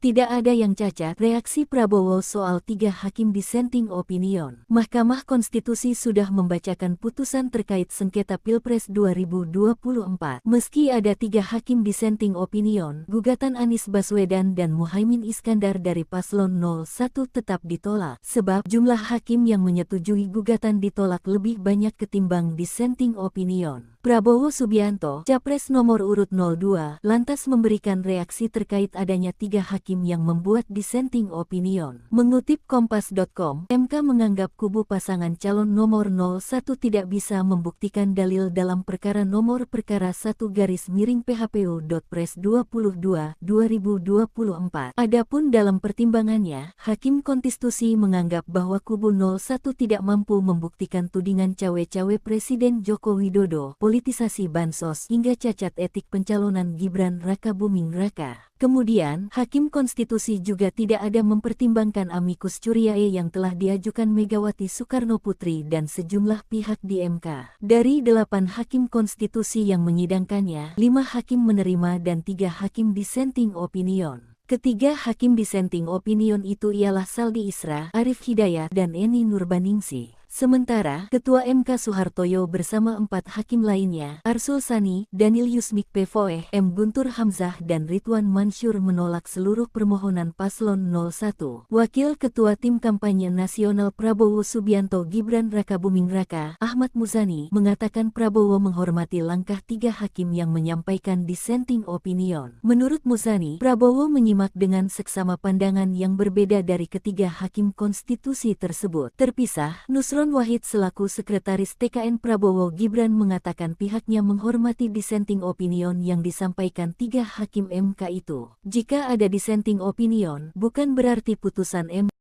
Tidak ada yang cacat, reaksi Prabowo soal 3 hakim dissenting opinion. Mahkamah Konstitusi sudah membacakan putusan terkait sengketa Pilpres 2024. Meski ada 3 hakim dissenting opinion, gugatan Anies Baswedan dan Muhaimin Iskandar dari Paslon 01 tetap ditolak, sebab jumlah hakim yang menyetujui gugatan ditolak lebih banyak ketimbang dissenting opinion. Prabowo Subianto, Capres nomor urut 02, lantas memberikan reaksi terkait adanya 3 hakim yang membuat dissenting opinion. Mengutip Kompas.com, MK menganggap kubu pasangan calon nomor 01 tidak bisa membuktikan dalil dalam perkara nomor perkara 1-PHPU.Pres 22/2024. Adapun dalam pertimbangannya, Hakim Konstitusi menganggap bahwa kubu 01 tidak mampu membuktikan tudingan cawe-cawe Presiden Joko Widodo, politisasi bansos hingga cacat etik pencalonan Gibran Rakabuming Raka. Kemudian, Hakim Konstitusi juga tidak ada mempertimbangkan amicus curiae yang telah diajukan Megawati Soekarnoputri dan sejumlah pihak di MK. Dari 8 Hakim Konstitusi yang menyidangkannya, 5 hakim menerima dan 3 hakim dissenting opinion. Ketiga hakim dissenting opinion itu ialah Saldi Isra, Arif Hidayat, dan Eni Nurbaningsih. Sementara, Ketua MK Soehartoyo bersama 4 hakim lainnya, Arsul Sani, Daniel Yusmik Pevoeh, M. Guntur Hamzah, dan Ridwan Mansur menolak seluruh permohonan Paslon 01. Wakil Ketua Tim Kampanye Nasional Prabowo Subianto Gibran Rakabuming Raka, Ahmad Muzani, mengatakan Prabowo menghormati langkah 3 hakim yang menyampaikan dissenting opinion. Menurut Muzani, Prabowo menyimak dengan seksama pandangan yang berbeda dari ketiga hakim konstitusi tersebut. Terpisah, Nusron Wahid selaku Sekretaris TKN Prabowo Gibran mengatakan pihaknya menghormati dissenting opinion yang disampaikan 3 hakim MK itu. Jika ada dissenting opinion, bukan berarti putusan MK.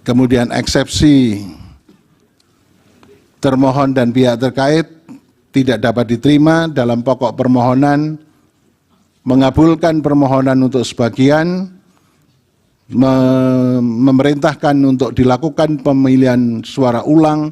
Kemudian eksepsi termohon dan pihak terkait tidak dapat diterima dalam pokok permohonan, mengabulkan permohonan untuk sebagian, memerintahkan untuk dilakukan pemilihan suara ulang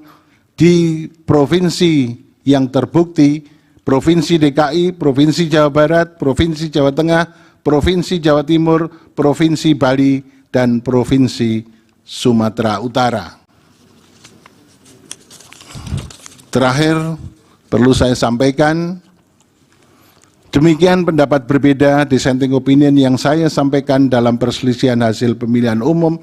di provinsi yang terbukti, Provinsi DKI, Provinsi Jawa Barat, Provinsi Jawa Tengah, Provinsi Jawa Timur, Provinsi Bali, dan Provinsi Sumatera Utara. Terakhir, perlu saya sampaikan, demikian pendapat berbeda dissenting opinion yang saya sampaikan dalam perselisihan hasil pemilihan umum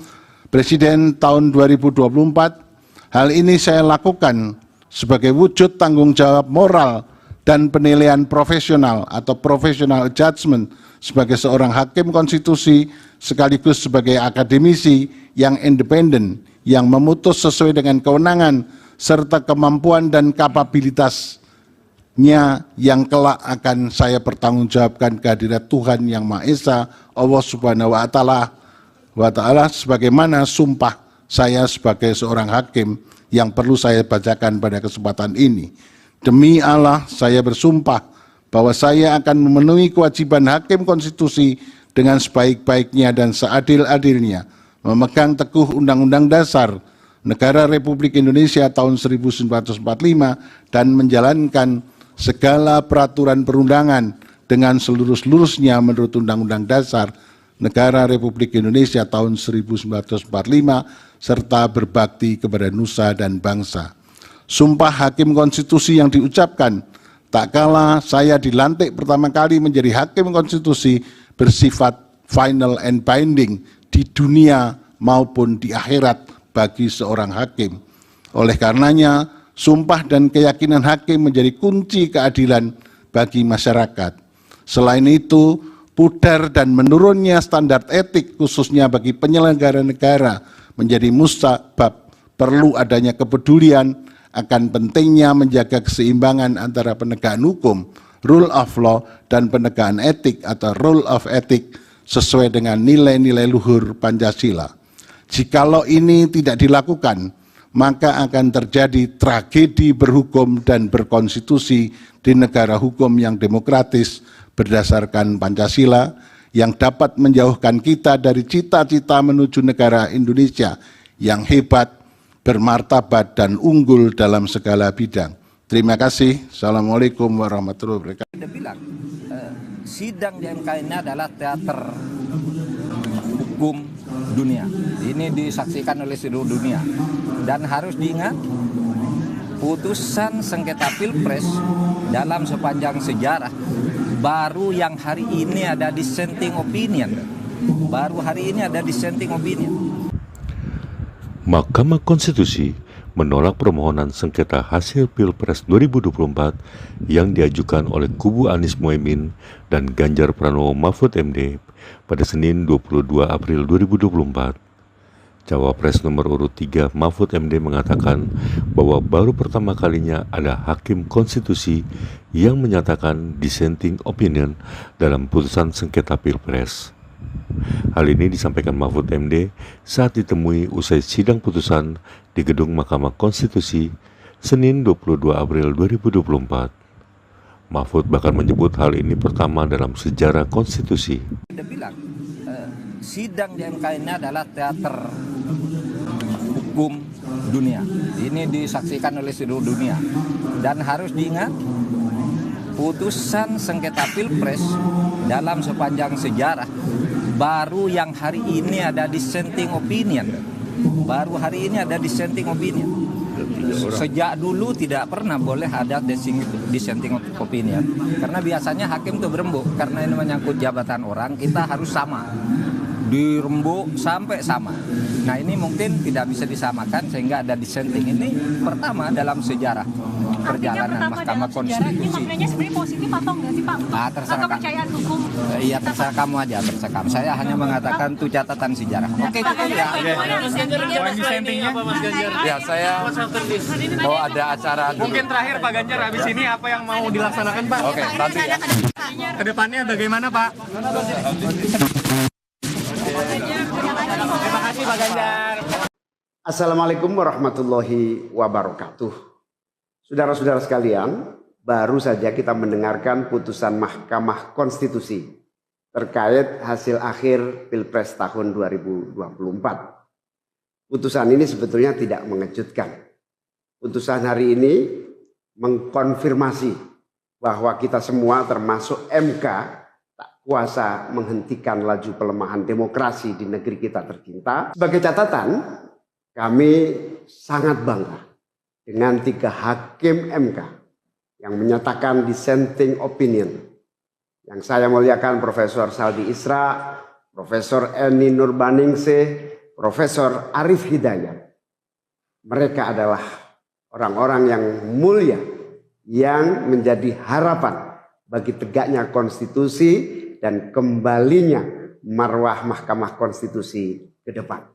Presiden tahun 2024. Hal ini saya lakukan sebagai wujud tanggung jawab moral dan penilaian profesional atau professional judgment sebagai seorang hakim konstitusi sekaligus sebagai akademisi yang independen yang memutus sesuai dengan kewenangan serta kemampuan dan kapabilitas yang kelak akan saya pertanggungjawabkan kehadirat Tuhan Yang Maha Esa, Allah Subhanahu wa Ta'ala, sebagaimana sumpah saya sebagai seorang hakim yang perlu saya bacakan pada kesempatan ini. Demi Allah, saya bersumpah bahwa saya akan memenuhi kewajiban hakim konstitusi dengan sebaik-baiknya dan seadil-adilnya, memegang teguh Undang-Undang Dasar Negara Republik Indonesia tahun 1945 dan menjalankan segala peraturan perundangan dengan seluruh-seluruhnya menurut Undang-Undang Dasar Negara Republik Indonesia tahun 1945 serta berbakti kepada nusa dan bangsa. Sumpah hakim konstitusi yang diucapkan tak kala saya dilantik pertama kali menjadi hakim konstitusi bersifat final and binding di dunia maupun di akhirat bagi seorang hakim. Oleh karenanya, sumpah dan keyakinan hakim menjadi kunci keadilan bagi masyarakat. Selain itu, pudar dan menurunnya standar etik khususnya bagi penyelenggara negara menjadi musabab perlu adanya kepedulian akan pentingnya menjaga keseimbangan antara penegakan hukum, rule of law, dan penegakan etik atau rule of ethic sesuai dengan nilai-nilai luhur Pancasila. Jikalau ini tidak dilakukan, maka akan terjadi tragedi berhukum dan berkonstitusi di negara hukum yang demokratis berdasarkan Pancasila yang dapat menjauhkan kita dari cita-cita menuju negara Indonesia yang hebat, bermartabat, dan unggul dalam segala bidang. Terima kasih. Assalamualaikum warahmatullahi wabarakatuh. sidang di MK ini adalah teater hukum dunia. Ini disaksikan oleh seluruh dunia. Dan harus diingat, putusan sengketa Pilpres dalam sepanjang sejarah baru yang hari ini ada dissenting opinion. Baru hari ini ada dissenting opinion. Mahkamah Konstitusi menolak permohonan sengketa hasil Pilpres 2024 yang diajukan oleh kubu Anies Mohaimin dan Ganjar Pranowo Mahfud MD pada Senin 22 April 2024. Cawapres nomor urut 3 Mahfud MD mengatakan bahwa baru pertama kalinya ada hakim konstitusi yang menyatakan dissenting opinion dalam putusan sengketa Pilpres. Hal ini disampaikan Mahfud MD saat ditemui usai sidang putusan di gedung Mahkamah Konstitusi Senin 22 April 2024. Mahfud bahkan menyebut hal ini pertama dalam sejarah konstitusi. Dia bilang, sidang di MK ini adalah teater hukum dunia. Ini disaksikan oleh seluruh dunia. Dan harus diingat, putusan sengketa Pilpres dalam sepanjang sejarah baru yang hari ini ada dissenting opinion. Baru hari ini ada dissenting opinion. Sejak dulu tidak pernah boleh ada dissenting opinion. Karena biasanya hakim itu berembuk. Karena ini menyangkut jabatan orang, kita harus sama. Dirembuk sampai sama. Nah ini mungkin tidak bisa disamakan sehingga ada dissenting. Ini pertama dalam sejarah perjalanan Mahkamah Konstitusi. Ini maknanya sebenarnya positif atau enggak sih Pak? Terserah kepercayaan hukum. Iya terserah kamu aja, terserah kamu. Saya hanya mengatakan itu catatan sejarah. Oke, ya. Dissentingnya apa Mas Ganjar? Ya saya mau ada acara dulu. Mungkin terakhir Pak Ganjar, habis ini apa yang mau dilaksanakan Pak? Oke, nanti ya. Kedepannya bagaimana Pak? Terima kasih Pak Ganjar. Assalamualaikum warahmatullahi wabarakatuh. Saudara-saudara sekalian, baru saja kita mendengarkan putusan Mahkamah Konstitusi terkait hasil akhir Pilpres tahun 2024. Putusan ini sebetulnya tidak mengejutkan. Putusan hari ini mengkonfirmasi bahwa kita semua termasuk MK tak kuasa menghentikan laju pelemahan demokrasi di negeri kita tercinta. Sebagai catatan, kami sangat bangga dengan 3 hakim MK yang menyatakan dissenting opinion. Yang saya muliakan Profesor Saldi Isra, Profesor Eni Nurbaningsih, Profesor Arif Hidayat. Mereka adalah orang-orang yang mulia yang menjadi harapan bagi tegaknya konstitusi dan kembalinya marwah Mahkamah Konstitusi ke depan.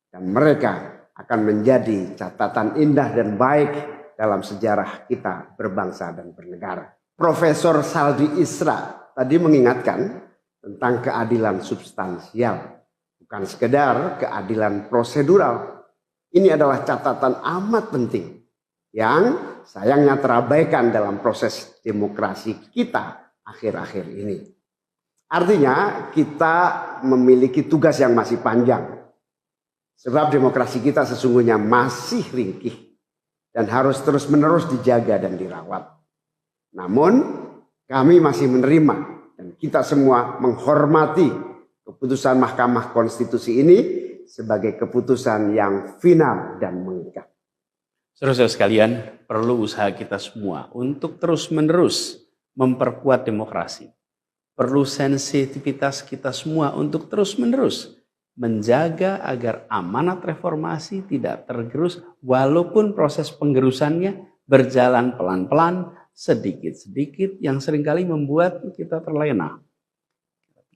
Dan mereka akan menjadi catatan indah dan baik dalam sejarah kita berbangsa dan bernegara. Profesor Saldi Isra tadi mengingatkan tentang keadilan substansial, bukan sekedar keadilan prosedural. Ini adalah catatan amat penting yang sayangnya terabaikan dalam proses demokrasi kita akhir-akhir ini. Artinya kita memiliki tugas yang masih panjang. Sebab demokrasi kita sesungguhnya masih ringkih dan harus terus-menerus dijaga dan dirawat. Namun kami masih menerima dan kita semua menghormati keputusan Mahkamah Konstitusi ini sebagai keputusan yang final dan mengikat. Saudara-saudara sekalian, perlu usaha kita semua untuk terus-menerus memperkuat demokrasi. Perlu sensitivitas kita semua untuk terus-menerus menjaga agar amanat reformasi tidak tergerus walaupun proses penggerusannya berjalan pelan-pelan, sedikit-sedikit yang seringkali membuat kita terlena.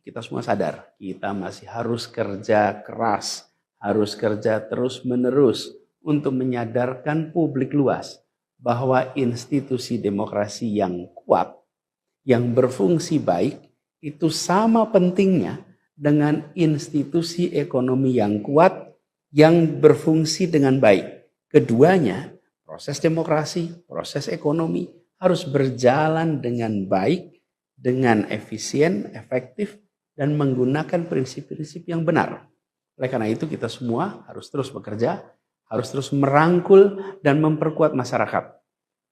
Kita semua sadar, kita masih harus kerja keras, harus kerja terus-menerus untuk menyadarkan publik luas bahwa institusi demokrasi yang kuat, yang berfungsi baik, itu sama pentingnya dengan institusi ekonomi yang kuat, yang berfungsi dengan baik. Keduanya, proses demokrasi, proses ekonomi harus berjalan dengan baik, dengan efisien, efektif, dan menggunakan prinsip-prinsip yang benar. Oleh karena itu kita semua harus terus bekerja, harus terus merangkul dan memperkuat masyarakat.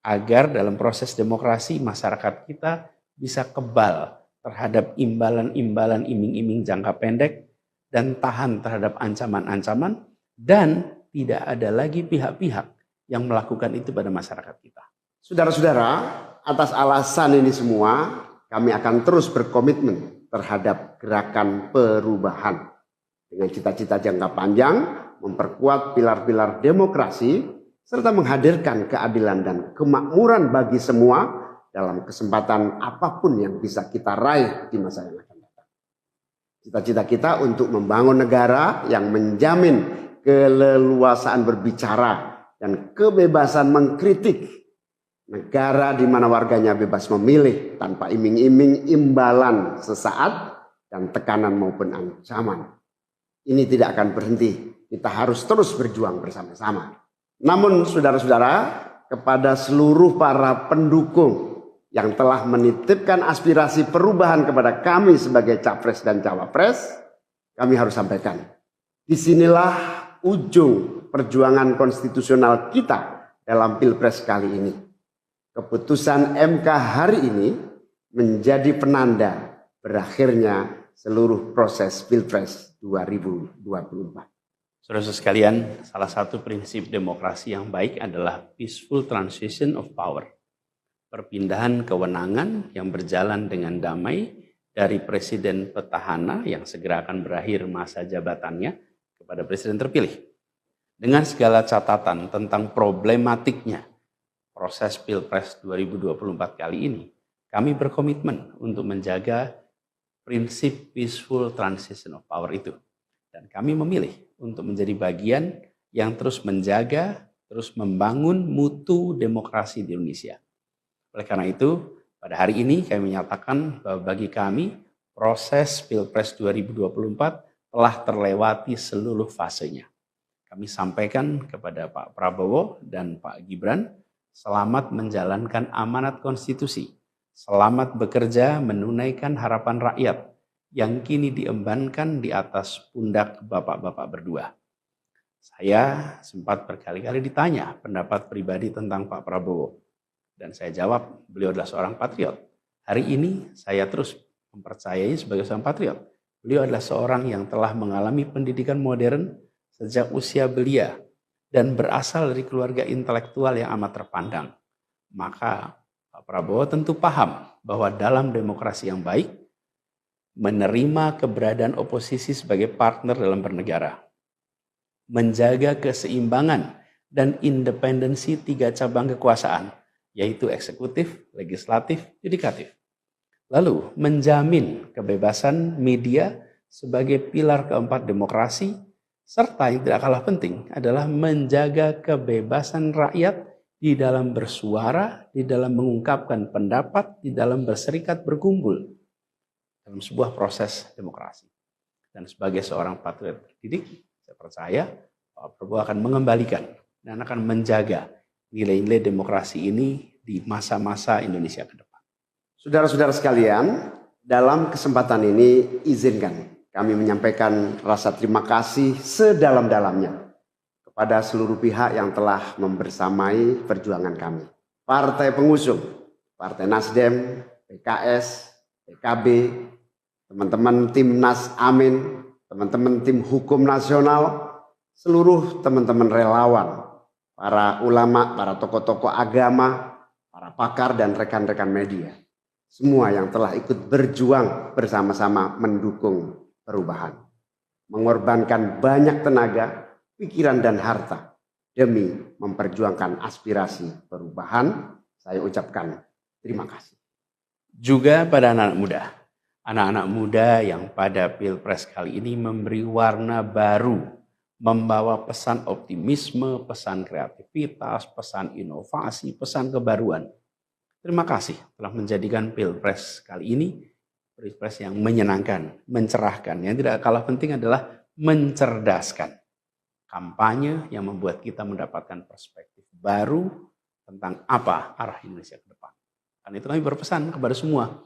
Agar dalam proses demokrasi masyarakat kita bisa kebal terhadap imbalan-imbalan iming-iming jangka pendek dan tahan terhadap ancaman-ancaman, dan tidak ada lagi pihak-pihak yang melakukan itu pada masyarakat kita. Saudara-saudara, atas alasan ini semua, kami akan terus berkomitmen terhadap gerakan perubahan dengan cita-cita jangka panjang, memperkuat pilar-pilar demokrasi, serta menghadirkan keadilan dan kemakmuran bagi semua dalam kesempatan apapun yang bisa kita raih di masa yang akan datang. Cita-cita kita untuk membangun negara yang menjamin keleluasaan berbicara dan kebebasan mengkritik. Negara di mana warganya bebas memilih tanpa iming-iming imbalan sesaat dan tekanan maupun ancaman. Ini tidak akan berhenti. Kita harus terus berjuang bersama-sama. Namun saudara-saudara, kepada seluruh para pendukung yang telah menitipkan aspirasi perubahan kepada kami sebagai capres dan cawapres, kami harus sampaikan, disinilah ujung perjuangan konstitusional kita dalam Pilpres kali ini. Keputusan MK hari ini menjadi penanda berakhirnya seluruh proses Pilpres 2024. Saudara sekalian, salah satu prinsip demokrasi yang baik adalah peaceful transition of power. Perpindahan kewenangan yang berjalan dengan damai dari presiden petahana yang segera akan berakhir masa jabatannya kepada presiden terpilih. Dengan segala catatan tentang problematiknya proses Pilpres 2024 kali ini, kami berkomitmen untuk menjaga prinsip peaceful transition of power itu. Dan kami memilih untuk menjadi bagian yang terus menjaga, terus membangun mutu demokrasi di Indonesia. Oleh karena itu, pada hari ini kami menyatakan bahwa bagi kami, proses Pilpres 2024 telah terlewati seluruh fasenya. Kami sampaikan kepada Pak Prabowo dan Pak Gibran, selamat menjalankan amanat konstitusi, selamat bekerja menunaikan harapan rakyat yang kini diembankan di atas pundak bapak-bapak berdua. Saya sempat berkali-kali ditanya pendapat pribadi tentang Pak Prabowo. Dan saya jawab, beliau adalah seorang patriot. Hari ini saya terus mempercayai sebagai seorang patriot. Beliau adalah seorang yang telah mengalami pendidikan modern sejak usia belia dan berasal dari keluarga intelektual yang amat terpandang. Maka Pak Prabowo tentu paham bahwa dalam demokrasi yang baik, menerima keberadaan oposisi sebagai partner dalam bernegara, menjaga keseimbangan dan independensi 3 cabang kekuasaan, yaitu eksekutif, legislatif, yudikatif. Lalu menjamin kebebasan media sebagai pilar keempat demokrasi, serta yang tidak kalah penting adalah menjaga kebebasan rakyat di dalam bersuara, di dalam mengungkapkan pendapat, di dalam berserikat berkumpul dalam sebuah proses demokrasi. Dan sebagai seorang patriot terdidik, saya percaya Pak Prabowo akan mengembalikan dan akan menjaga nilai-nilai demokrasi ini di masa-masa Indonesia ke depan. Saudara-saudara sekalian, dalam kesempatan ini izinkan kami menyampaikan rasa terima kasih sedalam-dalamnya kepada seluruh pihak yang telah membersamai perjuangan kami. Partai pengusung, Partai Nasdem, PKS, PKB, teman-teman Timnas Amin, teman-teman tim hukum nasional, seluruh teman-teman relawan, para ulama, para tokoh-tokoh agama, para pakar dan rekan-rekan media. Semua yang telah ikut berjuang bersama-sama mendukung perubahan. Mengorbankan banyak tenaga, pikiran dan harta demi memperjuangkan aspirasi perubahan. Saya ucapkan terima kasih. Juga pada anak-anak muda yang pada Pilpres kali ini memberi warna baru, membawa pesan optimisme, pesan kreativitas, pesan inovasi, pesan kebaruan. Terima kasih telah menjadikan Pilpres kali ini Pilpres yang menyenangkan, mencerahkan. Yang tidak kalah penting adalah mencerdaskan. Kampanye yang membuat kita mendapatkan perspektif baru tentang apa arah Indonesia ke depan. Karena itu kami berpesan kepada semua,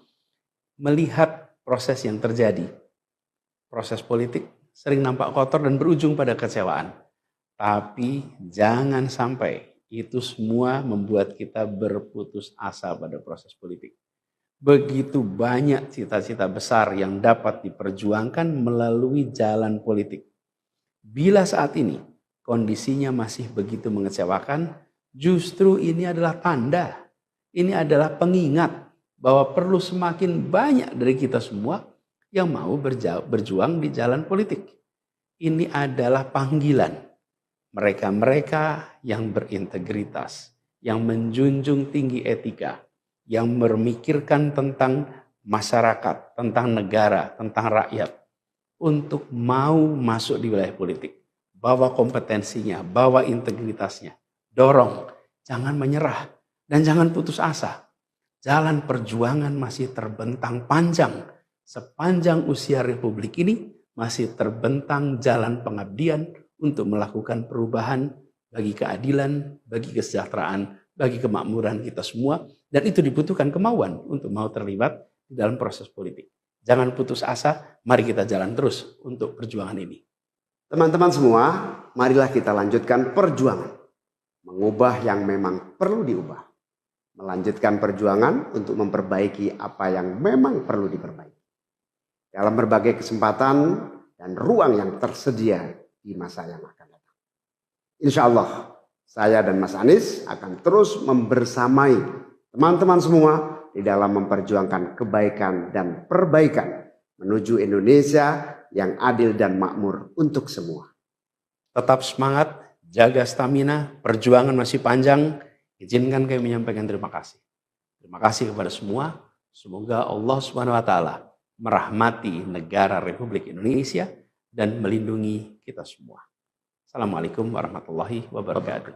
melihat proses yang terjadi, proses politik sering nampak kotor dan berujung pada kecewaan. Tapi jangan sampai itu semua membuat kita berputus asa pada proses politik. Begitu banyak cita-cita besar yang dapat diperjuangkan melalui jalan politik. Bila saat ini kondisinya masih begitu mengecewakan, justru ini adalah tanda, ini adalah pengingat bahwa perlu semakin banyak dari kita semua yang mau berjuang di jalan politik. Ini adalah panggilan mereka-mereka yang berintegritas, yang menjunjung tinggi etika, yang memikirkan tentang masyarakat, tentang negara, tentang rakyat, untuk mau masuk di wilayah politik. Bawa kompetensinya, bawa integritasnya, dorong, jangan menyerah, dan jangan putus asa. Jalan perjuangan masih terbentang panjang. Sepanjang usia Republik ini masih terbentang jalan pengabdian untuk melakukan perubahan bagi keadilan, bagi kesejahteraan, bagi kemakmuran kita semua. Dan itu dibutuhkan kemauan untuk mau terlibat di dalam proses politik. Jangan putus asa, mari kita jalan terus untuk perjuangan ini. Teman-teman semua, marilah kita lanjutkan perjuangan. Mengubah yang memang perlu diubah. Melanjutkan perjuangan untuk memperbaiki apa yang memang perlu diperbaiki. Dalam berbagai kesempatan dan ruang yang tersedia di masa yang akan datang. Insya Allah, saya dan Mas Anies akan terus membersamai teman-teman semua di dalam memperjuangkan kebaikan dan perbaikan menuju Indonesia yang adil dan makmur untuk semua. Tetap semangat, jaga stamina, perjuangan masih panjang. Izinkan kami menyampaikan terima kasih. Terima kasih kepada semua. Semoga Allah SWT merahmati negara Republik Indonesia dan melindungi kita semua. Assalamualaikum warahmatullahi wabarakatuh.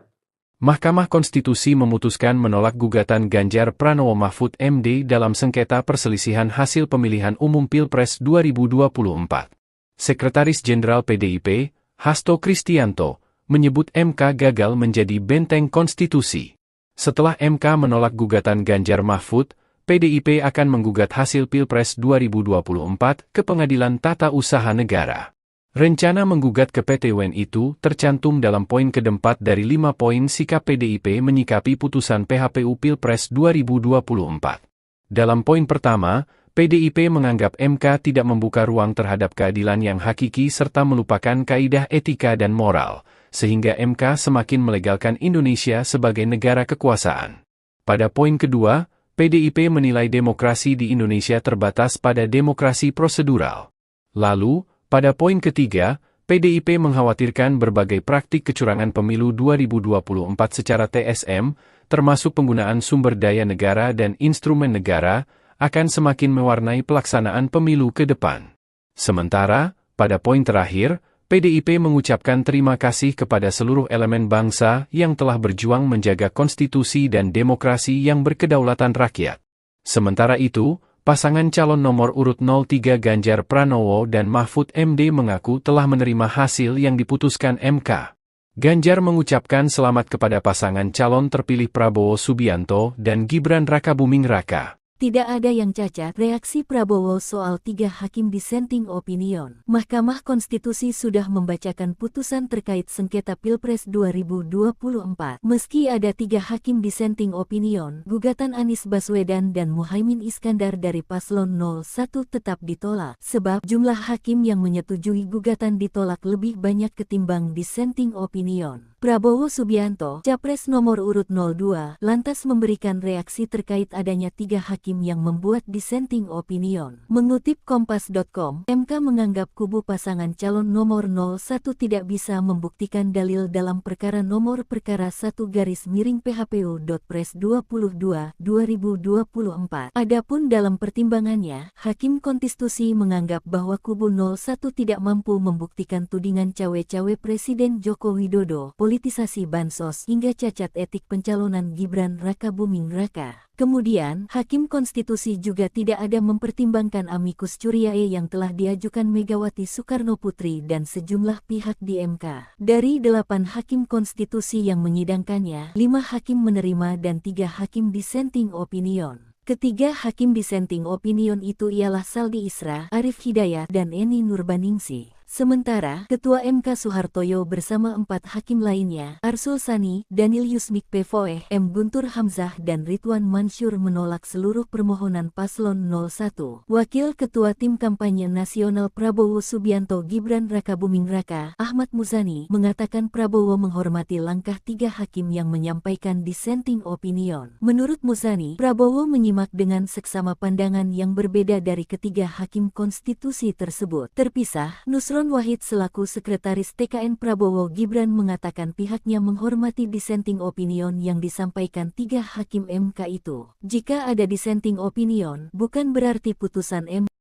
Mahkamah Konstitusi memutuskan menolak gugatan Ganjar Pranowo Mahfud MD dalam sengketa perselisihan hasil pemilihan umum Pilpres 2024. Sekretaris Jenderal PDIP, Hasto Kristianto, menyebut MK gagal menjadi benteng konstitusi. Setelah MK menolak gugatan Ganjar Mahfud, PDIP akan menggugat hasil Pilpres 2024 ke Pengadilan Tata Usaha Negara. Rencana menggugat ke PT UN itu tercantum dalam poin keempat dari 5 poin sikap PDIP menyikapi putusan PHPU Pilpres 2024. Dalam poin pertama, PDIP menganggap MK tidak membuka ruang terhadap keadilan yang hakiki serta melupakan kaidah etika dan moral, sehingga MK semakin melegalkan Indonesia sebagai negara kekuasaan. Pada poin kedua, PDIP menilai demokrasi di Indonesia terbatas pada demokrasi prosedural. Lalu, pada poin ketiga, PDIP mengkhawatirkan berbagai praktik kecurangan pemilu 2024 secara TSM, termasuk penggunaan sumber daya negara dan instrumen negara, akan semakin mewarnai pelaksanaan pemilu ke depan. Sementara, pada poin terakhir, PDIP mengucapkan terima kasih kepada seluruh elemen bangsa yang telah berjuang menjaga konstitusi dan demokrasi yang berkedaulatan rakyat. Sementara itu, pasangan calon nomor urut 03 Ganjar Pranowo dan Mahfud MD mengaku telah menerima hasil yang diputuskan MK. Ganjar mengucapkan selamat kepada pasangan calon terpilih Prabowo Subianto dan Gibran Rakabuming Raka. Tidak ada yang cacat, reaksi Prabowo soal 3 hakim dissenting opinion. Mahkamah Konstitusi sudah membacakan putusan terkait sengketa Pilpres 2024. Meski ada 3 hakim dissenting opinion, gugatan Anies Baswedan dan Muhaimin Iskandar dari Paslon 01 tetap ditolak, sebab jumlah hakim yang menyetujui gugatan ditolak lebih banyak ketimbang dissenting opinion. Prabowo Subianto, Capres nomor urut 02, lantas memberikan reaksi terkait adanya 3 hakim yang membuat dissenting opinion. Mengutip Kompas.com, MK menganggap kubu pasangan calon nomor 01 tidak bisa membuktikan dalil dalam perkara nomor perkara 1-PHPU.Pres 22/2024. Adapun dalam pertimbangannya, Hakim Konstitusi menganggap bahwa kubu 01 tidak mampu membuktikan tudingan cawe-cawe Presiden Joko Widodo, politisasi bansos hingga cacat etik pencalonan Gibran Rakabuming Raka. Kemudian, Hakim Konstitusi juga tidak ada mempertimbangkan amicus curiae yang telah diajukan Megawati Soekarnoputri dan sejumlah pihak di MK. Dari 8 Hakim Konstitusi yang menyidangkannya, 5 hakim menerima dan 3 hakim dissenting opinion. Ketiga hakim dissenting opinion itu ialah Saldi Isra, Arif Hidayat, dan Eni Nurbaningsih. Sementara, Ketua MK Soehartoyo bersama 4 hakim lainnya, Arsul Sani, Daniel Yusmik Pvoeh, M. Guntur Hamzah dan Ridwan Mansur menolak seluruh permohonan paslon 01. Wakil Ketua Tim Kampanye Nasional Prabowo Subianto Gibran Rakabuming Raka, Ahmad Muzani, mengatakan Prabowo menghormati langkah 3 hakim yang menyampaikan dissenting opinion. Menurut Muzani, Prabowo menyimak dengan seksama pandangan yang berbeda dari ketiga hakim konstitusi tersebut. Terpisah, Nusron Wahid selaku Sekretaris TKN Prabowo Gibran mengatakan pihaknya menghormati dissenting opinion yang disampaikan 3 hakim MK itu. Jika ada dissenting opinion, bukan berarti putusan MK.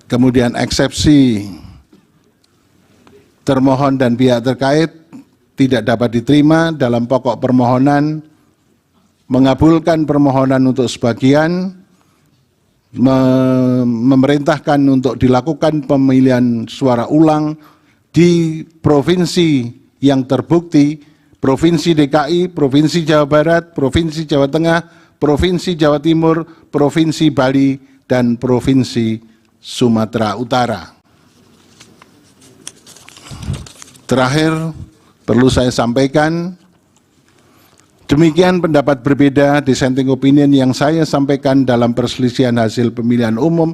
Kemudian eksepsi termohon dan pihak terkait tidak dapat diterima dalam pokok permohonan, mengabulkan permohonan untuk sebagian, memerintahkan untuk dilakukan pemilihan suara ulang di provinsi yang terbukti, Provinsi DKI, Provinsi Jawa Barat, Provinsi Jawa Tengah, Provinsi Jawa Timur, Provinsi Bali, dan Provinsi Sumatera Utara. Terakhir, perlu saya sampaikan, demikian pendapat berbeda dissenting opinion yang saya sampaikan dalam perselisihan hasil pemilihan umum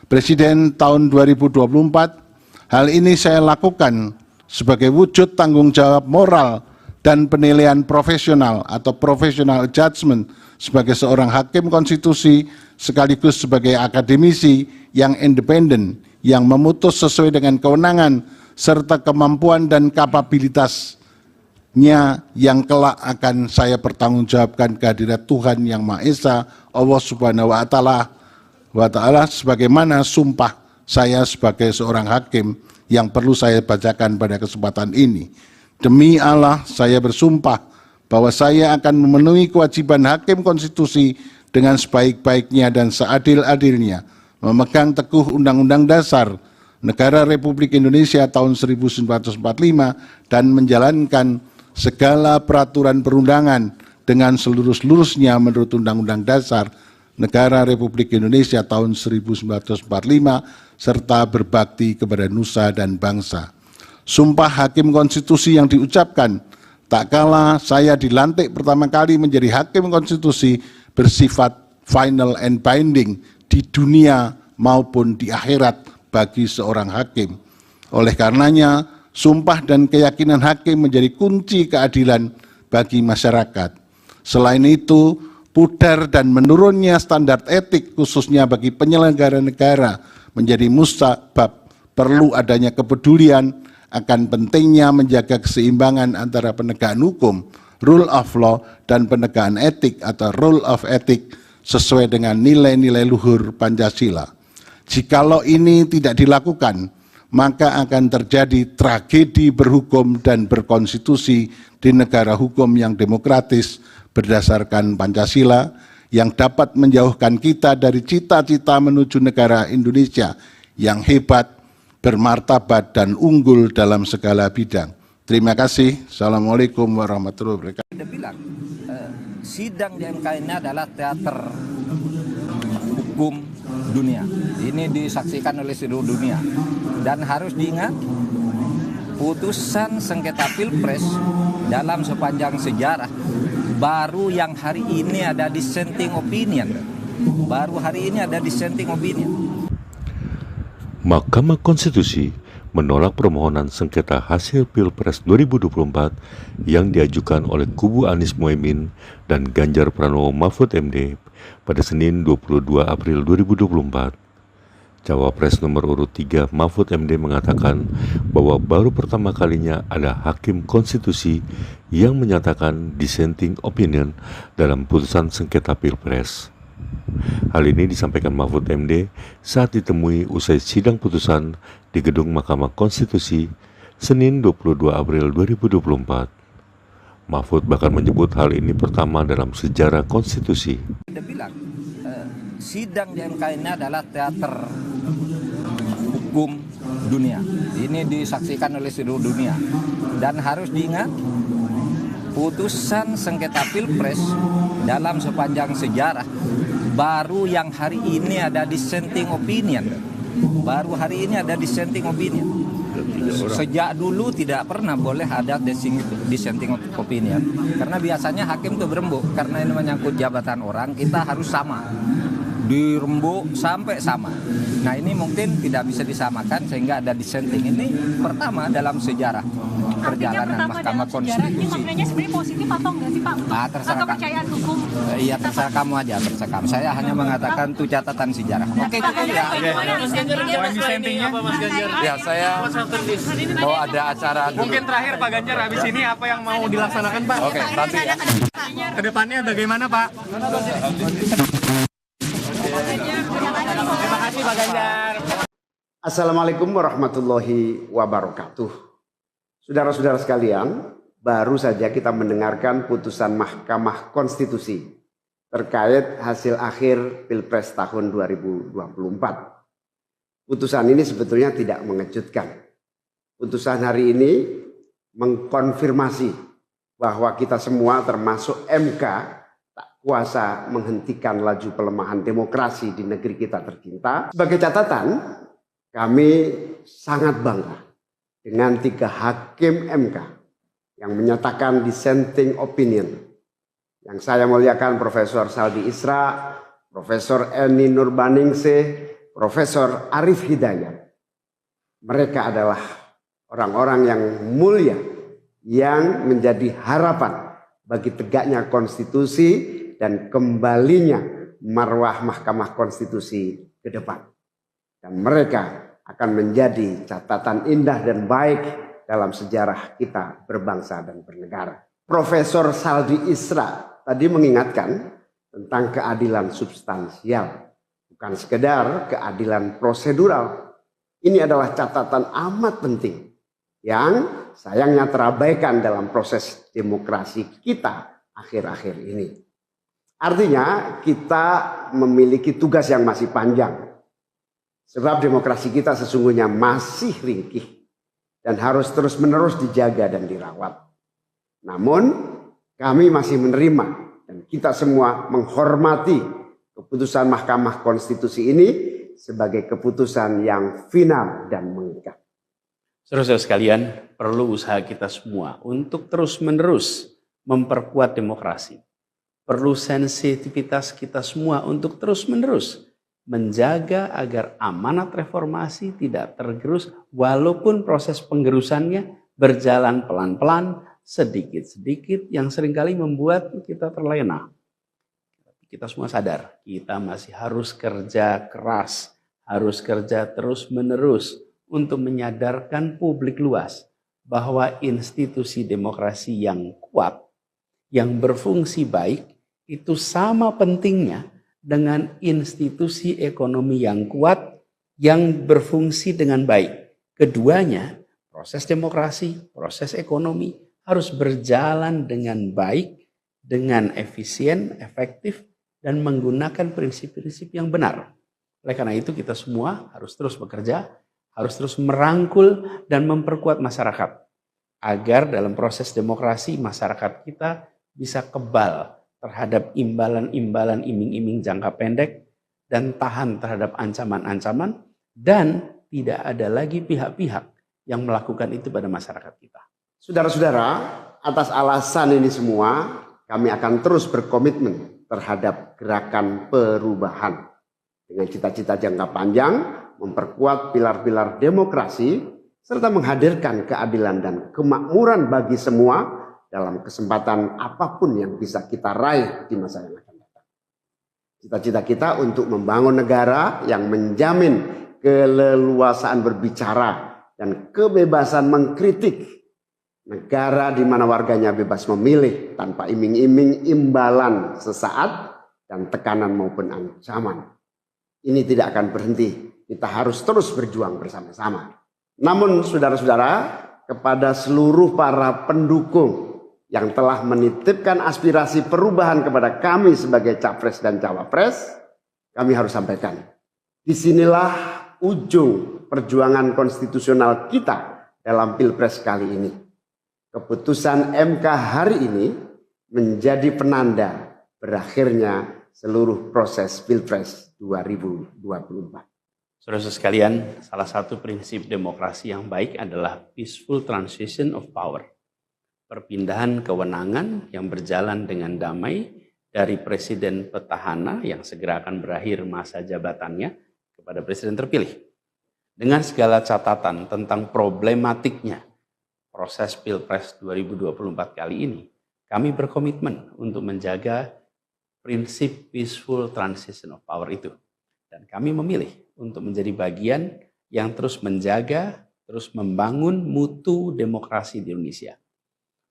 Presiden tahun 2024. Hal ini saya lakukan sebagai wujud tanggung jawab moral dan penilaian profesional atau professional judgment sebagai seorang hakim konstitusi sekaligus sebagai akademisi yang independen yang memutus sesuai dengan kewenangan serta kemampuan dan kapabilitasnya yang kelak akan saya pertanggungjawabkan kehadirat Tuhan Yang Maha Esa, Allah Subhanahu wa Ta'ala, sebagaimana sumpah saya sebagai seorang hakim yang perlu saya bacakan pada kesempatan ini. Demi Allah, saya bersumpah bahwa saya akan memenuhi kewajiban hakim konstitusi dengan sebaik-baiknya dan seadil-adilnya, memegang teguh Undang-Undang Dasar Negara Republik Indonesia tahun 1945 dan menjalankan segala peraturan perundangan dengan seluruh-seluruhnya menurut Undang-Undang Dasar Negara Republik Indonesia tahun 1945 serta berbakti kepada nusa dan bangsa. Sumpah hakim konstitusi yang diucapkan tak kala saya dilantik pertama kali menjadi hakim konstitusi bersifat final and binding di dunia maupun di akhirat bagi seorang hakim. Oleh karenanya, sumpah dan keyakinan hakim menjadi kunci keadilan bagi masyarakat. Selain itu, pudar dan menurunnya standar etik khususnya bagi penyelenggara negara menjadi musabab perlu adanya kepedulian akan pentingnya menjaga keseimbangan antara penegakan hukum, rule of law, dan penegakan etik atau rule of ethic sesuai dengan nilai-nilai luhur Pancasila. Jikalau ini tidak dilakukan, maka akan terjadi tragedi berhukum dan berkonstitusi di negara hukum yang demokratis berdasarkan Pancasila yang dapat menjauhkan kita dari cita-cita menuju negara Indonesia yang hebat, bermartabat, dan unggul dalam segala bidang. Terima kasih. Assalamualaikum warahmatullahi wabarakatuh. Dia bilang, sidang di MK ini adalah teater hukum dunia. Ini disaksikan oleh seluruh dunia. Dan harus diingat, putusan sengketa Pilpres dalam sepanjang sejarah, baru yang hari ini ada dissenting opinion. Baru hari ini ada dissenting opinion. Mahkamah Konstitusi menolak permohonan sengketa hasil Pilpres 2024 yang diajukan oleh kubu Anies Mohaimin dan Ganjar Pranowo Mahfud MD pada Senin 22 April 2024. Cawapres nomor urut 3 Mahfud MD mengatakan bahwa baru pertama kalinya ada hakim konstitusi yang menyatakan dissenting opinion dalam putusan sengketa Pilpres. Hal ini disampaikan Mahfud MD saat ditemui usai sidang putusan di Gedung Mahkamah Konstitusi Senin 22 April 2024. Mahfud bahkan menyebut hal ini pertama dalam sejarah konstitusi. Dia bilang, sidang di MK ini adalah teater hukum dunia. Ini disaksikan oleh seluruh dunia. Dan harus diingat, putusan sengketa Pilpres dalam sepanjang sejarah, baru yang hari ini ada dissenting opinion. Baru hari ini ada dissenting opinion. Sejak dulu tidak pernah boleh ada dissenting opinion. Karena biasanya hakim itu berembuk. Karena ini menyangkut jabatan orang, kita harus sama. Dirembuk sampai sama. Nah ini mungkin tidak bisa disamakan sehingga ada dissenting. Ini pertama dalam sejarah perjalanan Mahkamah Konstitusi. Ini maknanya sebenarnya positif atau enggak sih Pak? Terserah atau kepercayaan hukum? Iya terserah kamu aja, terserah kamu. Saya hanya mengatakan itu catatan sejarah. Oke, cukup ya. Poin dissentingnya apa Mas Ganjar? Ya saya mau ada acara dulu. Mungkin terakhir Pak Ganjar, habis ini apa yang mau dilaksanakan Pak? Oke, nanti ya. Kedepannya bagaimana Pak? Terima kasih Pak Ganjar. Assalamualaikum warahmatullahi wabarakatuh. Saudara-saudara sekalian, baru saja kita mendengarkan putusan Mahkamah Konstitusi terkait hasil akhir Pilpres tahun 2024. Putusan ini sebetulnya tidak mengejutkan. Putusan hari ini mengkonfirmasi bahwa kita semua termasuk MK tak kuasa menghentikan laju pelemahan demokrasi di negeri kita tercinta. Sebagai catatan, kami sangat bangga dengan 3 hakim MK yang menyatakan dissenting opinion. Yang saya muliakan Profesor Saldi Isra, Profesor Eni Nurbaningsih, Profesor Arif Hidayat. Mereka adalah orang-orang yang mulia yang menjadi harapan bagi tegaknya konstitusi dan kembalinya marwah Mahkamah Konstitusi ke depan. Dan mereka akan menjadi catatan indah dan baik dalam sejarah kita berbangsa dan bernegara. Profesor Saldi Isra tadi mengingatkan tentang keadilan substansial, bukan sekedar keadilan prosedural. Ini adalah catatan amat penting yang sayangnya terabaikan dalam proses demokrasi kita akhir-akhir ini. Artinya kita memiliki tugas yang masih panjang. Sebab demokrasi kita sesungguhnya masih ringkih dan harus terus-menerus dijaga dan dirawat. Namun kami masih menerima dan kita semua menghormati keputusan Mahkamah Konstitusi ini sebagai keputusan yang final dan mengikat. Saudara-saudara sekalian, perlu usaha kita semua untuk terus-menerus memperkuat demokrasi. Perlu sensitivitas kita semua untuk terus-menerus menjaga agar amanat reformasi tidak tergerus walaupun proses penggerusannya berjalan pelan-pelan, sedikit-sedikit yang seringkali membuat kita terlena. Kita semua sadar, kita masih harus kerja keras, harus kerja terus-menerus untuk menyadarkan publik luas bahwa institusi demokrasi yang kuat, yang berfungsi baik, itu sama pentingnya dengan institusi ekonomi yang kuat, yang berfungsi dengan baik. Keduanya, proses demokrasi, proses ekonomi harus berjalan dengan baik, dengan efisien, efektif, dan menggunakan prinsip-prinsip yang benar. Oleh karena itu kita semua harus terus bekerja, harus terus merangkul dan memperkuat masyarakat. Agar dalam proses demokrasi masyarakat kita bisa kebal terhadap imbalan-imbalan iming-iming jangka pendek dan tahan terhadap ancaman-ancaman dan tidak ada lagi pihak-pihak yang melakukan itu pada masyarakat kita. Saudara-saudara, atas alasan ini semua kami akan terus berkomitmen terhadap gerakan perubahan dengan cita-cita jangka panjang, memperkuat pilar-pilar demokrasi serta menghadirkan keadilan dan kemakmuran bagi semua dalam kesempatan apapun yang bisa kita raih di masa yang akan datang. Cita-cita kita untuk membangun negara yang menjamin keleluasaan berbicara dan kebebasan mengkritik. Negara di mana warganya bebas memilih tanpa iming-iming imbalan sesaat dan tekanan maupun ancaman. Ini tidak akan berhenti. Kita harus terus berjuang bersama-sama. Namun saudara-saudara, kepada seluruh para pendukung yang telah menitipkan aspirasi perubahan kepada kami sebagai capres dan cawapres, kami harus sampaikan. Disinilah ujung perjuangan konstitusional kita dalam Pilpres kali ini. Keputusan MK hari ini menjadi penanda berakhirnya seluruh proses Pilpres 2024. Saudara-saudara sekalian, salah satu prinsip demokrasi yang baik adalah peaceful transition of power. Perpindahan kewenangan yang berjalan dengan damai dari presiden petahana yang segera akan berakhir masa jabatannya kepada presiden terpilih. Dengan segala catatan tentang problematiknya proses Pilpres 2024 kali ini, kami berkomitmen untuk menjaga prinsip peaceful transition of power itu. Dan kami memilih untuk menjadi bagian yang terus menjaga, terus membangun mutu demokrasi di Indonesia.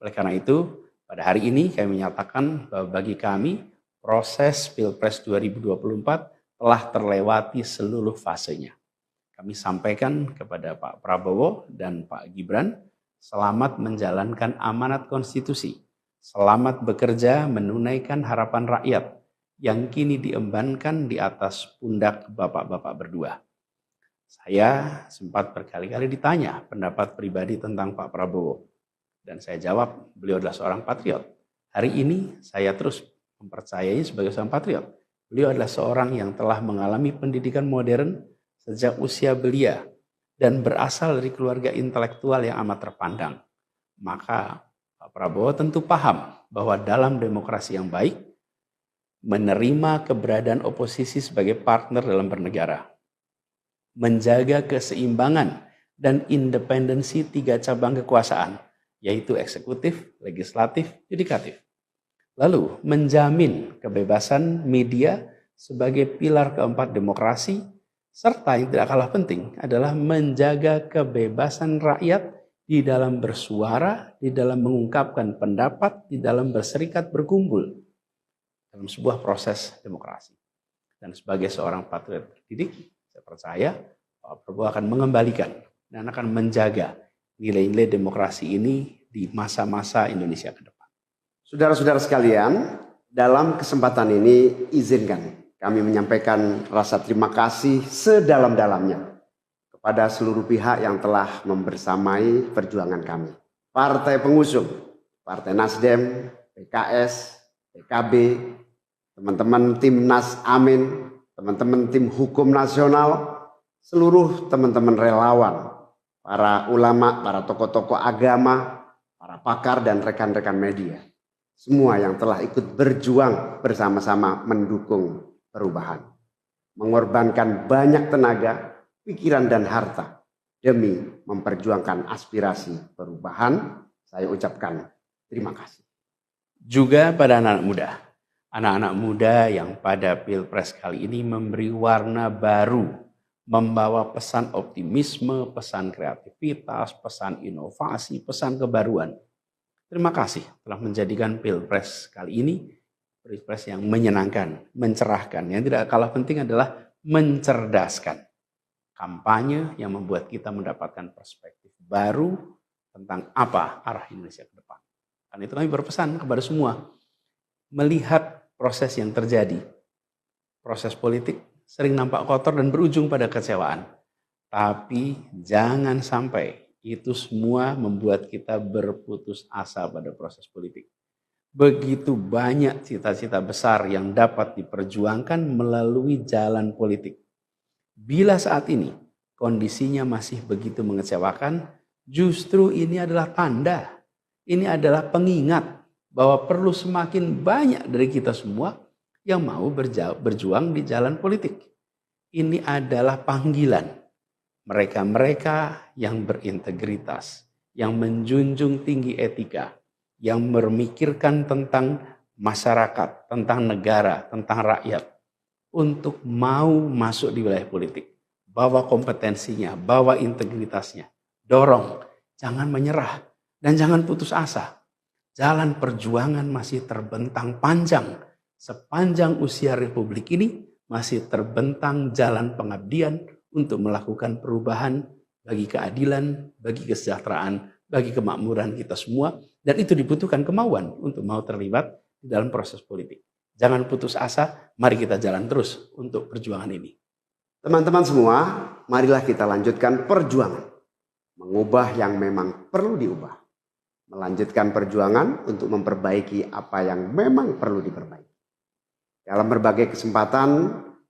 Oleh karena itu, pada hari ini kami menyatakan bahwa bagi kami, proses Pilpres 2024 telah terlewati seluruh fasenya. Kami sampaikan kepada Pak Prabowo dan Pak Gibran, selamat menjalankan amanat konstitusi, selamat bekerja menunaikan harapan rakyat, yang kini diembankan di atas pundak bapak-bapak berdua. Saya sempat berkali-kali ditanya pendapat pribadi tentang Pak Prabowo. Dan saya jawab, beliau adalah seorang patriot. Hari ini saya terus mempercayai sebagai seorang patriot. Beliau adalah seorang yang telah mengalami pendidikan modern sejak usia belia dan berasal dari keluarga intelektual yang amat terpandang. Maka Pak Prabowo tentu paham bahwa dalam demokrasi yang baik, menerima keberadaan oposisi sebagai partner dalam bernegara, menjaga keseimbangan dan independensi 3 cabang kekuasaan, yaitu eksekutif, legislatif, yudikatif. Lalu menjamin kebebasan media sebagai pilar keempat demokrasi, serta yang tidak kalah penting adalah menjaga kebebasan rakyat di dalam bersuara, di dalam mengungkapkan pendapat, di dalam berserikat berkumpul dalam sebuah proses demokrasi. Dan sebagai seorang patriot terdidik, saya percaya Pak Prabowo akan mengembalikan dan akan menjaga nilai-nilai demokrasi ini di masa-masa Indonesia ke depan. Saudara-saudara sekalian, dalam kesempatan ini izinkan kami menyampaikan rasa terima kasih sedalam-dalamnya kepada seluruh pihak yang telah membersamai perjuangan kami. Partai pengusung, Partai Nasdem, PKS, PKB, teman-teman Timnas Amin, teman-teman tim hukum nasional, seluruh teman-teman relawan, para ulama, para tokoh-tokoh agama, para pakar dan rekan-rekan media. Semua yang telah ikut berjuang bersama-sama mendukung perubahan. Mengorbankan banyak tenaga, pikiran dan harta demi memperjuangkan aspirasi perubahan. Saya ucapkan terima kasih. Juga pada anak-anak muda yang pada Pilpres kali ini memberi warna baru, membawa pesan optimisme, pesan kreativitas, pesan inovasi, pesan kebaruan. Terima kasih telah menjadikan Pilpres kali ini Pilpres yang menyenangkan, mencerahkan. Yang tidak kalah penting adalah mencerdaskan. Kampanye yang membuat kita mendapatkan perspektif baru tentang apa arah Indonesia ke depan. Karena itu kami berpesan kepada semua, melihat proses yang terjadi, proses politik sering nampak kotor dan berujung pada kecewaan. Tapi jangan sampai itu semua membuat kita berputus asa pada proses politik. Begitu banyak cita-cita besar yang dapat diperjuangkan melalui jalan politik. Bila saat ini kondisinya masih begitu mengecewakan, justru ini adalah tanda, ini adalah pengingat bahwa perlu semakin banyak dari kita semua yang mau berjuang di jalan politik. Ini adalah panggilan mereka-mereka yang berintegritas, yang menjunjung tinggi etika, yang memikirkan tentang masyarakat, tentang negara, tentang rakyat, untuk mau masuk di wilayah politik. Bawa kompetensinya, bawa integritasnya, dorong, jangan menyerah, dan jangan putus asa. Jalan perjuangan masih terbentang panjang. Sepanjang usia Republik ini masih terbentang jalan pengabdian untuk melakukan perubahan bagi keadilan, bagi kesejahteraan, bagi kemakmuran kita semua. Dan itu dibutuhkan kemauan untuk mau terlibat di dalam proses politik. Jangan putus asa, mari kita jalan terus untuk perjuangan ini. Teman-teman semua, marilah kita lanjutkan perjuangan. Mengubah yang memang perlu diubah. Melanjutkan perjuangan untuk memperbaiki apa yang memang perlu diperbaiki. Dalam berbagai kesempatan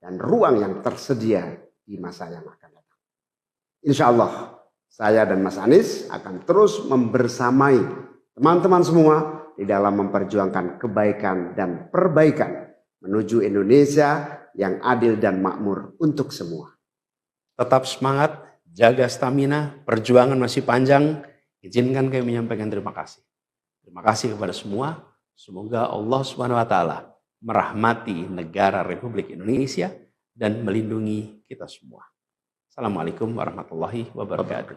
dan ruang yang tersedia di masa yang akan datang. Insya Allah, saya dan Mas Anies akan terus membersamai teman-teman semua di dalam memperjuangkan kebaikan dan perbaikan menuju Indonesia yang adil dan makmur untuk semua. Tetap semangat, jaga stamina, perjuangan masih panjang. Izinkan kami menyampaikan terima kasih. Terima kasih kepada semua. Semoga Allah SWT merahmati negara Republik Indonesia dan melindungi kita semua. Assalamualaikum warahmatullahi wabarakatuh.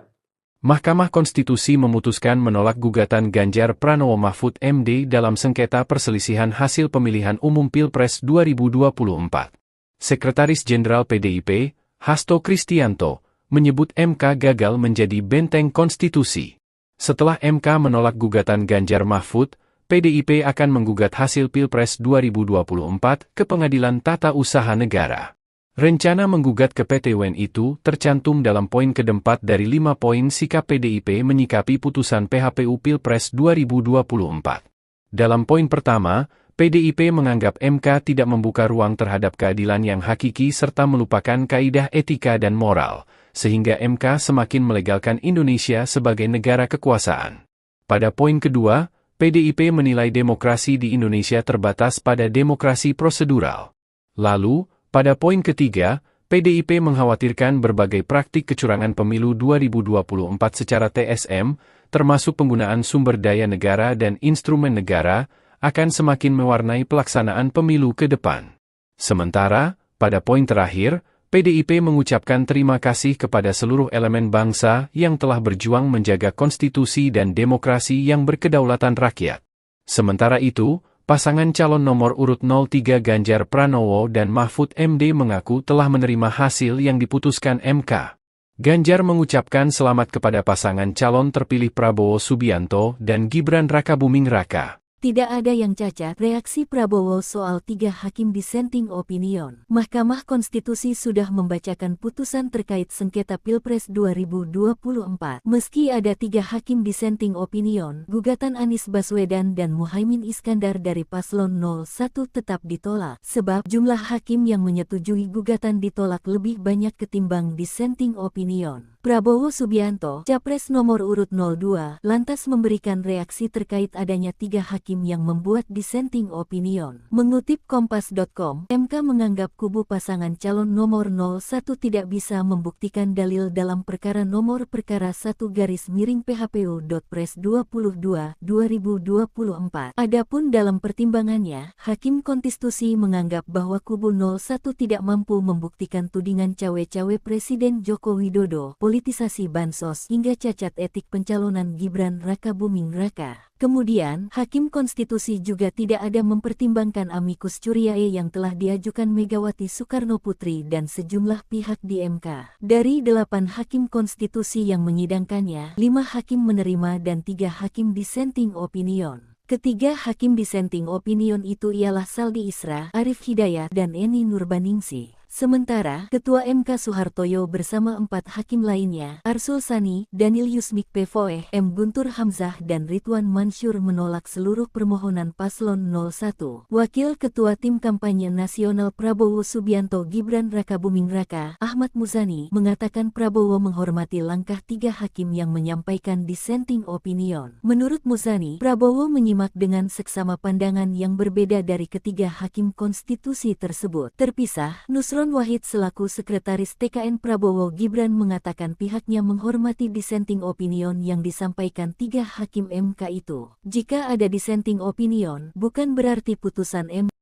Mahkamah Konstitusi memutuskan menolak gugatan Ganjar Pranowo Mahfud MD dalam sengketa perselisihan hasil pemilihan umum Pilpres 2024. Sekretaris Jenderal PDIP, Hasto Kristianto, menyebut MK gagal menjadi benteng konstitusi. Setelah MK menolak gugatan Ganjar Mahfud, PDIP akan menggugat hasil Pilpres 2024 ke Pengadilan Tata Usaha Negara. Rencana menggugat ke PT UN itu tercantum dalam poin keempat dari 5 poin sikap PDIP menyikapi putusan PHPU Pilpres 2024. Dalam poin pertama, PDIP menganggap MK tidak membuka ruang terhadap keadilan yang hakiki serta melupakan kaidah etika dan moral, sehingga MK semakin melegalkan Indonesia sebagai negara kekuasaan. Pada poin kedua, PDIP menilai demokrasi di Indonesia terbatas pada demokrasi prosedural. Lalu, pada poin ketiga, PDIP mengkhawatirkan berbagai praktik kecurangan pemilu 2024 secara TSM, termasuk penggunaan sumber daya negara dan instrumen negara, akan semakin mewarnai pelaksanaan pemilu ke depan. Sementara, pada poin terakhir, PDIP mengucapkan terima kasih kepada seluruh elemen bangsa yang telah berjuang menjaga konstitusi dan demokrasi yang berkedaulatan rakyat. Sementara itu, pasangan calon nomor urut 03 Ganjar Pranowo dan Mahfud MD mengaku telah menerima hasil yang diputuskan MK. Ganjar mengucapkan selamat kepada pasangan calon terpilih Prabowo Subianto dan Gibran Rakabuming Raka. Tidak ada yang cacat, reaksi Prabowo soal 3 hakim dissenting opinion. Mahkamah Konstitusi sudah membacakan putusan terkait sengketa Pilpres 2024. Meski ada 3 hakim dissenting opinion, gugatan Anies Baswedan dan Muhaimin Iskandar dari Paslon 01 tetap ditolak, sebab jumlah hakim yang menyetujui gugatan ditolak lebih banyak ketimbang dissenting opinion. Prabowo Subianto, Capres nomor urut 02, lantas memberikan reaksi terkait adanya 3 hakim yang membuat dissenting opinion. Mengutip Kompas.com, MK menganggap kubu pasangan calon nomor 01 tidak bisa membuktikan dalil dalam perkara nomor perkara 1-PHPU.Pres 22/2024. Adapun dalam pertimbangannya, Hakim Konstitusi menganggap bahwa kubu 01 tidak mampu membuktikan tudingan cawe-cawe Presiden Joko Widodo, politisasi bansos hingga cacat etik pencalonan Gibran Rakabuming Raka. Kemudian, Hakim Konstitusi juga tidak ada mempertimbangkan amicus curiae yang telah diajukan Megawati Soekarnoputri dan sejumlah pihak di MK. Dari 8 Hakim Konstitusi yang menyidangkannya, 5 hakim menerima dan 3 hakim dissenting opinion. Ketiga hakim dissenting opinion itu ialah Saldi Isra, Arif Hidayat, dan Eni Nurbaningsih. Sementara, Ketua MK Soehartoyo bersama 4 hakim lainnya, Arsul Sani, Daniel Yusmik Pevoeh, M. Guntur Hamzah dan Ridwan Mansur menolak seluruh permohonan Paslon 01. Wakil Ketua Tim Kampanye Nasional Prabowo Subianto Gibran Rakabuming Raka, Ahmad Muzani, mengatakan Prabowo menghormati langkah 3 hakim yang menyampaikan dissenting opinion. Menurut Muzani, Prabowo menyimak dengan seksama pandangan yang berbeda dari ketiga hakim konstitusi tersebut. Terpisah, Nusron Wahid selaku Sekretaris TKN Prabowo Gibran mengatakan pihaknya menghormati dissenting opinion yang disampaikan 3 hakim MK itu. Jika ada dissenting opinion, bukan berarti putusan MK.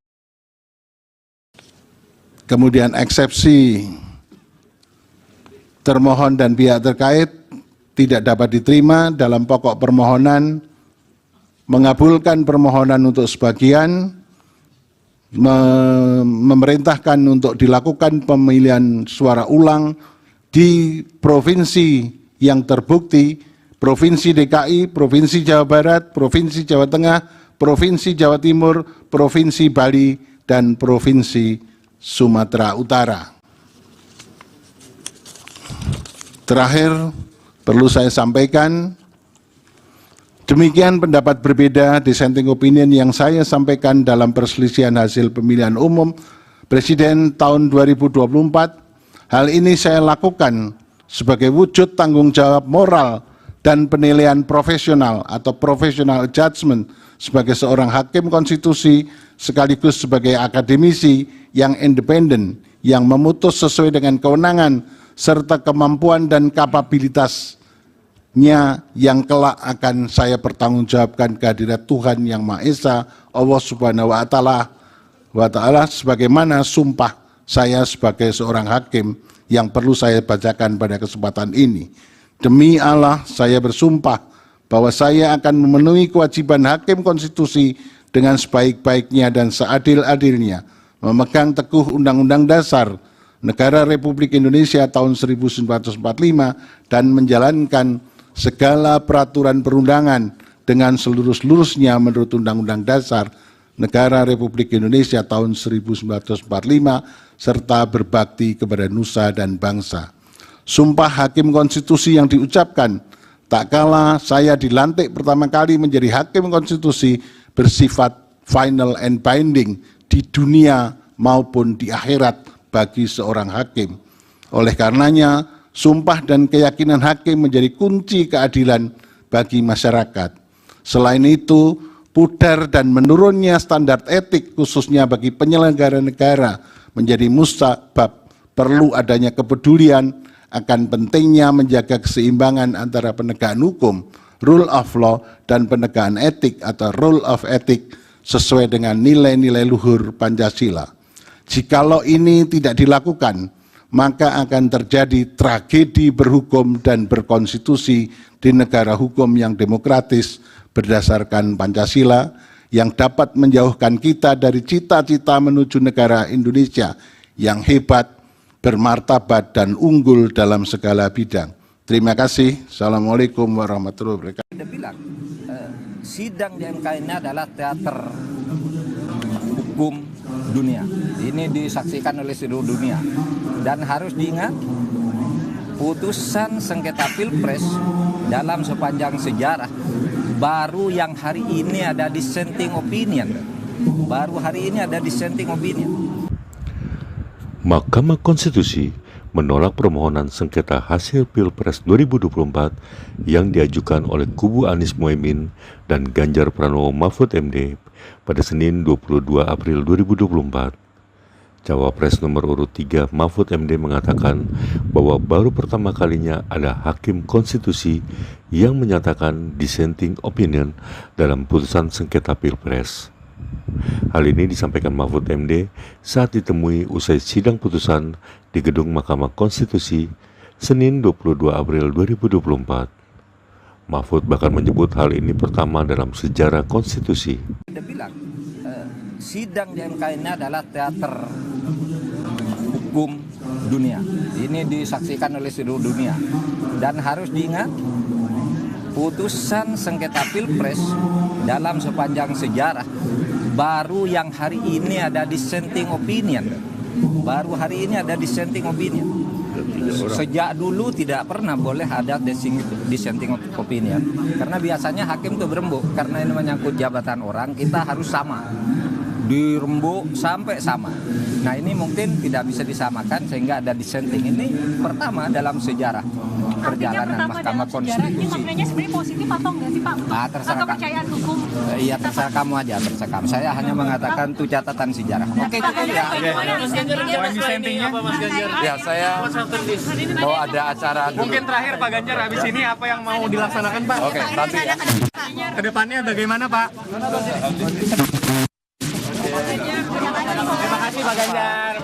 Kemudian eksepsi termohon dan pihak terkait tidak dapat diterima dalam pokok permohonan, mengabulkan permohonan untuk sebagian, memerintahkan untuk dilakukan pemilihan suara ulang di provinsi yang terbukti, Provinsi DKI, Provinsi Jawa Barat, Provinsi Jawa Tengah, Provinsi Jawa Timur, Provinsi Bali, dan Provinsi Sumatera Utara. Terakhir, perlu saya sampaikan, demikian pendapat berbeda dissenting opinion yang saya sampaikan dalam perselisihan hasil pemilihan umum Presiden tahun 2024 Hal ini saya lakukan sebagai wujud tanggung jawab moral dan penilaian profesional atau professional judgment sebagai seorang hakim konstitusi sekaligus sebagai akademisi yang independen yang memutus sesuai dengan kewenangan serta kemampuan dan kapabilitasnya yang kelak akan saya pertanggungjawabkan kehadirat Tuhan Yang Maha Esa, Allah Subhanahu wa Ta'ala, sebagaimana sumpah saya sebagai seorang hakim yang perlu saya bacakan pada kesempatan ini. Demi Allah, saya bersumpah bahwa saya akan memenuhi kewajiban hakim konstitusi dengan sebaik-baiknya dan seadil-adilnya, memegang teguh Undang-Undang Dasar Negara Republik Indonesia tahun 1945 dan menjalankan segala peraturan perundangan dengan seluruh-seluruhnya menurut Undang-Undang Dasar Negara Republik Indonesia tahun 1945 serta berbakti kepada nusa dan bangsa. Sumpah hakim konstitusi yang diucapkan tak kala saya dilantik pertama kali menjadi hakim konstitusi bersifat final and binding di dunia maupun di akhirat bagi seorang hakim. Oleh karenanya, sumpah dan keyakinan hakim menjadi kunci keadilan bagi masyarakat. Selain itu, pudar dan menurunnya standar etik khususnya bagi penyelenggara negara menjadi musabab perlu adanya kepedulian akan pentingnya menjaga keseimbangan antara penegakan hukum, rule of law, dan penegakan etik atau rule of ethic sesuai dengan nilai-nilai luhur Pancasila. Jikalau ini tidak dilakukan, maka akan terjadi tragedi berhukum dan berkonstitusi di negara hukum yang demokratis berdasarkan Pancasila yang dapat menjauhkan kita dari cita-cita menuju negara Indonesia yang hebat, bermartabat, dan unggul dalam segala bidang. Terima kasih. Assalamualaikum warahmatullahi wabarakatuh. Dia bilang, sidang di MK ini adalah teater hukum dunia. Ini disaksikan oleh seluruh dunia. Dan harus diingat, putusan sengketa Pilpres dalam sepanjang sejarah baru yang hari ini ada dissenting opinion. Baru hari ini ada dissenting opinion. Mahkamah Konstitusi menolak permohonan sengketa hasil Pilpres 2024 yang diajukan oleh kubu Anies Mohaimin dan Ganjar Pranowo Mahfud MD pada Senin 22 April 2024. Cawapres nomor urut 3 Mahfud MD mengatakan bahwa baru pertama kalinya ada hakim konstitusi yang menyatakan dissenting opinion dalam putusan sengketa Pilpres. Hal ini disampaikan Mahfud MD saat ditemui usai sidang putusan di gedung Mahkamah Konstitusi Senin 22 April 2024. Mahfud bahkan menyebut hal ini pertama dalam sejarah konstitusi. Dia bilang, sidang di MK ini adalah teater hukum dunia. Ini disaksikan oleh seluruh dunia. Dan harus diingat, putusan sengketa Pilpres dalam sepanjang sejarah baru yang hari ini ada dissenting opinion. Baru hari ini ada dissenting opinion. Sejak dulu tidak pernah boleh ada dissenting opinion. Karena biasanya hakim itu berembuk. Karena ini menyangkut jabatan orang, kita harus sama. Dirembuk sampai sama. Nah ini mungkin tidak bisa disamakan sehingga ada dissenting. Ini pertama dalam sejarah perjalanan Mahkamah Konstitusi. Ini maknanya sebenarnya positif atau enggak sih Pak? Terserah kepercayaan hukum. Iya terserah kamu aja, terserah kamu. Saya hanya mengatakan itu catatan sejarah. Oke, cukup ya. Poin dissentingnya apa Mas Ganjar? Ya saya bahwa ada acara dulu. Mungkin terakhir Pak Ganjar, habis ini apa yang mau dilaksanakan Pak? Oke, nanti ya. Kedepannya bagaimana Pak? Terima kasih Pak Ganjar.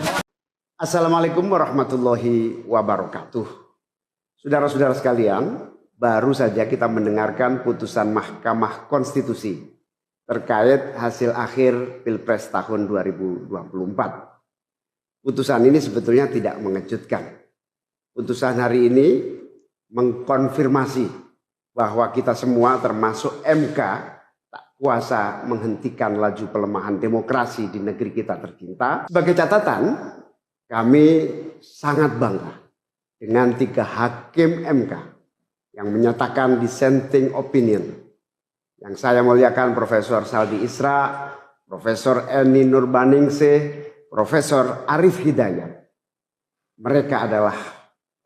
Assalamualaikum warahmatullahi wabarakatuh. Saudara-saudara sekalian, baru saja kita mendengarkan putusan Mahkamah Konstitusi terkait hasil akhir Pilpres tahun 2024. Putusan ini sebetulnya tidak mengejutkan. Putusan hari ini mengkonfirmasi bahwa kita semua termasuk MK tak kuasa menghentikan laju pelemahan demokrasi di negeri kita tercinta. Sebagai catatan, kami sangat bangga dengan 3 hakim MK yang menyatakan dissenting opinion. Yang saya muliakan Profesor Saldi Isra, Profesor Eni Nurbaningsih, Profesor Arif Hidayat. Mereka adalah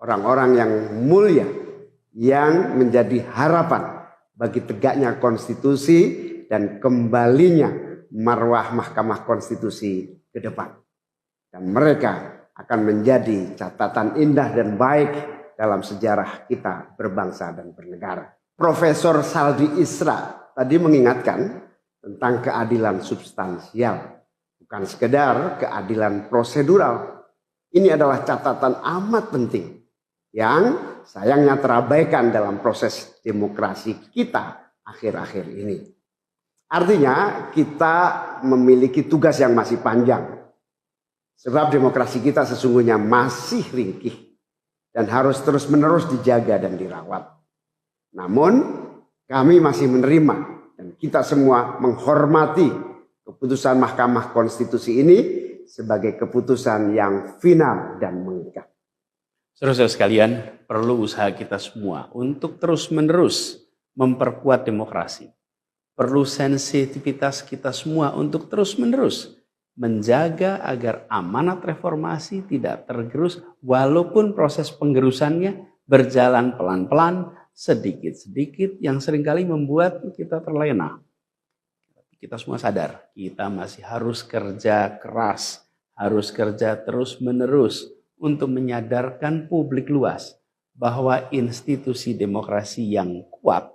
orang-orang yang mulia, yang menjadi harapan bagi tegaknya konstitusi dan kembalinya marwah Mahkamah Konstitusi ke depan. Dan mereka akan menjadi catatan indah dan baik dalam sejarah kita berbangsa dan bernegara. Profesor Saldi Isra tadi mengingatkan tentang keadilan substansial, bukan sekedar keadilan prosedural. Ini adalah catatan amat penting yang sayangnya terabaikan dalam proses demokrasi kita akhir-akhir ini. Artinya kita memiliki tugas yang masih panjang. Sebab demokrasi kita sesungguhnya masih ringkih dan harus terus-menerus dijaga dan dirawat. Namun kami masih menerima dan kita semua menghormati keputusan Mahkamah Konstitusi ini sebagai keputusan yang final dan mengikat. Saudara-saudara sekalian, perlu usaha kita semua untuk terus-menerus memperkuat demokrasi. Perlu sensitivitas kita semua untuk terus-menerus menjaga agar amanat reformasi tidak tergerus walaupun proses penggerusannya berjalan pelan-pelan, sedikit-sedikit yang seringkali membuat kita terlena. Kita semua sadar, kita masih harus kerja keras, harus kerja terus-menerus untuk menyadarkan publik luas bahwa institusi demokrasi yang kuat,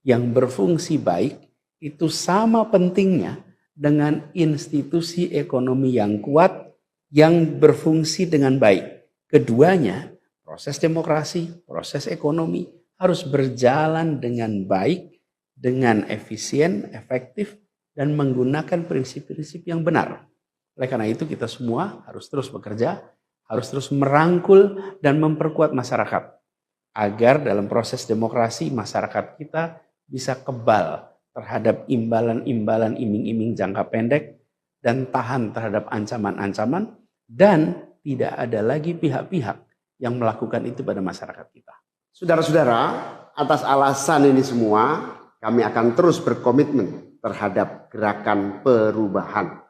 yang berfungsi baik, itu sama pentingnya dengan institusi ekonomi yang kuat, yang berfungsi dengan baik. Keduanya, proses demokrasi, proses ekonomi, harus berjalan dengan baik, dengan efisien, efektif, dan menggunakan prinsip-prinsip yang benar. Oleh karena itu kita semua harus terus bekerja, harus terus merangkul dan memperkuat masyarakat. Agar dalam proses demokrasi masyarakat kita bisa kebal terhadap imbalan-imbalan iming-iming jangka pendek dan tahan terhadap ancaman-ancaman dan tidak ada lagi pihak-pihak yang melakukan itu pada masyarakat kita. Saudara-saudara, atas alasan ini semua kami akan terus berkomitmen terhadap gerakan perubahan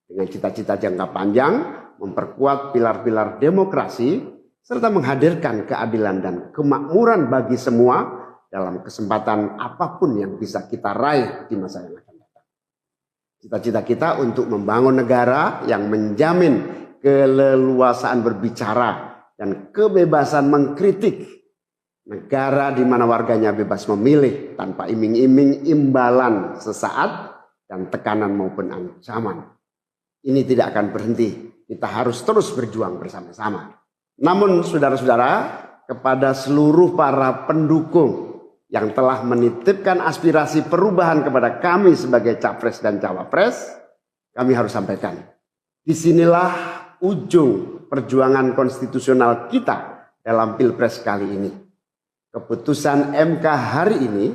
dengan cita-cita jangka panjang, memperkuat pilar-pilar demokrasi serta menghadirkan keadilan dan kemakmuran bagi semua dalam kesempatan apapun yang bisa kita raih di masa yang akan datang. Cita-cita kita untuk membangun negara yang menjamin keleluasaan berbicara dan kebebasan mengkritik. Negara di mana warganya bebas memilih tanpa iming-iming imbalan sesaat dan tekanan maupun ancaman. Ini tidak akan berhenti. Kita harus terus berjuang bersama-sama. Namun saudara-saudara, kepada seluruh para pendukung yang telah menitipkan aspirasi perubahan kepada kami sebagai capres dan cawapres, kami harus sampaikan. Disinilah ujung perjuangan konstitusional kita dalam Pilpres kali ini. Keputusan MK hari ini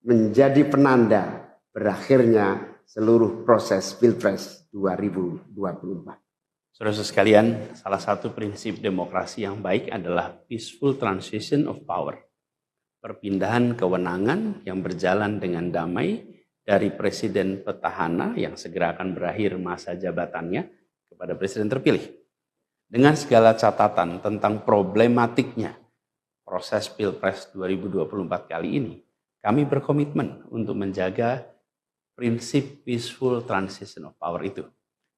menjadi penanda berakhirnya seluruh proses Pilpres 2024. Saudara sekalian, salah satu prinsip demokrasi yang baik adalah peaceful transition of power. Perpindahan kewenangan yang berjalan dengan damai dari presiden petahana yang segera akan berakhir masa jabatannya kepada presiden terpilih. Dengan segala catatan tentang problematiknya proses Pilpres 2024 kali ini, kami berkomitmen untuk menjaga prinsip peaceful transition of power itu.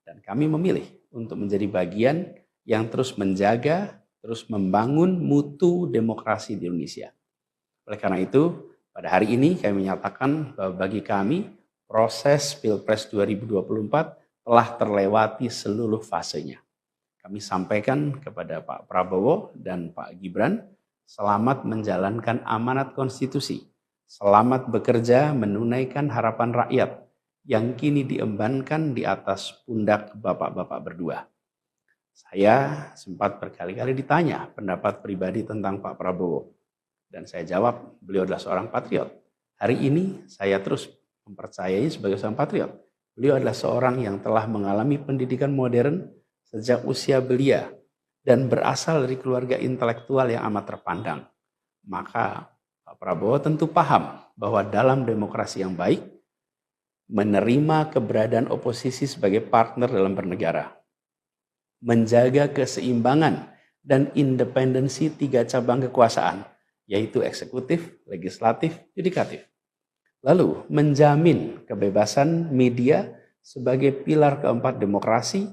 Dan kami memilih untuk menjadi bagian yang terus menjaga, terus membangun mutu demokrasi di Indonesia. Oleh karena itu, pada hari ini kami menyatakan bahwa bagi kami, proses Pilpres 2024 telah terlewati seluruh fasenya. Kami sampaikan kepada Pak Prabowo dan Pak Gibran, selamat menjalankan amanat konstitusi, selamat bekerja menunaikan harapan rakyat yang kini diembankan di atas pundak bapak-bapak berdua. Saya sempat berkali-kali ditanya pendapat pribadi tentang Pak Prabowo. Dan saya jawab, beliau adalah seorang patriot. Hari ini saya terus mempercayai sebagai seorang patriot. Beliau adalah seorang yang telah mengalami pendidikan modern sejak usia belia dan berasal dari keluarga intelektual yang amat terpandang. Maka Pak Prabowo tentu paham bahwa dalam demokrasi yang baik, menerima keberadaan oposisi sebagai partner dalam bernegara, menjaga keseimbangan dan independensi 3 cabang kekuasaan, yaitu eksekutif, legislatif, yudikatif. Lalu, menjamin kebebasan media sebagai pilar keempat demokrasi,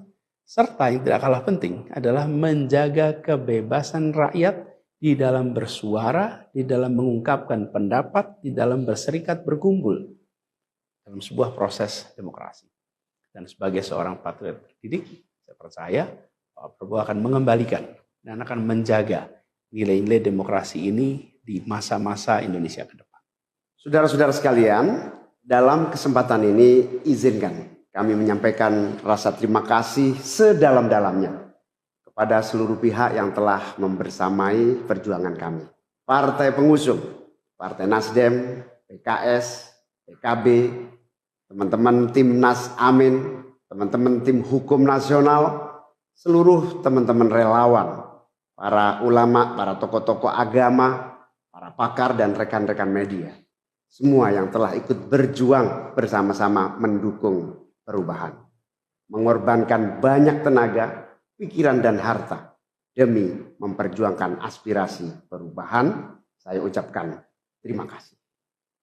serta yang tidak kalah penting adalah menjaga kebebasan rakyat di dalam bersuara, di dalam mengungkapkan pendapat, di dalam berserikat berkumpul dalam sebuah proses demokrasi. Dan sebagai seorang patriot terdidik, saya percaya Pak Prabowo akan mengembalikan dan akan menjaga nilai-nilai demokrasi ini di masa-masa Indonesia ke depan. Saudara-saudara sekalian, dalam kesempatan ini izinkan kami menyampaikan rasa terima kasih sedalam-dalamnya kepada seluruh pihak yang telah membersamai perjuangan kami. Partai pengusung, Partai Nasdem, PKS, PKB, teman-teman Timnas Amin, teman-teman tim hukum nasional, seluruh teman-teman relawan, para ulama, para tokoh-tokoh agama, para pakar dan rekan-rekan media. Semua yang telah ikut berjuang bersama-sama mendukung perubahan. Mengorbankan banyak tenaga, pikiran dan harta demi memperjuangkan aspirasi perubahan. Saya ucapkan terima kasih.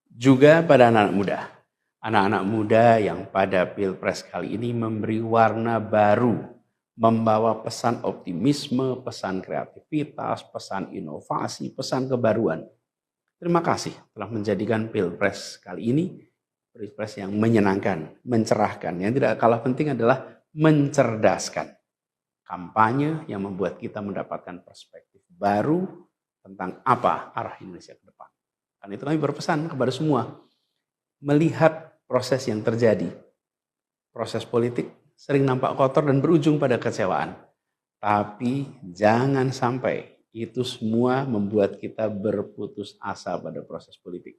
Juga pada anak-anak muda. Anak-anak muda yang pada Pilpres kali ini memberi warna baru, membawa pesan optimisme, pesan kreativitas, pesan inovasi, pesan kebaruan. Terima kasih telah menjadikan Pilpres kali ini Pilpres yang menyenangkan, mencerahkan. Yang tidak kalah penting adalah mencerdaskan. Kampanye yang membuat kita mendapatkan perspektif baru tentang apa arah Indonesia ke depan. Karena itu kami berpesan kepada semua, melihat proses yang terjadi. Proses politik sering nampak kotor dan berujung pada kecewaan. Tapi jangan sampai itu semua membuat kita berputus asa pada proses politik.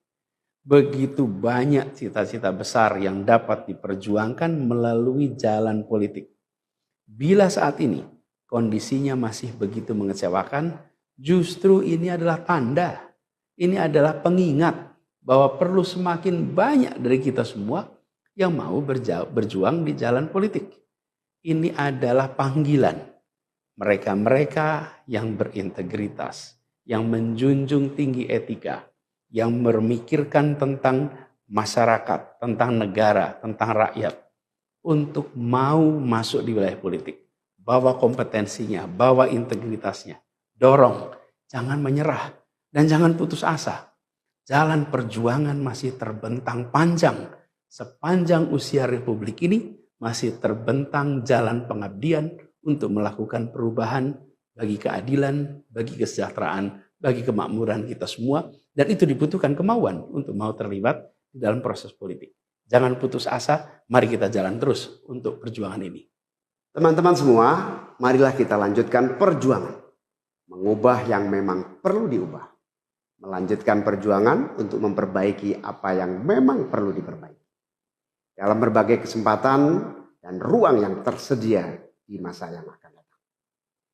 Begitu banyak cita-cita besar yang dapat diperjuangkan melalui jalan politik. Bila saat ini kondisinya masih begitu mengecewakan, justru ini adalah tanda, ini adalah pengingat bahwa perlu semakin banyak dari kita semua yang mau berjuang di jalan politik. Ini adalah panggilan mereka-mereka yang berintegritas, yang menjunjung tinggi etika, yang memikirkan tentang masyarakat, tentang negara, tentang rakyat, untuk mau masuk di wilayah politik. Bawa kompetensinya, bawa integritasnya, dorong, jangan menyerah, dan jangan putus asa. Jalan perjuangan masih terbentang panjang. Sepanjang usia Republik ini masih terbentang jalan pengabdian untuk melakukan perubahan bagi keadilan, bagi kesejahteraan, bagi kemakmuran kita semua. Dan itu dibutuhkan kemauan untuk mau terlibat di dalam proses politik. Jangan putus asa, mari kita jalan terus untuk perjuangan ini. Teman-teman semua, marilah kita lanjutkan perjuangan. Mengubah yang memang perlu diubah. Melanjutkan perjuangan untuk memperbaiki apa yang memang perlu diperbaiki. Dalam berbagai kesempatan dan ruang yang tersedia di masa yang akan datang.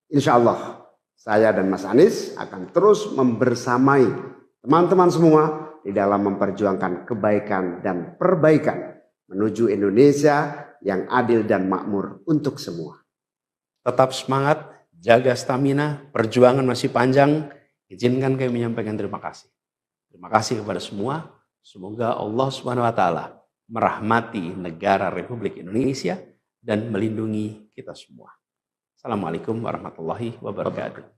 Insya Allah, saya dan Mas Anies akan terus membersamai teman-teman semua di dalam memperjuangkan kebaikan dan perbaikan menuju Indonesia yang adil dan makmur untuk semua. Tetap semangat, jaga stamina, perjuangan masih panjang. Izinkan kami menyampaikan terima kasih. Terima kasih kepada semua. Semoga Allah SWT merahmati negara Republik Indonesia dan melindungi kita semua. Assalamualaikum warahmatullahi wabarakatuh.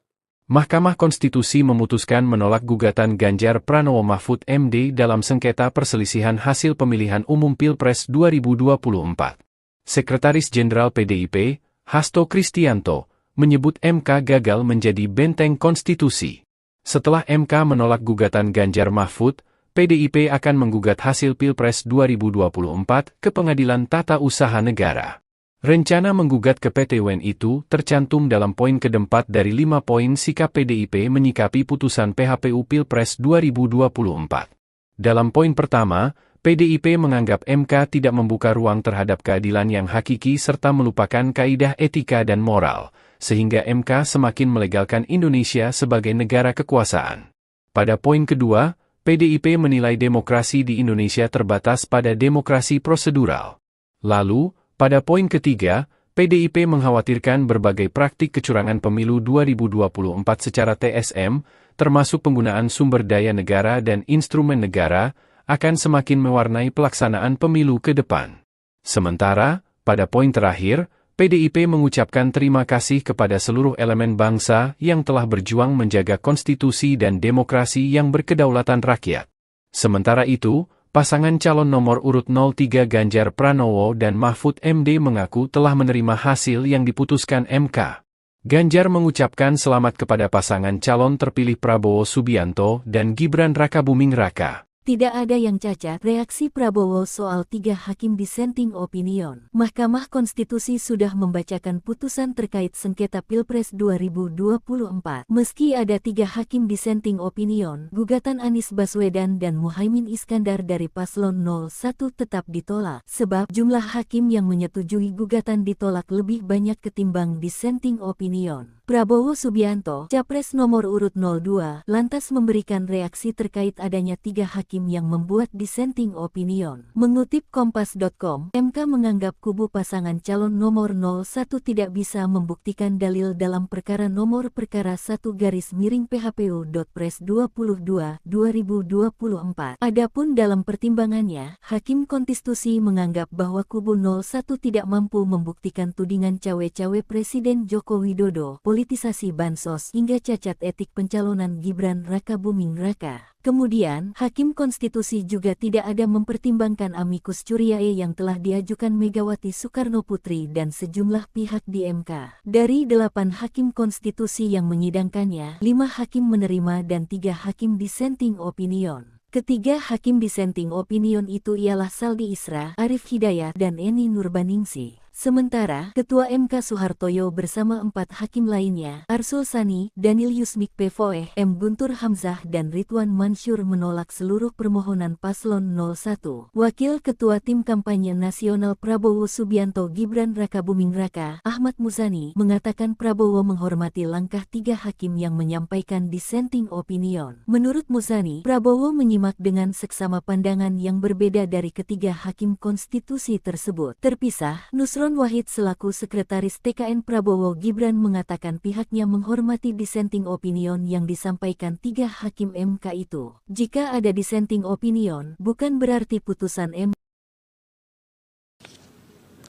Mahkamah Konstitusi memutuskan menolak gugatan Ganjar Pranowo Mahfud MD dalam sengketa perselisihan hasil pemilihan umum Pilpres 2024. Sekretaris Jenderal PDIP, Hasto Kristianto, menyebut MK gagal menjadi benteng konstitusi. Setelah MK menolak gugatan Ganjar Mahfud, PDIP akan menggugat hasil Pilpres 2024 ke Pengadilan Tata Usaha Negara. Rencana menggugat ke PT UN itu tercantum dalam poin keempat dari 5 poin sikap PDIP menyikapi putusan PHPU Pilpres 2024. Dalam poin pertama, PDIP menganggap MK tidak membuka ruang terhadap keadilan yang hakiki serta melupakan kaidah etika dan moral, sehingga MK semakin melegalkan Indonesia sebagai negara kekuasaan. Pada poin kedua, PDIP menilai demokrasi di Indonesia terbatas pada demokrasi prosedural. Lalu, pada poin ketiga, PDIP mengkhawatirkan berbagai praktik kecurangan pemilu 2024 secara TSM, termasuk penggunaan sumber daya negara dan instrumen negara, akan semakin mewarnai pelaksanaan pemilu ke depan. Sementara, pada poin terakhir, PDIP mengucapkan terima kasih kepada seluruh elemen bangsa yang telah berjuang menjaga konstitusi dan demokrasi yang berkedaulatan rakyat. Sementara itu, pasangan calon nomor urut 03 Ganjar Pranowo dan Mahfud MD mengaku telah menerima hasil yang diputuskan MK. Ganjar mengucapkan selamat kepada pasangan calon terpilih Prabowo Subianto dan Gibran Rakabuming Raka. Tidak ada yang cacat, reaksi Prabowo soal 3 hakim dissenting opinion. Mahkamah Konstitusi sudah membacakan putusan terkait sengketa Pilpres 2024. Meski ada 3 hakim dissenting opinion, gugatan Anies Baswedan dan Muhaimin Iskandar dari Paslon 01 tetap ditolak, sebab jumlah hakim yang menyetujui gugatan ditolak lebih banyak ketimbang dissenting opinion. Prabowo Subianto, Capres nomor urut 02, lantas memberikan reaksi terkait adanya 3 hakim yang membuat dissenting opinion. Mengutip Kompas.com, MK menganggap kubu pasangan calon nomor 01 tidak bisa membuktikan dalil dalam perkara nomor perkara 1-PHPU.Pres 22/2024. Adapun dalam pertimbangannya, Hakim Konstitusi menganggap bahwa kubu 01 tidak mampu membuktikan tudingan cawe-cawe Presiden Joko Widodo, politisasi bansos hingga cacat etik pencalonan Gibran Rakabuming Raka. Kemudian, Hakim Konstitusi juga tidak ada mempertimbangkan amicus curiae yang telah diajukan Megawati Soekarnoputri dan sejumlah pihak di MK. Dari 8 Hakim Konstitusi yang menyidangkannya, 5 hakim menerima dan 3 hakim dissenting opinion. Ketiga hakim dissenting opinion itu ialah Saldi Isra, Arif Hidayat, dan Eni Nurbaningsih. Sementara, Ketua MK Soehartoyo bersama 4 hakim lainnya, Arsul Sani, Daniel Yusmik Pevoeh, M. Guntur Hamzah dan Ridwan Mansur menolak seluruh permohonan Paslon 01. Wakil Ketua Tim Kampanye Nasional Prabowo Subianto Gibran Rakabuming Raka, Ahmad Muzani, mengatakan Prabowo menghormati langkah 3 hakim yang menyampaikan dissenting opinion. Menurut Muzani, Prabowo menyimak dengan seksama pandangan yang berbeda dari ketiga hakim konstitusi tersebut. Terpisah, Nusron Wahid selaku Sekretaris TKN Prabowo Gibran mengatakan pihaknya menghormati dissenting opinion yang disampaikan 3 hakim MK itu. Jika ada dissenting opinion, bukan berarti putusan MK.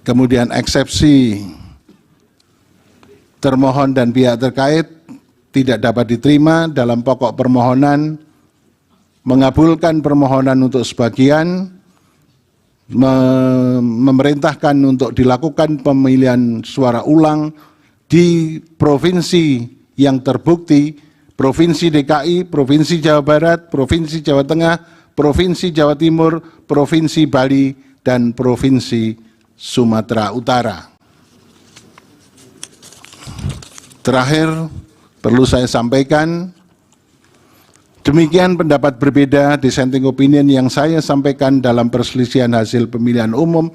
Kemudian eksepsi termohon dan pihak terkait tidak dapat diterima dalam pokok permohonan, mengabulkan permohonan untuk sebagian, memerintahkan untuk dilakukan pemilihan suara ulang di provinsi yang terbukti, Provinsi DKI, Provinsi Jawa Barat, Provinsi Jawa Tengah, Provinsi Jawa Timur, Provinsi Bali, dan Provinsi Sumatera Utara. Terakhir, perlu saya sampaikan, demikian pendapat berbeda dissenting opinion yang saya sampaikan dalam perselisihan hasil pemilihan umum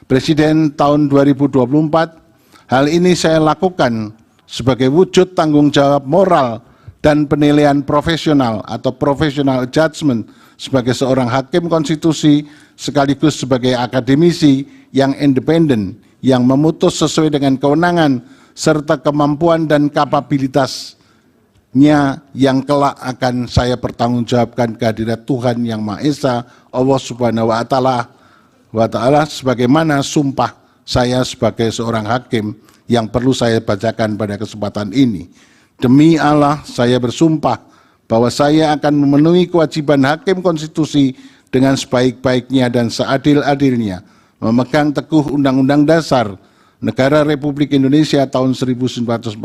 Presiden tahun 2024. Hal ini saya lakukan sebagai wujud tanggung jawab moral dan penilaian profesional atau professional judgment sebagai seorang hakim konstitusi sekaligus sebagai akademisi yang independen yang memutus sesuai dengan kewenangan serta kemampuan dan kapabilitas yang kelak akan saya pertanggungjawabkan kehadirat Tuhan Yang Maha Esa, Allah Subhanahu wa Ta'ala, sebagaimana sumpah saya sebagai seorang hakim yang perlu saya bacakan pada kesempatan ini. Demi Allah, saya bersumpah bahwa saya akan memenuhi kewajiban hakim konstitusi dengan sebaik-baiknya dan seadil-adilnya, memegang teguh Undang-Undang Dasar Negara Republik Indonesia tahun 1945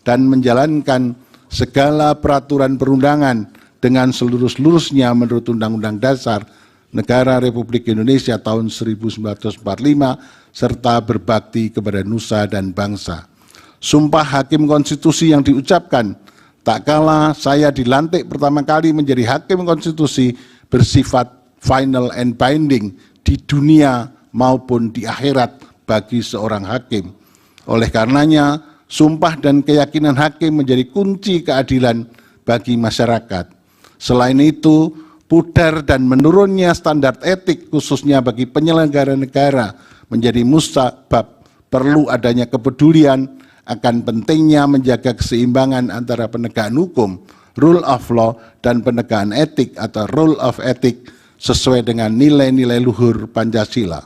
dan menjalankan segala peraturan perundangan dengan seluruh-seluruhnya menurut Undang-Undang Dasar Negara Republik Indonesia tahun 1945 serta berbakti kepada nusa dan bangsa. Sumpah hakim konstitusi yang diucapkan tak kala saya dilantik pertama kali menjadi hakim konstitusi bersifat final and binding di dunia maupun di akhirat bagi seorang hakim. Oleh karenanya, sumpah dan keyakinan hakim menjadi kunci keadilan bagi masyarakat. Selain itu, pudar dan menurunnya standar etik khususnya bagi penyelenggara negara menjadi musabab perlu adanya kepedulian akan pentingnya menjaga keseimbangan antara penegakan hukum, rule of law, dan penegakan etik atau rule of ethic sesuai dengan nilai-nilai luhur Pancasila.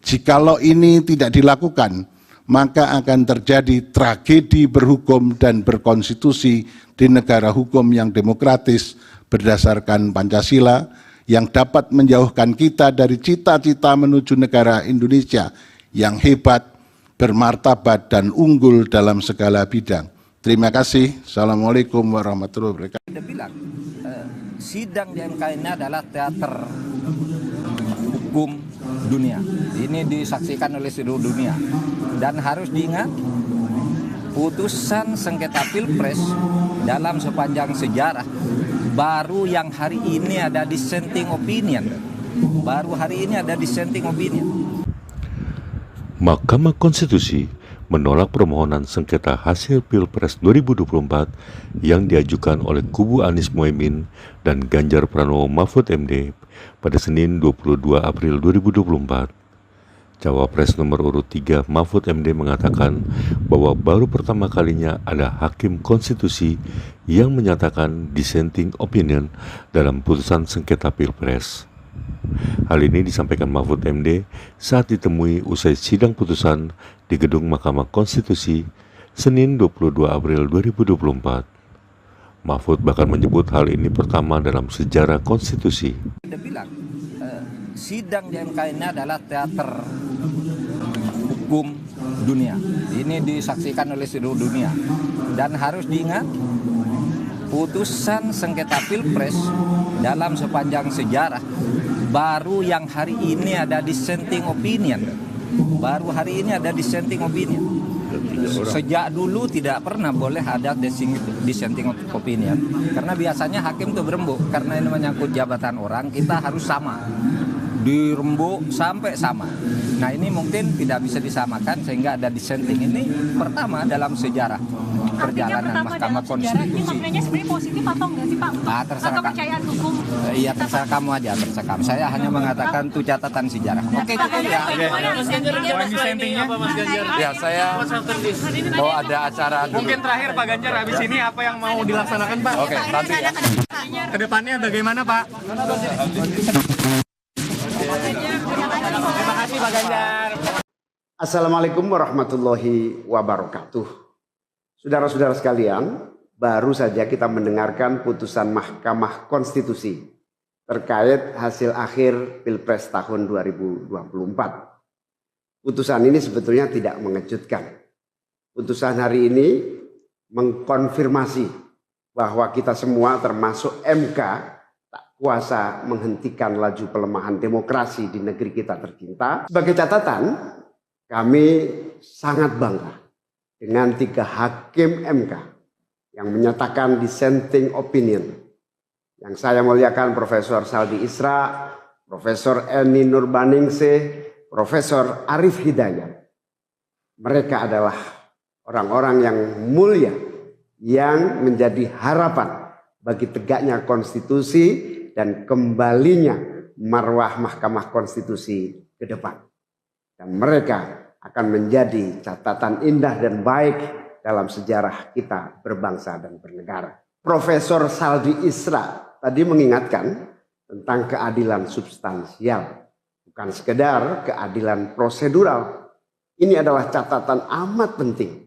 Jikalau ini tidak dilakukan, maka akan terjadi tragedi berhukum dan berkonstitusi di negara hukum yang demokratis berdasarkan Pancasila yang dapat menjauhkan kita dari cita-cita menuju negara Indonesia yang hebat, bermartabat, dan unggul dalam segala bidang. Terima kasih. Assalamualaikum warahmatullahi wabarakatuh. Dia bilang, sidang di MK ini adalah teater hukum dunia. Ini disaksikan oleh seluruh dunia. Dan harus diingat, putusan sengketa Pilpres dalam sepanjang sejarah baru yang hari ini ada dissenting opinion. Baru hari ini ada dissenting opinion. Mahkamah Konstitusi menolak permohonan sengketa hasil Pilpres 2024 yang diajukan oleh kubu Anies Mohaimin dan Ganjar Pranowo Mahfud MD pada Senin 22 April 2024. Cawapres nomor urut 3 Mahfud MD mengatakan bahwa baru pertama kalinya ada hakim konstitusi yang menyatakan dissenting opinion dalam putusan sengketa Pilpres. Hal ini disampaikan Mahfud MD saat ditemui usai sidang putusan di Gedung Mahkamah Konstitusi Senin 22 April 2024. Mahfud bahkan menyebut hal ini pertama dalam sejarah konstitusi. Dia bilang, sidang di MK ini adalah teater hukum dunia. Ini disaksikan oleh seluruh dunia. Dan harus diingat, putusan sengketa Pilpres dalam sepanjang sejarah baru yang hari ini ada dissenting opinion. Baru hari ini ada dissenting opinion. Sejak dulu tidak pernah boleh ada dissenting opinion. Karena biasanya hakim itu berembuk. Karena ini menyangkut jabatan orang, kita harus sama. Dirembuk sampai sama. Nah ini mungkin tidak bisa disamakan sehingga ada dissenting. Ini pertama dalam sejarah perjalanan Mahkamah Konstitusi. Ini maknanya sebenarnya positif atau enggak sih Pak? Terserah kepercayaan hukum. Iya terserah kamu aja, terserah kamu. Saya hanya mengatakan itu catatan sejarah. Oke cukup ya. Poin dissentingnya apa Mas Ganjar? Ya saya bahwa ada acara dulu. Mungkin terakhir Pak Ganjar, habis ini apa yang mau dilaksanakan Pak? Oke, nanti ya. Kedepannya bagaimana Pak? Terima kasih Pak Ganjar. Assalamualaikum warahmatullahi wabarakatuh. Saudara-saudara sekalian, baru saja kita mendengarkan putusan Mahkamah Konstitusi terkait hasil akhir Pilpres tahun 2024. Putusan ini sebetulnya tidak mengejutkan. Putusan hari ini mengkonfirmasi bahwa kita semua termasuk MK tak kuasa menghentikan laju pelemahan demokrasi di negeri kita tercinta. Sebagai catatan, kami sangat bangga dengan 3 hakim MK yang menyatakan dissenting opinion. Yang saya muliakan Profesor Saldi Isra, Profesor Eni Nurbaningsih, Profesor Arif Hidayat. Mereka adalah orang-orang yang mulia yang menjadi harapan bagi tegaknya konstitusi dan kembalinya marwah Mahkamah Konstitusi ke depan. Dan mereka akan menjadi catatan indah dan baik dalam sejarah kita berbangsa dan bernegara. Profesor Saldi Isra tadi mengingatkan tentang keadilan substansial, bukan sekedar keadilan prosedural. Ini adalah catatan amat penting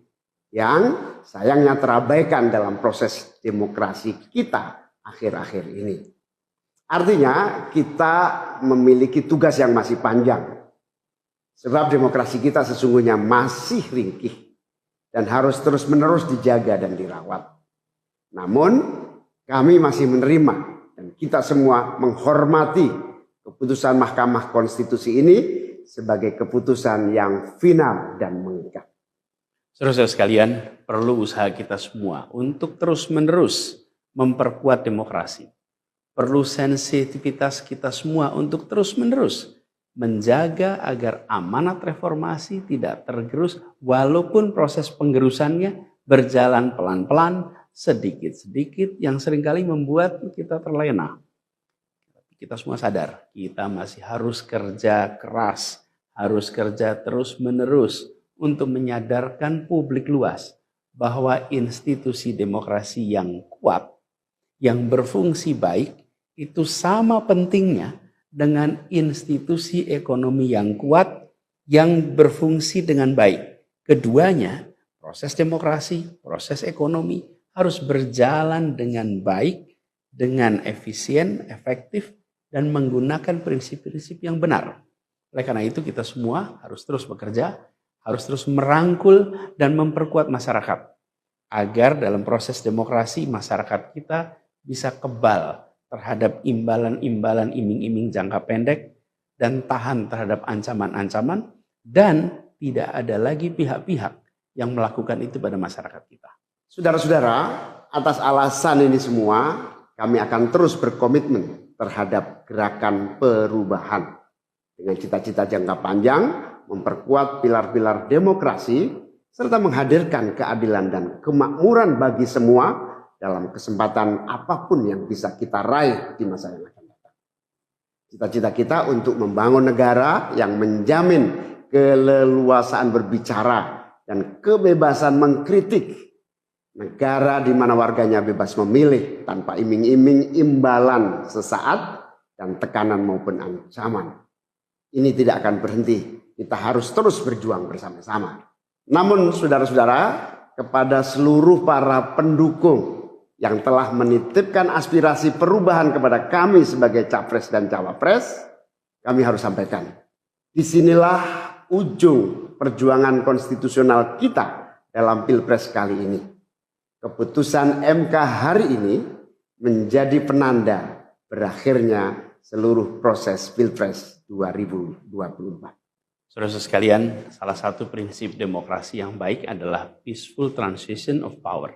yang sayangnya terabaikan dalam proses demokrasi kita akhir-akhir ini. Artinya kita memiliki tugas yang masih panjang. Sebab demokrasi kita sesungguhnya masih ringkih dan harus terus-menerus dijaga dan dirawat. Namun kami masih menerima dan kita semua menghormati keputusan Mahkamah Konstitusi ini sebagai keputusan yang final dan mengikat. Saudara-saudara sekalian, perlu usaha kita semua untuk terus-menerus memperkuat demokrasi. Perlu sensitivitas kita semua untuk terus-menerus menjaga agar amanat reformasi tidak tergerus walaupun proses penggerusannya berjalan pelan-pelan, sedikit-sedikit yang seringkali membuat kita terlena. Kita semua sadar, kita masih harus kerja keras, harus kerja terus-menerus untuk menyadarkan publik luas bahwa institusi demokrasi yang kuat, yang berfungsi baik, itu sama pentingnya dengan institusi ekonomi yang kuat, yang berfungsi dengan baik. Keduanya, proses demokrasi, proses ekonomi, harus berjalan dengan baik, dengan efisien, efektif, dan menggunakan prinsip-prinsip yang benar. Oleh karena itu kita semua harus terus bekerja, harus terus merangkul dan memperkuat masyarakat. Agar dalam proses demokrasi masyarakat kita bisa kebal terhadap imbalan-imbalan iming-iming jangka pendek dan tahan terhadap ancaman-ancaman, dan tidak ada lagi pihak-pihak yang melakukan itu pada masyarakat kita. Saudara-saudara, atas alasan ini semua, kami akan terus berkomitmen terhadap gerakan perubahan dengan cita-cita jangka panjang, memperkuat pilar-pilar demokrasi, serta menghadirkan keadilan dan kemakmuran bagi semua dalam kesempatan apapun yang bisa kita raih di masa yang akan datang. Cita-cita kita untuk membangun negara yang menjamin keleluasaan berbicara dan kebebasan mengkritik. Negara di mana warganya bebas memilih tanpa iming-iming imbalan sesaat dan tekanan maupun ancaman. Ini tidak akan berhenti. Kita harus terus berjuang bersama-sama. Namun saudara-saudara, kepada seluruh para pendukung yang telah menitipkan aspirasi perubahan kepada kami sebagai capres dan cawapres, kami harus sampaikan. Disinilah ujung perjuangan konstitusional kita dalam Pilpres kali ini. Keputusan MK hari ini menjadi penanda berakhirnya seluruh proses Pilpres 2024. Saudara-saudara sekalian, salah satu prinsip demokrasi yang baik adalah peaceful transition of power.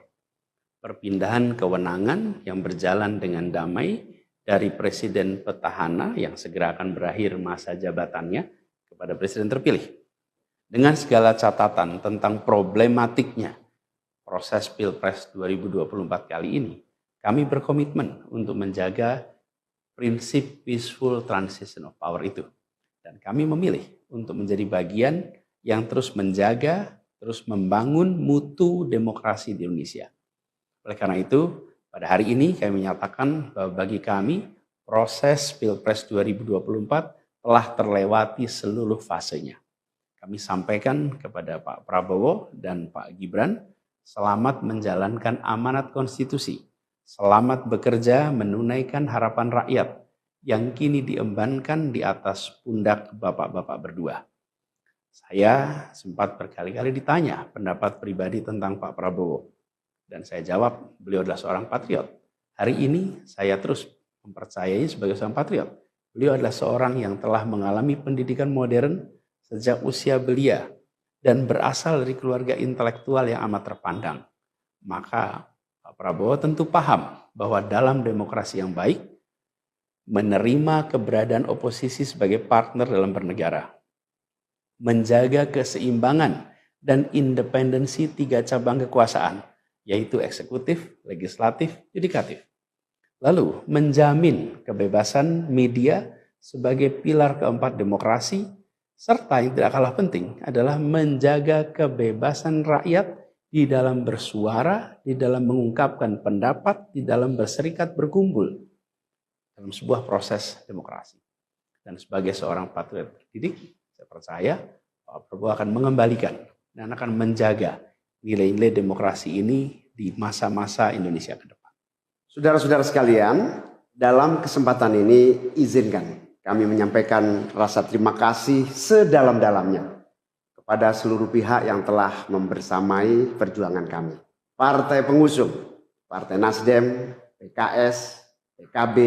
Perpindahan kewenangan yang berjalan dengan damai dari presiden petahana yang segera akan berakhir masa jabatannya kepada presiden terpilih. Dengan segala catatan tentang problematiknya proses Pilpres 2024 kali ini, kami berkomitmen untuk menjaga prinsip peaceful transition of power itu. Dan kami memilih untuk menjadi bagian yang terus menjaga, terus membangun mutu demokrasi di Indonesia. Oleh karena itu, pada hari ini kami menyatakan bahwa bagi kami, proses Pilpres 2024 telah terlewati seluruh fasenya. Kami sampaikan kepada Pak Prabowo dan Pak Gibran, selamat menjalankan amanat konstitusi, selamat bekerja menunaikan harapan rakyat yang kini diembankan di atas pundak bapak-bapak berdua. Saya sempat berkali-kali ditanya pendapat pribadi tentang Pak Prabowo. Dan saya jawab, beliau adalah seorang patriot. Hari ini saya terus mempercayai sebagai seorang patriot. Beliau adalah seorang yang telah mengalami pendidikan modern sejak usia belia dan berasal dari keluarga intelektual yang amat terpandang. Maka Pak Prabowo tentu paham bahwa dalam demokrasi yang baik, menerima keberadaan oposisi sebagai partner dalam bernegara, menjaga keseimbangan dan independensi tiga cabang kekuasaan, yaitu eksekutif, legislatif, yudikatif. Lalu menjamin kebebasan media sebagai pilar keempat demokrasi, serta yang tidak kalah penting adalah menjaga kebebasan rakyat di dalam bersuara, di dalam mengungkapkan pendapat, di dalam berserikat berkumpul dalam sebuah proses demokrasi. Dan sebagai seorang patriot terdidik, saya percaya Pak Prabowo akan mengembalikan dan akan menjaga nilai-nilai demokrasi ini di masa-masa Indonesia ke depan. Saudara-saudara sekalian, dalam kesempatan ini izinkan kami menyampaikan rasa terima kasih sedalam-dalamnya kepada seluruh pihak yang telah membersamai perjuangan kami. Partai pengusung, Partai Nasdem, PKS, PKB,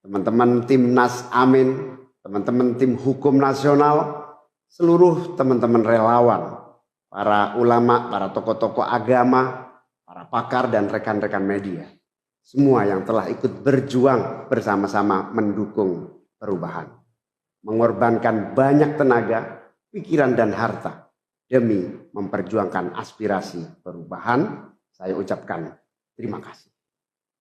teman-teman tim Nas Amin, teman-teman tim Hukum Nasional, seluruh teman-teman relawan, para ulama, para tokoh-tokoh agama, para pakar dan rekan-rekan media. Semua yang telah ikut berjuang bersama-sama mendukung perubahan. Mengorbankan banyak tenaga, pikiran dan harta demi memperjuangkan aspirasi perubahan. Saya ucapkan terima kasih.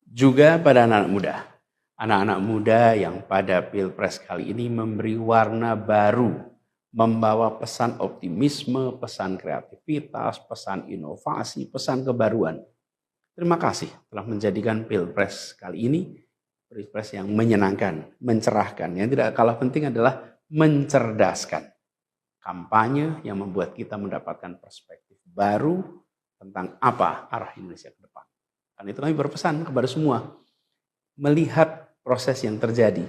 Juga pada anak-anak muda yang pada Pilpres kali ini memberi warna baru, membawa pesan optimisme, pesan kreativitas, pesan inovasi, pesan kebaruan. Terima kasih telah menjadikan Pilpres kali ini Pilpres yang menyenangkan, mencerahkan. Yang tidak kalah penting adalah mencerdaskan. Kampanye yang membuat kita mendapatkan perspektif baru tentang apa arah Indonesia ke depan. Karena itu kami berpesan kepada semua, melihat proses yang terjadi.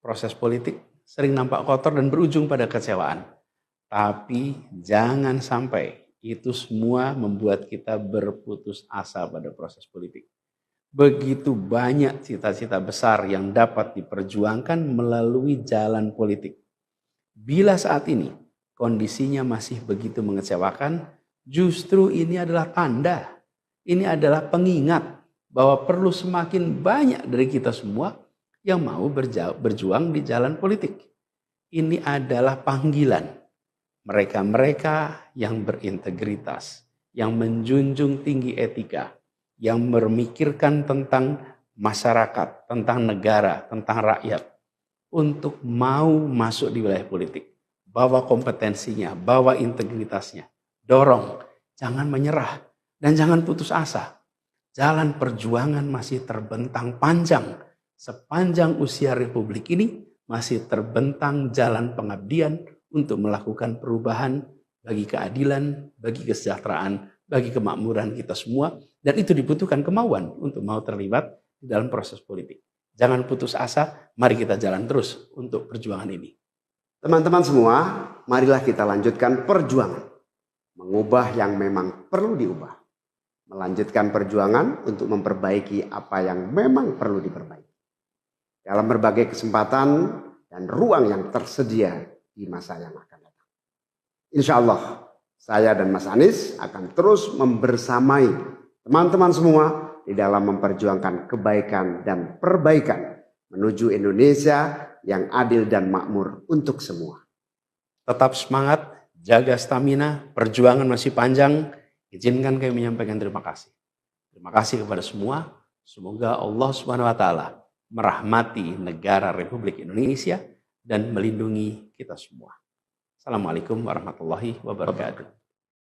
Proses politik sering nampak kotor dan berujung pada kecewaan. Tapi jangan sampai itu semua membuat kita berputus asa pada proses politik. Begitu banyak cita-cita besar yang dapat diperjuangkan melalui jalan politik. Bila saat ini kondisinya masih begitu mengecewakan, justru ini adalah tanda, ini adalah pengingat bahwa perlu semakin banyak dari kita semua yang mau berjuang di jalan politik. Ini adalah panggilan mereka-mereka yang berintegritas, yang menjunjung tinggi etika, yang memikirkan tentang masyarakat, tentang negara, tentang rakyat, untuk mau masuk di wilayah politik. Bawa kompetensinya, bawa integritasnya, dorong, jangan menyerah, dan jangan putus asa. Jalan perjuangan masih terbentang panjang. Sepanjang usia Republik ini masih terbentang jalan pengabdian untuk melakukan perubahan bagi keadilan, bagi kesejahteraan, bagi kemakmuran kita semua. Dan itu dibutuhkan kemauan untuk mau terlibat di dalam proses politik. Jangan putus asa, mari kita jalan terus untuk perjuangan ini. Teman-teman semua, marilah kita lanjutkan perjuangan. Mengubah yang memang perlu diubah. Melanjutkan perjuangan untuk memperbaiki apa yang memang perlu diperbaiki. Dalam berbagai kesempatan dan ruang yang tersedia di masa yang akan datang. Insya Allah, saya dan Mas Anies akan terus membersamai teman-teman semua di dalam memperjuangkan kebaikan dan perbaikan menuju Indonesia yang adil dan makmur untuk semua. Tetap semangat, jaga stamina, perjuangan masih panjang. Izinkan kami menyampaikan terima kasih. Terima kasih kepada semua. Semoga Allah SWT merahmati negara Republik Indonesia dan melindungi kita semua. Assalamualaikum warahmatullahi wabarakatuh.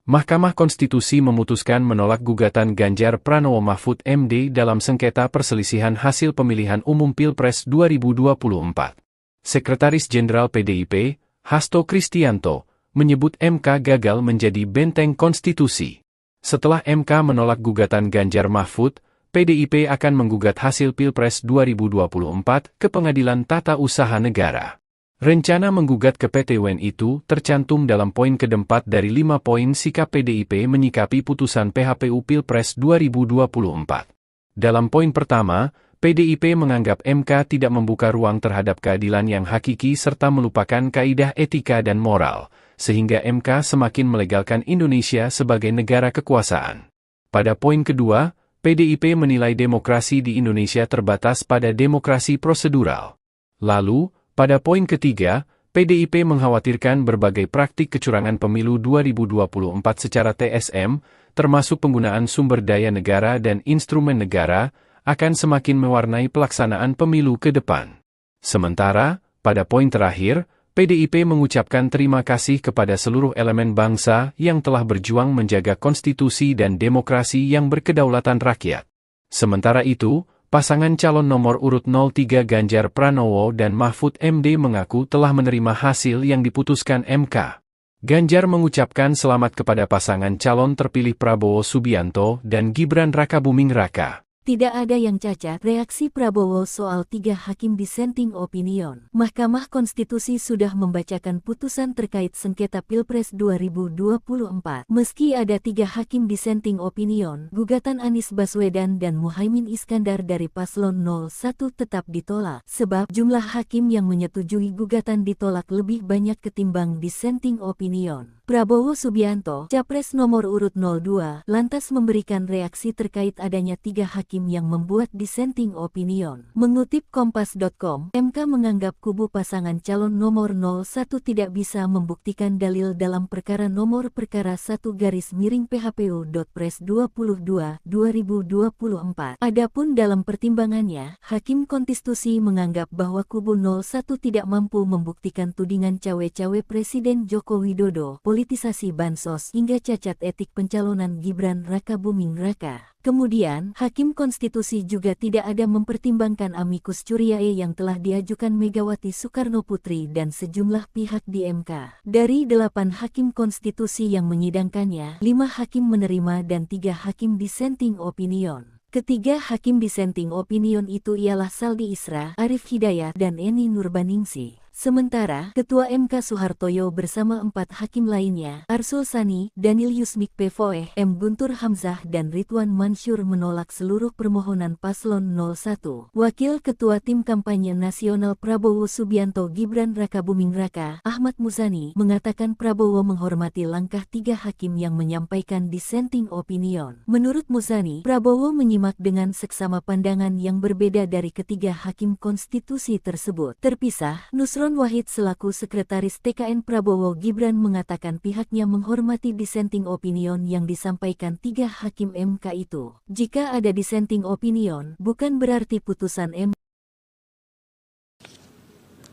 Mahkamah Konstitusi memutuskan menolak gugatan Ganjar Pranowo Mahfud MD dalam sengketa perselisihan hasil pemilihan umum Pilpres 2024. Sekretaris Jenderal PDIP, Hasto Kristianto, menyebut MK gagal menjadi benteng konstitusi. Setelah MK menolak gugatan Ganjar Mahfud, PDIP akan menggugat hasil Pilpres 2024 ke Pengadilan Tata Usaha Negara. Rencana menggugat ke PT UN itu tercantum dalam poin keempat dari 5 poin sikap PDIP menyikapi putusan PHPU Pilpres 2024. Dalam poin pertama, PDIP menganggap MK tidak membuka ruang terhadap keadilan yang hakiki serta melupakan kaidah etika dan moral, sehingga MK semakin melegalkan Indonesia sebagai negara kekuasaan. Pada poin kedua, PDIP menilai demokrasi di Indonesia terbatas pada demokrasi prosedural. Lalu, pada poin ketiga, PDIP mengkhawatirkan berbagai praktik kecurangan pemilu 2024 secara TSM, termasuk penggunaan sumber daya negara dan instrumen negara, akan semakin mewarnai pelaksanaan pemilu ke depan. Sementara, pada poin terakhir, PDIP mengucapkan terima kasih kepada seluruh elemen bangsa yang telah berjuang menjaga konstitusi dan demokrasi yang berkedaulatan rakyat. Sementara itu, pasangan calon nomor urut 03 Ganjar Pranowo dan Mahfud MD mengaku telah menerima hasil yang diputuskan MK. Ganjar mengucapkan selamat kepada pasangan calon terpilih Prabowo Subianto dan Gibran Rakabuming Raka. Tidak ada yang cacat, reaksi Prabowo soal 3 hakim dissenting opinion. Mahkamah Konstitusi sudah membacakan putusan terkait sengketa Pilpres 2024. Meski ada 3 hakim dissenting opinion, gugatan Anies Baswedan dan Muhaimin Iskandar dari Paslon 01 tetap ditolak, sebab jumlah hakim yang menyetujui gugatan ditolak lebih banyak ketimbang dissenting opinion. Prabowo Subianto, Capres nomor urut 02, lantas memberikan reaksi terkait adanya 3 hakim yang membuat dissenting opinion. Mengutip Kompas.com, MK menganggap kubu pasangan calon nomor 01 tidak bisa membuktikan dalil dalam perkara nomor perkara 1-PHPU.Pres 22/2024. Adapun dalam pertimbangannya, Hakim Konstitusi menganggap bahwa kubu 01 tidak mampu membuktikan tudingan cawe-cawe Presiden Joko Widodo, politisasi bansos hingga cacat etik pencalonan Gibran Rakabuming Raka. Kemudian, Hakim Konstitusi juga tidak ada mempertimbangkan amicus curiae yang telah diajukan Megawati Soekarnoputri dan sejumlah pihak di MK. Dari 8 Hakim Konstitusi yang menyidangkannya, 5 hakim menerima dan 3 hakim dissenting opinion. Ketiga hakim dissenting opinion itu ialah Saldi Isra, Arif Hidayat, dan Eni Nurbaningsih. Sementara, Ketua MK Soehartoyo bersama 4 hakim lainnya, Arsul Sani, Daniel Yusmik Pvoe, M. Guntur Hamzah dan Ridwan Mansur menolak seluruh permohonan paslon 01. Wakil Ketua Tim Kampanye Nasional Prabowo Subianto Gibran Rakabuming Raka, Ahmad Muzani, mengatakan Prabowo menghormati langkah 3 hakim yang menyampaikan dissenting opinion. Menurut Muzani, Prabowo menyimak dengan seksama pandangan yang berbeda dari ketiga hakim konstitusi tersebut. Terpisah, Nusron Wahid selaku Sekretaris TKN Prabowo Gibran mengatakan pihaknya menghormati dissenting opinion yang disampaikan 3 hakim MK itu. Jika ada dissenting opinion, bukan berarti putusan MK.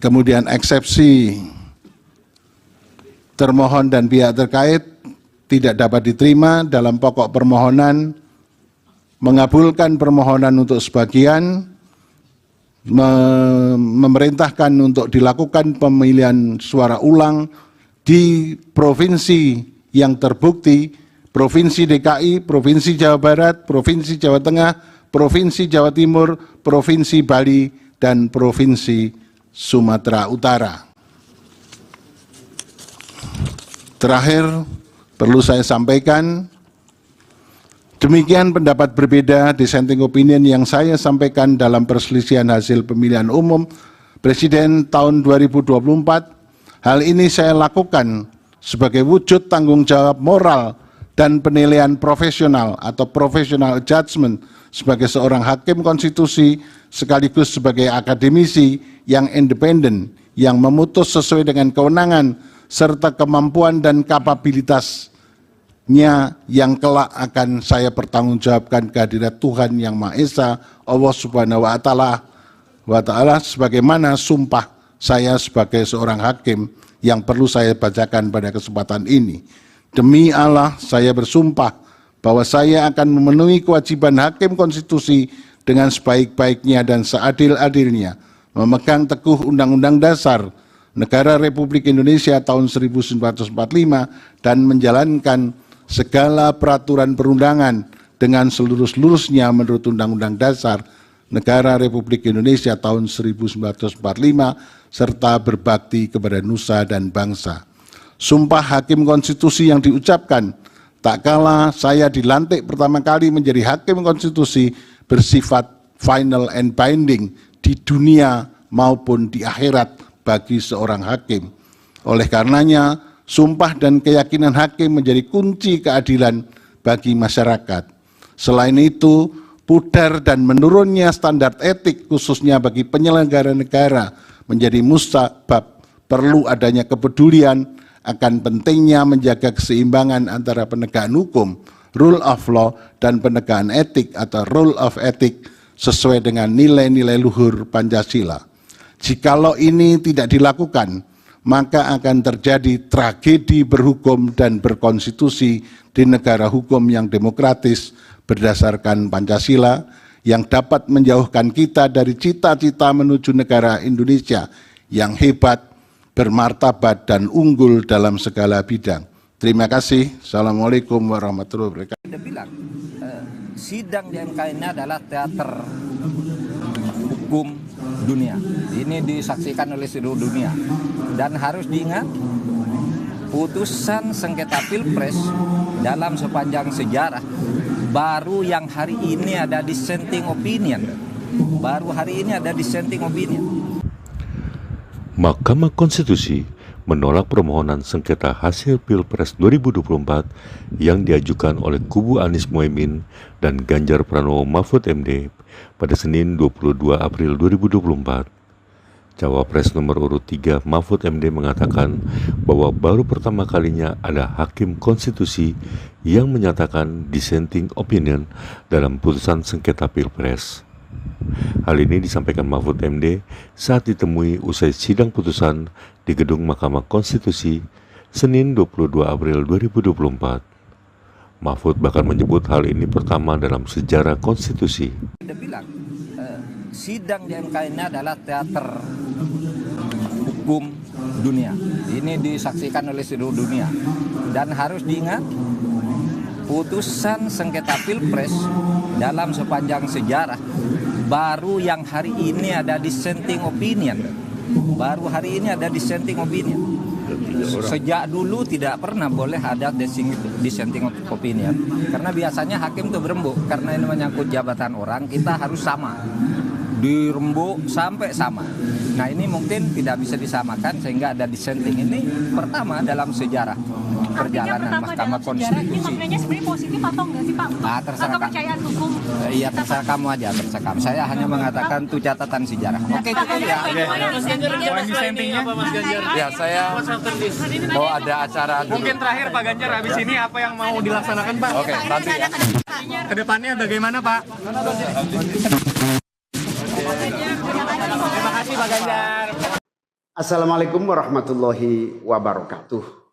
Kemudian eksepsi termohon dan pihak terkait tidak dapat diterima dalam pokok permohonan, mengabulkan permohonan untuk sebagian, memerintahkan untuk dilakukan pemilihan suara ulang di provinsi yang terbukti, Provinsi DKI, Provinsi Jawa Barat, Provinsi Jawa Tengah, Provinsi Jawa Timur, Provinsi Bali, dan Provinsi Sumatera Utara. Terakhir, perlu saya sampaikan, demikian pendapat berbeda dissenting opinion yang saya sampaikan dalam perselisihan hasil pemilihan umum Presiden tahun 2024. Hal ini saya lakukan sebagai wujud tanggung jawab moral dan penilaian profesional atau professional judgment sebagai seorang hakim konstitusi sekaligus sebagai akademisi yang independen yang memutus sesuai dengan kewenangan serta kemampuan dan kapabilitas yang kelak akan saya pertanggungjawabkan kehadirat Tuhan Yang Maha Esa, Allah Subhanahu wa Ta'ala, sebagaimana sumpah saya sebagai seorang hakim yang perlu saya bacakan pada kesempatan ini. Demi Allah, saya bersumpah bahwa saya akan memenuhi kewajiban hakim konstitusi dengan sebaik-baiknya dan seadil-adilnya, memegang teguh Undang-Undang Dasar Negara Republik Indonesia tahun 1945 dan menjalankan segala peraturan perundangan dengan seluruh-seluruhnya menurut Undang-Undang Dasar Negara Republik Indonesia tahun 1945 serta berbakti kepada nusa dan bangsa. Sumpah hakim konstitusi yang diucapkan tak kala saya dilantik pertama kali menjadi hakim konstitusi bersifat final and binding di dunia maupun di akhirat bagi seorang hakim. Oleh karenanya, sumpah dan keyakinan hakim menjadi kunci keadilan bagi masyarakat. Selain itu, pudar dan menurunnya standar etik khususnya bagi penyelenggara negara menjadi musabab perlu adanya kepedulian akan pentingnya menjaga keseimbangan antara penegakan hukum, rule of law, dan penegakan etik atau rule of ethic sesuai dengan nilai-nilai luhur Pancasila. Jikalau ini tidak dilakukan, maka akan terjadi tragedi berhukum dan berkonstitusi di negara hukum yang demokratis berdasarkan Pancasila yang dapat menjauhkan kita dari cita-cita menuju negara Indonesia yang hebat, bermartabat, dan unggul dalam segala bidang. Terima kasih. Assalamualaikum warahmatullahi wabarakatuh. Dia bilang, sidang di MK ini adalah teater hukum dunia. Ini disaksikan oleh seluruh dunia. Dan harus diingat, putusan sengketa Pilpres dalam sepanjang sejarah baru yang hari ini ada dissenting opinion. Baru hari ini ada dissenting opinion. Mahkamah Konstitusi menolak permohonan sengketa hasil Pilpres 2024 yang diajukan oleh kubu Anies Mohaimin dan Ganjar Pranowo Mahfud MD pada Senin 22 April 2024. Cawapres nomor urut 3 Mahfud MD mengatakan bahwa baru pertama kalinya ada hakim konstitusi yang menyatakan dissenting opinion dalam putusan sengketa Pilpres. Hal ini disampaikan Mahfud MD saat ditemui usai sidang putusan di Gedung Mahkamah Konstitusi Senin 22 April 2024. Mahfud bahkan menyebut hal ini pertama dalam sejarah konstitusi. Dia bilang, sidang di MK ini adalah teater hukum dunia. Ini disaksikan oleh seluruh dunia. Dan harus diingat, putusan sengketa Pilpres dalam sepanjang sejarah baru yang hari ini ada dissenting opinion. Baru hari ini ada dissenting opinion. Sejak dulu tidak pernah boleh ada dissenting opinion. Karena biasanya hakim itu berembuk. Karena ini menyangkut jabatan orang, kita harus sama. Dirembuk sampai sama. Nah ini mungkin tidak bisa disamakan sehingga ada dissenting. Ini pertama dalam sejarah perjalanan Mahkamah Konstitusi. Ini maknanya sebenarnya positif atau enggak sih Pak? Terserah kepercayaan hukum. Iya terserah kamu aja, terserah kamu. Saya hanya mengatakan itu catatan sejarah. Oke cukup ya. Poin dissentingnya apa Mas Ganjar? Ya saya bahwa ada acara dulu. Mungkin terakhir Pak Ganjar, habis ini apa yang mau dilaksanakan Pak? Oke, nanti ya. Kedepannya bagaimana Pak? Terima kasih Pak Ganjar. Assalamualaikum warahmatullahi wabarakatuh.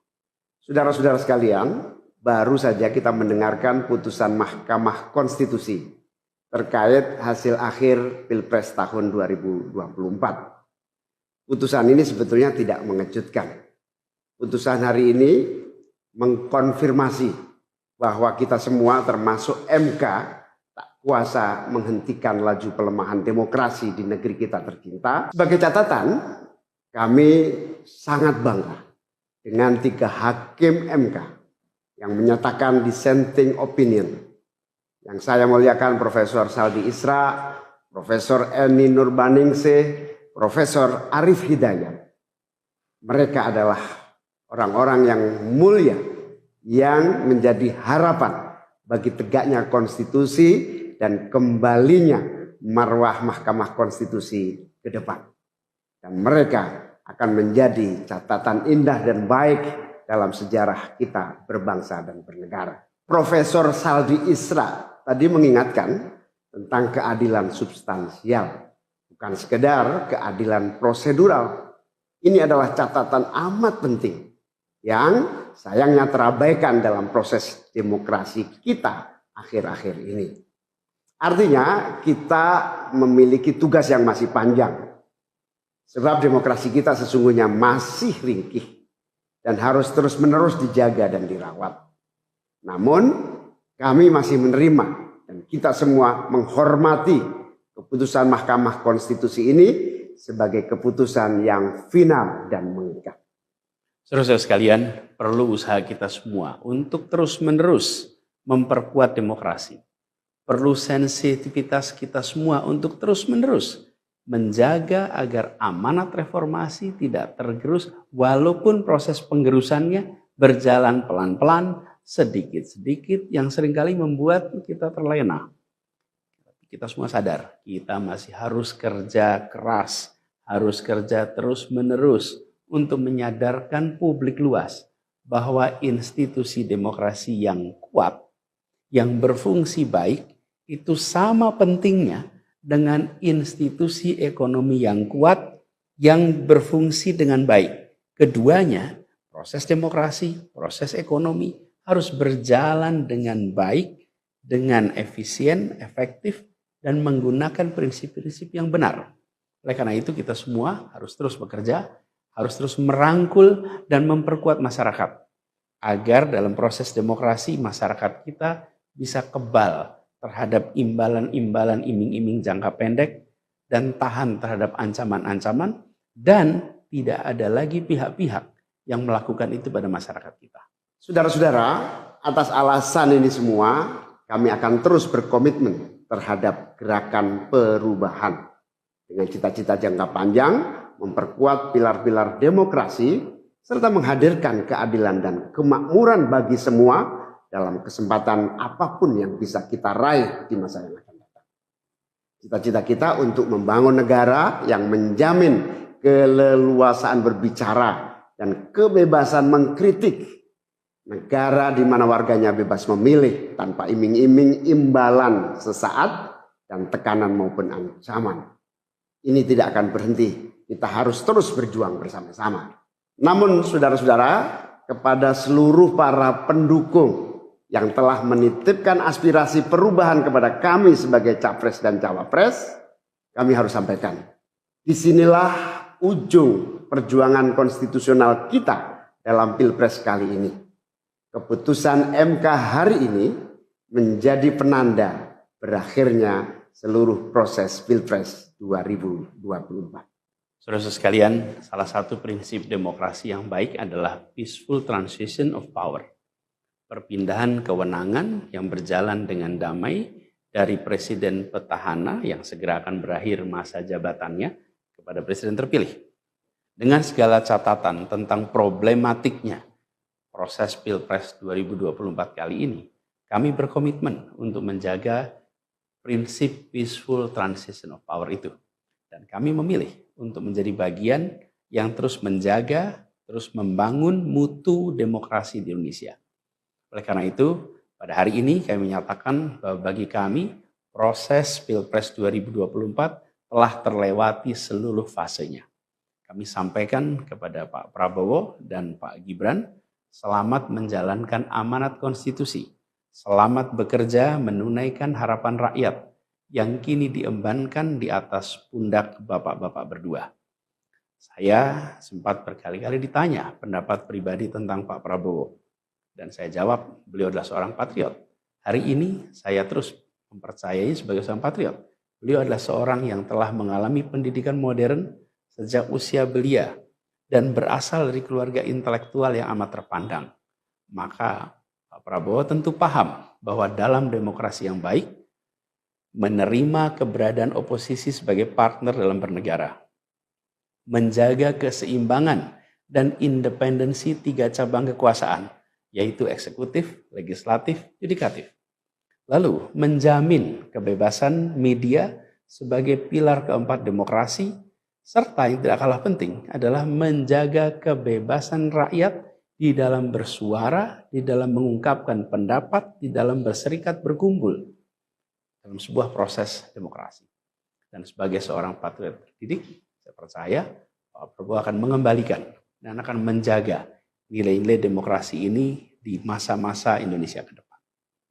Saudara-saudara sekalian, baru saja kita mendengarkan putusan Mahkamah Konstitusi terkait hasil akhir Pilpres tahun 2024. Putusan ini sebetulnya tidak mengejutkan. Putusan hari ini mengkonfirmasi bahwa kita semua termasuk MK tak kuasa menghentikan laju pelemahan demokrasi di negeri kita tercinta. Sebagai catatan, kami sangat bangga dengan 3 hakim MK yang menyatakan dissenting opinion. Yang saya muliakan Profesor Saldi Isra, Profesor Eni Nurbaningsih, Profesor Arif Hidayat. Mereka adalah orang-orang yang mulia yang menjadi harapan bagi tegaknya konstitusi dan kembalinya marwah Mahkamah Konstitusi ke depan. Dan mereka akan menjadi catatan indah dan baik dalam sejarah kita berbangsa dan bernegara. Profesor Saldi Isra tadi mengingatkan tentang keadilan substansial, bukan sekedar keadilan prosedural. Ini adalah catatan amat penting yang sayangnya terabaikan dalam proses demokrasi kita akhir-akhir ini. Artinya kita memiliki tugas yang masih panjang. Sebab demokrasi kita sesungguhnya masih ringkih dan harus terus-menerus dijaga dan dirawat. Namun kami masih menerima dan kita semua menghormati keputusan Mahkamah Konstitusi ini sebagai keputusan yang final dan mengikat. Saudara-saudara sekalian, perlu usaha kita semua untuk terus-menerus memperkuat demokrasi. Perlu sensitivitas kita semua untuk terus-menerus menjaga agar amanat reformasi tidak tergerus walaupun proses penggerusannya berjalan pelan-pelan, sedikit-sedikit yang seringkali membuat kita terlena. Kita semua sadar, kita masih harus kerja keras, harus kerja terus-menerus untuk menyadarkan publik luas bahwa institusi demokrasi yang kuat, yang berfungsi baik, itu sama pentingnya dengan institusi ekonomi yang kuat, yang berfungsi dengan baik. Keduanya, proses demokrasi, proses ekonomi harus berjalan dengan baik, dengan efisien, efektif, dan menggunakan prinsip-prinsip yang benar. Oleh karena itu kita semua harus terus bekerja, harus terus merangkul dan memperkuat masyarakat. Agar dalam proses demokrasi masyarakat kita bisa kebal terhadap imbalan-imbalan iming-iming jangka pendek dan tahan terhadap ancaman-ancaman dan tidak ada lagi pihak-pihak yang melakukan itu pada masyarakat kita. Saudara-saudara, atas alasan ini semua kami akan terus berkomitmen terhadap gerakan perubahan dengan cita-cita jangka panjang, memperkuat pilar-pilar demokrasi serta menghadirkan keadilan dan kemakmuran bagi semua dalam kesempatan apapun yang bisa kita raih di masa yang akan datang. Cita-cita kita untuk membangun negara yang menjamin keleluasaan berbicara dan kebebasan mengkritik. Negara di mana warganya bebas memilih tanpa iming-iming imbalan sesaat dan tekanan maupun ancaman. Ini tidak akan berhenti. Kita harus terus berjuang bersama-sama. Namun saudara-saudara, kepada seluruh para pendukung yang telah menitipkan aspirasi perubahan kepada kami sebagai capres dan cawapres, kami harus sampaikan. Disinilah ujung perjuangan konstitusional kita dalam Pilpres kali ini. Keputusan MK hari ini menjadi penanda berakhirnya seluruh proses Pilpres 2024. Saudara sekalian, salah satu prinsip demokrasi yang baik adalah peaceful transition of power. Perpindahan kewenangan yang berjalan dengan damai dari presiden petahana yang segera akan berakhir masa jabatannya kepada presiden terpilih. Dengan segala catatan tentang problematiknya proses Pilpres 2024 kali ini, kami berkomitmen untuk menjaga prinsip peaceful transition of power itu. Dan kami memilih untuk menjadi bagian yang terus menjaga, terus membangun mutu demokrasi di Indonesia. Oleh karena itu, pada hari ini kami menyatakan bahwa bagi kami, proses Pilpres 2024 telah terlewati seluruh fasenya. Kami sampaikan kepada Pak Prabowo dan Pak Gibran, selamat menjalankan amanat konstitusi, selamat bekerja menunaikan harapan rakyat yang kini diembankan di atas pundak bapak-bapak berdua. Saya sempat berkali-kali ditanya pendapat pribadi tentang Pak Prabowo. Dan saya jawab, beliau adalah seorang patriot. Hari ini saya terus mempercayai sebagai seorang patriot. Beliau adalah seorang yang telah mengalami pendidikan modern sejak usia belia dan berasal dari keluarga intelektual yang amat terpandang. Maka Pak Prabowo tentu paham bahwa dalam demokrasi yang baik, menerima keberadaan oposisi sebagai partner dalam bernegara, menjaga keseimbangan dan independensi 3 cabang kekuasaan, yaitu eksekutif, legislatif, yudikatif. Lalu menjamin kebebasan media sebagai pilar keempat demokrasi, serta yang tidak kalah penting adalah menjaga kebebasan rakyat di dalam bersuara, di dalam mengungkapkan pendapat, di dalam berserikat berkumpul dalam sebuah proses demokrasi. Dan sebagai seorang patriot terdidik, saya percaya Pak Prabowo akan mengembalikan dan akan menjaga nilai-nilai demokrasi ini di masa-masa Indonesia ke depan.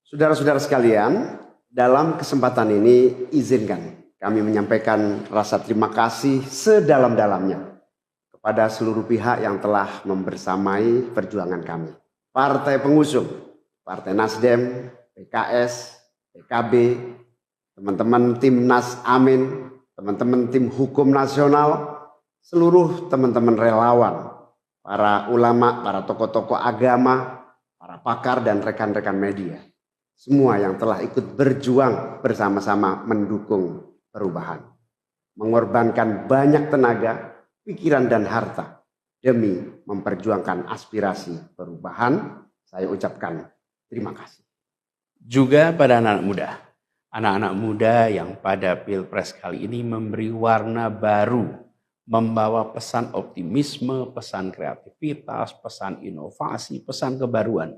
Saudara-saudara sekalian, dalam kesempatan ini izinkan kami menyampaikan rasa terima kasih sedalam-dalamnya kepada seluruh pihak yang telah membersamai perjuangan kami. Partai pengusung, Partai Nasdem, PKS, PKB, teman-teman Timnas Amin, teman-teman tim hukum nasional, seluruh teman-teman relawan, para ulama, para tokoh-tokoh agama, para pakar dan rekan-rekan media. Semua yang telah ikut berjuang bersama-sama mendukung perubahan. Mengorbankan banyak tenaga, pikiran dan harta demi memperjuangkan aspirasi perubahan. Saya ucapkan terima kasih. Juga pada anak-anak muda yang pada Pilpres kali ini memberi warna baru, membawa pesan optimisme, pesan kreativitas, pesan inovasi, pesan kebaruan.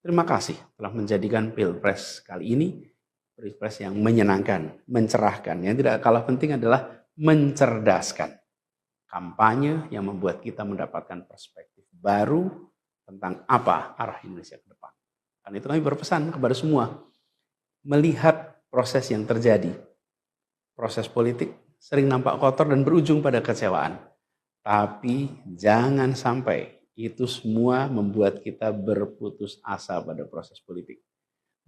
Terima kasih telah menjadikan Pilpres kali ini Pilpres yang menyenangkan, mencerahkan. Yang tidak kalah penting adalah mencerdaskan. Kampanye yang membuat kita mendapatkan perspektif baru tentang apa arah Indonesia ke depan. Karena itu kami berpesan kepada semua, melihat proses yang terjadi. Proses politik sering nampak kotor dan berujung pada kecewaan. Tapi jangan sampai itu semua membuat kita berputus asa pada proses politik.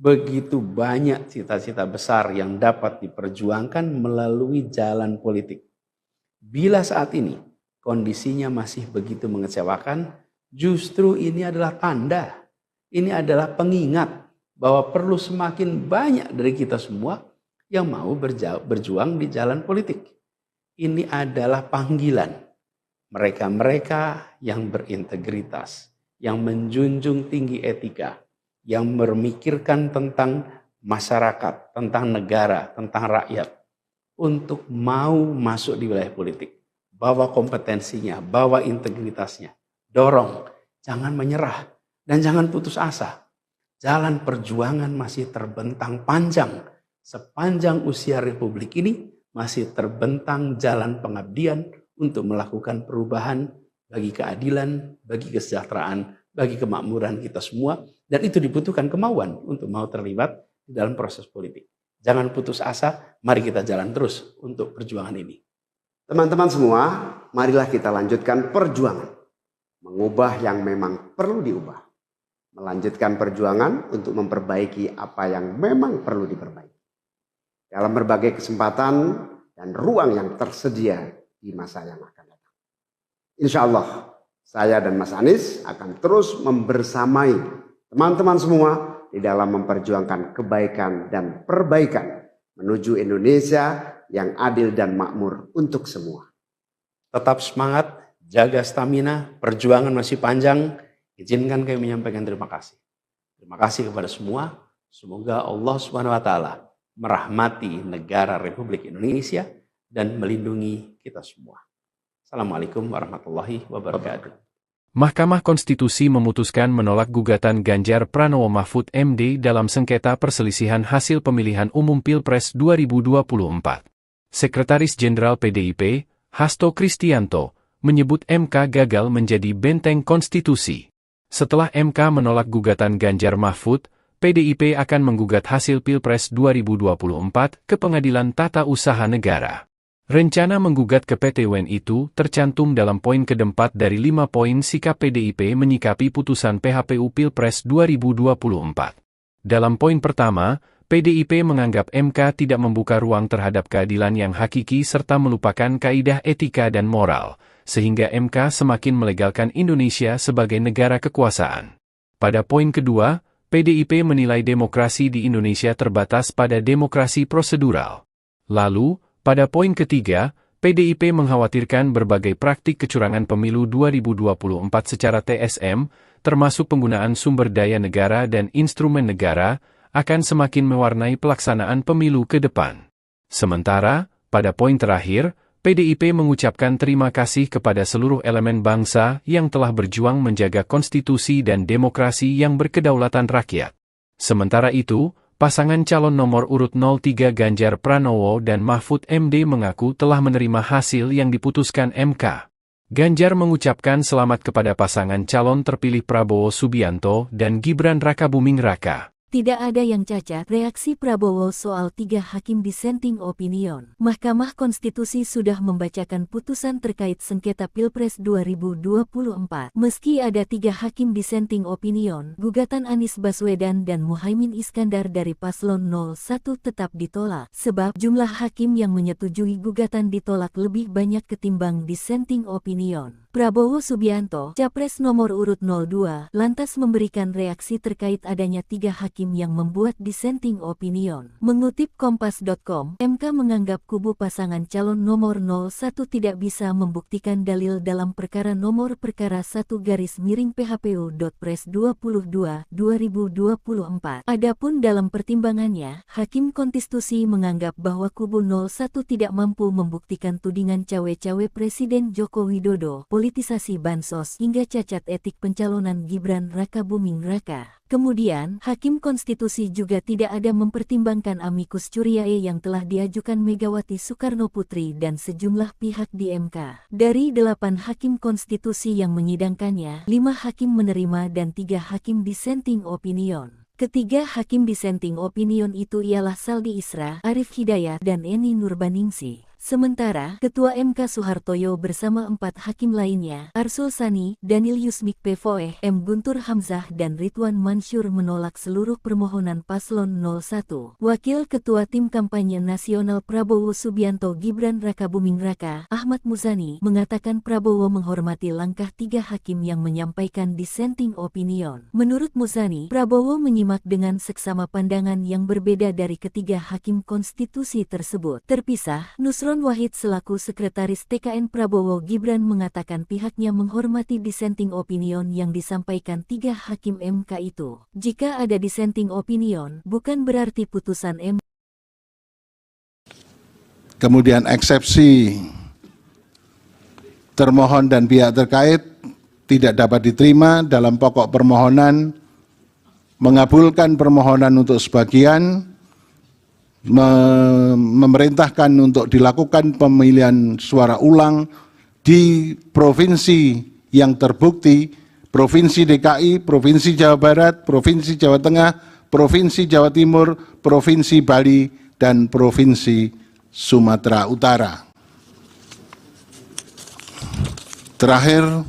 Begitu banyak cita-cita besar yang dapat diperjuangkan melalui jalan politik. Bila saat ini kondisinya masih begitu mengecewakan, justru ini adalah tanda, ini adalah pengingat bahwa perlu semakin banyak dari kita semua yang mau berjuang di jalan politik. Ini adalah panggilan Mereka-mereka yang berintegritas, yang menjunjung tinggi etika, yang memikirkan tentang masyarakat, tentang negara, tentang rakyat, untuk mau masuk di wilayah politik. Bawa kompetensinya, bawa integritasnya, dorong, jangan menyerah, dan jangan putus asa. Jalan perjuangan masih terbentang panjang. Sepanjang usia Republik ini masih terbentang jalan pengabdian untuk melakukan perubahan bagi keadilan, bagi kesejahteraan, bagi kemakmuran kita semua. Dan itu dibutuhkan kemauan untuk mau terlibat di dalam proses politik. Jangan putus asa, mari kita jalan terus untuk perjuangan ini. Teman-teman semua, marilah kita lanjutkan perjuangan. Mengubah yang memang perlu diubah. Melanjutkan perjuangan untuk memperbaiki apa yang memang perlu diperbaiki. Dalam berbagai kesempatan dan ruang yang tersedia di masa yang akan datang. Insya Allah, saya dan Mas Anies akan terus membersamai teman-teman semua di dalam memperjuangkan kebaikan dan perbaikan menuju Indonesia yang adil dan makmur untuk semua. Tetap semangat, jaga stamina, perjuangan masih panjang. Izinkan kami menyampaikan terima kasih. Terima kasih kepada semua. Semoga Allah SWT merahmati negara Republik Indonesia dan melindungi kita semua. Assalamualaikum warahmatullahi wabarakatuh. Mahkamah Konstitusi memutuskan menolak gugatan Ganjar Pranowo Mahfud MD dalam sengketa perselisihan hasil pemilihan umum Pilpres 2024. Sekretaris Jenderal PDIP, Hasto Kristianto, menyebut MK gagal menjadi benteng konstitusi. Setelah MK menolak gugatan Ganjar Mahfud, PDIP akan menggugat hasil Pilpres 2024 ke Pengadilan Tata Usaha Negara. Rencana menggugat ke PT UN itu tercantum dalam poin keempat dari 5 poin sikap PDIP menyikapi putusan PHPU Pilpres 2024. Dalam poin pertama, PDIP menganggap MK tidak membuka ruang terhadap keadilan yang hakiki serta melupakan kaidah etika dan moral, sehingga MK semakin melegalkan Indonesia sebagai negara kekuasaan. Pada poin kedua, PDIP menilai demokrasi di Indonesia terbatas pada demokrasi prosedural. Lalu, pada poin ketiga, PDIP mengkhawatirkan berbagai praktik kecurangan pemilu 2024 secara TSM, termasuk penggunaan sumber daya negara dan instrumen negara, akan semakin mewarnai pelaksanaan pemilu ke depan. Sementara, pada poin terakhir, PDIP mengucapkan terima kasih kepada seluruh elemen bangsa yang telah berjuang menjaga konstitusi dan demokrasi yang berkedaulatan rakyat. Sementara itu, pasangan calon nomor urut 03 Ganjar Pranowo dan Mahfud MD mengaku telah menerima hasil yang diputuskan MK. Ganjar mengucapkan selamat kepada pasangan calon terpilih Prabowo Subianto dan Gibran Rakabuming Raka. Tidak ada yang cacat, reaksi Prabowo soal 3 hakim dissenting opinion. Mahkamah Konstitusi sudah membacakan putusan terkait sengketa Pilpres 2024. Meski ada 3 hakim dissenting opinion, gugatan Anies Baswedan dan Muhaimin Iskandar dari Paslon 01 tetap ditolak, sebab jumlah hakim yang menyetujui gugatan ditolak lebih banyak ketimbang dissenting opinion. Prabowo Subianto, Capres nomor urut 02, lantas memberikan reaksi terkait adanya 3 hakim yang membuat dissenting opinion. Mengutip Kompas.com, MK menganggap kubu pasangan calon nomor 01 tidak bisa membuktikan dalil dalam perkara nomor perkara 1-PHPU.Pres 22/2024. Adapun dalam pertimbangannya, Hakim Konstitusi menganggap bahwa kubu 01 tidak mampu membuktikan tudingan cawe-cawe Presiden Joko Widodo, politisasi bansos hingga cacat etik pencalonan Gibran Rakabuming Raka. Kemudian, Hakim Konstitusi juga tidak ada mempertimbangkan amicus curiae yang telah diajukan Megawati Soekarno Putri dan sejumlah pihak di MK. Dari 8 Hakim Konstitusi yang menyidangkannya, 5 hakim menerima dan 3 hakim dissenting opinion. Ketiga hakim dissenting opinion itu ialah Saldi Isra, Arif Hidayat, dan Eni Nurbaningsih. Sementara, Ketua MK Soehartoyo bersama 4 hakim lainnya, Arsul Sani, Daniel Yusmik Pevoeh, M. Guntur Hamzah dan Ridwan Mansur menolak seluruh permohonan Paslon 01. Wakil Ketua Tim Kampanye Nasional Prabowo Subianto Gibran Rakabuming Raka, Ahmad Muzani, mengatakan Prabowo menghormati langkah 3 hakim yang menyampaikan dissenting opinion. Menurut Muzani, Prabowo menyimak dengan seksama pandangan yang berbeda dari ketiga hakim konstitusi tersebut. Terpisah, Nusron Nusron Wahid selaku Sekretaris TKN Prabowo Gibran mengatakan pihaknya menghormati dissenting opinion yang disampaikan 3 hakim MK itu. Jika ada dissenting opinion, bukan berarti putusan MK. Kemudian eksepsi termohon dan pihak terkait tidak dapat diterima dalam pokok permohonan, mengabulkan permohonan untuk sebagian, memerintahkan untuk dilakukan pemilihan suara ulang di provinsi yang terbukti, Provinsi DKI, Provinsi Jawa Barat, Provinsi Jawa Tengah, Provinsi Jawa Timur, Provinsi Bali, dan Provinsi Sumatera Utara. Terakhir,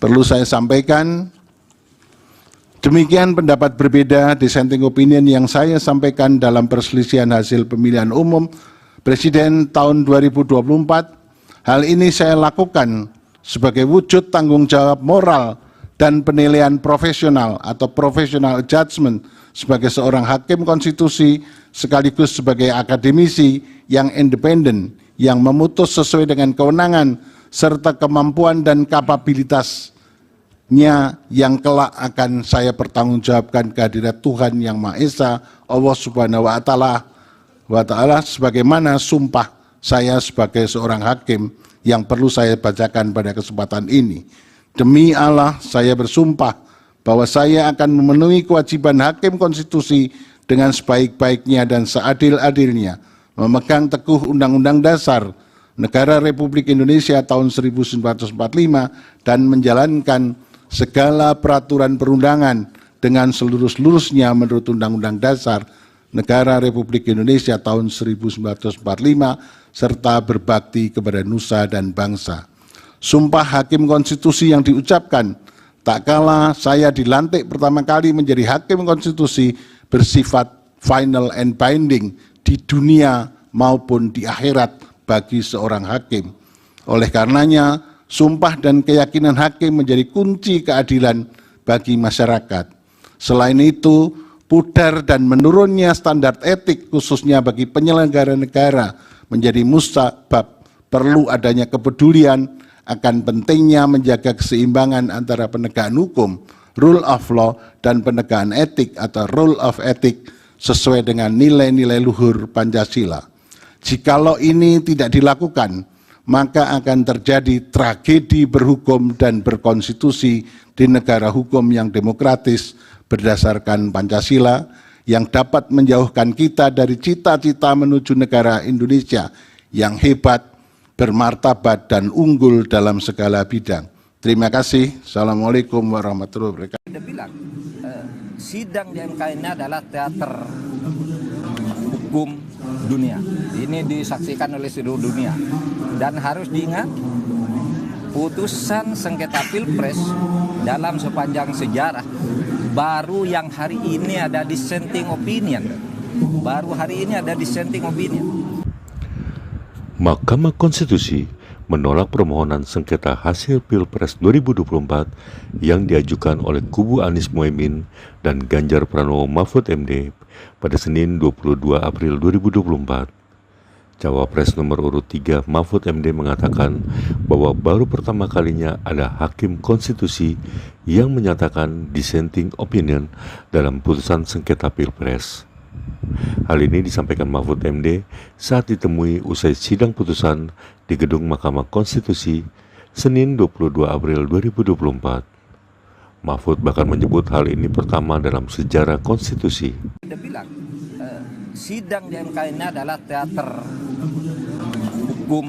perlu saya sampaikan, demikian pendapat berbeda dissenting opinion yang saya sampaikan dalam perselisihan hasil pemilihan umum Presiden tahun 2024. Hal ini saya lakukan sebagai wujud tanggung jawab moral dan penilaian profesional atau professional judgment sebagai seorang hakim konstitusi sekaligus sebagai akademisi yang independen yang memutus sesuai dengan kewenangan serta kemampuan dan kapabilitasnya yang kelak akan saya pertanggungjawabkan kehadirat Tuhan Yang Maha Esa, Allah Subhanahu wa Ta'ala, sebagaimana sumpah saya sebagai seorang hakim yang perlu saya bacakan pada kesempatan ini. Demi Allah, saya bersumpah bahwa saya akan memenuhi kewajiban hakim konstitusi dengan sebaik-baiknya dan seadil-adilnya, memegang teguh Undang-Undang Dasar Negara Republik Indonesia tahun 1945 dan menjalankan segala peraturan perundangan dengan seluruh-seluruhnya menurut Undang-Undang Dasar Negara Republik Indonesia tahun 1945 serta berbakti kepada nusa dan bangsa. Sumpah hakim konstitusi yang diucapkan tak kala saya dilantik pertama kali menjadi hakim konstitusi bersifat final and binding di dunia maupun di akhirat bagi seorang hakim. Oleh karenanya, sumpah dan keyakinan hakim menjadi kunci keadilan bagi masyarakat. Selain itu, pudar dan menurunnya standar etik khususnya bagi penyelenggara negara menjadi musabab perlu adanya kepedulian akan pentingnya menjaga keseimbangan antara penegakan hukum, rule of law, dan penegakan etik atau rule of ethic sesuai dengan nilai-nilai luhur Pancasila. Jikalau ini tidak dilakukan, maka akan terjadi tragedi berhukum dan berkonstitusi di negara hukum yang demokratis berdasarkan Pancasila yang dapat menjauhkan kita dari cita-cita menuju negara Indonesia yang hebat, bermartabat, dan unggul dalam segala bidang. Terima kasih. Assalamualaikum warahmatullahi wabarakatuh. Dia bilang, sidang di MK ini adalah teater hukum dunia. Ini disaksikan oleh seluruh dunia. Dan harus diingat, putusan sengketa Pilpres dalam sepanjang sejarah baru yang hari ini ada dissenting opinion. Baru hari ini ada dissenting opinion. Mahkamah Konstitusi menolak permohonan sengketa hasil Pilpres 2024 yang diajukan oleh kubu Anies Mohaimin dan Ganjar Pranowo Mahfud MD pada Senin 22 April 2024. Cawapres nomor urut 3 Mahfud MD mengatakan bahwa baru pertama kalinya ada hakim konstitusi yang menyatakan dissenting opinion dalam putusan sengketa Pilpres. Hal ini disampaikan Mahfud MD saat ditemui usai sidang putusan di Gedung Mahkamah Konstitusi Senin 22 April 2024. Mahfud bahkan menyebut hal ini pertama dalam sejarah konstitusi. Dia bilang, sidang di MK ini adalah teater hukum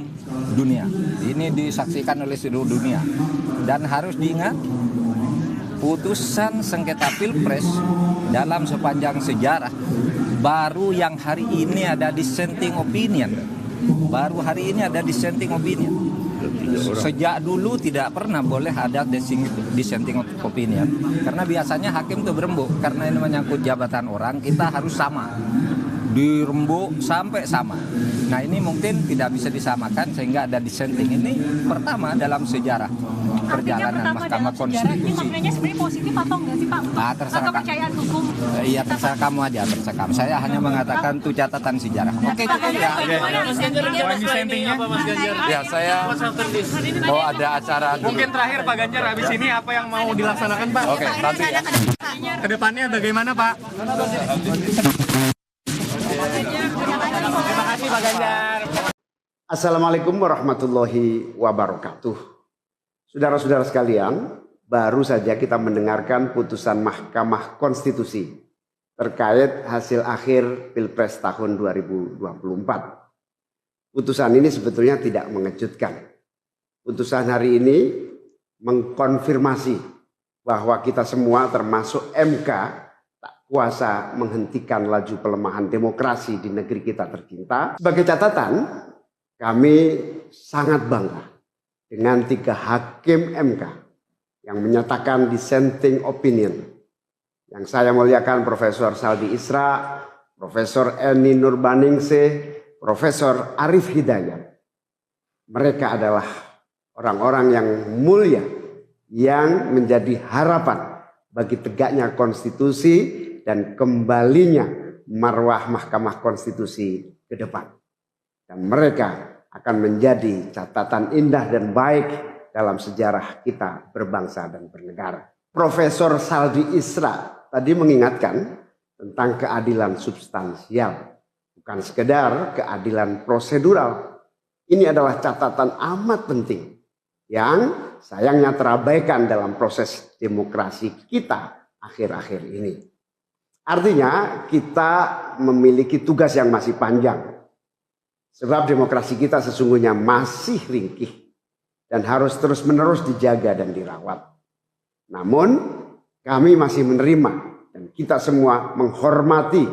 dunia. Ini disaksikan oleh seluruh dunia. Dan harus diingat, putusan sengketa Pilpres dalam sepanjang sejarah baru yang hari ini ada dissenting opinion. Baru hari ini ada dissenting opinion. Sejak dulu tidak pernah boleh ada dissenting opinion. Karena biasanya hakim itu berembuk. Karena ini menyangkut jabatan orang, kita harus sama. dirembuk sampai sama. Nah ini mungkin tidak bisa disamakan sehingga ada dissenting. Ini pertama dalam sejarah perjalanan Mahkamah Konstitusi. Ini maknanya sebenarnya positif atau enggak sih Pak? Nah, terserah kepercayaan hukum. Iya terserah kamu aja, terserah kamu. Saya hanya mengatakan itu catatan sejarah. Oke cukup ya. Poin dissentingnya apa Mas Ganjar? Ya saya ada acara dulu. Mungkin terakhir Pak Ganjar, habis ini apa yang mau dilaksanakan Pak? Oke, nanti ya. Kedepannya bagaimana Pak? Terima kasih Pak Ganjar. Assalamualaikum warahmatullahi wabarakatuh. Saudara-saudara sekalian, baru saja kita mendengarkan putusan Mahkamah Konstitusi terkait hasil akhir Pilpres tahun 2024. Putusan ini sebetulnya tidak mengejutkan. Putusan hari ini mengkonfirmasi bahwa kita semua termasuk MK tak kuasa menghentikan laju pelemahan demokrasi di negeri kita tercinta. Sebagai catatan, kami sangat bangga dengan 3 hakim MK yang menyatakan dissenting opinion. Yang saya muliakan Profesor Saldi Isra, Profesor Eni Nurbaningsih, Profesor Arif Hidayat. Mereka adalah orang-orang yang mulia yang menjadi harapan bagi tegaknya konstitusi dan kembalinya marwah Mahkamah Konstitusi ke depan. Dan mereka akan menjadi catatan indah dan baik dalam sejarah kita berbangsa dan bernegara. Profesor Saldi Isra tadi mengingatkan tentang keadilan substansial, bukan sekedar keadilan prosedural. Ini adalah catatan amat penting yang sayangnya terabaikan dalam proses demokrasi kita akhir-akhir ini. Artinya kita memiliki tugas yang masih panjang. Sebab demokrasi kita sesungguhnya masih ringkih dan harus terus-menerus dijaga dan dirawat. Namun kami masih menerima dan kita semua menghormati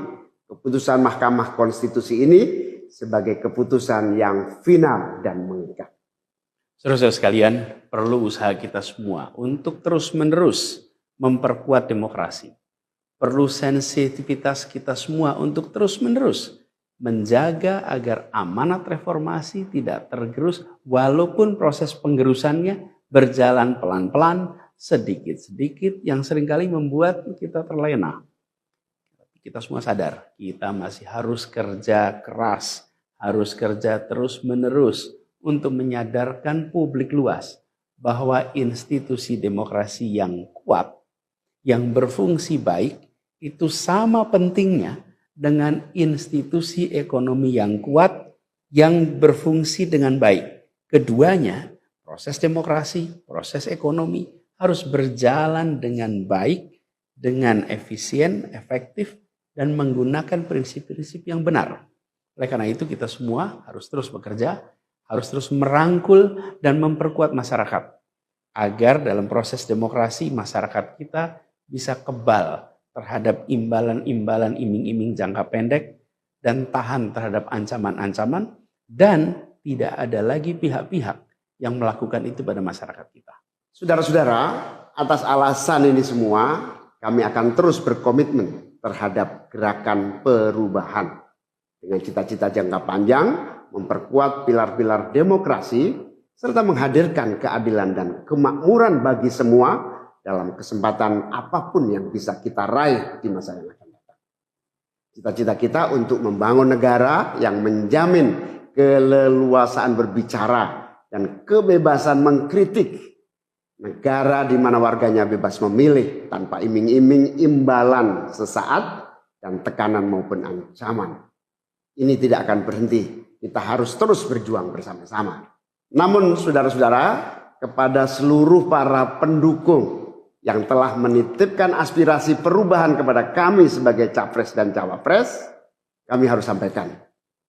keputusan Mahkamah Konstitusi ini sebagai keputusan yang final dan mengikat. Saudara-saudara sekalian, perlu usaha kita semua untuk terus-menerus memperkuat demokrasi. Perlu sensitivitas kita semua untuk terus-menerus menjaga agar amanat reformasi tidak tergerus walaupun proses penggerusannya berjalan pelan-pelan, sedikit-sedikit yang seringkali membuat kita terlena. Kita semua sadar, kita masih harus kerja keras, harus kerja terus-menerus untuk menyadarkan publik luas bahwa institusi demokrasi yang kuat, yang berfungsi baik, itu sama pentingnya dengan institusi ekonomi yang kuat, yang berfungsi dengan baik. Keduanya, proses demokrasi, proses ekonomi, harus berjalan dengan baik, dengan efisien, efektif, dan menggunakan prinsip-prinsip yang benar. Oleh karena itu kita semua harus terus bekerja, harus terus merangkul dan memperkuat masyarakat. Agar dalam proses demokrasi masyarakat kita bisa kebal terhadap imbalan-imbalan iming-iming jangka pendek dan tahan terhadap ancaman-ancaman dan tidak ada lagi pihak-pihak yang melakukan itu pada masyarakat kita. Saudara-saudara, atas alasan ini semua kami akan terus berkomitmen terhadap gerakan perubahan dengan cita-cita jangka panjang, memperkuat pilar-pilar demokrasi serta menghadirkan keadilan dan kemakmuran bagi semua dalam kesempatan apapun yang bisa kita raih di masa yang akan datang. Cita-cita kita untuk membangun negara yang menjamin keleluasaan berbicara dan kebebasan mengkritik. Negara di mana warganya bebas memilih tanpa iming-iming imbalan sesaat dan tekanan maupun ancaman. Ini tidak akan berhenti. Kita harus terus berjuang bersama-sama. Namun saudara-saudara, kepada seluruh para pendukung yang telah menitipkan aspirasi perubahan kepada kami sebagai capres dan cawapres, kami harus sampaikan.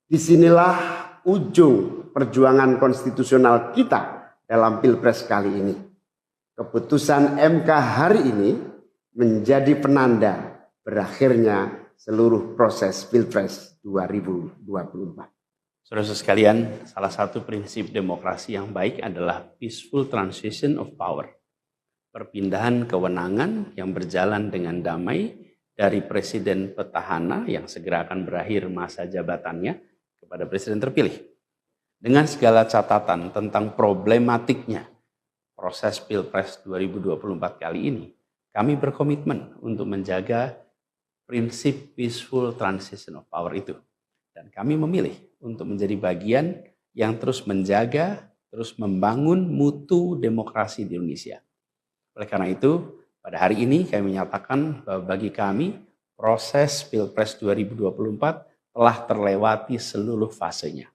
Disinilah ujung perjuangan konstitusional kita dalam Pilpres kali ini. Keputusan MK hari ini menjadi penanda berakhirnya seluruh proses Pilpres 2024. Saudara-saudara sekalian, salah satu prinsip demokrasi yang baik adalah peaceful transition of power. Perpindahan kewenangan yang berjalan dengan damai dari presiden petahana yang segera akan berakhir masa jabatannya kepada presiden terpilih. Dengan segala catatan tentang problematiknya proses Pilpres 2024 kali ini, kami berkomitmen untuk menjaga prinsip peaceful transition of power itu. Dan kami memilih untuk menjadi bagian yang terus menjaga, terus membangun mutu demokrasi di Indonesia. Oleh karena itu, pada hari ini kami menyatakan bahwa bagi kami proses Pilpres 2024 telah terlewati seluruh fasenya.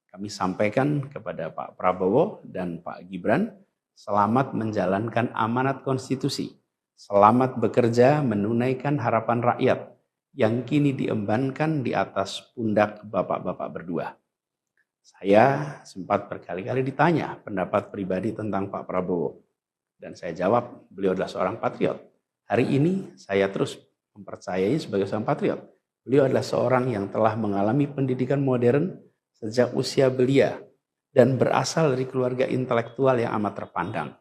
Kami sampaikan kepada Pak Prabowo dan Pak Gibran, selamat menjalankan amanat konstitusi, selamat bekerja menunaikan harapan rakyat yang kini diembankan di atas pundak bapak-bapak berdua. Saya sempat berkali-kali ditanya pendapat pribadi tentang Pak Prabowo. Dan saya jawab, beliau adalah seorang patriot. Hari ini saya terus mempercayai sebagai seorang patriot. Beliau adalah seorang yang telah mengalami pendidikan modern sejak usia belia dan berasal dari keluarga intelektual yang amat terpandang.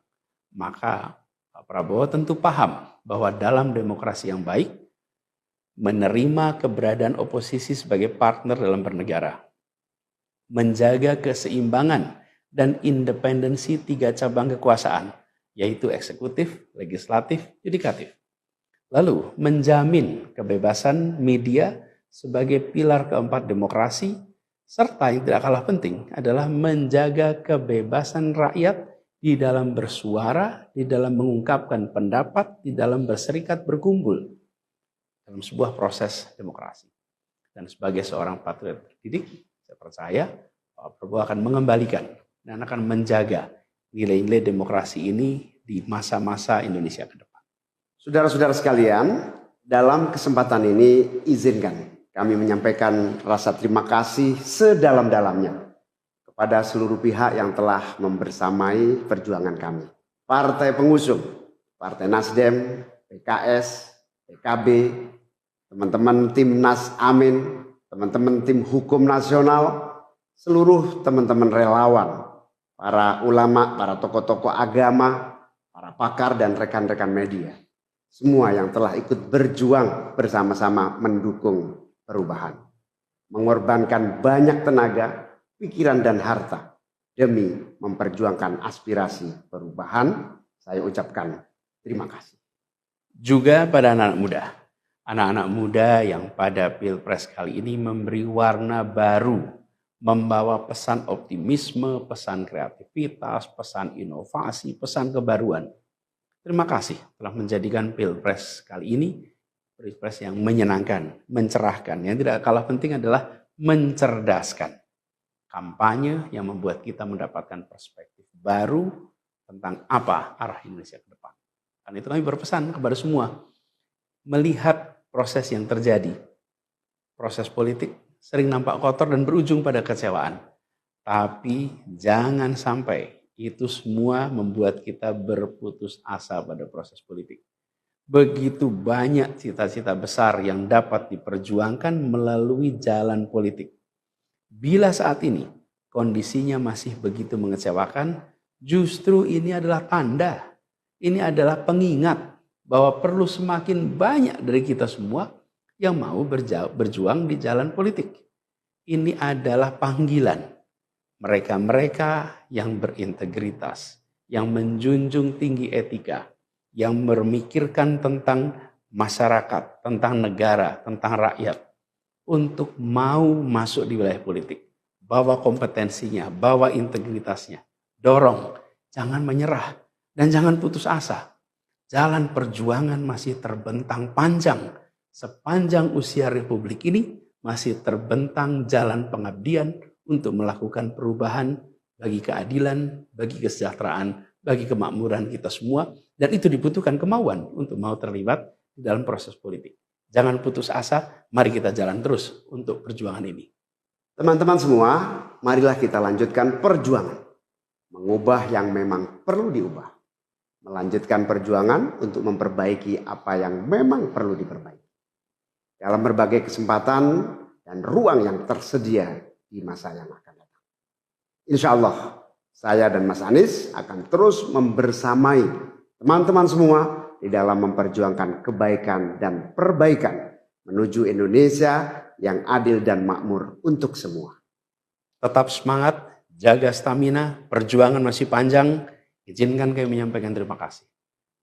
Maka Pak Prabowo tentu paham bahwa dalam demokrasi yang baik, menerima keberadaan oposisi sebagai partner dalam bernegara, menjaga keseimbangan dan independensi 3 cabang kekuasaan, yaitu eksekutif, legislatif, yudikatif. Lalu menjamin kebebasan media sebagai pilar keempat demokrasi, serta yang tidak kalah penting adalah menjaga kebebasan rakyat di dalam bersuara, di dalam mengungkapkan pendapat, di dalam berserikat berkumpul dalam sebuah proses demokrasi. Dan sebagai seorang patriot terdidik, saya percaya Pak Prabowo akan mengembalikan dan akan menjaga nilai-nilai demokrasi ini di masa-masa Indonesia ke depan. Saudara-saudara sekalian, dalam kesempatan ini izinkan kami menyampaikan rasa terima kasih sedalam-dalamnya kepada seluruh pihak yang telah membersamai perjuangan kami. Partai pengusung, Partai Nasdem, PKS, PKB, teman-teman tim Nas Amin, teman-teman tim Hukum Nasional, seluruh teman-teman relawan, para ulama, para tokoh-tokoh agama, para pakar dan rekan-rekan media. Semua yang telah ikut berjuang bersama-sama mendukung perubahan. Mengorbankan banyak tenaga, pikiran dan harta demi memperjuangkan aspirasi perubahan. Saya ucapkan terima kasih. Juga pada anak-anak muda yang pada Pilpres kali ini memberi warna baru, membawa pesan optimisme, pesan kreativitas, pesan inovasi, pesan kebaruan. Terima kasih telah menjadikan Pilpres kali ini Pilpres yang menyenangkan, mencerahkan. Yang tidak kalah penting adalah mencerdaskan. Kampanye yang membuat kita mendapatkan perspektif baru tentang apa arah Indonesia ke depan. Karena itu kami berpesan kepada semua, melihat proses yang terjadi. Proses politik sering nampak kotor dan berujung pada kecewaan. Tapi jangan sampai itu semua membuat kita berputus asa pada proses politik. Begitu banyak cita-cita besar yang dapat diperjuangkan melalui jalan politik. Bila saat ini kondisinya masih begitu mengecewakan, justru ini adalah tanda, ini adalah pengingat bahwa perlu semakin banyak dari kita semua yang mau berjuang di jalan politik. Ini adalah panggilan mereka-mereka yang berintegritas, yang menjunjung tinggi etika, yang memikirkan tentang masyarakat, tentang negara, tentang rakyat, untuk mau masuk di wilayah politik. Bawa kompetensinya, bawa integritasnya, dorong, jangan menyerah, dan jangan putus asa. Jalan perjuangan masih terbentang panjang. Sepanjang usia Republik ini masih terbentang jalan pengabdian untuk melakukan perubahan bagi keadilan, bagi kesejahteraan, bagi kemakmuran kita semua. Dan itu dibutuhkan kemauan untuk mau terlibat di dalam proses politik. Jangan putus asa, mari kita jalan terus untuk perjuangan ini. Teman-teman semua, marilah kita lanjutkan perjuangan. Mengubah yang memang perlu diubah. Melanjutkan perjuangan untuk memperbaiki apa yang memang perlu diperbaiki. Dalam berbagai kesempatan dan ruang yang tersedia di masa yang akan datang. Insya Allah, saya dan Mas Anies akan terus membersamai teman-teman semua di dalam memperjuangkan kebaikan dan perbaikan menuju Indonesia yang adil dan makmur untuk semua. Tetap semangat, jaga stamina, perjuangan masih panjang. Izinkan kami menyampaikan terima kasih.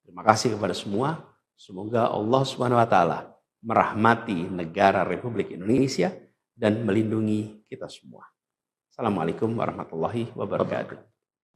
Terima kasih kepada semua. Semoga Allah Subhanahu wa taala merahmati negara Republik Indonesia dan melindungi kita semua. Assalamualaikum warahmatullahi wabarakatuh.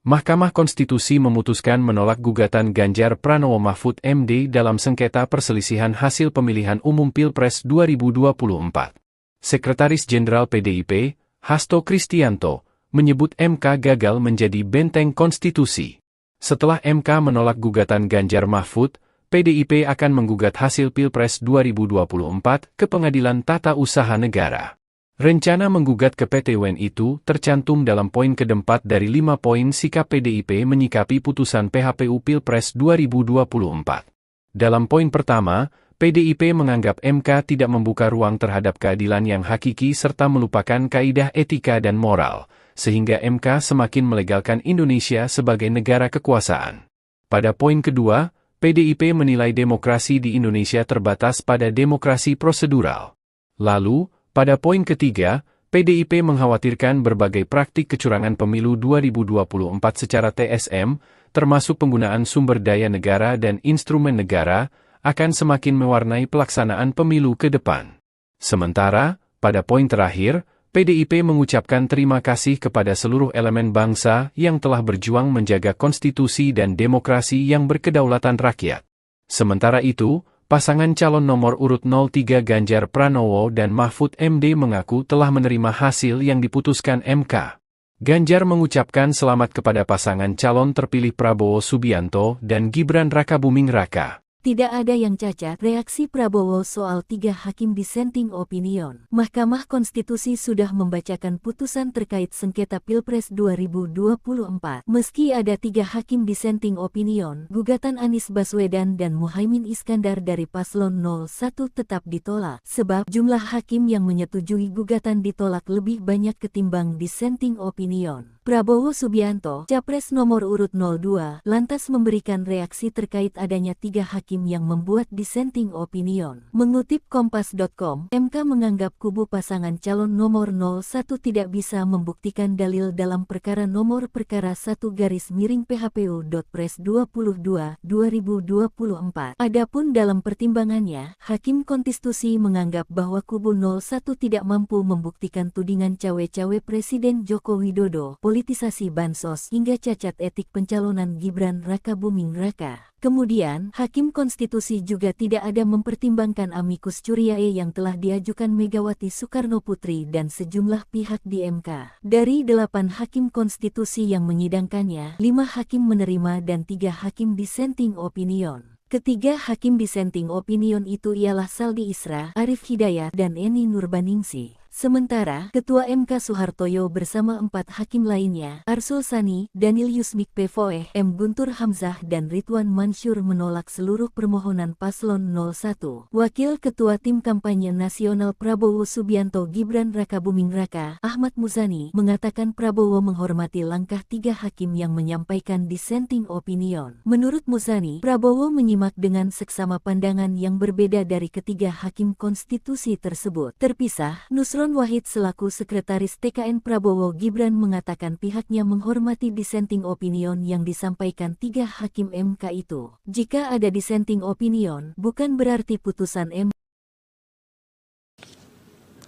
Mahkamah Konstitusi memutuskan menolak gugatan Ganjar Pranowo Mahfud MD dalam sengketa perselisihan hasil pemilihan umum Pilpres 2024. Sekretaris Jenderal PDIP, Hasto Kristianto, menyebut MK gagal menjadi benteng konstitusi. Setelah MK menolak gugatan Ganjar Mahfud, PDIP akan menggugat hasil Pilpres 2024 ke Pengadilan Tata Usaha Negara. Rencana menggugat ke PT UN itu tercantum dalam poin keempat dari 5 poin sikap PDIP menyikapi putusan PHPU Pilpres 2024. Dalam poin pertama, PDIP menganggap MK tidak membuka ruang terhadap keadilan yang hakiki serta melupakan kaidah etika dan moral, sehingga MK semakin melegalkan Indonesia sebagai negara kekuasaan. Pada poin kedua, PDIP menilai demokrasi di Indonesia terbatas pada demokrasi prosedural. Lalu, pada poin ketiga, PDIP mengkhawatirkan berbagai praktik kecurangan pemilu 2024 secara TSM, termasuk penggunaan sumber daya negara dan instrumen negara, akan semakin mewarnai pelaksanaan pemilu ke depan. Sementara, pada poin terakhir, PDIP mengucapkan terima kasih kepada seluruh elemen bangsa yang telah berjuang menjaga konstitusi dan demokrasi yang berkedaulatan rakyat. Sementara itu, pasangan calon nomor urut 03 Ganjar Pranowo dan Mahfud MD mengaku telah menerima hasil yang diputuskan MK. Ganjar mengucapkan selamat kepada pasangan calon terpilih Prabowo Subianto dan Gibran Rakabuming Raka. Tidak ada yang cacat, reaksi Prabowo soal 3 hakim dissenting opinion. Mahkamah Konstitusi sudah membacakan putusan terkait sengketa Pilpres 2024. Meski ada 3 hakim dissenting opinion, gugatan Anies Baswedan dan Muhaimin Iskandar dari Paslon 01 tetap ditolak, sebab jumlah hakim yang menyetujui gugatan ditolak lebih banyak ketimbang dissenting opinion. Prabowo Subianto, Capres nomor urut 02, lantas memberikan reaksi terkait adanya 3 hakim yang membuat dissenting opinion. Mengutip Kompas.com, MK menganggap kubu pasangan calon nomor 01 tidak bisa membuktikan dalil dalam perkara nomor perkara 1-PHPU.Pres 22/2024. Adapun dalam pertimbangannya, Hakim Konstitusi menganggap bahwa kubu 01 tidak mampu membuktikan tudingan cawe-cawe Presiden Joko Widodo, politisasi bansos hingga cacat etik pencalonan Gibran Rakabuming Raka. Kemudian, Hakim Konstitusi juga tidak ada mempertimbangkan amicus curiae yang telah diajukan Megawati Soekarno Putri dan sejumlah pihak di MK. Dari 8 Hakim Konstitusi yang menyidangkannya, 5 hakim menerima dan 3 hakim dissenting opinion. Ketiga hakim dissenting opinion itu ialah Saldi Isra, Arif Hidayat, dan Eni Nurbaningsih. Sementara, Ketua MK Soehartoyo bersama 4 hakim lainnya, Arsul Sani, Daniel Yusmik Pevoeh, M. Guntur Hamzah dan Ridwan Mansur menolak seluruh permohonan Paslon 01. Wakil Ketua Tim Kampanye Nasional Prabowo Subianto Gibran Rakabuming Raka, Ahmad Muzani, mengatakan Prabowo menghormati langkah 3 hakim yang menyampaikan dissenting opinion. Menurut Muzani, Prabowo menyimak dengan seksama pandangan yang berbeda dari ketiga hakim konstitusi tersebut. Terpisah, Nusron Wahid selaku Sekretaris TKN Prabowo Gibran mengatakan pihaknya menghormati dissenting opinion yang disampaikan 3 hakim MK itu. Jika ada dissenting opinion, bukan berarti putusan MK.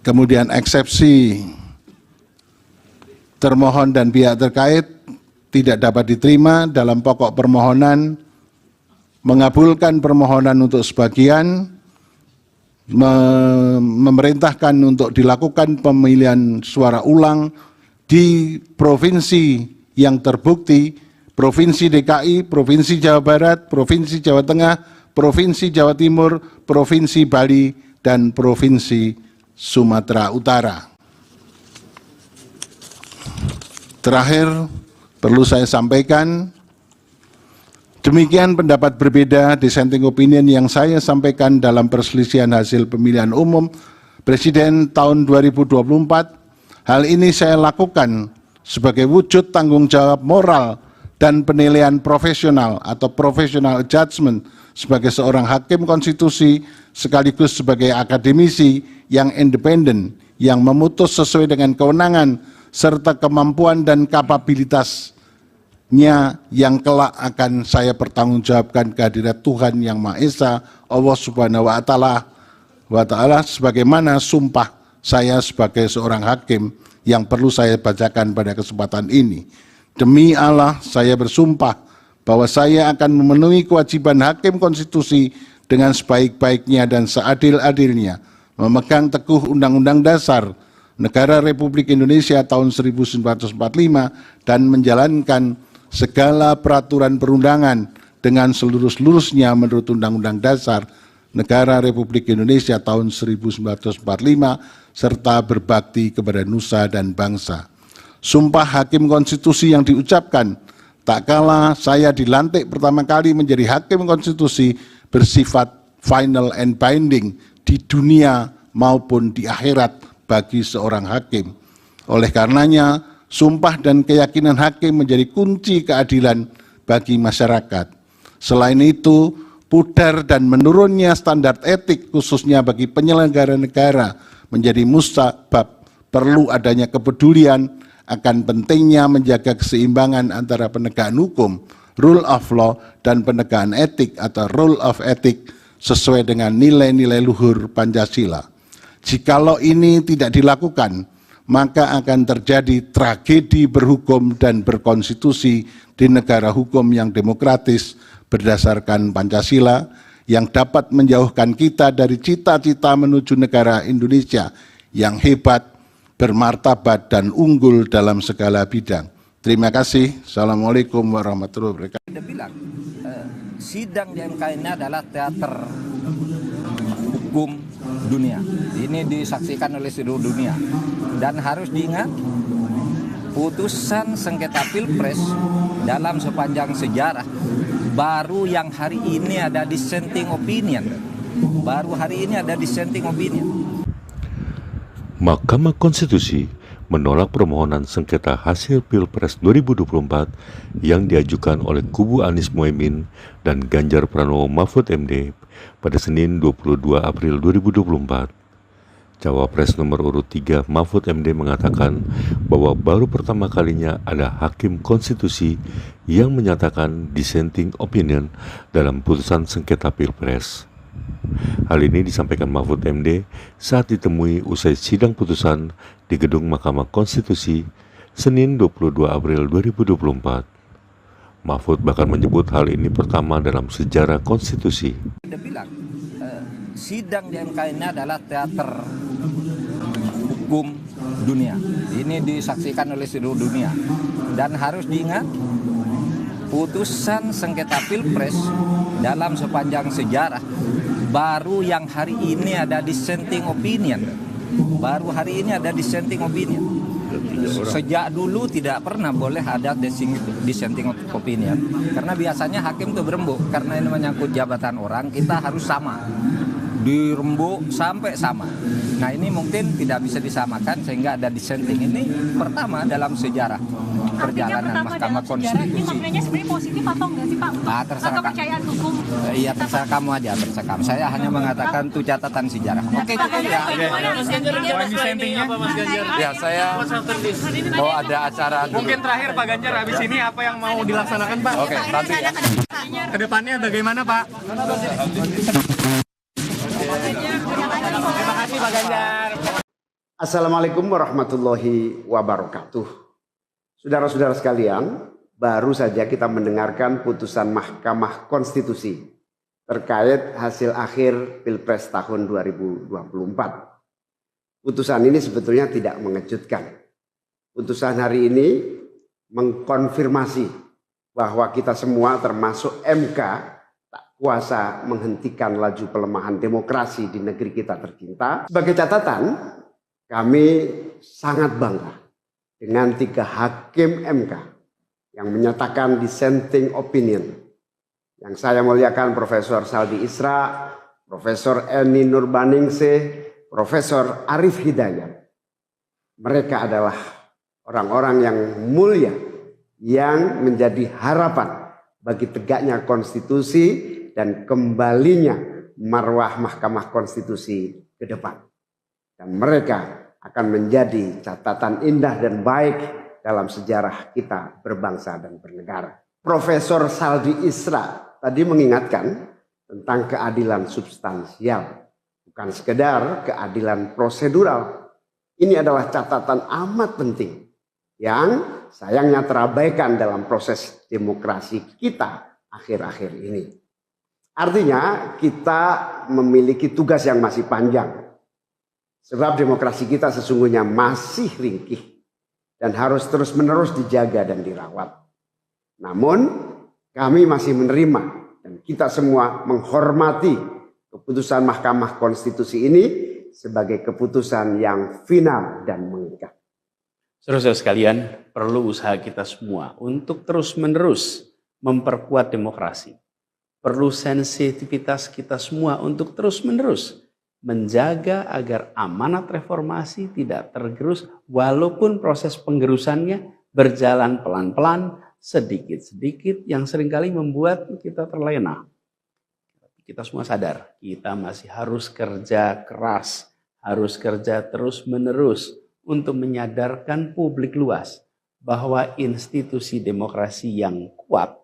Kemudian eksepsi termohon dan pihak terkait tidak dapat diterima dalam pokok permohonan, mengabulkan permohonan untuk sebagian, memerintahkan untuk dilakukan pemilihan suara ulang di provinsi yang terbukti, Provinsi DKI, Provinsi Jawa Barat, Provinsi Jawa Tengah, Provinsi Jawa Timur, Provinsi Bali, dan Provinsi Sumatera Utara. Terakhir, perlu saya sampaikan, demikian pendapat berbeda dissenting opinion yang saya sampaikan dalam perselisihan hasil pemilihan umum Presiden tahun 2024. Hal ini saya lakukan sebagai wujud tanggung jawab moral dan penilaian profesional atau professional judgment sebagai seorang hakim konstitusi sekaligus sebagai akademisi yang independen yang memutus sesuai dengan kewenangan serta kemampuan dan kapabilitasnya yang kelak akan saya pertanggungjawabkan kehadirat Tuhan Yang Maha Esa, Allah Subhanahu wa Ta'ala, sebagaimana sumpah saya sebagai seorang hakim yang perlu saya bacakan pada kesempatan ini. Demi Allah, saya bersumpah bahwa saya akan memenuhi kewajiban hakim konstitusi dengan sebaik-baiknya dan seadil-adilnya, memegang teguh Undang-Undang Dasar Negara Republik Indonesia tahun 1945 dan menjalankan segala peraturan perundangan dengan seluruh-seluruhnya menurut Undang-Undang Dasar Negara Republik Indonesia tahun 1945 serta berbakti kepada nusa dan bangsa. Sumpah hakim konstitusi yang diucapkan tak kala saya dilantik pertama kali menjadi hakim konstitusi bersifat final and binding di dunia maupun di akhirat bagi seorang hakim. Oleh karenanya, sumpah dan keyakinan hakim menjadi kunci keadilan bagi masyarakat. Selain itu, pudar dan menurunnya standar etik khususnya bagi penyelenggara negara menjadi musabab perlu adanya kepedulian akan pentingnya menjaga keseimbangan antara penegakan hukum, rule of law, dan penegakan etik atau rule of ethic sesuai dengan nilai-nilai luhur Pancasila. Jikalau ini tidak dilakukan, maka akan terjadi tragedi berhukum dan berkonstitusi di negara hukum yang demokratis berdasarkan Pancasila yang dapat menjauhkan kita dari cita-cita menuju negara Indonesia yang hebat, bermartabat, dan unggul dalam segala bidang. Terima kasih. Assalamualaikum warahmatullahi wabarakatuh. Dia bilang, sidang di MK ini adalah teater hukum dunia. Ini disaksikan oleh seluruh dunia. Dan harus diingat, putusan sengketa Pilpres dalam sepanjang sejarah baru yang hari ini ada dissenting opinion. Baru hari ini ada dissenting opinion. Mahkamah Konstitusi menolak permohonan sengketa hasil Pilpres 2024 yang diajukan oleh kubu Anies Mohaimin dan Ganjar Pranowo Mahfud MD pada Senin 22 April 2024. Cawapres nomor urut 3 Mahfud MD mengatakan bahwa baru pertama kalinya ada hakim konstitusi yang menyatakan dissenting opinion dalam putusan sengketa Pilpres. Hal ini disampaikan Mahfud MD saat ditemui usai sidang putusan di Gedung Mahkamah Konstitusi Senin 22 April 2024. Mahfud bahkan menyebut hal ini pertama dalam sejarah konstitusi. Dia bilang, sidang di MK ini adalah teater hukum dunia. Ini disaksikan oleh seluruh dunia. Dan harus diingat, putusan sengketa Pilpres dalam sepanjang sejarah baru yang hari ini ada dissenting opinion. Baru hari ini ada dissenting opinion. Sejak dulu tidak pernah boleh ada dissenting opinion. Karena biasanya hakim itu berembuk. Karena ini menyangkut jabatan orang, kita harus sama. Dirembuk sampai sama. Nah ini mungkin tidak bisa disamakan sehingga ada dissenting. Ini pertama dalam sejarah perjalanan Mahkamah Konstitusi. Ini maknanya sebenarnya positif atau enggak sih Pak? Nah, terserah kepercayaan hukum. Iya terserah kamu aja, terserah kamu. Saya hanya mengatakan itu catatan sejarah. Oke cukup ya. Poin dissentingnya apa Mas Ganjar? Ya saya ada acara dulu. Mungkin terakhir Pak Ganjar, habis ini apa yang mau dilaksanakan Pak? Oke, nanti ya. Kedepannya bagaimana Pak? Terima kasih Pak Ganjar. Assalamualaikum warahmatullahi wabarakatuh. Saudara-saudara sekalian, baru saja kita mendengarkan putusan Mahkamah Konstitusi terkait hasil akhir Pilpres tahun 2024. Putusan ini sebetulnya tidak mengejutkan. Putusan hari ini mengkonfirmasi bahwa kita semua termasuk MK tak kuasa menghentikan laju pelemahan demokrasi di negeri kita tercinta. Sebagai catatan, kami sangat bangga dengan 3 hakim MK yang menyatakan dissenting opinion. Yang saya muliakan Profesor Saldi Isra, Profesor Eni Nurbaningsih, Profesor Arif Hidayat. Mereka adalah orang-orang yang mulia yang menjadi harapan bagi tegaknya konstitusi dan kembalinya marwah Mahkamah Konstitusi ke depan. Dan mereka akan menjadi catatan indah dan baik dalam sejarah kita berbangsa dan bernegara. Profesor Saldi Isra tadi mengingatkan tentang keadilan substansial, bukan sekedar keadilan prosedural. Ini adalah catatan amat penting yang sayangnya terabaikan dalam proses demokrasi kita akhir-akhir ini. Artinya kita memiliki tugas yang masih panjang. Sebab demokrasi kita sesungguhnya masih ringkih dan harus terus-menerus dijaga dan dirawat. Namun kami masih menerima dan kita semua menghormati keputusan Mahkamah Konstitusi ini sebagai keputusan yang final dan mengikat. Saudara-saudara sekalian, perlu usaha kita semua untuk terus-menerus memperkuat demokrasi. Perlu sensitivitas kita semua untuk terus-menerus menjaga agar amanat reformasi tidak tergerus walaupun proses penggerusannya berjalan pelan-pelan, sedikit-sedikit yang seringkali membuat kita terlena. Kita semua sadar, kita masih harus kerja keras, harus kerja terus-menerus untuk menyadarkan publik luas bahwa institusi demokrasi yang kuat,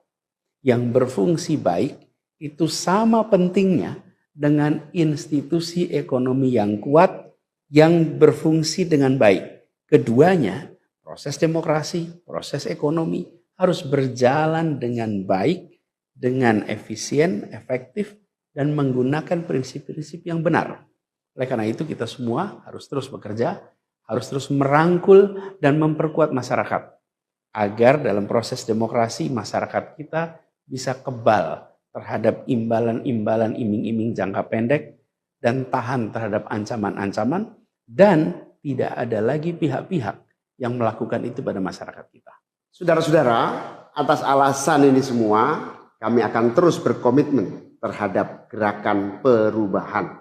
yang berfungsi baik, itu sama pentingnya dengan institusi ekonomi yang kuat, yang berfungsi dengan baik. Keduanya, proses demokrasi, proses ekonomi, harus berjalan dengan baik, dengan efisien, efektif, dan menggunakan prinsip-prinsip yang benar. Oleh karena itu kita semua harus terus bekerja, harus terus merangkul dan memperkuat masyarakat. Agar dalam proses demokrasi masyarakat kita bisa kebal terhadap imbalan-imbalan iming-iming jangka pendek dan tahan terhadap ancaman-ancaman dan tidak ada lagi pihak-pihak yang melakukan itu pada masyarakat kita. Saudara-saudara, atas alasan ini semua kami akan terus berkomitmen terhadap gerakan perubahan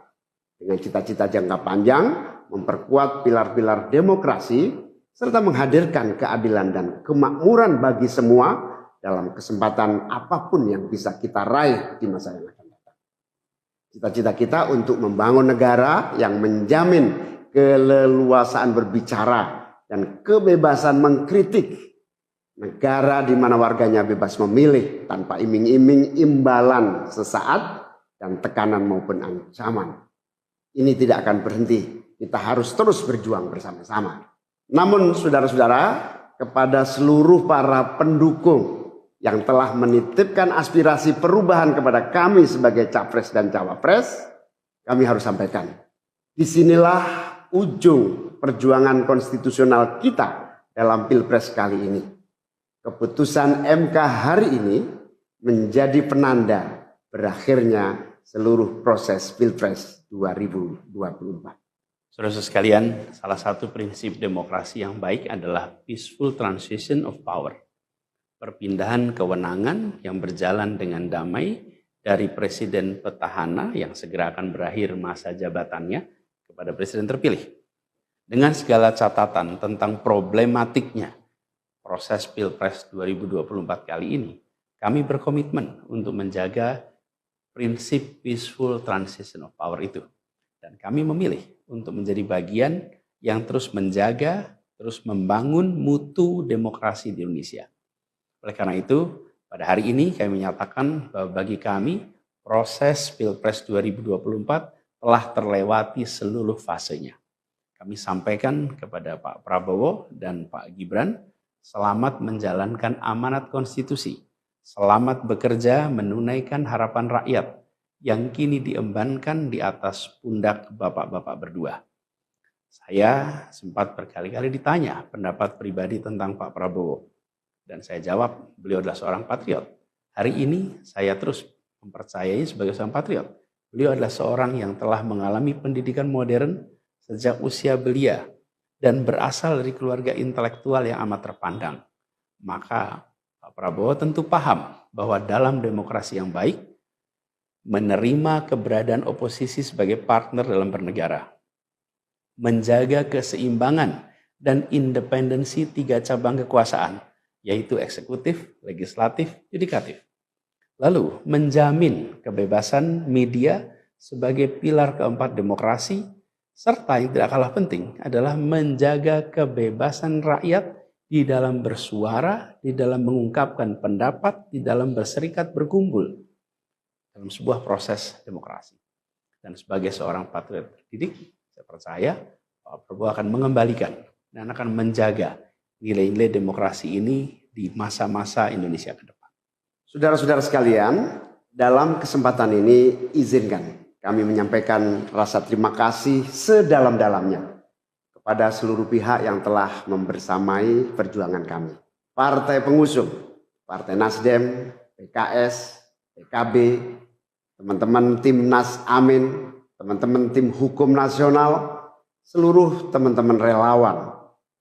dengan cita-cita jangka panjang, memperkuat pilar-pilar demokrasi serta menghadirkan keadilan dan kemakmuran bagi semua dalam kesempatan apapun yang bisa kita raih di masa yang akan datang. Cita-cita kita untuk membangun negara yang menjamin keleluasaan berbicara dan kebebasan mengkritik. Negara di mana warganya bebas memilih tanpa iming-iming imbalan sesaat dan tekanan maupun ancaman. Ini tidak akan berhenti. Kita harus terus berjuang bersama-sama. Namun saudara-saudara, kepada seluruh para pendukung yang telah menitipkan aspirasi perubahan kepada kami sebagai capres dan cawapres, kami harus sampaikan. Disinilah ujung perjuangan konstitusional kita dalam Pilpres kali ini. Keputusan MK hari ini menjadi penanda berakhirnya seluruh proses Pilpres 2024. Saudara-saudara sekalian, salah satu prinsip demokrasi yang baik adalah peaceful transition of power. Perpindahan kewenangan yang berjalan dengan damai dari presiden petahana yang segera akan berakhir masa jabatannya kepada presiden terpilih. Dengan segala catatan tentang problematiknya proses Pilpres 2024 kali ini, kami berkomitmen untuk menjaga prinsip peaceful transition of power itu. Dan kami memilih untuk menjadi bagian yang terus menjaga, terus membangun mutu demokrasi di Indonesia. Oleh karena itu, pada hari ini kami menyatakan bahwa bagi kami, proses Pilpres 2024 telah terlewati seluruh fasenya. Kami sampaikan kepada Pak Prabowo dan Pak Gibran, selamat menjalankan amanat konstitusi, selamat bekerja menunaikan harapan rakyat yang kini diembankan di atas pundak bapak-bapak berdua. Saya sempat berkali-kali ditanya pendapat pribadi tentang Pak Prabowo. Dan saya jawab, beliau adalah seorang patriot. Hari ini saya terus mempercayai sebagai seorang patriot. Beliau adalah seorang yang telah mengalami pendidikan modern sejak usia belia dan berasal dari keluarga intelektual yang amat terpandang. Maka Pak Prabowo tentu paham bahwa dalam demokrasi yang baik, menerima keberadaan oposisi sebagai partner dalam bernegara, menjaga keseimbangan dan independensi 3 cabang kekuasaan, yaitu eksekutif, legislatif, yudikatif. Lalu menjamin kebebasan media sebagai pilar keempat demokrasi, serta yang tidak kalah penting adalah menjaga kebebasan rakyat di dalam bersuara, di dalam mengungkapkan pendapat, di dalam berserikat berkumpul dalam sebuah proses demokrasi. Dan sebagai seorang patriot terdidik, saya percaya Pak Prabowo akan mengembalikan dan akan menjaga nilai-nilai demokrasi ini di masa-masa Indonesia ke depan. Saudara-saudara sekalian, dalam kesempatan ini izinkan kami menyampaikan rasa terima kasih sedalam-dalamnya kepada seluruh pihak yang telah membersamai perjuangan kami. Partai pengusung, Partai Nasdem, PKS, PKB, teman-teman Timnas Amin, teman-teman tim hukum nasional, seluruh teman-teman relawan,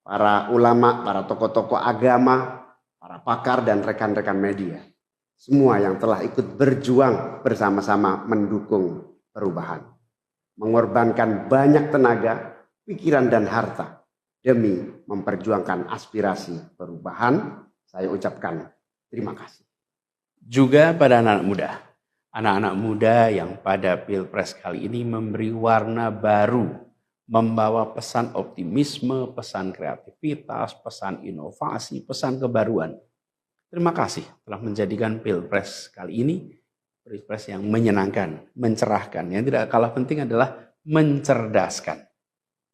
para ulama, para tokoh-tokoh agama, para pakar dan rekan-rekan media. Semua yang telah ikut berjuang bersama-sama mendukung perubahan. Mengorbankan banyak tenaga, pikiran dan harta demi memperjuangkan aspirasi perubahan. Saya ucapkan terima kasih. Juga pada anak-anak muda yang pada Pilpres kali ini memberi warna baru, membawa pesan optimisme, pesan kreativitas, pesan inovasi, pesan kebaruan. Terima kasih telah menjadikan Pilpres kali ini Pilpres yang menyenangkan, mencerahkan. Yang tidak kalah penting adalah mencerdaskan.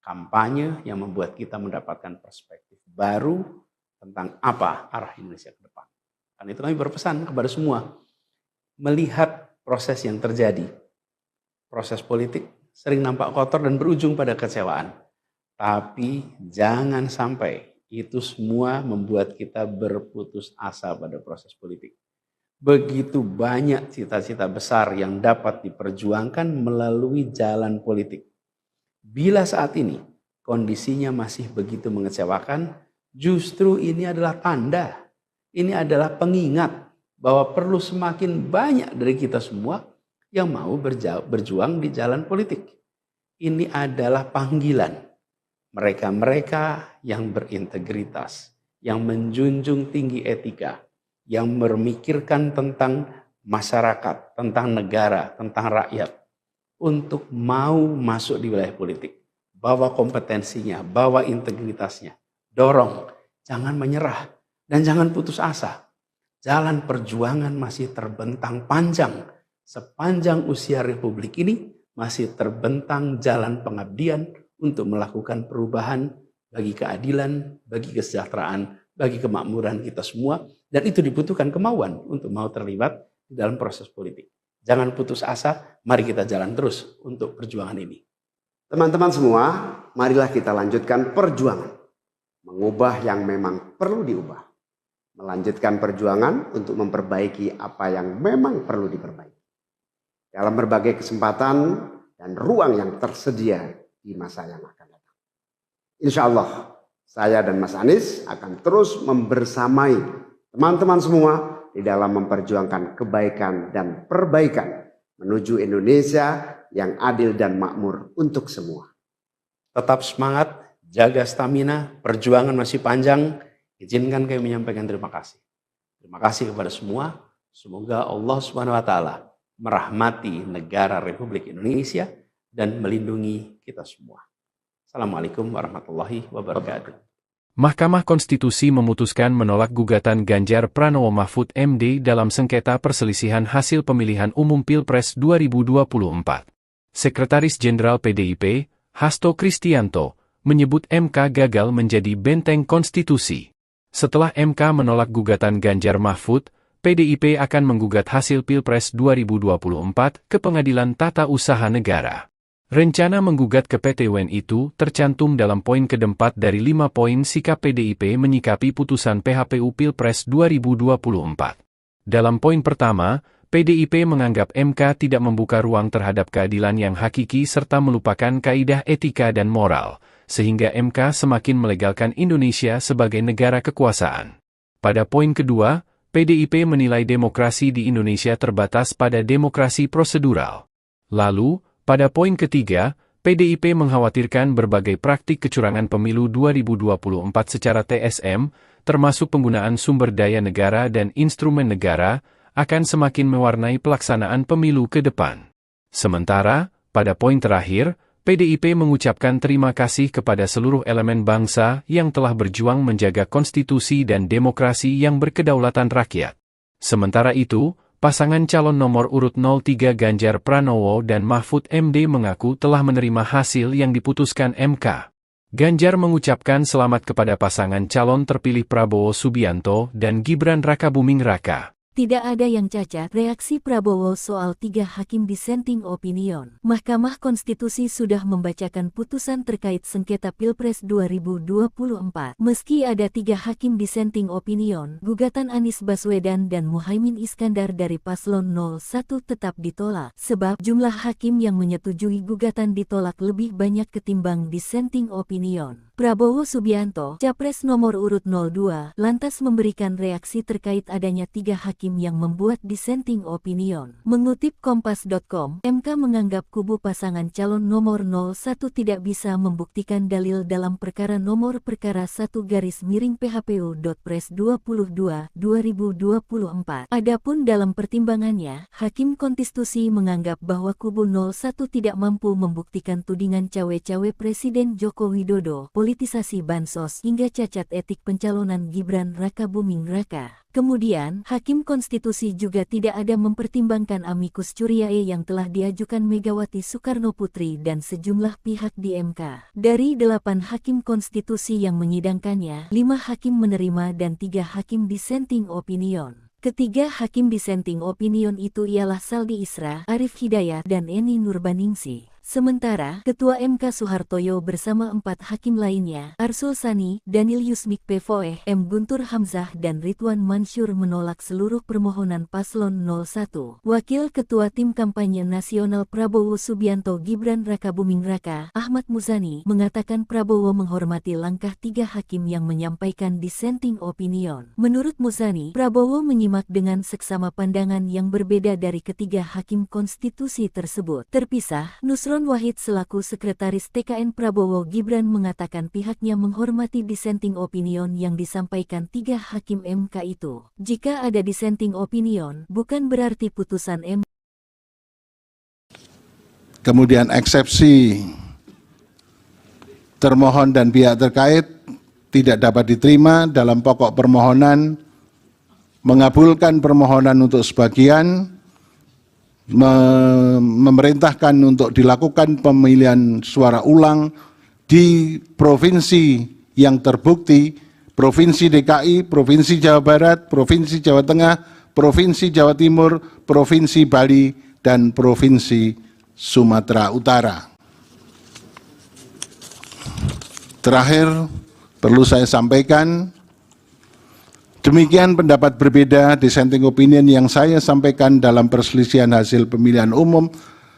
Kampanye yang membuat kita mendapatkan perspektif baru tentang apa arah Indonesia ke depan. Karena itu kami berpesan kepada semua, melihat proses yang terjadi. Proses politik sering nampak kotor dan berujung pada kecewaan. Tapi jangan sampai itu semua membuat kita berputus asa pada proses politik. Begitu banyak cita-cita besar yang dapat diperjuangkan melalui jalan politik. Bila saat ini kondisinya masih begitu mengecewakan, justru ini adalah tanda, ini adalah pengingat bahwa perlu semakin banyak dari kita semua yang mau berjuang di jalan politik. Ini adalah panggilan mereka-mereka yang berintegritas, yang menjunjung tinggi etika, yang memikirkan tentang masyarakat, tentang negara, tentang rakyat, untuk mau masuk di wilayah politik. Bawa kompetensinya, bawa integritasnya, dorong, jangan menyerah, dan jangan putus asa. Jalan perjuangan masih terbentang panjang. Sepanjang usia Republik ini masih terbentang jalan pengabdian untuk melakukan perubahan bagi keadilan, bagi kesejahteraan, bagi kemakmuran kita semua. Dan itu dibutuhkan kemauan untuk mau terlibat di dalam proses politik. Jangan putus asa, mari kita jalan terus untuk perjuangan ini. Teman-teman semua, marilah kita lanjutkan perjuangan. Mengubah yang memang perlu diubah. Melanjutkan perjuangan untuk memperbaiki apa yang memang perlu diperbaiki. Dalam berbagai kesempatan dan ruang yang tersedia di masa yang akan datang. Insya Allah, saya dan Mas Anies akan terus membersamai teman-teman semua di dalam memperjuangkan kebaikan dan perbaikan menuju Indonesia yang adil dan makmur untuk semua. Tetap semangat, jaga stamina, perjuangan masih panjang. Izinkan kami menyampaikan terima kasih. Terima kasih kepada semua. Semoga Allah SWT merahmati negara Republik Indonesia dan melindungi kita semua. Assalamualaikum warahmatullahi wabarakatuh. Mahkamah Konstitusi memutuskan menolak gugatan Ganjar Pranowo Mahfud MD dalam sengketa perselisihan hasil pemilihan umum Pilpres 2024. Sekretaris Jenderal PDIP, Hasto Kristianto, menyebut MK gagal menjadi benteng konstitusi. Setelah MK menolak gugatan Ganjar Mahfud, PDIP akan menggugat hasil Pilpres 2024 ke Pengadilan Tata Usaha Negara. Rencana menggugat ke PT UN itu tercantum dalam poin keempat dari 5 poin sikap PDIP menyikapi putusan PHPU Pilpres 2024. Dalam poin pertama, PDIP menganggap MK tidak membuka ruang terhadap keadilan yang hakiki serta melupakan kaidah etika dan moral, sehingga MK semakin melegalkan Indonesia sebagai negara kekuasaan. Pada poin kedua, PDIP menilai demokrasi di Indonesia terbatas pada demokrasi prosedural. Lalu, pada poin ketiga, PDIP mengkhawatirkan berbagai praktik kecurangan pemilu 2024 secara TSM, termasuk penggunaan sumber daya negara dan instrumen negara, akan semakin mewarnai pelaksanaan pemilu ke depan. Sementara, pada poin terakhir, PDIP mengucapkan terima kasih kepada seluruh elemen bangsa yang telah berjuang menjaga konstitusi dan demokrasi yang berkedaulatan rakyat. Sementara itu, pasangan calon nomor urut 03 Ganjar Pranowo dan Mahfud MD mengaku telah menerima hasil yang diputuskan MK. Ganjar mengucapkan selamat kepada pasangan calon terpilih Prabowo Subianto dan Gibran Rakabuming Raka. Tidak ada yang cacat, reaksi Prabowo soal 3 hakim dissenting opinion. Mahkamah Konstitusi sudah membacakan putusan terkait sengketa Pilpres 2024. Meski ada 3 hakim dissenting opinion, gugatan Anies Baswedan dan Muhaimin Iskandar dari Paslon 01 tetap ditolak, sebab jumlah hakim yang menyetujui gugatan ditolak lebih banyak ketimbang dissenting opinion. Prabowo Subianto, Capres nomor urut 02, lantas memberikan reaksi terkait adanya 3 hakim yang membuat dissenting opinion. Mengutip Kompas.com, MK menganggap kubu pasangan calon nomor 01 tidak bisa membuktikan dalil dalam perkara nomor perkara 1-PHPU.Pres 22/2024. Adapun dalam pertimbangannya, Hakim Konstitusi menganggap bahwa kubu 01 tidak mampu membuktikan tudingan cawe-cawe Presiden Joko Widodo, politisasi bansos hingga cacat etik pencalonan Gibran Rakabuming Raka. Kemudian, Hakim Konstitusi juga tidak ada mempertimbangkan amicus curiae yang telah diajukan Megawati Soekarno Putri dan sejumlah pihak di MK. Dari 8 Hakim Konstitusi yang menyidangkannya, 5 hakim menerima dan 3 hakim dissenting opinion. Ketiga hakim dissenting opinion itu ialah Saldi Isra, Arif Hidayat, dan Eni Nurbaningsih. Sementara, Ketua MK Soehartoyo bersama 4 hakim lainnya, Arsul Sani, Daniel Yusmik Pevoeh, M. Guntur Hamzah dan Ridwan Mansur menolak seluruh permohonan Paslon 01. Wakil Ketua Tim Kampanye Nasional Prabowo Subianto Gibran Rakabuming Raka, Ahmad Muzani, mengatakan Prabowo menghormati langkah 3 hakim yang menyampaikan dissenting opinion. Menurut Muzani, Prabowo menyimak dengan seksama pandangan yang berbeda dari ketiga hakim konstitusi tersebut. Terpisah, Nusron Wahid selaku Sekretaris TKN Prabowo Gibran mengatakan pihaknya menghormati dissenting opinion yang disampaikan 3 hakim MK itu. Jika ada dissenting opinion, bukan berarti putusan MK. Kemudian eksepsi termohon dan pihak terkait tidak dapat diterima dalam pokok permohonan, mengabulkan permohonan untuk sebagian, memerintahkan untuk dilakukan pemilihan suara ulang di provinsi yang terbukti, Provinsi DKI, Provinsi Jawa Barat, Provinsi Jawa Tengah, Provinsi Jawa Timur, Provinsi Bali, dan Provinsi Sumatera Utara. Terakhir, perlu saya sampaikan, demikian pendapat berbeda dissenting opinion yang saya sampaikan dalam perselisihan hasil pemilihan umum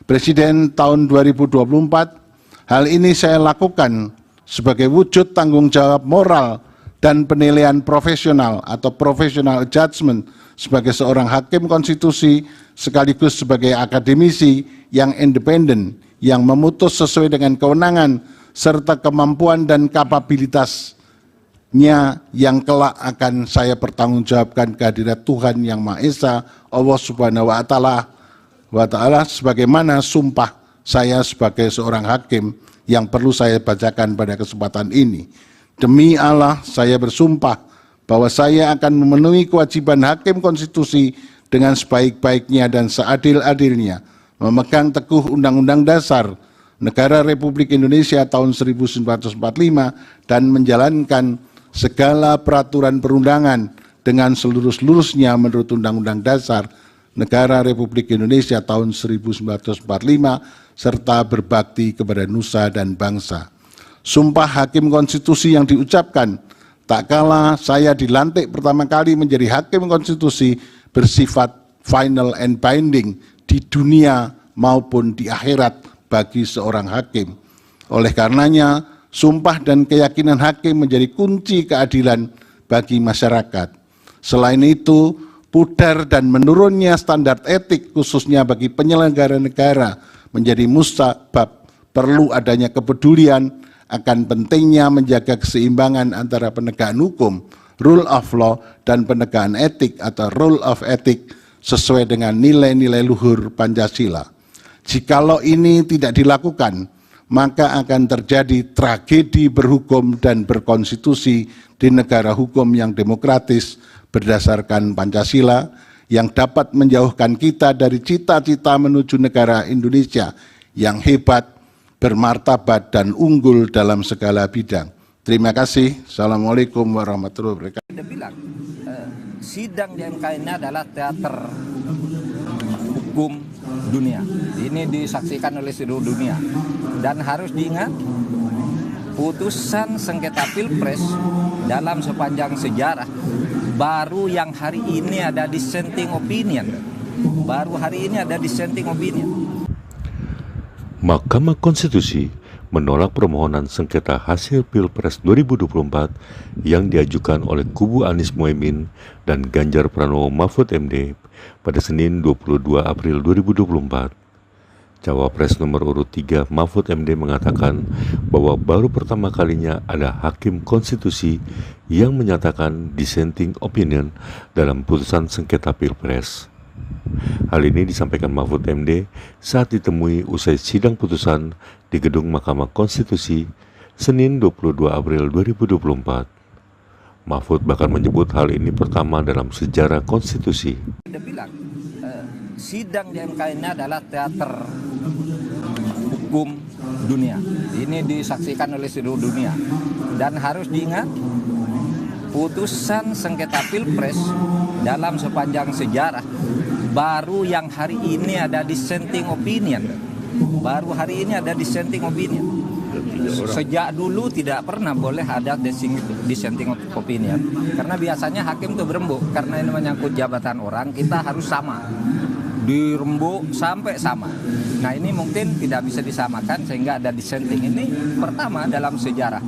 Presiden tahun 2024. Hal ini saya lakukan sebagai wujud tanggung jawab moral dan penilaian profesional atau professional judgment sebagai seorang hakim konstitusi sekaligus sebagai akademisi yang independen yang memutus sesuai dengan kewenangan serta kemampuan dan kapabilitasnya yang kelak akan saya pertanggungjawabkan kehadirat Tuhan Yang Maha Esa, Allah Subhanahu wa Ta'ala, sebagaimana sumpah saya sebagai seorang hakim yang perlu saya bacakan pada kesempatan ini. Demi Allah, saya bersumpah bahwa saya akan memenuhi kewajiban hakim konstitusi dengan sebaik-baiknya dan seadil-adilnya, memegang teguh Undang-Undang Dasar Negara Republik Indonesia tahun 1945 dan menjalankan segala peraturan perundangan dengan seluruh-seluruhnya menurut Undang-Undang Dasar Negara Republik Indonesia tahun 1945 serta berbakti kepada nusa dan bangsa. Sumpah hakim konstitusi yang diucapkan tak kala saya dilantik pertama kali menjadi hakim konstitusi bersifat final and binding di dunia maupun di akhirat bagi seorang hakim. Oleh karenanya, sumpah dan keyakinan hakim menjadi kunci keadilan bagi masyarakat. Selain itu, pudar dan menurunnya standar etik khususnya bagi penyelenggara negara menjadi musabab perlu adanya kepedulian akan pentingnya menjaga keseimbangan antara penegakan hukum, rule of law, dan penegakan etik atau rule of ethic sesuai dengan nilai-nilai luhur Pancasila. Jikalau ini tidak dilakukan, maka akan terjadi tragedi berhukum dan berkonstitusi di negara hukum yang demokratis berdasarkan Pancasila, yang dapat menjauhkan kita dari cita-cita menuju negara Indonesia yang hebat, bermartabat, dan unggul dalam segala bidang. Terima kasih. Assalamualaikum warahmatullahi wabarakatuh. Dia bilang, sidang di MK ini adalah teater hukum dunia. Ini disaksikan oleh seluruh dunia. Dan harus diingat, putusan sengketa Pilpres dalam sepanjang sejarah baru yang hari ini ada dissenting opinion. Baru hari ini ada dissenting opinion. Mahkamah Konstitusi menolak permohonan sengketa hasil Pilpres 2024 yang diajukan oleh kubu Anies Mohaimin dan Ganjar Pranowo Mahfud MD pada Senin 22 April 2024. Cawapres nomor urut 3 Mahfud MD mengatakan bahwa baru pertama kalinya ada hakim konstitusi yang menyatakan dissenting opinion dalam putusan sengketa Pilpres. Hal ini disampaikan Mahfud MD saat ditemui usai sidang putusan di Gedung Mahkamah Konstitusi Senin 22 April 2024. Mahfud bahkan menyebut hal ini pertama dalam sejarah konstitusi. Dia bilang, sidang di MK ini adalah teater hukum dunia. Ini disaksikan oleh seluruh dunia. Dan harus diingat, putusan sengketa Pilpres dalam sepanjang sejarah baru yang hari ini ada dissenting opinion. Baru hari ini ada dissenting opinion. Sejak dulu tidak pernah boleh ada dissenting opinion. Karena biasanya hakim itu berembuk. Karena ini menyangkut jabatan orang, kita harus sama. Dirembuk sampai sama. Nah ini mungkin tidak bisa disamakan sehingga ada dissenting. Ini pertama dalam sejarah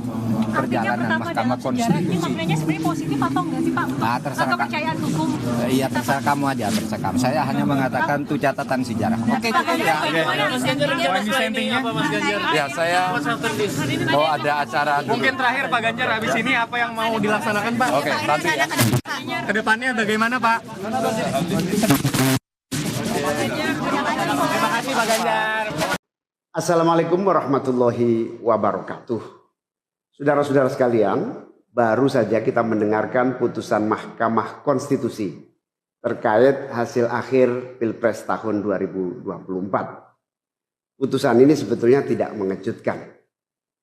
perjalanan Mahkamah Konstitusi. Ini maknanya sebenarnya positif atau enggak sih Pak? Nah, terserah kepercayaan hukum. Iya terserah kamu aja, terserah kamu. Saya hanya mengatakan itu catatan sejarah. Oke cukup ya. Poin dissentingnya apa Mas Ganjar? Ya saya ada acara dulu. Mungkin terakhir Pak Ganjar, habis ini apa yang mau dilaksanakan Pak? Oke, nanti ya. Kedepannya bagaimana Pak? Terima kasih Pak Ganjar. Assalamualaikum warahmatullahi wabarakatuh. Saudara-saudara sekalian, baru saja kita mendengarkan putusan Mahkamah Konstitusi terkait hasil akhir Pilpres tahun 2024. Putusan ini sebetulnya tidak mengejutkan.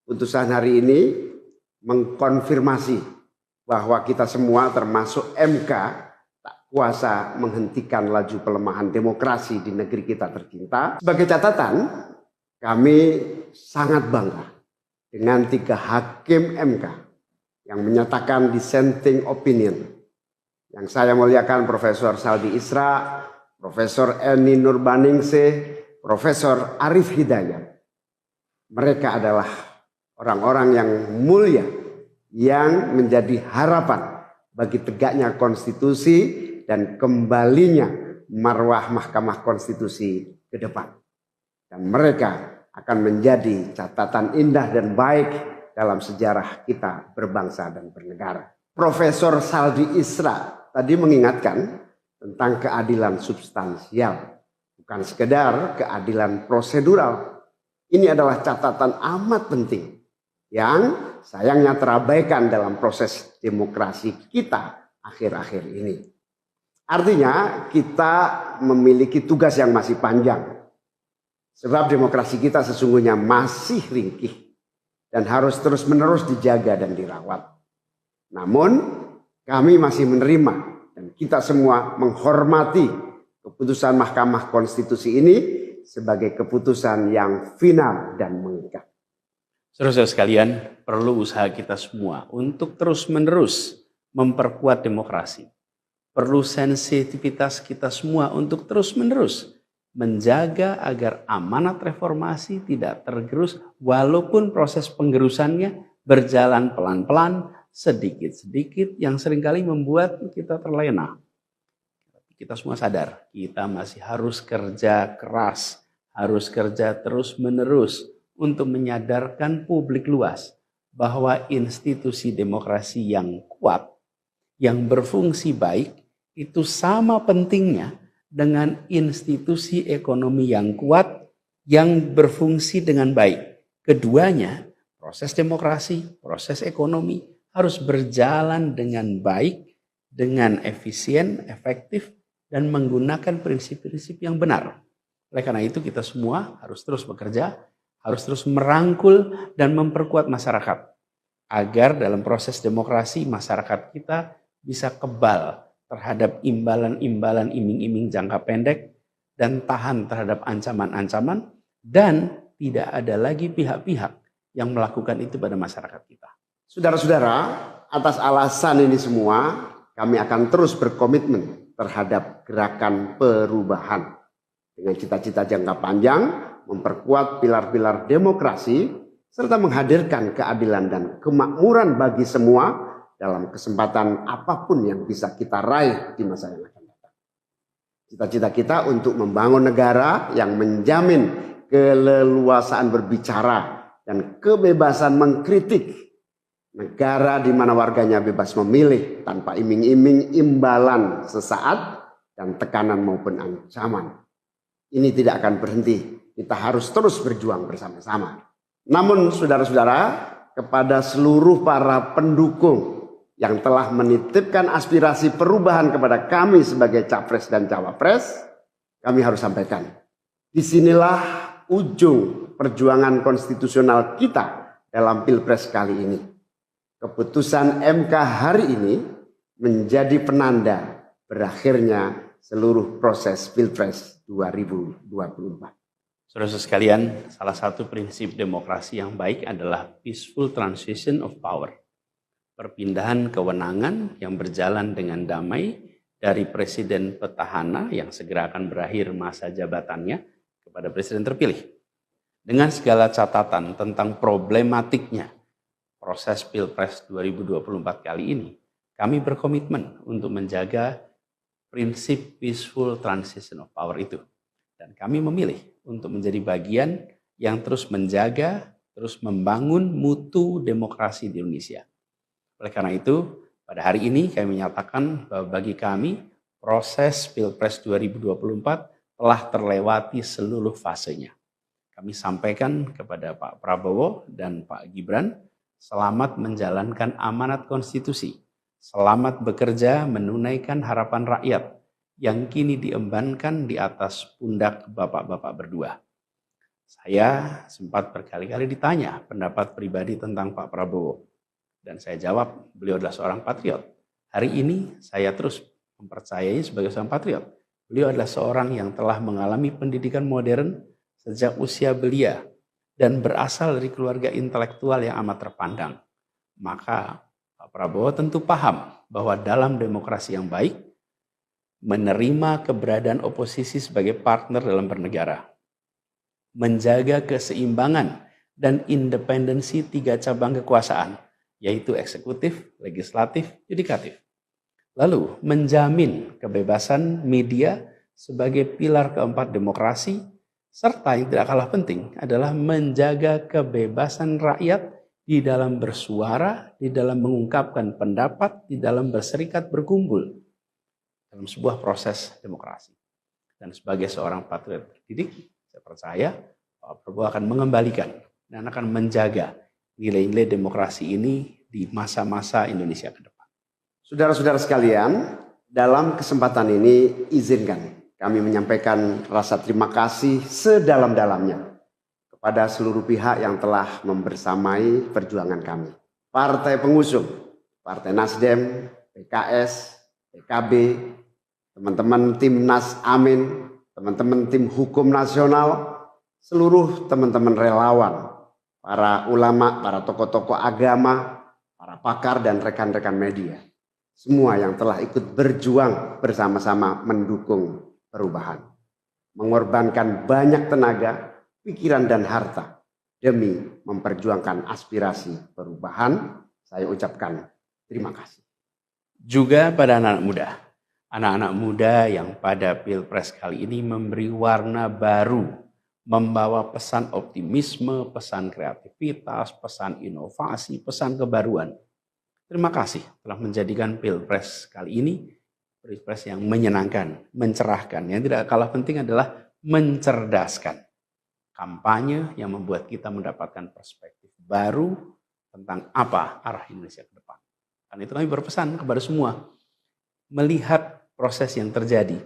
Putusan hari ini mengkonfirmasi bahwa kita semua termasuk MK tak kuasa menghentikan laju pelemahan demokrasi di negeri kita tercinta. Sebagai catatan, kami sangat bangga dengan 3 hakim MK yang menyatakan dissenting opinion. Yang saya muliakan Profesor Saldi Isra, Profesor Eni Nurbaningsih, Profesor Arif Hidayat. Mereka adalah orang-orang yang mulia yang menjadi harapan bagi tegaknya konstitusi dan kembalinya marwah Mahkamah Konstitusi ke depan. Dan mereka akan menjadi catatan indah dan baik dalam sejarah kita berbangsa dan bernegara. Profesor Saldi Isra tadi mengingatkan tentang keadilan substansial, bukan sekedar keadilan prosedural. Ini adalah catatan amat penting yang sayangnya terabaikan dalam proses demokrasi kita akhir-akhir ini. Artinya kita memiliki tugas yang masih panjang. Sebab demokrasi kita sesungguhnya masih ringkih dan harus terus-menerus dijaga dan dirawat. Namun kami masih menerima dan kita semua menghormati keputusan Mahkamah Konstitusi ini sebagai keputusan yang final dan mengikat. Saudara-saudara sekalian, perlu usaha kita semua untuk terus-menerus memperkuat demokrasi. Perlu sensitivitas kita semua untuk terus-menerus menjaga agar amanat reformasi tidak tergerus walaupun proses penggerusannya berjalan pelan-pelan, sedikit-sedikit yang seringkali membuat kita terlena. Kita semua sadar, kita masih harus kerja keras, harus kerja terus-menerus untuk menyadarkan publik luas bahwa institusi demokrasi yang kuat, yang berfungsi baik, itu sama pentingnya dengan institusi ekonomi yang kuat, yang berfungsi dengan baik. Keduanya, proses demokrasi, proses ekonomi harus berjalan dengan baik, dengan efisien, efektif, dan menggunakan prinsip-prinsip yang benar. Oleh karena itu kita semua harus terus bekerja, harus terus merangkul dan memperkuat masyarakat. Agar dalam proses demokrasi masyarakat kita bisa kebal terhadap imbalan-imbalan iming-iming jangka pendek dan tahan terhadap ancaman-ancaman dan tidak ada lagi pihak-pihak yang melakukan itu pada masyarakat kita. Saudara-saudara, atas alasan ini semua kami akan terus berkomitmen terhadap gerakan perubahan dengan cita-cita jangka panjang, memperkuat pilar-pilar demokrasi, serta menghadirkan keadilan dan kemakmuran bagi semua dalam kesempatan apapun yang bisa kita raih di masa yang akan datang. Cita-cita kita untuk membangun negara yang menjamin keleluasaan berbicara dan kebebasan mengkritik. Negara di mana warganya bebas memilih tanpa iming-iming imbalan sesaat dan tekanan maupun ancaman. Ini tidak akan berhenti. Kita harus terus berjuang bersama-sama. Namun saudara-saudara, kepada seluruh para pendukung yang telah menitipkan aspirasi perubahan kepada kami sebagai capres dan cawapres, kami harus sampaikan. Disinilah ujung perjuangan konstitusional kita dalam Pilpres kali ini. Keputusan MK hari ini menjadi penanda berakhirnya seluruh proses Pilpres 2024. Saudara-saudara sekalian, salah satu prinsip demokrasi yang baik adalah peaceful transition of power. Perpindahan kewenangan yang berjalan dengan damai dari presiden petahana yang segera akan berakhir masa jabatannya kepada presiden terpilih. Dengan segala catatan tentang problematiknya proses Pilpres 2024 kali ini, kami berkomitmen untuk menjaga prinsip peaceful transition of power itu. Dan kami memilih untuk menjadi bagian yang terus menjaga, terus membangun mutu demokrasi di Indonesia. Oleh karena itu, pada hari ini kami menyatakan bahwa bagi kami, proses Pilpres 2024 telah terlewati seluruh fasenya. Kami sampaikan kepada Pak Prabowo dan Pak Gibran, selamat menjalankan amanat konstitusi, selamat bekerja menunaikan harapan rakyat yang kini diembankan di atas pundak bapak-bapak berdua. Saya sempat berkali-kali ditanya pendapat pribadi tentang Pak Prabowo. Dan saya jawab, beliau adalah seorang patriot. Hari ini saya terus mempercayai sebagai seorang patriot. Beliau adalah seorang yang telah mengalami pendidikan modern sejak usia belia dan berasal dari keluarga intelektual yang amat terpandang. Maka Pak Prabowo tentu paham bahwa dalam demokrasi yang baik, menerima keberadaan oposisi sebagai partner dalam bernegara, menjaga keseimbangan dan independensi tiga cabang kekuasaan, yaitu eksekutif, legislatif, yudikatif. Lalu menjamin kebebasan media sebagai pilar keempat demokrasi, serta yang tidak kalah penting adalah menjaga kebebasan rakyat di dalam bersuara, di dalam mengungkapkan pendapat, di dalam berserikat berkumpul dalam sebuah proses demokrasi. Dan sebagai seorang patriot terdidik, saya percaya Pak Prabowo akan mengembalikan dan akan menjaga nilai-nilai demokrasi ini di masa-masa Indonesia ke depan. Saudara-saudara sekalian, dalam kesempatan ini izinkan kami menyampaikan rasa terima kasih sedalam-dalamnya kepada seluruh pihak yang telah membersamai perjuangan kami. Partai pengusung, Partai Nasdem, PKS, PKB, teman-teman Timnas Amin, teman-teman tim hukum nasional, seluruh teman-teman relawan, para ulama, para tokoh-tokoh agama, para pakar dan rekan-rekan media. Semua yang telah ikut berjuang bersama-sama mendukung perubahan. Mengorbankan banyak tenaga, pikiran dan harta demi memperjuangkan aspirasi perubahan. Saya ucapkan terima kasih. Juga pada anak-anak muda yang pada Pilpres kali ini memberi warna baru, membawa pesan optimisme, pesan kreativitas, pesan inovasi, pesan kebaruan. Terima kasih telah menjadikan Pilpres kali ini Pilpres yang menyenangkan, mencerahkan. Yang tidak kalah penting adalah mencerdaskan. Kampanye yang membuat kita mendapatkan perspektif baru tentang apa arah Indonesia ke depan. Karena itu kami berpesan kepada semua, melihat proses yang terjadi.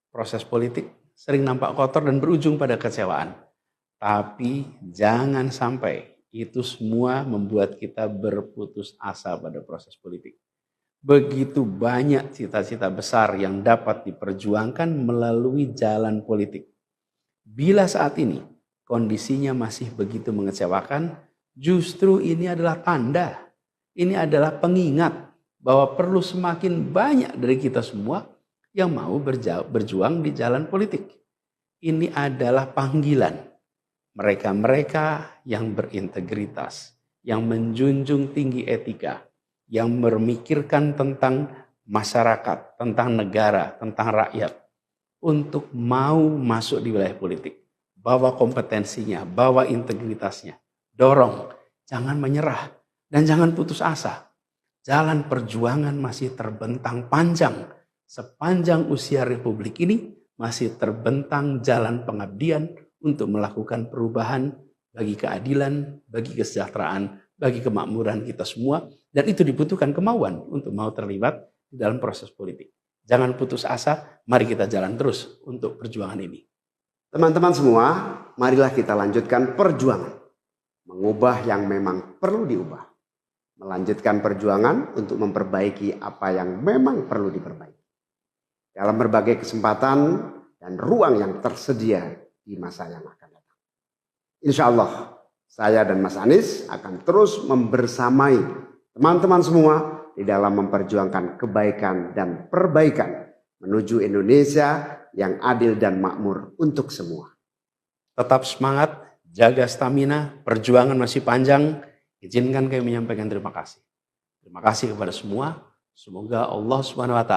Proses politik sering nampak kotor dan berujung pada kecewaan. Tapi jangan sampai itu semua membuat kita berputus asa pada proses politik. Begitu banyak cita-cita besar yang dapat diperjuangkan melalui jalan politik. Bila saat ini kondisinya masih begitu mengecewakan, justru ini adalah tanda, ini adalah pengingat bahwa perlu semakin banyak dari kita semua yang mau berjuang di jalan politik. Ini adalah panggilan mereka-mereka yang berintegritas, yang menjunjung tinggi etika, yang memikirkan tentang masyarakat, tentang negara, tentang rakyat, untuk mau masuk di wilayah politik. Bawa kompetensinya, bawa integritasnya, dorong, jangan menyerah, dan jangan putus asa. Jalan perjuangan masih terbentang panjang. Sepanjang usia Republik ini masih terbentang jalan pengabdian untuk melakukan perubahan bagi keadilan, bagi kesejahteraan, bagi kemakmuran kita semua. Dan itu dibutuhkan kemauan untuk mau terlibat di dalam proses politik. Jangan putus asa, mari kita jalan terus untuk perjuangan ini. Teman-teman semua, marilah kita lanjutkan perjuangan. Mengubah yang memang perlu diubah. Melanjutkan perjuangan untuk memperbaiki apa yang memang perlu diperbaiki. Dalam berbagai kesempatan dan ruang yang tersedia di masa yang akan datang. Insya Allah, saya dan Mas Anies akan terus membersamai teman-teman semua di dalam memperjuangkan kebaikan dan perbaikan menuju Indonesia yang adil dan makmur untuk semua. Tetap semangat, jaga stamina, perjuangan masih panjang. Izinkan kami menyampaikan terima kasih. Terima kasih kepada semua. Semoga Allah SWT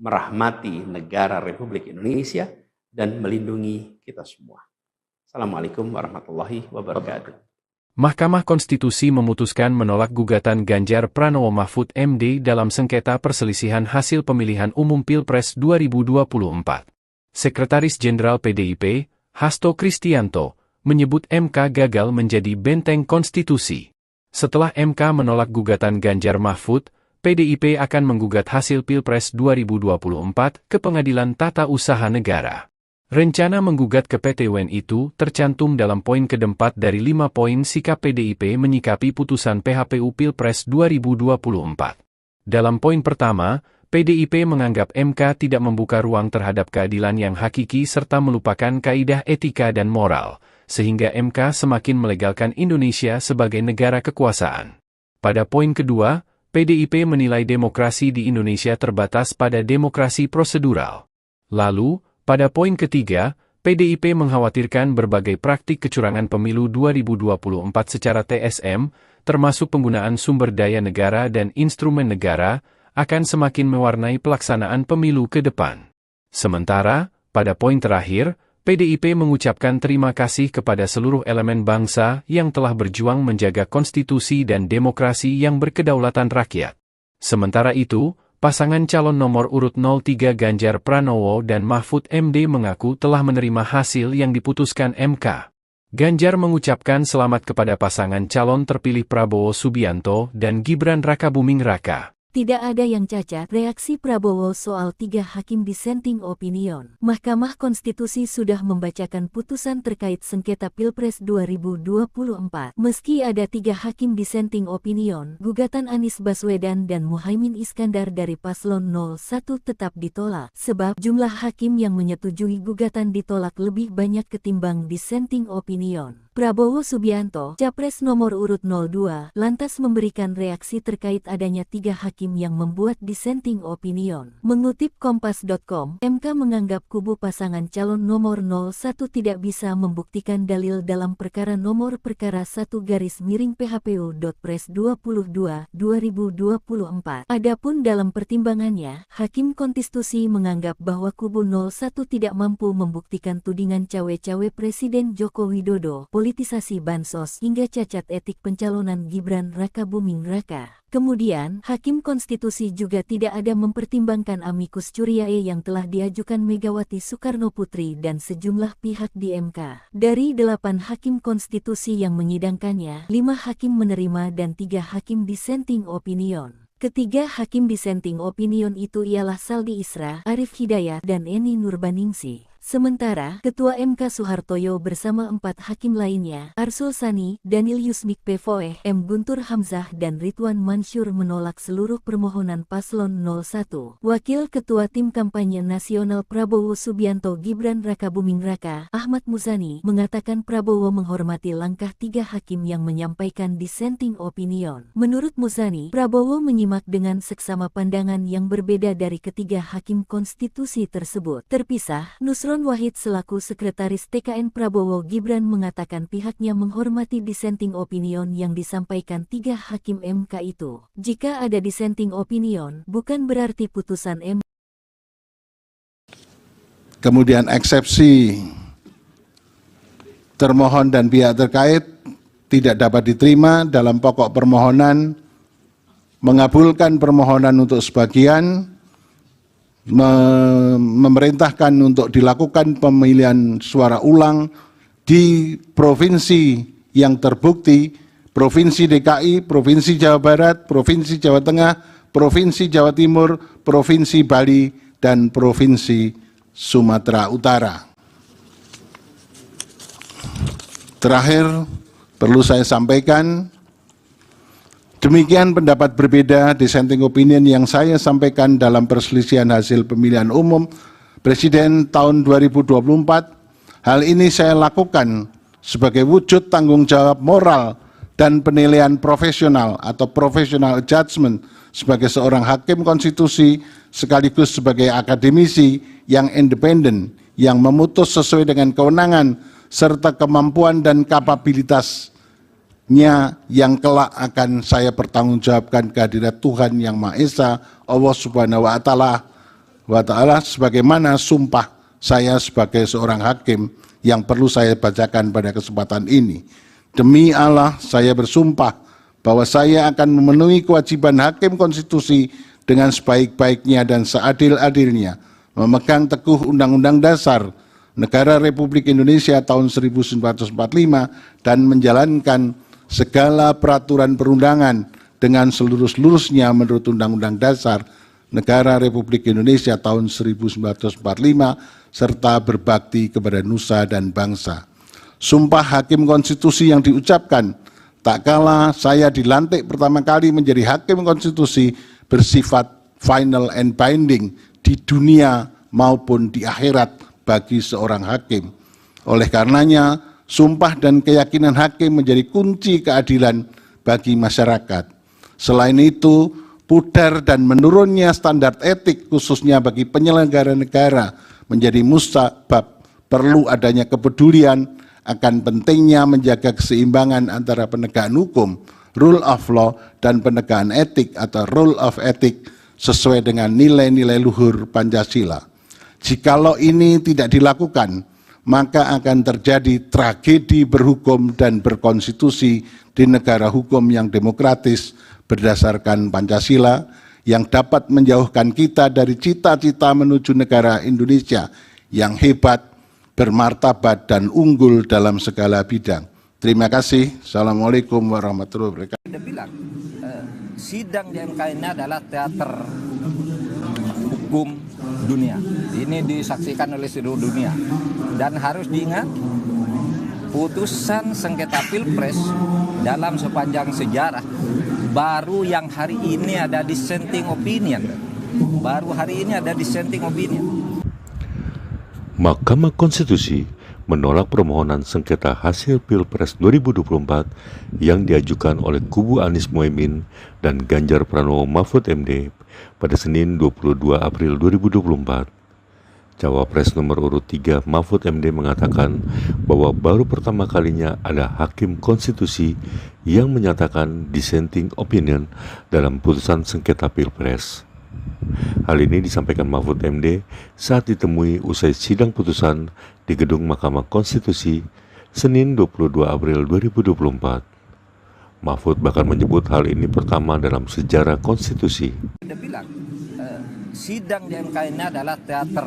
merahmati negara Republik Indonesia dan melindungi kita semua. Assalamualaikum warahmatullahi wabarakatuh. Mahkamah Konstitusi memutuskan menolak gugatan Ganjar Pranowo Mahfud MD dalam sengketa perselisihan hasil pemilihan umum Pilpres 2024. Sekretaris Jenderal PDIP, Hasto Kristianto, menyebut MK gagal menjadi benteng konstitusi. Setelah MK menolak gugatan Ganjar Mahfud, PDIP akan menggugat hasil Pilpres 2024 ke Pengadilan Tata Usaha Negara. Rencana menggugat ke PT UN itu tercantum dalam poin keempat dari 5 poin sikap PDIP menyikapi putusan PHPU Pilpres 2024. Dalam poin pertama, PDIP menganggap MK tidak membuka ruang terhadap keadilan yang hakiki serta melupakan kaidah etika dan moral, sehingga MK semakin melegalkan Indonesia sebagai negara kekuasaan. Pada poin kedua, PDIP menilai demokrasi di Indonesia terbatas pada demokrasi prosedural. Lalu, pada poin ketiga, PDIP mengkhawatirkan berbagai praktik kecurangan pemilu 2024 secara TSM, termasuk penggunaan sumber daya negara dan instrumen negara, akan semakin mewarnai pelaksanaan pemilu ke depan. Sementara, pada poin terakhir, PDIP mengucapkan terima kasih kepada seluruh elemen bangsa yang telah berjuang menjaga konstitusi dan demokrasi yang berkedaulatan rakyat. Sementara itu, pasangan calon nomor urut 03 Ganjar Pranowo dan Mahfud MD mengaku telah menerima hasil yang diputuskan MK. Ganjar mengucapkan selamat kepada pasangan calon terpilih Prabowo Subianto dan Gibran Rakabuming Raka. Tidak ada yang cacat, reaksi Prabowo soal 3 hakim dissenting opinion. Mahkamah Konstitusi sudah membacakan putusan terkait sengketa Pilpres 2024. Meski ada 3 hakim dissenting opinion, gugatan Anies Baswedan dan Muhaimin Iskandar dari Paslon 01 tetap ditolak, sebab jumlah hakim yang menyetujui gugatan ditolak lebih banyak ketimbang dissenting opinion. Prabowo Subianto, Capres nomor urut 02, lantas memberikan reaksi terkait adanya 3 hakim yang membuat dissenting opinion. Mengutip Kompas.com, MK menganggap kubu pasangan calon nomor 01 tidak bisa membuktikan dalil dalam perkara nomor perkara 1-PHPU.Pres 22/2024. Adapun dalam pertimbangannya, Hakim Konstitusi menganggap bahwa kubu 01 tidak mampu membuktikan tudingan cawe-cawe Presiden Joko Widodo, politisasi bansos hingga cacat etik pencalonan Gibran Rakabuming Raka. Kemudian, Hakim Konstitusi juga tidak ada mempertimbangkan amicus curiae yang telah diajukan Megawati Soekarno Putri dan sejumlah pihak di MK. Dari 8 Hakim Konstitusi yang menyidangkannya, 5 hakim menerima dan 3 hakim dissenting opinion. Ketiga hakim dissenting opinion itu ialah Saldi Isra, Arif Hidayat, dan Eni Nurbaningsih. Sementara, Ketua MK Soehartoyo bersama 4 hakim lainnya, Arsul Sani, Daniel Yusmik Pevoeh, M. Guntur Hamzah dan Ridwan Mansur menolak seluruh permohonan paslon 01. Wakil Ketua Tim Kampanye Nasional Prabowo Subianto Gibran Rakabuming Raka, Ahmad Muzani, mengatakan Prabowo menghormati langkah 3 hakim yang menyampaikan dissenting opinion. Menurut Muzani, Prabowo menyimak dengan seksama pandangan yang berbeda dari ketiga hakim konstitusi tersebut. Terpisah, Nusron Wahid selaku Sekretaris TKN Prabowo Gibran mengatakan pihaknya menghormati dissenting opinion yang disampaikan 3 hakim MK itu. Jika ada dissenting opinion, bukan berarti putusan MK. Kemudian eksepsi termohon dan pihak terkait tidak dapat diterima dalam pokok permohonan, mengabulkan permohonan untuk sebagian, memerintahkan untuk dilakukan pemilihan suara ulang di provinsi yang terbukti, Provinsi DKI, Provinsi Jawa Barat, Provinsi Jawa Tengah, Provinsi Jawa Timur, Provinsi Bali, dan Provinsi Sumatera Utara. Terakhir, perlu saya sampaikan, demikian pendapat berbeda dissenting opinion yang saya sampaikan dalam perselisihan hasil pemilihan umum Presiden tahun 2024. Hal ini saya lakukan sebagai wujud tanggung jawab moral dan penilaian profesional atau professional judgment sebagai seorang hakim konstitusi sekaligus sebagai akademisi yang independen yang memutus sesuai dengan kewenangan serta kemampuan dan kapabilitasnya yang kelak akan saya pertanggungjawabkan kehadirat Tuhan Yang Maha Esa, Allah Subhanahu wa Ta'ala, sebagaimana sumpah saya sebagai seorang hakim yang perlu saya bacakan pada kesempatan ini. Demi Allah, saya bersumpah bahwa saya akan memenuhi kewajiban hakim konstitusi dengan sebaik-baiknya dan seadil-adilnya, memegang teguh Undang-Undang Dasar Negara Republik Indonesia tahun 1945 dan menjalankan segala peraturan perundangan dengan seluruh-seluruhnya menurut Undang-Undang Dasar Negara Republik Indonesia tahun 1945 serta berbakti kepada nusa dan bangsa. Sumpah hakim konstitusi yang diucapkan tak kala saya dilantik pertama kali menjadi hakim konstitusi bersifat final and binding di dunia maupun di akhirat bagi seorang hakim. Oleh karenanya, sumpah dan keyakinan hakim menjadi kunci keadilan bagi masyarakat. Selain itu, pudar dan menurunnya standar etik khususnya bagi penyelenggara negara menjadi musabab perlu adanya kepedulian akan pentingnya menjaga keseimbangan antara penegakan hukum, rule of law, dan penegakan etik atau rule of ethic sesuai dengan nilai-nilai luhur Pancasila. Jikalau ini tidak dilakukan, maka akan terjadi tragedi berhukum dan berkonstitusi di negara hukum yang demokratis berdasarkan Pancasila yang dapat menjauhkan kita dari cita-cita menuju negara Indonesia yang hebat, bermartabat, dan unggul dalam segala bidang. Terima kasih. Assalamualaikum warahmatullahi wabarakatuh. Dia bilang, sidang di MK ini adalah teater hukum dunia. Ini disaksikan oleh seluruh dunia. Dan harus diingat, putusan sengketa Pilpres dalam sepanjang sejarah baru yang hari ini ada dissenting opinion. Baru hari ini ada dissenting opinion. Mahkamah Konstitusi menolak permohonan sengketa hasil Pilpres 2024 yang diajukan oleh kubu Anies Mohaimin dan Ganjar Pranowo Mahfud MD pada Senin 22 April 2024. Cawapres nomor urut 3 Mahfud MD mengatakan bahwa baru pertama kalinya ada hakim konstitusi yang menyatakan dissenting opinion dalam putusan sengketa Pilpres. Hal ini disampaikan Mahfud MD saat ditemui usai sidang putusan di gedung Mahkamah Konstitusi Senin 22 April 2024. Mahfud bahkan menyebut hal ini pertama dalam sejarah konstitusi. Dia bilang, sidang di MK ini adalah teater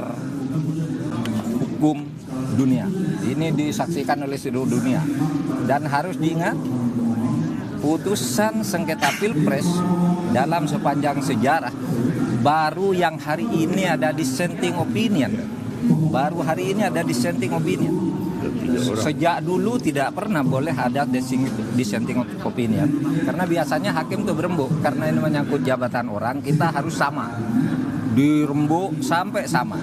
hukum dunia. Ini disaksikan oleh seluruh dunia. Dan harus diingat, putusan sengketa Pilpres dalam sepanjang sejarah baru yang hari ini ada dissenting opinion. Baru hari ini ada dissenting opinion. Sejak dulu tidak pernah boleh ada dissenting opinion. Karena biasanya hakim itu berembuk. Karena ini menyangkut jabatan orang, kita harus sama. Dirembuk sampai sama.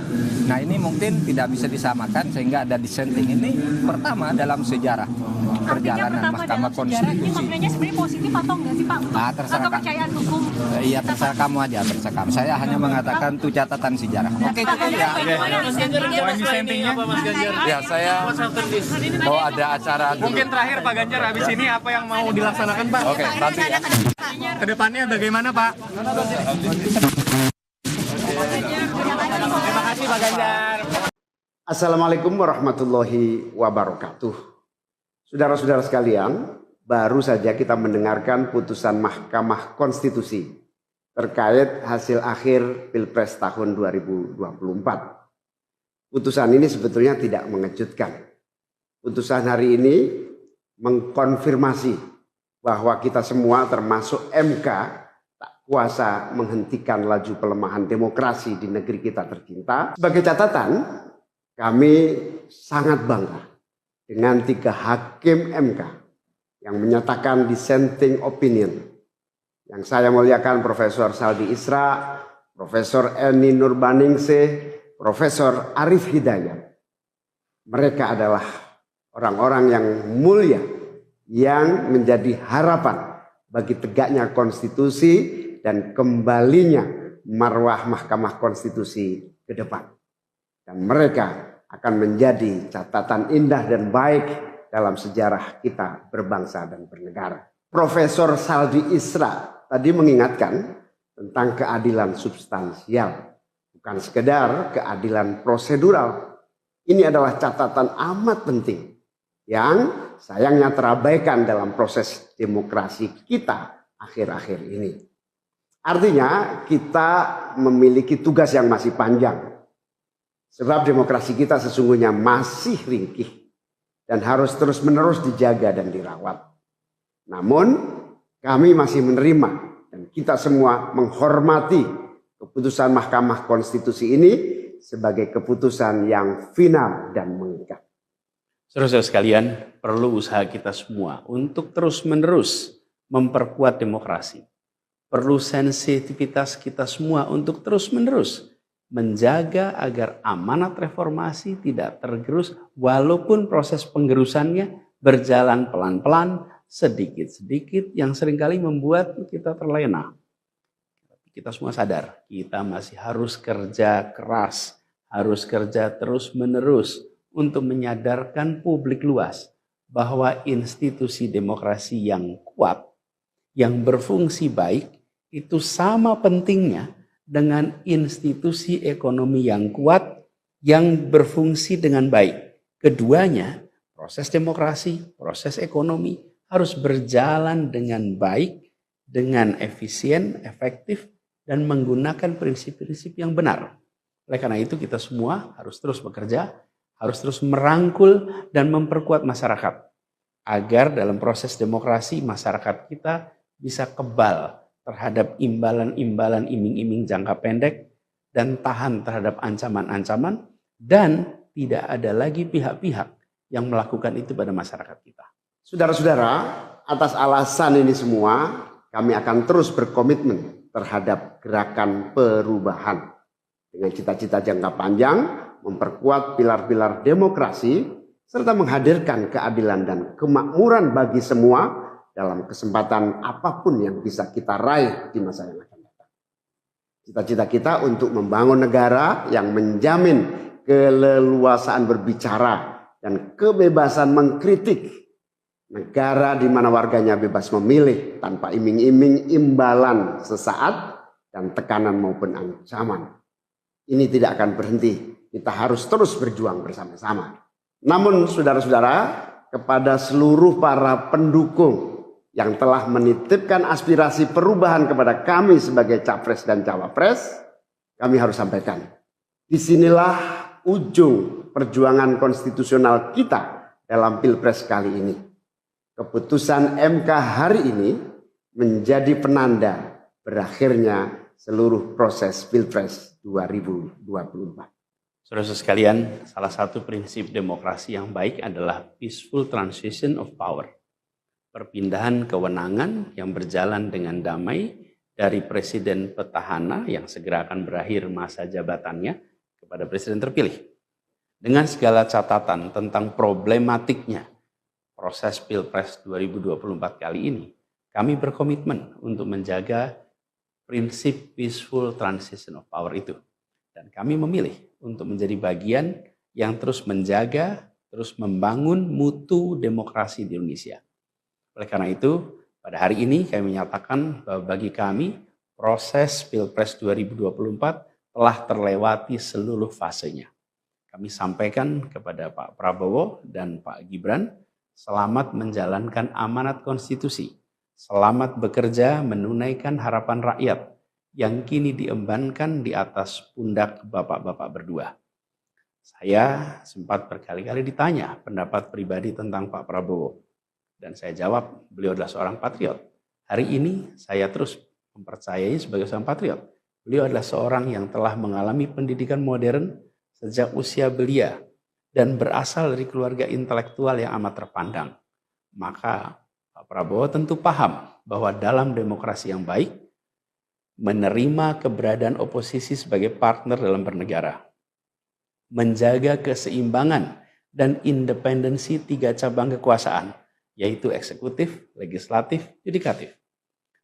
Nah ini mungkin tidak bisa disamakan sehingga ada dissenting. Ini pertama dalam sejarah perjalanan Mahkamah Konstitusi. Ini maknanya sebenarnya positif atau enggak sih Pak? Terserah kepercayaan hukum. Iya terserah kamu aja, terserah kamu. Saya hanya mengatakan itu catatan sejarah. Oke itu ya. Mas Ganjar, poin dissentingnya apa Mas Ganjar? Ya saya kalau ada acara Mungkin terakhir Pak Ganjar, habis ini apa yang mau dilaksanakan Pak? Oke, nanti ya. Kedepannya bagaimana Pak? Terima kasih Pak Ganjar. Assalamualaikum warahmatullahi wabarakatuh. Saudara-saudara sekalian, baru saja kita mendengarkan putusan Mahkamah Konstitusi terkait hasil akhir Pilpres tahun 2024. Putusan ini sebetulnya tidak mengejutkan. Putusan hari ini mengkonfirmasi bahwa kita semua termasuk MK tak kuasa menghentikan laju pelemahan demokrasi di negeri kita tercinta. Sebagai catatan, kami sangat bangga dengan 3 hakim MK yang menyatakan dissenting opinion. Yang saya muliakan Profesor Saldi Isra, Profesor Eni Nurbaningsih, Profesor Arif Hidayat. Mereka adalah orang-orang yang mulia yang menjadi harapan bagi tegaknya konstitusi dan kembalinya marwah Mahkamah Konstitusi ke depan. Dan mereka akan menjadi catatan indah dan baik dalam sejarah kita berbangsa dan bernegara. Profesor Saldi Isra tadi mengingatkan tentang keadilan substansial, bukan sekedar keadilan prosedural. Ini adalah catatan amat penting yang sayangnya terabaikan dalam proses demokrasi kita akhir-akhir ini. Artinya kita memiliki tugas yang masih panjang. Sebab demokrasi kita sesungguhnya masih ringkih dan harus terus-menerus dijaga dan dirawat. Namun kami masih menerima dan kita semua menghormati keputusan Mahkamah Konstitusi ini sebagai keputusan yang final dan mengikat. Saudara-saudara sekalian, perlu usaha kita semua untuk terus-menerus memperkuat demokrasi. Perlu sensitivitas kita semua untuk terus-menerus menjaga agar amanat reformasi tidak tergerus walaupun proses penggerusannya berjalan pelan-pelan, sedikit-sedikit yang seringkali membuat kita terlena. Kita semua sadar, kita masih harus kerja keras, harus kerja terus-menerus untuk menyadarkan publik luas bahwa institusi demokrasi yang kuat, yang berfungsi baik, itu sama pentingnya dengan institusi ekonomi yang kuat, yang berfungsi dengan baik. Keduanya, proses demokrasi, proses ekonomi harus berjalan dengan baik, dengan efisien, efektif, dan menggunakan prinsip-prinsip yang benar. Oleh karena itu kita semua harus terus bekerja, harus terus merangkul dan memperkuat masyarakat. Agar dalam proses demokrasi masyarakat kita bisa kebal terhadap imbalan-imbalan iming-iming jangka pendek dan tahan terhadap ancaman-ancaman dan tidak ada lagi pihak-pihak yang melakukan itu pada masyarakat kita. Saudara-saudara, atas alasan ini semua kami akan terus berkomitmen terhadap gerakan perubahan dengan cita-cita jangka panjang, memperkuat pilar-pilar demokrasi serta menghadirkan keadilan dan kemakmuran bagi semua dalam kesempatan apapun yang bisa kita raih di masa yang akan datang. Cita-cita kita untuk membangun negara yang menjamin keleluasaan berbicara dan kebebasan mengkritik. Negara di mana warganya bebas memilih tanpa iming-iming imbalan sesaat dan tekanan maupun ancaman. Ini tidak akan berhenti. Kita harus terus berjuang bersama-sama. Namun saudara-saudara, kepada seluruh para pendukung yang telah menitipkan aspirasi perubahan kepada kami sebagai capres dan cawapres, kami harus sampaikan. Disinilah ujung perjuangan konstitusional kita dalam Pilpres kali ini. Keputusan MK hari ini menjadi penanda berakhirnya seluruh proses Pilpres 2024. Saudara sekalian, salah satu prinsip demokrasi yang baik adalah peaceful transition of power. Perpindahan kewenangan yang berjalan dengan damai dari presiden petahana yang segera akan berakhir masa jabatannya kepada presiden terpilih. Dengan segala catatan tentang problematiknya proses Pilpres 2024 kali ini, kami berkomitmen untuk menjaga prinsip peaceful transition of power itu. Dan kami memilih untuk menjadi bagian yang terus menjaga, terus membangun mutu demokrasi di Indonesia. Oleh karena itu, pada hari ini kami menyatakan bahwa bagi kami, proses Pilpres 2024 telah terlewati seluruh fasenya. Kami sampaikan kepada Pak Prabowo dan Pak Gibran, selamat menjalankan amanat konstitusi, selamat bekerja menunaikan harapan rakyat, yang kini diembankan di atas pundak bapak-bapak berdua. Saya sempat berkali-kali ditanya pendapat pribadi tentang Pak Prabowo. Dan saya jawab, beliau adalah seorang patriot. Hari ini saya terus mempercayai sebagai seorang patriot. Beliau adalah seorang yang telah mengalami pendidikan modern sejak usia belia dan berasal dari keluarga intelektual yang amat terpandang. Maka Pak Prabowo tentu paham bahwa dalam demokrasi yang baik, menerima keberadaan oposisi sebagai partner dalam bernegara, menjaga keseimbangan dan independensi 3 cabang kekuasaan, yaitu eksekutif, legislatif, yudikatif.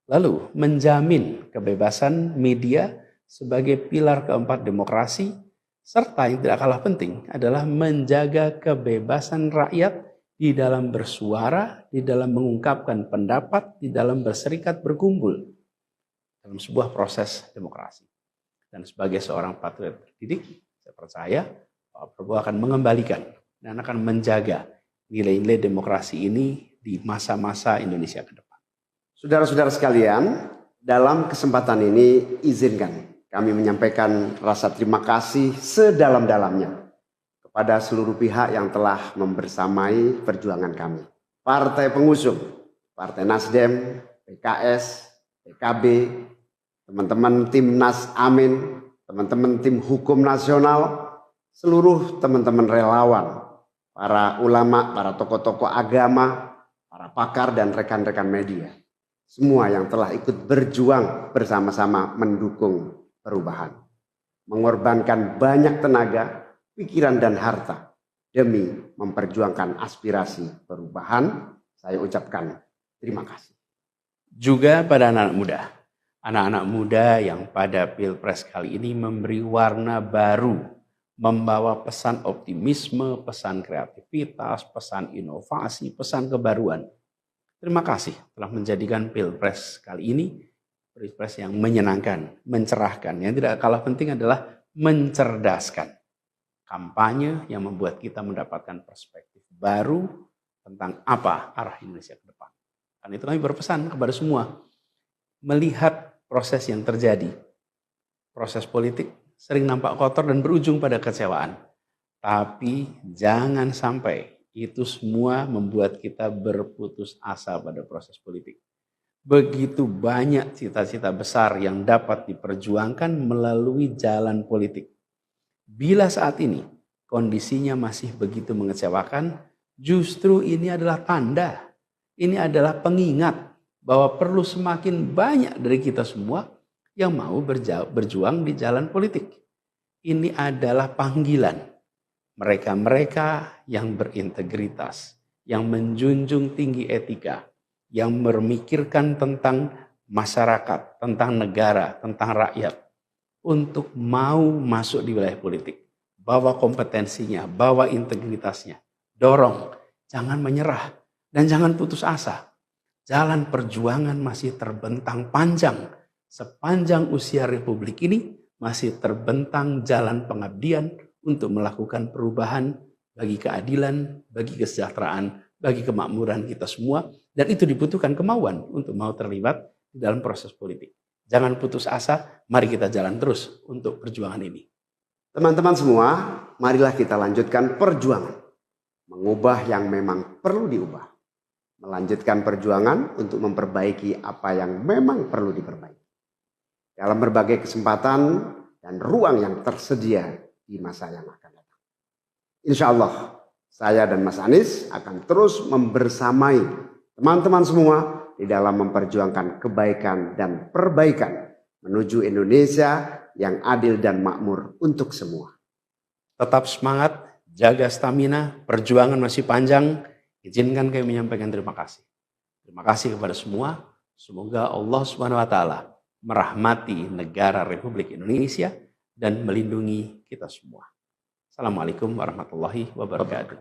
Lalu menjamin kebebasan media sebagai pilar keempat demokrasi, serta yang tidak kalah penting adalah menjaga kebebasan rakyat di dalam bersuara, di dalam mengungkapkan pendapat, di dalam berserikat berkumpul dalam sebuah proses demokrasi. Dan sebagai seorang patriot terdidik, saya percaya Pak Prabowo akan mengembalikan dan akan menjaga nilai-nilai demokrasi ini di masa-masa Indonesia ke depan. Saudara-saudara sekalian, dalam kesempatan ini izinkan kami menyampaikan rasa terima kasih sedalam-dalamnya kepada seluruh pihak yang telah membersamai perjuangan kami. Partai pengusung, Partai Nasdem, PKS, PKB, teman-teman Timnas Amin, teman-teman tim hukum nasional, seluruh teman-teman relawan, para ulama, para tokoh-tokoh agama, para pakar dan rekan-rekan media. Semua yang telah ikut berjuang bersama-sama mendukung perubahan. Mengorbankan banyak tenaga, pikiran dan harta demi memperjuangkan aspirasi perubahan. Saya ucapkan terima kasih. Juga pada anak-anak muda yang pada Pilpres kali ini memberi warna baru, membawa pesan optimisme, pesan kreativitas, pesan inovasi, pesan kebaruan. Terima kasih telah menjadikan Pilpres kali ini Pilpres yang menyenangkan, mencerahkan. Yang tidak kalah penting adalah mencerdaskan. Kampanye yang membuat kita mendapatkan perspektif baru tentang apa arah Indonesia ke depan. Karena itu kami berpesan kepada semua, melihat proses yang terjadi. Proses politik sering nampak kotor dan berujung pada kecewaan. Tapi jangan sampai itu semua membuat kita berputus asa pada proses politik. Begitu banyak cita-cita besar yang dapat diperjuangkan melalui jalan politik. Bila saat ini kondisinya masih begitu mengecewakan, justru ini adalah tanda, ini adalah pengingat bahwa perlu semakin banyak dari kita semua yang mau berjuang di jalan politik. Ini adalah panggilan mereka-mereka yang berintegritas, yang menjunjung tinggi etika, yang memikirkan tentang masyarakat, tentang negara, tentang rakyat, untuk mau masuk di wilayah politik. Bawa kompetensinya, bawa integritasnya, dorong, jangan menyerah, dan jangan putus asa. Jalan perjuangan masih terbentang panjang. Sepanjang usia Republik ini masih terbentang jalan pengabdian untuk melakukan perubahan bagi keadilan, bagi kesejahteraan, bagi kemakmuran kita semua, dan itu dibutuhkan kemauan untuk mau terlibat di dalam proses politik. Jangan putus asa, mari kita jalan terus untuk perjuangan ini. Teman-teman semua, marilah kita lanjutkan perjuangan. Mengubah yang memang perlu diubah. Melanjutkan perjuangan untuk memperbaiki apa yang memang perlu diperbaiki. Dalam berbagai kesempatan dan ruang yang tersedia di masa yang akan datang. Insya Allah, saya dan Mas Anies akan terus membersamai teman-teman semua di dalam memperjuangkan kebaikan dan perbaikan menuju Indonesia yang adil dan makmur untuk semua. Tetap semangat, jaga stamina, perjuangan masih panjang. Izinkan kami menyampaikan terima kasih. Terima kasih kepada semua. Semoga Allah SWT merahmati negara Republik Indonesia dan melindungi kita semua. Assalamualaikum warahmatullahi wabarakatuh.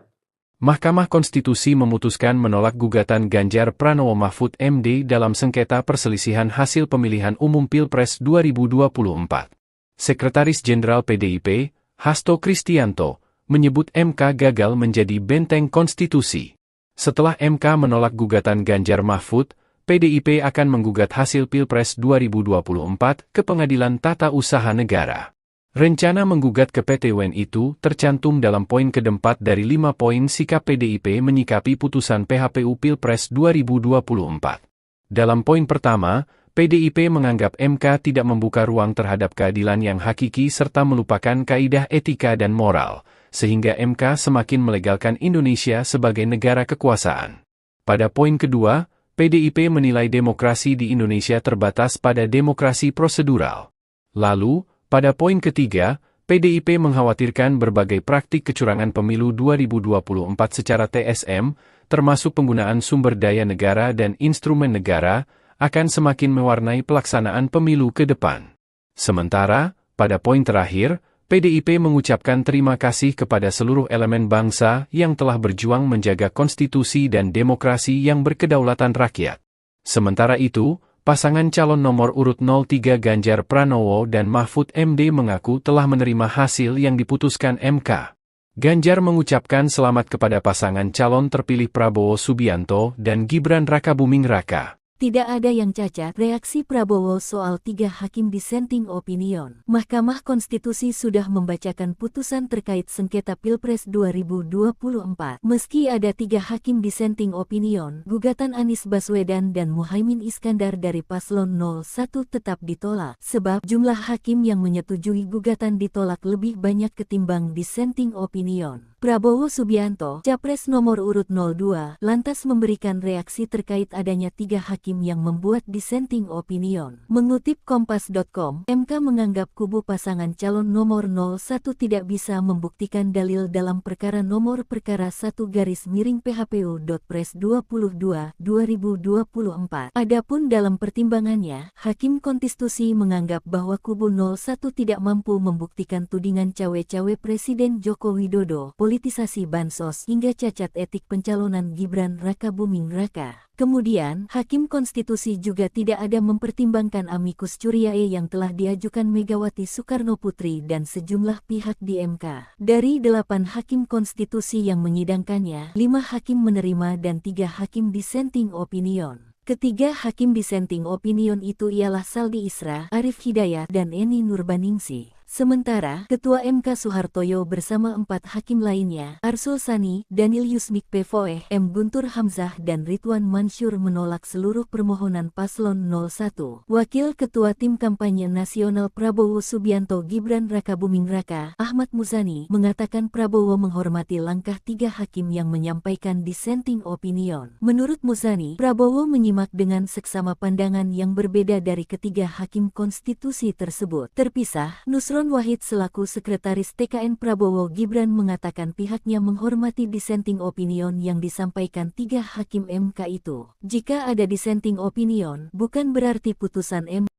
Mahkamah Konstitusi memutuskan menolak gugatan Ganjar Pranowo Mahfud MD dalam sengketa perselisihan hasil pemilihan umum Pilpres 2024. Sekretaris Jenderal PDIP, Hasto Kristianto, menyebut MK gagal menjadi benteng konstitusi. Setelah MK menolak gugatan Ganjar Mahfud, PDIP akan menggugat hasil Pilpres 2024 ke Pengadilan Tata Usaha Negara. Rencana menggugat ke PT UN itu tercantum dalam poin keempat dari 5 poin sikap PDIP menyikapi putusan PHPU Pilpres 2024. Dalam poin pertama, PDIP menganggap MK tidak membuka ruang terhadap keadilan yang hakiki serta melupakan kaidah etika dan moral, sehingga MK semakin melegalkan Indonesia sebagai negara kekuasaan. Pada poin kedua, PDIP menilai demokrasi di Indonesia terbatas pada demokrasi prosedural. Lalu, pada poin ketiga, PDIP mengkhawatirkan berbagai praktik kecurangan pemilu 2024 secara TSM, termasuk penggunaan sumber daya negara dan instrumen negara, akan semakin mewarnai pelaksanaan pemilu ke depan. Sementara, pada poin terakhir, PDIP mengucapkan terima kasih kepada seluruh elemen bangsa yang telah berjuang menjaga konstitusi dan demokrasi yang berkedaulatan rakyat. Sementara itu, pasangan calon nomor urut 03 Ganjar Pranowo dan Mahfud MD mengaku telah menerima hasil yang diputuskan MK. Ganjar mengucapkan selamat kepada pasangan calon terpilih Prabowo Subianto dan Gibran Rakabuming Raka. Tidak ada yang cacat, reaksi Prabowo soal 3 hakim dissenting opinion. Mahkamah Konstitusi sudah membacakan putusan terkait sengketa Pilpres 2024. Meski ada 3 hakim dissenting opinion, gugatan Anies Baswedan dan Muhaimin Iskandar dari Paslon 01 tetap ditolak, sebab jumlah hakim yang menyetujui gugatan ditolak lebih banyak ketimbang dissenting opinion. Prabowo Subianto, Capres nomor urut 02, lantas memberikan reaksi terkait adanya 3 hakim yang membuat dissenting opinion. Mengutip Kompas.com, MK menganggap kubu pasangan calon nomor 01 tidak bisa membuktikan dalil dalam perkara nomor perkara 1-PHPU.Pres 22/2024. Adapun dalam pertimbangannya, Hakim Konstitusi menganggap bahwa kubu 01 tidak mampu membuktikan tudingan cawe-cawe Presiden Joko Widodo, politisasi bansos hingga cacat etik pencalonan Gibran Rakabuming Raka. Kemudian, Hakim Konstitusi juga tidak ada mempertimbangkan amicus curiae yang telah diajukan Megawati Soekarno Putri dan sejumlah pihak di MK. Dari 8 Hakim Konstitusi yang menyidangkannya, 5 hakim menerima dan 3 hakim dissenting opinion. Ketiga hakim dissenting opinion itu ialah Saldi Isra, Arif Hidayat, dan Eni Nurbaningsih. Sementara, Ketua MK Soehartoyo bersama 4 hakim lainnya, Arsul Sani, Daniel Yusmik Pevoeh, M. Guntur Hamzah dan Ridwan Mansur menolak seluruh permohonan Paslon 01. Wakil Ketua Tim Kampanye Nasional Prabowo Subianto Gibran Rakabuming Raka, Ahmad Muzani, mengatakan Prabowo menghormati langkah 3 hakim yang menyampaikan dissenting opinion. Menurut Muzani, Prabowo menyimak dengan seksama pandangan yang berbeda dari ketiga hakim konstitusi tersebut. Terpisah, Nusron Wahid selaku Sekretaris TKN Prabowo Gibran mengatakan pihaknya menghormati dissenting opinion yang disampaikan 3 hakim MK itu. Jika ada dissenting opinion, bukan berarti putusan MK.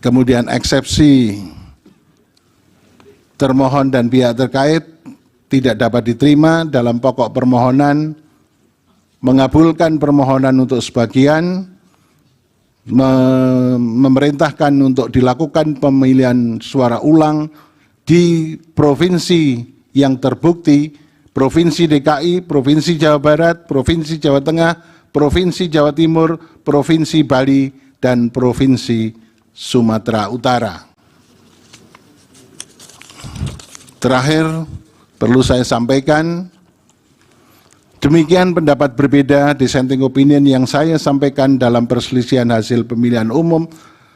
Kemudian eksepsi termohon dan pihak terkait tidak dapat diterima dalam pokok permohonan, mengabulkan permohonan untuk sebagian, memerintahkan untuk dilakukan pemilihan suara ulang di provinsi yang terbukti Provinsi DKI, Provinsi Jawa Barat, Provinsi Jawa Tengah, Provinsi Jawa Timur, Provinsi Bali, dan Provinsi Sumatera Utara. Terakhir, perlu saya sampaikan, demikian pendapat berbeda dissenting opinion yang saya sampaikan dalam perselisihan hasil pemilihan umum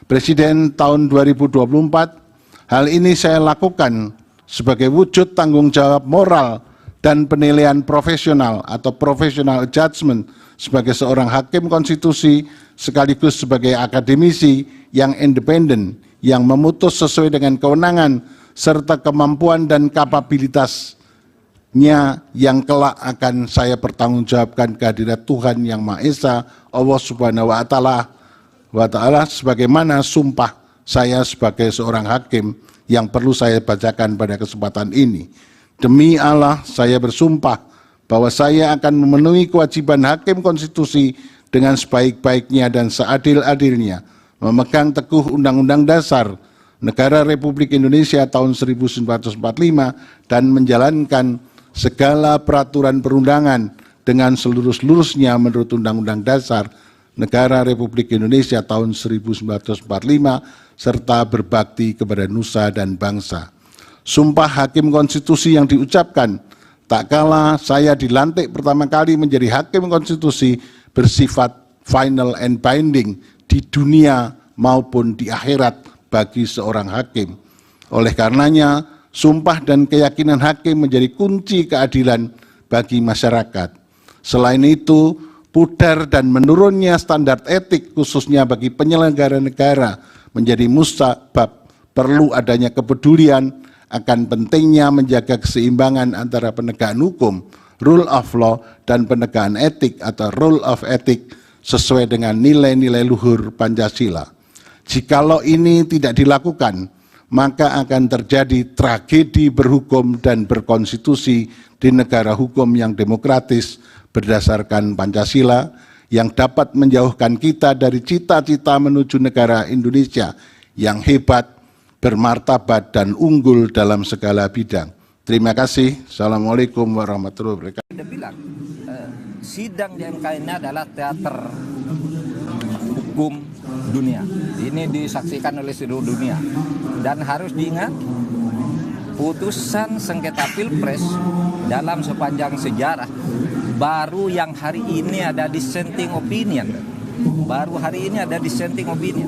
Presiden tahun 2024. Hal ini saya lakukan sebagai wujud tanggung jawab moral dan penilaian profesional atau professional judgment sebagai seorang hakim konstitusi sekaligus sebagai akademisi yang independen yang memutus sesuai dengan kewenangan serta kemampuan dan kapabilitasnya yang kelak akan saya pertanggungjawabkan kehadirat Tuhan Yang Maha Esa, Allah Subhanahu wa Ta'ala, sebagaimana sumpah saya sebagai seorang hakim yang perlu saya bacakan pada kesempatan ini. Demi Allah, saya bersumpah bahwa saya akan memenuhi kewajiban hakim konstitusi dengan sebaik-baiknya dan seadil-adilnya, memegang teguh Undang-Undang Dasar Negara Republik Indonesia tahun 1945 dan menjalankan segala peraturan perundangan dengan seluruh-seluruhnya menurut Undang-Undang Dasar Negara Republik Indonesia tahun 1945 serta berbakti kepada nusa dan bangsa. Sumpah hakim konstitusi yang diucapkan tak kala saya dilantik pertama kali menjadi hakim konstitusi bersifat final and binding di dunia maupun di akhirat bagi seorang hakim. Oleh karenanya, sumpah dan keyakinan hakim menjadi kunci keadilan bagi masyarakat. Selain itu, pudar dan menurunnya standar etik khususnya bagi penyelenggara negara menjadi musabab perlu adanya kepedulian akan pentingnya menjaga keseimbangan antara penegakan hukum, rule of law, dan penegakan etik atau rule of ethic sesuai dengan nilai-nilai luhur Pancasila. Jikalau ini tidak dilakukan, maka akan terjadi tragedi berhukum dan berkonstitusi di negara hukum yang demokratis berdasarkan Pancasila yang dapat menjauhkan kita dari cita-cita menuju negara Indonesia yang hebat, bermartabat, dan unggul dalam segala bidang. Terima kasih. Assalamualaikum warahmatullahi wabarakatuh. Dia bilang, sidang di MK ini adalah teater hukum dunia. Ini disaksikan oleh seluruh dunia. Dan harus diingat, putusan sengketa Pilpres dalam sepanjang sejarah baru yang hari ini ada dissenting opinion. Baru hari ini ada dissenting opinion.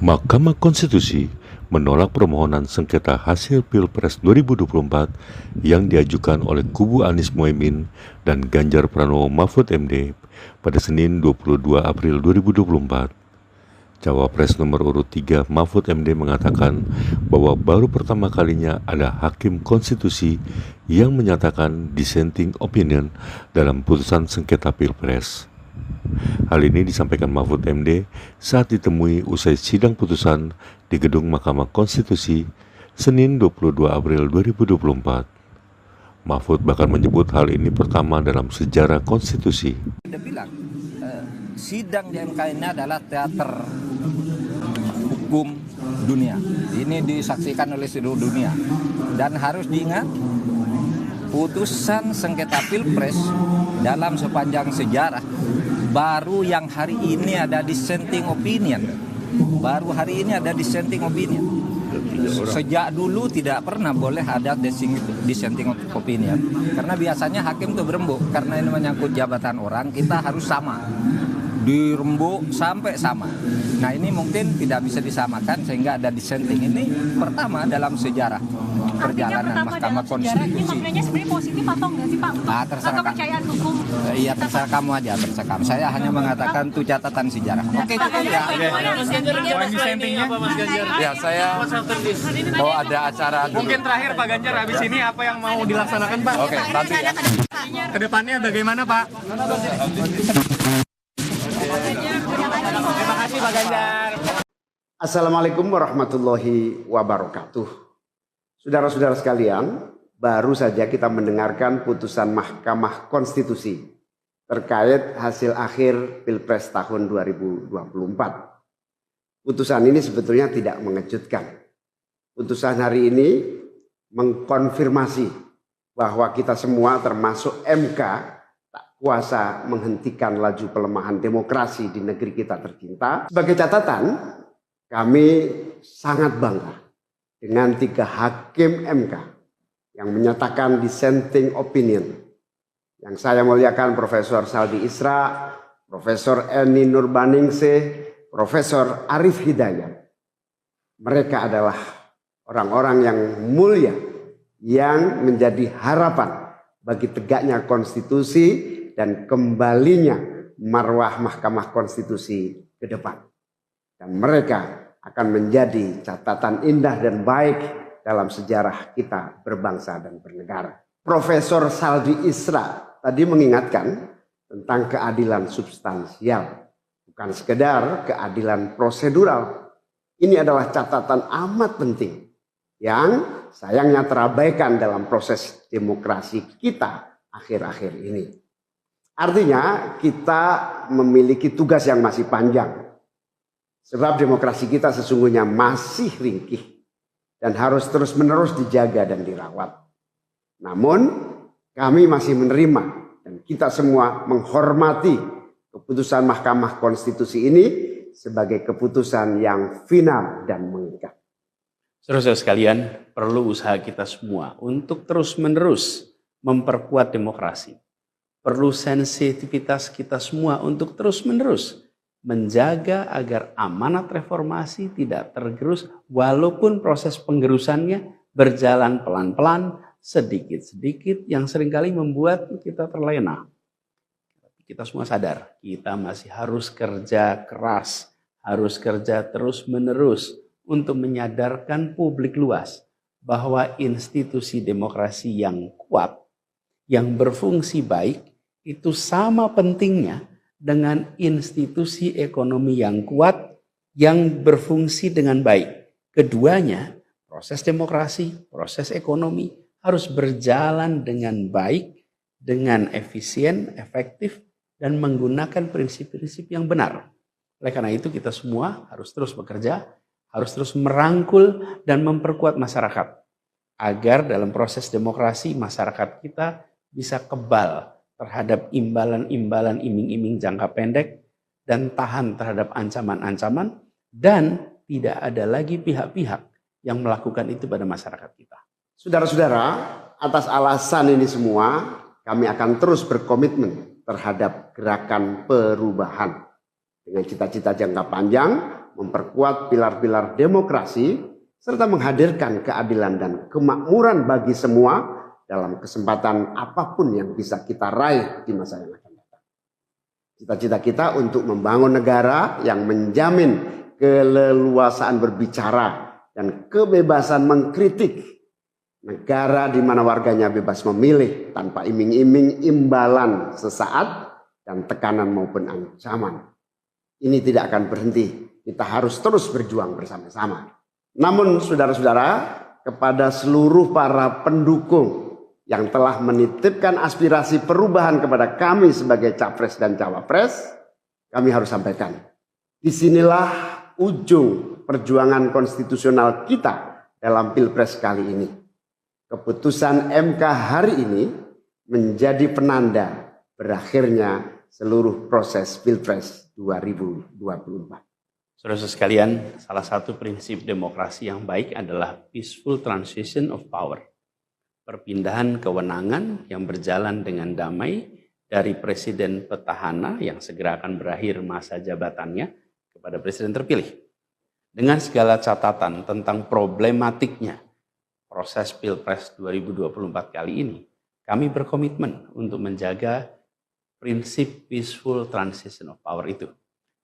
Mahkamah Konstitusi menolak permohonan sengketa hasil Pilpres 2024 yang diajukan oleh kubu Anies Mohaimin dan Ganjar Pranowo Mahfud MD pada Senin 22 April 2024. Cawapres nomor urut 3 Mahfud MD mengatakan bahwa baru pertama kalinya ada hakim konstitusi yang menyatakan dissenting opinion dalam putusan sengketa Pilpres. Hal ini disampaikan Mahfud MD saat ditemui usai sidang putusan di Gedung Mahkamah Konstitusi Senin 22 April 2024. Mahfud bahkan menyebut hal ini pertama dalam sejarah konstitusi. Dia bilang, sidang di MK ini adalah teater hukum dunia. Ini disaksikan oleh seluruh dunia. Dan harus diingat, putusan sengketa Pilpres dalam sepanjang sejarah baru yang hari ini ada dissenting opinion. Baru hari ini ada dissenting opinion. Sejak dulu tidak pernah boleh ada dissenting opinion. Karena biasanya hakim itu berembuk. Karena ini menyangkut jabatan orang, kita harus sama. Dirembuk sampai sama. Nah ini mungkin tidak bisa disamakan sehingga ada dissenting. Ini pertama dalam sejarah perjalanan Mahkamah Konstitusi. Ini maknanya sebenarnya positif atau enggak sih Pak? Nah, terserah kepercayaan hukum. Iya terserah kamu aja, terserah kamu. Saya hanya mengatakan itu catatan sejarah. Oke itu ya. Poin dissentingnya apa Mas Ganjar? Ya saya kalau ada acara Mungkin terakhir Pak Ganjar, habis ini apa yang mau dilaksanakan Pak? Oke, nanti ya. Kedepannya bagaimana Pak? Terima kasih Pak Ganjar. Assalamualaikum warahmatullahi wabarakatuh. Saudara-saudara sekalian, baru saja kita mendengarkan putusan Mahkamah Konstitusi terkait hasil akhir Pilpres tahun 2024. Putusan ini sebetulnya tidak mengejutkan. Putusan hari ini mengkonfirmasi bahwa kita semua termasuk MK tak kuasa menghentikan laju pelemahan demokrasi di negeri kita tercinta. Sebagai catatan, kami sangat bangga dengan 3 hakim MK yang menyatakan dissenting opinion. Yang saya muliakan Profesor Saldi Isra, Profesor Eni Nurbaningsih, Profesor Arif Hidayat. Mereka adalah orang-orang yang mulia yang menjadi harapan bagi tegaknya konstitusi dan kembalinya marwah Mahkamah Konstitusi ke depan. Dan mereka akan menjadi catatan indah dan baik dalam sejarah kita berbangsa dan bernegara. Profesor Saldi Isra tadi mengingatkan tentang keadilan substansial, bukan sekedar keadilan prosedural. Ini adalah catatan amat penting yang sayangnya terabaikan dalam proses demokrasi kita akhir-akhir ini. Artinya kita memiliki tugas yang masih panjang. Sebab demokrasi kita sesungguhnya masih ringkih dan harus terus-menerus dijaga dan dirawat. Namun kami masih menerima dan kita semua menghormati keputusan Mahkamah Konstitusi ini sebagai keputusan yang final dan mengikat. Saudara-saudara sekalian, perlu usaha kita semua untuk terus-menerus memperkuat demokrasi. Perlu sensitivitas kita semua untuk terus-menerus menjaga agar amanat reformasi tidak tergerus walaupun proses penggerusannya berjalan pelan-pelan, sedikit-sedikit yang seringkali membuat kita terlena. Kita semua sadar, kita masih harus kerja keras, harus kerja terus-menerus untuk menyadarkan publik luas bahwa institusi demokrasi yang kuat, yang berfungsi baik, itu sama pentingnya dengan institusi ekonomi yang kuat, yang berfungsi dengan baik. Keduanya, proses demokrasi, proses ekonomi, harus berjalan dengan baik, dengan efisien, efektif, dan menggunakan prinsip-prinsip yang benar. Oleh karena itu kita semua harus terus bekerja, harus terus merangkul dan memperkuat masyarakat. Agar dalam proses demokrasi masyarakat kita bisa kebal terhadap imbalan-imbalan iming-iming jangka pendek dan tahan terhadap ancaman-ancaman dan tidak ada lagi pihak-pihak yang melakukan itu pada masyarakat kita. Saudara-saudara, atas alasan ini semua kami akan terus berkomitmen terhadap gerakan perubahan dengan cita-cita jangka panjang, memperkuat pilar-pilar demokrasi serta menghadirkan keadilan dan kemakmuran bagi semua dalam kesempatan apapun yang bisa kita raih di masa yang akan datang. Cita-cita kita untuk membangun negara yang menjamin keleluasaan berbicara dan kebebasan mengkritik. Negara di mana warganya bebas memilih tanpa iming-iming imbalan sesaat dan tekanan maupun ancaman. Ini tidak akan berhenti. Kita harus terus berjuang bersama-sama. Namun saudara-saudara, kepada seluruh para pendukung yang telah menitipkan aspirasi perubahan kepada kami sebagai capres dan cawapres, kami harus sampaikan. Disinilah ujung perjuangan konstitusional kita dalam Pilpres kali ini. Keputusan MK hari ini menjadi penanda berakhirnya seluruh proses Pilpres 2024. Saudara sekalian, salah satu prinsip demokrasi yang baik adalah peaceful transition of power. Perpindahan kewenangan yang berjalan dengan damai dari presiden petahana yang segera akan berakhir masa jabatannya kepada presiden terpilih. Dengan segala catatan tentang problematiknya proses Pilpres 2024 kali ini, kami berkomitmen untuk menjaga prinsip peaceful transition of power itu.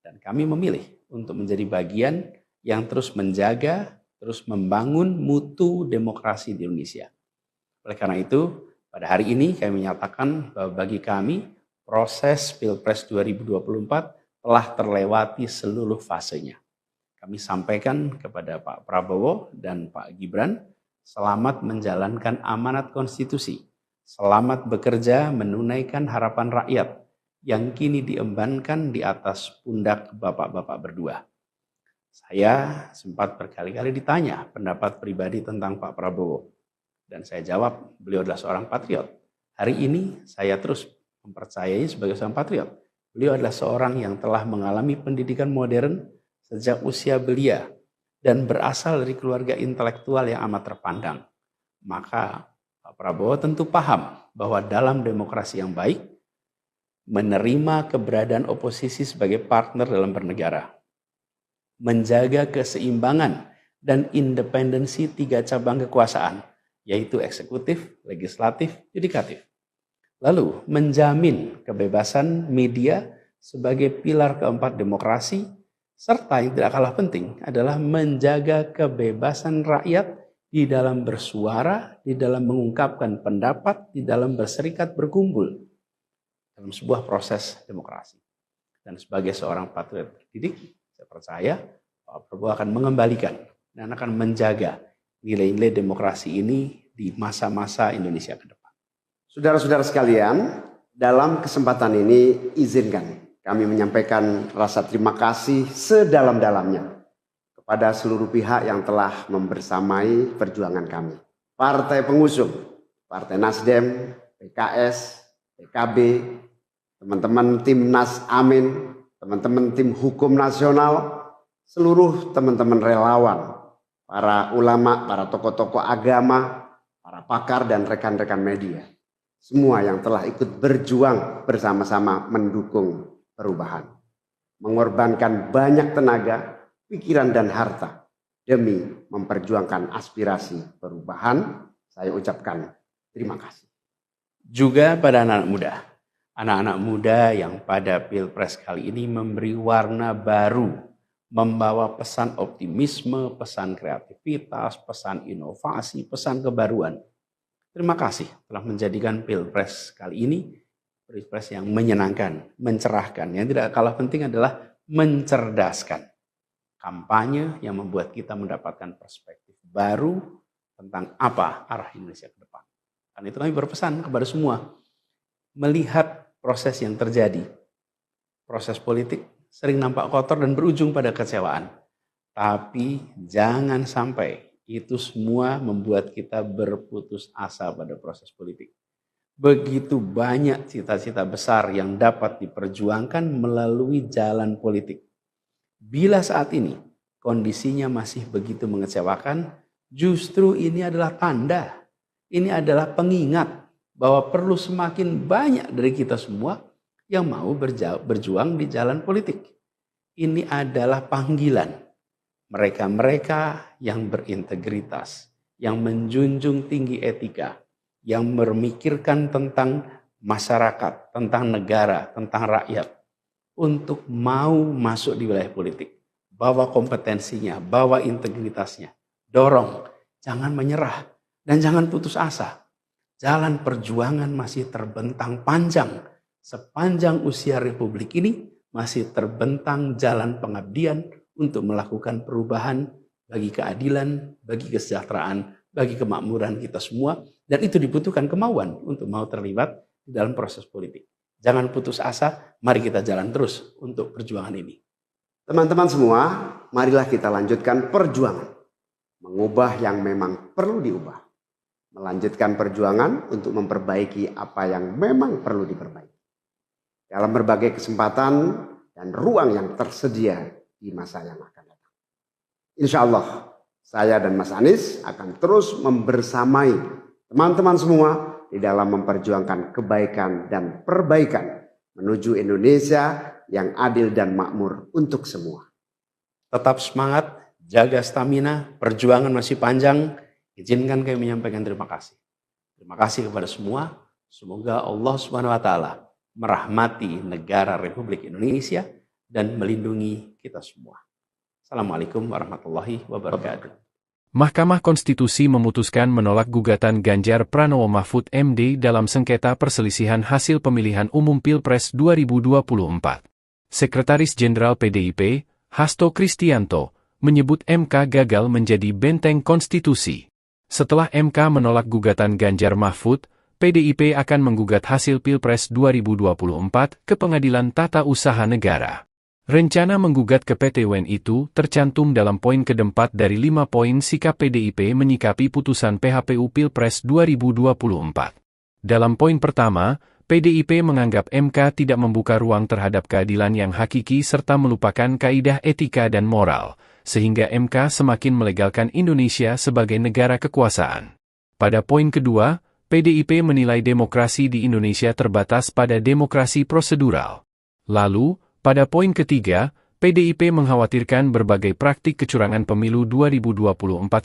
Dan kami memilih untuk menjadi bagian yang terus menjaga, terus membangun mutu demokrasi di Indonesia. Oleh karena itu, pada hari ini kami menyatakan bahwa bagi kami, proses Pilpres 2024 telah terlewati seluruh fasenya. Kami sampaikan kepada Pak Prabowo dan Pak Gibran, selamat menjalankan amanat konstitusi, selamat bekerja menunaikan harapan rakyat yang kini diembankan di atas pundak bapak-bapak berdua. Saya sempat berkali-kali ditanya pendapat pribadi tentang Pak Prabowo. Dan saya jawab, beliau adalah seorang patriot. Hari ini saya terus mempercayai sebagai seorang patriot. Beliau adalah seorang yang telah mengalami pendidikan modern sejak usia belia dan berasal dari keluarga intelektual yang amat terpandang. Maka Pak Prabowo tentu paham bahwa dalam demokrasi yang baik, menerima keberadaan oposisi sebagai partner dalam bernegara, menjaga keseimbangan dan independensi 3 cabang kekuasaan, yaitu eksekutif, legislatif, yudikatif. Lalu menjamin kebebasan media sebagai pilar keempat demokrasi, serta yang tidak kalah penting adalah menjaga kebebasan rakyat di dalam bersuara, di dalam mengungkapkan pendapat, di dalam berserikat berkumpul dalam sebuah proses demokrasi. Dan sebagai seorang patriot terdidik, saya percaya Pak Prabowo akan mengembalikan dan akan menjaga nilai-nilai demokrasi ini di masa-masa Indonesia ke depan. Saudara-saudara sekalian, dalam kesempatan ini izinkan kami menyampaikan rasa terima kasih sedalam-dalamnya kepada seluruh pihak yang telah membersamai perjuangan kami. Partai pengusung, Partai Nasdem, PKS, PKB, teman-teman tim Nas Amin, teman-teman tim Hukum Nasional, seluruh teman-teman relawan, para ulama, para tokoh-tokoh agama, para pakar dan rekan-rekan media. Semua yang telah ikut berjuang bersama-sama mendukung perubahan. Mengorbankan banyak tenaga, pikiran dan harta demi memperjuangkan aspirasi perubahan. Saya ucapkan terima kasih. Juga pada anak-anak muda yang pada Pilpres kali ini memberi warna baru, membawa pesan optimisme, pesan kreativitas, pesan inovasi, pesan kebaruan. Terima kasih telah menjadikan Pilpres kali ini Pilpres yang menyenangkan, mencerahkan. Yang tidak kalah penting adalah mencerdaskan. Kampanye yang membuat kita mendapatkan perspektif baru tentang apa arah Indonesia ke depan. Karena itu kami berpesan kepada semua, melihat proses yang terjadi. Proses politik sering nampak kotor dan berujung pada kecewaan. Tapi jangan sampai itu semua membuat kita berputus asa pada proses politik. Begitu banyak cita-cita besar yang dapat diperjuangkan melalui jalan politik. Bila saat ini kondisinya masih begitu mengecewakan, justru ini adalah tanda, ini adalah pengingat bahwa perlu semakin banyak dari kita semua yang mau berjuang di jalan politik. Ini adalah panggilan. Mereka-mereka yang berintegritas, yang menjunjung tinggi etika, yang memikirkan tentang masyarakat, tentang negara, tentang rakyat, untuk mau masuk di wilayah politik. Bawa kompetensinya, bawa integritasnya, dorong, jangan menyerah, dan jangan putus asa. Jalan perjuangan masih terbentang panjang. Sepanjang usia Republik ini masih terbentang jalan pengabdian untuk melakukan perubahan bagi keadilan, bagi kesejahteraan, bagi kemakmuran kita semua. Dan itu dibutuhkan kemauan untuk mau terlibat di dalam proses politik. Jangan putus asa, mari kita jalan terus untuk perjuangan ini. Teman-teman semua, marilah kita lanjutkan perjuangan. Mengubah yang memang perlu diubah. Melanjutkan perjuangan untuk memperbaiki apa yang memang perlu diperbaiki. Dalam berbagai kesempatan dan ruang yang tersedia di masa yang akan datang. Insya Allah, saya dan Mas Anies akan terus membersamai teman-teman semua di dalam memperjuangkan kebaikan dan perbaikan menuju Indonesia yang adil dan makmur untuk semua. Tetap semangat, jaga stamina, perjuangan masih panjang. Izinkan kami menyampaikan terima kasih. Terima kasih kepada semua. Semoga Allah SWT merahmati negara Republik Indonesia dan melindungi kita semua. Assalamualaikum warahmatullahi wabarakatuh. Mahkamah Konstitusi memutuskan menolak gugatan Ganjar Pranowo Mahfud MD dalam sengketa perselisihan hasil pemilihan umum Pilpres 2024. Sekretaris Jenderal PDIP, Hasto Kristianto, menyebut MK gagal menjadi benteng konstitusi. Setelah MK menolak gugatan Ganjar Mahfud, PDIP akan menggugat hasil Pilpres 2024 ke Pengadilan Tata Usaha Negara. Rencana menggugat ke PT UN itu tercantum dalam poin keempat dari 5 poin sikap PDIP menyikapi putusan PHPU Pilpres 2024. Dalam poin pertama, PDIP menganggap MK tidak membuka ruang terhadap keadilan yang hakiki serta melupakan kaidah etika dan moral, sehingga MK semakin melegalkan Indonesia sebagai negara kekuasaan. Pada poin kedua, PDIP menilai demokrasi di Indonesia terbatas pada demokrasi prosedural. Lalu, pada poin ketiga, PDIP mengkhawatirkan berbagai praktik kecurangan pemilu 2024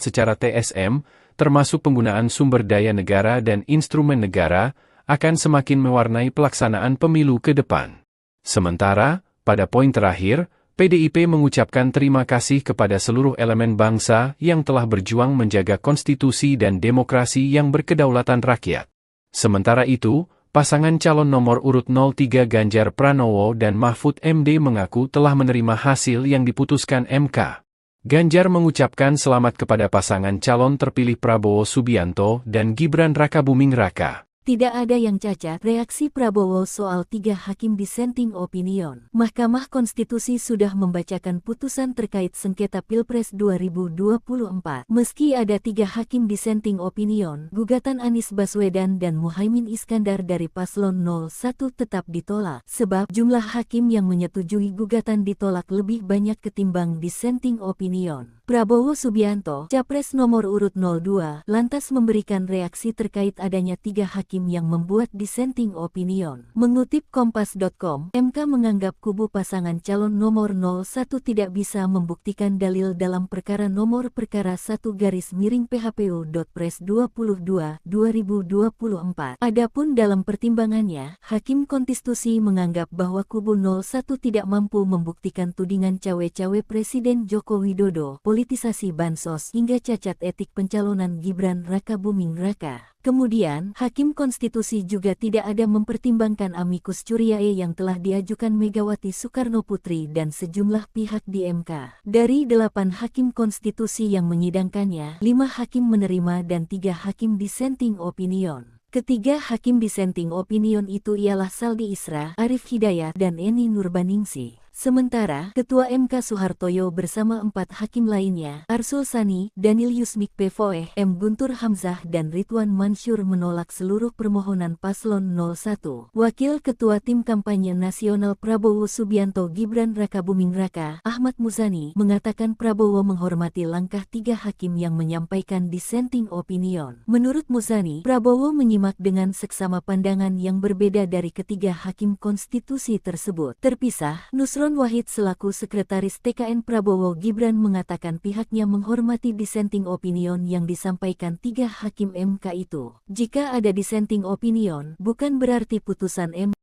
secara TSM, termasuk penggunaan sumber daya negara dan instrumen negara, akan semakin mewarnai pelaksanaan pemilu ke depan. Sementara, pada poin terakhir, PDIP mengucapkan terima kasih kepada seluruh elemen bangsa yang telah berjuang menjaga konstitusi dan demokrasi yang berkedaulatan rakyat. Sementara itu, pasangan calon nomor urut 03 Ganjar Pranowo dan Mahfud MD mengaku telah menerima hasil yang diputuskan MK. Ganjar mengucapkan selamat kepada pasangan calon terpilih Prabowo Subianto dan Gibran Rakabuming Raka. Tidak ada yang cacat, reaksi Prabowo soal 3 hakim dissenting opinion. Mahkamah Konstitusi sudah membacakan putusan terkait sengketa Pilpres 2024. Meski ada 3 hakim dissenting opinion, gugatan Anies Baswedan dan Muhaimin Iskandar dari Paslon 01 tetap ditolak, sebab jumlah hakim yang menyetujui gugatan ditolak lebih banyak ketimbang dissenting opinion. Prabowo Subianto, Capres nomor urut 02, lantas memberikan reaksi terkait adanya 3 hakim yang membuat dissenting opinion. Mengutip Kompas.com, MK menganggap kubu pasangan calon nomor 01 tidak bisa membuktikan dalil dalam perkara nomor perkara 1-PHPU.Pres 22/2024. Adapun dalam pertimbangannya, Hakim Konstitusi menganggap bahwa kubu 01 tidak mampu membuktikan tudingan cawe-cawe Presiden Joko Widodo, politisasi bansos hingga cacat etik pencalonan Gibran Rakabuming Raka. Kemudian, Hakim Konstitusi juga tidak ada mempertimbangkan amicus curiae yang telah diajukan Megawati Soekarnoputri dan sejumlah pihak di MK. Dari 8 Hakim Konstitusi yang menyidangkannya, 5 hakim menerima dan 3 hakim dissenting opinion. Ketiga hakim dissenting opinion itu ialah Saldi Isra, Arif Hidayat, dan Eni Nurbaningsih. Sementara, Ketua MK Soehartoyo bersama 4 hakim lainnya, Arsul Sani, Daniel Yusmik Pevoeh, M. Guntur Hamzah dan Ridwan Mansur menolak seluruh permohonan Paslon 01. Wakil Ketua Tim Kampanye Nasional Prabowo Subianto Gibran Rakabuming Raka, Ahmad Muzani, mengatakan Prabowo menghormati langkah 3 hakim yang menyampaikan dissenting opinion. Menurut Muzani, Prabowo menyimak dengan seksama pandangan yang berbeda dari ketiga hakim konstitusi tersebut. Terpisah, Nusron Wahid selaku Sekretaris TKN Prabowo Gibran mengatakan pihaknya menghormati dissenting opinion yang disampaikan 3 hakim MK itu. Jika ada dissenting opinion, bukan berarti putusan MK.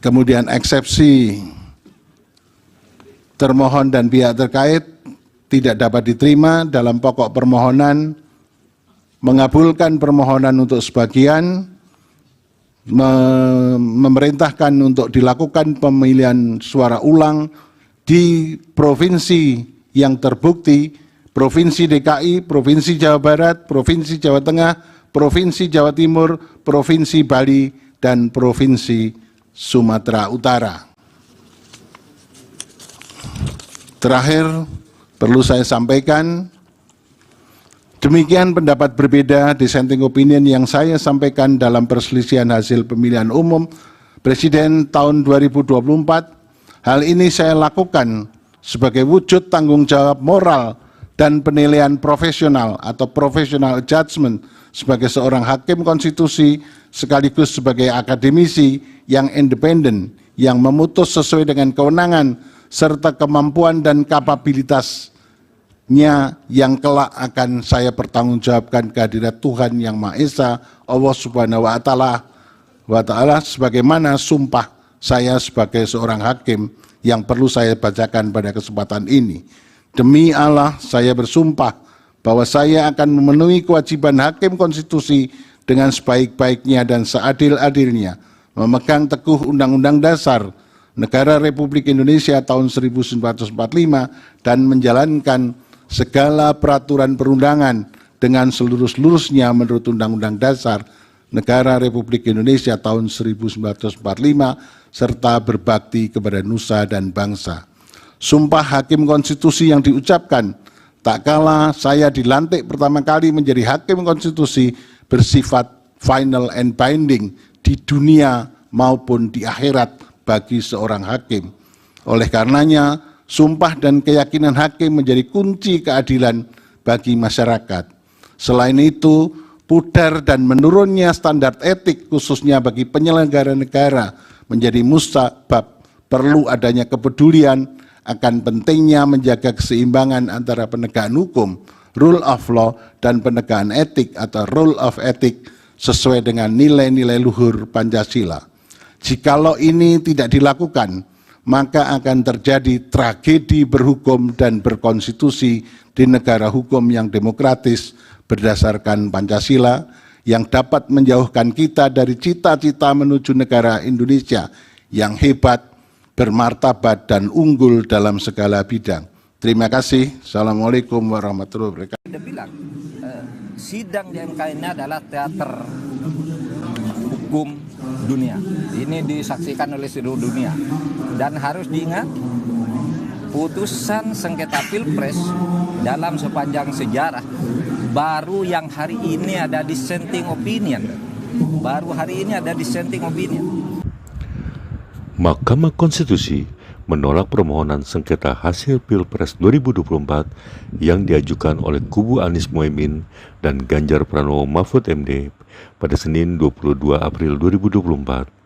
Kemudian eksepsi termohon dan pihak terkait tidak dapat diterima dalam pokok permohonan, mengabulkan permohonan untuk sebagian, memerintahkan untuk dilakukan pemilihan suara ulang di provinsi yang terbukti, Provinsi DKI, Provinsi Jawa Barat, Provinsi Jawa Tengah, Provinsi Jawa Timur, Provinsi Bali, dan Provinsi Sumatera Utara. Terakhir, perlu saya sampaikan, demikian pendapat berbeda dissenting opinion yang saya sampaikan dalam perselisihan hasil pemilihan umum Presiden tahun 2024. Hal ini saya lakukan sebagai wujud tanggung jawab moral dan penilaian profesional atau professional judgment sebagai seorang hakim konstitusi sekaligus sebagai akademisi yang independen yang memutus sesuai dengan kewenangan serta kemampuan dan kapabilitas yang kelak akan saya pertanggungjawabkan kehadirat Tuhan Yang Maha Esa, Allah Subhanahu wa Ta'ala, sebagaimana sumpah saya sebagai seorang hakim yang perlu saya bacakan pada kesempatan ini. Demi Allah, saya bersumpah bahwa saya akan memenuhi kewajiban hakim konstitusi dengan sebaik-baiknya dan seadil-adilnya, memegang teguh Undang-Undang Dasar Negara Republik Indonesia tahun 1945 dan menjalankan segala peraturan perundangan dengan seluruh-seluruhnya menurut Undang-Undang Dasar Negara Republik Indonesia tahun 1945 serta berbakti kepada nusa dan bangsa. Sumpah Hakim Konstitusi yang diucapkan tak kala saya dilantik pertama kali menjadi Hakim Konstitusi bersifat final and binding di dunia maupun di akhirat bagi seorang hakim. Oleh karenanya, sumpah dan keyakinan hakim menjadi kunci keadilan bagi masyarakat. Selain itu, pudar dan menurunnya standar etik khususnya bagi penyelenggara negara menjadi musabab perlu adanya kepedulian akan pentingnya menjaga keseimbangan antara penegakan hukum, rule of law, dan penegakan etik atau rule of ethic sesuai dengan nilai-nilai luhur Pancasila. Jikalau ini tidak dilakukan, maka akan terjadi tragedi berhukum dan berkonstitusi di negara hukum yang demokratis berdasarkan Pancasila yang dapat menjauhkan kita dari cita-cita menuju negara Indonesia yang hebat, bermartabat, dan unggul dalam segala bidang. Terima kasih. Assalamualaikum warahmatullahi wabarakatuh. Dia bilang, sidang di MK ini adalah teater hukum dunia. Ini disaksikan oleh seluruh dunia. Dan harus diingat, putusan sengketa Pilpres dalam sepanjang sejarah baru yang hari ini ada dissenting opinion. Baru hari ini ada dissenting opinion. Mahkamah Konstitusi menolak permohonan sengketa hasil Pilpres 2024 yang diajukan oleh kubu Anies Mohaimin dan Ganjar Pranowo Mahfud MD pada Senin 22 April 2024.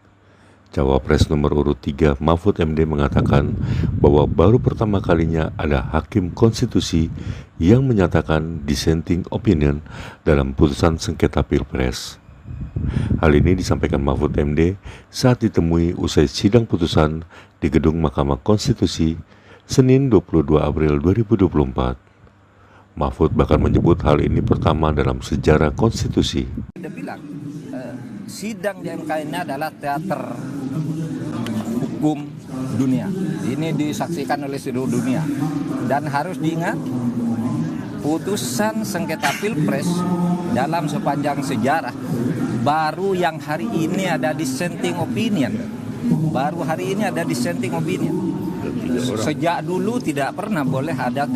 Cawapres nomor urut 3 Mahfud MD mengatakan bahwa baru pertama kalinya ada hakim konstitusi yang menyatakan dissenting opinion dalam putusan sengketa Pilpres. Hal ini disampaikan Mahfud MD saat ditemui usai sidang putusan di Gedung Mahkamah Konstitusi Senin 22 April 2024. Mahfud bahkan menyebut hal ini pertama dalam sejarah konstitusi. Dia bilang, sidang di MK ini adalah teater hukum dunia. Ini disaksikan oleh seluruh dunia. Dan harus diingat, putusan sengketa Pilpres dalam sepanjang sejarah baru yang hari ini ada dissenting opinion. Baru hari ini ada dissenting opinion. Sejak dulu tidak pernah boleh ada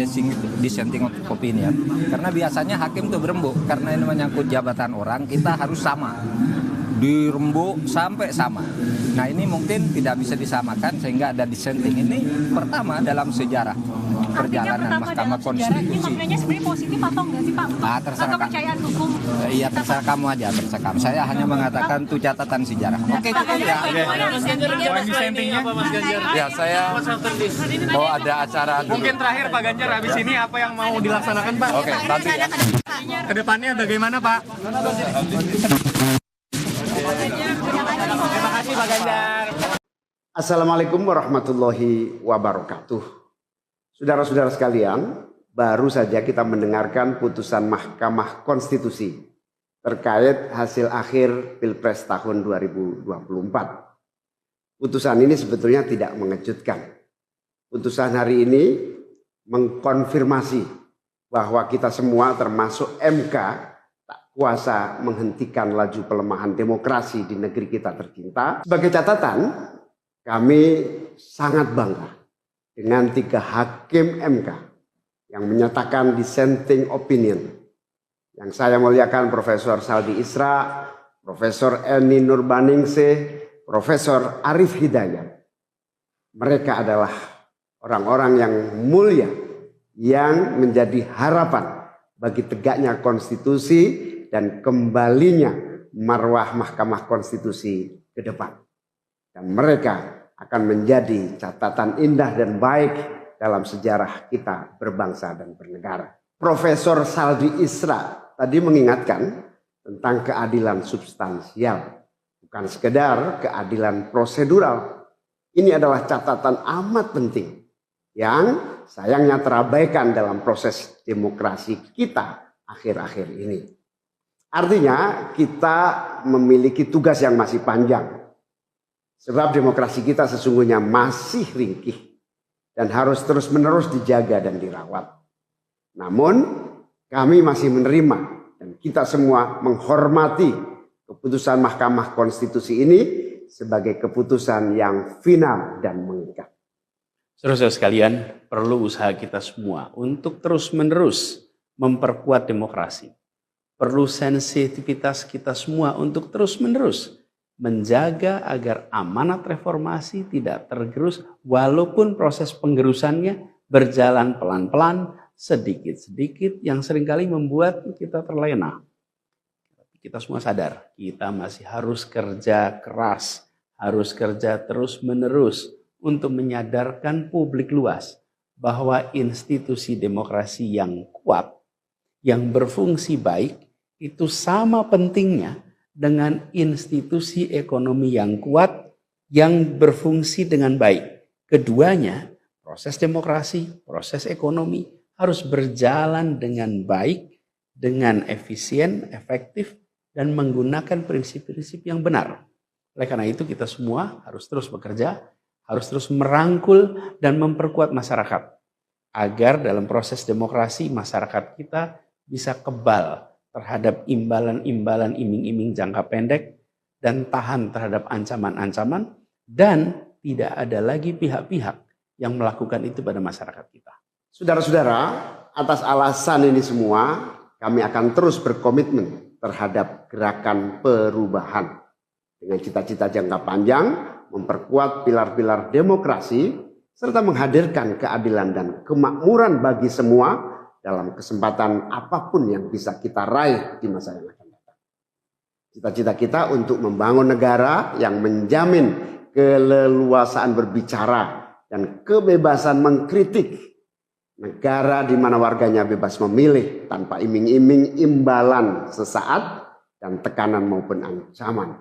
dissenting opinion. Karena biasanya hakim itu berembuk. Karena ini menyangkut jabatan orang, kita harus sama. Dirembuk sampai sama. Nah ini mungkin tidak bisa disamakan sehingga ada dissenting. Ini pertama dalam sejarah perjalanan Mahkamah Konstitusi. Ini maknanya sebenarnya positif atau enggak sih Pak? Terserah kepercayaan hukum. Iya terserah kamu aja, terserah kamu. Saya hanya mengatakan itu catatan sejarah. Oke cukup ya. Dissentingnya apa Mas Ganjar? Ya saya mau ada acara dulu. Mungkin terakhir Pak Ganjar, habis ini apa yang mau dilaksanakan Pak? Oke, nanti ya. Kedepannya bagaimana Pak? Terima kasih Pak Ganjar. Assalamualaikum warahmatullahi wabarakatuh. Saudara-saudara sekalian, baru saja kita mendengarkan putusan Mahkamah Konstitusi terkait hasil akhir Pilpres tahun 2024. Putusan ini sebetulnya tidak mengejutkan. Putusan hari ini mengkonfirmasi bahwa kita semua termasuk MK tak kuasa menghentikan laju pelemahan demokrasi di negeri kita tercinta. Sebagai catatan, kami sangat bangga dengan 3 hakim MK yang menyatakan dissenting opinion. Yang saya muliakan Profesor Saldi Isra, Profesor Eni Nurbaningsih, Profesor Arif Hidayat. Mereka adalah orang-orang yang mulia yang menjadi harapan bagi tegaknya konstitusi dan kembalinya marwah Mahkamah Konstitusi ke depan. Dan mereka akan menjadi catatan indah dan baik dalam sejarah kita berbangsa dan bernegara. Profesor Saldi Isra tadi mengingatkan tentang keadilan substansial, bukan sekedar keadilan prosedural. Ini adalah catatan amat penting yang sayangnya terabaikan dalam proses demokrasi kita akhir-akhir ini. Artinya kita memiliki tugas yang masih panjang. Sebab demokrasi kita sesungguhnya masih ringkih dan harus terus-menerus dijaga dan dirawat. Namun kami masih menerima dan kita semua menghormati Keputusan Mahkamah Konstitusi ini sebagai keputusan yang final dan mengikat. Saudara-saudara sekalian, perlu usaha kita semua untuk terus-menerus memperkuat demokrasi. Perlu sensitivitas kita semua untuk terus-menerus menjaga agar amanat reformasi tidak tergerus walaupun proses penggerusannya berjalan pelan-pelan, sedikit-sedikit yang seringkali membuat kita terlena. Kita semua sadar, kita masih harus kerja keras, harus kerja terus-menerus untuk menyadarkan publik luas bahwa institusi demokrasi yang kuat, yang berfungsi baik, itu sama pentingnya dengan institusi ekonomi yang kuat, yang berfungsi dengan baik. Keduanya, proses demokrasi, proses ekonomi, harus berjalan dengan baik, dengan efisien, efektif, dan menggunakan prinsip-prinsip yang benar. Oleh karena itu kita semua harus terus bekerja, harus terus merangkul dan memperkuat masyarakat. Agar dalam proses demokrasi masyarakat kita bisa kebal terhadap imbalan-imbalan iming-iming jangka pendek dan tahan terhadap ancaman-ancaman dan tidak ada lagi pihak-pihak yang melakukan itu pada masyarakat kita. Saudara-saudara, atas alasan ini semua kami akan terus berkomitmen terhadap gerakan perubahan dengan cita-cita jangka panjang, memperkuat pilar-pilar demokrasi, serta menghadirkan keadilan dan kemakmuran bagi semua dalam kesempatan apapun yang bisa kita raih di masa yang akan datang. Cita-cita kita untuk membangun negara yang menjamin keleluasaan berbicara dan kebebasan mengkritik. Negara di mana warganya bebas memilih tanpa iming-iming imbalan sesaat dan tekanan maupun ancaman.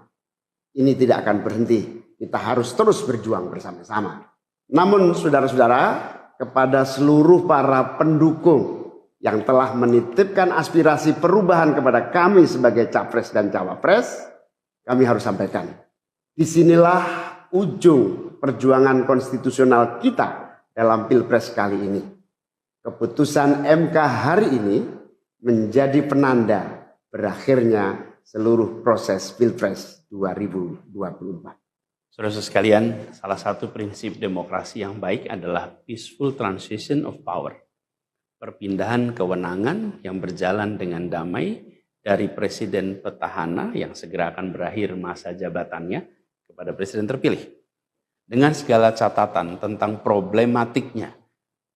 Ini tidak akan berhenti. Kita harus terus berjuang bersama-sama. Namun saudara-saudara, kepada seluruh para pendukung yang telah menitipkan aspirasi perubahan kepada kami sebagai capres dan cawapres, kami harus sampaikan. Disinilah ujung perjuangan konstitusional kita dalam Pilpres kali ini. Keputusan MK hari ini menjadi penanda berakhirnya seluruh proses Pilpres 2024. Saudara sekalian, salah satu prinsip demokrasi yang baik adalah peaceful transition of power. Perpindahan kewenangan yang berjalan dengan damai dari presiden petahana yang segera akan berakhir masa jabatannya kepada presiden terpilih. Dengan segala catatan tentang problematiknya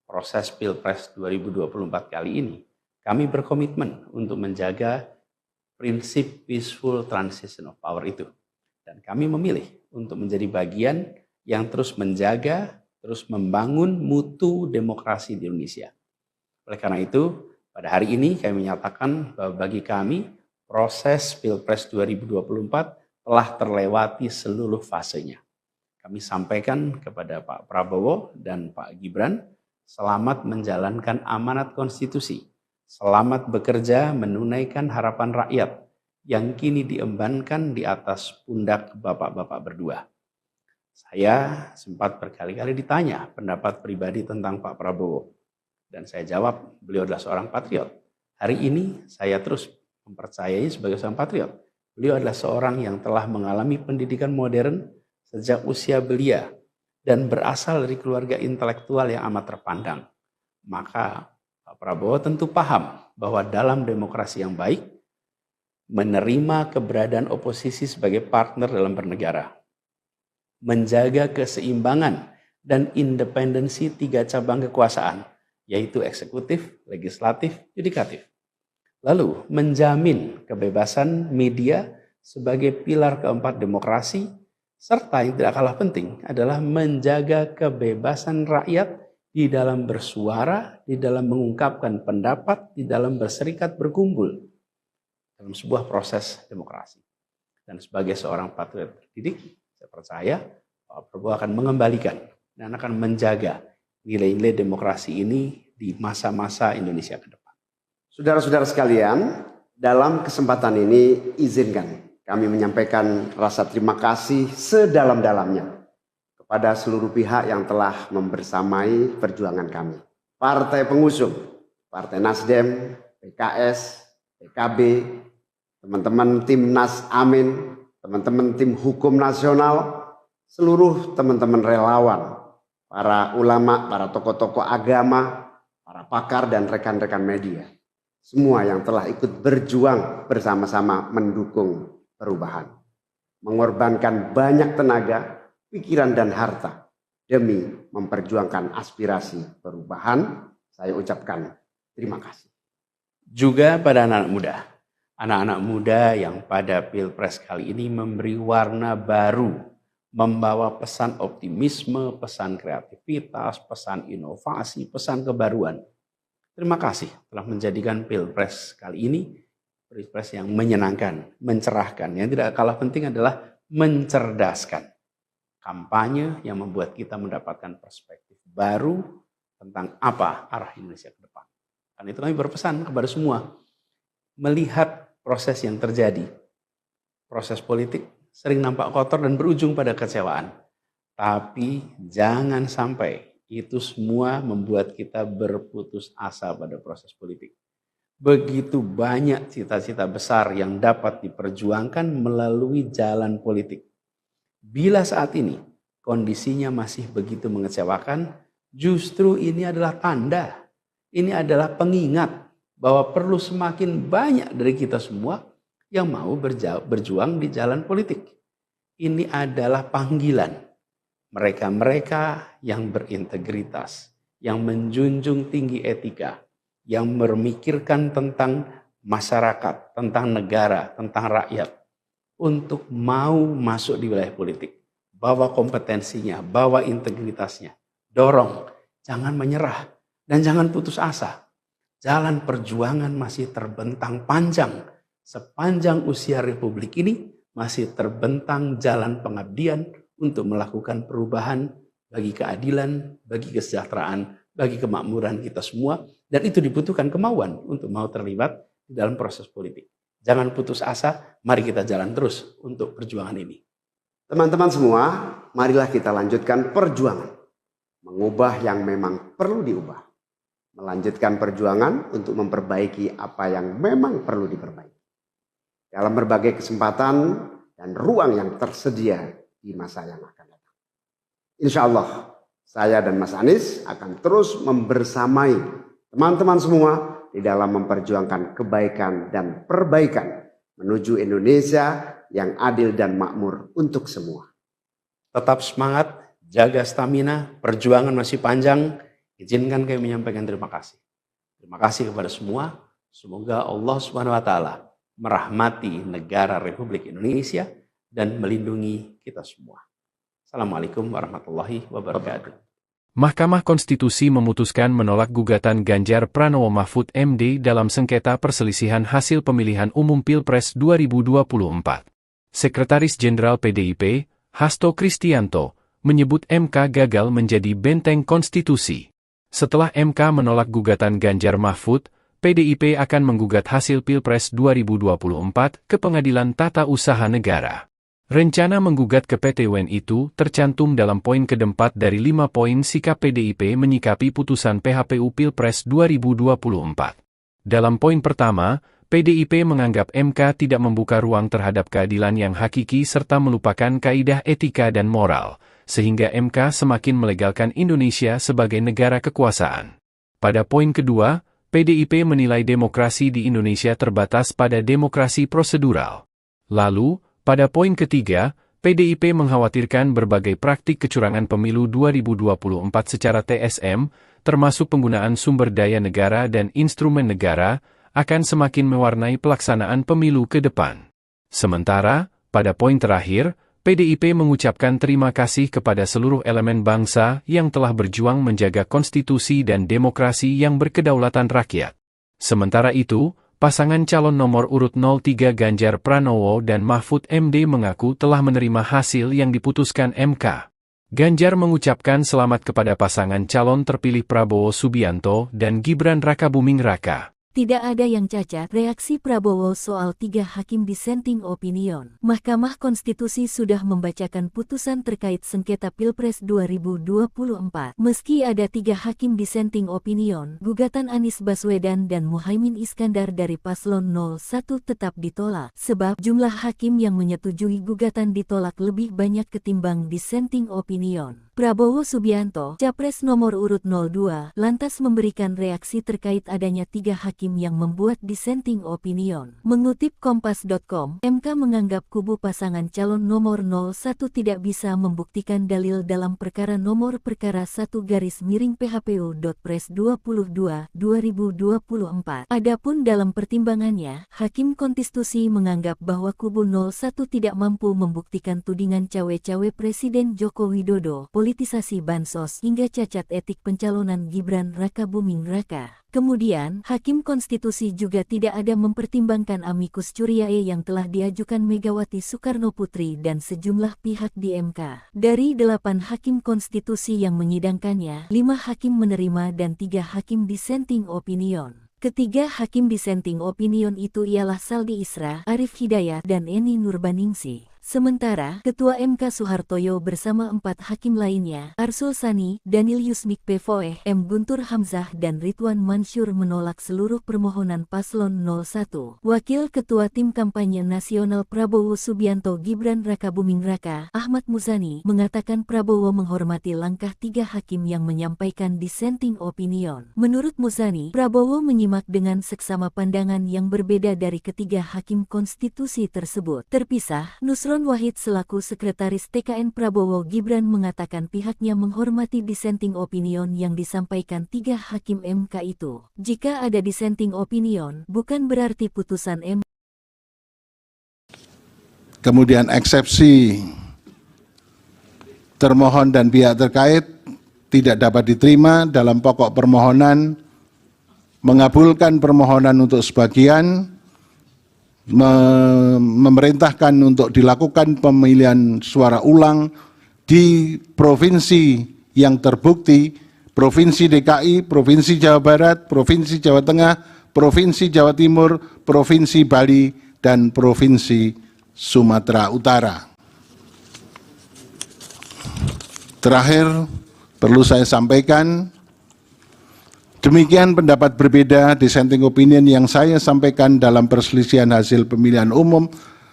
proses Pilpres 2024 kali ini, kami berkomitmen untuk menjaga prinsip peaceful transition of power itu. Dan kami memilih untuk menjadi bagian yang terus menjaga, terus membangun mutu demokrasi di Indonesia. Oleh karena itu, pada hari ini kami menyatakan bahwa bagi kami, proses Pilpres 2024 telah terlewati seluruh fasenya. Kami sampaikan kepada Pak Prabowo dan Pak Gibran, selamat menjalankan amanat konstitusi, selamat bekerja menunaikan harapan rakyat yang kini diembankan di atas pundak bapak-bapak berdua. Saya sempat berkali-kali ditanya pendapat pribadi tentang Pak Prabowo. Dan saya jawab, beliau adalah seorang patriot. Hari ini saya terus mempercayai sebagai seorang patriot. Beliau adalah seorang yang telah mengalami pendidikan modern sejak usia belia dan berasal dari keluarga intelektual yang amat terpandang. Maka Pak Prabowo tentu paham bahwa dalam demokrasi yang baik, menerima keberadaan oposisi sebagai partner dalam bernegara, menjaga keseimbangan dan independensi tiga cabang kekuasaan, yaitu eksekutif, legislatif, yudikatif. Lalu menjamin kebebasan media sebagai pilar keempat demokrasi, serta yang tidak kalah penting adalah menjaga kebebasan rakyat di dalam bersuara, di dalam mengungkapkan pendapat, di dalam berserikat berkumpul dalam sebuah proses demokrasi. Dan sebagai seorang patriot terdidik, saya percaya Pak Prabowo akan mengembalikan dan akan menjaga nilai-nilai demokrasi ini di masa-masa Indonesia ke depan. Saudara-saudara sekalian, dalam kesempatan ini izinkan kami menyampaikan rasa terima kasih sedalam-dalamnya kepada seluruh pihak yang telah membersamai perjuangan kami. Partai pengusung, Partai Nasdem, PKS, PKB, teman-teman Timnas Amin, teman-teman tim hukum nasional, seluruh teman-teman relawan, para ulama, para tokoh-tokoh agama, para pakar dan rekan-rekan media. Semua yang telah ikut berjuang bersama-sama mendukung perubahan. Mengorbankan banyak tenaga, pikiran dan harta demi memperjuangkan aspirasi perubahan. Saya ucapkan terima kasih. Juga pada anak-anak muda yang pada Pilpres kali ini memberi warna baru, membawa pesan optimisme, pesan kreativitas, pesan inovasi, pesan kebaruan. Terima kasih telah menjadikan Pilpres kali ini Pilpres yang menyenangkan, mencerahkan. Yang tidak kalah penting adalah mencerdaskan. Kampanye yang membuat kita mendapatkan perspektif baru tentang apa arah Indonesia ke depan. Karena itu kami berpesan kepada semua, melihat proses yang terjadi. Proses politik sering nampak kotor dan berujung pada kecewaan. Tapi jangan sampai itu semua membuat kita berputus asa pada proses politik. Begitu banyak cita-cita besar yang dapat diperjuangkan melalui jalan politik. Bila saat ini kondisinya masih begitu mengecewakan, justru ini adalah tanda, ini adalah pengingat bahwa perlu semakin banyak dari kita semua yang mau berjuang di jalan politik. Ini adalah panggilan. Mereka-mereka yang berintegritas, yang menjunjung tinggi etika, yang memikirkan tentang masyarakat, tentang negara, tentang rakyat, untuk mau masuk di wilayah politik. Bawa kompetensinya, bawa integritasnya, dorong, jangan menyerah, dan jangan putus asa. Jalan perjuangan masih terbentang panjang. Sepanjang usia Republik ini masih terbentang jalan pengabdian untuk melakukan perubahan bagi keadilan, bagi kesejahteraan, bagi kemakmuran kita semua. Dan itu dibutuhkan kemauan untuk mau terlibat di dalam proses politik. Jangan putus asa, mari kita jalan terus untuk perjuangan ini. Teman-teman semua, marilah kita lanjutkan perjuangan. Mengubah yang memang perlu diubah. Melanjutkan perjuangan untuk memperbaiki apa yang memang perlu diperbaiki. Dalam berbagai kesempatan dan ruang yang tersedia di masa yang akan datang. Insya Allah, saya dan Mas Anies akan terus membersamai teman-teman semua di dalam memperjuangkan kebaikan dan perbaikan menuju Indonesia yang adil dan makmur untuk semua. Tetap semangat, jaga stamina, perjuangan masih panjang. Izinkan kami menyampaikan terima kasih. Terima kasih kepada semua. Semoga Allah SWT merahmati negara Republik Indonesia dan melindungi kita semua. Assalamualaikum warahmatullahi wabarakatuh. Mahkamah Konstitusi memutuskan menolak gugatan Ganjar Pranowo Mahfud MD dalam sengketa perselisihan hasil pemilihan umum Pilpres 2024. Sekretaris Jenderal PDIP, Hasto Kristianto, menyebut MK gagal menjadi benteng konstitusi. Setelah MK menolak gugatan Ganjar Mahfud, PDIP akan menggugat hasil Pilpres 2024 ke Pengadilan Tata Usaha Negara. Rencana menggugat ke PT UN itu tercantum dalam poin keempat dari 5 poin sikap PDIP menyikapi putusan PHPU Pilpres 2024. Dalam poin pertama, PDIP menganggap MK tidak membuka ruang terhadap keadilan yang hakiki serta melupakan kaidah etika dan moral, sehingga MK semakin melegalkan Indonesia sebagai negara kekuasaan. Pada poin kedua, PDIP menilai demokrasi di Indonesia terbatas pada demokrasi prosedural. Lalu, pada poin ketiga, PDIP mengkhawatirkan berbagai praktik kecurangan pemilu 2024 secara TSM, termasuk penggunaan sumber daya negara dan instrumen negara, akan semakin mewarnai pelaksanaan pemilu ke depan. Sementara, pada poin terakhir, PDIP mengucapkan terima kasih kepada seluruh elemen bangsa yang telah berjuang menjaga konstitusi dan demokrasi yang berkedaulatan rakyat. Sementara itu, pasangan calon nomor urut 03 Ganjar Pranowo dan Mahfud MD mengaku telah menerima hasil yang diputuskan MK. Ganjar mengucapkan selamat kepada pasangan calon terpilih Prabowo Subianto dan Gibran Rakabuming Raka. Tidak ada yang cacat, reaksi Prabowo soal 3 hakim dissenting opinion. Mahkamah Konstitusi sudah membacakan putusan terkait sengketa Pilpres 2024. Meski ada 3 hakim dissenting opinion, gugatan Anies Baswedan dan Muhaimin Iskandar dari Paslon 01 tetap ditolak, sebab jumlah hakim yang menyetujui gugatan ditolak lebih banyak ketimbang dissenting opinion. Prabowo Subianto, Capres nomor urut 02, lantas memberikan reaksi terkait adanya 3 hakim yang membuat dissenting opinion. Mengutip Kompas.com, MK menganggap kubu pasangan calon nomor 01 tidak bisa membuktikan dalil dalam perkara nomor perkara 1-PHPU.Pres 22/2024. Adapun dalam pertimbangannya, Hakim Konstitusi menganggap bahwa kubu 01 tidak mampu membuktikan tudingan cawe-cawe Presiden Joko Widodo, politisasi bansos hingga cacat etik pencalonan Gibran Rakabuming Raka. Kemudian, Hakim Konstitusi juga tidak ada mempertimbangkan amicus curiae yang telah diajukan Megawati Soekarnoputri dan sejumlah pihak di MK. Dari 8 Hakim Konstitusi yang menyidangkannya, 5 hakim menerima dan 3 hakim dissenting opinion. Ketiga hakim dissenting opinion itu ialah Saldi Isra, Arif Hidayat, dan Eni Nurbaningsih. Sementara, Ketua MK Soehartoyo bersama 4 hakim lainnya, Arsul Sani, Daniel Yusmik Pevoeh, M. Guntur Hamzah dan Ridwan Mansur menolak seluruh permohonan Paslon 01. Wakil Ketua Tim Kampanye Nasional Prabowo Subianto Gibran Rakabuming Raka, Ahmad Muzani, mengatakan Prabowo menghormati langkah 3 hakim yang menyampaikan dissenting opinion. Menurut Muzani, Prabowo menyimak dengan seksama pandangan yang berbeda dari ketiga hakim konstitusi tersebut. Terpisah, Nusron Wahid selaku Sekretaris TKN Prabowo Gibran mengatakan pihaknya menghormati dissenting opinion yang disampaikan 3 hakim MK itu. Jika ada dissenting opinion, bukan berarti putusan MK. Kemudian eksepsi termohon dan pihak terkait tidak dapat diterima dalam pokok permohonan, mengabulkan permohonan untuk sebagian, memerintahkan untuk dilakukan pemilihan suara ulang di provinsi yang terbukti, Provinsi DKI, Provinsi Jawa Barat, Provinsi Jawa Tengah, Provinsi Jawa Timur, Provinsi Bali, dan Provinsi Sumatera Utara. Terakhir, perlu saya sampaikan, demikian pendapat berbeda dissenting opinion yang saya sampaikan dalam perselisihan hasil pemilihan umum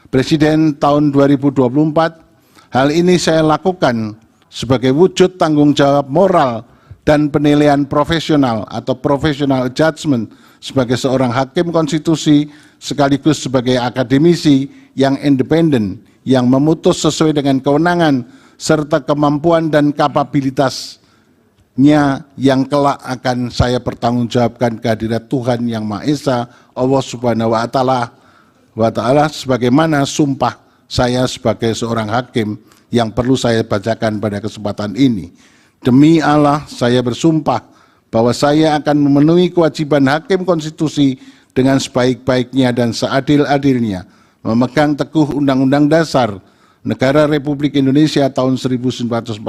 Presiden tahun 2024. Hal ini saya lakukan sebagai wujud tanggung jawab moral dan penilaian profesional atau professional judgment sebagai seorang hakim konstitusi sekaligus sebagai akademisi yang independen yang memutus sesuai dengan kewenangan serta kemampuan dan kapabilitas yang kelak akan saya pertanggungjawabkan kehadirat Tuhan Yang Maha Esa, Allah Subhanahu wa Ta'ala, sebagaimana sumpah saya sebagai seorang hakim yang perlu saya bacakan pada kesempatan ini. Demi Allah, saya bersumpah bahwa saya akan memenuhi kewajiban hakim konstitusi dengan sebaik-baiknya dan seadil-adilnya, memegang teguh Undang-Undang Dasar Negara Republik Indonesia tahun 1945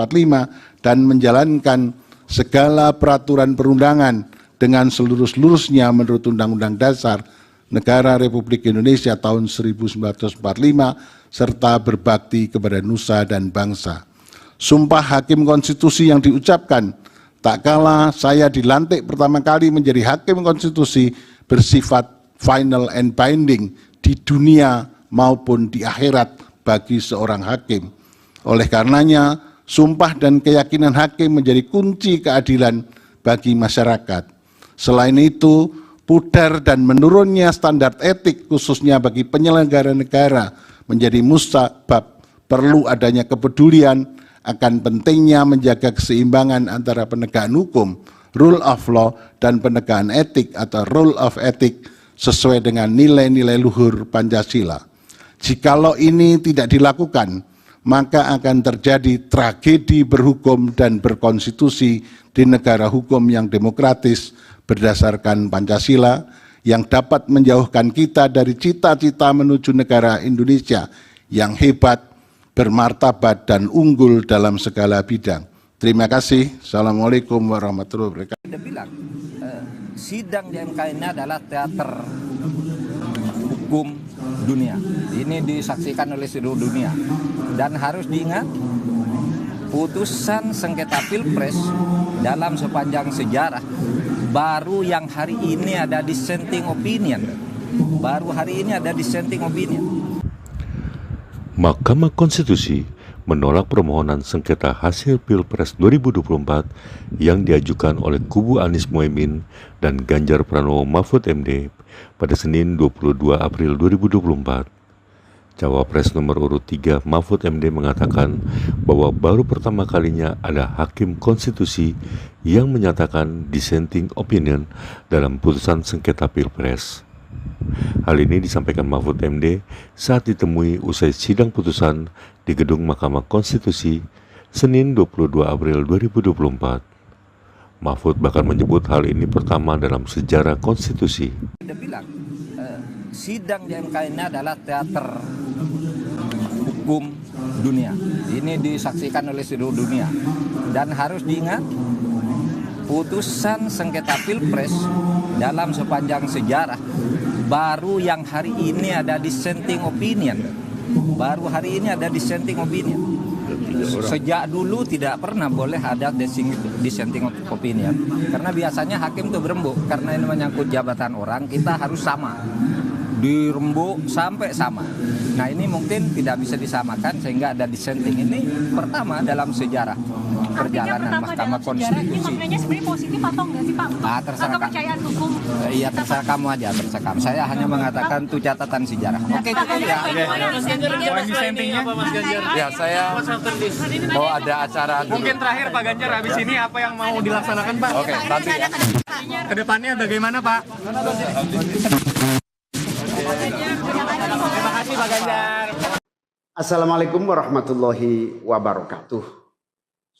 dan menjalankan segala peraturan perundangan dengan seluruh-seluruhnya menurut Undang-Undang Dasar Negara Republik Indonesia tahun 1945 serta berbakti kepada nusa dan bangsa. Sumpah hakim konstitusi yang diucapkan tak kala saya dilantik pertama kali menjadi hakim konstitusi bersifat final and binding di dunia maupun di akhirat bagi seorang hakim. Oleh karenanya, sumpah dan keyakinan hakim menjadi kunci keadilan bagi masyarakat. Selain itu, pudar dan menurunnya standar etik khususnya bagi penyelenggara negara menjadi musabab perlu adanya kepedulian akan pentingnya menjaga keseimbangan antara penegakan hukum, rule of law, dan penegakan etik atau rule of ethic sesuai dengan nilai-nilai luhur Pancasila. Jikalau ini tidak dilakukan, maka akan terjadi tragedi berhukum dan berkonstitusi di negara hukum yang demokratis berdasarkan Pancasila yang dapat menjauhkan kita dari cita-cita menuju negara Indonesia yang hebat, bermartabat, dan unggul dalam segala bidang. Terima kasih. Assalamualaikum warahmatullahi wabarakatuh. Dia bilang, sidang di MK ini adalah teater hukum dunia. Ini disaksikan oleh seluruh dunia. Dan harus diingat, putusan sengketa Pilpres dalam sepanjang sejarah baru yang hari ini ada dissenting opinion. Baru hari ini ada dissenting opinion. Mahkamah Konstitusi menolak permohonan sengketa hasil Pilpres 2024 yang diajukan oleh kubu Anies Mohaimin dan Ganjar Pranowo Mahfud MD pada Senin 22 April 2024. Cawapres nomor urut 3 Mahfud MD mengatakan bahwa baru pertama kalinya ada hakim konstitusi yang menyatakan dissenting opinion dalam putusan sengketa Pilpres. Hal ini disampaikan Mahfud MD saat ditemui usai sidang putusan di Gedung Mahkamah Konstitusi Senin 22 April 2024. Mahfud bahkan menyebut hal ini pertama dalam sejarah konstitusi. Dia bilang, sidang di MK ini adalah teater hukum dunia. Ini disaksikan oleh seluruh dunia. Dan harus diingat, putusan sengketa Pilpres dalam sepanjang sejarah baru yang hari ini ada dissenting opinion. Baru hari ini ada dissenting opinion. Sejak dulu tidak pernah boleh ada dissenting opinion. Karena biasanya hakim itu berembuk. Karena ini menyangkut jabatan orang, kita harus sama. Dirembuk sampai sama. Nah ini mungkin tidak bisa disamakan sehingga ada dissenting. Ini pertama dalam sejarah perjalanan Mahkamah Konstitusi. Ini maknanya sebenarnya positif atau enggak sih Pak? Terserah kepercayaan hukum. Iya terserah kamu aja, terserah kamu. Saya hanya mengatakan itu catatan sejarah. Oke cukup ya. Poin dissentingnya apa Mas Ganjar? Ya saya mau ada acara dulu. Mungkin terakhir Pak Ganjar, habis ini apa yang mau dilaksanakan Pak? Oke, nanti ya. Kedepannya bagaimana Pak? Terima kasih Pak Ganjar. Assalamualaikum warahmatullahi wabarakatuh.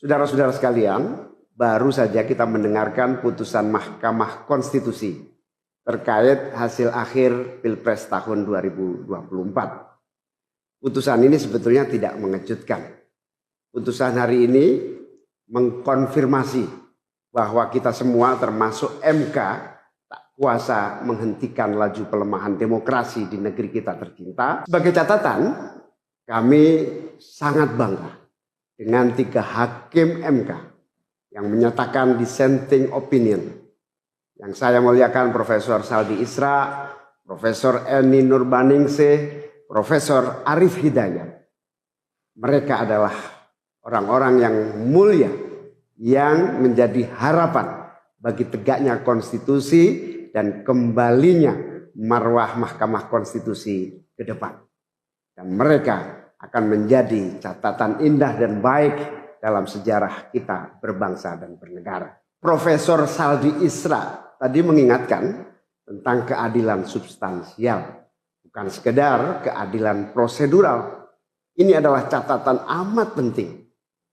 Saudara-saudara sekalian, baru saja kita mendengarkan putusan Mahkamah Konstitusi terkait hasil akhir Pilpres tahun 2024. Putusan ini sebetulnya tidak mengejutkan. Putusan hari ini mengkonfirmasi bahwa kita semua termasuk MK tak kuasa menghentikan laju pelemahan demokrasi di negeri kita tercinta. Sebagai catatan, kami sangat bangga dengan 3 hakim MK yang menyatakan dissenting opinion. Yang saya muliakan Profesor Saldi Isra, Profesor Eni Nurbaningsih, Profesor Arif Hidayat. Mereka adalah orang-orang yang mulia yang menjadi harapan bagi tegaknya konstitusi dan kembalinya marwah Mahkamah Konstitusi ke depan. Dan mereka akan menjadi catatan indah dan baik dalam sejarah kita berbangsa dan bernegara. Profesor Saldi Isra tadi mengingatkan tentang keadilan substansial, bukan sekedar keadilan prosedural. Ini adalah catatan amat penting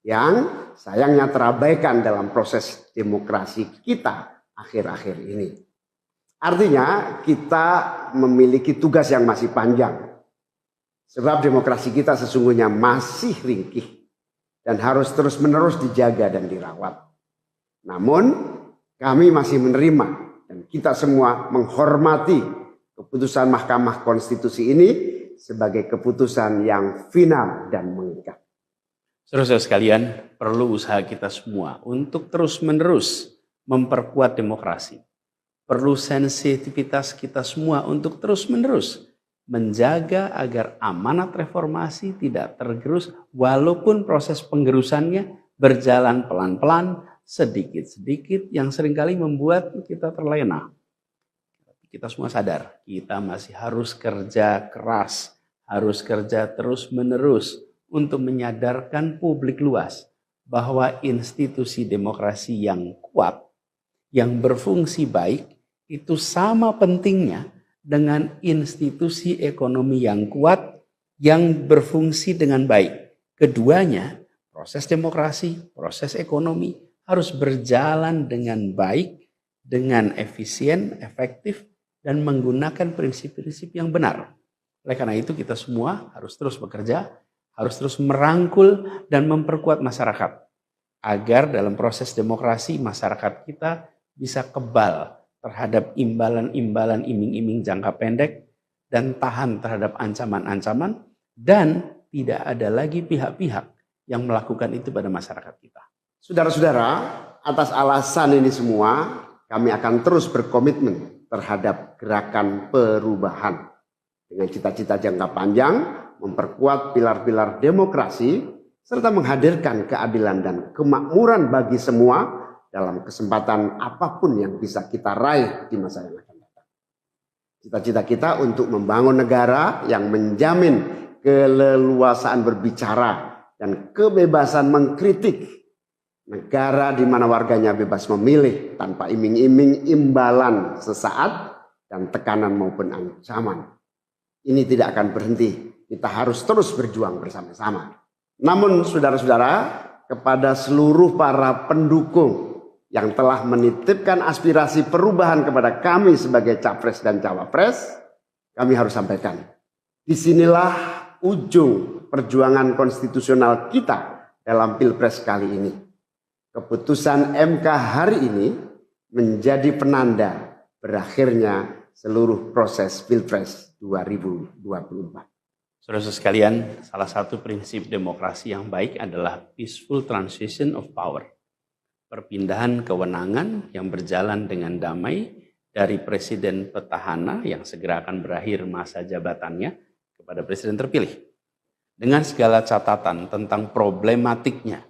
yang sayangnya terabaikan dalam proses demokrasi kita akhir-akhir ini. Artinya kita memiliki tugas yang masih panjang. Sebab demokrasi kita sesungguhnya masih ringkih dan harus terus-menerus dijaga dan dirawat. Namun kami masih menerima dan kita semua menghormati keputusan Mahkamah Konstitusi ini sebagai keputusan yang final dan mengikat. Saudara-saudara sekalian, perlu usaha kita semua untuk terus-menerus memperkuat demokrasi. Perlu sensitivitas kita semua untuk terus-menerus menjaga agar amanat reformasi tidak tergerus walaupun proses penggerusannya berjalan pelan-pelan, sedikit-sedikit yang seringkali membuat kita terlena. Kita semua sadar, kita masih harus kerja keras, harus kerja terus-menerus untuk menyadarkan publik luas bahwa institusi demokrasi yang kuat, yang berfungsi baik, itu sama pentingnya dengan institusi ekonomi yang kuat, yang berfungsi dengan baik. Keduanya, proses demokrasi, proses ekonomi harus berjalan dengan baik, dengan efisien, efektif, dan menggunakan prinsip-prinsip yang benar. Oleh karena itu kita semua harus terus bekerja, harus terus merangkul dan memperkuat masyarakat. Agar dalam proses demokrasi masyarakat kita bisa kebal terhadap imbalan-imbalan iming-iming jangka pendek, dan tahan terhadap ancaman-ancaman, dan tidak ada lagi pihak-pihak yang melakukan itu pada masyarakat kita. Saudara-saudara, atas alasan ini semua, kami akan terus berkomitmen terhadap gerakan perubahan dengan cita-cita jangka panjang, memperkuat pilar-pilar demokrasi, serta menghadirkan keadilan dan kemakmuran bagi semua dalam kesempatan apapun yang bisa kita raih di masa yang akan datang. Cita-cita kita untuk membangun negara yang menjamin keleluasaan berbicara dan kebebasan mengkritik. Negara di mana warganya bebas memilih tanpa iming-iming imbalan sesaat dan tekanan maupun ancaman. Ini tidak akan berhenti. Kita harus terus berjuang bersama-sama. Namun saudara-saudara, kepada seluruh para pendukung yang telah menitipkan aspirasi perubahan kepada kami sebagai capres dan cawapres, kami harus sampaikan, disinilah ujung perjuangan konstitusional kita dalam Pilpres kali ini. Keputusan MK hari ini menjadi penanda berakhirnya seluruh proses Pilpres 2024. Saudara sekalian, salah satu prinsip demokrasi yang baik adalah peaceful transition of power. Perpindahan kewenangan yang berjalan dengan damai dari presiden petahana yang segera akan berakhir masa jabatannya kepada presiden terpilih. Dengan segala catatan tentang problematiknya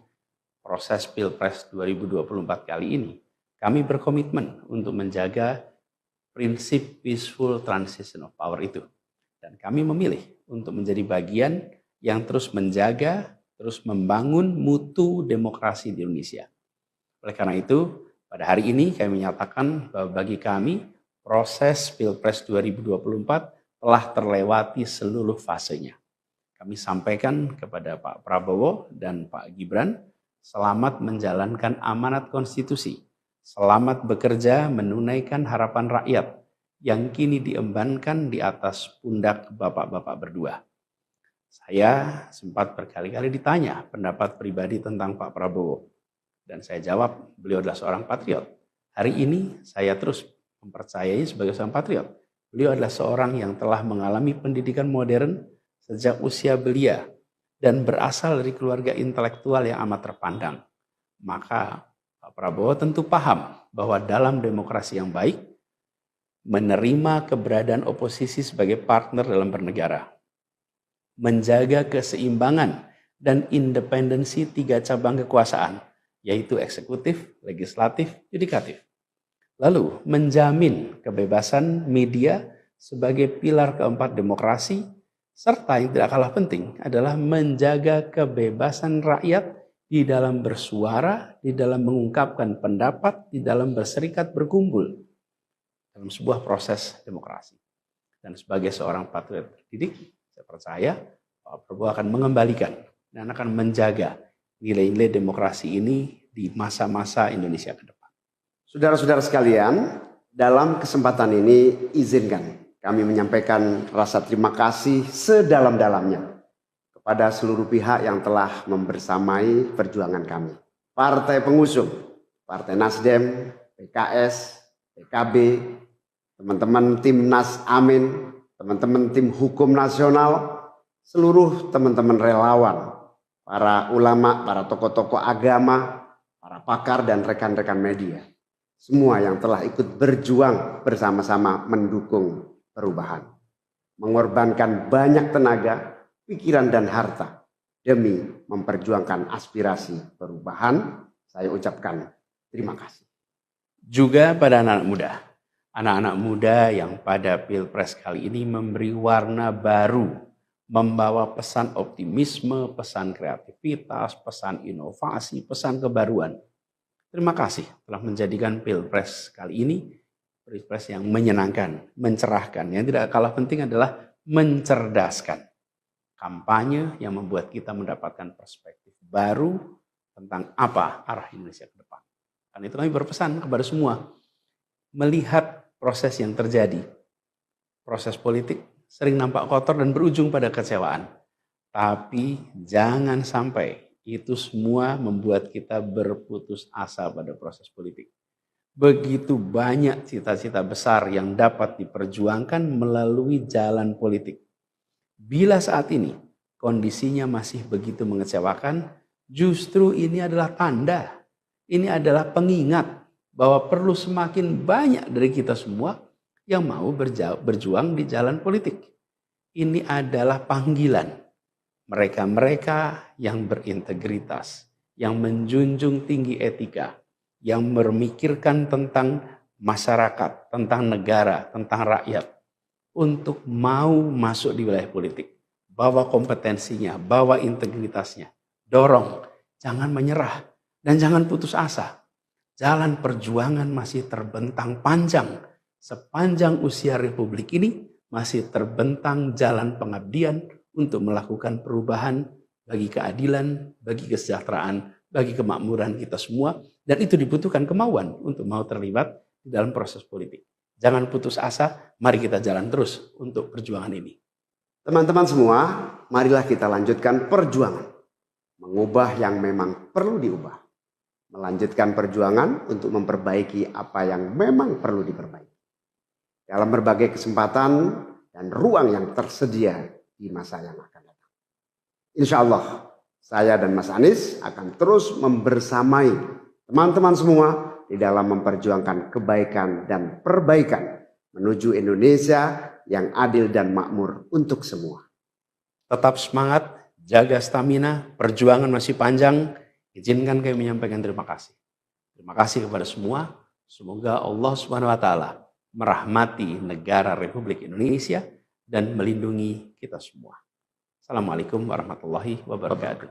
proses Pilpres 2024 kali ini, kami berkomitmen untuk menjaga prinsip peaceful transition of power itu. Dan kami memilih untuk menjadi bagian yang terus menjaga, terus membangun mutu demokrasi di Indonesia. Oleh karena itu, pada hari ini kami menyatakan bahwa bagi kami, proses Pilpres 2024 telah terlewati seluruh fasenya. Kami sampaikan kepada Pak Prabowo dan Pak Gibran, selamat menjalankan amanat konstitusi, selamat bekerja menunaikan harapan rakyat yang kini diembankan di atas pundak bapak-bapak berdua. Saya sempat berkali-kali ditanya pendapat pribadi tentang Pak Prabowo. Dan saya jawab, beliau adalah seorang patriot. Hari ini saya terus mempercayai sebagai seorang patriot. Beliau adalah seorang yang telah mengalami pendidikan modern sejak usia belia dan berasal dari keluarga intelektual yang amat terpandang. Maka Pak Prabowo tentu paham bahwa dalam demokrasi yang baik, menerima keberadaan oposisi sebagai partner dalam bernegara, menjaga keseimbangan dan independensi 3 cabang kekuasaan, yaitu eksekutif, legislatif, yudikatif. Lalu menjamin kebebasan media sebagai pilar keempat demokrasi, serta yang tidak kalah penting adalah menjaga kebebasan rakyat di dalam bersuara, di dalam mengungkapkan pendapat, di dalam berserikat berkumpul dalam sebuah proses demokrasi. Dan sebagai seorang patriot terdidik, saya percaya Pak Prabowo akan mengembalikan dan akan menjaga nilai-nilai demokrasi ini di masa-masa Indonesia ke depan. Saudara-saudara sekalian, dalam kesempatan ini izinkan kami menyampaikan rasa terima kasih sedalam-dalamnya kepada seluruh pihak yang telah membersamai perjuangan kami. Partai pengusung, Partai Nasdem, PKS, PKB, teman-teman Timnas Amin, teman-teman tim hukum nasional, seluruh teman-teman relawan, para ulama, para tokoh-tokoh agama, para pakar dan rekan-rekan media. Semua yang telah ikut berjuang bersama-sama mendukung perubahan. Mengorbankan banyak tenaga, pikiran dan harta demi memperjuangkan aspirasi perubahan. Saya ucapkan terima kasih. Juga pada anak-anak muda yang pada Pilpres kali ini memberi warna baru, membawa pesan optimisme, pesan kreativitas, pesan inovasi, pesan kebaruan. Terima kasih telah menjadikan Pilpres kali ini Pilpres yang menyenangkan, mencerahkan. Yang tidak kalah penting adalah mencerdaskan. Kampanye yang membuat kita mendapatkan perspektif baru tentang apa arah Indonesia ke depan. Karena itu kami berpesan kepada semua, melihat proses yang terjadi, proses politik sering nampak kotor dan berujung pada kecewaan. Tapi jangan sampai itu semua membuat kita berputus asa pada proses politik. Begitu banyak cita-cita besar yang dapat diperjuangkan melalui jalan politik. Bila saat ini kondisinya masih begitu mengecewakan, justru ini adalah tanda, ini adalah pengingat bahwa perlu semakin banyak dari kita semua yang mau berjuang di jalan politik. Ini adalah panggilan mereka-mereka yang berintegritas, yang menjunjung tinggi etika, yang memikirkan tentang masyarakat, tentang negara, tentang rakyat, untuk mau masuk di wilayah politik. Bawa kompetensinya, bawa integritasnya, dorong, jangan menyerah, dan jangan putus asa. Jalan perjuangan masih terbentang panjang. Sepanjang usia Republik ini masih terbentang jalan pengabdian untuk melakukan perubahan bagi keadilan, bagi kesejahteraan, bagi kemakmuran kita semua. Dan itu dibutuhkan kemauan untuk mau terlibat di dalam proses politik. Jangan putus asa, mari kita jalan terus untuk perjuangan ini. Teman-teman semua, marilah kita lanjutkan perjuangan. Mengubah yang memang perlu diubah. Melanjutkan perjuangan untuk memperbaiki apa yang memang perlu diperbaiki. Dalam berbagai kesempatan dan ruang yang tersedia di masa yang akan datang. Insya Allah, saya dan Mas Anies akan terus membersamai teman-teman semua di dalam memperjuangkan kebaikan dan perbaikan menuju Indonesia yang adil dan makmur untuk semua. Tetap semangat, jaga stamina, perjuangan masih panjang. Izinkan kami menyampaikan terima kasih. Terima kasih kepada semua. Semoga Allah SWT merahmati negara Republik Indonesia dan melindungi kita semua. Assalamualaikum warahmatullahi wabarakatuh.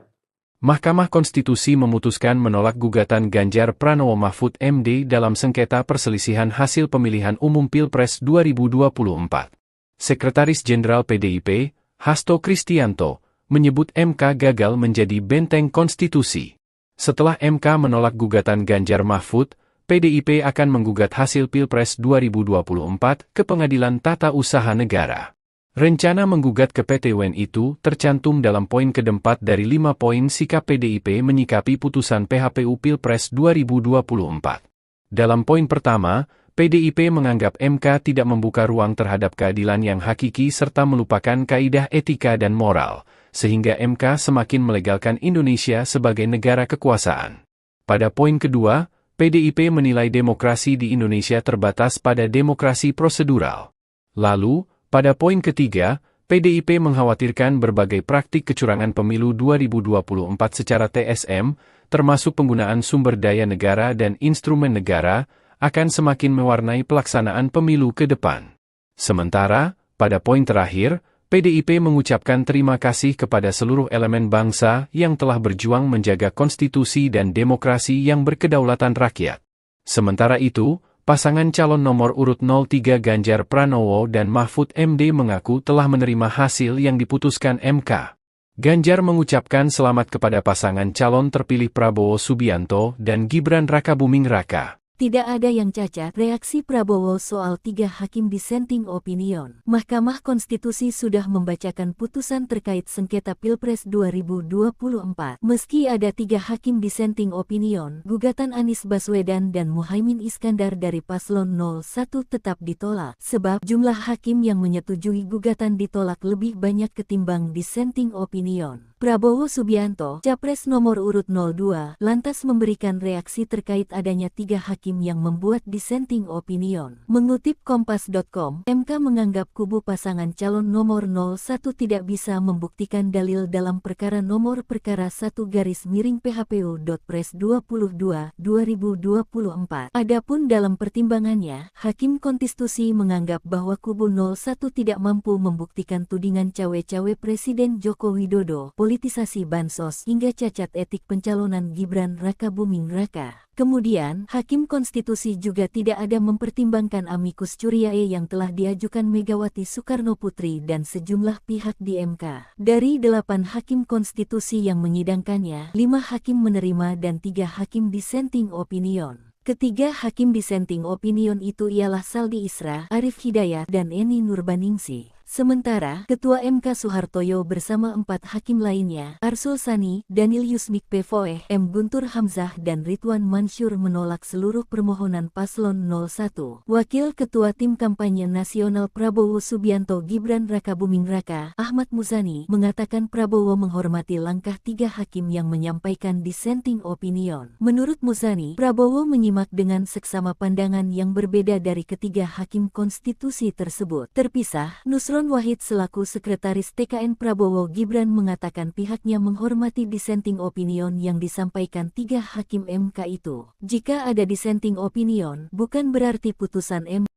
Mahkamah Konstitusi memutuskan menolak gugatan Ganjar Pranowo Mahfud MD dalam sengketa perselisihan hasil pemilihan umum Pilpres 2024. Sekretaris Jenderal PDIP, Hasto Kristianto, menyebut MK gagal menjadi benteng konstitusi. Setelah MK menolak gugatan Ganjar Mahfud, PDIP akan menggugat hasil Pilpres 2024 ke Pengadilan Tata Usaha Negara. Rencana menggugat ke PT UN itu tercantum dalam poin keempat dari 5 poin sikap PDIP menyikapi putusan PHPU Pilpres 2024. Dalam poin pertama, PDIP menganggap MK tidak membuka ruang terhadap keadilan yang hakiki serta melupakan kaidah etika dan moral, sehingga MK semakin melegalkan Indonesia sebagai negara kekuasaan. Pada poin kedua, PDIP menilai demokrasi di Indonesia terbatas pada demokrasi prosedural. Lalu, pada poin ketiga, PDIP mengkhawatirkan berbagai praktik kecurangan pemilu 2024 secara TSM, termasuk penggunaan sumber daya negara dan instrumen negara, akan semakin mewarnai pelaksanaan pemilu ke depan. Sementara, pada poin terakhir, PDIP mengucapkan terima kasih kepada seluruh elemen bangsa yang telah berjuang menjaga konstitusi dan demokrasi yang berkedaulatan rakyat. Sementara itu, pasangan calon nomor urut 03 Ganjar Pranowo dan Mahfud MD mengaku telah menerima hasil yang diputuskan MK. Ganjar mengucapkan selamat kepada pasangan calon terpilih Prabowo Subianto dan Gibran Rakabuming Raka. Tidak ada yang cacat, reaksi Prabowo soal 3 hakim dissenting opinion. Mahkamah Konstitusi sudah membacakan putusan terkait sengketa Pilpres 2024. Meski ada 3 hakim dissenting opinion, gugatan Anies Baswedan dan Muhaimin Iskandar dari Paslon 01 tetap ditolak, sebab jumlah hakim yang menyetujui gugatan ditolak lebih banyak ketimbang dissenting opinion. Prabowo Subianto, Capres nomor urut 02, lantas memberikan reaksi terkait adanya 3 hakim yang membuat dissenting opinion. Mengutip Kompas.com, MK menganggap kubu pasangan calon nomor 01 tidak bisa membuktikan dalil dalam perkara nomor perkara 1-PHPU.Pres 22/2024. Adapun dalam pertimbangannya, Hakim Konstitusi menganggap bahwa kubu 01 tidak mampu membuktikan tudingan cawe-cawe Presiden Joko Widodo, politisasi bansos hingga cacat etik pencalonan Gibran Rakabuming Raka. Kemudian, Hakim Konstitusi juga tidak ada mempertimbangkan amicus curiae yang telah diajukan Megawati Soekarnoputri dan sejumlah pihak di MK. Dari 8 Hakim Konstitusi yang menyidangkannya, 5 hakim menerima dan 3 hakim dissenting opinion. Ketiga hakim dissenting opinion itu ialah Saldi Isra, Arif Hidayat, dan Eni Nurbaningsih. Sementara, Ketua MK Soehartoyo bersama 4 hakim lainnya, Arsul Sani, Daniel Yusmik Pvoeh, M. Guntur Hamzah dan Ridwan Mansur menolak seluruh permohonan paslon 01. Wakil Ketua Tim Kampanye Nasional Prabowo Subianto Gibran Rakabuming Raka, Ahmad Muzani, mengatakan Prabowo menghormati langkah 3 hakim yang menyampaikan dissenting opinion. Menurut Muzani, Prabowo menyimak dengan seksama pandangan yang berbeda dari ketiga hakim konstitusi tersebut. Terpisah, Nusron Wahid selaku Sekretaris TKN Prabowo Gibran mengatakan pihaknya menghormati dissenting opinion yang disampaikan 3 hakim MK itu. Jika ada dissenting opinion, bukan berarti putusan MK.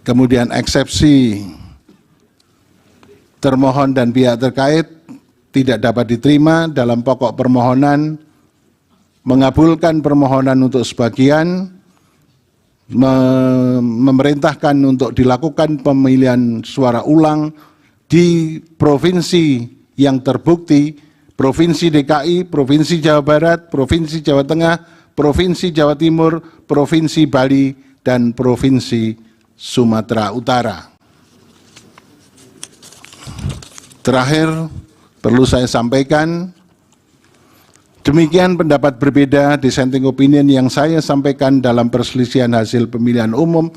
Kemudian eksepsi termohon dan pihak terkait tidak dapat diterima dalam pokok permohonan, mengabulkan permohonan untuk sebagian, memerintahkan untuk dilakukan pemilihan suara ulang di provinsi yang terbukti, Provinsi DKI, Provinsi Jawa Barat, Provinsi Jawa Tengah, Provinsi Jawa Timur, Provinsi Bali, dan Provinsi Sumatera Utara. Terakhir, perlu saya sampaikan, demikian pendapat berbeda dissenting opinion yang saya sampaikan dalam perselisihan hasil pemilihan umum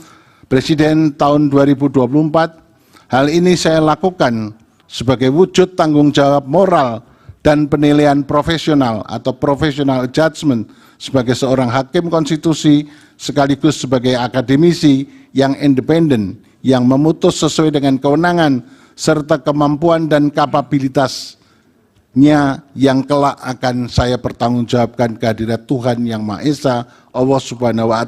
Presiden tahun 2024. Hal ini saya lakukan sebagai wujud tanggung jawab moral dan penilaian profesional atau professional judgment sebagai seorang hakim konstitusi sekaligus sebagai akademisi yang independen yang memutus sesuai dengan kewenangan serta kemampuan dan kapabilitasnya yang kelak akan saya pertanggungjawabkan kehadirat Tuhan Yang Maha Esa, Allah Subhanahu wa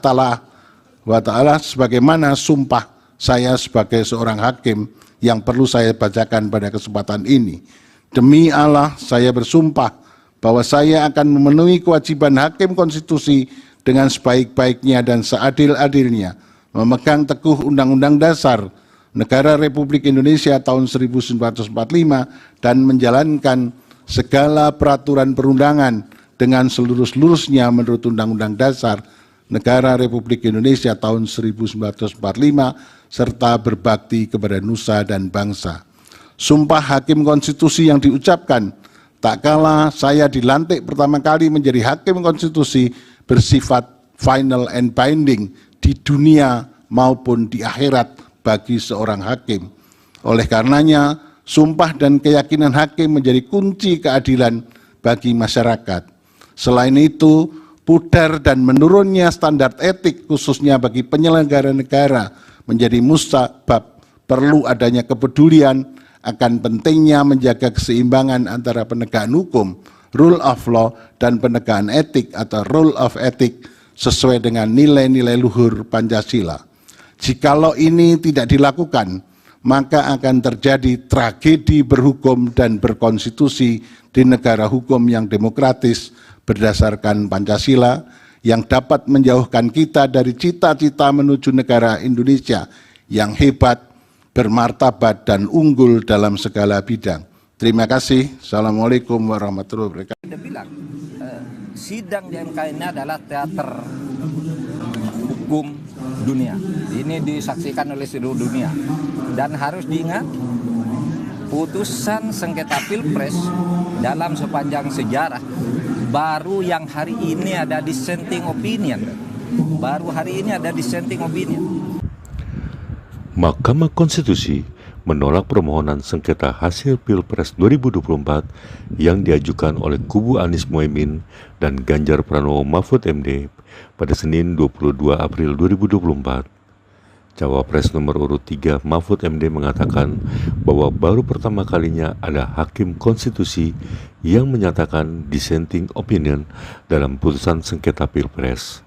Ta'ala, sebagaimana sumpah saya sebagai seorang hakim yang perlu saya bacakan pada kesempatan ini. Demi Allah, saya bersumpah bahwa saya akan memenuhi kewajiban hakim konstitusi dengan sebaik-baiknya dan seadil-adilnya, memegang teguh Undang-Undang Dasar Negara Republik Indonesia tahun 1945 dan menjalankan segala peraturan perundangan dengan seluruh-seluruhnya menurut Undang-Undang Dasar Negara Republik Indonesia tahun 1945 serta berbakti kepada nusa dan bangsa. Sumpah hakim konstitusi yang diucapkan tak kala saya dilantik pertama kali menjadi hakim konstitusi bersifat final and binding di dunia maupun di akhirat bagi seorang hakim. Oleh karenanya, sumpah dan keyakinan hakim menjadi kunci keadilan bagi masyarakat. Selain itu, pudar dan menurunnya standar etik khususnya bagi penyelenggara negara menjadi musabab perlu adanya kepedulian akan pentingnya menjaga keseimbangan antara penegakan hukum, rule of law, dan penegakan etik atau rule of ethic sesuai dengan nilai-nilai luhur Pancasila. Jikalau ini tidak dilakukan, maka akan terjadi tragedi berhukum dan berkonstitusi di negara hukum yang demokratis berdasarkan Pancasila yang dapat menjauhkan kita dari cita-cita menuju negara Indonesia yang hebat, bermartabat, dan unggul dalam segala bidang. Terima kasih. Assalamualaikum warahmatullahi wabarakatuh. Dia bilang, sidang di MK ini adalah teater hukum dunia. Ini disaksikan oleh seluruh dunia. Dan harus diingat, putusan sengketa Pilpres dalam sepanjang sejarah baru yang hari ini ada dissenting opinion. Baru hari ini ada dissenting opinion. Mahkamah Konstitusi menolak permohonan sengketa hasil Pilpres 2024 yang diajukan oleh kubu Anies Mohaimin dan Ganjar Pranowo Mahfud MD pada Senin 22 April 2024. Cawapres nomor urut 3 Mahfud MD mengatakan bahwa baru pertama kalinya ada hakim konstitusi yang menyatakan dissenting opinion dalam putusan sengketa Pilpres.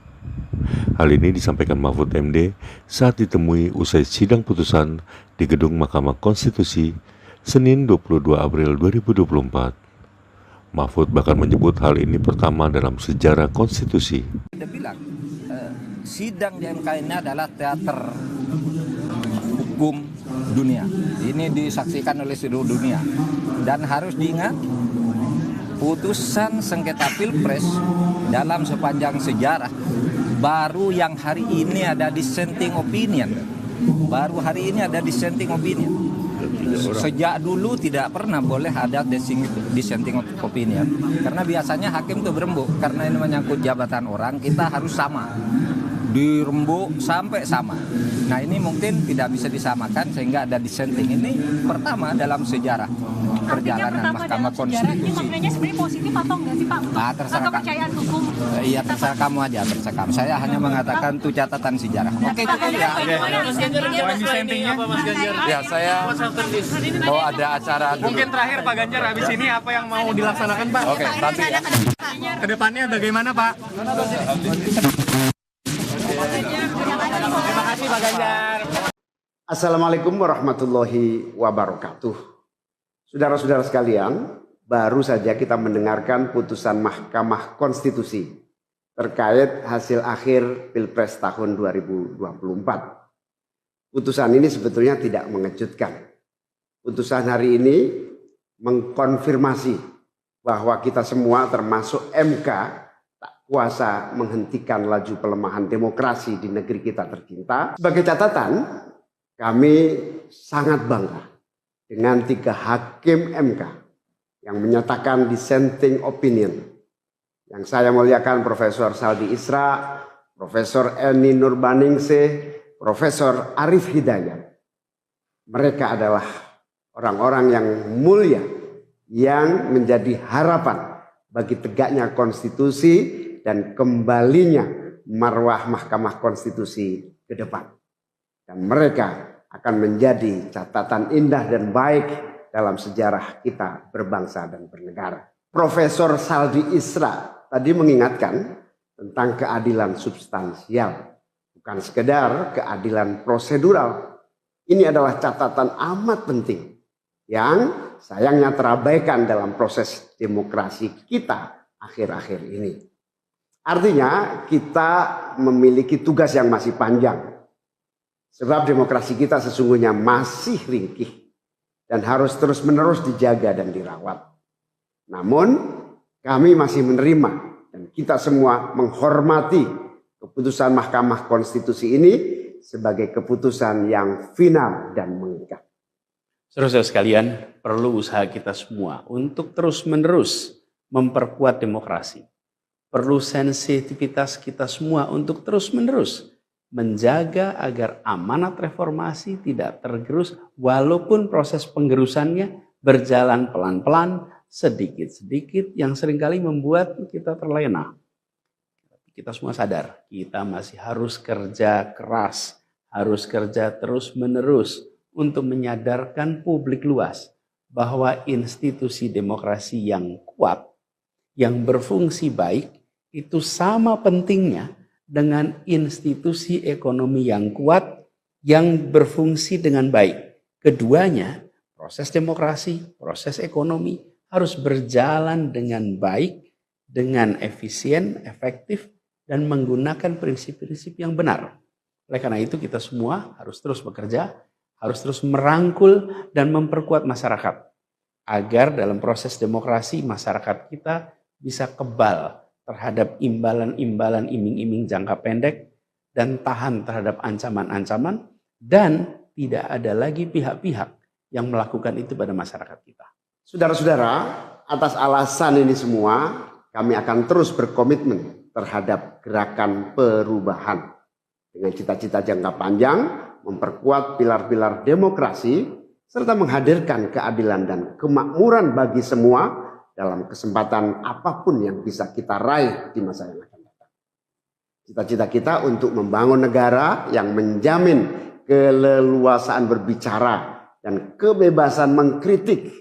Hal ini disampaikan Mahfud MD saat ditemui usai sidang putusan di Gedung Mahkamah Konstitusi Senin 22 April 2024. Mahfud bahkan menyebut hal ini pertama dalam sejarah konstitusi. Dia bilang, sidang di MK ini adalah teater hukum dunia. Ini disaksikan oleh seluruh dunia. Dan harus diingat, putusan sengketa Pilpres dalam sepanjang sejarah baru yang hari ini ada dissenting opinion. Baru hari ini ada dissenting opinion. Sejak dulu tidak pernah boleh ada dissenting opinion, karena biasanya hakim itu berembuk, karena ini menyangkut jabatan orang, kita harus sama, dirembuk sampai sama. Nah ini mungkin tidak bisa disamakan sehingga ada dissenting. Ini pertama dalam sejarah perjalanan Mahkamah Konstitusi. Ini maknanya sebenarnya positif atau enggak sih Pak? Terserah kepercayaan hukum. Iya, terserah kamu aja, terserah kamu. Saya hanya mengatakan itu catatan sejarah. Oke, cukup ya. Poin dissentingnya apa Mas Ganjar? Ya, saya bahwa ada acara dulu. Mungkin terakhir Pak Ganjar, habis ini apa yang mau dilaksanakan Pak? Oke, nanti ya. Kedepannya bagaimana Pak? Terima kasih Pak Ganjar. Assalamualaikum warahmatullahi wabarakatuh. Saudara-saudara sekalian, baru saja kita mendengarkan putusan Mahkamah Konstitusi terkait hasil akhir Pilpres tahun 2024. Putusan ini sebetulnya tidak mengejutkan. Putusan hari ini mengkonfirmasi bahwa kita semua termasuk MK tak kuasa menghentikan laju pelemahan demokrasi di negeri kita tercinta. Sebagai catatan, kami sangat bangga dengan 3 hakim MK yang menyatakan dissenting opinion. Yang saya muliakan Profesor Saldi Isra, Profesor Eni Nurbaningsih, Profesor Arif Hidayat. Mereka adalah orang-orang yang mulia yang menjadi harapan bagi tegaknya konstitusi dan kembalinya marwah Mahkamah Konstitusi ke depan. Dan mereka akan menjadi catatan indah dan baik dalam sejarah kita berbangsa dan bernegara. Profesor Saldi Isra tadi mengingatkan tentang keadilan substansial, bukan sekedar keadilan prosedural. Ini adalah catatan amat penting yang sayangnya terabaikan dalam proses demokrasi kita akhir-akhir ini. Artinya kita memiliki tugas yang masih panjang. Sebab demokrasi kita sesungguhnya masih ringkih dan harus terus-menerus dijaga dan dirawat. Namun kami masih menerima dan kita semua menghormati keputusan Mahkamah Konstitusi ini sebagai keputusan yang final dan mengikat. Saudara-saudara sekalian, perlu usaha kita semua untuk terus-menerus memperkuat demokrasi. Perlu sensitivitas kita semua untuk terus-menerus menjaga agar amanat reformasi tidak tergerus walaupun proses penggerusannya berjalan pelan-pelan, sedikit-sedikit yang seringkali membuat kita terlena. Kita semua sadar, kita masih harus kerja keras, harus kerja terus-menerus untuk menyadarkan publik luas bahwa institusi demokrasi yang kuat, yang berfungsi baik, itu sama pentingnya dengan institusi ekonomi yang kuat, yang berfungsi dengan baik. Keduanya, proses demokrasi, proses ekonomi harus berjalan dengan baik, dengan efisien, efektif, dan menggunakan prinsip-prinsip yang benar. Oleh karena itu kita semua harus terus bekerja, harus terus merangkul dan memperkuat masyarakat. Agar dalam proses demokrasi masyarakat kita bisa kebal terhadap imbalan-imbalan iming-iming jangka pendek dan tahan terhadap ancaman-ancaman dan tidak ada lagi pihak-pihak yang melakukan itu pada masyarakat kita. Saudara-saudara, atas alasan ini semua kami akan terus berkomitmen terhadap gerakan perubahan dengan cita-cita jangka panjang, memperkuat pilar-pilar demokrasi serta menghadirkan keadilan dan kemakmuran bagi semua dalam kesempatan apapun yang bisa kita raih di masa yang akan datang. Cita-cita kita untuk membangun negara yang menjamin keleluasaan berbicara dan kebebasan mengkritik.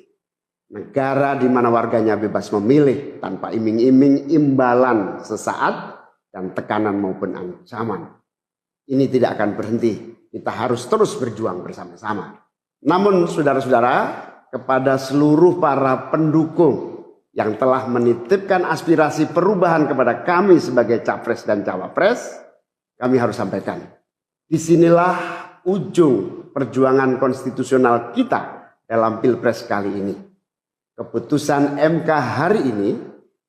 Negara di mana warganya bebas memilih tanpa iming-iming imbalan sesaat dan tekanan maupun ancaman. Ini tidak akan berhenti. Kita harus terus berjuang bersama-sama. Namun saudara-saudara, kepada seluruh para pendukung yang telah menitipkan aspirasi perubahan kepada kami sebagai capres dan cawapres, kami harus sampaikan. Disinilah ujung perjuangan konstitusional kita dalam Pilpres kali ini. Keputusan MK hari ini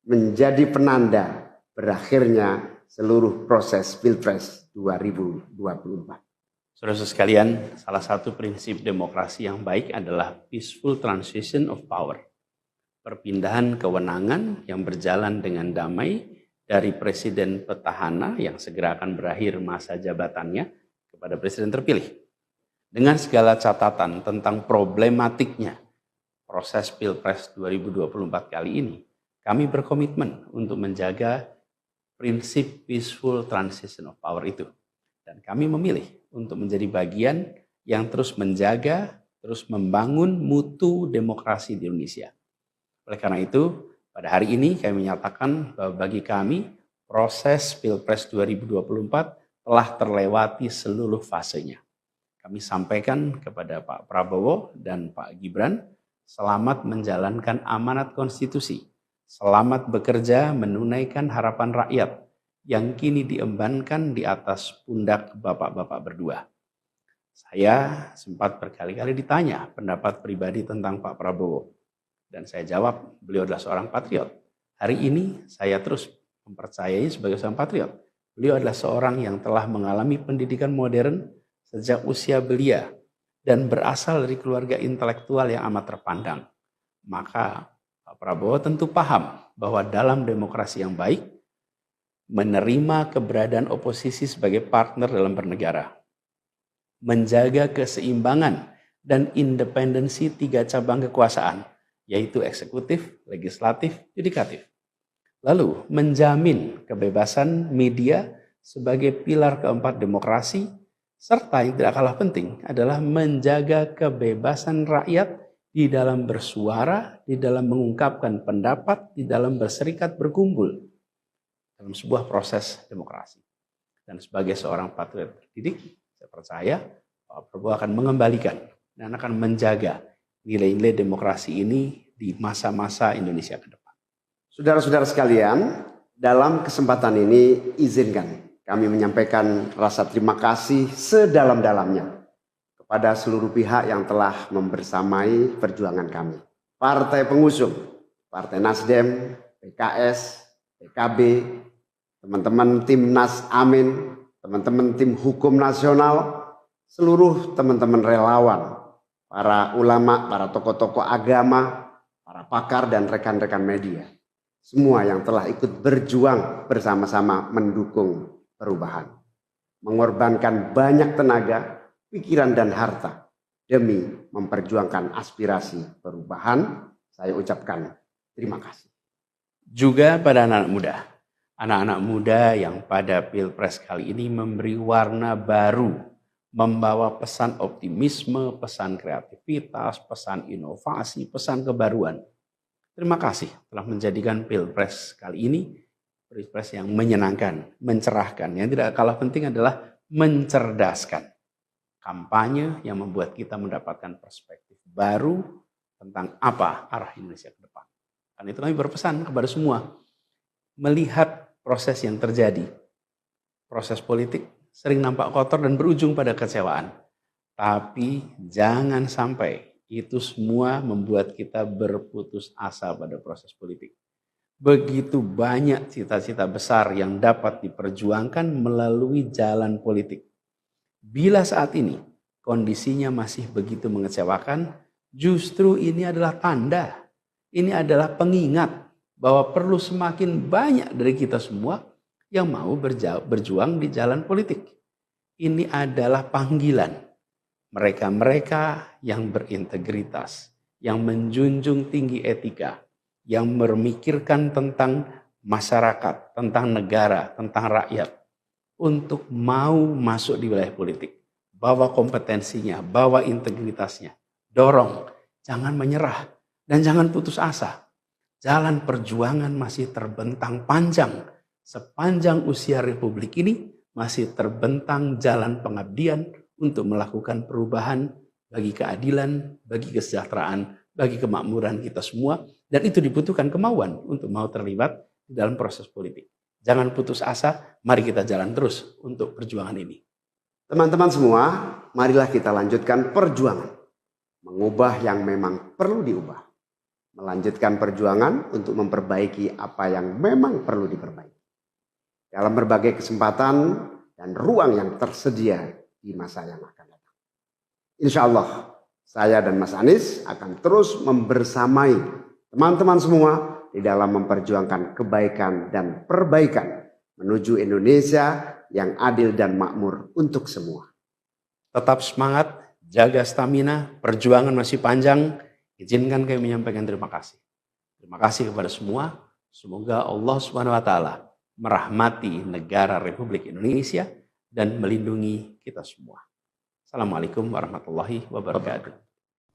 menjadi penanda berakhirnya seluruh proses Pilpres 2024. Saudara-saudara sekalian, salah satu prinsip demokrasi yang baik adalah peaceful transition of power. Perpindahan kewenangan yang berjalan dengan damai dari presiden petahana yang segera akan berakhir masa jabatannya kepada presiden terpilih. Dengan segala catatan tentang problematiknya proses Pilpres 2024 kali ini, kami berkomitmen untuk menjaga prinsip peaceful transition of power itu. Dan kami memilih untuk menjadi bagian yang terus menjaga, terus membangun mutu demokrasi di Indonesia. Oleh karena itu, pada hari ini kami menyatakan bahwa bagi kami, proses Pilpres 2024 telah terlewati seluruh fasenya. Kami sampaikan kepada Pak Prabowo dan Pak Gibran, selamat menjalankan amanat konstitusi, selamat bekerja menunaikan harapan rakyat, yang kini diembankan di atas pundak bapak-bapak berdua. Saya sempat berkali-kali ditanya pendapat pribadi tentang Pak Prabowo. Dan saya jawab, beliau adalah seorang patriot. Hari ini saya terus mempercayai sebagai seorang patriot. Beliau adalah seorang yang telah mengalami pendidikan modern sejak usia belia dan berasal dari keluarga intelektual yang amat terpandang. Maka Pak Prabowo tentu paham bahwa dalam demokrasi yang baik, menerima keberadaan oposisi sebagai partner dalam bernegara, menjaga keseimbangan dan independensi 3 cabang kekuasaan, yaitu eksekutif, legislatif, yudikatif. Lalu menjamin kebebasan media sebagai pilar keempat demokrasi, serta yang tidak kalah penting adalah menjaga kebebasan rakyat di dalam bersuara, di dalam mengungkapkan pendapat, di dalam berserikat berkumpul dalam sebuah proses demokrasi. Dan sebagai seorang patriot terdidik, saya percaya Pak Prabowo akan mengembalikan dan akan menjaga nilai-nilai demokrasi ini di masa-masa Indonesia ke depan. Saudara-saudara sekalian, dalam kesempatan ini izinkan kami menyampaikan rasa terima kasih sedalam-dalamnya kepada seluruh pihak yang telah membersamai perjuangan kami. Partai pengusung, Partai Nasdem, PKS, PKB, teman-teman Timnas Amin, teman-teman tim hukum nasional, seluruh teman-teman relawan, para ulama, para tokoh-tokoh agama, para pakar dan rekan-rekan media. Semua yang telah ikut berjuang bersama-sama mendukung perubahan. Mengorbankan banyak tenaga, pikiran dan harta demi memperjuangkan aspirasi perubahan. Saya ucapkan terima kasih. Juga pada anak-anak muda yang pada Pilpres kali ini memberi warna baru, membawa pesan optimisme, pesan kreativitas, pesan inovasi, pesan kebaruan. Terima kasih telah menjadikan Pilpres kali ini Pilpres yang menyenangkan, mencerahkan. Yang tidak kalah penting adalah mencerdaskan. Kampanye yang membuat kita mendapatkan perspektif baru tentang apa arah Indonesia ke depan. Karena itu kami berpesan kepada semua, melihat proses yang terjadi, proses politik sering nampak kotor dan berujung pada kecewaan. Tapi jangan sampai itu semua membuat kita berputus asa pada proses politik. Begitu banyak cita-cita besar yang dapat diperjuangkan melalui jalan politik. Bila saat ini kondisinya masih begitu mengecewakan, justru ini adalah tanda, ini adalah pengingat bahwa perlu semakin banyak dari kita semua yang mau berjuang di jalan politik. Ini adalah panggilan mereka-mereka yang berintegritas, yang menjunjung tinggi etika, yang memikirkan tentang masyarakat, tentang negara, tentang rakyat, untuk mau masuk di wilayah politik. Bawa kompetensinya, bawa integritasnya, dorong, jangan menyerah, dan jangan putus asa. Jalan perjuangan masih terbentang panjang. Sepanjang usia Republik ini masih terbentang jalan pengabdian untuk melakukan perubahan bagi keadilan, bagi kesejahteraan, bagi kemakmuran kita semua. Dan itu dibutuhkan kemauan untuk mau terlibat di dalam proses politik. Jangan putus asa, mari kita jalan terus untuk perjuangan ini. Teman-teman semua, marilah kita lanjutkan perjuangan. Mengubah yang memang perlu diubah. Melanjutkan perjuangan untuk memperbaiki apa yang memang perlu diperbaiki. Dalam berbagai kesempatan dan ruang yang tersedia di masa yang akan datang. Insya Allah, saya dan Mas Anies akan terus membersamai teman-teman semua di dalam memperjuangkan kebaikan dan perbaikan menuju Indonesia yang adil dan makmur untuk semua. Tetap semangat, jaga stamina, perjuangan masih panjang. Izinkan kami menyampaikan terima kasih. Terima kasih kepada semua. Semoga Allah SWT merahmati negara Republik Indonesia dan melindungi kita semua. Assalamualaikum warahmatullahi wabarakatuh.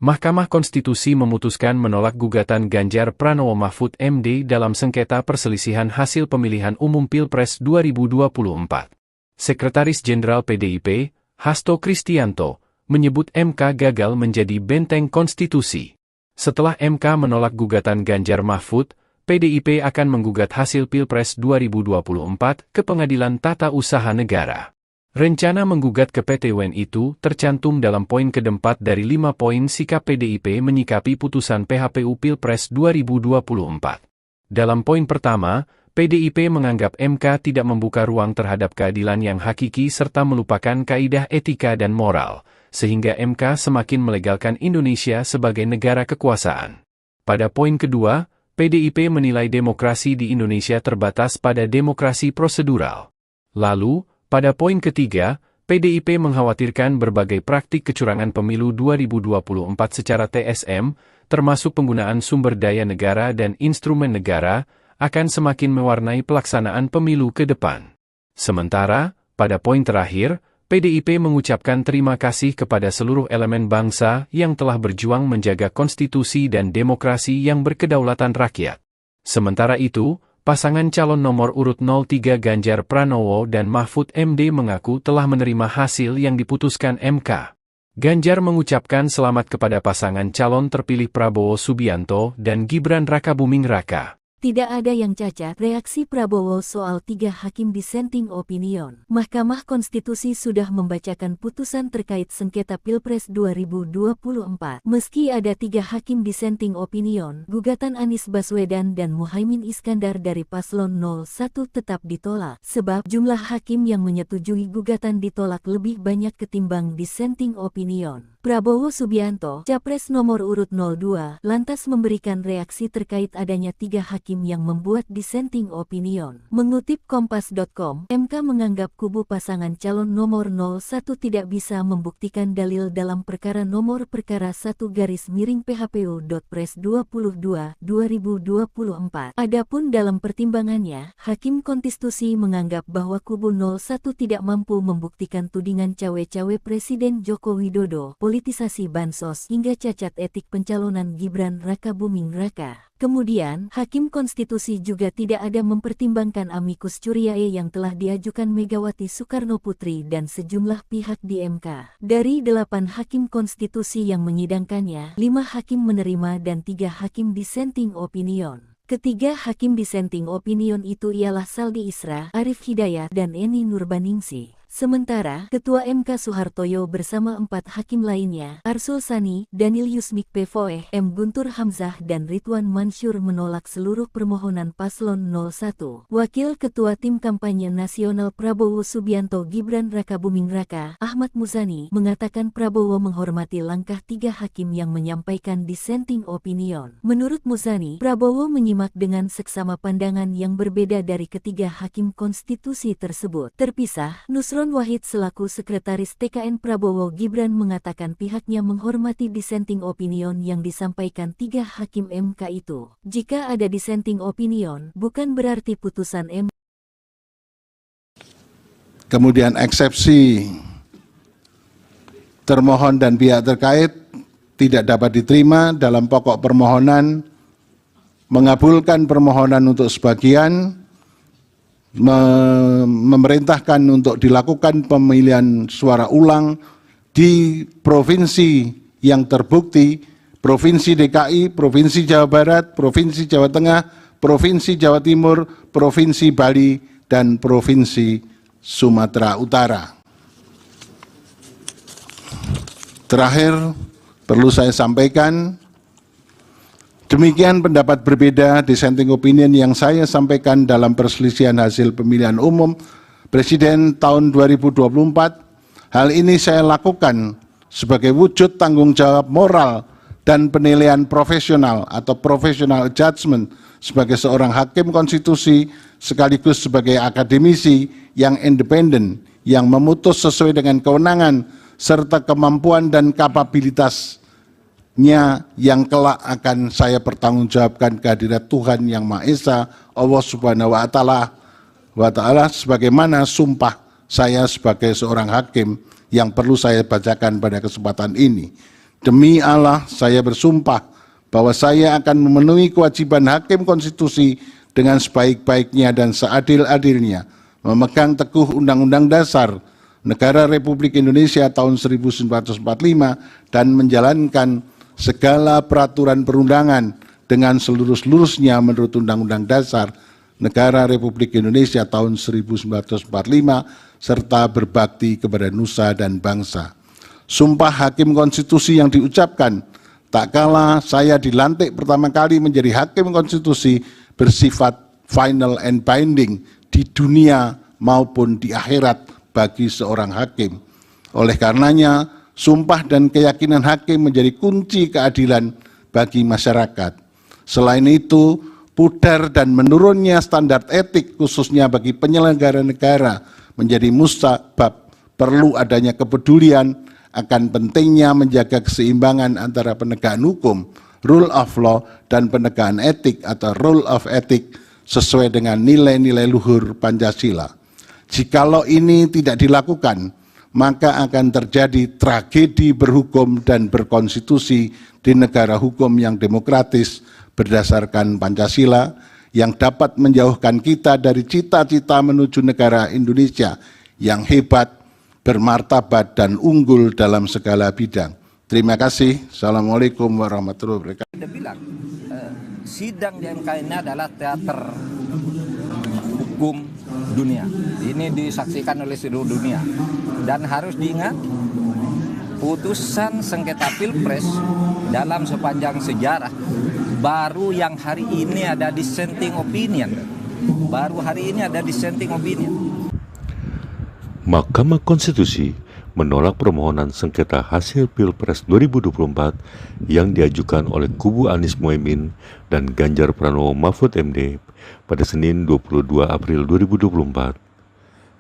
Mahkamah Konstitusi memutuskan menolak gugatan Ganjar Pranowo Mahfud MD dalam sengketa perselisihan hasil pemilihan umum Pilpres 2024. Sekretaris Jenderal PDIP, Hasto Kristianto, menyebut MK gagal menjadi benteng konstitusi. Setelah MK menolak gugatan Ganjar Mahfud, PDIP akan menggugat hasil Pilpres 2024 ke Pengadilan Tata Usaha Negara. Rencana menggugat ke PT UN itu tercantum dalam poin keempat dari 5 poin sikap PDIP menyikapi putusan PHPU Pilpres 2024. Dalam poin pertama, PDIP menganggap MK tidak membuka ruang terhadap keadilan yang hakiki serta melupakan kaidah etika dan moral, sehingga MK semakin melegalkan Indonesia sebagai negara kekuasaan. Pada poin kedua, PDIP menilai demokrasi di Indonesia terbatas pada demokrasi prosedural. Lalu, pada poin ketiga, PDIP mengkhawatirkan berbagai praktik kecurangan pemilu 2024 secara TSM, termasuk penggunaan sumber daya negara dan instrumen negara, akan semakin mewarnai pelaksanaan pemilu ke depan. Sementara, pada poin terakhir, PDIP mengucapkan terima kasih kepada seluruh elemen bangsa yang telah berjuang menjaga konstitusi dan demokrasi yang berkedaulatan rakyat. Sementara itu, pasangan calon nomor urut 03 Ganjar Pranowo dan Mahfud MD mengaku telah menerima hasil yang diputuskan MK. Ganjar mengucapkan selamat kepada pasangan calon terpilih Prabowo Subianto dan Gibran Rakabuming Raka. Tidak ada yang cacat, reaksi Prabowo soal 3 hakim dissenting opinion. Mahkamah Konstitusi sudah membacakan putusan terkait sengketa Pilpres 2024. Meski ada 3 hakim dissenting opinion, gugatan Anies Baswedan dan Muhaimin Iskandar dari Paslon 01 tetap ditolak, sebab jumlah hakim yang menyetujui gugatan ditolak lebih banyak ketimbang dissenting opinion. Prabowo Subianto, Capres nomor urut 02, lantas memberikan reaksi terkait adanya 3 hakim yang membuat dissenting opinion. Mengutip Kompas.com, MK menganggap kubu pasangan calon nomor 01 tidak bisa membuktikan dalil dalam perkara nomor perkara 1-PHPU.Pres 22/2024. Adapun dalam pertimbangannya, Hakim Konstitusi menganggap bahwa kubu 01 tidak mampu membuktikan tudingan cawe-cawe Presiden Joko Widodo, politisasi bansos hingga cacat etik pencalonan Gibran Rakabuming Raka. Kemudian, Hakim Konstitusi juga tidak ada mempertimbangkan amicus curiae yang telah diajukan Megawati Soekarnoputri dan sejumlah pihak di MK. Dari 8 Hakim Konstitusi yang menyidangkannya, 5 hakim menerima dan 3 hakim dissenting opinion. Ketiga hakim dissenting opinion itu ialah Saldi Isra, Arif Hidayat, dan Eni Nurbaningsih. Sementara, Ketua MK Soehartoyo bersama 4 hakim lainnya, Arsul Sani, Daniel Yusmik Pevoeh, M. Guntur Hamzah dan Ridwan Mansur menolak seluruh permohonan Paslon 01. Wakil Ketua Tim Kampanye Nasional Prabowo Subianto Gibran Rakabuming Raka, Ahmad Muzani, mengatakan Prabowo menghormati langkah 3 hakim yang menyampaikan dissenting opinion. Menurut Muzani, Prabowo menyimak dengan seksama pandangan yang berbeda dari ketiga hakim konstitusi tersebut. Terpisah, Nusron Wahid selaku Sekretaris TKN Prabowo Gibran mengatakan pihaknya menghormati dissenting opinion yang disampaikan 3 hakim MK itu. Jika ada dissenting opinion, bukan berarti putusan MK. Kemudian eksepsi termohon dan pihak terkait tidak dapat diterima dalam pokok permohonan, mengabulkan permohonan untuk sebagian, memerintahkan untuk dilakukan pemilihan suara ulang di provinsi yang terbukti, Provinsi DKI, Provinsi Jawa Barat, Provinsi Jawa Tengah, Provinsi Jawa Timur, Provinsi Bali, dan Provinsi Sumatera Utara. Terakhir, perlu saya sampaikan, demikian pendapat berbeda dissenting opinion yang saya sampaikan dalam perselisihan hasil pemilihan umum Presiden tahun 2024 Hal ini saya lakukan sebagai wujud tanggung jawab moral dan penilaian profesional atau professional judgment sebagai seorang hakim konstitusi sekaligus sebagai akademisi yang independen yang memutus sesuai dengan kewenangan serta kemampuan dan kapabilitasnya yang kelak akan saya pertanggungjawabkan kehadirat Tuhan Yang Maha Esa Allah Subhanahu wa taala sebagaimana sumpah saya sebagai seorang hakim yang perlu saya bacakan pada kesempatan ini. Demi Allah, saya bersumpah bahwa saya akan memenuhi kewajiban hakim konstitusi dengan sebaik-baiknya dan seadil-adilnya, memegang teguh Undang-Undang Dasar Negara Republik Indonesia tahun 1945 dan menjalankan segala peraturan perundangan dengan seluruh-seluruhnya menurut Undang-Undang Dasar Negara Republik Indonesia tahun 1945 serta berbakti kepada nusa dan bangsa. Sumpah hakim konstitusi yang diucapkan tak kala saya dilantik pertama kali menjadi hakim konstitusi bersifat final and binding di dunia maupun di akhirat bagi seorang hakim. Oleh karenanya, sumpah dan keyakinan hakim menjadi kunci keadilan bagi masyarakat. Selain itu, pudar dan menurunnya standar etik khususnya bagi penyelenggara negara menjadi musabab perlu adanya kepedulian akan pentingnya menjaga keseimbangan antara penegakan hukum, rule of law, dan penegakan etik atau rule of ethic sesuai dengan nilai-nilai luhur Pancasila. Jikalau ini tidak dilakukan, maka akan terjadi tragedi berhukum dan berkonstitusi di negara hukum yang demokratis berdasarkan Pancasila yang dapat menjauhkan kita dari cita-cita menuju negara Indonesia yang hebat, bermartabat, dan unggul dalam segala bidang. Terima kasih. Assalamualaikum warahmatullahi wabarakatuh. Dia bilang, sidang di MK ini adalah teater hukum dunia. Ini disaksikan oleh seluruh dunia. Dan harus diingat, putusan sengketa Pilpres dalam sepanjang sejarah baru yang hari ini ada dissenting opinion. Baru hari ini ada dissenting opinion. Mahkamah Konstitusi menolak permohonan sengketa hasil Pilpres 2024 yang diajukan oleh kubu Anies Mohaimin dan Ganjar Pranowo Mahfud MD pada Senin 22 April 2024.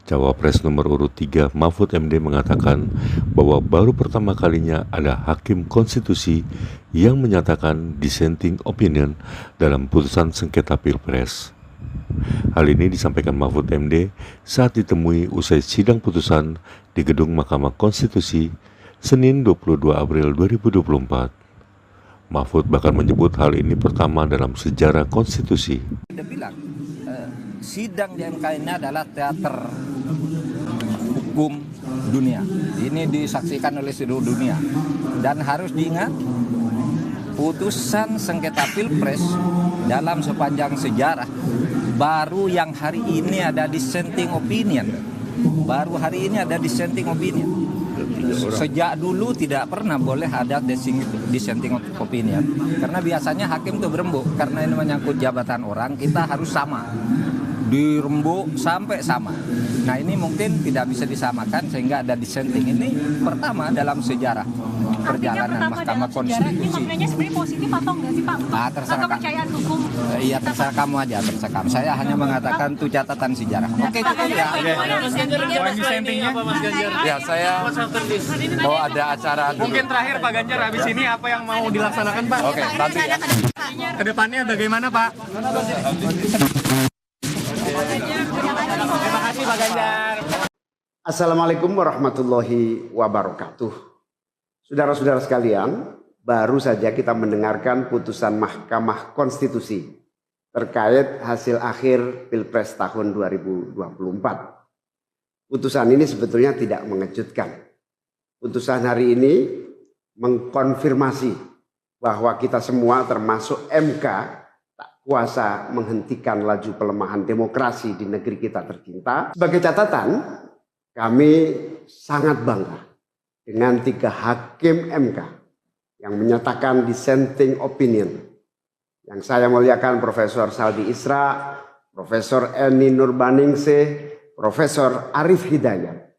Cawapres nomor urut 3 Mahfud MD mengatakan bahwa baru pertama kalinya ada hakim konstitusi yang menyatakan dissenting opinion dalam putusan sengketa Pilpres. Hal ini disampaikan Mahfud MD saat ditemui usai sidang putusan di Gedung Mahkamah Konstitusi Senin 22 April 2024. Mahfud bahkan menyebut hal ini pertama dalam sejarah konstitusi. Dia bilang, sidang di MK ini adalah teater hukum dunia. Ini disaksikan oleh seluruh dunia. Dan harus diingat, putusan sengketa Pilpres dalam sepanjang sejarah baru yang hari ini ada dissenting opinion. Baru hari ini ada dissenting opinion. Sejak dulu tidak pernah boleh ada dissenting opinion. Karena biasanya hakim itu berembuk. Karena ini menyangkut jabatan orang, kita harus sama. Dirembuk sampai sama. Nah ini mungkin tidak bisa disamakan sehingga ada dissenting. Ini pertama dalam sejarah perjalanan Mahkamah Konstitusi. Ini maknanya sebenarnya positif atau enggak sih Pak? Terserah kepercayaan hukum. Iya terserah kamu aja, terserah kamu. Saya hanya mengatakan itu catatan sejarah. Oke cukup ya. Poin dissentingnya apa Mas Ganjar? Ya saya bahwa ada acara dulu. Mungkin terakhir Pak Ganjar, habis ini apa yang mau dilaksanakan Pak? Oke, nanti ya. Kedepannya bagaimana Pak? Terima kasih Pak Ganjar. Assalamualaikum warahmatullahi wabarakatuh. Saudara-saudara sekalian, baru saja kita mendengarkan putusan Mahkamah Konstitusi terkait hasil akhir Pilpres tahun 2024. Putusan ini sebetulnya tidak mengejutkan. Putusan hari ini mengkonfirmasi bahwa kita semua termasuk MK tak kuasa menghentikan laju pelemahan demokrasi di negeri kita tercinta. Sebagai catatan, kami sangat bangga dengan 3 hakim MK yang menyatakan dissenting opinion. Yang saya muliakan Profesor Saldi Isra, Profesor Eni Nurbaningsih, Profesor Arif Hidayat.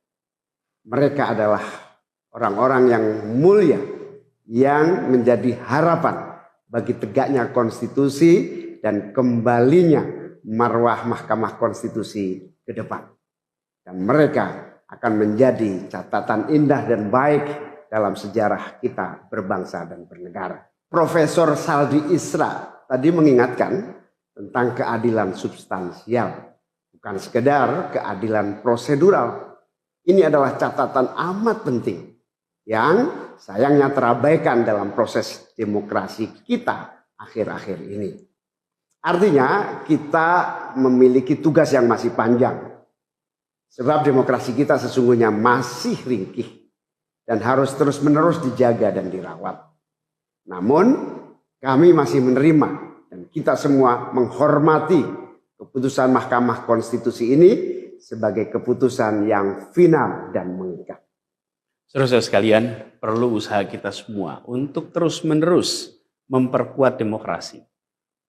Mereka adalah orang-orang yang mulia, yang menjadi harapan bagi tegaknya konstitusi dan kembalinya marwah Mahkamah Konstitusi ke depan. Dan mereka akan menjadi catatan indah dan baik dalam sejarah kita berbangsa dan bernegara. Profesor Saldi Isra tadi mengingatkan tentang keadilan substansial, bukan sekedar keadilan prosedural. Ini adalah catatan amat penting yang sayangnya terabaikan dalam proses demokrasi kita akhir-akhir ini. Artinya kita memiliki tugas yang masih panjang. Sebab demokrasi kita sesungguhnya masih ringkih dan harus terus-menerus dijaga dan dirawat. Namun kami masih menerima dan kita semua menghormati keputusan Mahkamah Konstitusi ini sebagai keputusan yang final dan mengikat. Saudara-saudara sekalian, perlu usaha kita semua untuk terus-menerus memperkuat demokrasi.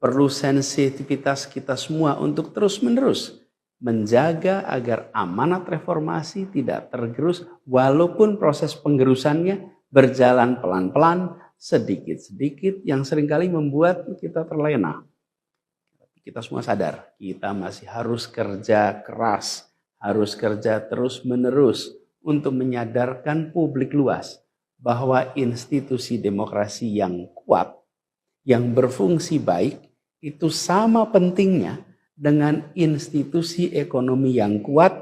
Perlu sensitivitas kita semua untuk terus-menerus menjaga agar amanat reformasi tidak tergerus walaupun proses penggerusannya berjalan pelan-pelan, sedikit-sedikit yang seringkali membuat kita terlena. Kita semua sadar, kita masih harus kerja keras, harus kerja terus-menerus untuk menyadarkan publik luas bahwa institusi demokrasi yang kuat, yang berfungsi baik, itu sama pentingnya dengan institusi ekonomi yang kuat,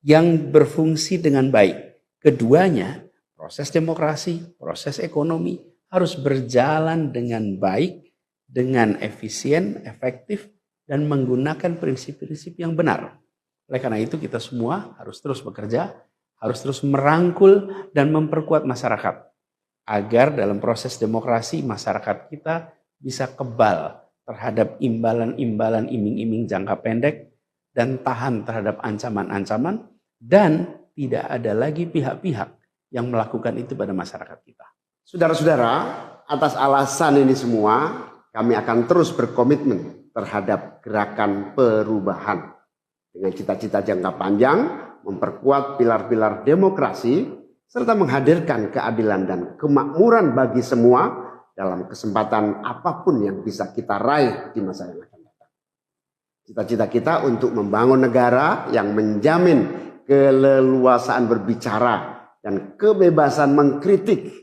yang berfungsi dengan baik. Keduanya, proses demokrasi, proses ekonomi harus berjalan dengan baik, dengan efisien, efektif, dan menggunakan prinsip-prinsip yang benar. Oleh karena itu kita semua harus terus bekerja, harus terus merangkul dan memperkuat masyarakat. Agar dalam proses demokrasi masyarakat kita bisa kebal terhadap imbalan-imbalan iming-iming jangka pendek dan tahan terhadap ancaman-ancaman dan tidak ada lagi pihak-pihak yang melakukan itu pada masyarakat kita. Saudara-saudara, atas alasan ini semua kami akan terus berkomitmen terhadap gerakan perubahan dengan cita-cita jangka panjang, memperkuat pilar-pilar demokrasi serta menghadirkan keadilan dan kemakmuran bagi semua dalam kesempatan apapun yang bisa kita raih di masa yang akan datang. Cita-cita kita untuk membangun negara yang menjamin keleluasaan berbicara dan kebebasan mengkritik.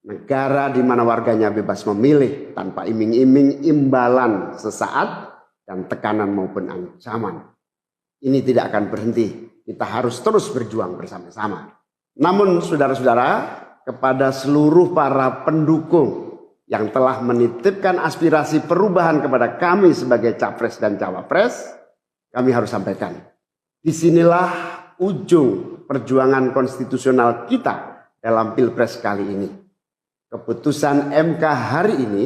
Negara di mana warganya bebas memilih tanpa iming-iming imbalan sesaat dan tekanan maupun ancaman. Ini tidak akan berhenti. Kita harus terus berjuang bersama-sama. Namun saudara-saudara, kepada seluruh para pendukung yang telah menitipkan aspirasi perubahan kepada kami sebagai capres dan cawapres, kami harus sampaikan. Disinilah ujung perjuangan konstitusional kita dalam Pilpres kali ini. Keputusan MK hari ini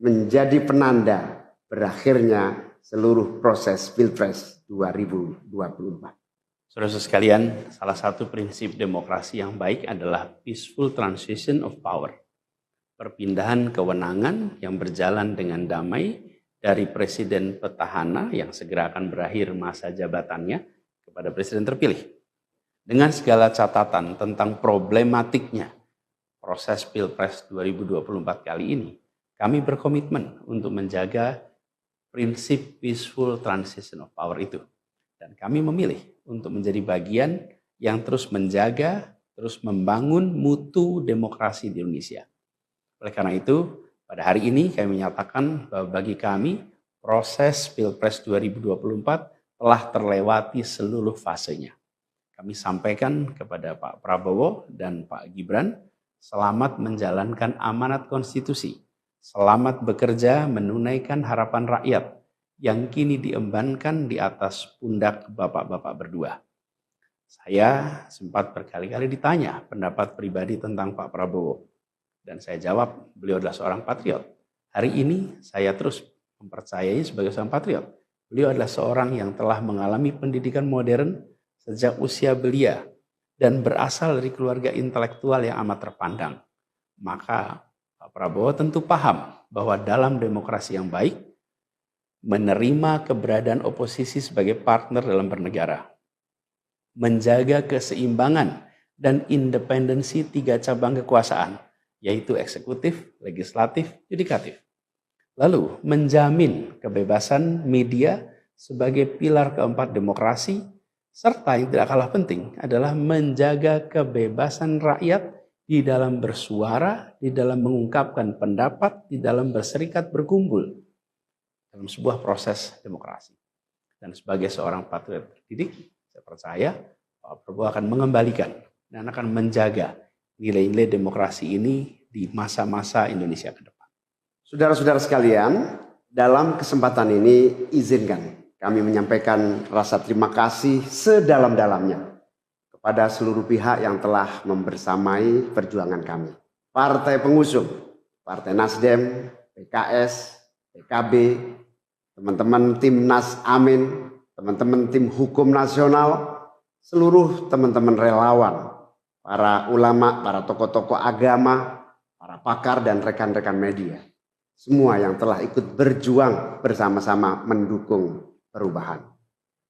menjadi penanda berakhirnya seluruh proses Pilpres 2024. Saudara sekalian, salah satu prinsip demokrasi yang baik adalah peaceful transition of power. Perpindahan kewenangan yang berjalan dengan damai dari presiden petahana yang segera akan berakhir masa jabatannya kepada presiden terpilih. Dengan segala catatan tentang problematiknya proses Pilpres 2024 kali ini, kami berkomitmen untuk menjaga prinsip peaceful transition of power itu. Dan kami memilih untuk menjadi bagian yang terus menjaga, terus membangun mutu demokrasi di Indonesia. Oleh karena itu, pada hari ini kami menyatakan bahwa bagi kami proses Pilpres 2024 telah terlewati seluruh fasenya. Kami sampaikan kepada Pak Prabowo dan Pak Gibran, selamat menjalankan amanat konstitusi, selamat bekerja menunaikan harapan rakyat yang kini diembankan di atas pundak bapak-bapak berdua. Saya sempat berkali-kali ditanya pendapat pribadi tentang Pak Prabowo. Dan saya jawab, beliau adalah seorang patriot. Hari ini saya terus mempercayai sebagai seorang patriot. Beliau adalah seorang yang telah mengalami pendidikan modern sejak usia belia dan berasal dari keluarga intelektual yang amat terpandang. Maka Pak Prabowo tentu paham bahwa dalam demokrasi yang baik, menerima keberadaan oposisi sebagai partner dalam bernegara, menjaga keseimbangan dan independensi 3 cabang kekuasaan, yaitu eksekutif, legislatif, yudikatif. Lalu, menjamin kebebasan media sebagai pilar keempat demokrasi, serta yang tidak kalah penting adalah menjaga kebebasan rakyat di dalam bersuara, di dalam mengungkapkan pendapat, di dalam berserikat berkumpul dalam sebuah proses demokrasi. Dan sebagai seorang patriot terdidik, saya percaya Pak Prabowo akan mengembalikan dan akan menjaga nilai-nilai demokrasi ini di masa-masa Indonesia ke depan. Saudara-saudara sekalian, dalam kesempatan ini izinkan kami menyampaikan rasa terima kasih sedalam-dalamnya kepada seluruh pihak yang telah membersamai perjuangan kami. Partai pengusung, Partai Nasdem, PKS, PKB, teman-teman Timnas Amin, teman-teman tim hukum nasional, seluruh teman-teman relawan, para ulama, para tokoh-tokoh agama, para pakar dan rekan-rekan media. Semua yang telah ikut berjuang bersama-sama mendukung perubahan.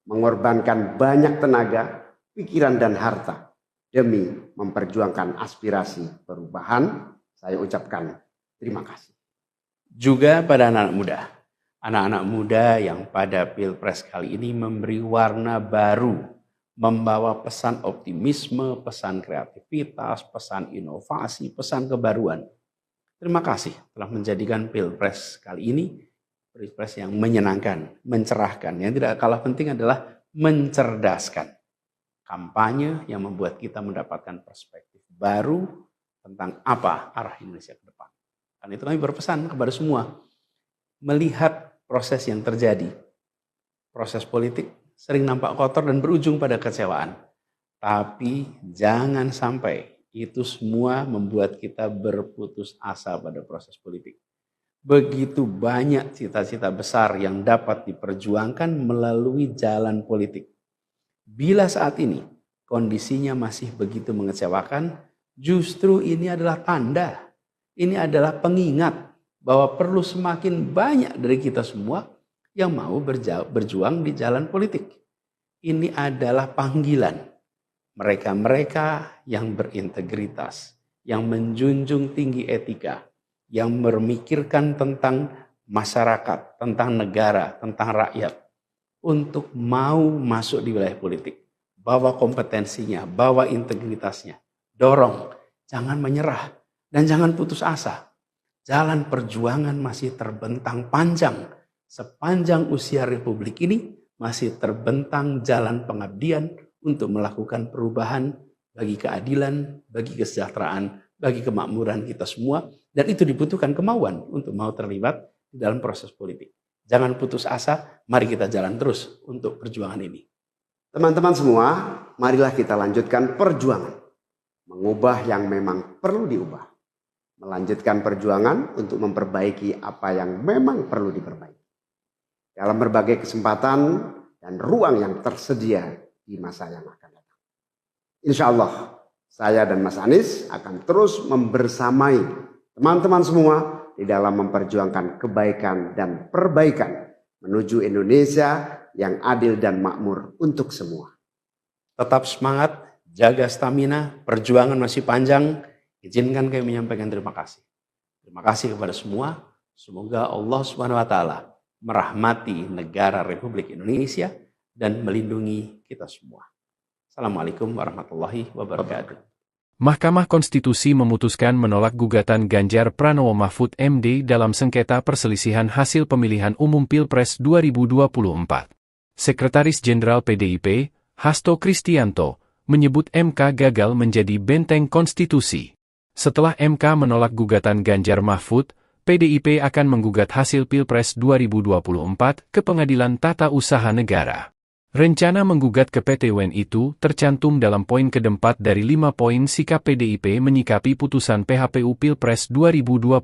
Mengorbankan banyak tenaga, pikiran dan harta demi memperjuangkan aspirasi perubahan. Saya ucapkan terima kasih. Juga pada anak-anak muda yang pada Pilpres kali ini memberi warna baru, membawa pesan optimisme, pesan kreativitas, pesan inovasi, pesan kebaruan. Terima kasih telah menjadikan Pilpres kali ini Pilpres yang menyenangkan, mencerahkan. Yang tidak kalah penting adalah mencerdaskan. Kampanye yang membuat kita mendapatkan perspektif baru tentang apa arah Indonesia ke depan. Karena itu kami berpesan kepada semua, melihat proses yang terjadi. Proses politik sering nampak kotor dan berujung pada kecewaan. Tapi jangan sampai itu semua membuat kita berputus asa pada proses politik. Begitu banyak cita-cita besar yang dapat diperjuangkan melalui jalan politik. Bila saat ini kondisinya masih begitu mengecewakan, justru ini adalah tanda, ini adalah pengingat bahwa perlu semakin banyak dari kita semua yang mau berjuang di jalan politik. Ini adalah panggilan mereka-mereka yang berintegritas, yang menjunjung tinggi etika, yang memikirkan tentang masyarakat, tentang negara, tentang rakyat, untuk mau masuk di wilayah politik. Bawa kompetensinya, bawa integritasnya, dorong, jangan menyerah, dan jangan putus asa. Jalan perjuangan masih terbentang panjang. Sepanjang usia Republik ini masih terbentang jalan pengabdian untuk melakukan perubahan bagi keadilan, bagi kesejahteraan, bagi kemakmuran kita semua. Dan itu dibutuhkan kemauan untuk mau terlibat di dalam proses politik. Jangan putus asa, mari kita jalan terus untuk perjuangan ini. Teman-teman semua, marilah kita lanjutkan perjuangan. Mengubah yang memang perlu diubah. Melanjutkan perjuangan untuk memperbaiki apa yang memang perlu diperbaiki. Dalam berbagai kesempatan dan ruang yang tersedia di masa yang akan datang. Insya Allah, saya dan Mas Anies akan terus membersamai teman-teman semua di dalam memperjuangkan kebaikan dan perbaikan menuju Indonesia yang adil dan makmur untuk semua. Tetap semangat, jaga stamina, perjuangan masih panjang. Izinkan kami menyampaikan terima kasih. Terima kasih kepada semua. Semoga Allah SWT merahmati negara Republik Indonesia dan melindungi kita semua. Assalamualaikum warahmatullahi wabarakatuh. Mahkamah Konstitusi memutuskan menolak gugatan Ganjar Pranowo Mahfud MD dalam sengketa perselisihan hasil pemilihan umum Pilpres 2024. Sekretaris Jenderal PDIP, Hasto Kristianto, menyebut MK gagal menjadi benteng konstitusi. Setelah MK menolak gugatan Ganjar Mahfud, PDIP akan menggugat hasil Pilpres 2024 ke Pengadilan Tata Usaha Negara. Rencana menggugat ke PT UN itu tercantum dalam poin keempat dari 5 poin sikap PDIP menyikapi putusan PHPU Pilpres 2024.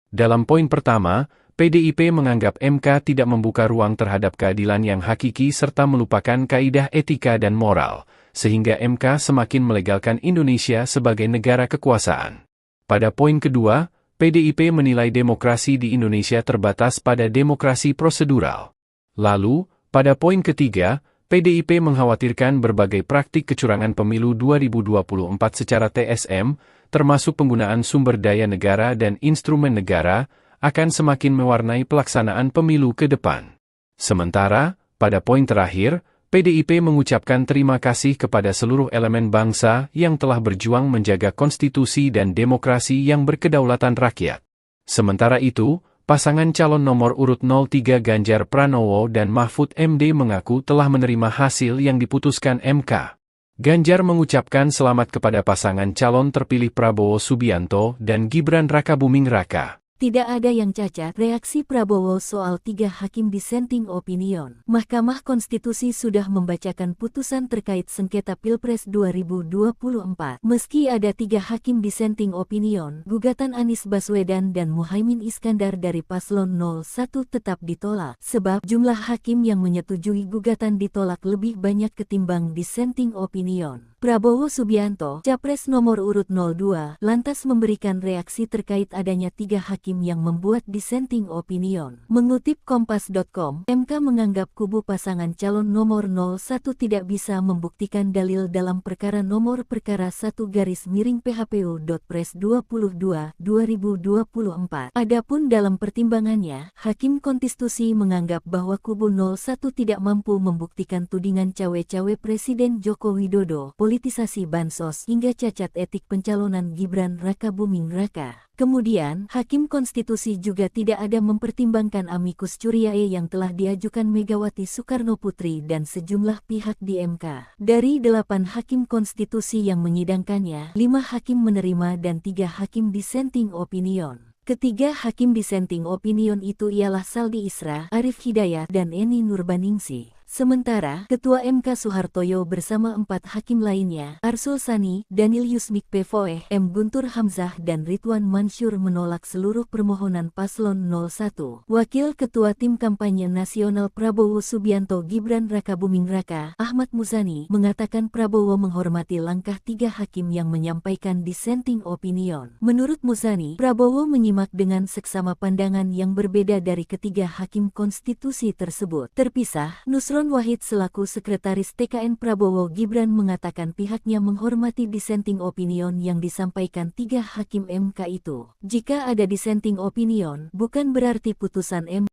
Dalam poin pertama, PDIP menganggap MK tidak membuka ruang terhadap keadilan yang hakiki serta melupakan kaidah etika dan moral, sehingga MK semakin melegalkan Indonesia sebagai negara kekuasaan. Pada poin kedua, PDIP menilai demokrasi di Indonesia terbatas pada demokrasi prosedural. Lalu, pada poin ketiga, PDIP mengkhawatirkan berbagai praktik kecurangan pemilu 2024 secara TSM, termasuk penggunaan sumber daya negara dan instrumen negara, akan semakin mewarnai pelaksanaan pemilu ke depan. Sementara, pada poin terakhir, PDIP mengucapkan terima kasih kepada seluruh elemen bangsa yang telah berjuang menjaga konstitusi dan demokrasi yang berkedaulatan rakyat. Sementara itu, pasangan calon nomor urut 03 Ganjar Pranowo dan Mahfud MD mengaku telah menerima hasil yang diputuskan MK. Ganjar mengucapkan selamat kepada pasangan calon terpilih Prabowo Subianto dan Gibran Rakabuming Raka. Tidak ada yang cacat, reaksi Prabowo soal 3 hakim dissenting opinion. Mahkamah Konstitusi sudah membacakan putusan terkait sengketa Pilpres 2024. Meski ada 3 hakim dissenting opinion, gugatan Anies Baswedan dan Muhaimin Iskandar dari Paslon 01 tetap ditolak, sebab jumlah hakim yang menyetujui gugatan ditolak lebih banyak ketimbang dissenting opinion. Prabowo Subianto, Capres nomor urut 02, lantas memberikan reaksi terkait adanya 3 hakim yang membuat dissenting opinion. Mengutip Kompas.com, MK menganggap kubu pasangan calon nomor 01 tidak bisa membuktikan dalil dalam perkara nomor perkara 1-PHPU.Pres 22/2024. Adapun dalam pertimbangannya, Hakim Konstitusi menganggap bahwa kubu 01 tidak mampu membuktikan tudingan cawe-cawe Presiden Joko Widodo, politisasi bansos hingga cacat etik pencalonan Gibran Rakabuming Raka. Kemudian, Hakim Konstitusi juga tidak ada mempertimbangkan amicus curiae yang telah diajukan Megawati Soekarnoputri dan sejumlah pihak di MK. Dari 8 Hakim Konstitusi yang menyidangkannya, 5 hakim menerima dan 3 hakim dissenting opinion. Ketiga hakim dissenting opinion itu ialah Saldi Isra, Arif Hidayat, dan Eni Nurbaningsih. Sementara, Ketua MK Soehartoyo bersama 4 hakim lainnya, Arsul Sani, Daniel Yusmik Pevoeh, M. Guntur Hamzah dan Ridwan Mansur menolak seluruh permohonan Paslon 01. Wakil Ketua Tim Kampanye Nasional Prabowo Subianto Gibran Rakabuming Raka, Ahmad Muzani, mengatakan Prabowo menghormati langkah 3 hakim yang menyampaikan dissenting opinion. Menurut Muzani, Prabowo menyimak dengan seksama pandangan yang berbeda dari ketiga hakim konstitusi tersebut. Terpisah, Nusron Wahid selaku Sekretaris TKN Prabowo Gibran mengatakan pihaknya menghormati dissenting opinion yang disampaikan 3 hakim MK itu. Jika ada dissenting opinion, bukan berarti putusan MK.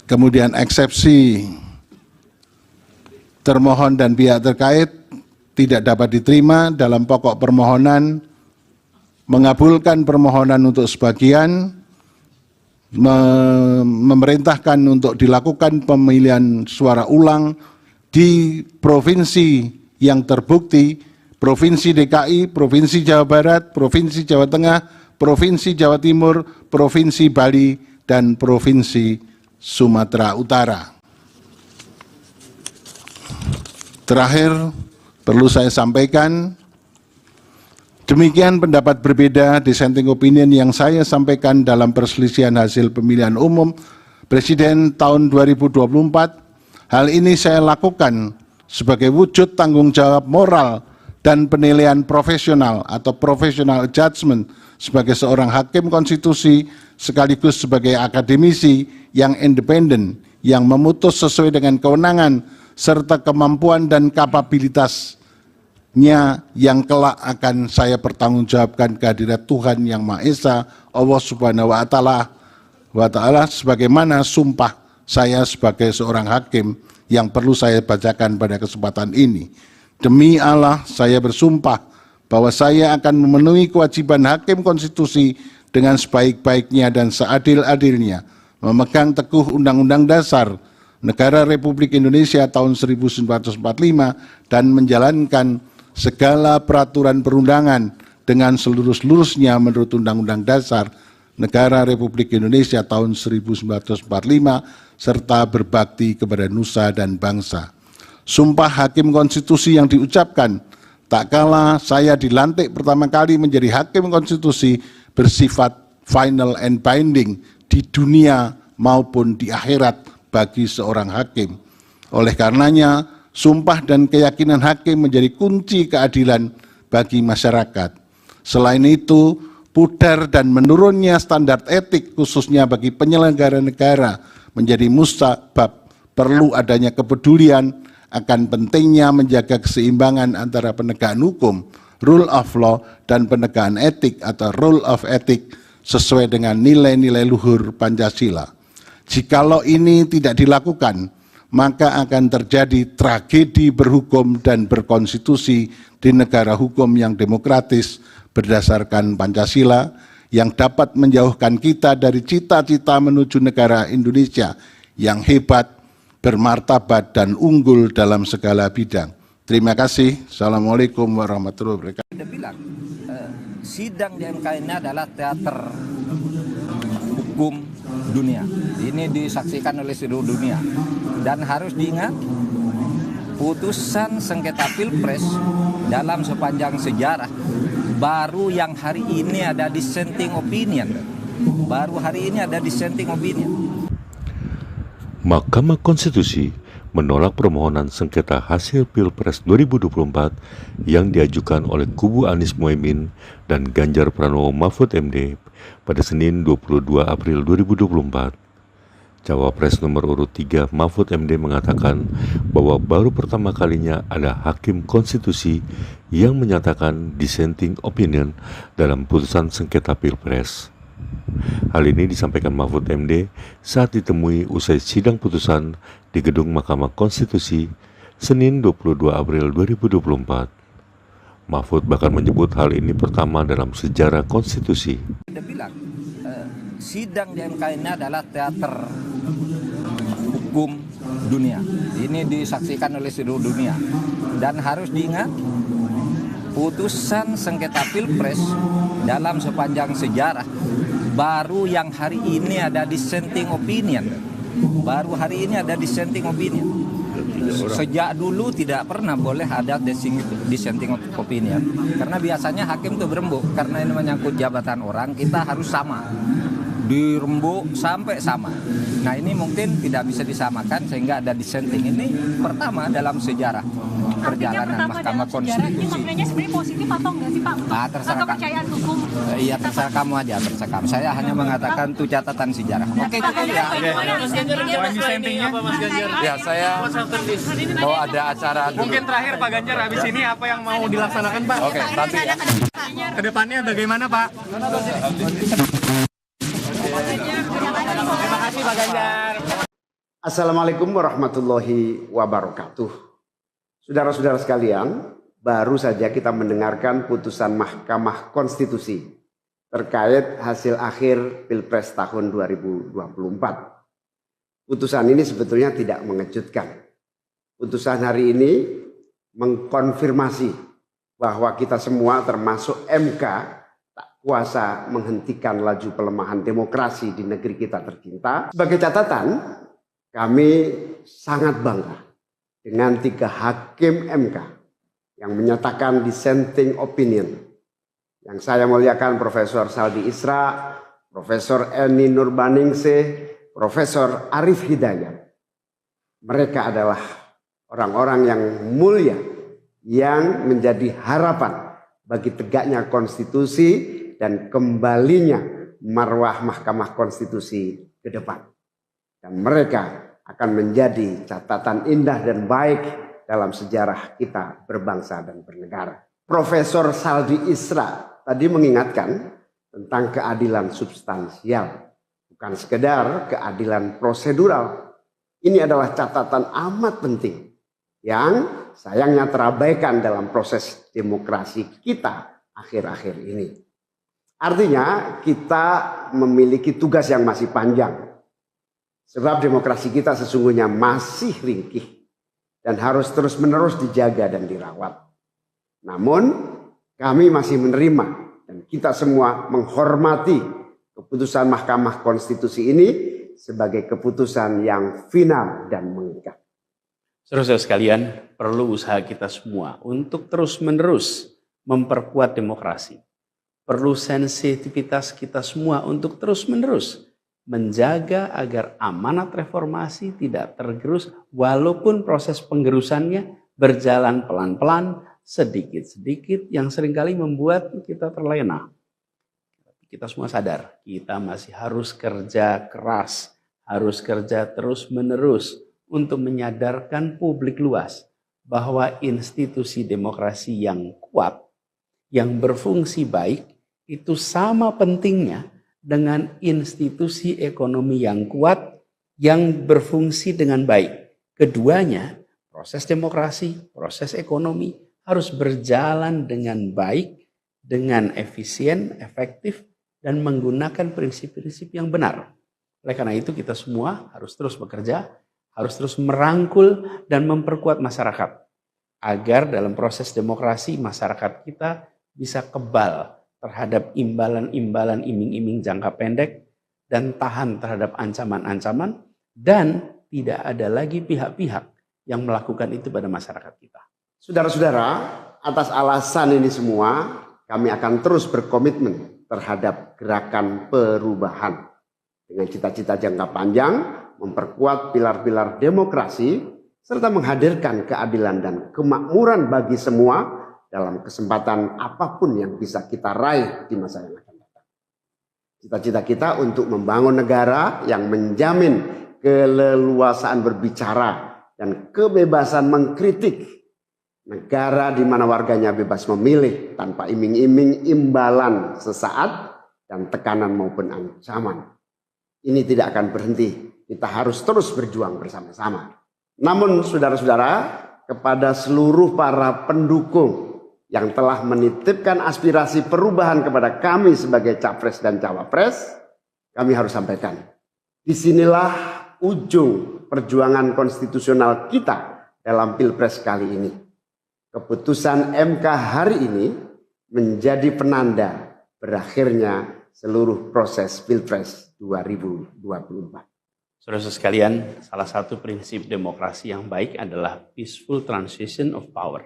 Kemudian eksepsi termohon dan pihak terkait tidak dapat diterima dalam pokok permohonan, mengabulkan permohonan untuk sebagian, memerintahkan untuk dilakukan pemilihan suara ulang di provinsi yang terbukti, Provinsi DKI, Provinsi Jawa Barat, Provinsi Jawa Tengah, Provinsi Jawa Timur, Provinsi Bali, dan Provinsi Sumatera Utara. Terakhir, perlu saya sampaikan, demikian pendapat berbeda dissenting opinion yang saya sampaikan dalam perselisihan hasil pemilihan umum Presiden tahun 2024. Hal ini saya lakukan sebagai wujud tanggung jawab moral dan penilaian profesional atau professional judgment sebagai seorang hakim konstitusi sekaligus sebagai akademisi yang independen yang memutus sesuai dengan kewenangan serta kemampuan dan kapabilitas yang kelak akan saya pertanggungjawabkan kehadirat Tuhan Yang Maha Esa, Allah Subhanahu wa Ta'ala, sebagaimana sumpah saya sebagai seorang hakim yang perlu saya bacakan pada kesempatan ini. Demi Allah, saya bersumpah bahwa saya akan memenuhi kewajiban hakim konstitusi dengan sebaik-baiknya dan seadil-adilnya, memegang teguh Undang-Undang Dasar Negara Republik Indonesia tahun 1945 dan menjalankan segala peraturan perundangan dengan seluruh-seluruhnya menurut Undang-Undang Dasar Negara Republik Indonesia tahun 1945 serta berbakti kepada nusa dan bangsa. Sumpah hakim konstitusi yang diucapkan tak kala saya dilantik pertama kali menjadi hakim konstitusi bersifat final and binding di dunia maupun di akhirat bagi seorang hakim. Oleh karenanya, sumpah dan keyakinan hakim menjadi kunci keadilan bagi masyarakat. Selain itu, pudar dan menurunnya standar etik khususnya bagi penyelenggara negara menjadi musabab perlu adanya kepedulian akan pentingnya menjaga keseimbangan antara penegakan hukum, rule of law, dan penegakan etik atau rule of ethic sesuai dengan nilai-nilai luhur Pancasila. Jikalau ini tidak dilakukan, maka akan terjadi tragedi berhukum dan berkonstitusi di negara hukum yang demokratis berdasarkan Pancasila yang dapat menjauhkan kita dari cita-cita menuju negara Indonesia yang hebat, bermartabat, dan unggul dalam segala bidang. Terima kasih. Assalamualaikum warahmatullahi wabarakatuh. Dia bilang, sidang di MK ini adalah teater hukum dunia. Ini disaksikan oleh seluruh dunia. Dan harus diingat, putusan sengketa Pilpres dalam sepanjang sejarah baru yang hari ini ada dissenting opinion. Baru hari ini ada dissenting opinion. Mahkamah Konstitusi menolak permohonan sengketa hasil Pilpres 2024 yang diajukan oleh kubu Anies Mohaimin dan Ganjar Pranowo Mahfud MD pada Senin 22 April 2024. Cawapres nomor urut 3 Mahfud MD mengatakan bahwa baru pertama kalinya ada hakim konstitusi yang menyatakan dissenting opinion dalam putusan sengketa Pilpres. Hal ini disampaikan Mahfud MD saat ditemui usai sidang putusan di gedung Mahkamah Konstitusi Senin 22 April 2024. Mahfud bahkan menyebut hal ini pertama dalam sejarah konstitusi. Dia bilang, sidang di MK ini adalah teater hukum dunia. Ini disaksikan oleh seluruh dunia. Dan harus diingat, putusan sengketa Pilpres dalam sepanjang sejarah baru yang hari ini ada dissenting opinion. Baru hari ini ada dissenting opinion. Sejak dulu tidak pernah boleh ada dissenting opinion. Karena biasanya hakim itu berembuk. Karena ini menyangkut jabatan orang, kita harus sama. Dirembuk sampai sama. Nah ini mungkin tidak bisa disamakan sehingga ada dissenting. Ini pertama dalam sejarah perjalanan Mahkamah Konstitusi. Ini maknanya sebenarnya positif atau enggak sih Pak? Terserah kepercayaan hukum. Iya terserah kamu aja, terserah kamu. Saya hanya mengatakan itu catatan sejarah. Oke, cukup ya. Poin dissentingnya apa Mas Ganjar? Ya saya bahwa ada acara dulu. Mungkin terakhir Pak Ganjar, habis ini apa yang mau dilaksanakan Pak? Oke, nanti ya. Kedepannya bagaimana Pak? Terima kasih Pak Ganjar. Assalamualaikum warahmatullahi wabarakatuh. Saudara-saudara sekalian, baru saja kita mendengarkan putusan Mahkamah Konstitusi terkait hasil akhir Pilpres tahun 2024. Putusan ini sebetulnya tidak mengejutkan. Putusan hari ini mengkonfirmasi bahwa kita semua termasuk MK tak kuasa menghentikan laju pelemahan demokrasi di negeri kita tercinta. Sebagai catatan, kami sangat bangga dengan 3 hakim MK yang menyatakan dissenting opinion. Yang saya muliakan Profesor Saldi Isra, Profesor Eni Nurbaningsih, Profesor Arif Hidayat. Mereka adalah orang-orang yang mulia yang menjadi harapan bagi tegaknya konstitusi dan kembalinya marwah Mahkamah Konstitusi ke depan. Dan mereka akan menjadi catatan indah dan baik dalam sejarah kita berbangsa dan bernegara. Profesor Saldi Isra tadi mengingatkan tentang keadilan substansial, bukan sekedar keadilan prosedural. Ini adalah catatan amat penting yang sayangnya terabaikan dalam proses demokrasi kita akhir-akhir ini. Artinya kita memiliki tugas yang masih panjang. Sebab demokrasi kita sesungguhnya masih ringkih dan harus terus-menerus dijaga dan dirawat. Namun kami masih menerima dan kita semua menghormati keputusan Mahkamah Konstitusi ini sebagai keputusan yang final dan mengikat. Saudara-saudara sekalian, perlu usaha kita semua untuk terus-menerus memperkuat demokrasi. Perlu sensitivitas kita semua untuk terus-menerus menjaga agar amanat reformasi tidak tergerus walaupun proses penggerusannya berjalan pelan-pelan, sedikit-sedikit yang seringkali membuat kita terlena. Kita semua sadar, kita masih harus kerja keras, harus kerja terus-menerus untuk menyadarkan publik luas bahwa institusi demokrasi yang kuat, yang berfungsi baik, itu sama pentingnya dengan institusi ekonomi yang kuat, yang berfungsi dengan baik. Keduanya, proses demokrasi, proses ekonomi, harus berjalan dengan baik, dengan efisien, efektif, dan menggunakan prinsip-prinsip yang benar. Oleh karena itu kita semua harus terus bekerja, harus terus merangkul dan memperkuat masyarakat. Agar dalam proses demokrasi masyarakat kita bisa kebal terhadap imbalan-imbalan iming-iming jangka pendek dan tahan terhadap ancaman-ancaman, dan tidak ada lagi pihak-pihak yang melakukan itu pada masyarakat kita. Saudara-saudara, atas alasan ini semua, kami akan terus berkomitmen terhadap gerakan perubahan dengan cita-cita jangka panjang, memperkuat pilar-pilar demokrasi, serta menghadirkan keadilan dan kemakmuran bagi semua dalam kesempatan apapun yang bisa kita raih di masa yang akan datang. Cita-cita kita untuk membangun negara yang menjamin keleluasaan berbicara dan kebebasan mengkritik. Negara di mana warganya bebas memilih tanpa iming-iming imbalan sesaat dan tekanan maupun ancaman. Ini tidak akan berhenti. Kita harus terus berjuang bersama-sama. Namun saudara-saudara, kepada seluruh para pendukung yang telah menitipkan aspirasi perubahan kepada kami sebagai capres dan cawapres, kami harus sampaikan, disinilah ujung perjuangan konstitusional kita dalam Pilpres kali ini. Keputusan MK hari ini menjadi penanda berakhirnya seluruh proses Pilpres 2024. Saudara sekalian, salah satu prinsip demokrasi yang baik adalah peaceful transition of power.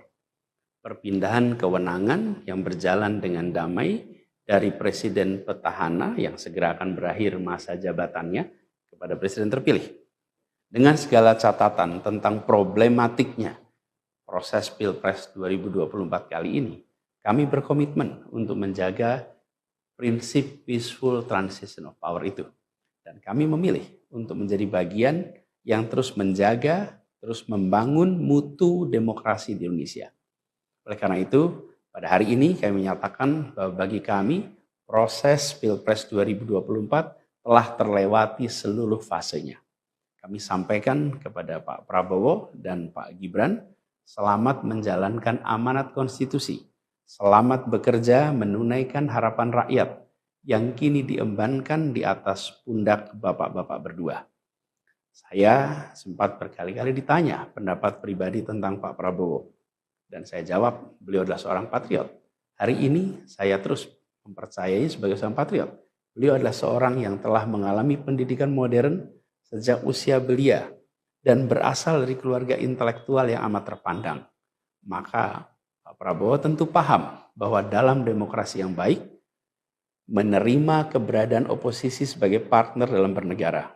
Perpindahan kewenangan yang berjalan dengan damai dari presiden petahana yang segera akan berakhir masa jabatannya kepada presiden terpilih. Dengan segala catatan tentang problematiknya proses Pilpres 2024 kali ini, kami berkomitmen untuk menjaga prinsip peaceful transition of power itu. Dan kami memilih untuk menjadi bagian yang terus menjaga, terus membangun mutu demokrasi di Indonesia. Oleh karena itu, pada hari ini kami menyatakan bahwa bagi kami, proses Pilpres 2024 telah terlewati seluruh fasenya. Kami sampaikan kepada Pak Prabowo dan Pak Gibran, selamat menjalankan amanat konstitusi, selamat bekerja menunaikan harapan rakyat yang kini diembankan di atas pundak bapak-bapak berdua. Saya sempat berkali-kali ditanya pendapat pribadi tentang Pak Prabowo. Dan saya jawab, beliau adalah seorang patriot. Hari ini saya terus mempercayai sebagai seorang patriot. Beliau adalah seorang yang telah mengalami pendidikan modern sejak usia belia dan berasal dari keluarga intelektual yang amat terpandang. Maka Pak Prabowo tentu paham bahwa dalam demokrasi yang baik, menerima keberadaan oposisi sebagai partner dalam bernegara,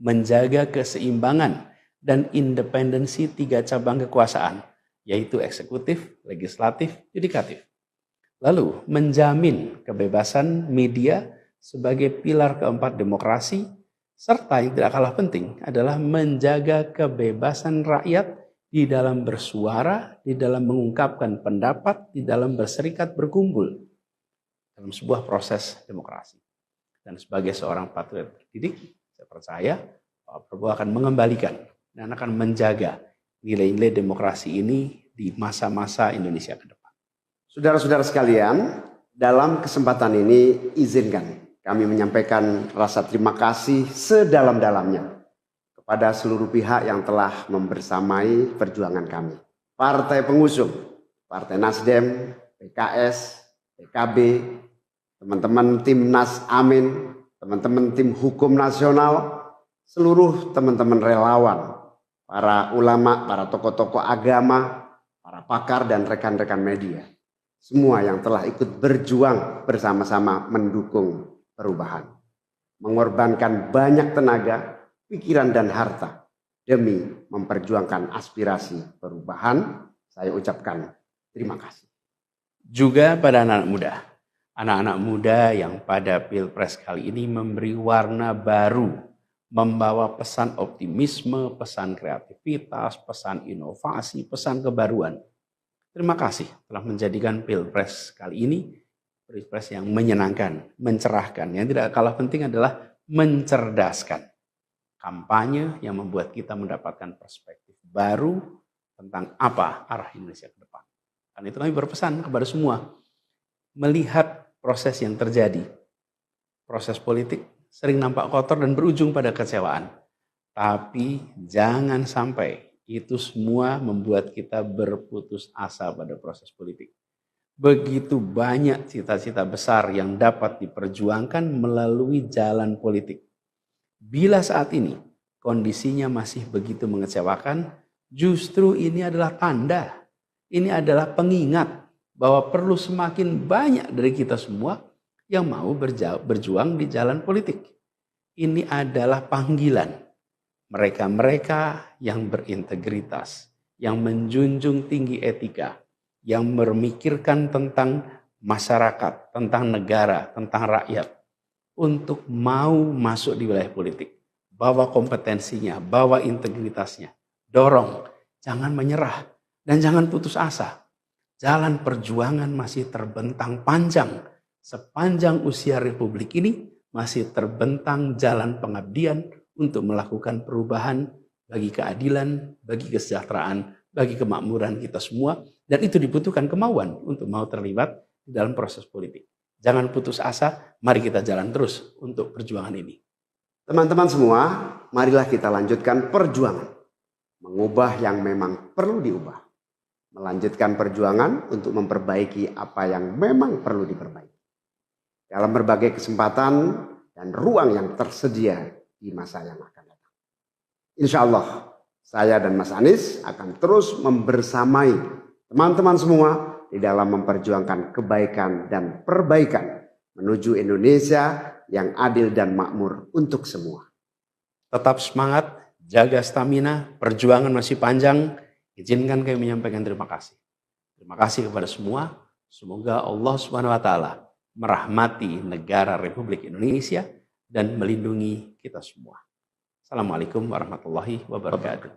menjaga keseimbangan dan independensi tiga cabang kekuasaan, yaitu eksekutif, legislatif, yudikatif. Lalu menjamin kebebasan media sebagai pilar keempat demokrasi, serta yang tidak kalah penting adalah menjaga kebebasan rakyat di dalam bersuara, di dalam mengungkapkan pendapat, di dalam berserikat berkumpul dalam sebuah proses demokrasi. Dan sebagai seorang patriot terdidik, saya percaya Pak Prabowo akan mengembalikan dan akan menjaga nilai-nilai demokrasi ini di masa-masa Indonesia ke depan. Saudara-saudara sekalian, dalam kesempatan ini izinkan kami menyampaikan rasa terima kasih sedalam-dalamnya kepada seluruh pihak yang telah membersamai perjuangan kami. Partai pengusung, Partai Nasdem, PKS, PKB, teman-teman Timnas Amin, teman-teman tim hukum nasional, seluruh teman-teman relawan, para ulama, para tokoh-tokoh agama, para pakar dan rekan-rekan media. Semua yang telah ikut berjuang bersama-sama mendukung perubahan. Mengorbankan banyak tenaga, pikiran dan harta demi memperjuangkan aspirasi perubahan. Saya ucapkan terima kasih. Juga pada anak-anak muda yang pada Pilpres kali ini memberi warna baru, membawa pesan optimisme, pesan kreativitas, pesan inovasi, pesan kebaruan. Terima kasih telah menjadikan Pilpres kali ini Pilpres yang menyenangkan, mencerahkan. Yang tidak kalah penting adalah mencerdaskan. Kampanye yang membuat kita mendapatkan perspektif baru tentang apa arah Indonesia ke depan. Karena itu kami berpesan kepada semua, melihat proses yang terjadi. Proses politik sering nampak kotor dan berujung pada kecewaan. Tapi jangan sampai itu semua membuat kita berputus asa pada proses politik. Begitu banyak cita-cita besar yang dapat diperjuangkan melalui jalan politik. Bila saat ini kondisinya masih begitu mengecewakan, justru ini adalah tanda, ini adalah pengingat bahwa perlu semakin banyak dari kita semua yang mau berjuang di jalan politik. Ini adalah panggilan mereka-mereka yang berintegritas, yang menjunjung tinggi etika, yang memikirkan tentang masyarakat, tentang negara, tentang rakyat, untuk mau masuk di wilayah politik. Bawa kompetensinya, bawa integritasnya, dorong, jangan menyerah, dan jangan putus asa. Jalan perjuangan masih terbentang panjang. Sepanjang usia Republik ini masih terbentang jalan pengabdian untuk melakukan perubahan bagi keadilan, bagi kesejahteraan, bagi kemakmuran kita semua. Dan itu dibutuhkan kemauan untuk mau terlibat di dalam proses politik. Jangan putus asa, mari kita jalan terus untuk perjuangan ini. Teman-teman semua, marilah kita lanjutkan perjuangan. Mengubah yang memang perlu diubah. Melanjutkan perjuangan untuk memperbaiki apa yang memang perlu diperbaiki. Dalam berbagai kesempatan dan ruang yang tersedia di masa yang akan datang. Insya Allah, saya dan Mas Anies akan terus membersamai teman-teman semua di dalam memperjuangkan kebaikan dan perbaikan menuju Indonesia yang adil dan makmur untuk semua. Tetap semangat, jaga stamina, perjuangan masih panjang. Izinkan kami menyampaikan terima kasih. Terima kasih kepada semua. Semoga Allah SWT merahmati negara Republik Indonesia dan melindungi kita semua. Assalamualaikum warahmatullahi wabarakatuh.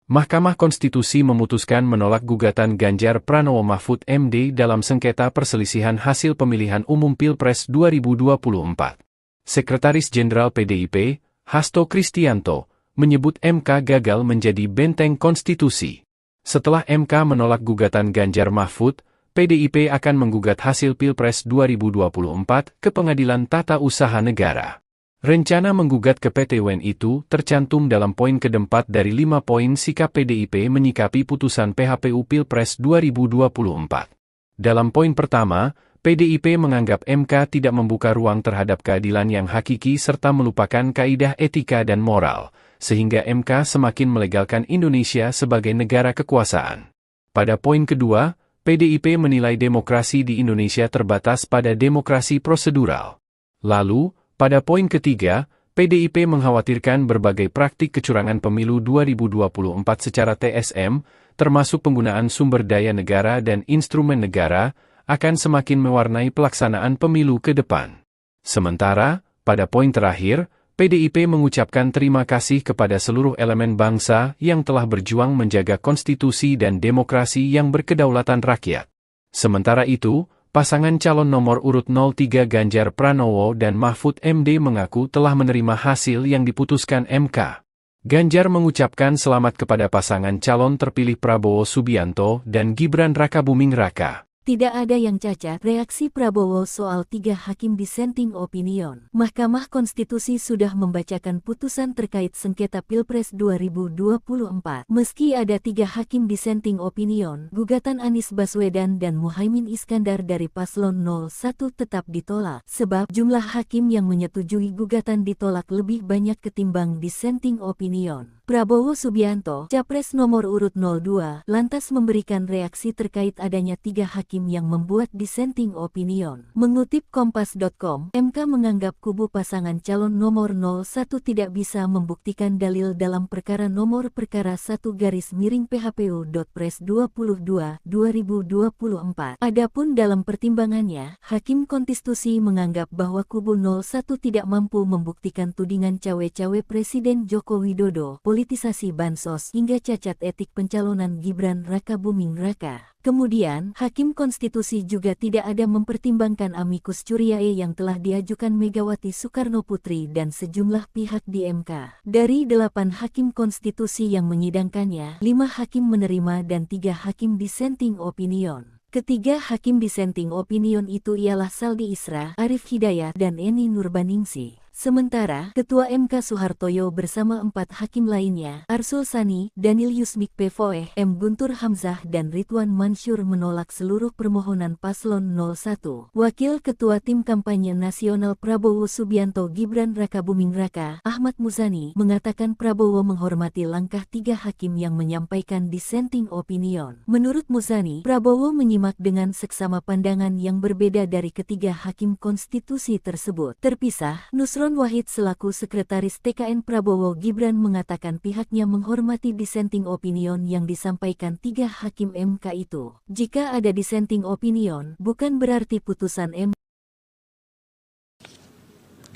Mahkamah Konstitusi memutuskan menolak gugatan Ganjar Pranowo Mahfud MD dalam sengketa perselisihan hasil pemilihan umum Pilpres 2024. Sekretaris Jenderal PDIP, Hasto Kristianto, menyebut MK gagal menjadi benteng konstitusi. Setelah MK menolak gugatan Ganjar Mahfud, PDIP akan menggugat hasil Pilpres 2024 ke Pengadilan Tata Usaha Negara. Rencana menggugat ke PT UN itu tercantum dalam poin keempat dari 5 poin sikap PDIP menyikapi putusan PHPU Pilpres 2024. Dalam poin pertama, PDIP menganggap MK tidak membuka ruang terhadap keadilan yang hakiki serta melupakan kaidah etika dan moral, sehingga MK semakin melegalkan Indonesia sebagai negara kekuasaan. Pada poin kedua, PDIP menilai demokrasi di Indonesia terbatas pada demokrasi prosedural. Lalu, pada poin ketiga, PDIP mengkhawatirkan berbagai praktik kecurangan pemilu 2024 secara TSM, termasuk penggunaan sumber daya negara dan instrumen negara, akan semakin mewarnai pelaksanaan pemilu ke depan. Sementara, pada poin terakhir, PDIP mengucapkan terima kasih kepada seluruh elemen bangsa yang telah berjuang menjaga konstitusi dan demokrasi yang berkedaulatan rakyat. Sementara itu, pasangan calon nomor urut 03 Ganjar Pranowo dan Mahfud MD mengaku telah menerima hasil yang diputuskan MK. Ganjar mengucapkan selamat kepada pasangan calon terpilih Prabowo Subianto dan Gibran Rakabuming Raka. Tidak ada yang cacat, reaksi Prabowo soal 3 hakim dissenting opinion. Mahkamah Konstitusi sudah membacakan putusan terkait sengketa Pilpres 2024. Meski ada 3 hakim dissenting opinion, gugatan Anies Baswedan dan Muhaimin Iskandar dari Paslon 01 tetap ditolak, sebab jumlah hakim yang menyetujui gugatan ditolak lebih banyak ketimbang dissenting opinion. Prabowo Subianto, Capres nomor urut 02, lantas memberikan reaksi terkait adanya 3 hakim yang membuat dissenting opinion. Mengutip Kompas.com, MK menganggap kubu pasangan calon nomor 01 tidak bisa membuktikan dalil dalam perkara nomor perkara 1-PHPU.Pres 22/2024. Adapun dalam pertimbangannya, Hakim Konstitusi menganggap bahwa kubu 01 tidak mampu membuktikan tudingan cawe-cawe Presiden Joko Widodo, politisasi bansos hingga cacat etik pencalonan Gibran Rakabuming Raka. Kemudian, Hakim Konstitusi juga tidak ada mempertimbangkan amicus curiae yang telah diajukan Megawati Soekarnoputri dan sejumlah pihak di MK. Dari 8 Hakim Konstitusi yang menyidangkannya, 5 hakim menerima dan 3 hakim dissenting opinion. Ketiga hakim dissenting opinion itu ialah Saldi Isra, Arif Hidayat, dan Eni Nurbaningsih. Sementara, Ketua MK Soehartoyo bersama 4 hakim lainnya, Arsul Sani, Daniel Yusmik Pvoe, M. Guntur Hamzah dan Ridwan Mansur menolak seluruh permohonan paslon 01. Wakil Ketua Tim Kampanye Nasional Prabowo Subianto Gibran Rakabuming Raka, Ahmad Muzani, mengatakan Prabowo menghormati langkah 3 hakim yang menyampaikan dissenting opinion. Menurut Muzani, Prabowo menyimak dengan seksama pandangan yang berbeda dari ketiga hakim konstitusi tersebut. Terpisah, Nusron Wahid selaku Sekretaris TKN Prabowo Gibran mengatakan pihaknya menghormati dissenting opinion yang disampaikan 3 hakim MK itu. Jika ada dissenting opinion, bukan berarti putusan MK.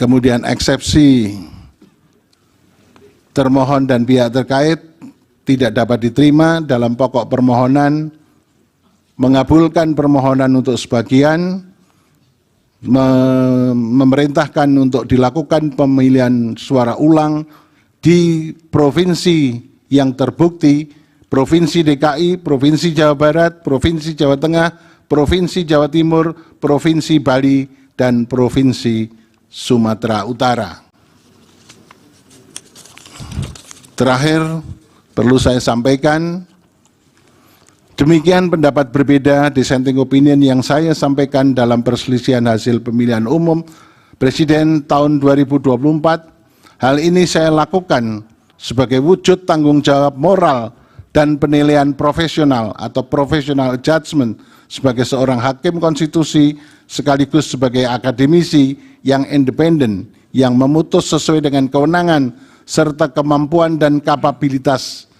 Kemudian eksepsi termohon dan pihak terkait tidak dapat diterima dalam pokok permohonan, mengabulkan permohonan untuk sebagian, memerintahkan untuk dilakukan pemilihan suara ulang di provinsi yang terbukti, Provinsi DKI, Provinsi Jawa Barat, Provinsi Jawa Tengah, Provinsi Jawa Timur, Provinsi Bali, dan Provinsi Sumatera Utara. Terakhir, perlu saya sampaikan, demikian pendapat berbeda dissenting opinion yang saya sampaikan dalam perselisihan hasil pemilihan umum Presiden tahun 2024. Hal ini saya lakukan sebagai wujud tanggung jawab moral dan penilaian profesional atau professional judgment sebagai seorang hakim konstitusi sekaligus sebagai akademisi yang independen yang memutus sesuai dengan kewenangan serta kemampuan dan kapabilitas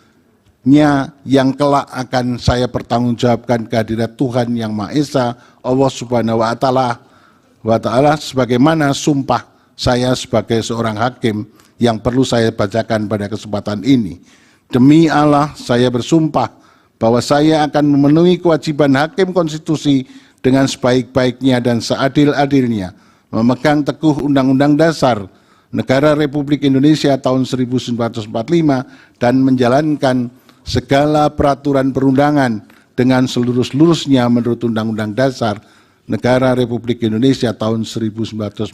yang kelak akan saya pertanggungjawabkan kehadirat Tuhan Yang Maha Esa, Allah Subhanahu wa Ta'ala, sebagaimana sumpah saya sebagai seorang hakim yang perlu saya bacakan pada kesempatan ini. Demi Allah, saya bersumpah bahwa saya akan memenuhi kewajiban hakim konstitusi dengan sebaik-baiknya dan seadil-adilnya, memegang teguh Undang-Undang Dasar Negara Republik Indonesia tahun 1945 dan menjalankan segala peraturan perundangan dengan seluruh-seluruhnya menurut Undang-Undang Dasar Negara Republik Indonesia tahun 1945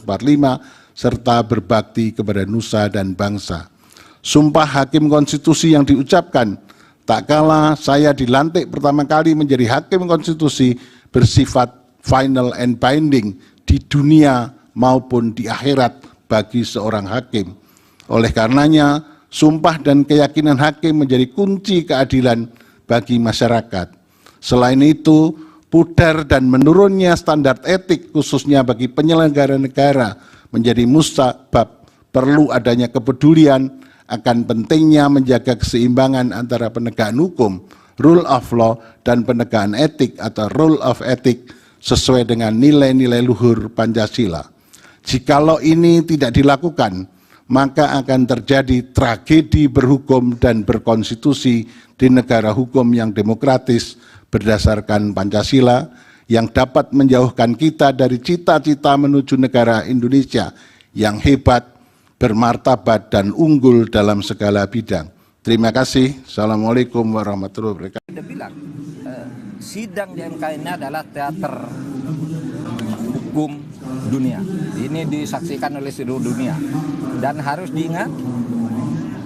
serta berbakti kepada nusa dan bangsa. Sumpah hakim konstitusi yang diucapkan tak kala saya dilantik pertama kali menjadi hakim konstitusi bersifat final and binding di dunia maupun di akhirat bagi seorang hakim. Oleh karenanya, sumpah dan keyakinan hakim menjadi kunci keadilan bagi masyarakat. Selain itu, pudar dan menurunnya standar etik khususnya bagi penyelenggara negara menjadi musabab perlu adanya kepedulian akan pentingnya menjaga keseimbangan antara penegakan hukum, rule of law, dan penegakan etik atau rule of ethic sesuai dengan nilai-nilai luhur Pancasila. Jikalau ini tidak dilakukan, maka akan terjadi tragedi berhukum dan berkonstitusi di negara hukum yang demokratis berdasarkan Pancasila yang dapat menjauhkan kita dari cita-cita menuju negara Indonesia yang hebat, bermartabat, dan unggul dalam segala bidang. Terima kasih. Assalamualaikum warahmatullahi wabarakatuh. Dia bilang, sidang di MK ini adalah teater hukum dunia. Ini disaksikan oleh seluruh dunia. Dan harus diingat,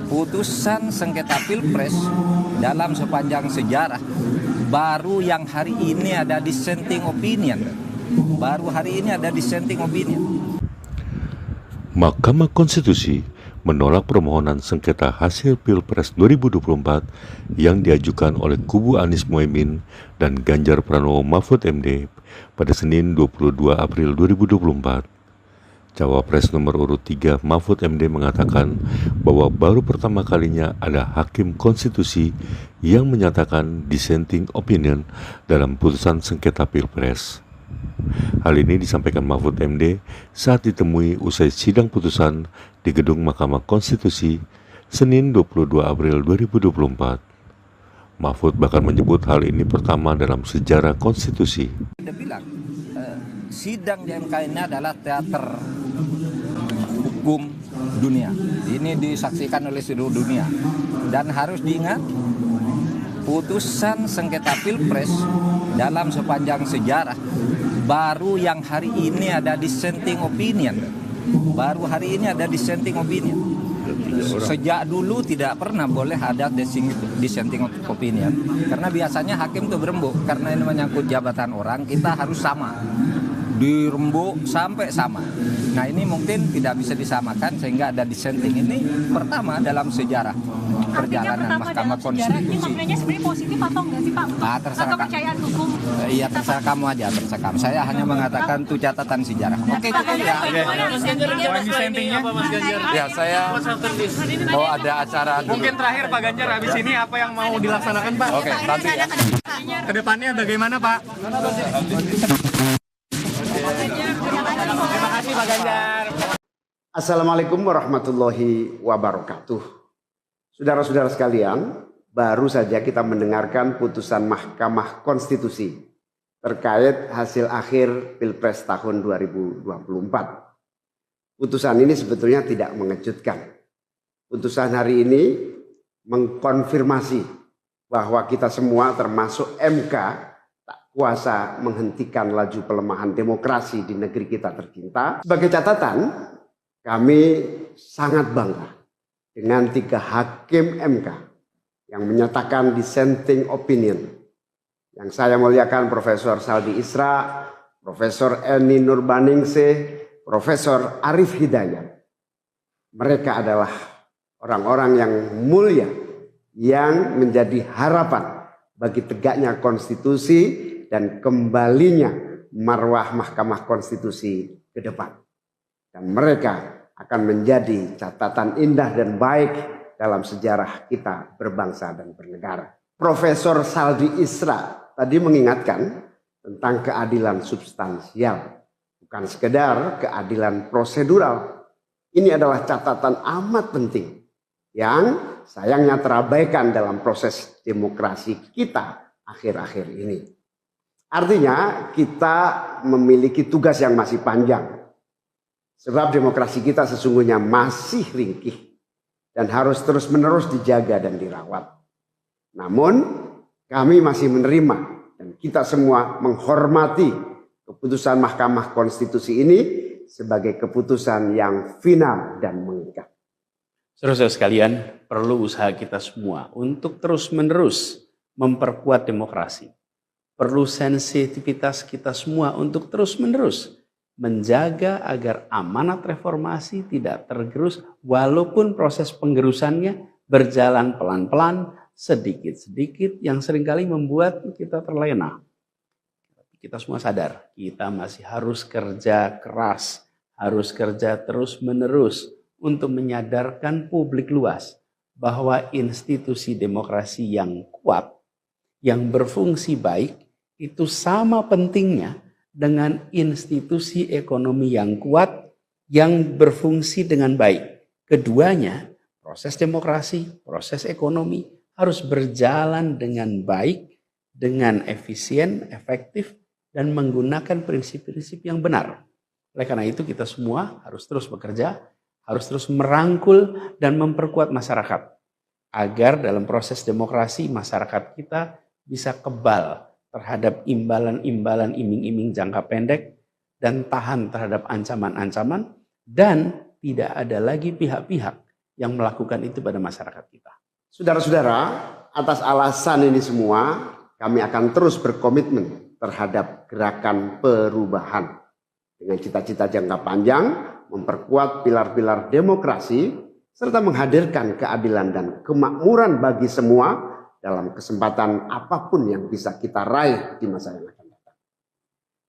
putusan sengketa Pilpres dalam sepanjang sejarah baru yang hari ini ada dissenting opinion. Baru hari ini ada dissenting opinion. Mahkamah Konstitusi menolak permohonan sengketa hasil Pilpres 2024 yang diajukan oleh kubu Anies Mohaimin dan Ganjar Pranowo Mahfud MD pada Senin 22 April 2024. Cawapres nomor urut 3 Mahfud MD mengatakan bahwa baru pertama kalinya ada hakim konstitusi yang menyatakan dissenting opinion dalam putusan sengketa Pilpres. Hal ini disampaikan Mahfud MD saat ditemui usai sidang putusan di Gedung Mahkamah Konstitusi Senin 22 April 2024. Mahfud bahkan menyebut hal ini pertama dalam sejarah konstitusi. Dia bilang, sidang di MK ini adalah teater hukum dunia. Ini disaksikan oleh seluruh dunia. Dan harus diingat, putusan sengketa Pilpres dalam sepanjang sejarah baru yang hari ini ada dissenting opinion. Baru hari ini ada dissenting opinion. Sejak dulu tidak pernah boleh ada dissenting opinion. Karena biasanya hakim itu berembuk. Karena ini menyangkut jabatan orang, kita harus sama. Dirembuk sampai sama. Nah ini mungkin tidak bisa disamakan sehingga ada dissenting. Ini pertama dalam sejarah perjalanan Mahkamah Konstitusi. Ini maknanya sebenarnya positif atau enggak sih Pak? Terserah kepercayaan hukum. Iya terserah kamu aja, terserah kamu. Saya hanya mengatakan itu catatan sejarah. Oke cukup ya. Dissentingnya apa Mas Ganjar? Ya saya mau ada acara dulu. Mungkin terakhir Pak Ganjar, habis ini apa yang mau dilaksanakan Pak? Oke, nanti ya. Kedepannya bagaimana Pak? Terima kasih Pak Ganjar. Assalamualaikum warahmatullahi wabarakatuh. Saudara-saudara sekalian, baru saja kita mendengarkan putusan Mahkamah Konstitusi terkait hasil akhir Pilpres tahun 2024. Putusan ini sebetulnya tidak mengejutkan. Putusan hari ini mengkonfirmasi bahwa kita semua termasuk MK tak kuasa menghentikan laju pelemahan demokrasi di negeri kita tercinta. Sebagai catatan, kami sangat bangga dengan 3 hakim MK yang menyatakan dissenting opinion. Yang saya muliakan Profesor Saldi Isra, Profesor Eni Nurbaningsih, Profesor Arif Hidayat. Mereka adalah orang-orang yang mulia yang menjadi harapan bagi tegaknya konstitusi dan kembalinya marwah Mahkamah Konstitusi ke depan. Dan mereka akan menjadi catatan indah dan baik dalam sejarah kita berbangsa dan bernegara. Profesor Saldi Isra tadi mengingatkan tentang keadilan substansial, bukan sekedar keadilan prosedural. Ini adalah catatan amat penting yang sayangnya terabaikan dalam proses demokrasi kita akhir-akhir ini. Artinya kita memiliki tugas yang masih panjang. Sebab demokrasi kita sesungguhnya masih ringkih dan harus terus-menerus dijaga dan dirawat. Namun kami masih menerima dan kita semua menghormati keputusan Mahkamah Konstitusi ini sebagai keputusan yang final dan mengikat. Saudara-saudara sekalian, perlu usaha kita semua untuk terus-menerus memperkuat demokrasi. Perlu sensitivitas kita semua untuk terus-menerus menjaga agar amanat reformasi tidak tergerus walaupun proses penggerusannya berjalan pelan-pelan, sedikit-sedikit yang seringkali membuat kita terlena. Kita semua sadar, kita masih harus kerja keras, harus kerja terus-menerus untuk menyadarkan publik luas bahwa institusi demokrasi yang kuat, yang berfungsi baik, itu sama pentingnya dengan institusi ekonomi yang kuat, yang berfungsi dengan baik. Keduanya, proses demokrasi, proses ekonomi harus berjalan dengan baik, dengan efisien, efektif, dan menggunakan prinsip-prinsip yang benar. Oleh karena itu kita semua harus terus bekerja, harus terus merangkul dan memperkuat masyarakat. Agar dalam proses demokrasi masyarakat kita bisa kebal terhadap imbalan-imbalan iming-iming jangka pendek dan tahan terhadap ancaman-ancaman dan tidak ada lagi pihak-pihak yang melakukan itu pada masyarakat kita. Saudara-saudara, atas alasan ini semua kami akan terus berkomitmen terhadap gerakan perubahan dengan cita-cita jangka panjang, memperkuat pilar-pilar demokrasi serta menghadirkan keadilan dan kemakmuran bagi semua dalam kesempatan apapun yang bisa kita raih di masa yang akan datang.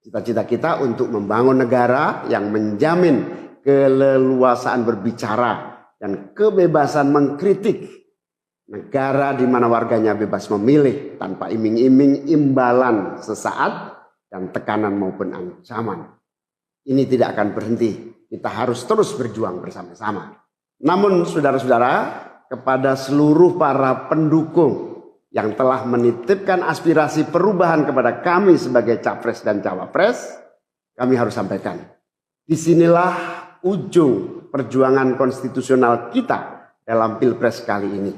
Cita-cita kita untuk membangun negara yang menjamin keleluasaan berbicara dan kebebasan mengkritik, negara di mana warganya bebas memilih tanpa iming-iming imbalan sesaat dan tekanan maupun ancaman. Ini tidak akan berhenti. Kita harus terus berjuang bersama-sama. Namun saudara-saudara, kepada seluruh para pendukung yang telah menitipkan aspirasi perubahan kepada kami sebagai capres dan cawapres, kami harus sampaikan. Disinilah ujung perjuangan konstitusional kita dalam Pilpres kali ini.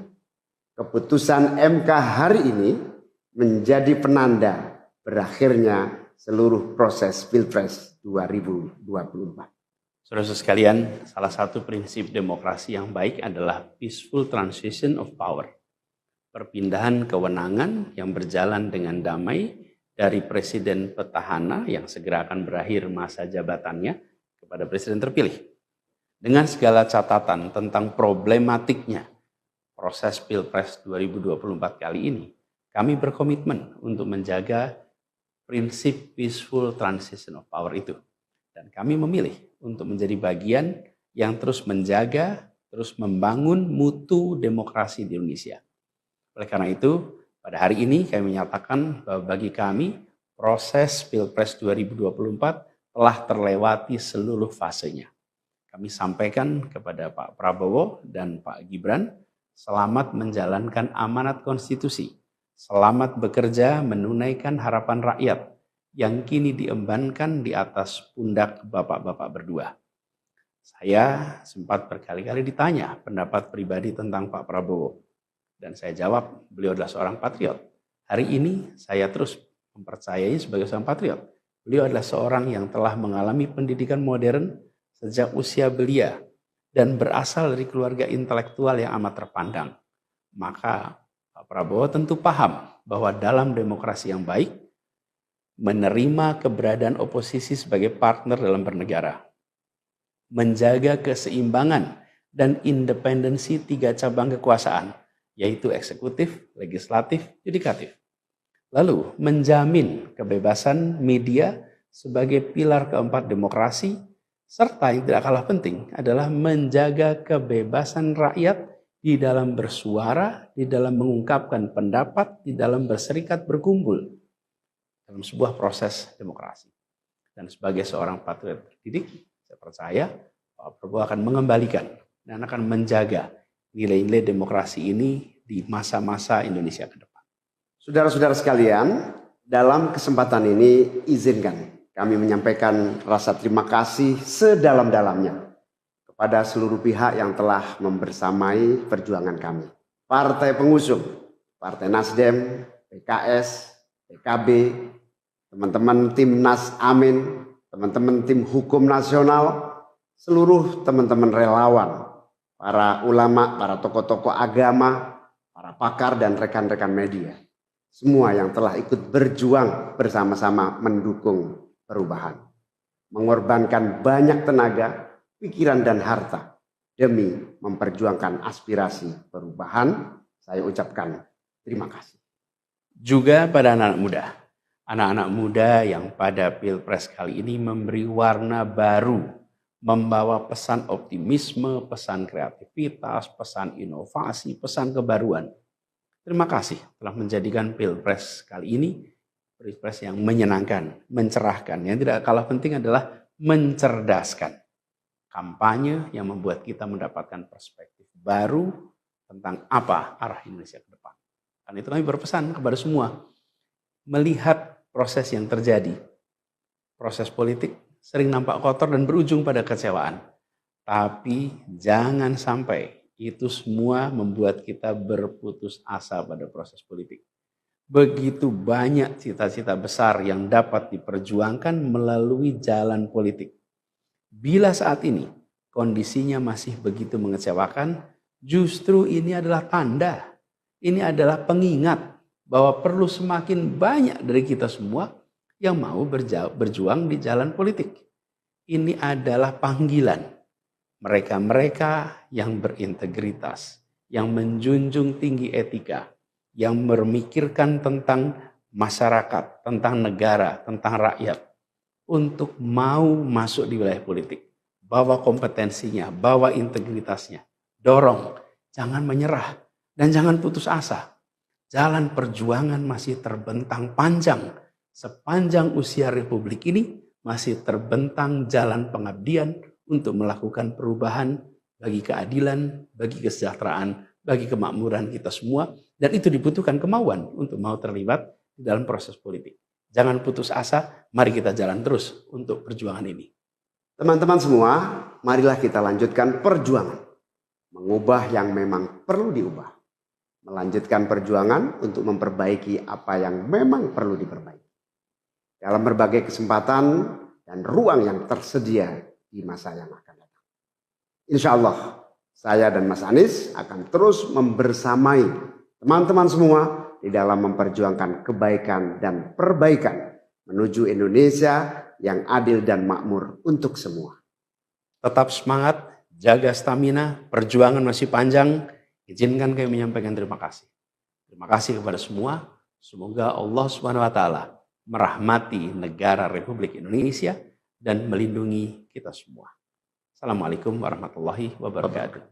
Keputusan MK hari ini menjadi penanda berakhirnya seluruh proses Pilpres 2024. Saudara-saudara sekalian, salah satu prinsip demokrasi yang baik adalah peaceful transition of power. Perpindahan kewenangan yang berjalan dengan damai dari presiden petahana yang segera akan berakhir masa jabatannya kepada presiden terpilih. Dengan segala catatan tentang problematiknya proses Pilpres 2024 kali ini, kami berkomitmen untuk menjaga prinsip peaceful transition of power itu. Dan kami memilih untuk menjadi bagian yang terus menjaga, terus membangun mutu demokrasi di Indonesia. Oleh karena itu, pada hari ini kami menyatakan bahwa bagi kami, proses Pilpres 2024 telah terlewati seluruh fasenya. Kami sampaikan kepada Pak Prabowo dan Pak Gibran, selamat menjalankan amanat konstitusi. Selamat bekerja menunaikan harapan rakyat yang kini diembankan di atas pundak bapak-bapak berdua. Saya sempat berkali-kali ditanya pendapat pribadi tentang Pak Prabowo. Dan saya jawab, beliau adalah seorang patriot. Hari ini saya terus mempercayai sebagai seorang patriot. Beliau adalah seorang yang telah mengalami pendidikan modern sejak usia belia dan berasal dari keluarga intelektual yang amat terpandang. Maka Pak Prabowo tentu paham bahwa dalam demokrasi yang baik, menerima keberadaan oposisi sebagai partner dalam bernegara, menjaga keseimbangan dan independensi 3 cabang kekuasaan, yaitu eksekutif, legislatif, yudikatif. Lalu menjamin kebebasan media sebagai pilar keempat demokrasi, serta yang tidak kalah penting adalah menjaga kebebasan rakyat di dalam bersuara, di dalam mengungkapkan pendapat, di dalam berserikat berkumpul dalam sebuah proses demokrasi. Dan sebagai seorang patriot terdidik, saya percaya Pak Prabowo akan mengembalikan dan akan menjaga nilai-nilai demokrasi ini di masa-masa Indonesia ke depan. Saudara-saudara sekalian, dalam kesempatan ini izinkan kami menyampaikan rasa terima kasih sedalam-dalamnya kepada seluruh pihak yang telah membersamai perjuangan kami. Partai pengusung, Partai Nasdem, PKS, PKB, teman-teman tim Nas Amin, teman-teman tim Hukum Nasional, seluruh teman-teman relawan, para ulama, para tokoh-tokoh agama, para pakar dan rekan-rekan media. Semua yang telah ikut berjuang bersama-sama mendukung perubahan. Mengorbankan banyak tenaga, pikiran dan harta demi memperjuangkan aspirasi perubahan. Saya ucapkan terima kasih. Juga pada anak-anak muda yang pada Pilpres kali ini memberi warna baru, membawa pesan optimisme, pesan kreativitas, pesan inovasi, pesan kebaruan. Terima kasih telah menjadikan Pilpres kali ini Pilpres yang menyenangkan, mencerahkan. Yang tidak kalah penting adalah mencerdaskan. Kampanye yang membuat kita mendapatkan perspektif baru tentang apa arah Indonesia ke depan. Karena itu kami berpesan kepada semua, melihat proses yang terjadi. Proses politik sering nampak kotor dan berujung pada kecewaan. Tapi jangan sampai itu semua membuat kita berputus asa pada proses politik. Begitu banyak cita-cita besar yang dapat diperjuangkan melalui jalan politik. Bila saat ini kondisinya masih begitu mengecewakan, justru ini adalah tanda, ini adalah pengingat bahwa perlu semakin banyak dari kita semua yang mau berjuang di jalan politik. Ini adalah panggilan Mereka-mereka yang berintegritas, yang menjunjung tinggi etika, yang memikirkan tentang masyarakat, tentang negara, tentang rakyat, untuk mau masuk di wilayah politik. Bawa kompetensinya, bawa integritasnya, dorong, jangan menyerah, dan jangan putus asa. Jalan perjuangan masih terbentang panjang. Sepanjang usia Republik ini masih terbentang jalan pengabdian untuk melakukan perubahan bagi keadilan, bagi kesejahteraan, bagi kemakmuran kita semua. Dan itu dibutuhkan kemauan untuk mau terlibat di dalam proses politik. Jangan putus asa, mari kita jalan terus untuk perjuangan ini. Teman-teman semua, marilah kita lanjutkan perjuangan. Mengubah yang memang perlu diubah. Melanjutkan perjuangan untuk memperbaiki apa yang memang perlu diperbaiki. Dalam berbagai kesempatan dan ruang yang tersedia di masa yang akan datang. Insya Allah, saya dan Mas Anies akan terus membersamai teman-teman semua di dalam memperjuangkan kebaikan dan perbaikan menuju Indonesia yang adil dan makmur untuk semua. Tetap semangat, jaga stamina, perjuangan masih panjang. Izinkan kami menyampaikan terima kasih. Terima kasih kepada semua. Semoga Allah SWT merahmati negara Republik Indonesia dan melindungi kita semua. Assalamualaikum warahmatullahi wabarakatuh.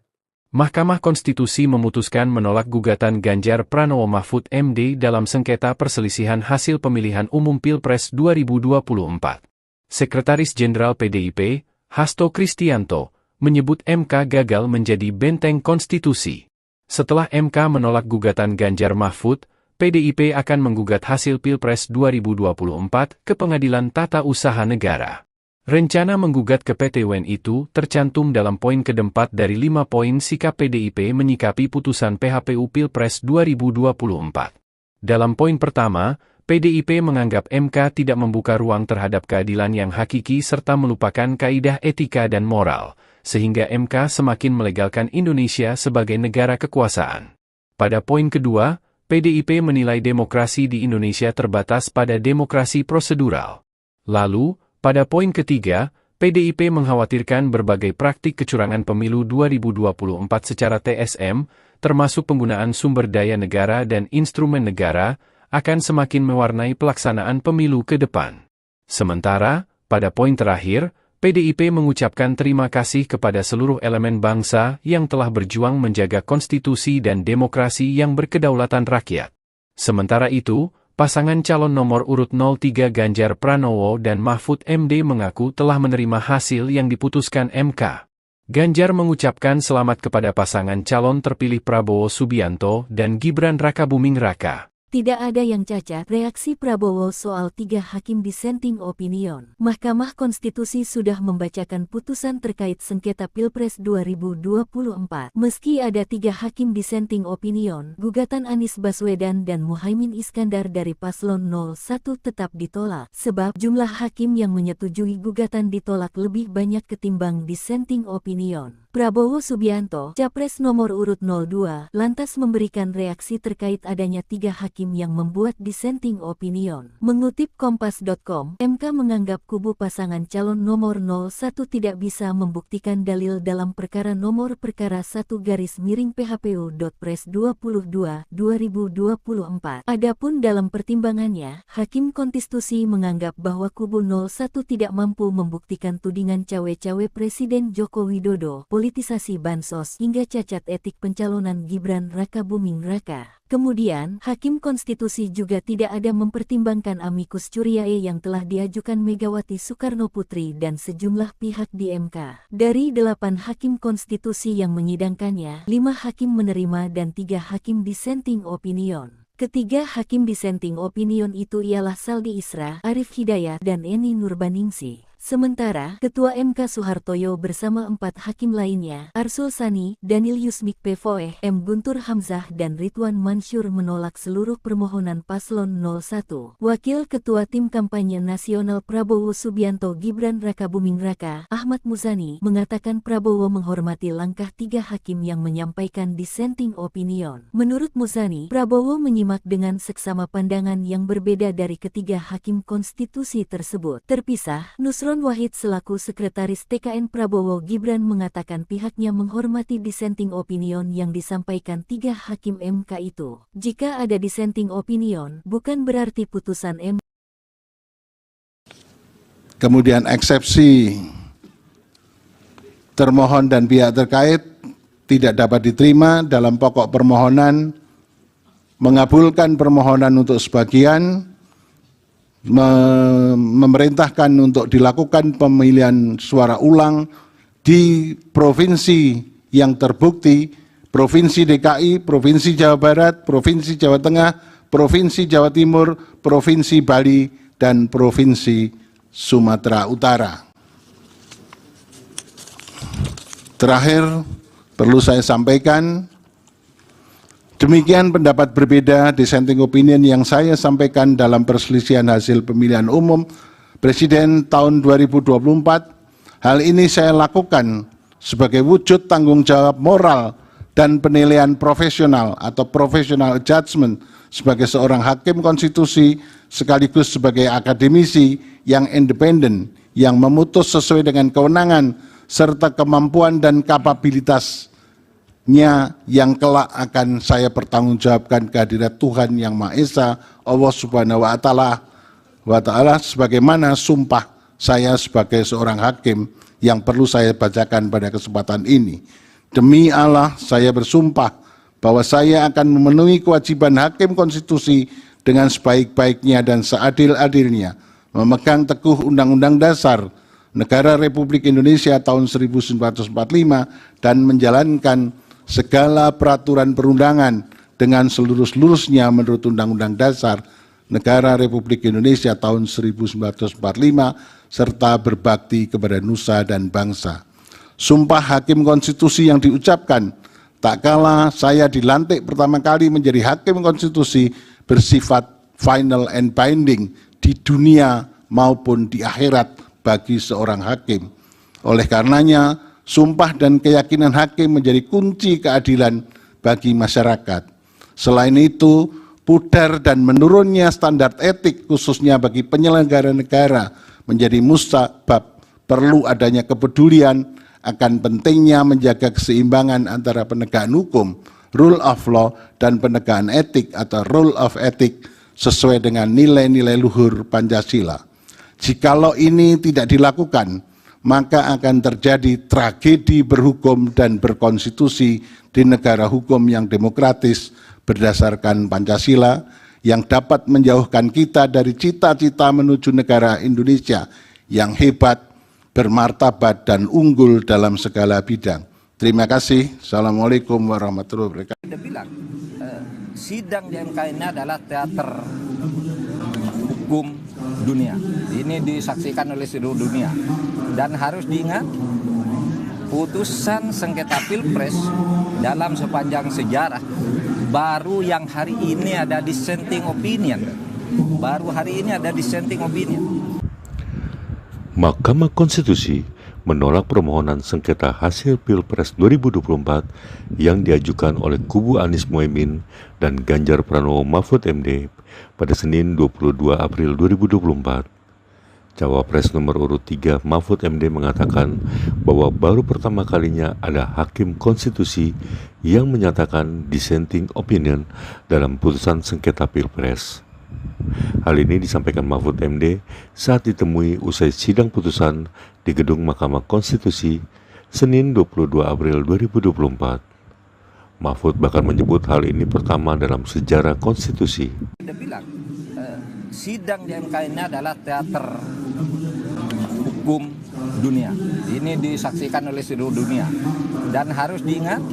Mahkamah Konstitusi memutuskan menolak gugatan Ganjar Pranowo Mahfud MD dalam sengketa perselisihan hasil pemilihan umum Pilpres 2024. Sekretaris Jenderal PDIP, Hasto Kristianto, menyebut MK gagal menjadi benteng konstitusi. Setelah MK menolak gugatan Ganjar Mahfud, PDIP akan menggugat hasil Pilpres 2024 ke Pengadilan Tata Usaha Negara. Rencana menggugat ke PT UN itu tercantum dalam poin keempat dari 5 poin sikap PDIP menyikapi putusan PHPU Pilpres 2024. Dalam poin pertama, PDIP menganggap MK tidak membuka ruang terhadap keadilan yang hakiki serta melupakan kaidah etika dan moral, sehingga MK semakin melegalkan Indonesia sebagai negara kekuasaan. Pada poin kedua, PDIP menilai demokrasi di Indonesia terbatas pada demokrasi prosedural. Lalu, pada poin ketiga, PDIP mengkhawatirkan berbagai praktik kecurangan pemilu 2024 secara TSM, termasuk penggunaan sumber daya negara dan instrumen negara, akan semakin mewarnai pelaksanaan pemilu ke depan. Sementara, pada poin terakhir, PDIP mengucapkan terima kasih kepada seluruh elemen bangsa yang telah berjuang menjaga konstitusi dan demokrasi yang berkedaulatan rakyat. Sementara itu, pasangan calon nomor urut 03 Ganjar Pranowo dan Mahfud MD mengaku telah menerima hasil yang diputuskan MK. Ganjar mengucapkan selamat kepada pasangan calon terpilih Prabowo Subianto dan Gibran Rakabuming Raka. Tidak ada yang cacat, reaksi Prabowo soal 3 hakim dissenting opinion. Mahkamah Konstitusi sudah membacakan putusan terkait sengketa Pilpres 2024. Meski ada 3 hakim dissenting opinion, gugatan Anies Baswedan dan Muhaimin Iskandar dari Paslon 01 tetap ditolak, sebab jumlah hakim yang menyetujui gugatan ditolak lebih banyak ketimbang dissenting opinion. Prabowo Subianto, Capres nomor urut 02, lantas memberikan reaksi terkait adanya 3 hakim yang membuat dissenting opinion. Mengutip Kompas.com, MK menganggap kubu pasangan calon nomor 01 tidak bisa membuktikan dalil dalam perkara nomor perkara 1-PHPU.Pres 22/2024. Adapun dalam pertimbangannya, Hakim Konstitusi menganggap bahwa kubu 01 tidak mampu membuktikan tudingan cawe-cawe Presiden Joko Widodo, politisasi bansos hingga cacat etik pencalonan Gibran Rakabuming Raka. Kemudian, Hakim Konstitusi juga tidak ada mempertimbangkan amicus curiae yang telah diajukan Megawati Soekarnoputri dan sejumlah pihak di MK. Dari 8 Hakim Konstitusi yang menyidangkannya, 5 hakim menerima dan 3 hakim dissenting opinion. Ketiga hakim dissenting opinion itu ialah Saldi Isra, Arif Hidayat, dan Eni Nurbaningsih. Sementara, Ketua MK Soehartoyo bersama 4 hakim lainnya, Arsul Sani, Daniel Yusmik Pevoeh, M. Guntur Hamzah dan Ridwan Mansur menolak seluruh permohonan Paslon 01. Wakil Ketua Tim Kampanye Nasional Prabowo Subianto Gibran Rakabuming Raka, Ahmad Muzani, mengatakan Prabowo menghormati langkah 3 hakim yang menyampaikan dissenting opinion. Menurut Muzani, Prabowo menyimak dengan seksama pandangan yang berbeda dari ketiga hakim konstitusi tersebut. Terpisah, Nusron Nusron Wahid selaku Sekretaris TKN Prabowo Gibran mengatakan pihaknya menghormati dissenting opinion yang disampaikan 3 hakim MK itu. Jika ada dissenting opinion, bukan berarti putusan MK. Kemudian eksepsi termohon dan pihak terkait tidak dapat diterima dalam pokok permohonan, mengabulkan permohonan untuk sebagian, memerintahkan untuk dilakukan pemilihan suara ulang di provinsi yang terbukti, Provinsi DKI, Provinsi Jawa Barat, Provinsi Jawa Tengah, Provinsi Jawa Timur, Provinsi Bali, dan Provinsi Sumatera Utara. Terakhir, perlu saya sampaikan, demikian pendapat berbeda dissenting opinion yang saya sampaikan dalam perselisihan hasil pemilihan umum Presiden tahun 2024. Hal ini saya lakukan sebagai wujud tanggung jawab moral dan penilaian profesional atau professional judgment sebagai seorang hakim konstitusi sekaligus sebagai akademisi yang independen yang memutus sesuai dengan kewenangan serta kemampuan dan kapabilitas yang kelak akan saya pertanggungjawabkan kehadirat Tuhan Yang Maha Esa, Allah Subhanahu wa Ta'ala, sebagaimana sumpah saya sebagai seorang hakim yang perlu saya bacakan pada kesempatan ini. Demi Allah, saya bersumpah bahwa saya akan memenuhi kewajiban hakim konstitusi dengan sebaik-baiknya dan seadil-adilnya, memegang teguh Undang-Undang Dasar Negara Republik Indonesia tahun 1945 dan menjalankan segala peraturan perundangan dengan seluruh-seluruhnya menurut Undang-Undang Dasar Negara Republik Indonesia tahun 1945 serta berbakti kepada nusa dan bangsa. Sumpah hakim konstitusi yang diucapkan tak kala saya dilantik pertama kali menjadi hakim konstitusi bersifat final and binding di dunia maupun di akhirat bagi seorang hakim. Oleh karenanya, sumpah dan keyakinan hakim menjadi kunci keadilan bagi masyarakat. Selain itu, pudar dan menurunnya standar etik khususnya bagi penyelenggara negara menjadi musabab perlu adanya kepedulian akan pentingnya menjaga keseimbangan antara penegakan hukum, rule of law, dan penegakan etik atau rule of ethic sesuai dengan nilai-nilai luhur Pancasila. Jikalau ini tidak dilakukan, maka akan terjadi tragedi berhukum dan berkonstitusi di negara hukum yang demokratis berdasarkan Pancasila yang dapat menjauhkan kita dari cita-cita menuju negara Indonesia yang hebat, bermartabat, dan unggul dalam segala bidang. Terima kasih. Assalamualaikum warahmatullahi wabarakatuh. Dia bilang, sidang di MK ini adalah teater hukum dunia. Ini disaksikan oleh seluruh dunia. Dan harus diingat, putusan sengketa Pilpres dalam sepanjang sejarah baru yang hari ini ada dissenting opinion. Baru hari ini ada dissenting opinion. Mahkamah Konstitusi menolak permohonan sengketa hasil Pilpres 2024 yang diajukan oleh kubu Anies Mohaimin dan Ganjar Pranowo Mahfud MD pada Senin 22 April 2024. Cawapres nomor urut 3 Mahfud MD mengatakan bahwa baru pertama kalinya ada hakim konstitusi yang menyatakan dissenting opinion dalam putusan sengketa Pilpres. Hal ini disampaikan Mahfud MD saat ditemui usai sidang putusan di Gedung Mahkamah Konstitusi Senin 22 April 2024. Mahfud bahkan menyebut hal ini pertama dalam sejarah konstitusi. Dia bilang, sidang di MK ini adalah teater hukum dunia. Ini disaksikan oleh seluruh dunia. Dan harus diingat,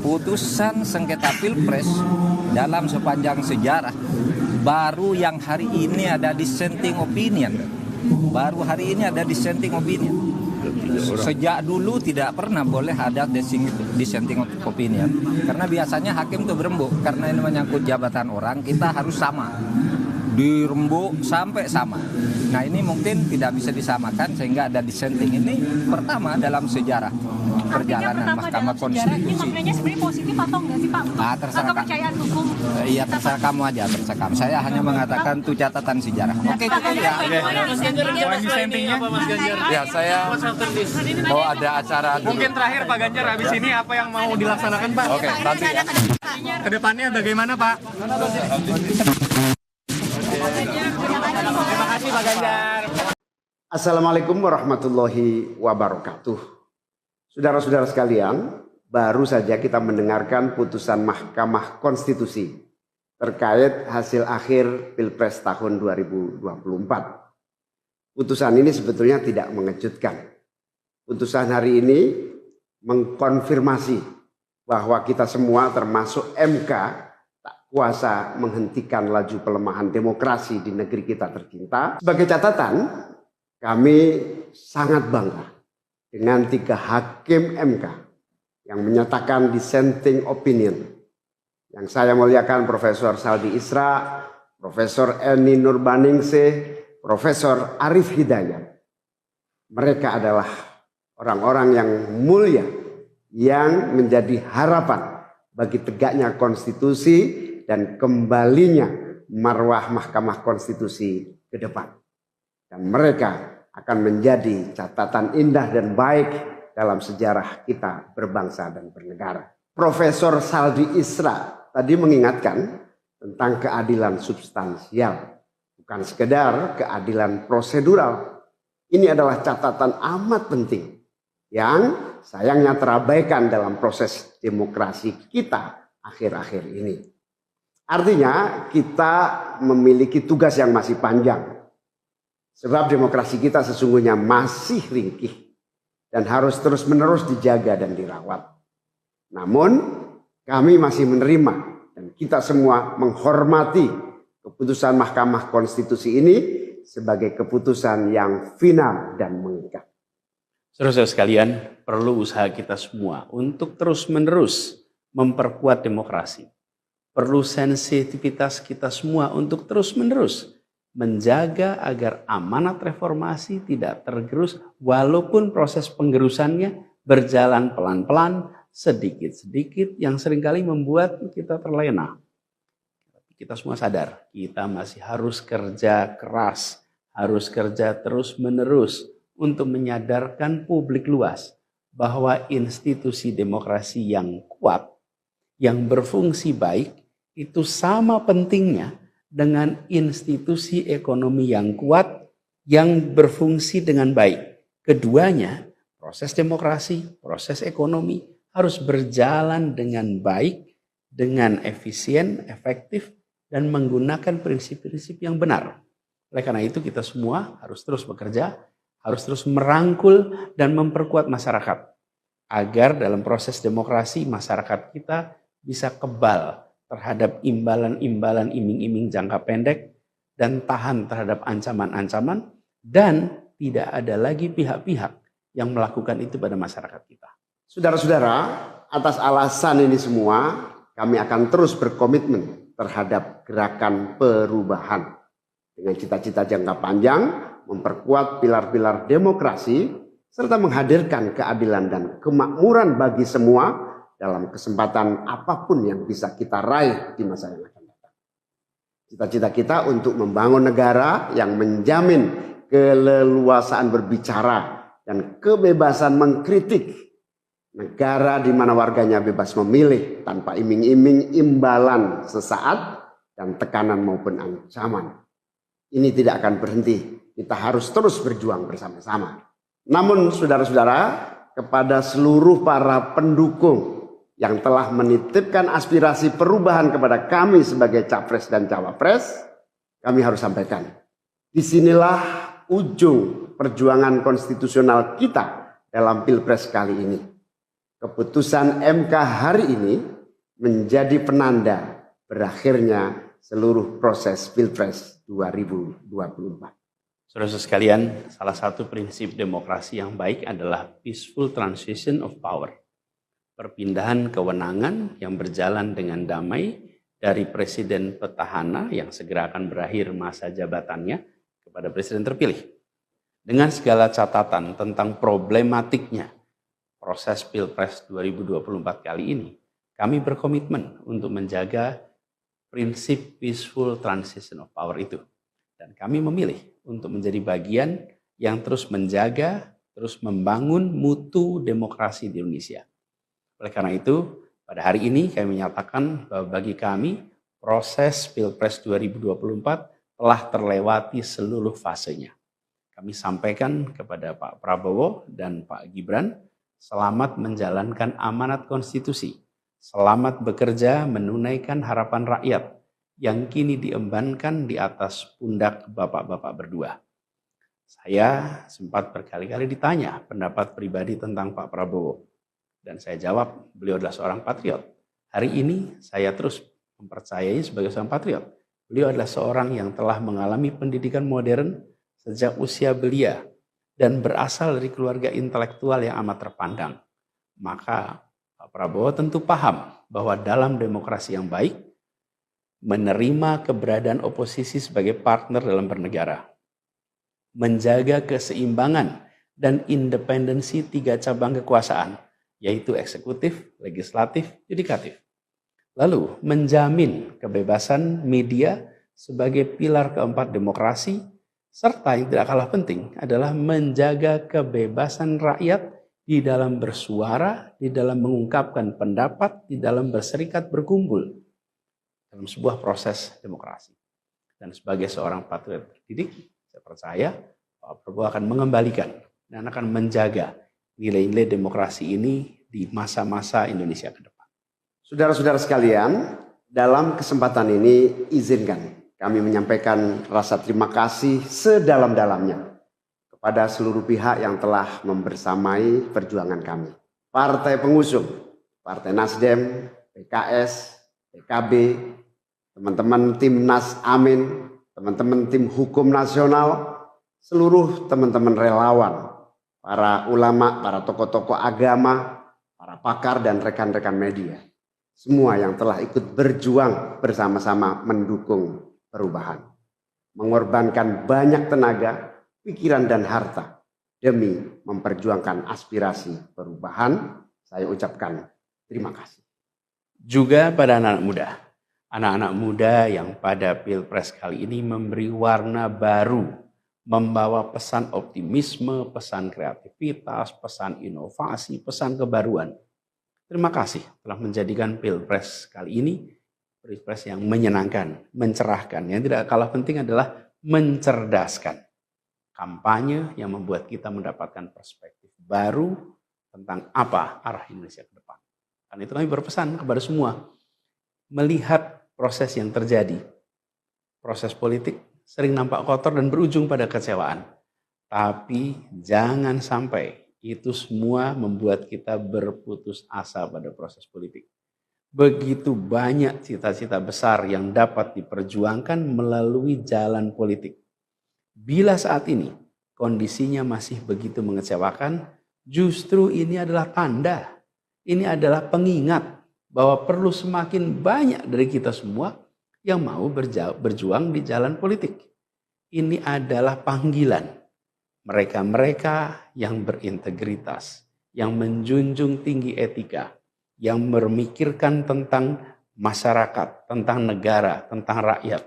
putusan sengketa Pilpres dalam sepanjang sejarah baru yang hari ini ada dissenting opinion. Baru hari ini ada dissenting opinion. Sejak dulu tidak pernah boleh ada dissenting opinion. Karena biasanya hakim itu berembuk. Karena ini menyangkut jabatan orang, kita harus sama. Dirembuk sampai sama. Nah ini mungkin tidak bisa disamakan sehingga ada dissenting. Ini pertama dalam sejarah. perjalanan Mahkamah Ini Konstitusi. maknanya sebenarnya positif atau enggak sih Pak? Untuk Terserah kamu. kepercayaan hukum. Iya, terserah kamu aja, terserah kamu. Saya hanya mengatakan itu catatan sejarah. Oke, cukup ya. Poin dissentingnya apa Mas Ganjar? Ya, saya mau ada acara dulu. Mungkin terakhir Pak Ganjar, habis ini apa yang mau dilaksanakan Pak? Oke, nanti ya. Kedepannya bagaimana Pak? Terima kasih Pak Ganjar. Assalamualaikum warahmatullahi wabarakatuh. Saudara-saudara sekalian, baru saja kita mendengarkan putusan Mahkamah Konstitusi terkait hasil akhir Pilpres tahun 2024. Putusan ini sebetulnya tidak mengejutkan. Putusan hari ini mengkonfirmasi bahwa kita semua termasuk MK tak kuasa menghentikan laju pelemahan demokrasi di negeri kita tercinta. Sebagai catatan, kami sangat bangga dengan 3 hakim MK yang menyatakan dissenting opinion. Yang saya muliakan Profesor Saldi Isra, Profesor Eni Nurbaningsih, Profesor Arif Hidayat. Mereka adalah orang-orang yang mulia yang menjadi harapan bagi tegaknya konstitusi dan kembalinya marwah Mahkamah Konstitusi ke depan. Dan mereka akan menjadi catatan indah dan baik dalam sejarah kita berbangsa dan bernegara. Profesor Saldi Isra tadi mengingatkan tentang keadilan substansial, bukan sekedar keadilan prosedural. Ini adalah catatan amat penting yang sayangnya terabaikan dalam proses demokrasi kita akhir-akhir ini. Artinya kita memiliki tugas yang masih panjang. Sebab demokrasi kita sesungguhnya masih ringkih dan harus terus-menerus dijaga dan dirawat. Namun kami masih menerima dan kita semua menghormati keputusan Mahkamah Konstitusi ini sebagai keputusan yang final dan mengikat. Saudara-saudara sekalian, perlu usaha kita semua untuk terus-menerus memperkuat demokrasi. Perlu sensitivitas kita semua untuk terus-menerus menjaga agar amanat reformasi tidak tergerus walaupun proses penggerusannya berjalan pelan-pelan, sedikit-sedikit yang seringkali membuat kita terlena. Kita semua sadar, kita masih harus kerja keras, harus kerja terus-menerus untuk menyadarkan publik luas bahwa institusi demokrasi yang kuat, yang berfungsi baik, itu sama pentingnya dengan institusi ekonomi yang kuat, yang berfungsi dengan baik. Keduanya, proses demokrasi, proses ekonomi, harus berjalan dengan baik, dengan efisien, efektif, dan menggunakan prinsip-prinsip yang benar. Oleh karena itu kita semua harus terus bekerja, harus terus merangkul dan memperkuat masyarakat. Agar dalam proses demokrasi masyarakat kita bisa kebal terhadap imbalan-imbalan iming-iming jangka pendek dan tahan terhadap ancaman-ancaman dan tidak ada lagi pihak-pihak yang melakukan itu pada masyarakat kita. Saudara-saudara, atas alasan ini semua kami akan terus berkomitmen terhadap gerakan perubahan dengan cita-cita jangka panjang, memperkuat pilar-pilar demokrasi serta menghadirkan keadilan dan kemakmuran bagi semua dalam kesempatan apapun yang bisa kita raih di masa yang akan datang. Cita-cita kita untuk membangun negara yang menjamin keleluasaan berbicara dan kebebasan mengkritik. Negara di mana warganya bebas memilih tanpa iming-iming imbalan sesaat dan tekanan maupun ancaman. Ini tidak akan berhenti. Kita harus terus berjuang bersama-sama. Namun saudara-saudara, kepada seluruh para pendukung yang telah menitipkan aspirasi perubahan kepada kami sebagai capres dan cawapres, kami harus sampaikan. Disinilah ujung perjuangan konstitusional kita dalam Pilpres kali ini. Keputusan MK hari ini menjadi penanda berakhirnya seluruh proses Pilpres 2024. Saudara-saudara sekalian, salah satu prinsip demokrasi yang baik adalah peaceful transition of power. Perpindahan kewenangan yang berjalan dengan damai dari presiden petahana yang segera akan berakhir masa jabatannya kepada presiden terpilih. Dengan segala catatan tentang problematiknya proses Pilpres 2024 kali ini, kami berkomitmen untuk menjaga prinsip peaceful transition of power itu. Dan kami memilih untuk menjadi bagian yang terus menjaga, terus membangun mutu demokrasi di Indonesia. Oleh karena itu, pada hari ini kami menyatakan bahwa bagi kami, proses Pilpres 2024 telah terlewati seluruh fasenya. Kami sampaikan kepada Pak Prabowo dan Pak Gibran, selamat menjalankan amanat konstitusi, selamat bekerja menunaikan harapan rakyat yang kini diembankan di atas pundak bapak-bapak berdua. Saya sempat berkali-kali ditanya pendapat pribadi tentang Pak Prabowo. Dan saya jawab, beliau adalah seorang patriot. Hari ini saya terus mempercayai sebagai seorang patriot. Beliau adalah seorang yang telah mengalami pendidikan modern sejak usia belia dan berasal dari keluarga intelektual yang amat terpandang. Maka Pak Prabowo tentu paham bahwa dalam demokrasi yang baik, menerima keberadaan oposisi sebagai partner dalam bernegara, menjaga keseimbangan dan independensi 3 cabang kekuasaan, yaitu eksekutif, legislatif, yudikatif. Lalu menjamin kebebasan media sebagai pilar keempat demokrasi, serta yang tidak kalah penting adalah menjaga kebebasan rakyat di dalam bersuara, di dalam mengungkapkan pendapat, di dalam berserikat berkumpul dalam sebuah proses demokrasi. Dan sebagai seorang patriot terdidik, saya percaya Pak Prabowo akan mengembalikan dan akan menjaga nilai-nilai demokrasi ini di masa-masa Indonesia ke depan. Saudara-saudara sekalian, dalam kesempatan ini izinkan kami menyampaikan rasa terima kasih sedalam-dalamnya kepada seluruh pihak yang telah membersamai perjuangan kami. Partai pengusung, Partai Nasdem, PKS, PKB, teman-teman tim Nas Amin, teman-teman tim hukum nasional, seluruh teman-teman relawan, para ulama, para tokoh-tokoh agama, para pakar dan rekan-rekan media. Semua yang telah ikut berjuang bersama-sama mendukung perubahan. Mengorbankan banyak tenaga, pikiran dan harta demi memperjuangkan aspirasi perubahan. Saya ucapkan terima kasih. Juga pada anak-anak muda. Anak-anak muda yang pada Pilpres kali ini memberi warna baru, membawa pesan optimisme, pesan kreativitas, pesan inovasi, pesan kebaruan. Terima kasih telah menjadikan Pilpres kali ini Pilpres yang menyenangkan, mencerahkan. Yang tidak kalah penting adalah mencerdaskan. Kampanye yang membuat kita mendapatkan perspektif baru tentang apa arah Indonesia ke depan. Karena itu kami berpesan kepada semua, melihat proses yang terjadi. Proses politik sering nampak kotor dan berujung pada kecewaan. Tapi jangan sampai itu semua membuat kita berputus asa pada proses politik. Begitu banyak cita-cita besar yang dapat diperjuangkan melalui jalan politik. Bila saat ini kondisinya masih begitu mengecewakan, justru ini adalah tanda, ini adalah pengingat bahwa perlu semakin banyak dari kita semua yang mau berjuang di jalan politik. Ini adalah panggilan mereka-mereka yang berintegritas, yang menjunjung tinggi etika, yang memikirkan tentang masyarakat, tentang negara, tentang rakyat,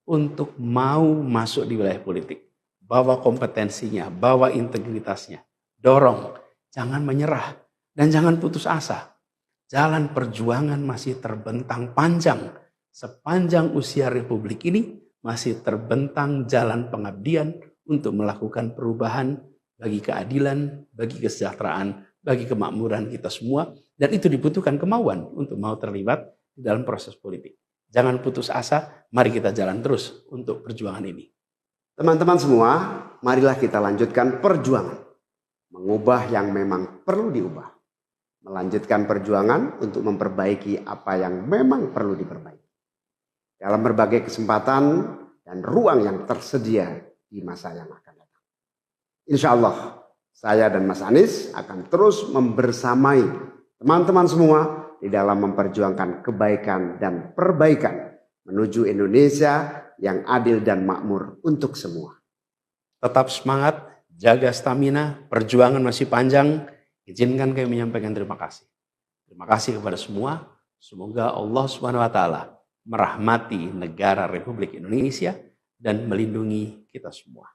untuk mau masuk di wilayah politik. Bawa kompetensinya, bawa integritasnya, dorong, jangan menyerah, dan jangan putus asa. Jalan perjuangan masih terbentang panjang. Sepanjang usia Republik ini masih terbentang jalan pengabdian untuk melakukan perubahan bagi keadilan, bagi kesejahteraan, bagi kemakmuran kita semua. Dan itu dibutuhkan kemauan untuk mau terlibat di dalam proses politik. Jangan putus asa, mari kita jalan terus untuk perjuangan ini. Teman-teman semua, marilah kita lanjutkan perjuangan. Mengubah yang memang perlu diubah. Melanjutkan perjuangan untuk memperbaiki apa yang memang perlu diperbaiki. Dalam berbagai kesempatan dan ruang yang tersedia di masa yang akan datang. Insya Allah, saya dan Mas Anies akan terus membersamai teman-teman semua di dalam memperjuangkan kebaikan dan perbaikan menuju Indonesia yang adil dan makmur untuk semua. Tetap semangat, jaga stamina, perjuangan masih panjang. Izinkan kami menyampaikan terima kasih. Terima kasih kepada semua. Semoga Allah Subhanahu wa taala merahmati negara Republik Indonesia dan melindungi kita semua.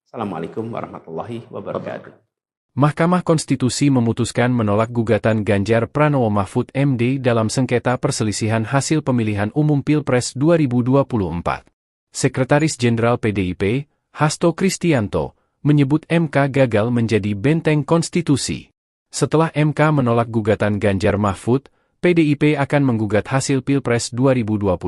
Assalamualaikum warahmatullahi wabarakatuh. Mahkamah Konstitusi memutuskan menolak gugatan Ganjar Pranowo Mahfud MD dalam sengketa perselisihan hasil pemilihan umum Pilpres 2024. Sekretaris Jenderal PDIP, Hasto Kristianto, menyebut MK gagal menjadi benteng konstitusi. Setelah MK menolak gugatan Ganjar Mahfud, PDIP akan menggugat hasil Pilpres 2024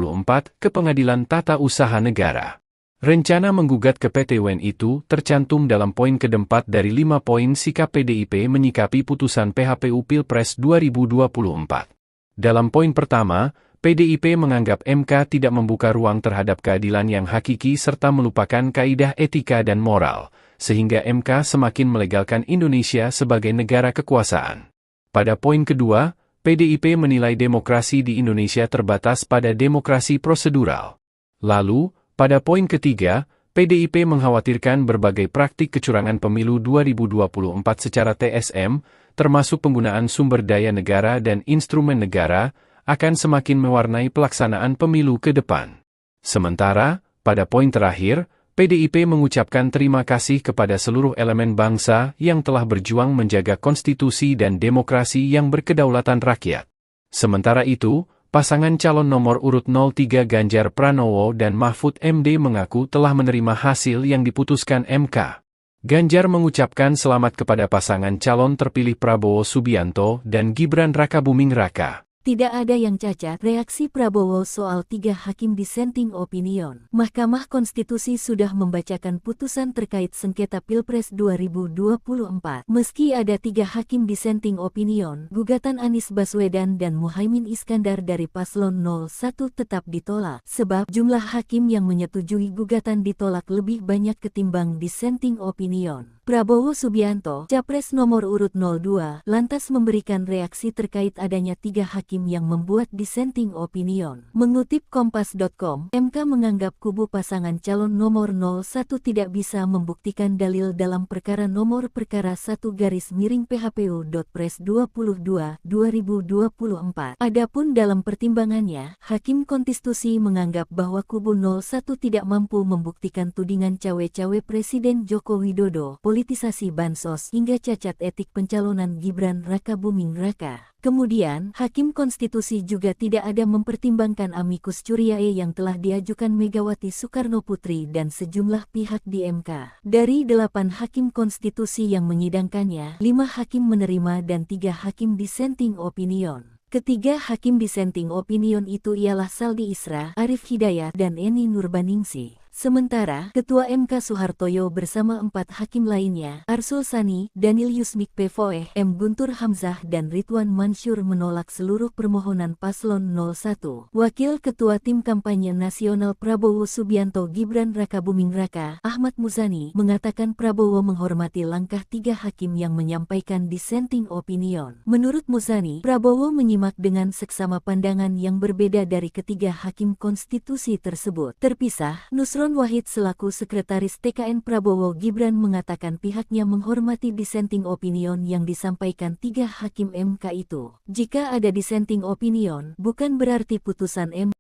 ke Pengadilan Tata Usaha Negara. Rencana menggugat ke PT UN itu tercantum dalam poin keempat dari 5 poin sikap PDIP menyikapi putusan PHPU Pilpres 2024. Dalam poin pertama, PDIP menganggap MK tidak membuka ruang terhadap keadilan yang hakiki serta melupakan kaidah etika dan moral, sehingga MK semakin melegalkan Indonesia sebagai negara kekuasaan. Pada poin kedua, PDIP menilai demokrasi di Indonesia terbatas pada demokrasi prosedural. Lalu, pada poin ketiga, PDIP mengkhawatirkan berbagai praktik kecurangan pemilu 2024 secara TSM, termasuk penggunaan sumber daya negara dan instrumen negara, akan semakin mewarnai pelaksanaan pemilu ke depan. Sementara, pada poin terakhir, PDIP mengucapkan terima kasih kepada seluruh elemen bangsa yang telah berjuang menjaga konstitusi dan demokrasi yang berkedaulatan rakyat. Sementara itu, pasangan calon nomor urut 03 Ganjar Pranowo dan Mahfud MD mengaku telah menerima hasil yang diputuskan MK. Ganjar mengucapkan selamat kepada pasangan calon terpilih Prabowo Subianto dan Gibran Rakabuming Raka. Tidak ada yang cacat, reaksi Prabowo soal 3 hakim dissenting opinion. Mahkamah Konstitusi sudah membacakan putusan terkait sengketa Pilpres 2024. Meski ada 3 hakim dissenting opinion, gugatan Anies Baswedan dan Muhaimin Iskandar dari Paslon 01 tetap ditolak, sebab jumlah hakim yang menyetujui gugatan ditolak lebih banyak ketimbang dissenting opinion. Prabowo Subianto, Capres nomor urut 02, lantas memberikan reaksi terkait adanya 3 hakim yang membuat dissenting opinion. Mengutip Kompas.com, MK menganggap kubu pasangan calon nomor 01 tidak bisa membuktikan dalil dalam perkara nomor perkara 1-PHPU.Pres 22/2024. Adapun dalam pertimbangannya, Hakim Konstitusi menganggap bahwa kubu 01 tidak mampu membuktikan tudingan cawe-cawe Presiden Joko Widodo, politisasi bansos hingga cacat etik pencalonan Gibran Rakabuming Raka. Kemudian, Hakim Konstitusi juga tidak ada mempertimbangkan amicus curiae yang telah diajukan Megawati Soekarno Putri dan sejumlah pihak di MK. Dari 8 Hakim Konstitusi yang menyidangkannya, 5 hakim menerima dan 3 hakim dissenting opinion. Ketiga hakim dissenting opinion itu ialah Saldi Isra, Arif Hidayat, dan Eni Nurbaningsih. Sementara, Ketua MK Soehartoyo bersama 4 hakim lainnya, Arsul Sani, Daniel Yusmik Pevoeh, M. Guntur Hamzah dan Ridwan Mansur menolak seluruh permohonan Paslon 01. Wakil Ketua Tim Kampanye Nasional Prabowo Subianto Gibran Rakabuming Raka, Ahmad Muzani, mengatakan Prabowo menghormati langkah 3 hakim yang menyampaikan dissenting opinion. Menurut Muzani, Prabowo menyimak dengan seksama pandangan yang berbeda dari ketiga hakim konstitusi tersebut. Terpisah, Nusron Wahid selaku Sekretaris TKN Prabowo Gibran mengatakan pihaknya menghormati dissenting opinion yang disampaikan 3 hakim MK itu. Jika ada dissenting opinion, bukan berarti putusan MK.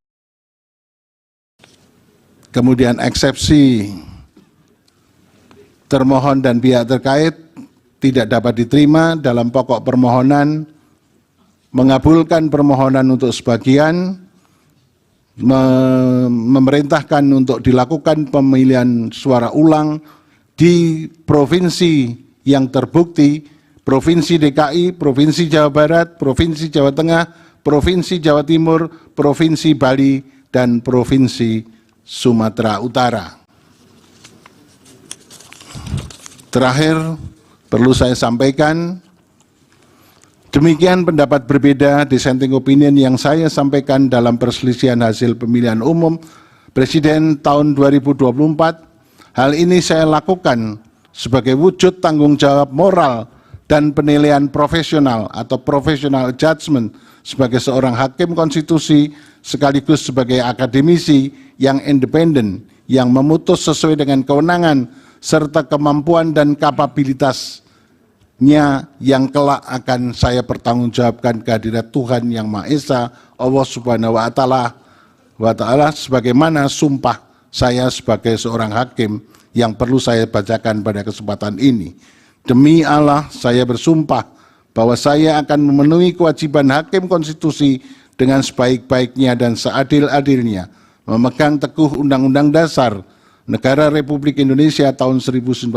Kemudian eksepsi termohon dan pihak terkait tidak dapat diterima dalam pokok permohonan, mengabulkan permohonan untuk sebagian, memerintahkan untuk dilakukan pemilihan suara ulang di provinsi yang terbukti, Provinsi DKI, Provinsi Jawa Barat, Provinsi Jawa Tengah, Provinsi Jawa Timur, Provinsi Bali, dan Provinsi Sumatera Utara. Terakhir, perlu saya sampaikan, demikian pendapat berbeda dissenting opinion yang saya sampaikan dalam perselisihan hasil pemilihan umum Presiden tahun 2024. Hal ini saya lakukan sebagai wujud tanggung jawab moral dan penilaian profesional atau professional judgment sebagai seorang hakim konstitusi sekaligus sebagai akademisi yang independen yang memutus sesuai dengan kewenangan serta kemampuan dan kapabilitas yang kelak akan saya pertanggungjawabkan kehadirat Tuhan Yang Maha Esa, Allah Subhanahu wa Ta'ala, sebagaimana sumpah saya sebagai seorang hakim yang perlu saya bacakan pada kesempatan ini. Demi Allah, saya bersumpah bahwa saya akan memenuhi kewajiban hakim konstitusi dengan sebaik-baiknya dan seadil-adilnya, memegang teguh Undang-Undang Dasar Negara Republik Indonesia tahun 1945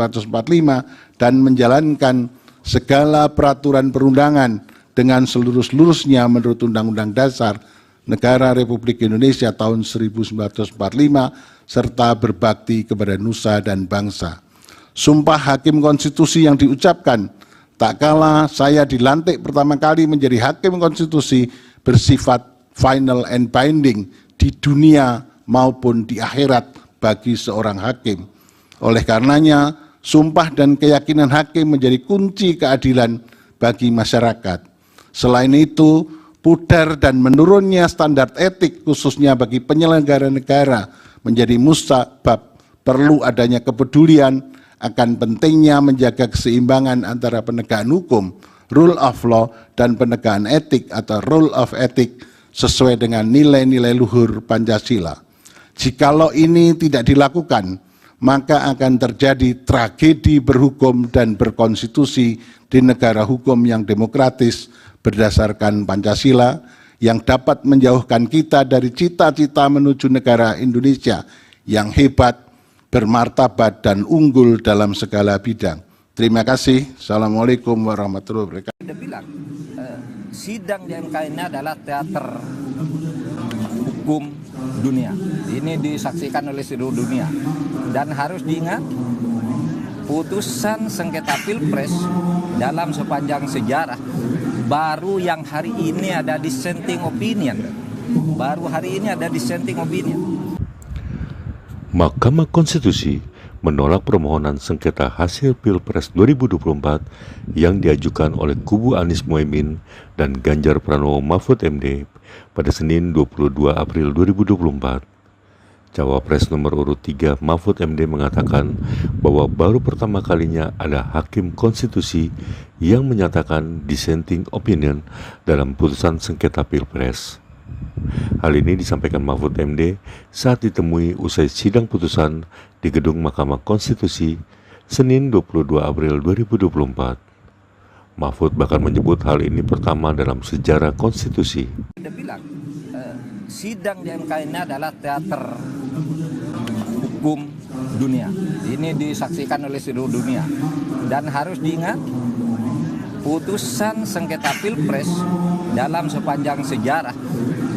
dan menjalankan segala peraturan perundangan dengan seluruh-seluruhnya menurut Undang-Undang Dasar Negara Republik Indonesia tahun 1945 serta berbakti kepada nusa dan bangsa. Sumpah hakim konstitusi yang diucapkan tak kala saya dilantik pertama kali menjadi hakim konstitusi bersifat final and binding di dunia maupun di akhirat bagi seorang hakim. Oleh karenanya, sumpah dan keyakinan hakim menjadi kunci keadilan bagi masyarakat. Selain itu, pudar dan menurunnya standar etik khususnya bagi penyelenggara negara menjadi musabab perlu adanya kepedulian akan pentingnya menjaga keseimbangan antara penegakan hukum, rule of law, dan penegakan etik atau rule of ethic sesuai dengan nilai-nilai luhur Pancasila. Jikalau ini tidak dilakukan, maka akan terjadi tragedi berhukum dan berkonstitusi di negara hukum yang demokratis berdasarkan Pancasila yang dapat menjauhkan kita dari cita-cita menuju negara Indonesia yang hebat, bermartabat, dan unggul dalam segala bidang. Terima kasih. Assalamualaikum warahmatullahi wabarakatuh. Dia bilang, sidang di MK ini adalah teater hukum dunia. Ini disaksikan oleh seluruh dunia. Dan harus diingat, putusan sengketa Pilpres dalam sepanjang sejarah baru yang hari ini ada dissenting opinion. Baru hari ini ada dissenting opinion. Mahkamah Konstitusi menolak permohonan sengketa hasil Pilpres 2024 yang diajukan oleh kubu Anies Mohaimin dan Ganjar Pranowo Mahfud MD pada Senin 22 April 2024. Cawapres nomor urut 3 Mahfud MD mengatakan bahwa baru pertama kalinya ada hakim konstitusi yang menyatakan dissenting opinion dalam putusan sengketa Pilpres. Hal ini disampaikan Mahfud MD saat ditemui usai sidang putusan di Gedung Mahkamah Konstitusi Senin 22 April 2024. Mahfud bahkan menyebut hal ini pertama dalam sejarah konstitusi. Dia bilang, sidang di MK ini adalah teater hukum dunia. Ini disaksikan oleh seluruh dunia. Dan harus diingat, putusan sengketa Pilpres dalam sepanjang sejarah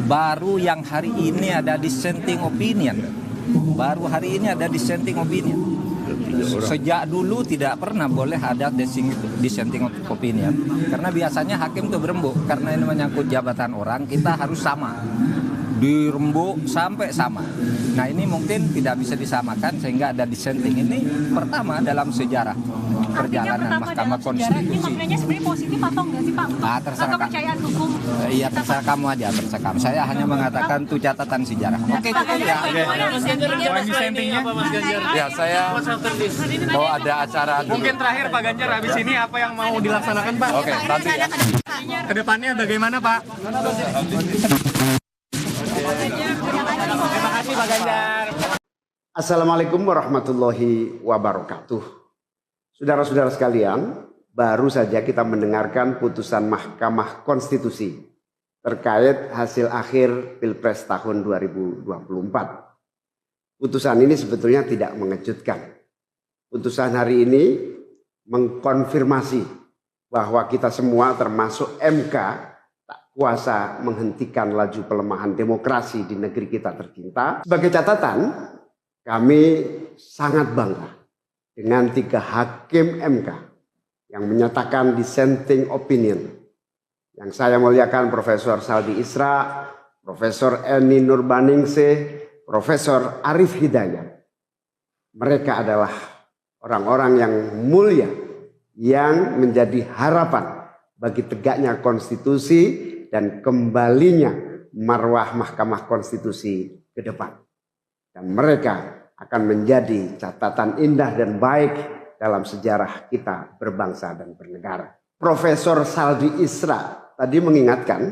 baru yang hari ini ada dissenting opinion. Baru hari ini ada dissenting opinion. Sejak dulu tidak pernah boleh ada dissenting opinion. Karena biasanya hakim itu berembuk. Karena ini menyangkut jabatan orang, kita harus sama. Dirembuk sampai sama. Nah ini mungkin tidak bisa disamakan sehingga ada dissenting. Ini pertama dalam sejarah perjalanan Mahkamah Konstitusi. Ini maknanya sebenarnya positif atau enggak sih Pak? Terserah kepercayaan hukum. Iya terserah kamu aja, terserah kamu. Saya hanya mengatakan itu catatan sejarah. Oke cukup ya. Dissentingnya apa Mas Ganjar? Ya saya kalau ada acara Mungkin terakhir Pak Ganjar habis ini apa yang mau dilaksanakan Pak? Oke, nanti ya. Kedepannya bagaimana Pak? Terima kasih Pak Ganjar. Assalamualaikum warahmatullahi wabarakatuh. Saudara-saudara sekalian, baru saja kita mendengarkan putusan Mahkamah Konstitusi terkait hasil akhir Pilpres tahun 2024. Putusan ini sebetulnya tidak mengejutkan. Putusan hari ini mengkonfirmasi bahwa kita semua termasuk MK tak kuasa menghentikan laju pelemahan demokrasi di negeri kita tercinta. Sebagai catatan, kami sangat bangga dengan 3 hakim MK yang menyatakan dissenting opinion. Yang saya muliakan Profesor Saldi Isra, Profesor Eni Nurbaningsih, Profesor Arif Hidayat. Mereka adalah orang-orang yang mulia yang menjadi harapan bagi tegaknya konstitusi dan kembalinya marwah Mahkamah Konstitusi ke depan. Dan mereka akan menjadi catatan indah dan baik dalam sejarah kita berbangsa dan bernegara. Profesor Saldi Isra tadi mengingatkan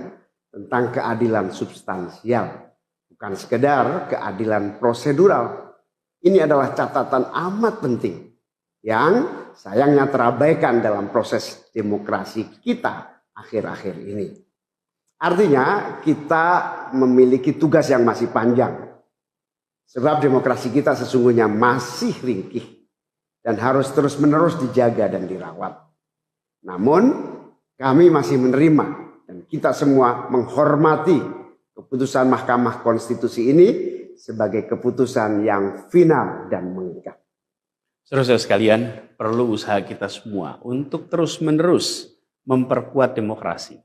tentang keadilan substansial, bukan sekedar keadilan prosedural. Ini adalah catatan amat penting yang sayangnya terabaikan dalam proses demokrasi kita akhir-akhir ini. Artinya kita memiliki tugas yang masih panjang. Sebab demokrasi kita sesungguhnya masih ringkih dan harus terus-menerus dijaga dan dirawat. Namun kami masih menerima dan kita semua menghormati keputusan Mahkamah Konstitusi ini sebagai keputusan yang final dan mengikat. Saudara-saudara sekalian, perlu usaha kita semua untuk terus-menerus memperkuat demokrasi.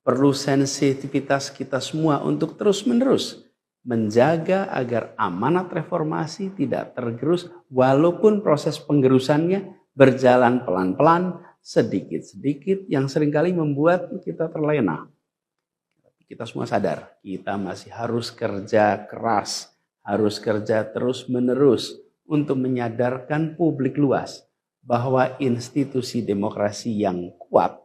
Perlu sensitivitas kita semua untuk terus-menerus menjaga agar amanat reformasi tidak tergerus walaupun proses penggerusannya berjalan pelan-pelan, sedikit-sedikit yang seringkali membuat kita terlena. Kita semua sadar, kita masih harus kerja keras, harus kerja terus-menerus untuk menyadarkan publik luas bahwa institusi demokrasi yang kuat,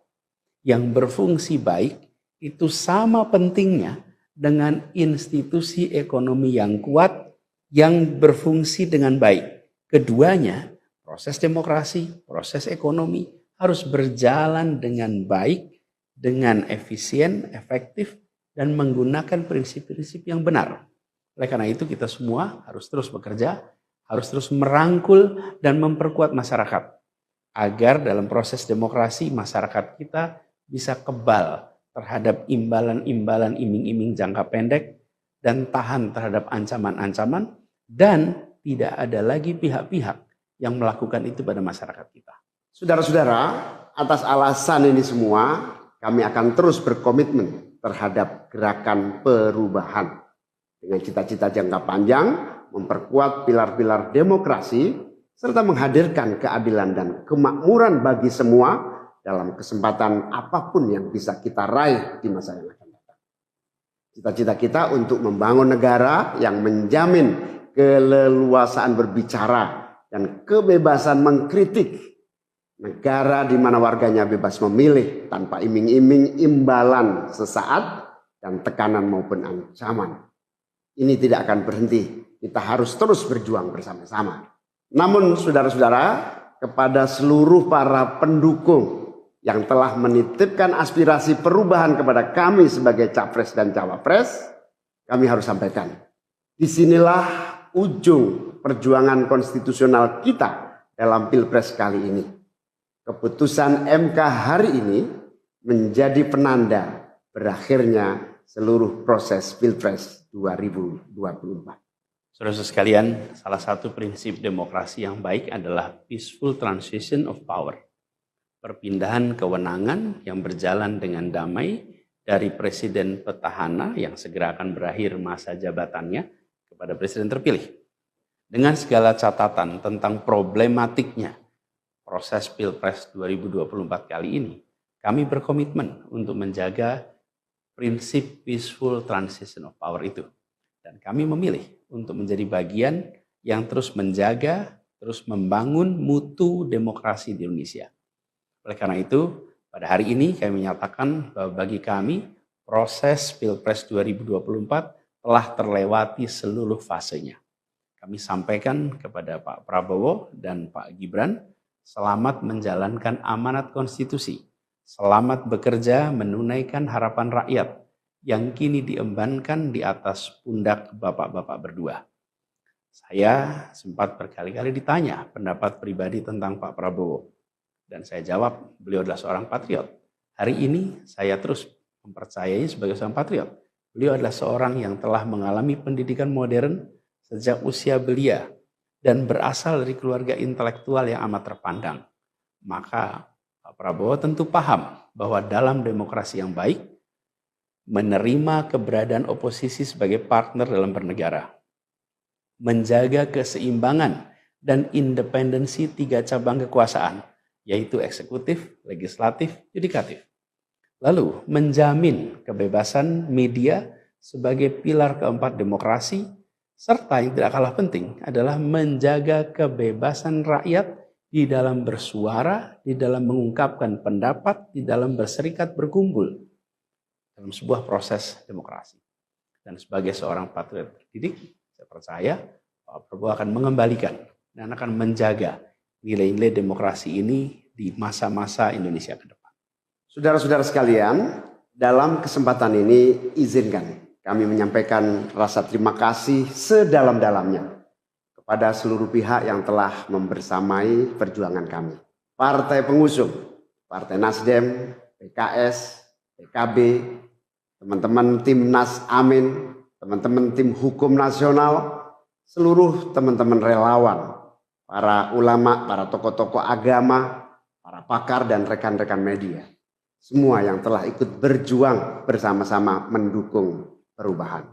yang berfungsi baik, itu sama pentingnya dengan institusi ekonomi yang kuat, yang berfungsi dengan baik. Keduanya, proses demokrasi, proses ekonomi, harus berjalan dengan baik, dengan efisien, efektif, dan menggunakan prinsip-prinsip yang benar. Oleh karena itu kita semua harus terus bekerja, harus terus merangkul dan memperkuat masyarakat. Agar dalam proses demokrasi masyarakat kita bisa kebal terhadap imbalan-imbalan iming-iming jangka pendek dan tahan terhadap ancaman-ancaman dan tidak ada lagi pihak-pihak yang melakukan itu pada masyarakat kita. Saudara-saudara, atas alasan ini semua kami akan terus berkomitmen terhadap gerakan perubahan dengan cita-cita jangka panjang, memperkuat pilar-pilar demokrasi serta menghadirkan keadilan dan kemakmuran bagi semua dalam kesempatan apapun yang bisa kita raih di masa yang akan datang. Cita-cita kita untuk membangun negara yang menjamin keleluasaan berbicara dan kebebasan mengkritik. Negara di mana warganya bebas memilih tanpa iming-iming imbalan sesaat dan tekanan maupun ancaman. Ini tidak akan berhenti. Kita harus terus berjuang bersama-sama. Namun saudara-saudara, kepada seluruh para pendukung yang telah menitipkan aspirasi perubahan kepada kami sebagai capres dan cawapres, kami harus sampaikan. Disinilah ujung perjuangan konstitusional kita dalam Pilpres kali ini. Keputusan MK hari ini menjadi penanda berakhirnya seluruh proses Pilpres 2024. Saudara-saudara sekalian, salah satu prinsip demokrasi yang baik adalah peaceful transition of power. Perpindahan kewenangan yang berjalan dengan damai dari presiden petahana yang segera akan berakhir masa jabatannya kepada presiden terpilih. Dengan segala catatan tentang problematiknya proses Pilpres 2024 kali ini, kami berkomitmen untuk menjaga prinsip peaceful transition of power itu. Dan kami memilih untuk menjadi bagian yang terus menjaga, terus membangun mutu demokrasi di Indonesia. Oleh karena itu, pada hari ini kami menyatakan bahwa bagi kami, proses Pilpres 2024 telah terlewati seluruh fasenya. Kami sampaikan kepada Pak Prabowo dan Pak Gibran, selamat menjalankan amanat konstitusi, selamat bekerja menunaikan harapan rakyat yang kini diembankan di atas pundak bapak-bapak berdua. Saya sempat berkali-kali ditanya pendapat pribadi tentang Pak Prabowo. Dan saya jawab, beliau adalah seorang patriot. Hari ini saya terus mempercayai sebagai seorang patriot. Beliau adalah seorang yang telah mengalami pendidikan modern sejak usia belia dan berasal dari keluarga intelektual yang amat terpandang. Maka Pak Prabowo tentu paham bahwa dalam demokrasi yang baik, menerima keberadaan oposisi sebagai partner dalam bernegara, menjaga keseimbangan dan independensi 3 cabang kekuasaan, yaitu eksekutif, legislatif, yudikatif. Lalu menjamin kebebasan media sebagai pilar keempat demokrasi, serta yang tidak kalah penting adalah menjaga kebebasan rakyat di dalam bersuara, di dalam mengungkapkan pendapat, di dalam berserikat berkumpul dalam sebuah proses demokrasi. Dan sebagai seorang patriot terdidik, saya percaya Pak Prabowo akan mengembalikan dan akan menjaga nilai-nilai demokrasi ini di masa-masa Indonesia ke depan. Saudara-saudara sekalian, dalam kesempatan ini izinkan kami menyampaikan rasa terima kasih sedalam-dalamnya kepada seluruh pihak yang telah membersamai perjuangan kami. Partai pengusung, Partai Nasdem, PKS, PKB, teman-teman Timnas Amin, teman-teman tim hukum nasional, seluruh teman-teman relawan, para ulama, para tokoh-tokoh agama, para pakar dan rekan-rekan media. Semua yang telah ikut berjuang bersama-sama mendukung perubahan.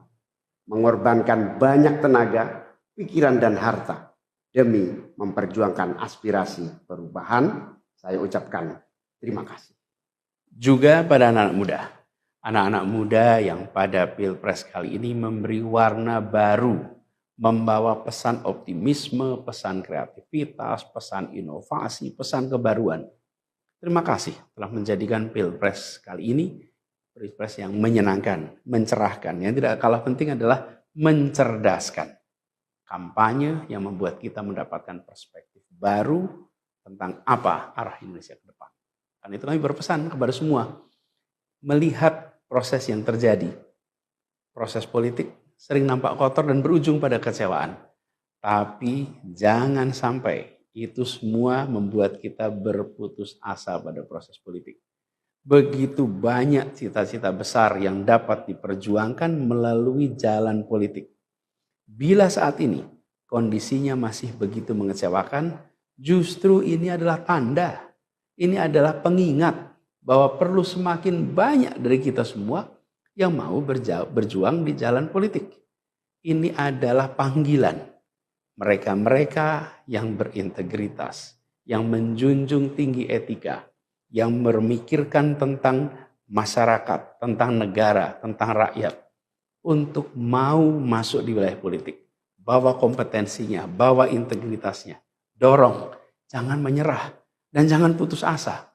Mengorbankan banyak tenaga, pikiran dan harta demi memperjuangkan aspirasi perubahan. Saya ucapkan terima kasih. Juga pada anak-anak muda yang pada Pilpres kali ini memberi warna baru, membawa pesan optimisme, pesan kreativitas, pesan inovasi, pesan kebaruan. Terima kasih telah menjadikan Pilpres kali ini Pilpres yang menyenangkan, mencerahkan. Yang tidak kalah penting adalah mencerdaskan. Kampanye yang membuat kita mendapatkan perspektif baru tentang apa arah Indonesia ke depan. Karena itu kami berpesan kepada semua, melihat proses yang terjadi. Proses politik sering nampak kotor dan berujung pada kecewaan. Tapi jangan sampai itu semua membuat kita berputus asa pada proses politik. Begitu banyak cita-cita besar yang dapat diperjuangkan melalui jalan politik. Bila saat ini kondisinya masih begitu mengecewakan, justru ini adalah tanda, ini adalah pengingat bahwa perlu semakin banyak dari kita semua yang mau berjuang di jalan politik. Ini adalah panggilan mereka-mereka yang berintegritas, yang menjunjung tinggi etika, yang memikirkan tentang masyarakat, tentang negara, tentang rakyat, untuk mau masuk di wilayah politik. Bawa kompetensinya, bawa integritasnya. Dorong, jangan menyerah, dan jangan putus asa.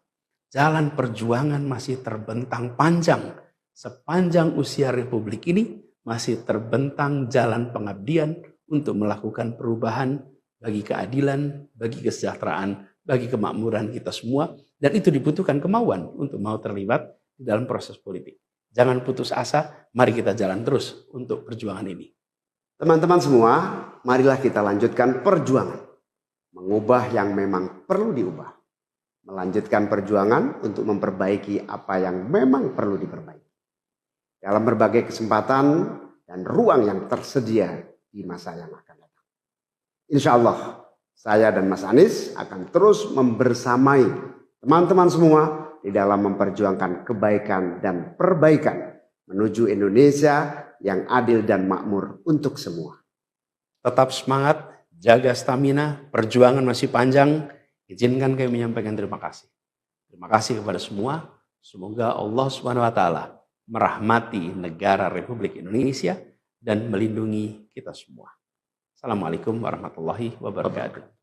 Jalan perjuangan masih terbentang panjang. Sepanjang usia Republik ini masih terbentang jalan pengabdian untuk melakukan perubahan bagi keadilan, bagi kesejahteraan, bagi kemakmuran kita semua. Dan itu dibutuhkan kemauan untuk mau terlibat di dalam proses politik. Jangan putus asa, mari kita jalan terus untuk perjuangan ini. Teman-teman semua, marilah kita lanjutkan perjuangan. Mengubah yang memang perlu diubah. Melanjutkan perjuangan untuk memperbaiki apa yang memang perlu diperbaiki. Dalam berbagai kesempatan dan ruang yang tersedia di masa yang akan datang. Insya Allah, saya dan Mas Anies akan terus membersamai teman-teman semua di dalam memperjuangkan kebaikan dan perbaikan menuju Indonesia yang adil dan makmur untuk semua. Tetap semangat, jaga stamina, perjuangan masih panjang. Izinkan kami menyampaikan terima kasih. Terima kasih kepada semua. Semoga Allah SWT merahmati negara Republik Indonesia dan melindungi kita semua. Assalamualaikum warahmatullahi wabarakatuh.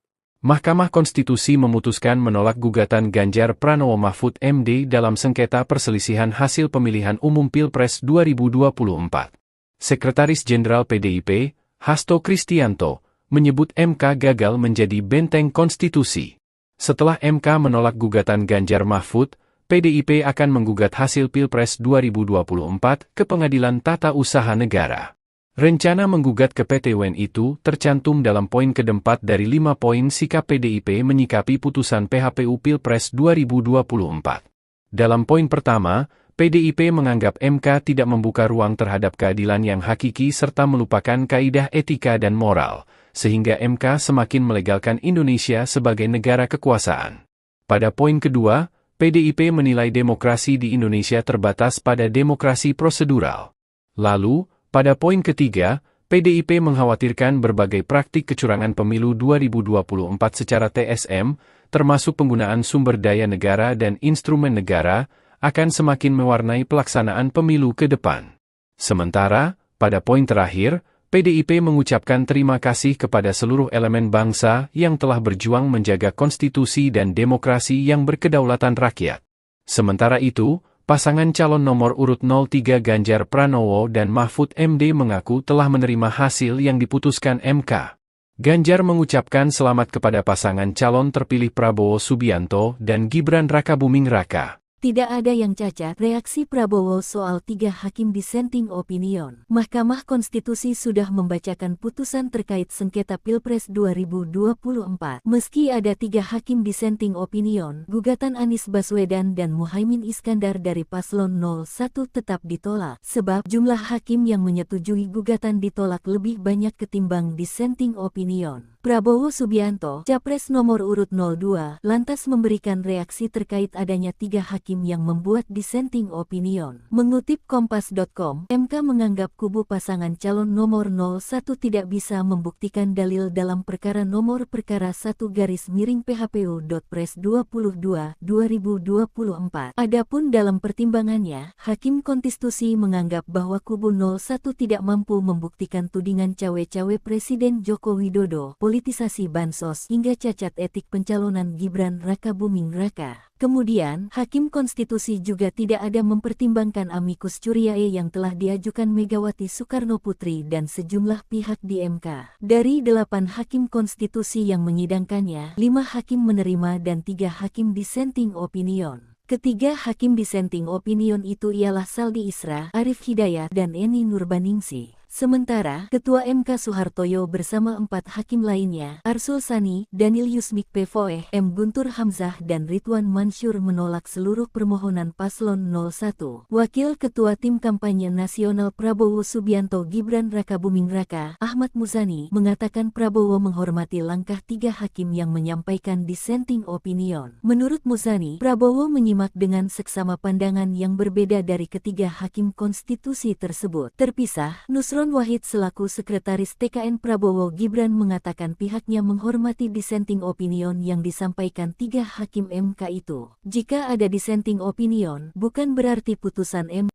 Mahkamah Konstitusi memutuskan menolak gugatan Ganjar Pranowo Mahfud MD dalam sengketa perselisihan hasil pemilihan umum Pilpres 2024. Sekretaris Jenderal PDIP, Hasto Kristianto, menyebut MK gagal menjadi benteng konstitusi. Setelah MK menolak gugatan Ganjar Mahfud, PDIP akan menggugat hasil Pilpres 2024 ke Pengadilan Tata Usaha Negara. Rencana menggugat ke PT UN itu tercantum dalam poin keempat dari 5 poin sikap PDIP menyikapi putusan PHPU Pilpres 2024. Dalam poin pertama, PDIP menganggap MK tidak membuka ruang terhadap keadilan yang hakiki serta melupakan kaidah etika dan moral, sehingga MK semakin melegalkan Indonesia sebagai negara kekuasaan. Pada poin kedua, PDIP menilai demokrasi di Indonesia terbatas pada demokrasi prosedural. Lalu, pada poin ketiga, PDIP mengkhawatirkan berbagai praktik kecurangan pemilu 2024 secara TSM, termasuk penggunaan sumber daya negara dan instrumen negara, akan semakin mewarnai pelaksanaan pemilu ke depan. Sementara, pada poin terakhir, PDIP mengucapkan terima kasih kepada seluruh elemen bangsa yang telah berjuang menjaga konstitusi dan demokrasi yang berkedaulatan rakyat. Sementara itu, pasangan calon nomor urut 03 Ganjar Pranowo dan Mahfud MD mengaku telah menerima hasil yang diputuskan MK. Ganjar mengucapkan selamat kepada pasangan calon terpilih Prabowo Subianto dan Gibran Rakabuming Raka. Tidak ada yang cacat, reaksi Prabowo soal 3 hakim dissenting opinion. Mahkamah Konstitusi sudah membacakan putusan terkait sengketa Pilpres 2024. Meski ada 3 hakim dissenting opinion, gugatan Anies Baswedan dan Muhaimin Iskandar dari Paslon 01 tetap ditolak, sebab jumlah hakim yang menyetujui gugatan ditolak lebih banyak ketimbang dissenting opinion. Prabowo Subianto, Capres nomor urut 02, lantas memberikan reaksi terkait adanya 3 hakim yang membuat dissenting opinion. Mengutip Kompas.com, MK menganggap kubu pasangan calon nomor 01 tidak bisa membuktikan dalil dalam perkara nomor perkara 1-PHPU.Pres 22/2024. Adapun dalam pertimbangannya, Hakim Konstitusi menganggap bahwa kubu 01 tidak mampu membuktikan tudingan cawe-cawe Presiden Joko Widodo, politisasi bansos hingga cacat etik pencalonan Gibran Rakabuming Raka. Kemudian, Hakim Konstitusi juga tidak ada mempertimbangkan amicus curiae yang telah diajukan Megawati Soekarno Putri dan sejumlah pihak di MK. Dari 8 Hakim Konstitusi yang menyidangkannya, 5 hakim menerima dan 3 hakim dissenting opinion. Ketiga hakim dissenting opinion itu ialah Saldi Isra, Arif Hidayat, dan Eni Nurbaningsih. Sementara, Ketua MK Soehartoyo bersama 4 hakim lainnya, Arsul Sani, Daniel Yusmik Pevoeh, M. Guntur Hamzah dan Ridwan Mansur menolak seluruh permohonan Paslon 01. Wakil Ketua Tim Kampanye Nasional Prabowo Subianto Gibran Rakabuming Raka, Ahmad Muzani, mengatakan Prabowo menghormati langkah 3 hakim yang menyampaikan dissenting opinion. Menurut Muzani, Prabowo menyimak dengan seksama pandangan yang berbeda dari ketiga hakim konstitusi tersebut. Terpisah, Nusron Wahid selaku Sekretaris TKN Prabowo Gibran mengatakan pihaknya menghormati dissenting opinion yang disampaikan 3 hakim MK itu. Jika ada dissenting opinion, bukan berarti putusan MK.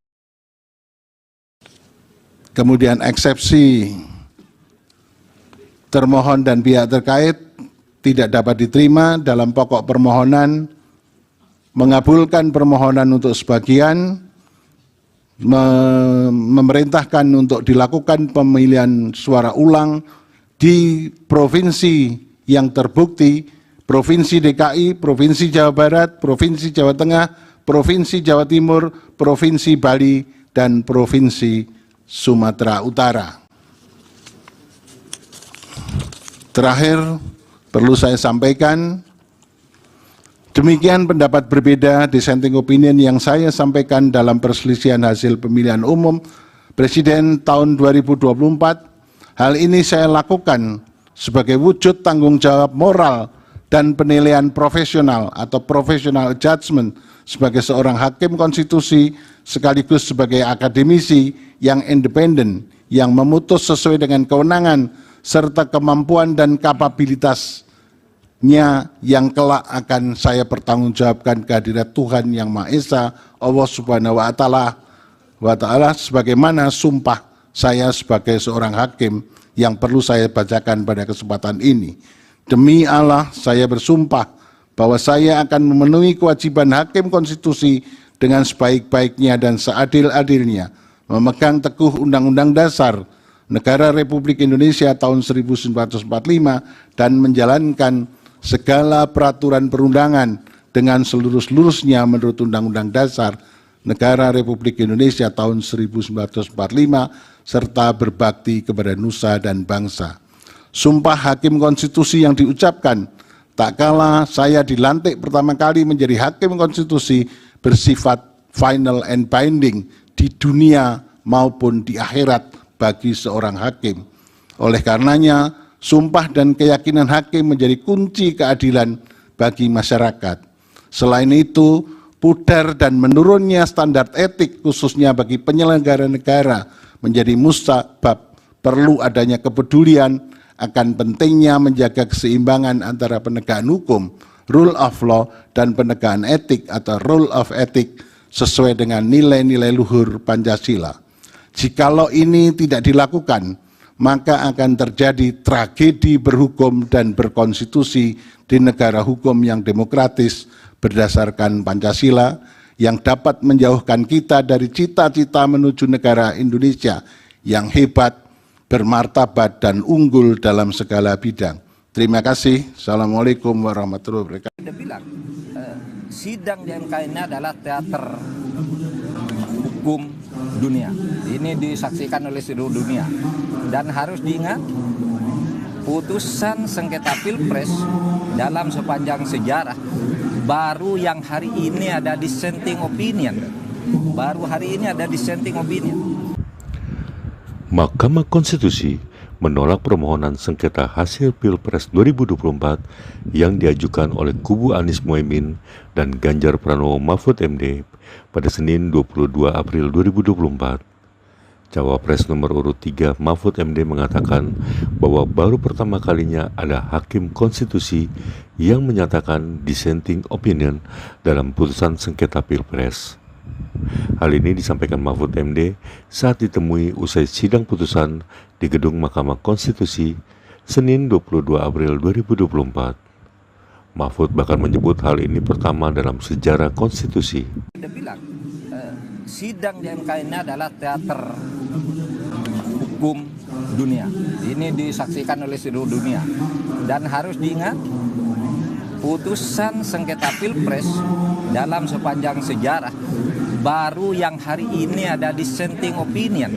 Kemudian eksepsi termohon dan pihak terkait tidak dapat diterima dalam pokok permohonan, mengabulkan permohonan untuk sebagian, memerintahkan untuk dilakukan pemilihan suara ulang di provinsi yang terbukti, Provinsi DKI, Provinsi Jawa Barat, Provinsi Jawa Tengah, Provinsi Jawa Timur, Provinsi Bali, dan Provinsi Sumatera Utara. Terakhir, perlu saya sampaikan, demikian pendapat berbeda dissenting opinion yang saya sampaikan dalam perselisihan hasil pemilihan umum Presiden tahun 2024. Hal ini saya lakukan sebagai wujud tanggung jawab moral dan penilaian profesional atau professional judgment sebagai seorang hakim konstitusi sekaligus sebagai akademisi yang independen yang memutus sesuai dengan kewenangan serta kemampuan dan kapabilitasnya yang kelak akan saya pertanggungjawabkan kehadirat Tuhan Yang Maha Esa, Allah Subhanahu wa Ta'ala, sebagaimana sumpah saya sebagai seorang hakim yang perlu saya bacakan pada kesempatan ini. Demi Allah, saya bersumpah bahwa saya akan memenuhi kewajiban hakim konstitusi dengan sebaik-baiknya dan seadil-adilnya, memegang teguh Undang-Undang Dasar Negara Republik Indonesia tahun 1945 dan menjalankan segala peraturan perundangan dengan seluruh-seluruhnya menurut Undang-Undang Dasar Negara Republik Indonesia tahun 1945 serta berbakti kepada nusa dan bangsa. Sumpah hakim konstitusi yang diucapkan tak kala saya dilantik pertama kali menjadi hakim konstitusi bersifat final and binding di dunia maupun di akhirat bagi seorang hakim. Oleh karenanya, sumpah dan keyakinan hakim menjadi kunci keadilan bagi masyarakat. Selain itu, pudar dan menurunnya standar etik khususnya bagi penyelenggara negara menjadi musabab perlu adanya kepedulian akan pentingnya menjaga keseimbangan antara penegakan hukum, rule of law, dan penegakan etik atau rule of ethic sesuai dengan nilai-nilai luhur Pancasila. Jikalau ini tidak dilakukan, maka akan terjadi tragedi berhukum dan berkonstitusi di negara hukum yang demokratis berdasarkan Pancasila yang dapat menjauhkan kita dari cita-cita menuju negara Indonesia yang hebat, bermartabat, dan unggul dalam segala bidang. Terima kasih. Assalamualaikum warahmatullahi wabarakatuh. Dia bilang, sidang di MK ini adalah teater hukum dunia. Ini disaksikan oleh seluruh dunia. Dan harus diingat, putusan sengketa Pilpres dalam sepanjang sejarah baru yang hari ini ada dissenting opinion. Baru hari ini ada dissenting opinion. Mahkamah Konstitusi menolak permohonan sengketa hasil Pilpres 2024 yang diajukan oleh kubu Anies Mohaimin dan Ganjar Pranowo Mahfud MD pada Senin 22 April 2024. Cawapres nomor urut 3 Mahfud MD mengatakan bahwa baru pertama kalinya ada hakim konstitusi yang menyatakan dissenting opinion dalam putusan sengketa Pilpres. Hal ini disampaikan Mahfud MD saat ditemui usai sidang putusan di Gedung Mahkamah Konstitusi Senin 22 April 2024. Mahfud bahkan menyebut hal ini pertama dalam sejarah konstitusi. Dia bilang, sidang di MK ini adalah teater hukum dunia. Ini disaksikan oleh seluruh dunia. Dan harus diingat, putusan sengketa Pilpres dalam sepanjang sejarah baru yang hari ini ada dissenting opinion.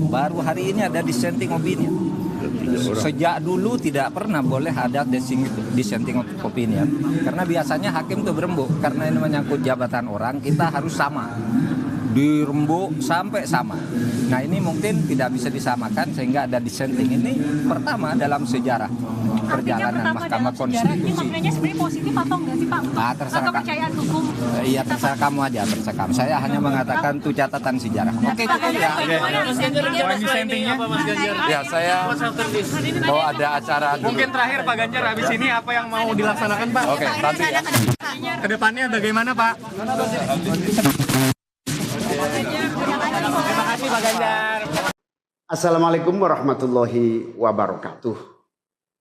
Baru hari ini ada dissenting opinion. Sejak dulu tidak pernah boleh ada dissenting opinion. Karena biasanya hakim itu berembuk. Karena ini menyangkut jabatan orang, kita harus sama. Dirembuk sampai sama. Nah ini mungkin tidak bisa disamakan sehingga ada dissenting. Ini pertama dalam sejarah perjalanan Mahkamah Konstitusi. Ini maknanya sebenarnya positif atau enggak sih Pak? Terserah kepercayaan hukum. Iya terserah kamu aja, terserah kamu. Saya hanya mengatakan itu catatan sejarah. Oke cukup ya. Dissentingnya apa Mas Ganjar? Ya saya kalau ada acara Mungkin terakhir Pak Ganjar habis ini apa yang mau dilaksanakan Pak? Oke, nanti ya. Kedepannya bagaimana Pak? Terima kasih Pak Ganjar. Assalamualaikum warahmatullahi wabarakatuh.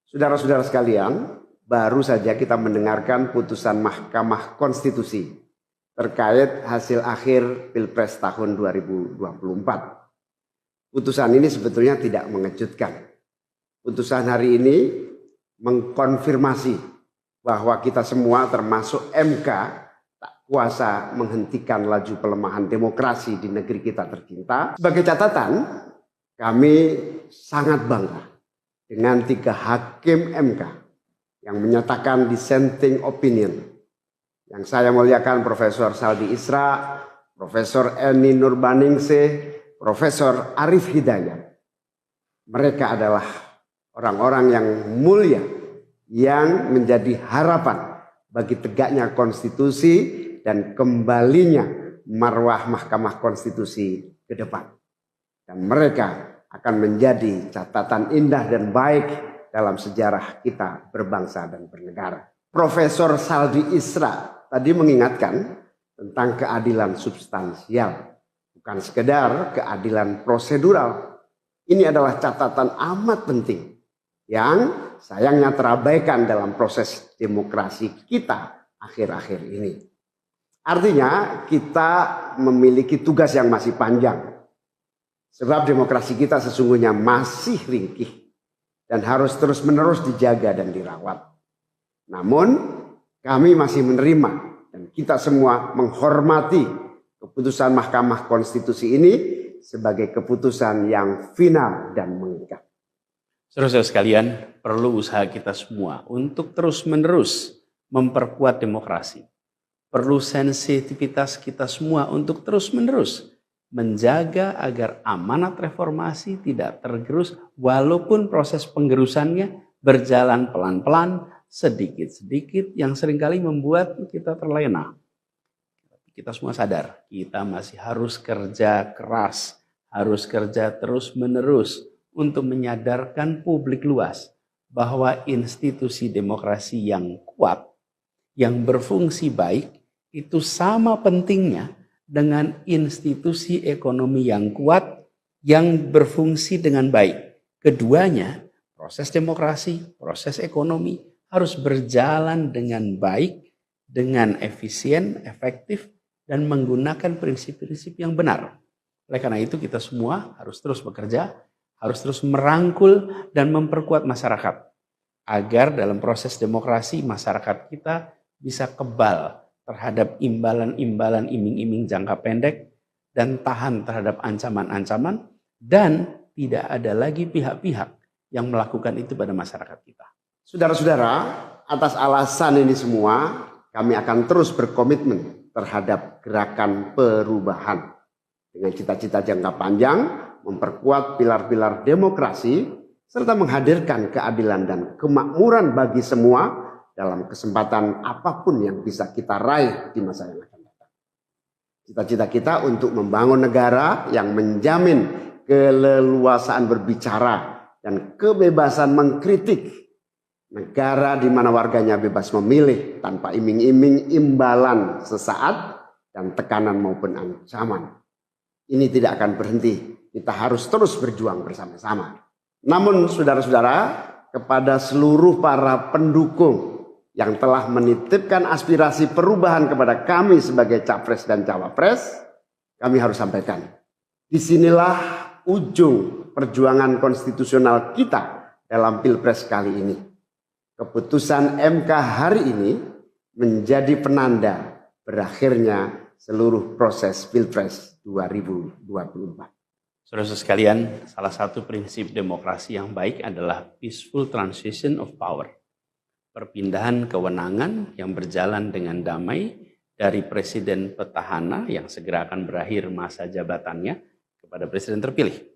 Saudara-saudara sekalian, baru saja kita mendengarkan putusan Mahkamah Konstitusi terkait hasil akhir Pilpres tahun 2024. Putusan ini sebetulnya tidak mengejutkan. Putusan hari ini mengkonfirmasi bahwa kita semua termasuk MK tak kuasa menghentikan laju pelemahan demokrasi di negeri kita tercinta. Sebagai catatan, kami sangat bangga dengan 3 hakim MK yang menyatakan dissenting opinion. Yang saya muliakan Profesor Saldi Isra, Profesor Eni Nurbaningsih, Profesor Arif Hidayat. Mereka adalah orang-orang yang mulia yang menjadi harapan bagi tegaknya konstitusi dan kembalinya marwah Mahkamah Konstitusi ke depan. Dan mereka akan menjadi catatan indah dan baik dalam sejarah kita berbangsa dan bernegara. Profesor Saldi Isra tadi mengingatkan tentang keadilan substansial, bukan sekedar keadilan prosedural. Ini adalah catatan amat penting yang sayangnya terabaikan dalam proses demokrasi kita akhir-akhir ini. Artinya kita memiliki tugas yang masih panjang. Sebab demokrasi kita sesungguhnya masih ringkih dan harus terus-menerus dijaga dan dirawat. Namun kami masih menerima dan kita semua menghormati keputusan Mahkamah Konstitusi ini sebagai keputusan yang final dan mengikat. Saudara-saudara sekalian, perlu usaha kita semua untuk terus-menerus memperkuat demokrasi. Perlu sensitivitas kita semua untuk terus-menerus menjaga agar amanat reformasi tidak tergerus walaupun proses penggerusannya berjalan pelan-pelan, sedikit-sedikit yang seringkali membuat kita terlena. Kita semua sadar, kita masih harus kerja keras, harus kerja terus-menerus untuk menyadarkan publik luas bahwa institusi demokrasi yang kuat, yang berfungsi baik, itu sama pentingnya dengan institusi ekonomi yang kuat, yang berfungsi dengan baik. Keduanya, proses demokrasi, proses ekonomi harus berjalan dengan baik, dengan efisien, efektif, dan menggunakan prinsip-prinsip yang benar. Oleh karena itu kita semua harus terus bekerja, harus terus merangkul dan memperkuat masyarakat. Agar dalam proses demokrasi masyarakat kita bisa kebal terhadap imbalan-imbalan iming-iming jangka pendek dan tahan terhadap ancaman-ancaman dan tidak ada lagi pihak-pihak yang melakukan itu pada masyarakat kita. Saudara-saudara, atas alasan ini semua kami akan terus berkomitmen terhadap gerakan perubahan dengan cita-cita jangka panjang, memperkuat pilar-pilar demokrasi, serta menghadirkan keadilan dan kemakmuran bagi semua dalam kesempatan apapun yang bisa kita raih di masa yang akan datang. Cita-cita kita untuk membangun negara yang menjamin keleluasaan berbicara dan kebebasan mengkritik. Negara di mana warganya bebas memilih tanpa iming-iming imbalan sesaat dan tekanan maupun ancaman. Ini tidak akan berhenti. Kita harus terus berjuang bersama-sama. Namun saudara-saudara, kepada seluruh para pendukung yang telah menitipkan aspirasi perubahan kepada kami sebagai capres dan cawapres, kami harus sampaikan. Disinilah ujung perjuangan konstitusional kita dalam Pilpres kali ini. Keputusan MK hari ini menjadi penanda berakhirnya seluruh proses Pilpres 2024. Saudara-saudara sekalian, salah satu prinsip demokrasi yang baik adalah peaceful transition of power. Perpindahan kewenangan yang berjalan dengan damai dari presiden petahana yang segera akan berakhir masa jabatannya kepada presiden terpilih.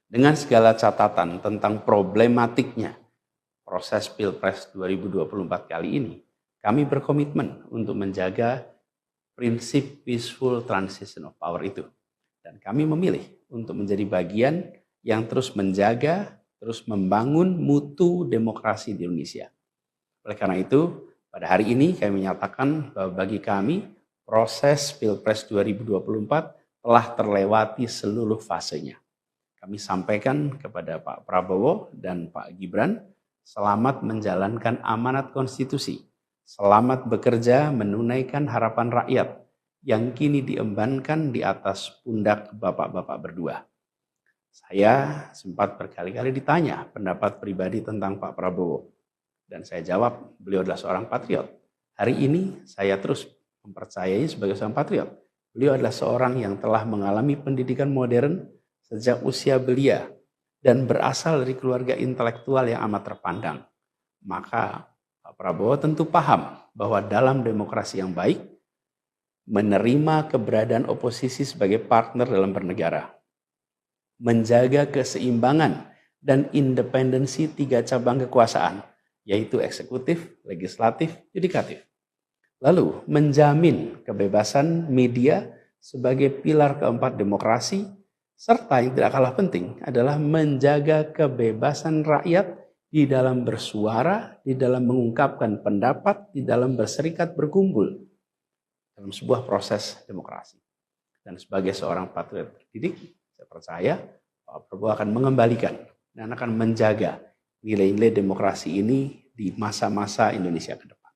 Dengan segala catatan tentang problematiknya proses Pilpres 2024 kali ini, kami berkomitmen untuk menjaga prinsip peaceful transition of power itu. Dan kami memilih untuk menjadi bagian yang terus menjaga, terus membangun mutu demokrasi di Indonesia. Oleh karena itu, pada hari ini kami menyatakan bahwa bagi kami, proses Pilpres 2024 telah terlewati seluruh fasenya. Kami sampaikan kepada Pak Prabowo dan Pak Gibran, selamat menjalankan amanat konstitusi, selamat bekerja menunaikan harapan rakyat yang kini diembankan di atas pundak bapak-bapak berdua. Saya sempat berkali-kali ditanya pendapat pribadi tentang Pak Prabowo. Dan saya jawab, beliau adalah seorang patriot. Hari ini saya terus mempercayai sebagai seorang patriot. Beliau adalah seorang yang telah mengalami pendidikan modern sejak usia belia dan berasal dari keluarga intelektual yang amat terpandang. Maka Pak Prabowo tentu paham bahwa dalam demokrasi yang baik, menerima keberadaan oposisi sebagai partner dalam bernegara, menjaga keseimbangan dan independensi tiga cabang kekuasaan, yaitu eksekutif, legislatif, yudikatif. Lalu menjamin kebebasan media sebagai pilar keempat demokrasi, serta yang tidak kalah penting adalah menjaga kebebasan rakyat di dalam bersuara, di dalam mengungkapkan pendapat, di dalam berserikat berkumpul dalam sebuah proses demokrasi. Dan sebagai seorang patriot terdidik, saya percaya Pak Prabowo akan mengembalikan dan akan menjaga nilai-nilai demokrasi ini di masa-masa Indonesia ke depan.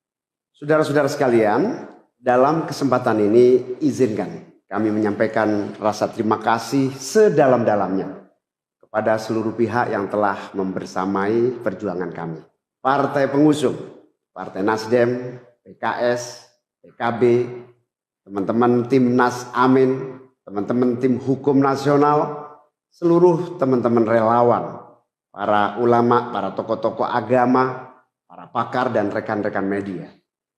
Saudara-saudara sekalian, dalam kesempatan ini izinkan kami menyampaikan rasa terima kasih sedalam-dalamnya kepada seluruh pihak yang telah membersamai perjuangan kami. Partai pengusung, Partai Nasdem, PKS, PKB, teman-teman Timnas Amin, teman-teman tim hukum nasional, seluruh teman-teman relawan, para ulama, para tokoh-tokoh agama, para pakar dan rekan-rekan media.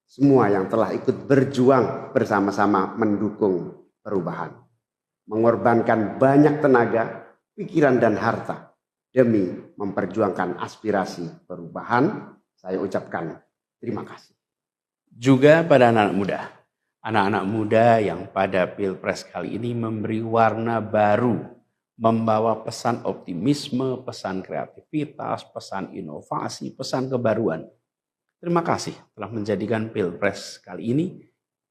Semua yang telah ikut berjuang bersama-sama mendukung perubahan. Mengorbankan banyak tenaga, pikiran dan harta demi memperjuangkan aspirasi perubahan. Saya ucapkan terima kasih. Juga pada anak-anak muda yang pada Pilpres kali ini memberi warna baru, membawa pesan optimisme, pesan kreativitas, pesan inovasi, pesan kebaruan. Terima kasih telah menjadikan Pilpres kali ini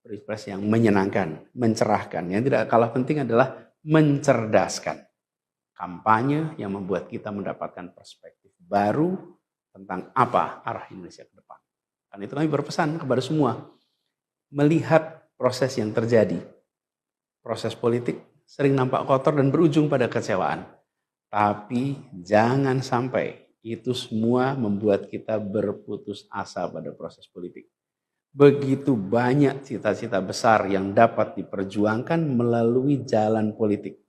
Pilpres yang menyenangkan, mencerahkan. Yang tidak kalah penting adalah mencerdaskan. kampanye yang membuat kita mendapatkan perspektif baru tentang apa arah Indonesia ke depan. Karena itu kami berpesan kepada semua, melihat proses yang terjadi. Proses politik sering nampak kotor dan berujung pada kecewaan. Tapi jangan sampai itu semua membuat kita berputus asa pada proses politik. Begitu banyak cita-cita besar yang dapat diperjuangkan melalui jalan politik.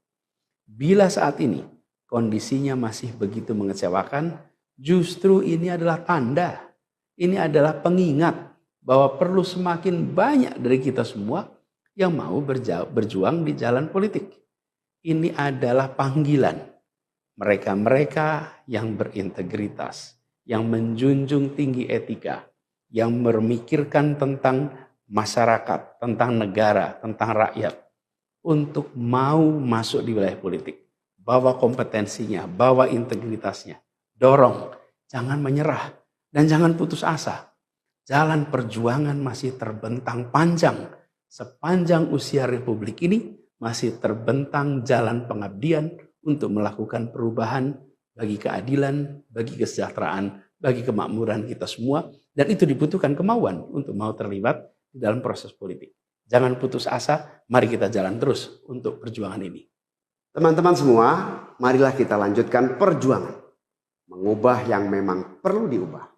Bila saat ini kondisinya masih begitu mengecewakan, justru ini adalah tanda, ini adalah pengingat bahwa perlu semakin banyak dari kita semua yang mau berjuang di jalan politik. Ini adalah panggilan mereka-mereka yang berintegritas, yang menjunjung tinggi etika, yang memikirkan tentang masyarakat, tentang negara, tentang rakyat, untuk mau masuk di wilayah politik. Bawa kompetensinya, bawa integritasnya, dorong, jangan menyerah, dan jangan putus asa. Jalan perjuangan masih terbentang panjang. Sepanjang usia Republik ini masih terbentang jalan pengabdian untuk melakukan perubahan bagi keadilan, bagi kesejahteraan, bagi kemakmuran kita semua. Dan itu dibutuhkan kemauan untuk mau terlibat di dalam proses politik. Jangan putus asa, mari kita jalan terus untuk perjuangan ini. Teman-teman semua, marilah kita lanjutkan perjuangan. Mengubah yang memang perlu diubah.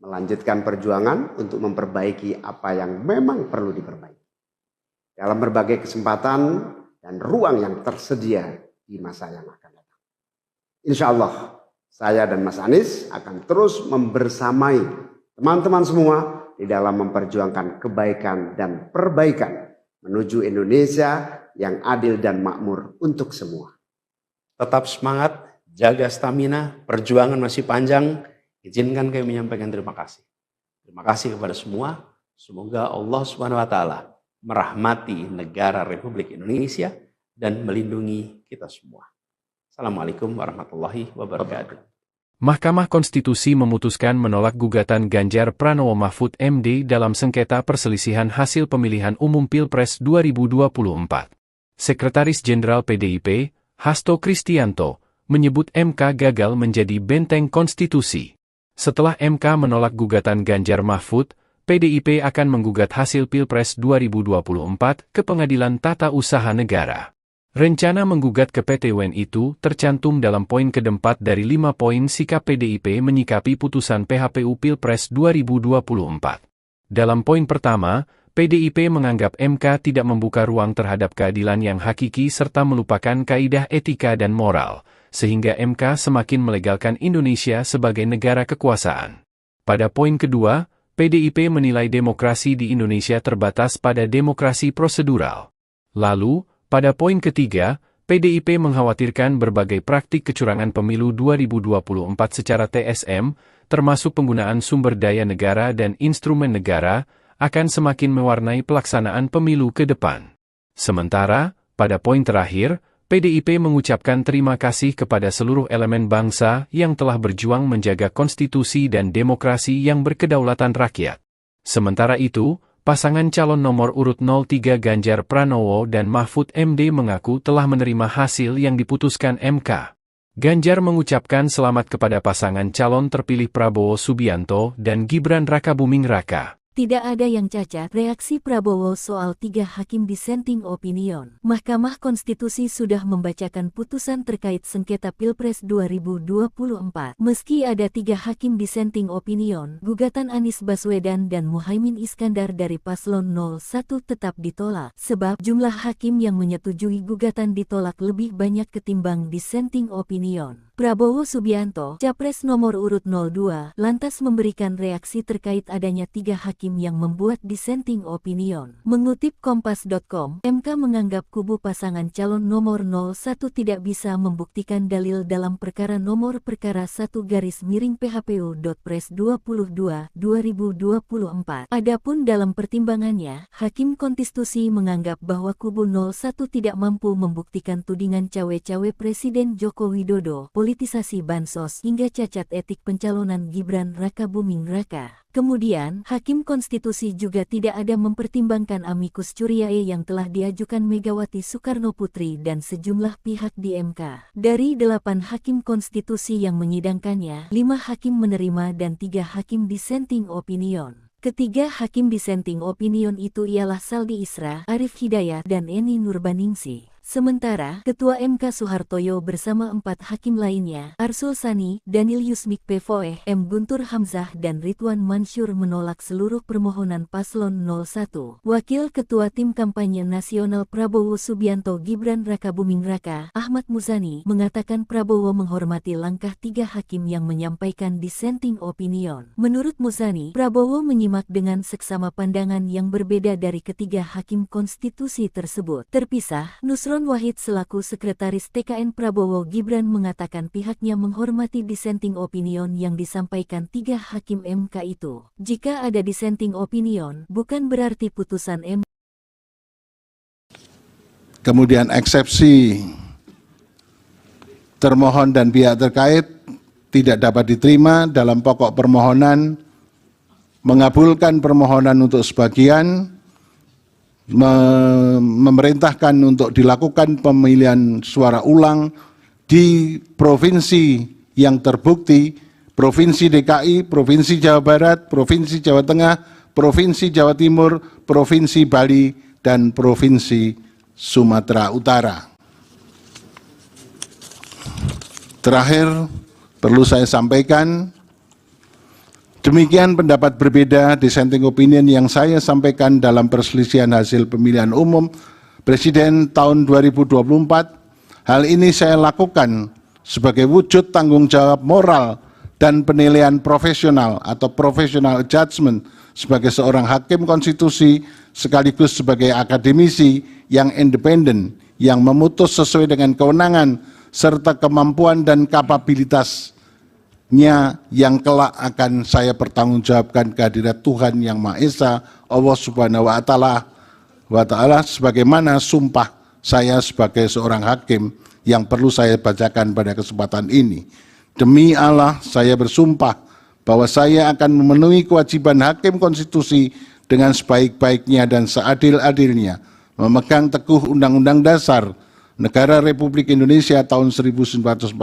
Melanjutkan perjuangan untuk memperbaiki apa yang memang perlu diperbaiki. Dalam berbagai kesempatan dan ruang yang tersedia di masa yang akan datang. Insya Allah, saya dan Mas Anies akan terus membersamai teman-teman semua di dalam memperjuangkan kebaikan dan perbaikan menuju Indonesia yang adil dan makmur untuk semua. Tetap semangat, jaga stamina, perjuangan masih panjang. Izinkan kami menyampaikan terima kasih. Terima kasih kepada semua. Semoga Allah Subhanahu wa taala merahmati negara Republik Indonesia dan melindungi kita semua. Assalamualaikum warahmatullahi wabarakatuh. Mahkamah Konstitusi memutuskan menolak gugatan Ganjar Pranowo Mahfud MD dalam sengketa perselisihan hasil pemilihan umum Pilpres 2024. Sekretaris Jenderal PDIP, Hasto Kristianto, menyebut MK gagal menjadi benteng konstitusi. Setelah MK menolak gugatan Ganjar Mahfud, PDIP akan menggugat hasil Pilpres 2024 ke Pengadilan Tata Usaha Negara. Rencana menggugat ke PT UN itu tercantum dalam poin keempat dari 5 poin sikap PDIP menyikapi putusan PHPU Pilpres 2024. Dalam poin pertama, PDIP menganggap MK tidak membuka ruang terhadap keadilan yang hakiki serta melupakan kaidah etika dan moral, sehingga MK semakin melegalkan Indonesia sebagai negara kekuasaan. Pada poin kedua, PDIP menilai demokrasi di Indonesia terbatas pada demokrasi prosedural. Lalu, pada poin ketiga, PDIP mengkhawatirkan berbagai praktik kecurangan pemilu 2024 secara TSM, termasuk penggunaan sumber daya negara dan instrumen negara, akan semakin mewarnai pelaksanaan pemilu ke depan. Sementara, pada poin terakhir, PDIP mengucapkan terima kasih kepada seluruh elemen bangsa yang telah berjuang menjaga konstitusi dan demokrasi yang berkedaulatan rakyat. Sementara itu, pasangan calon nomor urut 03 Ganjar Pranowo dan Mahfud MD mengaku telah menerima hasil yang diputuskan MK. Ganjar mengucapkan selamat kepada pasangan calon terpilih Prabowo Subianto dan Gibran Rakabuming Raka. Tidak ada yang cacat, reaksi Prabowo soal 3 hakim dissenting opinion. Mahkamah Konstitusi sudah membacakan putusan terkait sengketa Pilpres 2024. Meski ada 3 hakim dissenting opinion, gugatan Anies Baswedan dan Muhaimin Iskandar dari Paslon 01 tetap ditolak, sebab jumlah hakim yang menyetujui gugatan ditolak lebih banyak ketimbang dissenting opinion. Prabowo Subianto, Capres nomor urut 02, lantas memberikan reaksi terkait adanya 3 hakim yang membuat dissenting opinion. Mengutip Kompas.com, MK menganggap kubu pasangan calon nomor 01 tidak bisa membuktikan dalil dalam perkara nomor perkara 1-PHPU.Pres 22/2024. Adapun dalam pertimbangannya, Hakim Konstitusi menganggap bahwa kubu 01 tidak mampu membuktikan tudingan cawe-cawe Presiden Joko Widodo, politisasi bansos hingga cacat etik pencalonan Gibran Rakabuming Raka. Kemudian, Hakim Konstitusi juga tidak ada mempertimbangkan amicus curiae yang telah diajukan Megawati Soekarnoputri dan sejumlah pihak di MK. Dari 8 Hakim Konstitusi yang menyidangkannya, 5 hakim menerima dan 3 hakim dissenting opinion. Ketiga hakim dissenting opinion itu ialah Saldi Isra, Arif Hidayat, dan Eni Nurbaningsih. Sementara, Ketua MK Soehartoyo bersama 4 hakim lainnya, Arsul Sani, Daniel Yusmik Pevoeh, M. Guntur Hamzah dan Ridwan Mansur menolak seluruh permohonan paslon 01. Wakil Ketua Tim Kampanye Nasional Prabowo Subianto Gibran Rakabuming Raka, Ahmad Muzani, mengatakan Prabowo menghormati langkah 3 hakim yang menyampaikan dissenting opinion. Menurut Muzani, Prabowo menyimak dengan seksama pandangan yang berbeda dari ketiga hakim konstitusi tersebut. Terpisah, Nusron Wahid selaku Sekretaris TKN Prabowo Gibran mengatakan pihaknya menghormati dissenting opinion yang disampaikan 3 hakim MK itu. Jika ada dissenting opinion, bukan berarti putusan MK. Kemudian eksepsi termohon dan pihak terkait tidak dapat diterima dalam pokok permohonan, mengabulkan permohonan untuk sebagian, memerintahkan untuk dilakukan pemilihan suara ulang di provinsi yang terbukti, Provinsi DKI, Provinsi Jawa Barat, Provinsi Jawa Tengah, Provinsi Jawa Timur, Provinsi Bali, dan Provinsi Sumatera Utara. Terakhir, perlu saya sampaikan, demikian pendapat berbeda dissenting opinion yang saya sampaikan dalam perselisihan hasil pemilihan umum Presiden tahun 2024. Hal ini saya lakukan sebagai wujud tanggung jawab moral dan penilaian profesional atau professional judgment sebagai seorang hakim konstitusi sekaligus sebagai akademisi yang independen yang memutus sesuai dengan kewenangan serta kemampuan dan kapabilitas yang kelak akan saya pertanggungjawabkan kehadirat Tuhan Yang Maha Esa, Allah Subhanahu wa Ta'ala, sebagaimana sumpah saya sebagai seorang hakim yang perlu saya bacakan pada kesempatan ini. Demi Allah, saya bersumpah bahwa saya akan memenuhi kewajiban hakim konstitusi dengan sebaik-baiknya dan seadil-adilnya, memegang teguh Undang-Undang Dasar Negara Republik Indonesia tahun 1945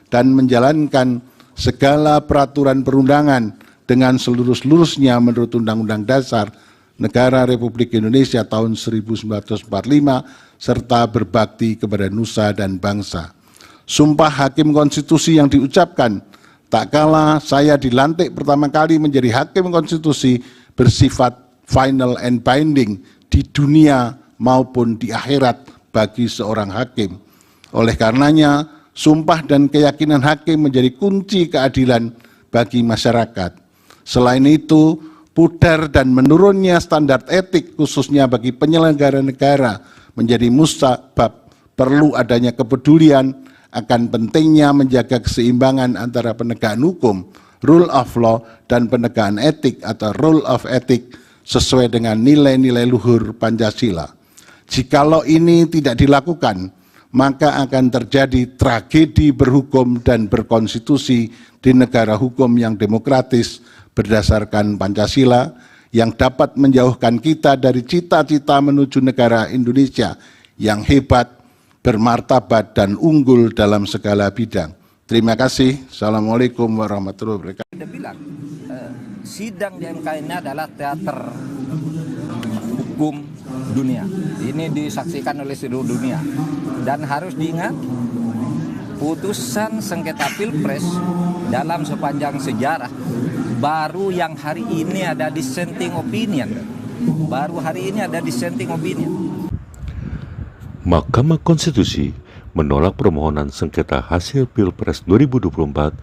dan menjalankan segala peraturan perundangan dengan seluruh-seluruhnya menurut Undang-Undang Dasar Negara Republik Indonesia tahun 1945 serta berbakti kepada nusa dan bangsa. Sumpah Hakim Konstitusi yang diucapkan tak kala saya dilantik pertama kali menjadi Hakim Konstitusi bersifat final and binding di dunia maupun di akhirat bagi seorang hakim. Oleh karenanya, sumpah dan keyakinan hakim menjadi kunci keadilan bagi masyarakat. Selain itu, pudar dan menurunnya standar etik khususnya bagi penyelenggara negara menjadi musabab perlu adanya kepedulian akan pentingnya menjaga keseimbangan antara penegakan hukum, rule of law, dan penegakan etik atau rule of ethic sesuai dengan nilai-nilai luhur Pancasila. Jikalau ini tidak dilakukan, maka akan terjadi tragedi berhukum dan berkonstitusi di negara hukum yang demokratis berdasarkan Pancasila yang dapat menjauhkan kita dari cita-cita menuju negara Indonesia yang hebat, bermartabat, dan unggul dalam segala bidang. Terima kasih. Assalamualaikum warahmatullahi wabarakatuh. Dia bilang, sidang di MK ini adalah teater hukum dunia. Ini disaksikan oleh seluruh dunia. Dan harus diingat, putusan sengketa Pilpres dalam sepanjang sejarah, baru yang hari ini ada dissenting opinion. Baru hari ini ada dissenting opinion. Mahkamah Konstitusi menolak permohonan sengketa hasil Pilpres 2024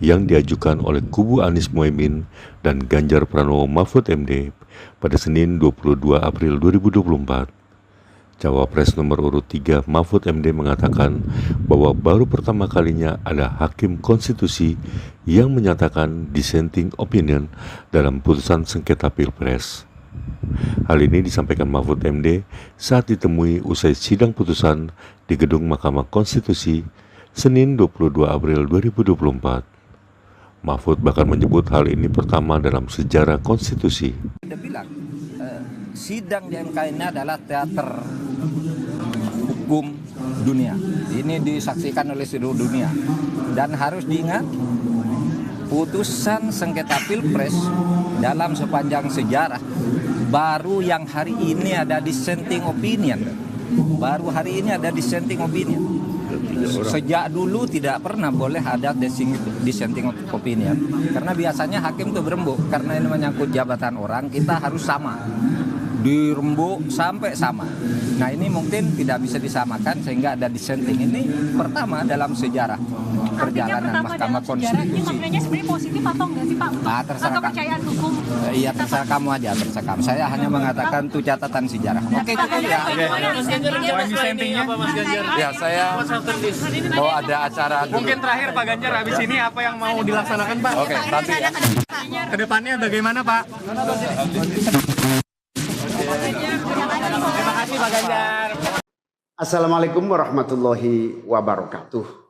yang diajukan oleh kubu Anies Mohaimin dan Ganjar Pranowo Mahfud MD pada Senin 22 April 2024. Cawapres nomor urut 3 Mahfud MD mengatakan bahwa baru pertama kalinya ada hakim konstitusi yang menyatakan dissenting opinion dalam putusan sengketa Pilpres. Hal ini disampaikan Mahfud MD saat ditemui usai sidang putusan di gedung Mahkamah Konstitusi Senin 22 April 2024. Mahfud bahkan menyebut hal ini pertama dalam sejarah konstitusi. Dia bilang, sidang di MK ini adalah teater hukum dunia. Ini disaksikan oleh seluruh dunia. Dan harus diingat, putusan sengketa Pilpres dalam sepanjang sejarah baru yang hari ini ada dissenting opinion. Baru hari ini ada dissenting opinion. Sejak dulu tidak pernah boleh ada dissenting opinion. Karena biasanya hakim itu berembuk. Karena ini menyangkut jabatan orang, kita harus sama. Dirembuk sampai sama. Nah ini mungkin tidak bisa disamakan sehingga ada dissenting. Ini pertama dalam sejarah perjalanan Mahkamah Konstitusi. Ini maknanya sebenarnya positif atau enggak sih Pak? Terserah kepercayaan hukum. Iya terserah kamu aja, terserah kamu. Saya hanya mengatakan itu catatan sejarah. Oke cukup ya. Dissentingnya apa Mas Ganjar? Ya saya mau ada acara dulu. Mungkin terakhir Pak Ganjar, habis ini apa yang mau dilaksanakan Pak? Oke, nanti ya. Kedepannya bagaimana Pak? Terima kasih Pak Ganjar. Assalamualaikum warahmatullahi wabarakatuh.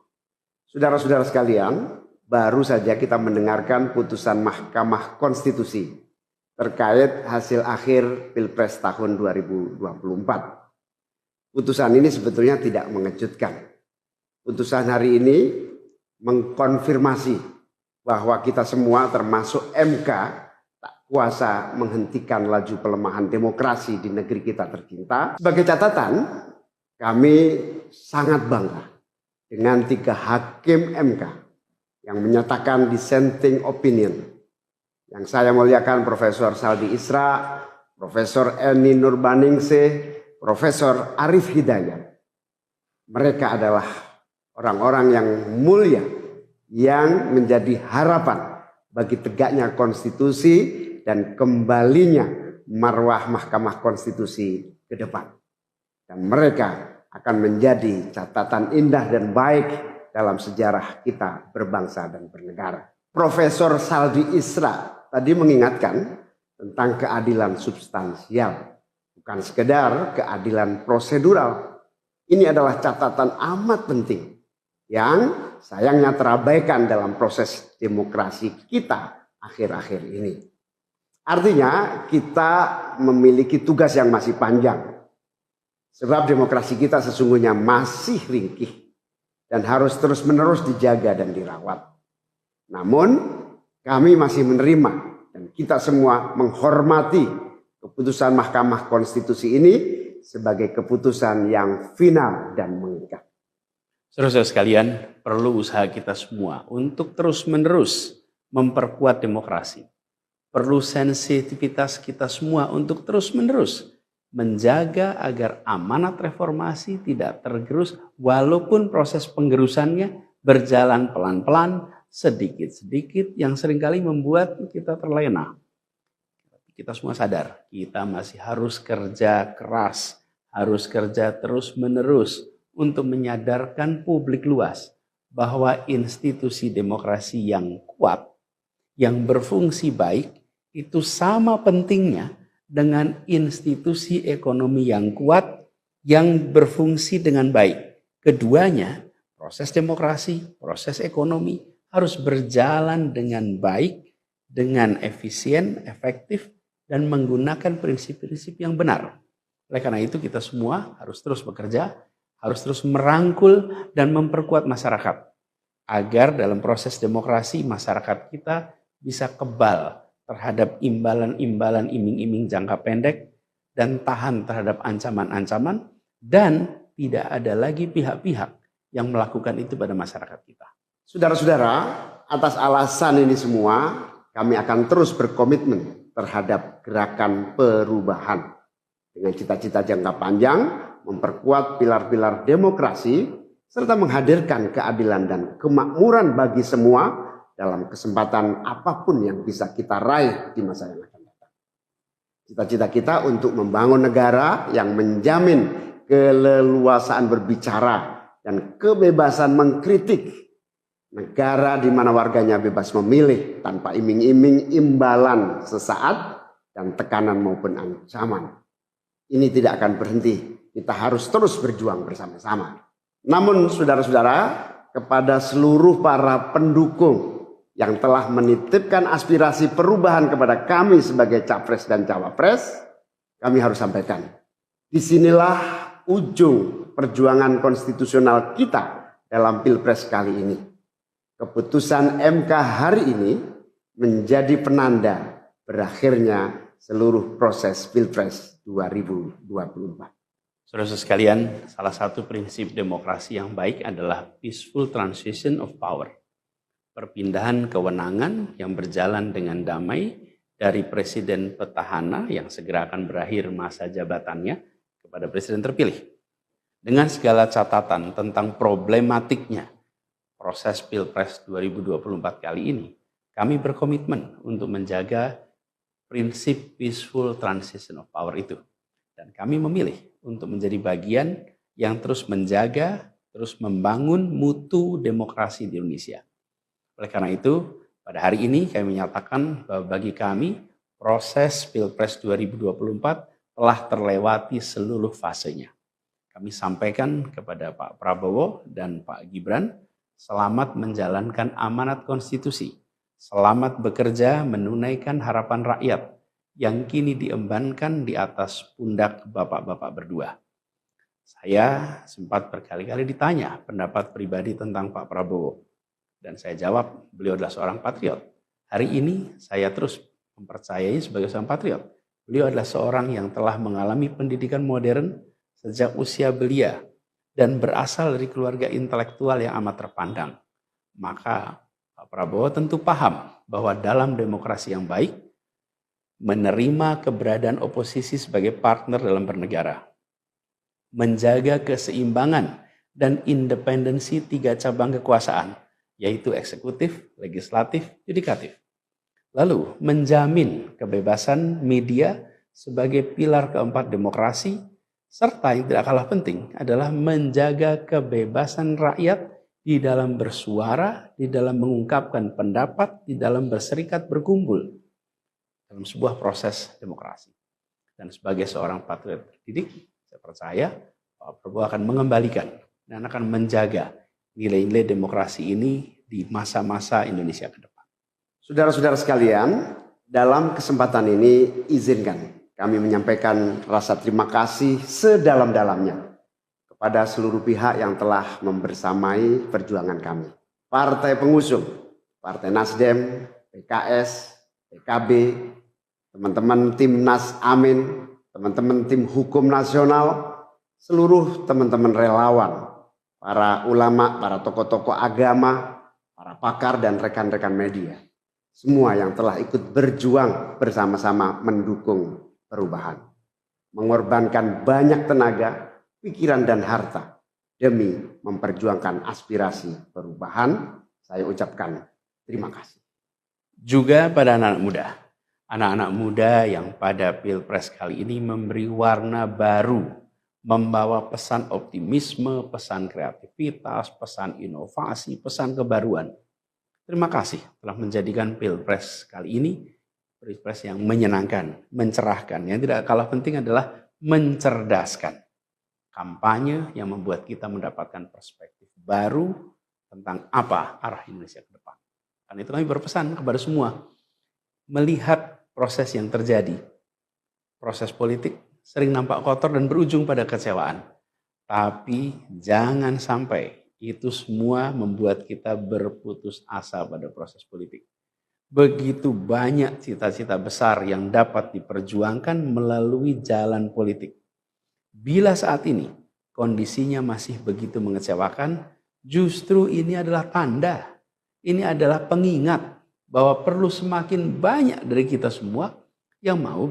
Saudara-saudara sekalian, baru saja kita mendengarkan putusan Mahkamah Konstitusi terkait hasil akhir Pilpres tahun 2024. Putusan ini sebetulnya tidak mengejutkan. Putusan hari ini mengkonfirmasi bahwa kita semua termasuk MK tak kuasa menghentikan laju pelemahan demokrasi di negeri kita tercinta. Sebagai catatan, kami sangat bangga dengan 3 hakim MK yang menyatakan dissenting opinion. Yang saya muliakan Profesor Saldi Isra, Profesor Eni Nurbaningsih, Profesor Arif Hidayat. Mereka adalah orang-orang yang mulia yang menjadi harapan bagi tegaknya konstitusi dan kembalinya marwah Mahkamah Konstitusi ke depan. Dan mereka akan menjadi catatan indah dan baik dalam sejarah kita berbangsa dan bernegara. Profesor Saldi Isra tadi mengingatkan tentang keadilan substansial, bukan sekedar keadilan prosedural. Ini adalah catatan amat penting yang sayangnya terabaikan dalam proses demokrasi kita akhir-akhir ini. Artinya kita memiliki tugas yang masih panjang. Sebab demokrasi kita sesungguhnya masih ringkih dan harus terus-menerus dijaga dan dirawat. Namun kami masih menerima dan kita semua menghormati keputusan Mahkamah Konstitusi ini sebagai keputusan yang final dan mengikat. Saudara-saudara sekalian, perlu usaha kita semua untuk terus-menerus memperkuat demokrasi. Perlu sensitivitas kita semua untuk terus-menerus menjaga agar amanat reformasi tidak tergerus walaupun proses penggerusannya berjalan pelan-pelan, sedikit-sedikit yang seringkali membuat kita terlena. Kita semua sadar, kita masih harus kerja keras, harus kerja terus-menerus untuk menyadarkan publik luas bahwa institusi demokrasi yang kuat, yang berfungsi baik, itu sama pentingnya dengan institusi ekonomi yang kuat, yang berfungsi dengan baik. Keduanya, proses demokrasi, proses ekonomi harus berjalan dengan baik, dengan efisien, efektif, dan menggunakan prinsip-prinsip yang benar. Oleh karena itu kita semua harus terus bekerja, harus terus merangkul dan memperkuat masyarakat. Agar dalam proses demokrasi masyarakat kita bisa kebal terhadap imbalan-imbalan iming-iming jangka pendek dan tahan terhadap ancaman-ancaman dan tidak ada lagi pihak-pihak yang melakukan itu pada masyarakat kita. Saudara-saudara, atas alasan ini semua kami akan terus berkomitmen terhadap gerakan perubahan dengan cita-cita jangka panjang, memperkuat pilar-pilar demokrasi serta menghadirkan keadilan dan kemakmuran bagi semua dalam kesempatan apapun yang bisa kita raih di masa yang akan datang. Cita-cita kita untuk membangun negara yang menjamin keleluasaan berbicara dan kebebasan mengkritik. Negara di mana warganya bebas memilih tanpa iming-iming imbalan sesaat dan tekanan maupun ancaman. Ini tidak akan berhenti. Kita harus terus berjuang bersama-sama. Namun saudara-saudara, kepada seluruh para pendukung yang telah menitipkan aspirasi perubahan kepada kami sebagai capres dan cawapres, kami harus sampaikan. Disinilah ujung perjuangan konstitusional kita dalam Pilpres kali ini. Keputusan MK hari ini menjadi penanda berakhirnya seluruh proses Pilpres 2024. Saudara sekalian, salah satu prinsip demokrasi yang baik adalah peaceful transition of power. Perpindahan kewenangan yang berjalan dengan damai dari presiden petahana yang segera akan berakhir masa jabatannya kepada presiden terpilih. Dengan segala catatan tentang problematiknya proses Pilpres 2024 kali ini, kami berkomitmen untuk menjaga prinsip peaceful transition of power itu. Dan kami memilih untuk menjadi bagian yang terus menjaga, terus membangun mutu demokrasi di Indonesia. Oleh karena itu, pada hari ini kami menyatakan bahwa bagi kami, proses Pilpres 2024 telah terlewati seluruh fasenya. Kami sampaikan kepada Pak Prabowo dan Pak Gibran, selamat menjalankan amanat konstitusi. Selamat bekerja menunaikan harapan rakyat yang kini diembankan di atas pundak bapak-bapak berdua. Saya sempat berkali-kali ditanya pendapat pribadi tentang Pak Prabowo. Dan saya jawab, beliau adalah seorang patriot. Hari ini saya terus mempercayai sebagai seorang patriot. Beliau adalah seorang yang telah mengalami pendidikan modern sejak usia belia dan berasal dari keluarga intelektual yang amat terpandang. Maka Pak Prabowo tentu paham bahwa dalam demokrasi yang baik, menerima keberadaan oposisi sebagai partner dalam bernegara, menjaga keseimbangan dan independensi 3 cabang kekuasaan, yaitu eksekutif, legislatif, yudikatif. Lalu menjamin kebebasan media sebagai pilar keempat demokrasi, serta yang tidak kalah penting adalah menjaga kebebasan rakyat di dalam bersuara, di dalam mengungkapkan pendapat, di dalam berserikat berkumpul dalam sebuah proses demokrasi. Dan sebagai seorang patriot terdidik, saya percaya Pak Prabowo akan mengembalikan dan akan menjaga nilai-nilai demokrasi ini di masa-masa Indonesia ke depan. Saudara-saudara sekalian, dalam kesempatan ini izinkan kami menyampaikan rasa terima kasih sedalam-dalamnya kepada seluruh pihak yang telah membersamai perjuangan kami. Partai pengusung, Partai Nasdem, PKS, PKB, teman-teman Timnas Amin, teman-teman tim hukum nasional, seluruh teman-teman relawan, para ulama, para tokoh-tokoh agama, para pakar dan rekan-rekan media. Semua yang telah ikut berjuang bersama-sama mendukung perubahan. Mengorbankan banyak tenaga, pikiran dan harta demi memperjuangkan aspirasi perubahan. Saya ucapkan terima kasih. Juga pada anak-anak muda yang pada Pilpres kali ini memberi warna baru, membawa pesan optimisme, pesan kreativitas, pesan inovasi, pesan kebaruan. Terima kasih telah menjadikan Pilpres kali ini Pilpres yang menyenangkan, mencerahkan. Yang tidak kalah penting adalah mencerdaskan. Kampanye yang membuat kita mendapatkan perspektif baru tentang apa arah Indonesia ke depan. Karena itu kami berpesan kepada semua, melihat proses yang terjadi, proses politik sering nampak kotor dan berujung pada kecewaan. Tapi jangan sampai itu semua membuat kita berputus asa pada proses politik. Begitu banyak cita-cita besar yang dapat diperjuangkan melalui jalan politik. Bila saat ini kondisinya masih begitu mengecewakan, justru ini adalah tanda, ini adalah pengingat bahwa perlu semakin banyak dari kita semua yang mau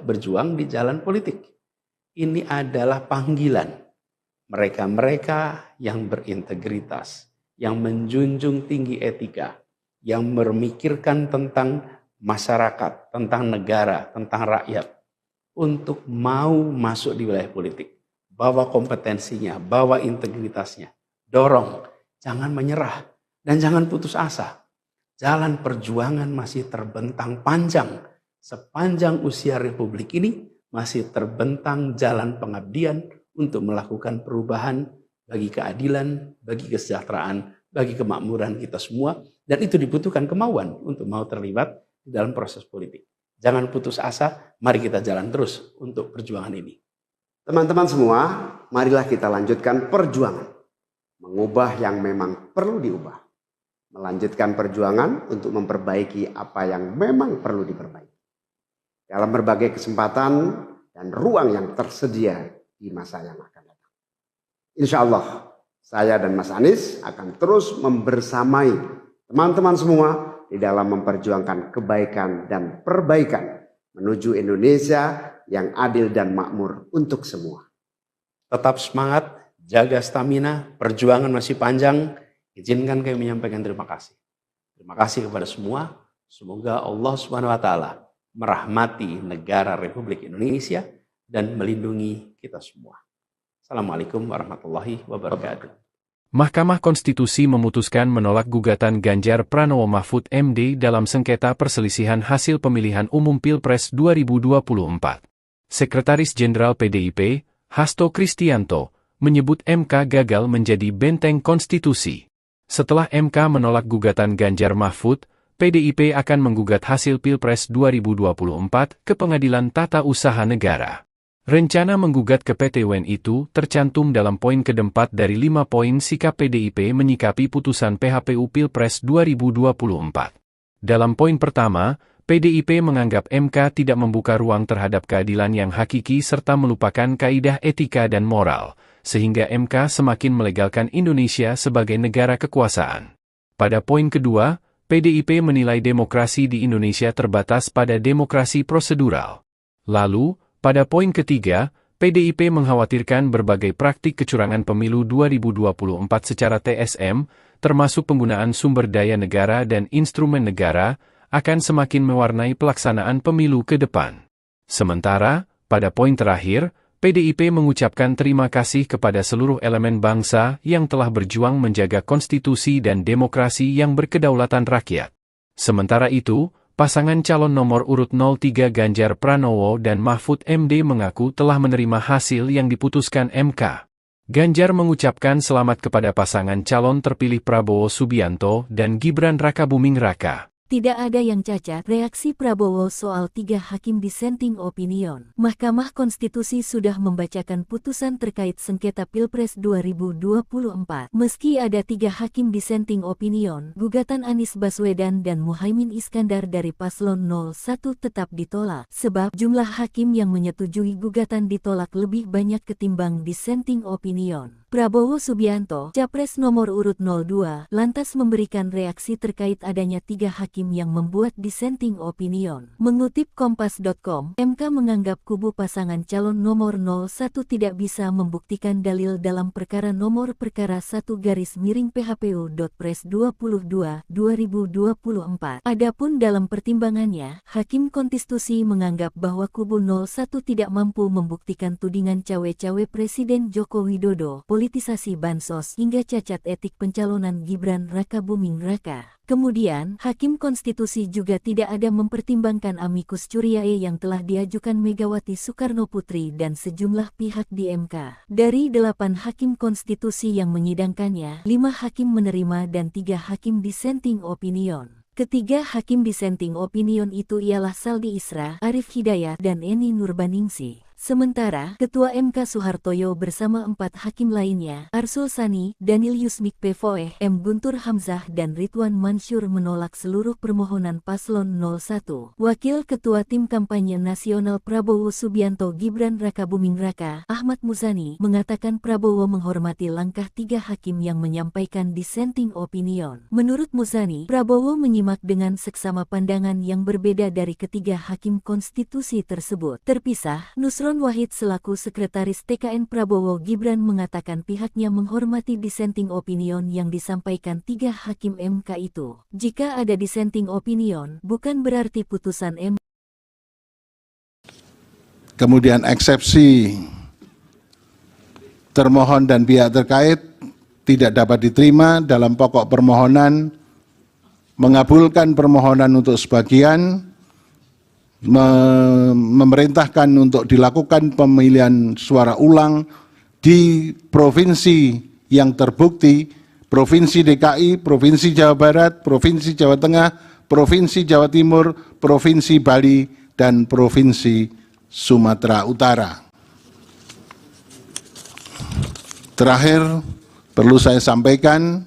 berjuang di jalan politik. Ini adalah panggilan mereka-mereka yang berintegritas, yang menjunjung tinggi etika, yang memikirkan tentang masyarakat, tentang negara, tentang rakyat, untuk mau masuk di wilayah politik. Bawa kompetensinya, bawa integritasnya, dorong, jangan menyerah, dan jangan putus asa. Jalan perjuangan masih terbentang panjang. Sepanjang usia Republik ini masih terbentang jalan pengabdian untuk melakukan perubahan bagi keadilan, bagi kesejahteraan, bagi kemakmuran kita semua, dan itu dibutuhkan kemauan untuk mau terlibat di dalam proses politik. Jangan putus asa, mari kita jalan terus untuk perjuangan ini. Teman-teman semua, marilah kita lanjutkan perjuangan. Mengubah yang memang perlu diubah. Melanjutkan perjuangan untuk memperbaiki apa yang memang perlu diperbaiki. Dalam berbagai kesempatan dan ruang yang tersedia di masa yang akan datang. Insya Allah, saya dan Mas Anies akan terus membersamai teman-teman semua di dalam memperjuangkan kebaikan dan perbaikan menuju Indonesia yang adil dan makmur untuk semua. Tetap semangat, jaga stamina, perjuangan masih panjang. Izinkan kami menyampaikan terima kasih. Terima kasih kepada semua. Semoga Allah SWT merahmati negara Republik Indonesia dan melindungi kita semua. Assalamualaikum warahmatullahi wabarakatuh. Mahkamah Konstitusi memutuskan menolak gugatan Ganjar Pranowo Mahfud MD dalam sengketa perselisihan hasil pemilihan umum Pilpres 2024. Sekretaris Jenderal PDIP, Hasto Kristianto, menyebut MK gagal menjadi benteng konstitusi. Setelah MK menolak gugatan Ganjar Mahfud, PDIP akan menggugat hasil Pilpres 2024 ke Pengadilan Tata Usaha Negara. Rencana menggugat ke PT UN itu tercantum dalam poin keempat dari 5 poin sikap PDIP menyikapi putusan PHPU Pilpres 2024. Dalam poin pertama, PDIP menganggap MK tidak membuka ruang terhadap keadilan yang hakiki serta melupakan kaidah etika dan moral, sehingga MK semakin melegalkan Indonesia sebagai negara kekuasaan. Pada poin kedua, PDIP menilai demokrasi di Indonesia terbatas pada demokrasi prosedural. Lalu, pada poin ketiga, PDIP mengkhawatirkan berbagai praktik kecurangan pemilu 2024 secara TSM, termasuk penggunaan sumber daya negara dan instrumen negara, akan semakin mewarnai pelaksanaan pemilu ke depan. Sementara, pada poin terakhir, PDIP mengucapkan terima kasih kepada seluruh elemen bangsa yang telah berjuang menjaga konstitusi dan demokrasi yang berkedaulatan rakyat. Sementara itu, pasangan calon nomor urut 03 Ganjar Pranowo dan Mahfud MD mengaku telah menerima hasil yang diputuskan MK. Ganjar mengucapkan selamat kepada pasangan calon terpilih Prabowo Subianto dan Gibran Rakabuming Raka. Tidak ada yang cacat, reaksi Prabowo soal 3 hakim dissenting opinion. Mahkamah Konstitusi sudah membacakan putusan terkait sengketa Pilpres 2024. Meski ada 3 hakim dissenting opinion, gugatan Anies Baswedan dan Muhaimin Iskandar dari Paslon 01 tetap ditolak, sebab jumlah hakim yang menyetujui gugatan ditolak lebih banyak ketimbang dissenting opinion. Prabowo Subianto, Capres nomor urut 02, lantas memberikan reaksi terkait adanya 3 hakim yang membuat dissenting opinion. Mengutip Kompas.com, MK menganggap kubu pasangan calon nomor 01 tidak bisa membuktikan dalil dalam perkara nomor perkara 1-PHPU.Pres 22/2024. Adapun dalam pertimbangannya, Hakim Konstitusi menganggap bahwa kubu 01 tidak mampu membuktikan tudingan cawe-cawe Presiden Joko Widodo, politisasi bansos hingga cacat etik pencalonan Gibran Rakabuming Raka. Kemudian, Hakim Konstitusi juga tidak ada mempertimbangkan amicus curiae yang telah diajukan Megawati Soekarnoputri dan sejumlah pihak di MK. Dari 8 Hakim Konstitusi yang menyidangkannya, 5 hakim menerima dan 3 hakim dissenting opinion. Ketiga hakim dissenting opinion itu ialah Saldi Isra, Arif Hidayat, dan Eni Nurbaningsih. Sementara, Ketua MK Soehartoyo bersama 4 hakim lainnya, Arsul Sani, Daniel Yusmik Pevoeh, M. Guntur Hamzah dan Ridwan Mansur menolak seluruh permohonan Paslon 01. Wakil Ketua Tim Kampanye Nasional Prabowo Subianto Gibran Rakabuming Raka, Ahmad Muzani, mengatakan Prabowo menghormati langkah 3 hakim yang menyampaikan dissenting opinion. Menurut Muzani, Prabowo menyimak dengan seksama pandangan yang berbeda dari ketiga hakim konstitusi tersebut. Terpisah, Nusron Wahid selaku Sekretaris TKN Prabowo Gibran mengatakan pihaknya menghormati dissenting opinion yang disampaikan 3 hakim MK itu. Jika ada dissenting opinion, bukan berarti putusan MK. Kemudian eksepsi termohon dan pihak terkait tidak dapat diterima dalam pokok permohonan, mengabulkan permohonan untuk sebagian, memerintahkan untuk dilakukan pemilihan suara ulang di provinsi yang terbukti Provinsi DKI, Provinsi Jawa Barat, Provinsi Jawa Tengah, Provinsi Jawa Timur, Provinsi Bali, dan Provinsi Sumatera Utara. Terakhir, perlu saya sampaikan,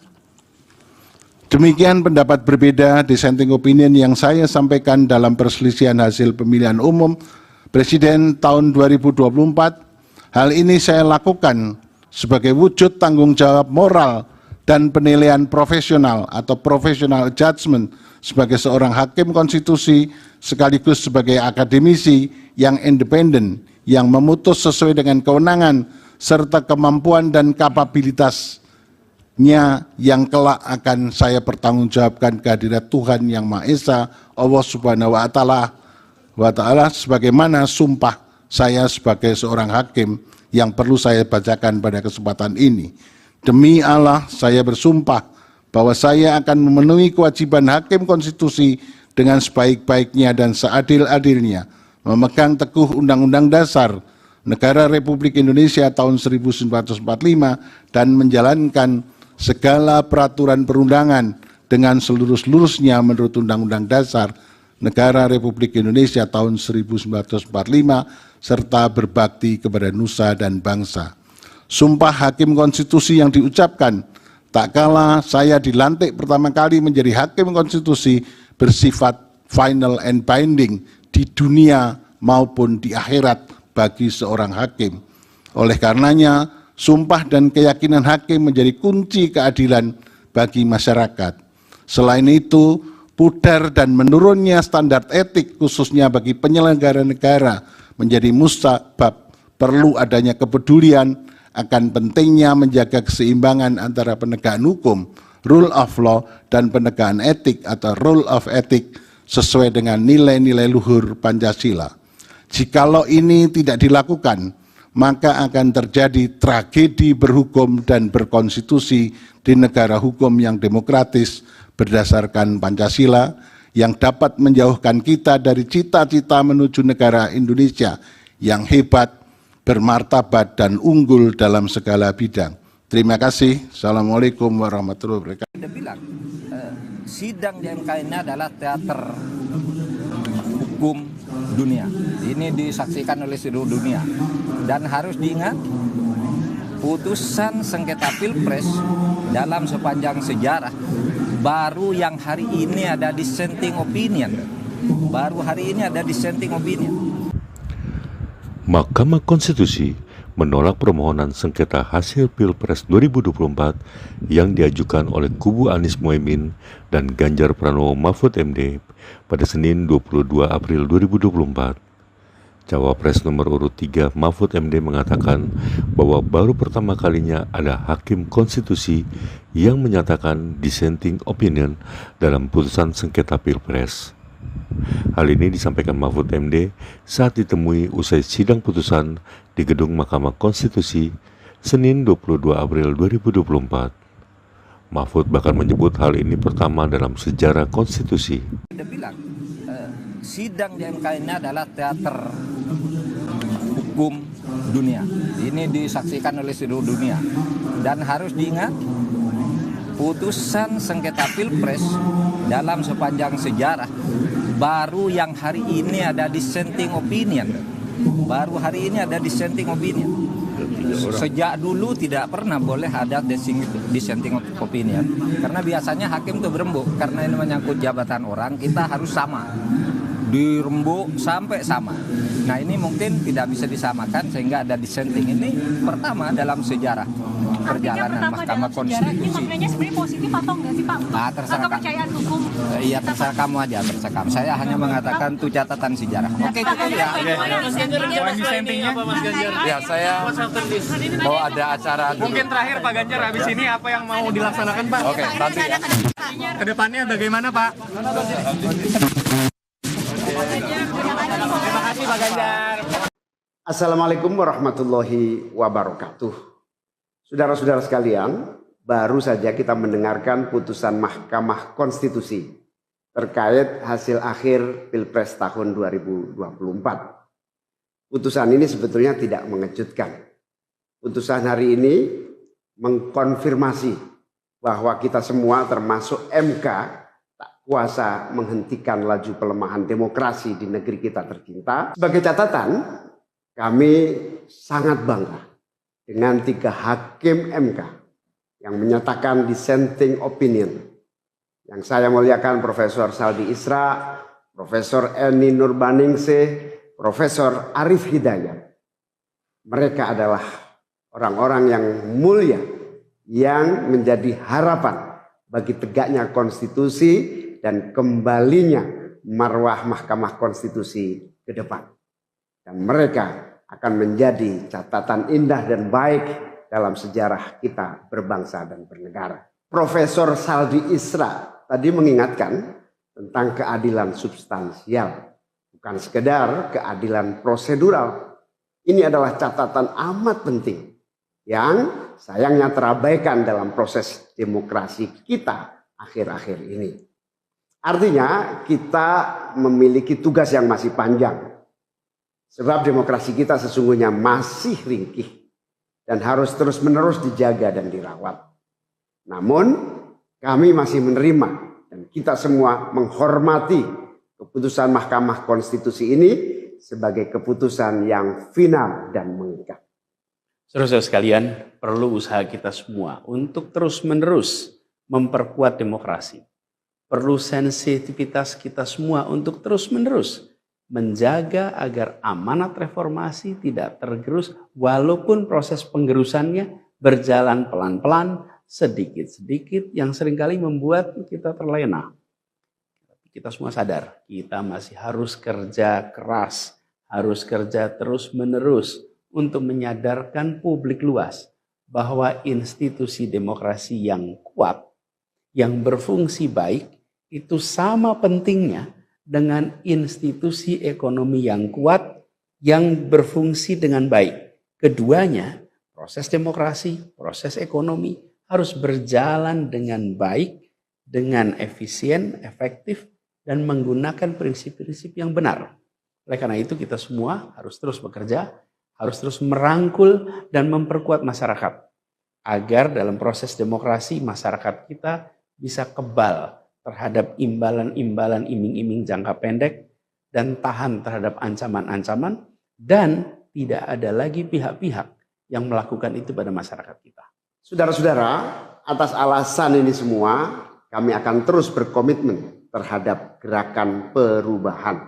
demikian pendapat berbeda dissenting opinion yang saya sampaikan dalam perselisihan hasil pemilihan umum Presiden tahun 2024. Hal ini saya lakukan sebagai wujud tanggung jawab moral dan penilaian profesional atau professional judgment sebagai seorang hakim konstitusi sekaligus sebagai akademisi yang independen yang memutus sesuai dengan kewenangan serta kemampuan dan kapabilitasnya yang kelak akan saya pertanggungjawabkan kehadirat Tuhan Yang Maha Esa, Allah Subhanahu wa Ta'ala, sebagaimana sumpah saya sebagai seorang hakim yang perlu saya bacakan pada kesempatan ini. Demi Allah, saya bersumpah bahwa saya akan memenuhi kewajiban hakim konstitusi dengan sebaik-baiknya dan seadil-adilnya, memegang teguh Undang-Undang Dasar Negara Republik Indonesia tahun 1945 dan menjalankan segala peraturan perundangan dengan seluruh-seluruhnya menurut Undang-Undang Dasar Negara Republik Indonesia tahun 1945 serta berbakti kepada nusa dan bangsa. Sumpah hakim konstitusi yang diucapkan tak kala saya dilantik pertama kali menjadi hakim konstitusi bersifat final and binding di dunia maupun di akhirat bagi seorang hakim. Oleh karenanya, sumpah dan keyakinan hakim menjadi kunci keadilan bagi masyarakat. Selain itu, pudar dan menurunnya standar etik khususnya bagi penyelenggara negara menjadi musabab perlu adanya kepedulian akan pentingnya menjaga keseimbangan antara penegakan hukum, rule of law, dan penegakan etik atau rule of ethic sesuai dengan nilai-nilai luhur Pancasila. Jikalau ini tidak dilakukan, maka akan terjadi tragedi berhukum dan berkonstitusi di negara hukum yang demokratis berdasarkan Pancasila yang dapat menjauhkan kita dari cita-cita menuju negara Indonesia yang hebat, bermartabat, dan unggul dalam segala bidang. Terima kasih. Assalamualaikum warahmatullahi wabarakatuh. Dia bilang, sidang di MK ini adalah teater hukum dunia. Ini disaksikan oleh seluruh dunia. Dan harus diingat, putusan sengketa Pilpres dalam sepanjang sejarah baru yang hari ini ada dissenting opinion. Baru hari ini ada dissenting opinion. Mahkamah Konstitusi menolak permohonan sengketa hasil Pilpres 2024 yang diajukan oleh kubu Anies Mohaimin dan Ganjar Pranowo Mahfud MD pada Senin 22 April 2024. Cawapres nomor urut 3 Mahfud MD mengatakan bahwa baru pertama kalinya ada hakim konstitusi yang menyatakan dissenting opinion dalam putusan sengketa Pilpres. Hal ini disampaikan Mahfud MD saat ditemui usai sidang putusan di Gedung Mahkamah Konstitusi Senin 22 April 2024. Mahfud bahkan menyebut hal ini pertama dalam sejarah konstitusi. Dia bilang, sidang di MK ini adalah teater hukum dunia. Ini disaksikan oleh seluruh dunia. Dan harus diingat, putusan sengketa Pilpres dalam sepanjang sejarah baru yang hari ini ada dissenting opinion. Baru hari ini ada dissenting opinion. Sejak dulu tidak pernah boleh ada dissenting opinion. Karena biasanya hakim itu berembuk. Karena ini menyangkut jabatan orang, kita harus sama. Dirembuk sampai sama. Nah ini mungkin tidak bisa disamakan sehingga ada dissenting. Ini pertama dalam sejarah perjalanan Mahkamah Konstitusi. Ini maknanya sebenarnya positif atau enggak sih Pak? Terserah kepercayaan hukum. Iya terserah kamu aja, terserah kamu. Saya hanya mengatakan itu catatan sejarah. Oke, cukup ya. Dissentingnya apa Mas Ganjar? Ya saya bahwa ada acara dulu. Mungkin terakhir Pak Ganjar, habis ini apa yang mau dilaksanakan Pak? Oke, nanti ya. Kedepannya bagaimana Pak? Terima kasih Pak Ganjar. Assalamualaikum warahmatullahi wabarakatuh. Saudara-saudara sekalian, baru saja kita mendengarkan putusan Mahkamah Konstitusi terkait hasil akhir Pilpres tahun 2024. Putusan ini sebetulnya tidak mengejutkan. Putusan hari ini mengkonfirmasi bahwa kita semua termasuk MK tak kuasa menghentikan laju pelemahan demokrasi di negeri kita tercinta. Sebagai catatan, kami sangat bangga dengan 3 hakim MK yang menyatakan dissenting opinion. Yang saya muliakan Profesor Saldi Isra, Profesor Eni Nurbaningsih, Profesor Arif Hidayat. Mereka adalah orang-orang yang mulia yang menjadi harapan bagi tegaknya konstitusi dan kembalinya marwah Mahkamah Konstitusi ke depan. Dan mereka akan menjadi catatan indah dan baik dalam sejarah kita berbangsa dan bernegara. Profesor Saldi Isra tadi mengingatkan tentang keadilan substansial, bukan sekedar keadilan prosedural. Ini adalah catatan amat penting yang sayangnya terabaikan dalam proses demokrasi kita akhir-akhir ini. Artinya kita memiliki tugas yang masih panjang. Sebab demokrasi kita sesungguhnya masih ringkih dan harus terus-menerus dijaga dan dirawat. Namun kami masih menerima dan kita semua menghormati keputusan Mahkamah Konstitusi ini sebagai keputusan yang final dan mengikat. Saudara-saudara sekalian, perlu usaha kita semua untuk terus-menerus memperkuat demokrasi. Perlu sensitivitas kita semua untuk terus-menerus menjaga agar amanat reformasi tidak tergerus walaupun proses penggerusannya berjalan pelan-pelan, sedikit-sedikit yang seringkali membuat kita terlena. Kita semua sadar, kita masih harus kerja keras, harus kerja terus-menerus untuk menyadarkan publik luas bahwa institusi demokrasi yang kuat, yang berfungsi baik, itu sama pentingnya dengan institusi ekonomi yang kuat, yang berfungsi dengan baik. Keduanya, proses demokrasi, proses ekonomi, harus berjalan dengan baik, dengan efisien, efektif, dan menggunakan prinsip-prinsip yang benar. Oleh karena itu kita semua harus terus bekerja, harus terus merangkul dan memperkuat masyarakat. Agar dalam proses demokrasi masyarakat kita bisa kebal terhadap imbalan-imbalan iming-iming jangka pendek dan tahan terhadap ancaman-ancaman dan tidak ada lagi pihak-pihak yang melakukan itu pada masyarakat kita. Saudara-saudara, atas alasan ini semua kami akan terus berkomitmen terhadap gerakan perubahan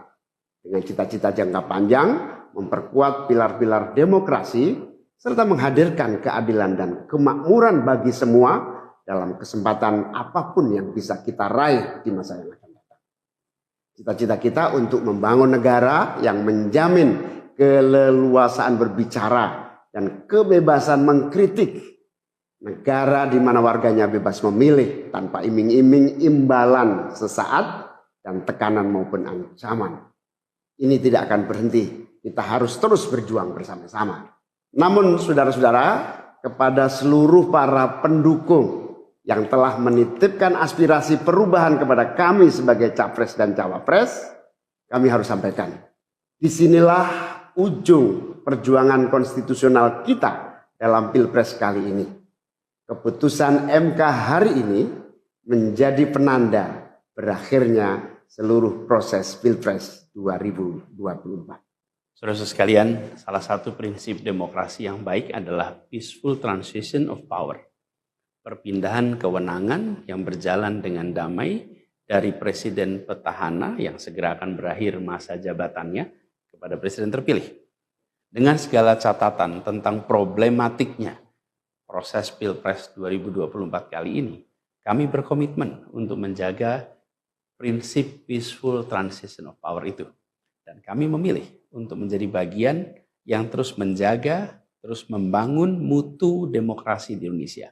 dengan cita-cita jangka panjang, memperkuat pilar-pilar demokrasi, serta menghadirkan keadilan dan kemakmuran bagi semua dalam kesempatan apapun yang bisa kita raih di masa yang akan datang. Cita-cita kita untuk membangun negara yang menjamin keleluasaan berbicara dan kebebasan mengkritik. Negara di mana warganya bebas memilih tanpa iming-iming imbalan sesaat dan tekanan maupun ancaman. Ini tidak akan berhenti. Kita harus terus berjuang bersama-sama. Namun saudara-saudara, kepada seluruh para pendukung yang telah menitipkan aspirasi perubahan kepada kami sebagai capres dan cawapres, kami harus sampaikan. Disinilah ujung perjuangan konstitusional kita dalam Pilpres kali ini. Keputusan MK hari ini menjadi penanda berakhirnya seluruh proses Pilpres 2024. Saudara sekalian, salah satu prinsip demokrasi yang baik adalah peaceful transition of power. Perpindahan kewenangan yang berjalan dengan damai dari presiden petahana yang segera akan berakhir masa jabatannya kepada presiden terpilih. Dengan segala catatan tentang problematiknya proses Pilpres 2024 kali ini, kami berkomitmen untuk menjaga prinsip peaceful transition of power itu. Dan kami memilih untuk menjadi bagian yang terus menjaga, terus membangun mutu demokrasi di Indonesia.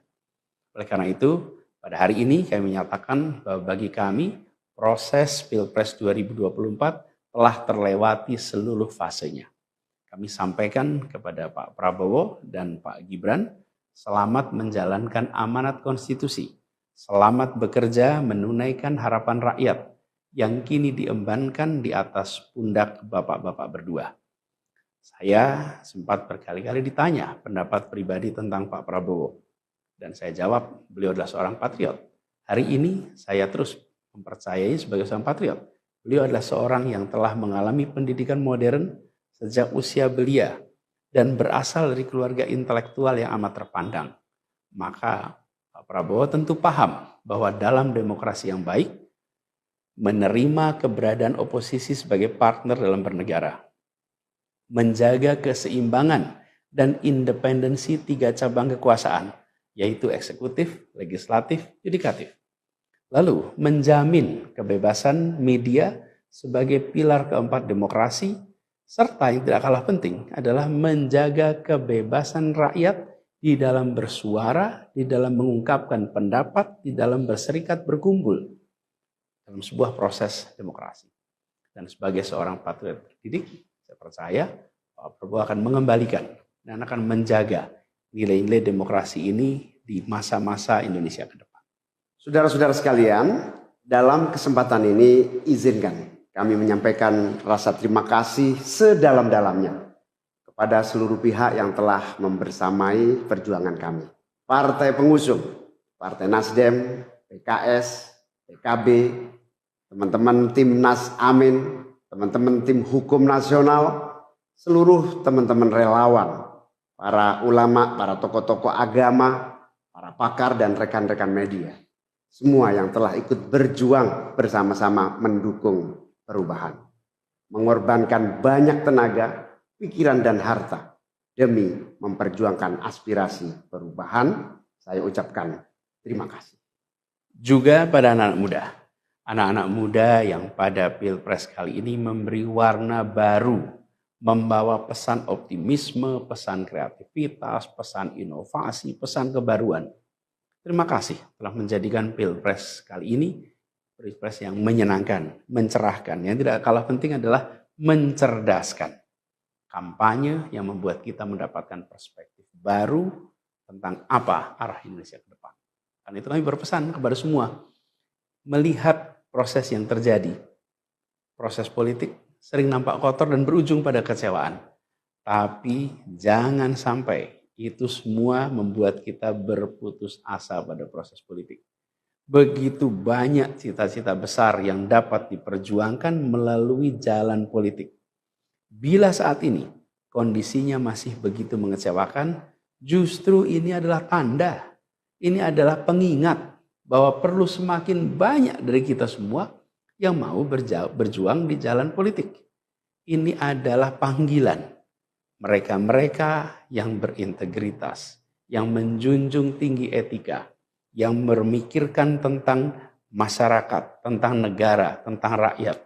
Oleh karena itu, pada hari ini kami menyatakan bahwa bagi kami, proses Pilpres 2024 telah terlewati seluruh fasenya. Kami sampaikan kepada Pak Prabowo dan Pak Gibran, selamat menjalankan amanat konstitusi, selamat bekerja menunaikan harapan rakyat yang kini diembankan di atas pundak bapak-bapak berdua. Saya sempat berkali-kali ditanya pendapat pribadi tentang Pak Prabowo. Dan saya jawab, beliau adalah seorang patriot. Hari ini saya terus mempercayai sebagai seorang patriot. Beliau adalah seorang yang telah mengalami pendidikan modern sejak usia belia dan berasal dari keluarga intelektual yang amat terpandang. Maka Pak Prabowo tentu paham bahwa dalam demokrasi yang baik, menerima keberadaan oposisi sebagai partner dalam bernegara, menjaga keseimbangan dan independensi 3 cabang kekuasaan, yaitu eksekutif, legislatif, yudikatif. Lalu menjamin kebebasan media sebagai pilar keempat demokrasi, serta yang tidak kalah penting adalah menjaga kebebasan rakyat di dalam bersuara, di dalam mengungkapkan pendapat, di dalam berserikat berkumpul dalam sebuah proses demokrasi. Dan sebagai seorang patriot terdidik, saya percaya Pak Prabowo akan mengembalikan dan akan menjaga nilai-nilai demokrasi ini di masa-masa Indonesia ke depan. Saudara-saudara sekalian, dalam kesempatan ini izinkan kami menyampaikan rasa terima kasih sedalam-dalamnya kepada seluruh pihak yang telah membersamai perjuangan kami. Partai pengusung, Partai Nasdem, PKS, PKB, teman-teman Timnas Amin, teman-teman tim hukum nasional, seluruh teman-teman relawan, para ulama, para tokoh-tokoh agama, para pakar dan rekan-rekan media. Semua yang telah ikut berjuang bersama-sama mendukung perubahan. Mengorbankan banyak tenaga, pikiran dan harta demi memperjuangkan aspirasi perubahan. Saya ucapkan terima kasih. Juga pada anak-anak muda. Anak-anak muda yang pada Pilpres kali ini memberi warna baru, membawa pesan optimisme, pesan kreativitas, pesan inovasi, pesan kebaruan. Terima kasih telah menjadikan Pilpres kali ini Pilpres yang menyenangkan, mencerahkan. Yang tidak kalah penting adalah mencerdaskan. Kampanye yang membuat kita mendapatkan perspektif baru tentang apa arah Indonesia ke depan. Karena itu kami berpesan kepada semua, melihat proses yang terjadi. Proses politik sering nampak kotor dan berujung pada kecewaan. Tapi jangan sampai itu semua membuat kita berputus asa pada proses politik. Begitu banyak cita-cita besar yang dapat diperjuangkan melalui jalan politik. Bila saat ini kondisinya masih begitu mengecewakan, justru ini adalah tanda, ini adalah pengingat bahwa perlu semakin banyak dari kita semua yang mau berjuang di jalan politik. Ini adalah panggilan mereka-mereka yang berintegritas, yang menjunjung tinggi etika, yang memikirkan tentang masyarakat, tentang negara, tentang rakyat,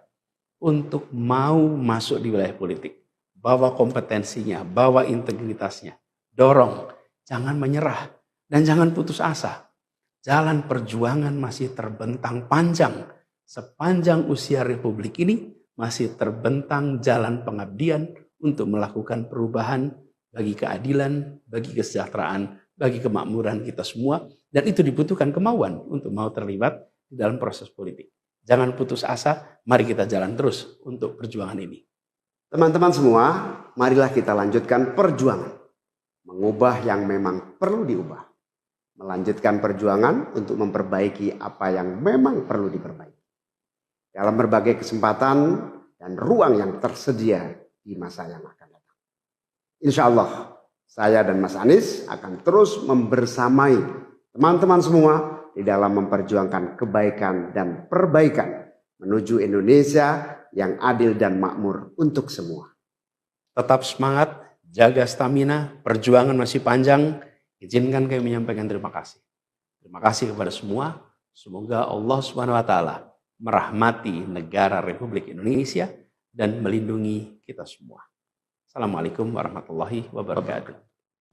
untuk mau masuk di wilayah politik. Bawa kompetensinya, bawa integritasnya, dorong, jangan menyerah, dan jangan putus asa. Jalan perjuangan masih terbentang panjang. Sepanjang usia Republik ini masih terbentang jalan pengabdian untuk melakukan perubahan bagi keadilan, bagi kesejahteraan, bagi kemakmuran kita semua. Dan itu dibutuhkan kemauan untuk mau terlibat di dalam proses politik. Jangan putus asa, mari kita jalan terus untuk perjuangan ini. Teman-teman semua, marilah kita lanjutkan perjuangan. Mengubah yang memang perlu diubah. Melanjutkan perjuangan untuk memperbaiki apa yang memang perlu diperbaiki. Dalam berbagai kesempatan dan ruang yang tersedia di masa yang akan datang. Insya Allah, saya dan Mas Anies akan terus membersamai teman-teman semua di dalam memperjuangkan kebaikan dan perbaikan menuju Indonesia yang adil dan makmur untuk semua. Tetap semangat, jaga stamina, perjuangan masih panjang. Izinkan kami menyampaikan terima kasih. Terima kasih kepada semua. Semoga Allah SWT merahmati negara Republik Indonesia dan melindungi kita semua. Assalamualaikum warahmatullahi wabarakatuh.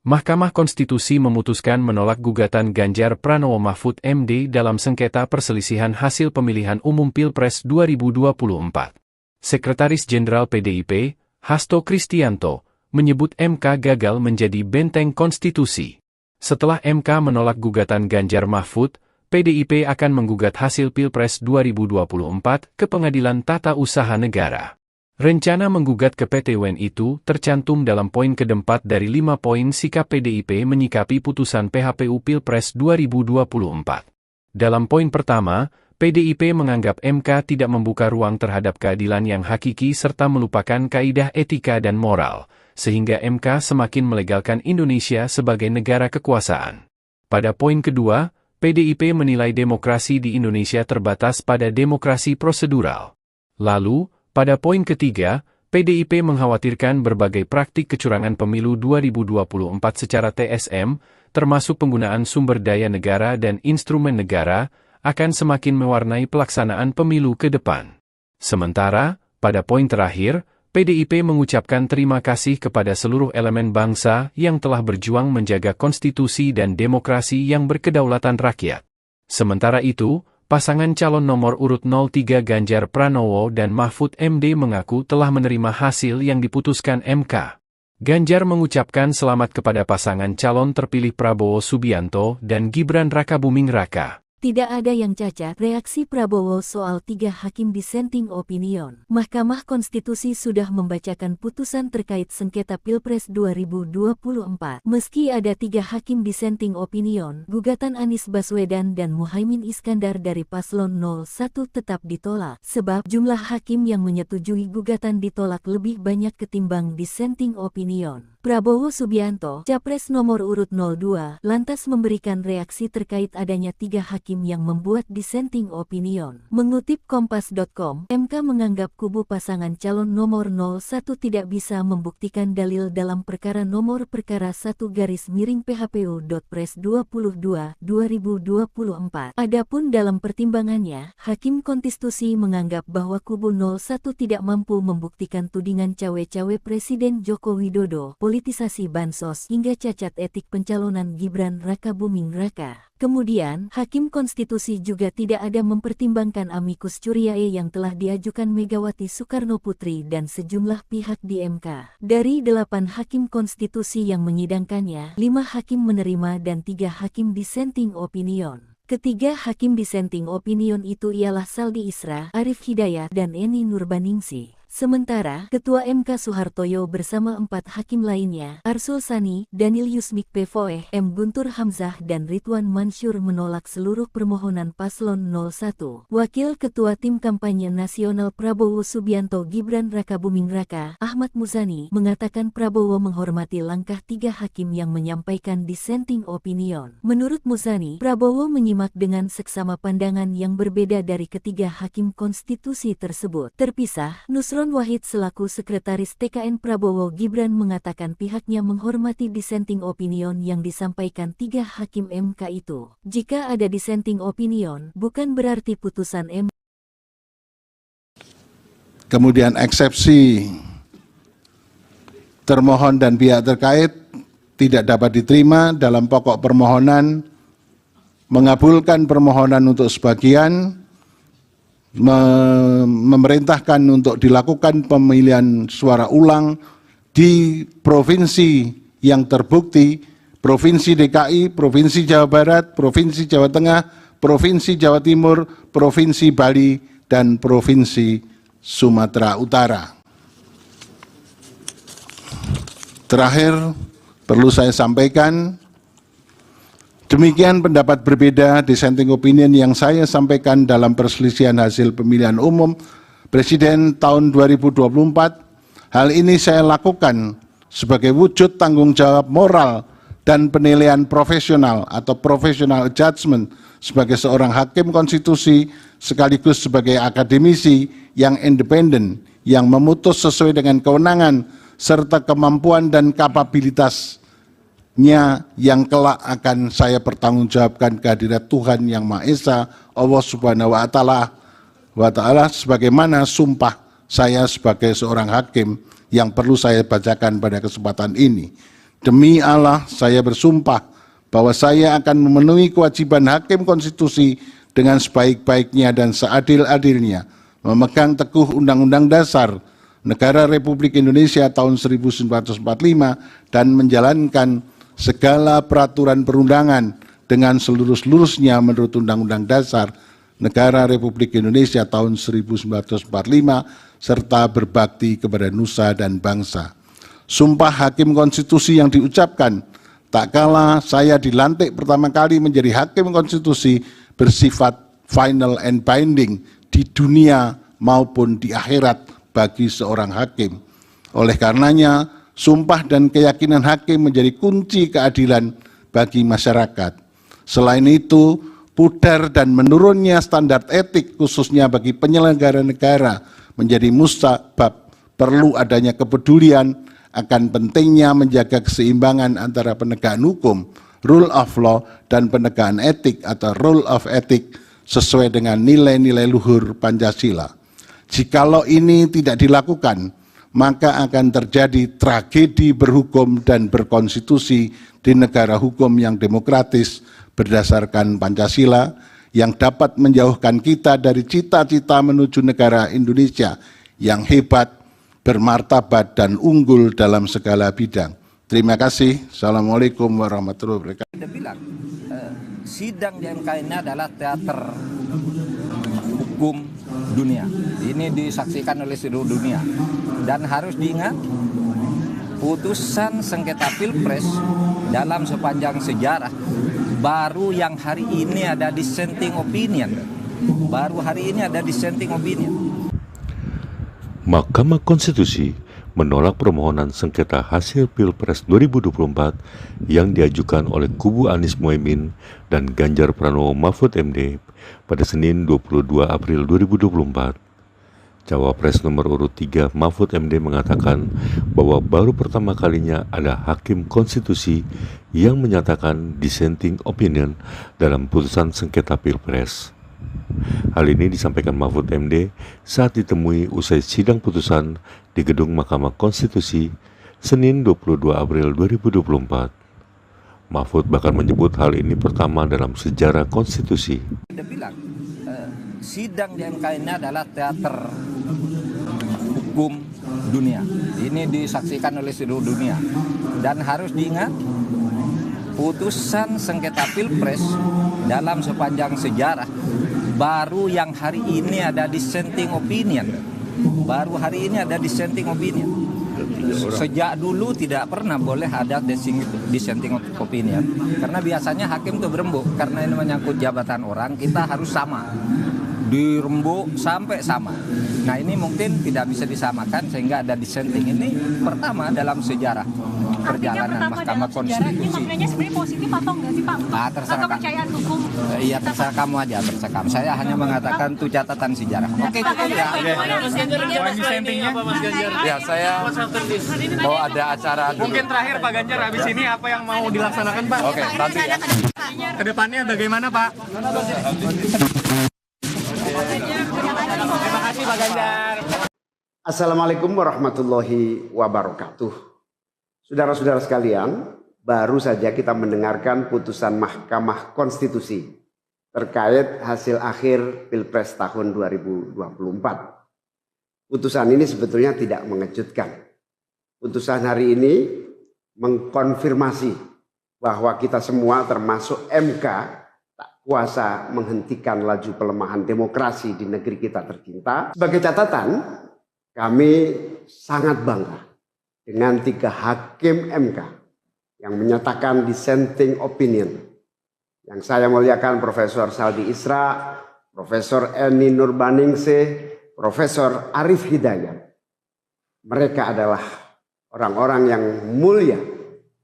Mahkamah Konstitusi memutuskan menolak gugatan Ganjar Pranowo Mahfud MD dalam sengketa perselisihan hasil pemilihan umum Pilpres 2024. Sekretaris Jenderal PDIP, Hasto Kristianto, menyebut MK gagal menjadi benteng konstitusi. Setelah MK menolak gugatan Ganjar Mahfud, PDIP akan menggugat hasil Pilpres 2024 ke Pengadilan Tata Usaha Negara. Rencana menggugat ke PT UN itu tercantum dalam poin keempat dari 5 poin sikap PDIP menyikapi putusan PHPU Pilpres 2024. Dalam poin pertama, PDIP menganggap MK tidak membuka ruang terhadap keadilan yang hakiki serta melupakan kaidah etika dan moral, sehingga MK semakin melegalkan Indonesia sebagai negara kekuasaan. Pada poin kedua, PDIP menilai demokrasi di Indonesia terbatas pada demokrasi prosedural. Lalu, pada poin ketiga, PDIP mengkhawatirkan berbagai praktik kecurangan pemilu 2024 secara TSM, termasuk penggunaan sumber daya negara dan instrumen negara, akan semakin mewarnai pelaksanaan pemilu ke depan. Sementara, pada poin terakhir, PDIP mengucapkan terima kasih kepada seluruh elemen bangsa yang telah berjuang menjaga konstitusi dan demokrasi yang berkedaulatan rakyat. Sementara itu, pasangan calon nomor urut 03 Ganjar Pranowo dan Mahfud MD mengaku telah menerima hasil yang diputuskan MK. Ganjar mengucapkan selamat kepada pasangan calon terpilih Prabowo Subianto dan Gibran Rakabuming Raka. Tidak ada yang cacat, reaksi Prabowo soal 3 hakim dissenting opinion. Mahkamah Konstitusi sudah membacakan putusan terkait sengketa Pilpres 2024. Meski ada 3 hakim dissenting opinion, gugatan Anies Baswedan dan Muhaimin Iskandar dari Paslon 01 tetap ditolak, sebab jumlah hakim yang menyetujui gugatan ditolak lebih banyak ketimbang dissenting opinion. Prabowo Subianto, Capres nomor urut 02, lantas memberikan reaksi terkait adanya 3 hakim yang membuat dissenting opinion. Mengutip Kompas.com, MK menganggap kubu pasangan calon nomor 01 tidak bisa membuktikan dalil dalam perkara nomor perkara 1-PHPU.Pres 22/2024. Adapun dalam pertimbangannya, Hakim Konstitusi menganggap bahwa kubu 01 tidak mampu membuktikan tudingan cawe-cawe Presiden Joko Widodo, politisasi bansos hingga cacat etik pencalonan Gibran Rakabuming Raka. Kemudian, Hakim Konstitusi juga tidak ada mempertimbangkan amicus curiae yang telah diajukan Megawati Soekarno Putri dan sejumlah pihak di MK. Dari 8 Hakim Konstitusi yang menyidangkannya, 5 hakim menerima dan 3 hakim dissenting opinion. Ketiga hakim dissenting opinion itu ialah Saldi Isra, Arif Hidayat, dan Eni Nurbaningsih. Sementara, Ketua MK Soehartoyo bersama 4 hakim lainnya, Arsul Sani, Daniel Yusmik Pevoeh, M. Guntur Hamzah dan Ridwan Mansur menolak seluruh permohonan Paslon 01. Wakil Ketua Tim Kampanye Nasional Prabowo Subianto Gibran Rakabuming Raka, Ahmad Muzani, mengatakan Prabowo menghormati langkah 3 hakim yang menyampaikan dissenting opinion. Menurut Muzani, Prabowo menyimak dengan seksama pandangan yang berbeda dari ketiga hakim konstitusi tersebut. Terpisah, Nusron Wahid selaku Sekretaris TKN Prabowo Gibran mengatakan pihaknya menghormati dissenting opinion yang disampaikan 3 hakim MK itu. Jika ada dissenting opinion, bukan berarti putusan MK. Kemudian eksepsi termohon dan pihak terkait tidak dapat diterima dalam pokok permohonan, mengabulkan permohonan untuk sebagian, memerintahkan untuk dilakukan pemilihan suara ulang di provinsi yang terbukti, Provinsi DKI, Provinsi Jawa Barat, Provinsi Jawa Tengah, Provinsi Jawa Timur, Provinsi Bali, dan Provinsi Sumatera Utara. Terakhir, perlu saya sampaikan, demikian pendapat berbeda dissenting opinion yang saya sampaikan dalam perselisihan hasil pemilihan umum Presiden tahun 2024. Hal ini saya lakukan sebagai wujud tanggung jawab moral dan penilaian profesional atau professional judgment sebagai seorang hakim konstitusi sekaligus sebagai akademisi yang independen yang memutus sesuai dengan kewenangan serta kemampuan dan kapabilitas yang kelak akan saya pertanggungjawabkan kehadirat Tuhan Yang Maha Esa, Allah Subhanahu wa Ta'ala, sebagaimana sumpah saya sebagai seorang hakim yang perlu saya bacakan pada kesempatan ini. Demi Allah, saya bersumpah bahwa saya akan memenuhi kewajiban hakim konstitusi dengan sebaik-baiknya dan seadil-adilnya, memegang teguh Undang-Undang Dasar Negara Republik Indonesia tahun 1945 dan menjalankan segala peraturan perundangan dengan seluruh-seluruhnya menurut Undang-Undang Dasar Negara Republik Indonesia tahun 1945 serta berbakti kepada nusa dan bangsa. Sumpah Hakim Konstitusi yang diucapkan tak kala saya dilantik pertama kali menjadi Hakim Konstitusi bersifat final and binding di dunia maupun di akhirat bagi seorang hakim. Oleh karenanya, sumpah dan keyakinan hakim menjadi kunci keadilan bagi masyarakat. Selain itu, pudar dan menurunnya standar etik khususnya bagi penyelenggara negara menjadi musabab perlu adanya kepedulian akan pentingnya menjaga keseimbangan antara penegakan hukum, rule of law, dan penegakan etik atau rule of ethic sesuai dengan nilai-nilai luhur Pancasila. Jikalau ini tidak dilakukan, maka akan terjadi tragedi berhukum dan berkonstitusi di negara hukum yang demokratis berdasarkan Pancasila yang dapat menjauhkan kita dari cita-cita menuju negara Indonesia yang hebat, bermartabat, dan unggul dalam segala bidang. Terima kasih. Assalamualaikum warahmatullahi wabarakatuh. Dia bilang, sidang di MK ini adalah teater hukum dunia. Ini disaksikan oleh seluruh dunia. Dan harus diingat, putusan sengketa Pilpres dalam sepanjang sejarah baru yang hari ini ada dissenting opinion. Baru hari ini ada dissenting opinion. Mahkamah Konstitusi menolak permohonan sengketa hasil Pilpres 2024 yang diajukan oleh kubu Anies Mohaimin dan Ganjar Pranowo Mahfud MD pada Senin 22 April 2024. Cawapres nomor urut 3 Mahfud MD mengatakan bahwa baru pertama kalinya ada hakim konstitusi yang menyatakan dissenting opinion dalam putusan sengketa Pilpres. Hal ini disampaikan Mahfud MD saat ditemui usai sidang putusan di Gedung Mahkamah Konstitusi Senin 22 April 2024. Mahfud bahkan menyebut hal ini pertama dalam sejarah konstitusi. Dia bilang, sidang di MK ini adalah teater hukum dunia. Ini disaksikan oleh seluruh dunia. Dan harus diingat, putusan sengketa Pilpres dalam sepanjang sejarah baru yang hari ini ada dissenting opinion. Baru hari ini ada dissenting opinion. Sejak dulu tidak pernah boleh ada dissenting opinion. Karena biasanya hakim itu berembuk. Karena ini menyangkut jabatan orang, kita harus sama. Dirembuk sampai sama. Nah ini mungkin tidak bisa disamakan sehingga ada dissenting. Ini pertama dalam sejarah perjalanan Mahkamah Konstitusi. Maknanya sebenarnya positif atau enggak sih Pak? Terserah kepercayaan hukum. Iya terserah kamu aja, terserah kamu. Saya hanya mengatakan itu catatan sejarah. Oke cukup ya. Ya saya bahwa ada acara dulu. Mungkin terakhir Pak Ganjar, habis ini apa yang mau dilaksanakan Pak? Oke, nanti ya. Kedepannya bagaimana Pak? Terima kasih Pak Ganjar. Assalamualaikum warahmatullahi wabarakatuh. Saudara-saudara sekalian, baru saja kita mendengarkan putusan Mahkamah Konstitusi terkait hasil akhir Pilpres tahun 2024. Putusan ini sebetulnya tidak mengejutkan. Putusan hari ini mengkonfirmasi bahwa kita semua termasuk MK tak kuasa menghentikan laju pelemahan demokrasi di negeri kita tercinta. Sebagai catatan, kami sangat bangga dengan 3 hakim MK yang menyatakan dissenting opinion. Yang saya muliakan Profesor Saldi Isra, Profesor Eni Nurbaningsih, Profesor Arif Hidayat. Mereka adalah orang-orang yang mulia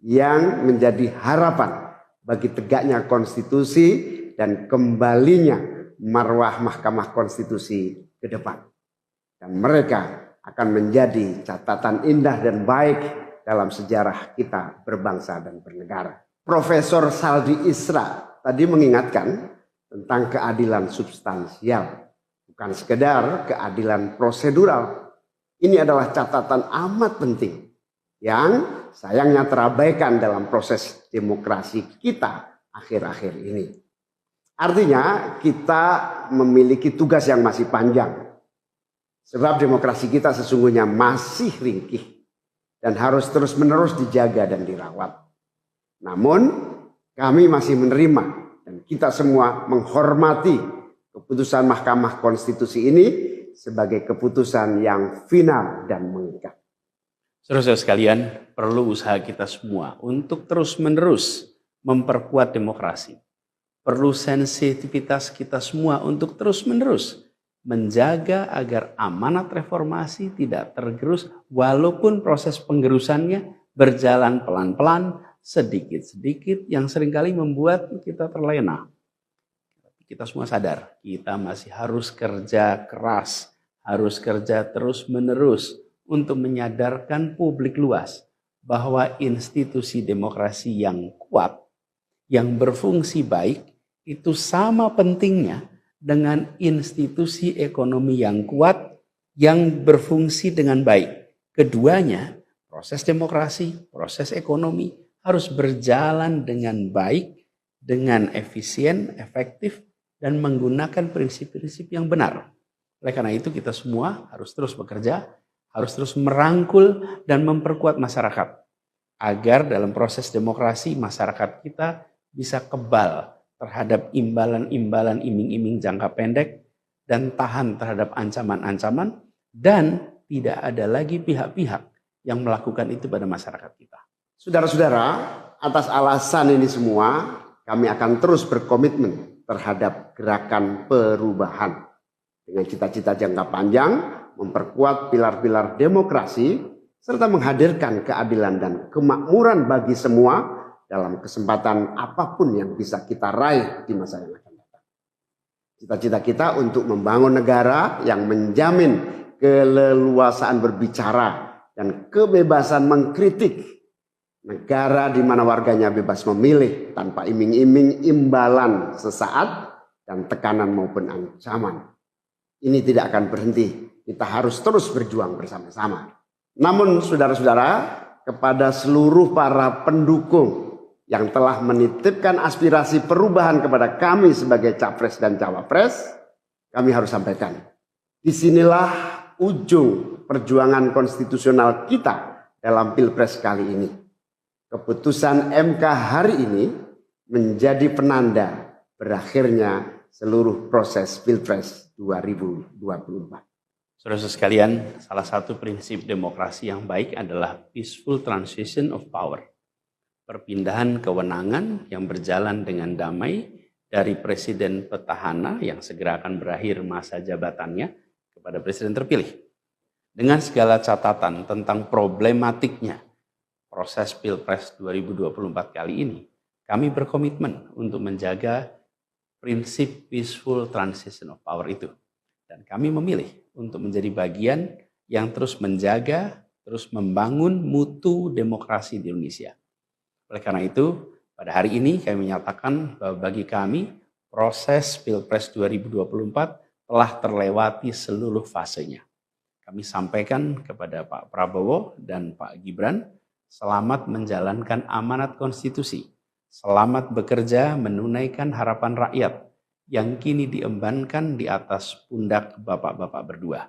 yang menjadi harapan bagi tegaknya konstitusi dan kembalinya marwah Mahkamah Konstitusi ke depan. Dan mereka akan menjadi catatan indah dan baik dalam sejarah kita berbangsa dan bernegara. Profesor Saldi Isra tadi mengingatkan tentang keadilan substansial, bukan sekedar keadilan prosedural. Ini adalah catatan amat penting yang sayangnya terabaikan dalam proses demokrasi kita akhir-akhir ini. Artinya kita memiliki tugas yang masih panjang. Sebab demokrasi kita sesungguhnya masih ringkih dan harus terus-menerus dijaga dan dirawat. Namun kami masih menerima dan kita semua menghormati keputusan Mahkamah Konstitusi ini sebagai keputusan yang final dan mengikat. Saudara-saudara sekalian, perlu usaha kita semua untuk terus-menerus memperkuat demokrasi. Perlu sensitivitas kita semua untuk terus-menerus menjaga agar amanat reformasi tidak tergerus walaupun proses penggerusannya berjalan pelan-pelan, sedikit-sedikit yang seringkali membuat kita terlena. Kita semua sadar, kita masih harus kerja keras, harus kerja terus-menerus untuk menyadarkan publik luas bahwa institusi demokrasi yang kuat, yang berfungsi baik, itu sama pentingnya dengan institusi ekonomi yang kuat, yang berfungsi dengan baik. Keduanya, proses demokrasi, proses ekonomi, harus berjalan dengan baik, dengan efisien, efektif, dan menggunakan prinsip-prinsip yang benar. Oleh karena itu kita semua harus terus bekerja, harus terus merangkul dan memperkuat masyarakat. Agar dalam proses demokrasi masyarakat kita bisa kebal terhadap imbalan-imbalan iming-iming jangka pendek dan tahan terhadap ancaman-ancaman dan tidak ada lagi pihak-pihak yang melakukan itu pada masyarakat kita. Saudara-saudara, atas alasan ini semua kami akan terus berkomitmen terhadap gerakan perubahan dengan cita-cita jangka panjang, memperkuat pilar-pilar demokrasi, serta menghadirkan keadilan dan kemakmuran bagi semua dalam kesempatan apapun yang bisa kita raih di masa yang akan datang. Cita-cita kita untuk membangun negara yang menjamin keleluasaan berbicara dan kebebasan mengkritik. Negara di mana warganya bebas memilih tanpa iming-iming imbalan sesaat dan tekanan maupun ancaman. Ini tidak akan berhenti. Kita harus terus berjuang bersama-sama. Namun saudara-saudara, kepada seluruh para pendukung yang telah menitipkan aspirasi perubahan kepada kami sebagai capres dan cawapres, kami harus sampaikan. Disinilah ujung perjuangan konstitusional kita dalam Pilpres kali ini. Keputusan MK hari ini menjadi penanda berakhirnya seluruh proses Pilpres 2024. Saudara-saudara sekalian, salah satu prinsip demokrasi yang baik adalah peaceful transition of power. Perpindahan kewenangan yang berjalan dengan damai dari presiden petahana yang segera akan berakhir masa jabatannya kepada presiden terpilih. Dengan segala catatan tentang problematiknya proses Pilpres 2024 kali ini, kami berkomitmen untuk menjaga prinsip peaceful transition of power itu. Dan kami memilih untuk menjadi bagian yang terus menjaga, terus membangun mutu demokrasi di Indonesia. Oleh karena itu, pada hari ini kami menyatakan bahwa bagi kami, proses Pilpres 2024 telah terlewati seluruh fasenya. Kami sampaikan kepada Pak Prabowo dan Pak Gibran, selamat menjalankan amanat konstitusi, selamat bekerja menunaikan harapan rakyat yang kini diembankan di atas pundak bapak-bapak berdua.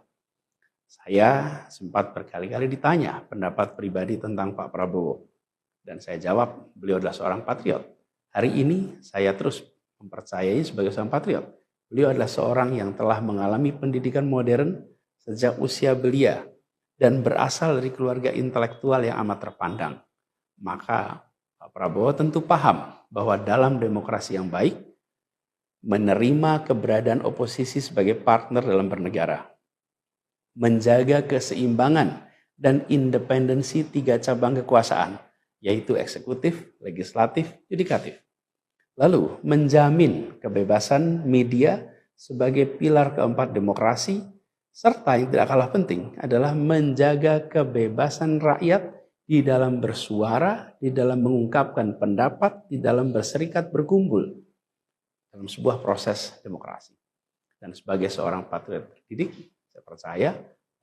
Saya sempat berkali-kali ditanya pendapat pribadi tentang Pak Prabowo. Dan saya jawab, beliau adalah seorang patriot. Hari ini saya terus mempercayai sebagai seorang patriot. Beliau adalah seorang yang telah mengalami pendidikan modern sejak usia belia dan berasal dari keluarga intelektual yang amat terpandang. Maka Pak Prabowo tentu paham bahwa dalam demokrasi yang baik, menerima keberadaan oposisi sebagai partner dalam bernegara, menjaga keseimbangan dan independensi tiga cabang kekuasaan, yaitu eksekutif, legislatif, yudikatif. Lalu menjamin kebebasan media sebagai pilar keempat demokrasi, serta yang tidak kalah penting adalah menjaga kebebasan rakyat di dalam bersuara, di dalam mengungkapkan pendapat, di dalam berserikat berkumpul dalam sebuah proses demokrasi. Dan sebagai seorang patriot terdidik, saya percaya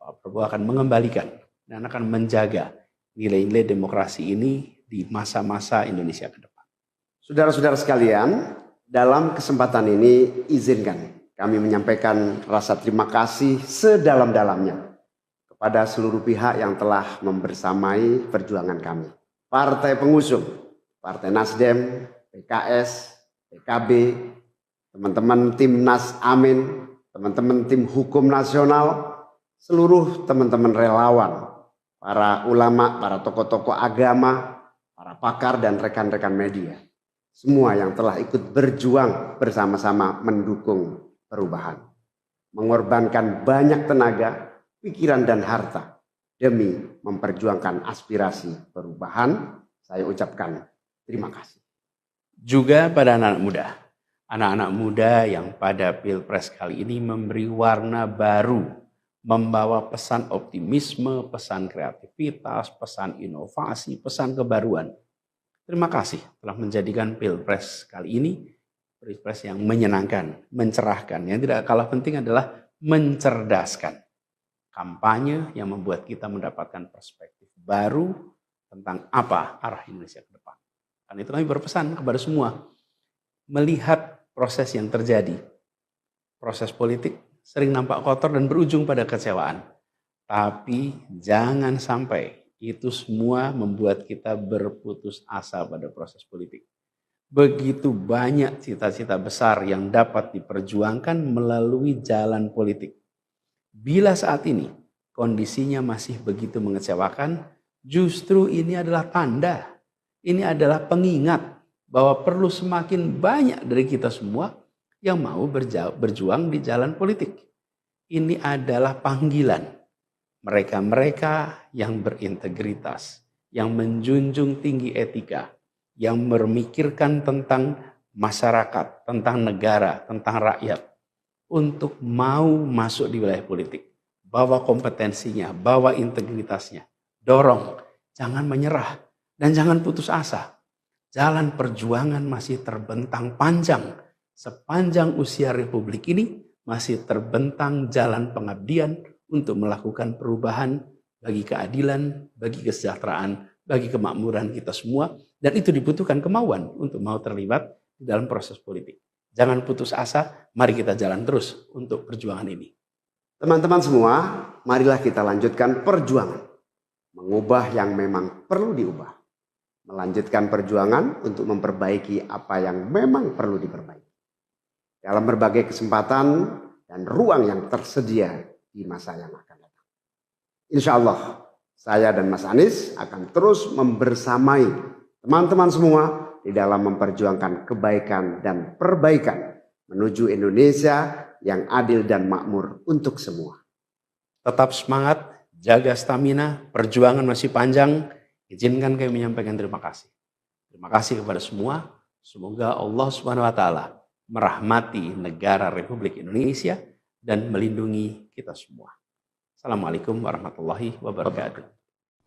Pak Prabowo akan mengembalikan dan akan menjaga nilai-nilai demokrasi ini di masa-masa Indonesia ke depan. Saudara-saudara sekalian, dalam kesempatan ini izinkan kami menyampaikan rasa terima kasih sedalam-dalamnya kepada seluruh pihak yang telah membersamai perjuangan kami. Partai pengusung, Partai Nasdem, PKS, PKB, teman-teman Timnas Amin, teman-teman tim hukum nasional, seluruh teman-teman relawan, para ulama, para tokoh-tokoh agama, para pakar dan rekan-rekan media. Semua yang telah ikut berjuang bersama-sama mendukung perubahan. Mengorbankan banyak tenaga, pikiran dan harta demi memperjuangkan aspirasi perubahan. Saya ucapkan terima kasih. Juga pada anak-anak muda yang pada Pilpres kali ini memberi warna baru, membawa pesan optimisme, pesan kreativitas, pesan inovasi, pesan kebaruan. Terima kasih telah menjadikan Pilpres kali ini Pilpres yang menyenangkan, mencerahkan. Yang tidak kalah penting adalah mencerdaskan. Kampanye yang membuat kita mendapatkan perspektif baru tentang apa arah Indonesia ke depan. Karena itu kami berpesan kepada semua, melihat proses yang terjadi. Proses politik sering nampak kotor dan berujung pada kecewaan. Tapi jangan sampai itu semua membuat kita berputus asa pada proses politik. Begitu banyak cita-cita besar yang dapat diperjuangkan melalui jalan politik. Bila saat ini kondisinya masih begitu mengecewakan, justru ini adalah tanda, ini adalah pengingat bahwa perlu semakin banyak dari kita semua yang mau berjuang di jalan politik. Ini adalah panggilan mereka-mereka yang berintegritas, yang menjunjung tinggi etika, yang memikirkan tentang masyarakat, tentang negara, tentang rakyat, untuk mau masuk di wilayah politik. Bawa kompetensinya, bawa integritasnya, dorong, jangan menyerah, dan jangan putus asa. Jalan perjuangan masih terbentang panjang. Sepanjang usia Republik ini masih terbentang jalan pengabdian untuk melakukan perubahan bagi keadilan, bagi kesejahteraan, bagi kemakmuran kita semua. Dan itu dibutuhkan kemauan untuk mau terlibat di dalam proses politik. Jangan putus asa, mari kita jalan terus untuk perjuangan ini. Teman-teman semua, marilah kita lanjutkan perjuangan. Mengubah yang memang perlu diubah. Melanjutkan perjuangan untuk memperbaiki apa yang memang perlu diperbaiki. Dalam berbagai kesempatan dan ruang yang tersedia di masa yang akan datang. Insya Allah, saya dan Mas Anies akan terus membersamai teman-teman semua di dalam memperjuangkan kebaikan dan perbaikan menuju Indonesia yang adil dan makmur untuk semua. Tetap semangat, jaga stamina, perjuangan masih panjang. Izinkan kami menyampaikan terima kasih. Terima kasih kepada semua. Semoga Allah SWT merahmati negara Republik Indonesia dan melindungi kita semua. Assalamualaikum warahmatullahi wabarakatuh.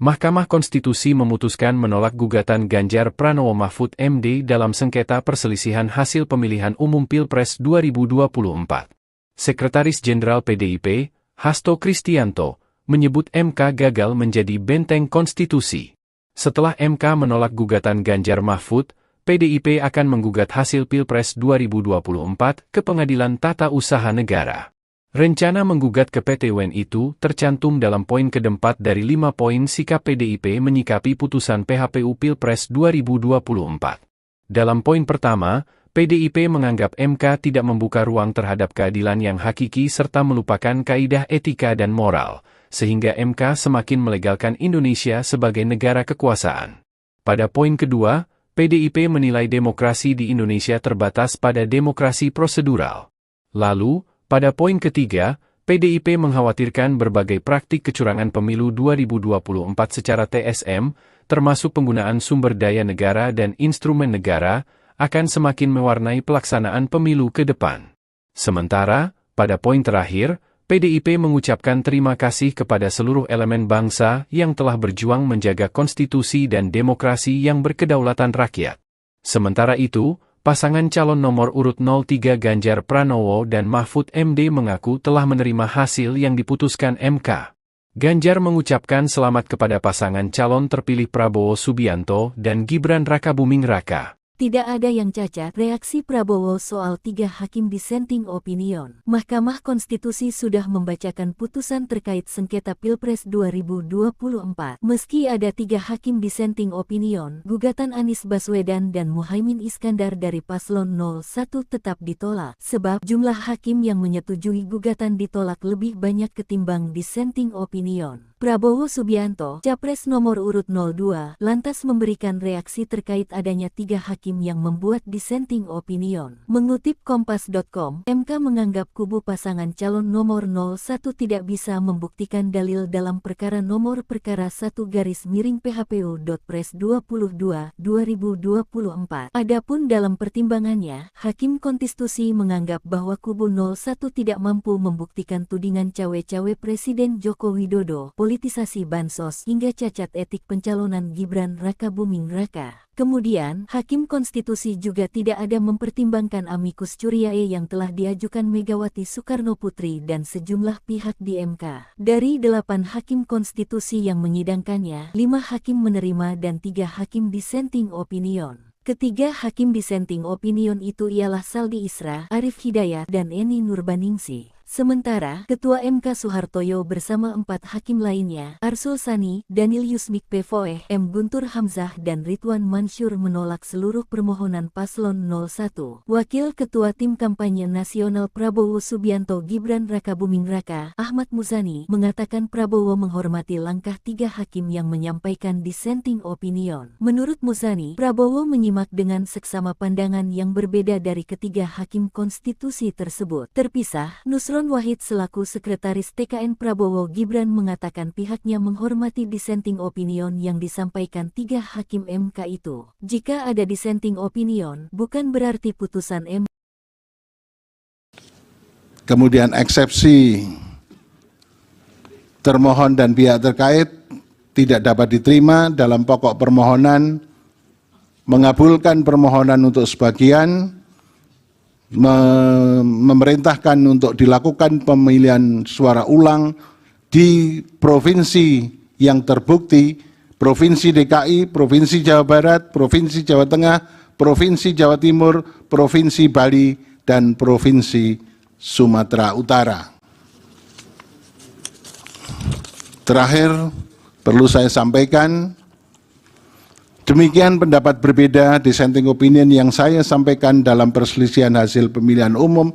Mahkamah Konstitusi memutuskan menolak gugatan Ganjar Pranowo Mahfud MD dalam sengketa perselisihan hasil pemilihan umum Pilpres 2024. Sekretaris Jenderal PDIP, Hasto Kristianto, menyebut MK gagal menjadi benteng konstitusi. Setelah MK menolak gugatan Ganjar Mahfud, PDIP akan menggugat hasil Pilpres 2024 ke Pengadilan Tata Usaha Negara. Rencana menggugat ke PT UN itu tercantum dalam poin keempat dari 5 poin sikap PDIP menyikapi putusan PHPU Pilpres 2024. Dalam poin pertama, PDIP menganggap MK tidak membuka ruang terhadap keadilan yang hakiki serta melupakan kaidah etika dan moral, sehingga MK semakin melegalkan Indonesia sebagai negara kekuasaan. Pada poin kedua, PDIP menilai demokrasi di Indonesia terbatas pada demokrasi prosedural. Lalu, pada poin ketiga, PDIP mengkhawatirkan berbagai praktik kecurangan pemilu 2024 secara TSM, termasuk penggunaan sumber daya negara dan instrumen negara, akan semakin mewarnai pelaksanaan pemilu ke depan. Sementara, pada poin terakhir, PDIP mengucapkan terima kasih kepada seluruh elemen bangsa yang telah berjuang menjaga konstitusi dan demokrasi yang berkedaulatan rakyat. Sementara itu, pasangan calon nomor urut 03 Ganjar Pranowo dan Mahfud MD mengaku telah menerima hasil yang diputuskan MK. Ganjar mengucapkan selamat kepada pasangan calon terpilih Prabowo Subianto dan Gibran Rakabuming Raka. Tidak ada yang cacat, reaksi Prabowo soal 3 hakim dissenting opinion. Mahkamah Konstitusi sudah membacakan putusan terkait sengketa Pilpres 2024. Meski ada 3 hakim dissenting opinion, gugatan Anies Baswedan dan Muhaimin Iskandar dari Paslon 01 tetap ditolak, sebab jumlah hakim yang menyetujui gugatan ditolak lebih banyak ketimbang dissenting opinion. Prabowo Subianto, Capres nomor urut 02, lantas memberikan reaksi terkait adanya 3 hakim yang membuat dissenting opinion. Mengutip Kompas.com, MK menganggap kubu pasangan calon nomor 01 tidak bisa membuktikan dalil dalam perkara nomor perkara 1-PHPU.Pres 22/2024. Adapun dalam pertimbangannya, Hakim Konstitusi menganggap bahwa kubu 01 tidak mampu membuktikan tudingan cawe-cawe Presiden Joko Widodo, politisasi bansos hingga cacat etik pencalonan Gibran Rakabuming Raka. Kemudian, Hakim Konstitusi juga tidak ada mempertimbangkan amicus curiae yang telah diajukan Megawati Soekarno Putri dan sejumlah pihak di MK. Dari 8 Hakim Konstitusi yang menyidangkannya, 5 hakim menerima dan 3 hakim dissenting opinion. Ketiga hakim dissenting opinion itu ialah Saldi Isra, Arif Hidayat, dan Eni Nurbaningsih. Sementara, Ketua MK Soehartoyo bersama 4 hakim lainnya, Arsul Sani, Daniel Yusmik Pevoeh, M. Guntur Hamzah dan Ridwan Mansur menolak seluruh permohonan Paslon 01. Wakil Ketua Tim Kampanye Nasional Prabowo Subianto Gibran Rakabuming Raka, Ahmad Muzani, mengatakan Prabowo menghormati langkah 3 hakim yang menyampaikan dissenting opinion. Menurut Muzani, Prabowo menyimak dengan seksama pandangan yang berbeda dari ketiga hakim konstitusi tersebut. Terpisah, Nusron Wahid selaku Sekretaris TKN Prabowo Gibran mengatakan pihaknya menghormati dissenting opinion yang disampaikan 3 hakim MK itu. Jika ada dissenting opinion, bukan berarti putusan MK. Kemudian eksepsi termohon dan pihak terkait tidak dapat diterima dalam pokok permohonan, mengabulkan permohonan untuk sebagian, memerintahkan untuk dilakukan pemilihan suara ulang di provinsi yang terbukti, Provinsi DKI, Provinsi Jawa Barat, Provinsi Jawa Tengah, Provinsi Jawa Timur, Provinsi Bali, dan Provinsi Sumatera Utara. Terakhir, perlu saya sampaikan, demikian pendapat berbeda dissenting opinion yang saya sampaikan dalam perselisihan hasil pemilihan umum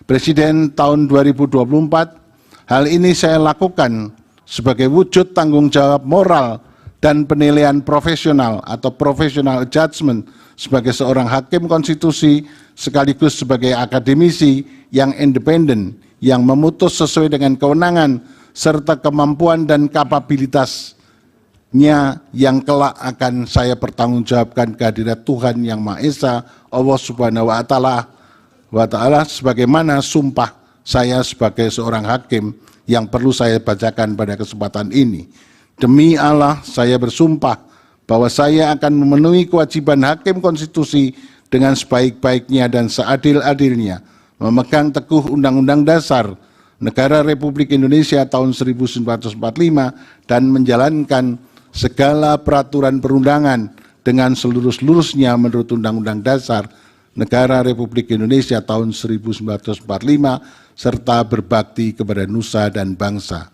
Presiden tahun 2024. Hal ini saya lakukan sebagai wujud tanggung jawab moral dan penilaian profesional atau professional judgment sebagai seorang hakim konstitusi sekaligus sebagai akademisi yang independen yang memutus sesuai dengan kewenangan serta kemampuan dan kapabilitas yang kelak akan saya pertanggungjawabkan kehadirat Tuhan Yang Maha Esa, Allah Subhanahu wa Ta'ala, sebagaimana sumpah saya sebagai seorang hakim yang perlu saya bacakan pada kesempatan ini. Demi Allah, saya bersumpah bahwa saya akan memenuhi kewajiban hakim konstitusi dengan sebaik-baiknya dan seadil-adilnya, memegang teguh Undang-Undang Dasar Negara Republik Indonesia tahun 1945 dan menjalankan segala peraturan perundangan dengan seluruh-seluruhnya menurut Undang-Undang Dasar Negara Republik Indonesia tahun 1945 serta berbakti kepada nusa dan bangsa.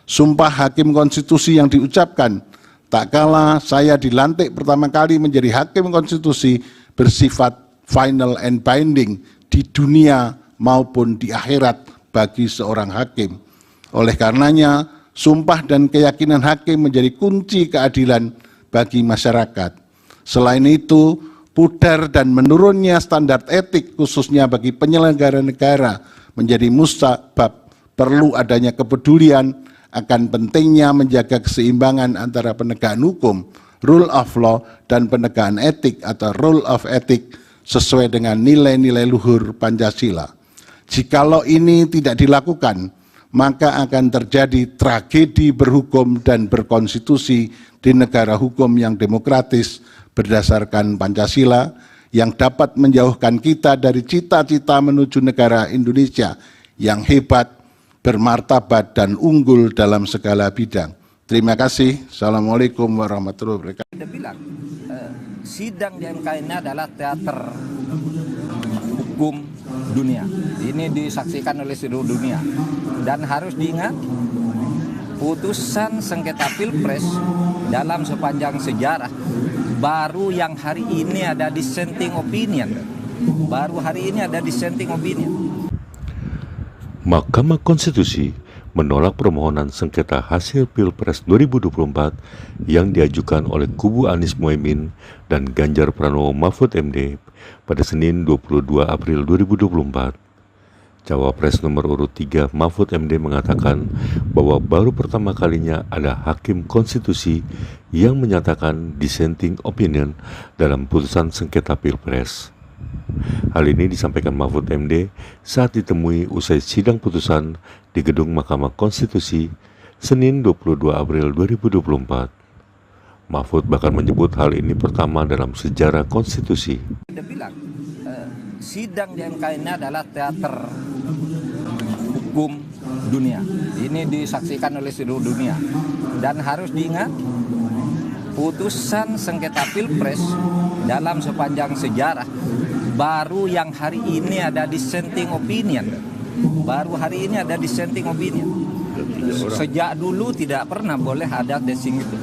Sumpah hakim konstitusi yang diucapkan tak kala saya dilantik pertama kali menjadi hakim konstitusi bersifat final and binding di dunia maupun di akhirat bagi seorang hakim. Oleh karenanya, sumpah dan keyakinan hakim menjadi kunci keadilan bagi masyarakat. Selain itu, pudar dan menurunnya standar etik khususnya bagi penyelenggara negara menjadi musabab perlu adanya kepedulian akan pentingnya menjaga keseimbangan antara penegakan hukum, rule of law, dan penegakan etik atau rule of ethic sesuai dengan nilai-nilai luhur Pancasila. Jikalau ini tidak dilakukan, maka akan terjadi tragedi berhukum dan berkonstitusi di negara hukum yang demokratis berdasarkan Pancasila yang dapat menjauhkan kita dari cita-cita menuju negara Indonesia yang hebat, bermartabat, dan unggul dalam segala bidang. Terima kasih. Assalamualaikum warahmatullahi wabarakatuh. Kita bilang sidang di MK ini adalah teater hukum dunia. Ini disaksikan oleh seluruh dunia. Dan harus diingat, putusan sengketa Pilpres dalam sepanjang sejarah baru yang hari ini ada dissenting opinion. Baru hari ini ada dissenting opinion. Mahkamah Konstitusi menolak permohonan sengketa hasil Pilpres 2024 yang diajukan oleh kubu Anies Mohaimin dan Ganjar Pranowo Mahfud MD pada Senin 22 April 2024. Cawapres nomor urut 3 Mahfud MD mengatakan bahwa baru pertama kalinya ada hakim konstitusi yang menyatakan dissenting opinion dalam putusan sengketa Pilpres. Hal ini disampaikan Mahfud MD saat ditemui usai sidang putusan di Gedung Mahkamah Konstitusi Senin 22 April 2024. Mahfud bahkan menyebut hal ini pertama dalam sejarah konstitusi. Dia bilang, sidang di MK ini adalah teater hukum dunia. Ini disaksikan oleh seluruh dunia. Dan harus diingat, putusan sengketa Pilpres dalam sepanjang sejarah baru yang hari ini ada dissenting opinion. Baru hari ini ada dissenting opinion. Sejak dulu tidak pernah boleh ada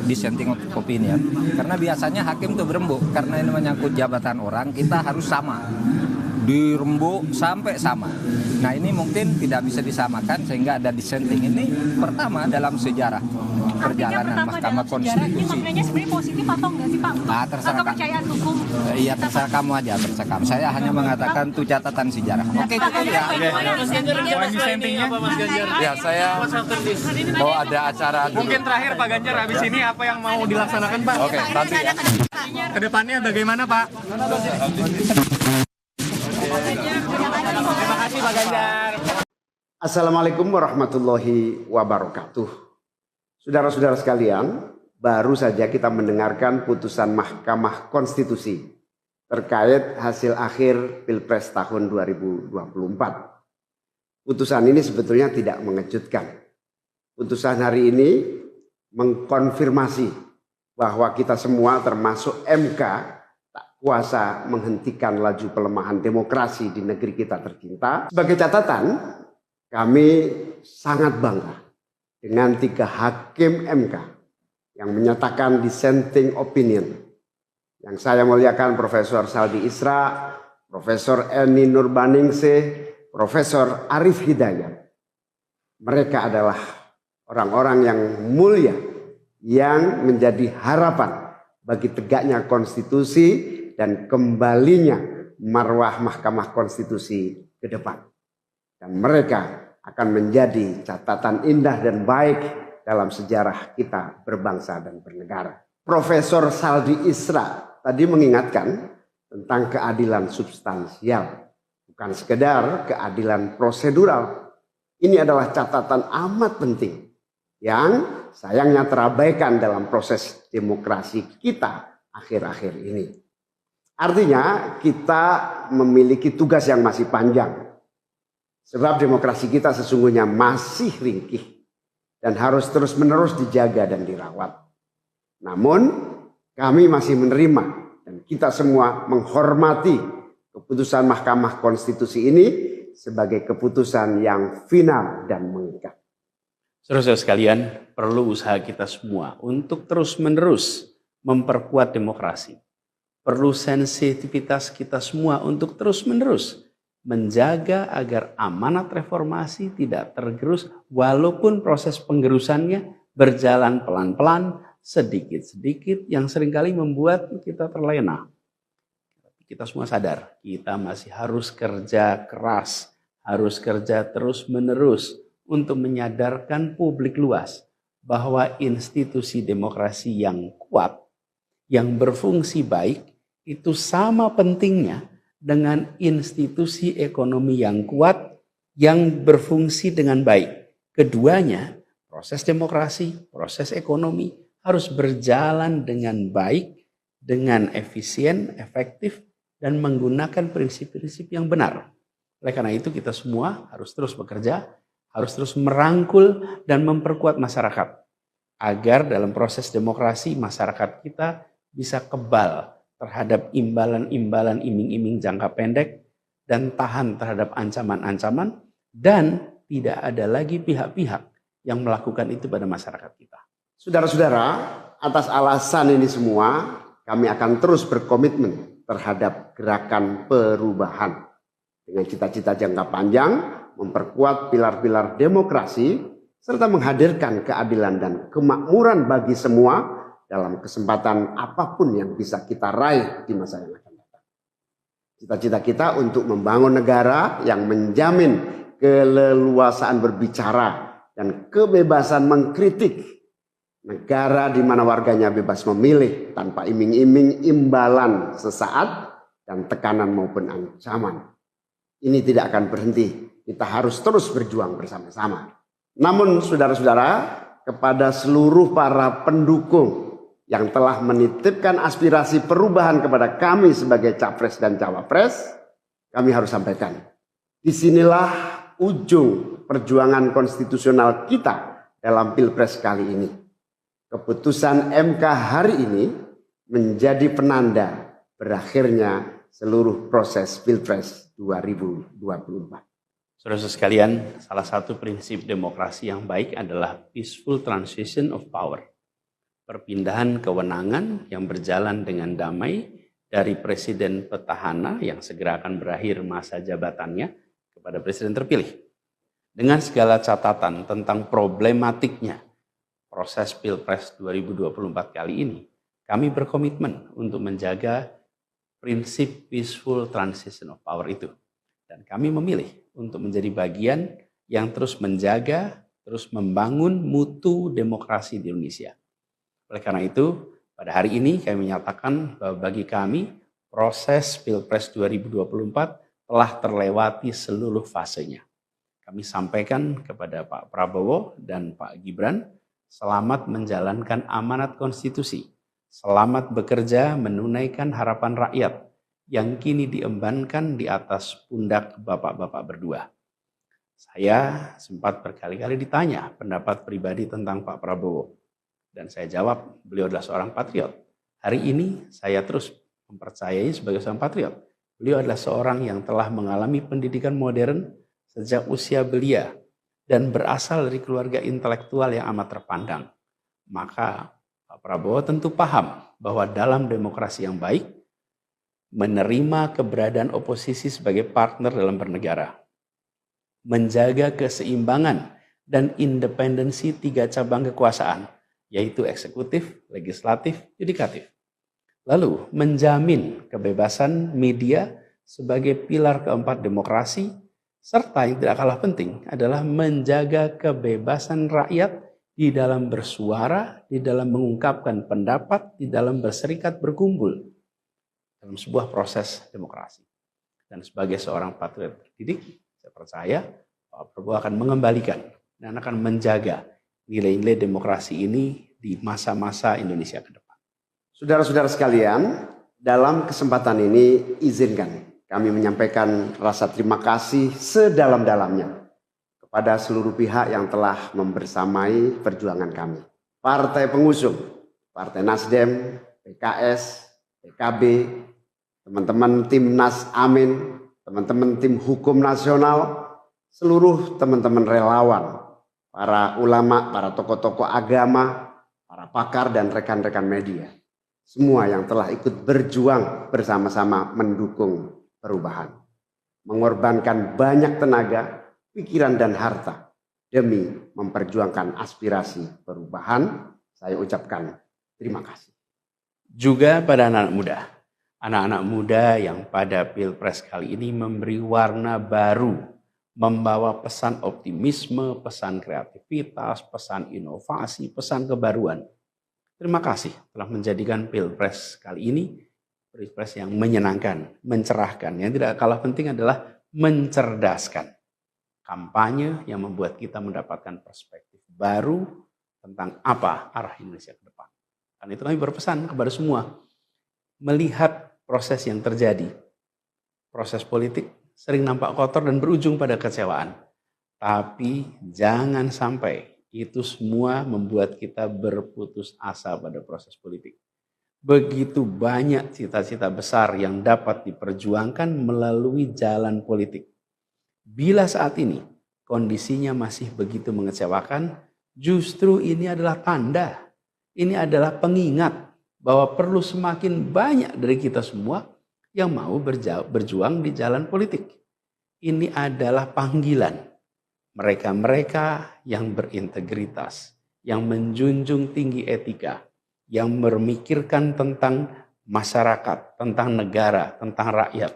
dissenting opinion. Karena biasanya hakim itu berembuk. Karena ini menyangkut jabatan orang, kita harus sama. Dirembuk sampai sama. Nah ini mungkin tidak bisa disamakan sehingga ada dissenting. Ini pertama dalam sejarah perjalanan Mahkamah Konstitusi. Ini maknanya sebenarnya positif atau enggak sih Pak? Terserah kepercayaan hukum. Iya terserah kamu aja, terserah kamu. Saya hanya mengatakan itu catatan sejarah. Oke cukup ya. Dissentingnya apa Mas Ganjar? Ya, saya bahwa ada acara dulu. Mungkin terakhir Pak Ganjar, habis ini apa yang mau dilaksanakan Pak? Oke, nanti ya. Kedepannya bagaimana Pak? Terima kasih Pak Ganjar. Assalamualaikum warahmatullahi wabarakatuh. Saudara-saudara sekalian, baru saja kita mendengarkan putusan Mahkamah Konstitusi terkait hasil akhir Pilpres tahun 2024. Putusan ini sebetulnya tidak mengejutkan. Putusan hari ini mengkonfirmasi bahwa kita semua termasuk MK tak kuasa menghentikan laju pelemahan demokrasi di negeri kita tercinta. Sebagai catatan, kami sangat bangga dengan 3 hakim MK yang menyatakan dissenting opinion. Yang saya muliakan Profesor Saldi Isra, Profesor Eni Nurbaningsih, Profesor Arif Hidayat. Mereka adalah orang-orang yang mulia yang menjadi harapan bagi tegaknya konstitusi dan kembalinya marwah Mahkamah Konstitusi ke depan. Dan mereka akan menjadi catatan indah dan baik dalam sejarah kita berbangsa dan bernegara. Profesor Saldi Isra tadi mengingatkan tentang keadilan substansial, bukan sekedar keadilan prosedural. Ini adalah catatan amat penting yang sayangnya terabaikan dalam proses demokrasi kita akhir-akhir ini. Artinya kita memiliki tugas yang masih panjang. Sebab demokrasi kita sesungguhnya masih ringkih dan harus terus-menerus dijaga dan dirawat. Namun kami masih menerima dan kita semua menghormati keputusan Mahkamah Konstitusi ini sebagai keputusan yang final dan mengikat. Saudara-saudara sekalian, perlu usaha kita semua untuk terus-menerus memperkuat demokrasi. Perlu sensitivitas kita semua untuk terus-menerus menjaga agar amanat reformasi tidak tergerus walaupun proses penggerusannya berjalan pelan-pelan, sedikit-sedikit yang seringkali membuat kita terlena. Kita semua sadar, kita masih harus kerja keras, harus kerja terus-menerus untuk menyadarkan publik luas bahwa institusi demokrasi yang kuat, yang berfungsi baik, itu sama pentingnya dengan institusi ekonomi yang kuat, yang berfungsi dengan baik. Keduanya, proses demokrasi, proses ekonomi harus berjalan dengan baik, dengan efisien, efektif, dan menggunakan prinsip-prinsip yang benar. Oleh karena itu kita semua harus terus bekerja, harus terus merangkul dan memperkuat masyarakat. Agar dalam proses demokrasi masyarakat kita bisa kebal terhadap imbalan-imbalan iming-iming jangka pendek dan tahan terhadap ancaman-ancaman, dan tidak ada lagi pihak-pihak yang melakukan itu pada masyarakat kita. Saudara-saudara, atas alasan ini semua, kami akan terus berkomitmen terhadap gerakan perubahan dengan cita-cita jangka panjang, memperkuat pilar-pilar demokrasi, serta menghadirkan keadilan dan kemakmuran bagi semua dalam kesempatan apapun yang bisa kita raih di masa yang akan datang. Cita-cita kita untuk membangun negara yang menjamin keleluasaan berbicara dan kebebasan mengkritik. Negara di mana warganya bebas memilih tanpa iming-iming imbalan sesaat dan tekanan maupun ancaman. Ini tidak akan berhenti. Kita harus terus berjuang bersama-sama. Namun saudara-saudara, kepada seluruh para pendukung yang telah menitipkan aspirasi perubahan kepada kami sebagai capres dan cawapres, kami harus sampaikan. Disinilah ujung perjuangan konstitusional kita dalam Pilpres kali ini. Keputusan MK hari ini menjadi penanda berakhirnya seluruh proses Pilpres 2024. Saudara sekalian, salah satu prinsip demokrasi yang baik adalah peaceful transition of power. Perpindahan kewenangan yang berjalan dengan damai dari presiden petahana yang segera akan berakhir masa jabatannya kepada presiden terpilih. Dengan segala catatan tentang problematiknya proses Pilpres 2024 kali ini, kami berkomitmen untuk menjaga prinsip peaceful transition of power itu. Dan kami memilih untuk menjadi bagian yang terus menjaga, terus membangun mutu demokrasi di Indonesia. Oleh karena itu, pada hari ini kami menyatakan bahwa bagi kami, proses Pilpres 2024 telah terlewati seluruh fasenya. Kami sampaikan kepada Pak Prabowo dan Pak Gibran, selamat menjalankan amanat konstitusi, selamat bekerja menunaikan harapan rakyat yang kini diembankan di atas pundak bapak-bapak berdua. Saya sempat berkali-kali ditanya pendapat pribadi tentang Pak Prabowo. Dan saya jawab, beliau adalah seorang patriot. Hari ini saya terus mempercayai sebagai seorang patriot. Beliau adalah seorang yang telah mengalami pendidikan modern sejak usia belia dan berasal dari keluarga intelektual yang amat terpandang. Maka Pak Prabowo tentu paham bahwa dalam demokrasi yang baik, menerima keberadaan oposisi sebagai partner dalam bernegara, menjaga keseimbangan dan independensi tiga cabang kekuasaan, yaitu eksekutif, legislatif, yudikatif. Lalu menjamin kebebasan media sebagai pilar keempat demokrasi, serta yang tidak kalah penting adalah menjaga kebebasan rakyat di dalam bersuara, di dalam mengungkapkan pendapat, di dalam berserikat berkumpul dalam sebuah proses demokrasi. Dan sebagai seorang patriot terdidik, saya percaya Pak Prabowo akan mengembalikan dan akan menjaga nilai-nilai demokrasi ini di masa-masa Indonesia ke depan. Saudara-saudara sekalian, dalam kesempatan ini izinkan kami menyampaikan rasa terima kasih sedalam-dalamnya kepada seluruh pihak yang telah membersamai perjuangan kami. Partai pengusung, Partai Nasdem, PKS, PKB, teman-teman tim Nas Amin, teman-teman tim hukum nasional, seluruh teman-teman relawan, para ulama, para tokoh-tokoh agama, para pakar dan rekan-rekan media. Semua yang telah ikut berjuang bersama-sama mendukung perubahan. Mengorbankan banyak tenaga, pikiran dan harta demi memperjuangkan aspirasi perubahan. Saya ucapkan terima kasih. Juga pada anak-anak muda. Anak-anak muda yang pada Pilpres kali ini memberi warna baru, membawa pesan optimisme, pesan kreativitas, pesan inovasi, pesan kebaruan. Terima kasih telah menjadikan Pilpres kali ini Pilpres yang menyenangkan, mencerahkan. Yang tidak kalah penting adalah mencerdaskan. Kampanye yang membuat kita mendapatkan perspektif baru tentang apa arah Indonesia ke depan. Karena itu kami berpesan kepada semua, melihat proses yang terjadi. Proses politik sering nampak kotor dan berujung pada kecewaan. Tapi jangan sampai itu semua membuat kita berputus asa pada proses politik. Begitu banyak cita-cita besar yang dapat diperjuangkan melalui jalan politik. Bila saat ini kondisinya masih begitu mengecewakan, justru ini adalah tanda, ini adalah pengingat bahwa perlu semakin banyak dari kita semua yang mau berjuang di jalan politik. Ini adalah panggilan mereka-mereka yang berintegritas, yang menjunjung tinggi etika, yang memikirkan tentang masyarakat, tentang negara, tentang rakyat,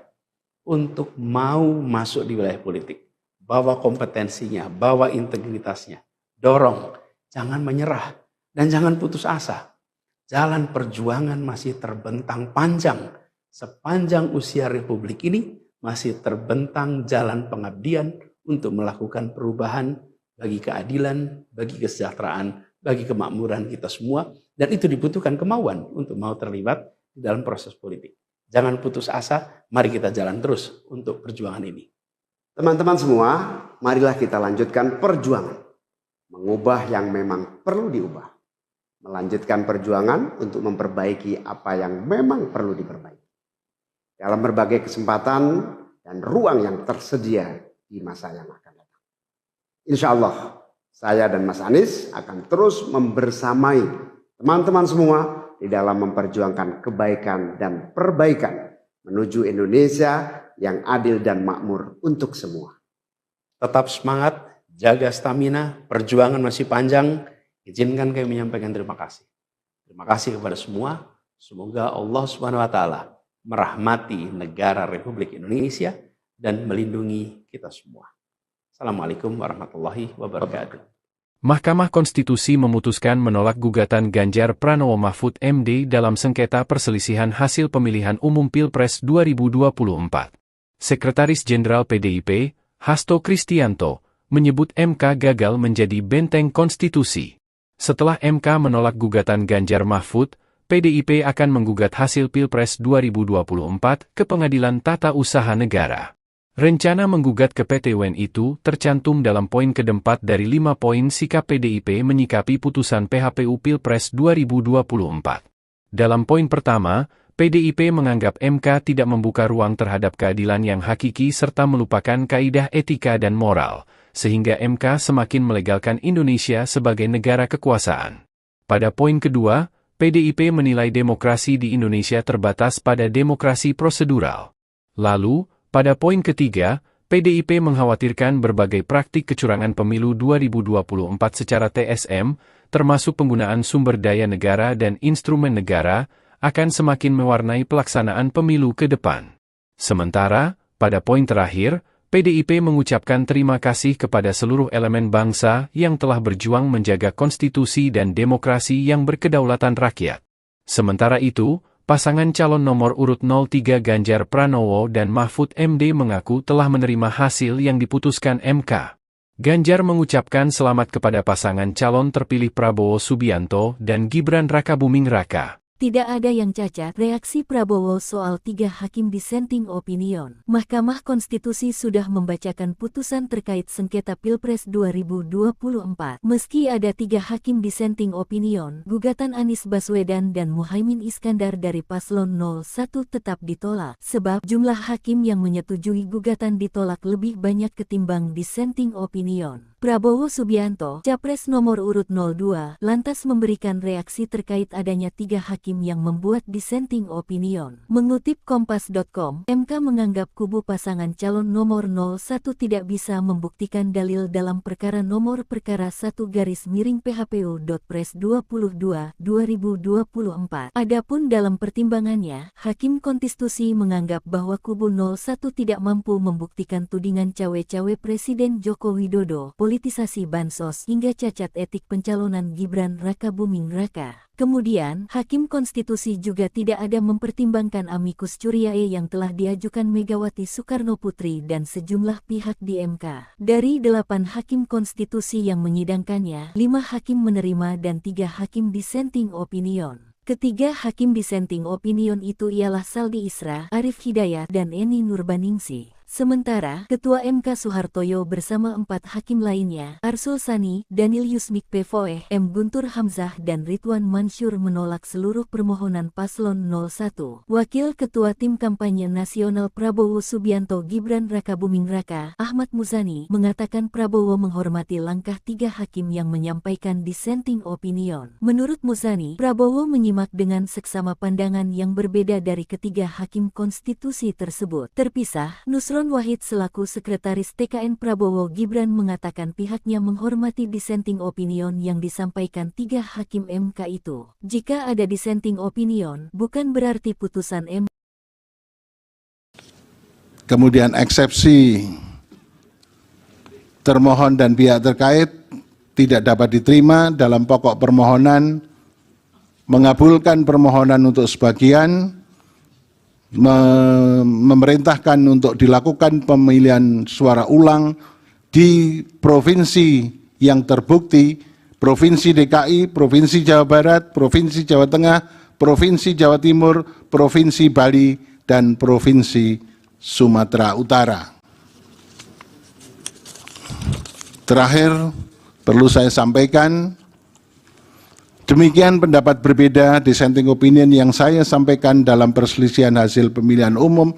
untuk mau masuk di wilayah politik. Bawa kompetensinya, bawa integritasnya, dorong, jangan menyerah, dan jangan putus asa. Jalan perjuangan masih terbentang panjang. Sepanjang usia Republik ini masih terbentang jalan pengabdian untuk melakukan perubahan bagi keadilan, bagi kesejahteraan, bagi kemakmuran kita semua. Dan itu dibutuhkan kemauan untuk mau terlibat di dalam proses politik. Jangan putus asa, mari kita jalan terus untuk perjuangan ini. Teman-teman semua, marilah kita lanjutkan perjuangan. Mengubah yang memang perlu diubah. Melanjutkan perjuangan untuk memperbaiki apa yang memang perlu diperbaiki. Dalam berbagai kesempatan dan ruang yang tersedia di masa yang akan datang. Insya Allah, saya dan Mas Anies akan terus membersamai teman-teman semua di dalam memperjuangkan kebaikan dan perbaikan menuju Indonesia yang adil dan makmur untuk semua. Tetap semangat, jaga stamina, perjuangan masih panjang. Izinkan kami menyampaikan terima kasih. Terima kasih kepada semua. Semoga Allah SWT merahmati negara Republik Indonesia dan melindungi kita semua. Assalamualaikum warahmatullahi wabarakatuh. Mahkamah Konstitusi memutuskan menolak gugatan Ganjar Pranowo Mahfud MD dalam sengketa perselisihan hasil pemilihan umum Pilpres 2024. Sekretaris Jenderal PDIP, Hasto Kristianto, menyebut MK gagal menjadi benteng konstitusi. Setelah MK menolak gugatan Ganjar Mahfud, PDIP akan menggugat hasil Pilpres 2024 ke Pengadilan Tata Usaha Negara. Rencana menggugat ke PT UN itu tercantum dalam poin keempat dari 5 poin sikap PDIP menyikapi putusan PHPU Pilpres 2024. Dalam poin pertama, PDIP menganggap MK tidak membuka ruang terhadap keadilan yang hakiki serta melupakan kaidah etika dan moral, sehingga MK semakin melegalkan Indonesia sebagai negara kekuasaan. Pada poin kedua, PDIP menilai demokrasi di Indonesia terbatas pada demokrasi prosedural. Lalu, pada poin ketiga, PDIP mengkhawatirkan berbagai praktik kecurangan pemilu 2024 secara TSM, termasuk penggunaan sumber daya negara dan instrumen negara, akan semakin mewarnai pelaksanaan pemilu ke depan. Sementara, pada poin terakhir, PDIP mengucapkan terima kasih kepada seluruh elemen bangsa yang telah berjuang menjaga konstitusi dan demokrasi yang berkedaulatan rakyat. Sementara itu, pasangan calon nomor urut 03 Ganjar Pranowo dan Mahfud MD mengaku telah menerima hasil yang diputuskan MK. Ganjar mengucapkan selamat kepada pasangan calon terpilih Prabowo Subianto dan Gibran Rakabuming Raka. Tidak ada yang cacat, reaksi Prabowo soal 3 hakim dissenting opinion. Mahkamah Konstitusi sudah membacakan putusan terkait sengketa Pilpres 2024. Meski ada 3 hakim dissenting opinion, gugatan Anies Baswedan dan Muhaimin Iskandar dari Paslon 01 tetap ditolak, sebab jumlah hakim yang menyetujui gugatan ditolak lebih banyak ketimbang dissenting opinion. Prabowo Subianto, Capres nomor urut 02, lantas memberikan reaksi terkait adanya 3 hakim yang membuat dissenting opinion. Mengutip Kompas.com, MK menganggap kubu pasangan calon nomor 01 tidak bisa membuktikan dalil dalam perkara nomor perkara 1-PHPU.Pres 22/2024. Adapun dalam pertimbangannya, Hakim Konstitusi menganggap bahwa kubu 01 tidak mampu membuktikan tudingan cawe-cawe Presiden Joko Widodo, politisasi bansos hingga cacat etik pencalonan Gibran Rakabuming Raka. Kemudian, Hakim Konstitusi juga tidak ada mempertimbangkan amicus curiae yang telah diajukan Megawati Soekarno Putri dan sejumlah pihak di MK. Dari 8 Hakim Konstitusi yang menyidangkannya, 5 hakim menerima dan 3 hakim dissenting opinion. Ketiga hakim dissenting opinion itu ialah Saldi Isra, Arif Hidayat, dan Eni Nurbaningsih. Sementara, Ketua MK Soehartoyo bersama 4 hakim lainnya, Arsul Sani, Daniel Yusmik Pevoeh, M. Guntur Hamzah dan Ridwan Mansur menolak seluruh permohonan paslon 01. Wakil Ketua Tim Kampanye Nasional Prabowo Subianto Gibran Rakabuming Raka, Ahmad Muzani, mengatakan Prabowo menghormati langkah 3 hakim yang menyampaikan dissenting opinion. Menurut Muzani, Prabowo menyimak dengan seksama pandangan yang berbeda dari ketiga hakim konstitusi tersebut. Terpisah, Nusron Wahid selaku Sekretaris TKN Prabowo Gibran mengatakan pihaknya menghormati dissenting opinion yang disampaikan 3 hakim MK itu. Jika ada dissenting opinion, bukan berarti putusan MK. Kemudian eksepsi termohon dan pihak terkait tidak dapat diterima dalam pokok permohonan, mengabulkan permohonan untuk sebagian, memerintahkan untuk dilakukan pemilihan suara ulang di provinsi yang terbukti, Provinsi DKI, Provinsi Jawa Barat, Provinsi Jawa Tengah, Provinsi Jawa Timur, Provinsi Bali, dan Provinsi Sumatera Utara. Terakhir, perlu saya sampaikan, demikian pendapat berbeda dissenting opinion yang saya sampaikan dalam perselisihan hasil pemilihan umum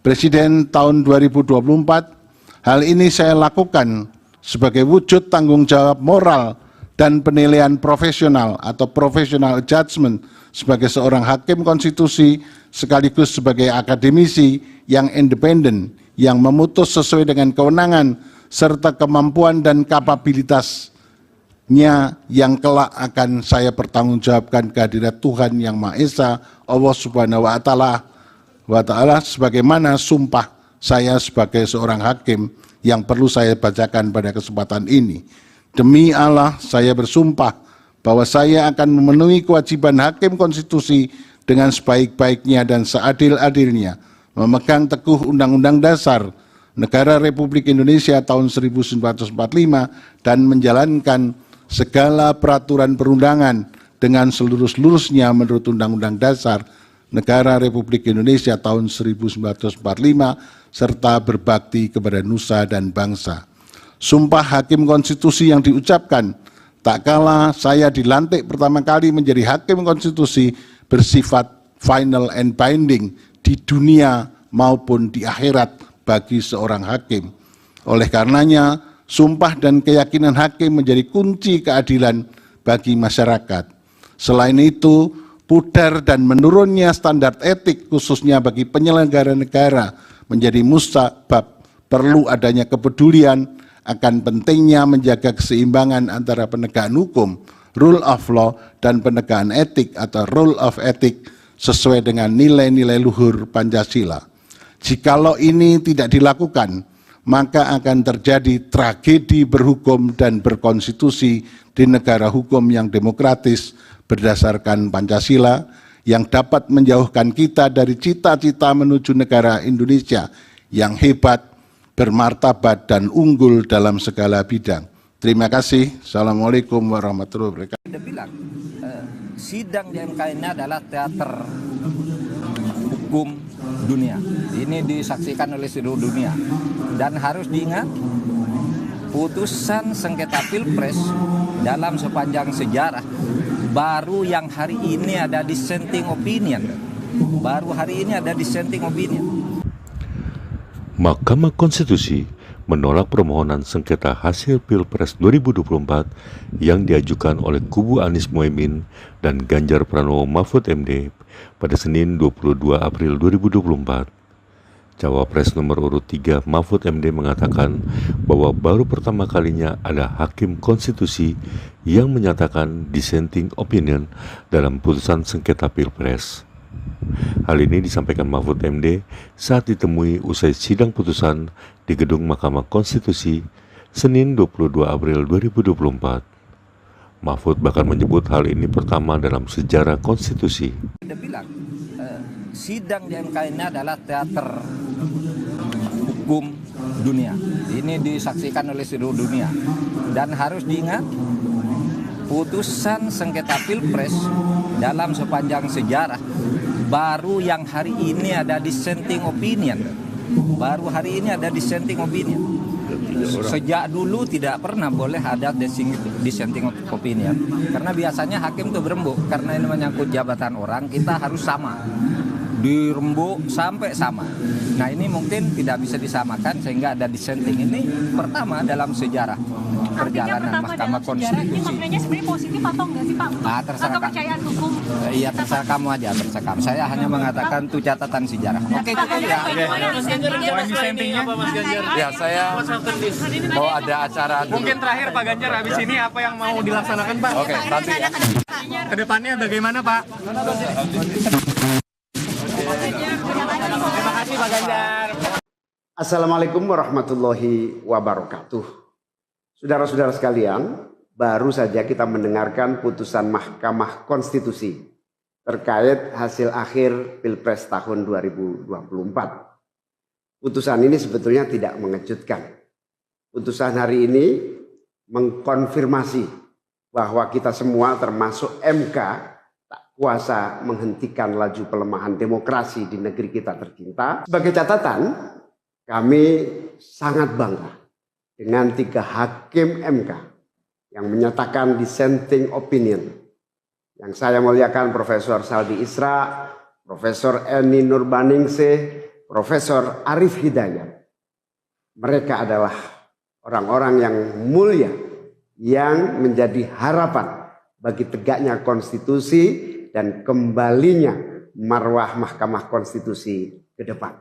Presiden tahun 2024. Hal ini saya lakukan sebagai wujud tanggung jawab moral dan penilaian profesional atau professional judgment sebagai seorang hakim konstitusi sekaligus sebagai akademisi yang independen yang memutus sesuai dengan kewenangan serta kemampuan dan kapabilitasnya yang kelak akan saya pertanggungjawabkan kehadirat Tuhan Yang Maha Esa, Allah Subhanahu wa Ta'ala, sebagaimana sumpah saya sebagai seorang hakim yang perlu saya bacakan pada kesempatan ini. Demi Allah, saya bersumpah bahwa saya akan memenuhi kewajiban hakim konstitusi dengan sebaik-baiknya dan seadil-adilnya, memegang teguh Undang-Undang Dasar Negara Republik Indonesia tahun 1945 dan menjalankan segala peraturan perundangan dengan seluruh-seluruhnya menurut Undang-Undang Dasar Negara Republik Indonesia tahun 1945 serta berbakti kepada nusa dan bangsa. Sumpah hakim konstitusi yang diucapkan tak kala saya dilantik pertama kali menjadi hakim konstitusi bersifat final and binding di dunia maupun di akhirat bagi seorang hakim. Oleh karenanya, sumpah dan keyakinan hakim menjadi kunci keadilan bagi masyarakat. Selain itu, pudar dan menurunnya standar etik khususnya bagi penyelenggara negara menjadi musabab perlu adanya kepedulian akan pentingnya menjaga keseimbangan antara penegakan hukum, rule of law, dan penegakan etik atau rule of ethic sesuai dengan nilai-nilai luhur Pancasila. Jikalau ini tidak dilakukan, maka akan terjadi tragedi berhukum dan berkonstitusi di negara hukum yang demokratis berdasarkan Pancasila yang dapat menjauhkan kita dari cita-cita menuju negara Indonesia yang hebat, bermartabat, dan unggul dalam segala bidang. Terima kasih. Assalamualaikum warahmatullahi wabarakatuh. Dia bilang, sidang di MK ini adalah teater hukum dunia. Ini disaksikan oleh seluruh dunia. Dan harus diingat, putusan sengketa Pilpres dalam sepanjang sejarah baru yang hari ini ada dissenting opinion. Baru hari ini ada dissenting opinion. Mahkamah Konstitusi menolak permohonan sengketa hasil Pilpres 2024 yang diajukan oleh kubu Anies Mohaimin dan Ganjar Pranowo Mahfud MD pada Senin 22 April 2024. Cawapres nomor urut 3 Mahfud MD mengatakan bahwa baru pertama kalinya ada hakim konstitusi yang menyatakan dissenting opinion dalam putusan sengketa Pilpres. Hal ini disampaikan Mahfud MD saat ditemui usai sidang putusan di Gedung Mahkamah Konstitusi Senin 22 April 2024. Mahfud bahkan menyebut hal ini pertama dalam sejarah konstitusi. Dia bilang, sidang di MK ini adalah teater hukum dunia. Ini disaksikan oleh seluruh dunia. Dan harus diingat, putusan sengketa Pilpres dalam sepanjang sejarah baru yang hari ini ada dissenting opinion. Baru hari ini ada dissenting opinion. Sejak dulu tidak pernah boleh ada dissenting opinion, karena biasanya hakim itu berembuk, karena ini menyangkut jabatan orang, kita harus sama, dirembuk sampai sama. Nah ini mungkin tidak bisa disamakan sehingga ada dissenting. Ini pertama dalam sejarah perjalanan Mahkamah Konstitusi. Maknanya sebenarnya positif atau enggak sih Pak? Terserah kepercayaan hukum. Iya, terserah kamu aja, terserah kamu. Saya hanya mengatakan itu catatan sejarah. Oke, cukup ya. Dissentingnya apa Mas Ganjar? Ya, saya mau ada acara dulu. Mungkin terakhir Pak Ganjar, habis ini apa yang mau dilaksanakan Pak? Oke, nanti ya. Kedepannya bagaimana Pak? Terima kasih Pak Ganjar. Assalamualaikum warahmatullahi wabarakatuh. Saudara-saudara sekalian, baru saja kita mendengarkan putusan Mahkamah Konstitusi terkait hasil akhir Pilpres tahun 2024. Putusan ini sebetulnya tidak mengejutkan. Putusan hari ini mengkonfirmasi bahwa kita semua termasuk MK tak kuasa menghentikan laju pelemahan demokrasi di negeri kita tercinta. Sebagai catatan, kami sangat bangga dengan 3 hakim MK yang menyatakan dissenting opinion. Yang saya muliakan Profesor Saldi Isra, Profesor Eni Nurbaningsih, Profesor Arif Hidayat. Mereka adalah orang-orang yang mulia yang menjadi harapan bagi tegaknya konstitusi dan kembalinya marwah Mahkamah Konstitusi ke depan.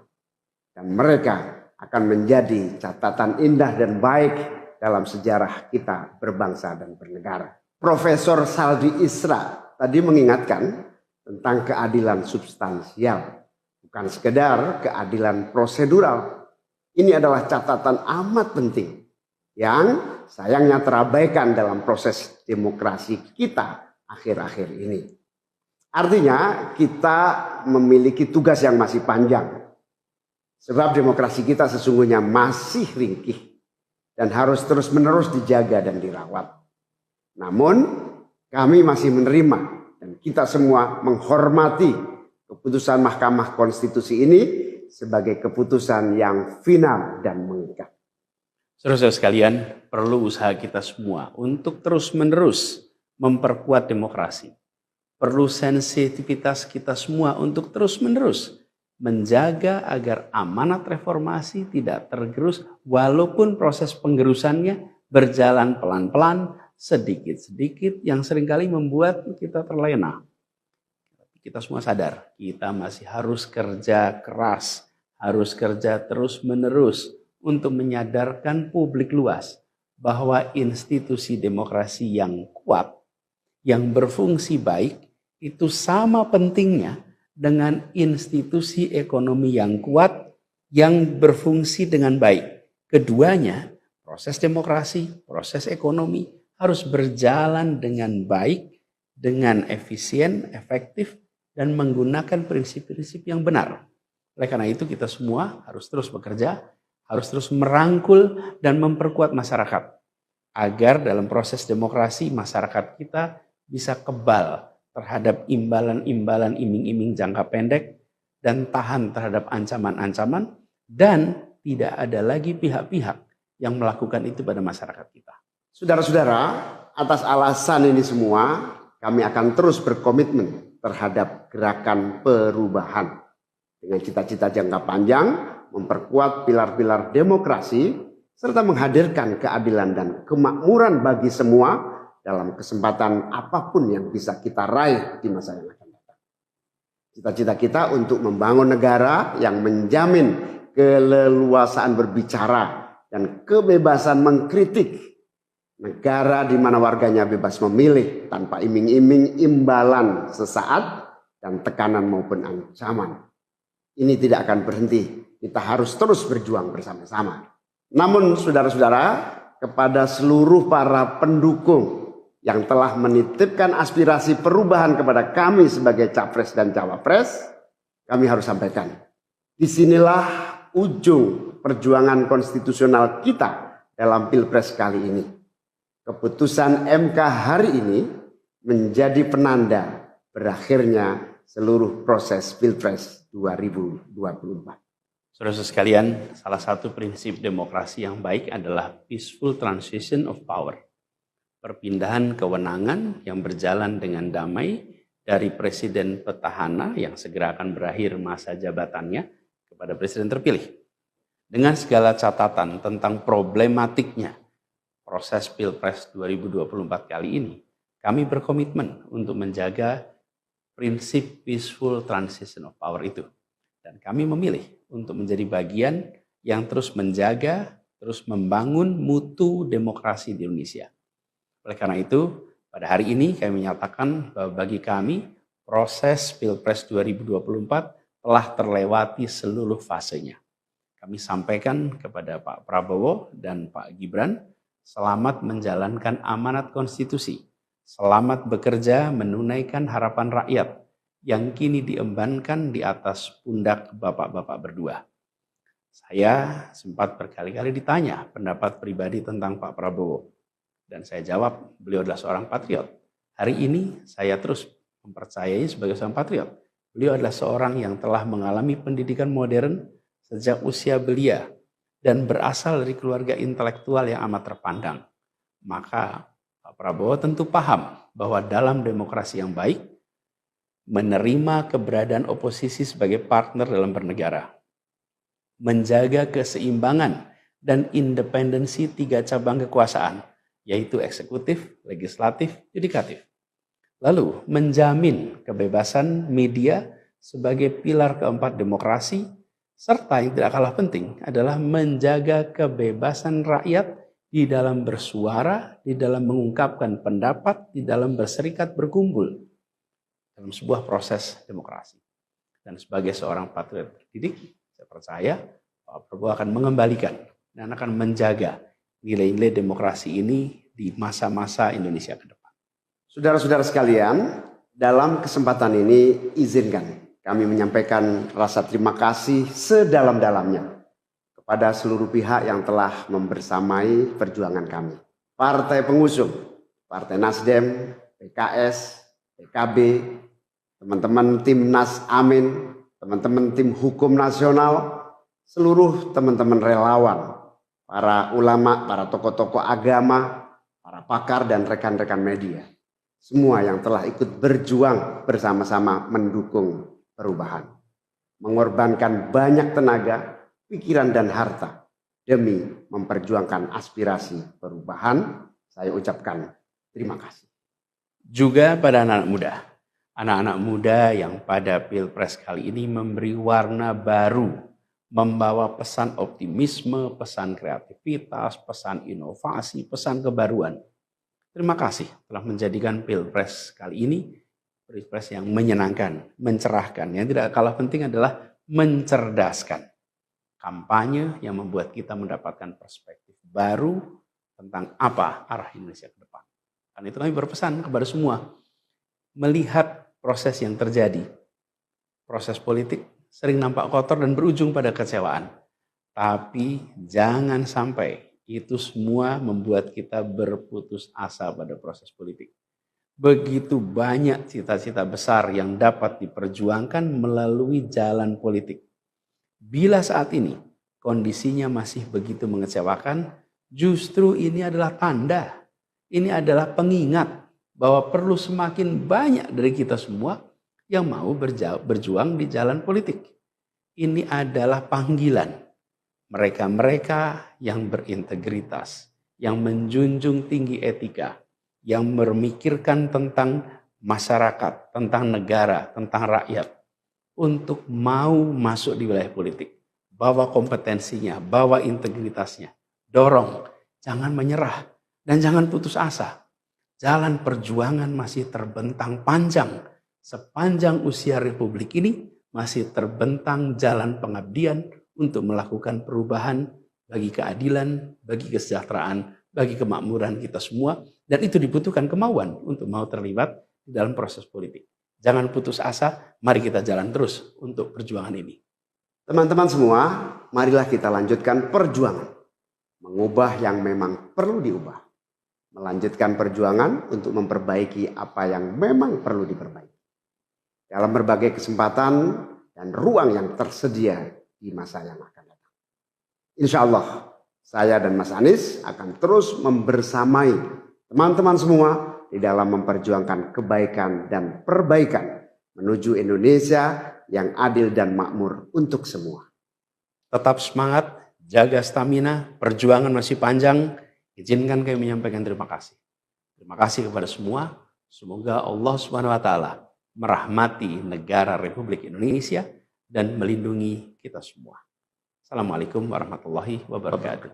Dan mereka akan menjadi catatan indah dan baik dalam sejarah kita berbangsa dan bernegara. Profesor Saldi Isra tadi mengingatkan tentang keadilan substansial, bukan sekedar keadilan prosedural. Ini adalah catatan amat penting yang sayangnya terabaikan dalam proses demokrasi kita akhir-akhir ini. Artinya kita memiliki tugas yang masih panjang. Sebab demokrasi kita sesungguhnya masih ringkih dan harus terus-menerus dijaga dan dirawat. Namun kami masih menerima dan kita semua menghormati keputusan Mahkamah Konstitusi ini sebagai keputusan yang final dan mengikat. Saudara-saudara sekalian, perlu usaha kita semua untuk terus-menerus memperkuat demokrasi. Perlu sensitivitas kita semua untuk terus-menerus menjaga agar amanat reformasi tidak tergerus walaupun proses penggerusannya berjalan pelan-pelan, sedikit-sedikit yang seringkali membuat kita terlena. Kita semua sadar, kita masih harus kerja keras, harus kerja terus-menerus untuk menyadarkan publik luas bahwa institusi demokrasi yang kuat, yang berfungsi baik, itu sama pentingnya dengan institusi ekonomi yang kuat, yang berfungsi dengan baik. Keduanya, proses demokrasi, proses ekonomi harus berjalan dengan baik, dengan efisien, efektif, dan menggunakan prinsip-prinsip yang benar. Oleh karena itu kita semua harus terus bekerja, harus terus merangkul dan memperkuat masyarakat. Agar dalam proses demokrasi masyarakat kita bisa kebal terhadap imbalan-imbalan iming-iming jangka pendek dan tahan terhadap ancaman-ancaman dan tidak ada lagi pihak-pihak yang melakukan itu pada masyarakat kita. Saudara-saudara, atas alasan ini semua kami akan terus berkomitmen terhadap gerakan perubahan dengan cita-cita jangka panjang, memperkuat pilar-pilar demokrasi serta menghadirkan keadilan dan kemakmuran bagi semua dalam kesempatan apapun yang bisa kita raih di masa yang akan datang. Cita-cita kita untuk membangun negara yang menjamin keleluasaan berbicara dan kebebasan mengkritik. Negara di mana warganya bebas memilih tanpa iming-iming imbalan sesaat dan tekanan maupun ancaman. Ini tidak akan berhenti. Kita harus terus berjuang bersama-sama. Namun saudara-saudara, kepada seluruh para pendukung yang telah menitipkan aspirasi perubahan kepada kami sebagai capres dan cawapres, kami harus sampaikan. Disinilah ujung perjuangan konstitusional kita dalam Pilpres kali ini. Keputusan MK hari ini menjadi penanda berakhirnya seluruh proses Pilpres 2024. Saudara-saudara sekalian, salah satu prinsip demokrasi yang baik adalah peaceful transition of power. Perpindahan kewenangan yang berjalan dengan damai dari presiden petahana yang segera akan berakhir masa jabatannya kepada presiden terpilih. Dengan segala catatan tentang problematiknya proses Pilpres 2024 kali ini, kami berkomitmen untuk menjaga prinsip peaceful transition of power itu. Dan kami memilih untuk menjadi bagian yang terus menjaga, terus membangun mutu demokrasi di Indonesia. Oleh karena itu, pada hari ini kami menyatakan bahwa bagi kami proses Pilpres 2024 telah terlewati seluruh fasenya. Kami sampaikan kepada Pak Prabowo dan Pak Gibran, selamat menjalankan amanat konstitusi, selamat bekerja menunaikan harapan rakyat yang kini diembankan di atas pundak bapak-bapak berdua. Saya sempat berkali-kali ditanya pendapat pribadi tentang Pak Prabowo. Dan saya jawab, beliau adalah seorang patriot. Hari ini saya terus mempercayai sebagai seorang patriot. Beliau adalah seorang yang telah mengalami pendidikan modern sejak usia belia dan berasal dari keluarga intelektual yang amat terpandang. Maka Pak Prabowo tentu paham bahwa dalam demokrasi yang baik, menerima keberadaan oposisi sebagai partner dalam bernegara, menjaga keseimbangan dan independensi 3 cabang kekuasaan, yaitu eksekutif, legislatif, yudikatif. Lalu menjamin kebebasan media sebagai pilar keempat demokrasi, serta yang tidak kalah penting adalah menjaga kebebasan rakyat di dalam bersuara, di dalam mengungkapkan pendapat, di dalam berserikat berkumpul dalam sebuah proses demokrasi. Dan sebagai seorang patriot terdidik, saya percaya Pak Prabowo akan mengembalikan dan akan menjaga nilai-nilai demokrasi ini di masa-masa Indonesia ke depan. Saudara-saudara sekalian, dalam kesempatan ini izinkan kami menyampaikan rasa terima kasih sedalam-dalamnya kepada seluruh pihak yang telah membersamai perjuangan kami. Partai pengusung, Partai Nasdem, PKS, PKB, teman-teman tim Nas Amin, teman-teman tim Hukum Nasional, seluruh teman-teman relawan, para ulama, para tokoh-tokoh agama, para pakar dan rekan-rekan media. Semua yang telah ikut berjuang bersama-sama mendukung perubahan. Mengorbankan banyak tenaga, pikiran dan harta demi memperjuangkan aspirasi perubahan. Saya ucapkan terima kasih. Juga pada anak-anak muda yang pada Pilpres kali ini memberi warna baru, membawa pesan optimisme, pesan kreativitas, pesan inovasi, pesan kebaruan. Terima kasih telah menjadikan Pilpres kali ini Pilpres yang menyenangkan, mencerahkan. Yang tidak kalah penting adalah mencerdaskan. Kampanye yang membuat kita mendapatkan perspektif baru tentang apa arah Indonesia ke depan. Karena itu kami berpesan kepada semua, melihat proses yang terjadi. Proses politik sering nampak kotor dan berujung pada kecewaan. Tapi jangan sampai itu semua membuat kita berputus asa pada proses politik. Begitu banyak cita-cita besar yang dapat diperjuangkan melalui jalan politik. Bila saat ini kondisinya masih begitu mengecewakan, justru ini adalah tanda, ini adalah pengingat bahwa perlu semakin banyak dari kita semua yang mau berjuang di jalan politik. Ini adalah panggilan mereka-mereka yang berintegritas, yang menjunjung tinggi etika, yang memikirkan tentang masyarakat, tentang negara, tentang rakyat, untuk mau masuk di wilayah politik. Bawa kompetensinya, bawa integritasnya, dorong, jangan menyerah, dan jangan putus asa. Jalan perjuangan masih terbentang panjang. Sepanjang usia Republik ini masih terbentang jalan pengabdian untuk melakukan perubahan bagi keadilan, bagi kesejahteraan, bagi kemakmuran kita semua. Dan itu dibutuhkan kemauan untuk mau terlibat di dalam proses politik. Jangan putus asa, mari kita jalan terus untuk perjuangan ini. Teman-teman semua, marilah kita lanjutkan perjuangan. Mengubah yang memang perlu diubah. Melanjutkan perjuangan untuk memperbaiki apa yang memang perlu diperbaiki. Dalam berbagai kesempatan dan ruang yang tersedia di masa yang akan datang. Insya Allah, saya dan Mas Anies akan terus membersamai teman-teman semua di dalam memperjuangkan kebaikan dan perbaikan menuju Indonesia yang adil dan makmur untuk semua. Tetap semangat, jaga stamina, perjuangan masih panjang. Izinkan kami menyampaikan terima kasih. Terima kasih kepada semua. Semoga Allah Subhanahu wa taala merahmati negara Republik Indonesia dan melindungi kita semua. Assalamualaikum warahmatullahi wabarakatuh.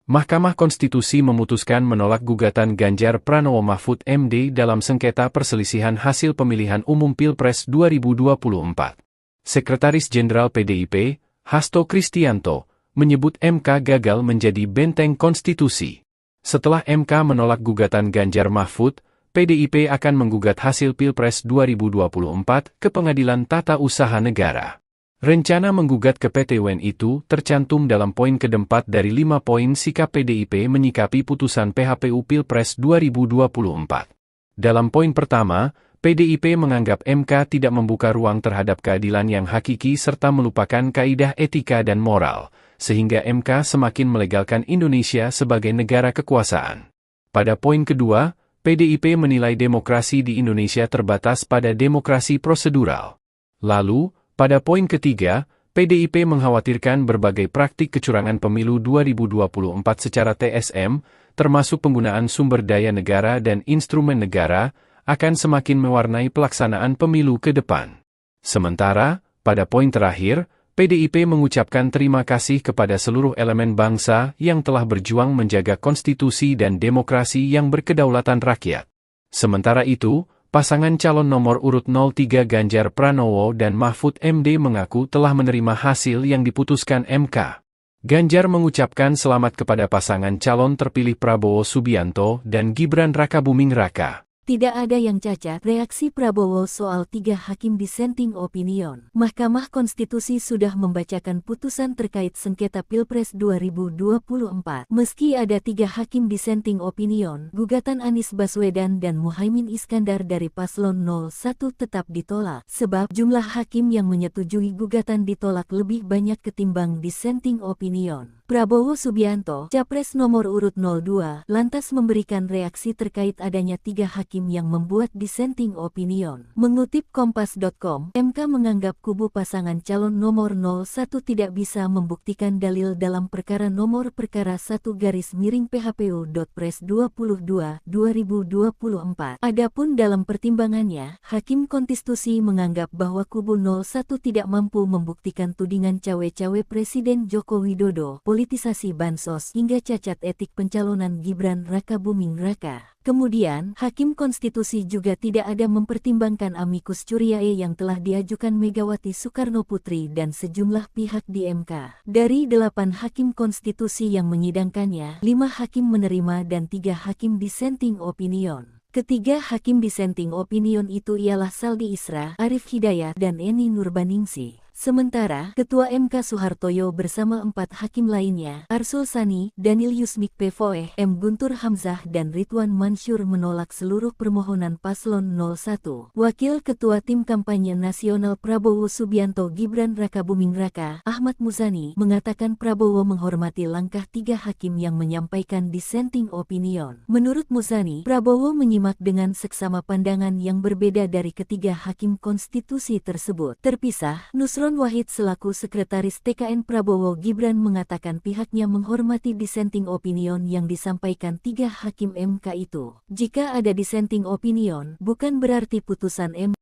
Mahkamah Konstitusi memutuskan menolak gugatan Ganjar Pranowo Mahfud MD dalam sengketa perselisihan hasil pemilihan umum Pilpres 2024. Sekretaris Jenderal PDIP, Hasto Kristianto, menyebut MK gagal menjadi benteng konstitusi. Setelah MK menolak gugatan Ganjar Mahfud, PDIP akan menggugat hasil Pilpres 2024 ke Pengadilan Tata Usaha Negara. Rencana menggugat ke PT UN itu tercantum dalam poin keempat dari 5 poin sikap PDIP menyikapi putusan PHPU Pilpres 2024. Dalam poin pertama, PDIP menganggap MK tidak membuka ruang terhadap keadilan yang hakiki serta melupakan kaidah etika dan moral, sehingga MK semakin melegalkan Indonesia sebagai negara kekuasaan. Pada poin kedua, PDIP menilai demokrasi di Indonesia terbatas pada demokrasi prosedural. Lalu, pada poin ketiga, PDIP mengkhawatirkan berbagai praktik kecurangan pemilu 2024 secara TSM, termasuk penggunaan sumber daya negara dan instrumen negara, akan semakin mewarnai pelaksanaan pemilu ke depan. Sementara, pada poin terakhir, PDIP mengucapkan terima kasih kepada seluruh elemen bangsa yang telah berjuang menjaga konstitusi dan demokrasi yang berkedaulatan rakyat. Sementara itu, pasangan calon nomor urut 03 Ganjar Pranowo dan Mahfud MD mengaku telah menerima hasil yang diputuskan MK. Ganjar mengucapkan selamat kepada pasangan calon terpilih Prabowo Subianto dan Gibran Rakabuming Raka. Tidak ada yang cacat, reaksi Prabowo soal 3 hakim dissenting opinion. Mahkamah Konstitusi sudah membacakan putusan terkait sengketa Pilpres 2024. Meski ada 3 hakim dissenting opinion, gugatan Anies Baswedan dan Muhaimin Iskandar dari Paslon 01 tetap ditolak, sebab jumlah hakim yang menyetujui gugatan ditolak lebih banyak ketimbang dissenting opinion. Prabowo Subianto, Capres nomor urut 02, lantas memberikan reaksi terkait adanya 3 hakim yang membuat dissenting opinion. Mengutip Kompas.com, MK menganggap kubu pasangan calon nomor 01 tidak bisa membuktikan dalil dalam perkara nomor perkara 1-PHPU.Pres 22/2024. Adapun dalam pertimbangannya, Hakim Konstitusi menganggap bahwa kubu 01 tidak mampu membuktikan tudingan cawe-cawe Presiden Joko Widodo, politisasi bansos hingga cacat etik pencalonan Gibran Rakabuming Raka. Kemudian, Hakim Konstitusi juga tidak ada mempertimbangkan amicus curiae yang telah diajukan Megawati Soekarno Putri dan sejumlah pihak di MK. Dari 8 Hakim Konstitusi yang menyidangkannya, 5 hakim menerima dan 3 hakim dissenting opinion. Ketiga hakim dissenting opinion itu ialah Saldi Isra, Arif Hidayat, dan Eni Nurbaningsih. Sementara, Ketua MK Soehartoyo bersama 4 hakim lainnya, Arsul Sani, Daniel Yusmik Pevoeh, M. Guntur Hamzah dan Ridwan Mansur menolak seluruh permohonan Paslon 01. Wakil Ketua Tim Kampanye Nasional Prabowo Subianto Gibran Rakabuming Raka, Ahmad Muzani, mengatakan Prabowo menghormati langkah 3 hakim yang menyampaikan dissenting opinion. Menurut Muzani, Prabowo menyimak dengan seksama pandangan yang berbeda dari ketiga hakim konstitusi tersebut. Terpisah, Nusron Wahid selaku Sekretaris TKN Prabowo Gibran mengatakan pihaknya menghormati dissenting opinion yang disampaikan 3 hakim MK itu. Jika ada dissenting opinion, bukan berarti putusan MK.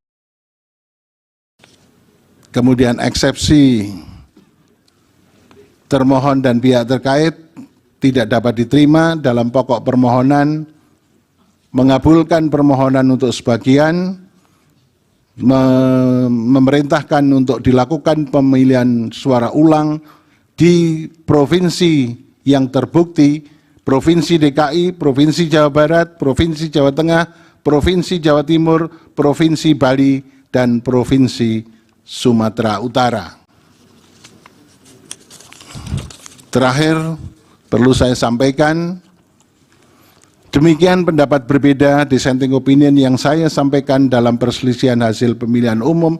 Kemudian eksepsi termohon dan pihak terkait tidak dapat diterima dalam pokok permohonan, mengabulkan permohonan untuk sebagian, memerintahkan untuk dilakukan pemilihan suara ulang di provinsi yang terbukti, Provinsi DKI, Provinsi Jawa Barat, Provinsi Jawa Tengah, Provinsi Jawa Timur, Provinsi Bali, dan Provinsi Sumatera Utara. Terakhir, perlu saya sampaikan, demikian pendapat berbeda dissenting opinion yang saya sampaikan dalam perselisihan hasil pemilihan umum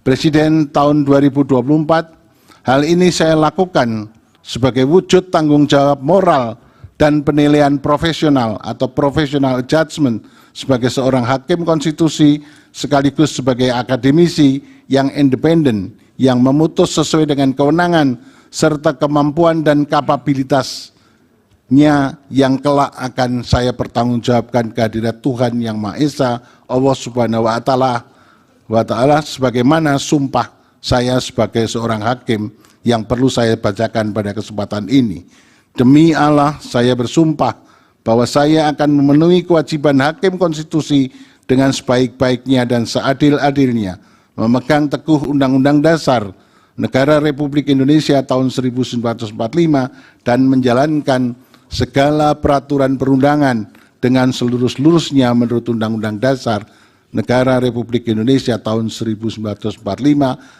Presiden tahun 2024 Hal ini saya lakukan sebagai wujud tanggung jawab moral dan penilaian profesional atau professional judgment sebagai seorang hakim konstitusi sekaligus sebagai akademisi yang independen yang memutus sesuai dengan kewenangan serta kemampuan dan kapabilitasnya yang kelak akan saya pertanggungjawabkan kehadirat Tuhan Yang Maha Esa, Allah Subhanahu wa Ta'ala, sebagaimana sumpah saya sebagai seorang hakim yang perlu saya bacakan pada kesempatan ini. Demi Allah, saya bersumpah bahwa saya akan memenuhi kewajiban hakim konstitusi dengan sebaik-baiknya dan seadil-adilnya, memegang teguh Undang-Undang Dasar Negara Republik Indonesia tahun 1945 dan menjalankan segala peraturan perundangan dengan seluruh-seluruhnya menurut Undang-Undang Dasar Negara Republik Indonesia tahun 1945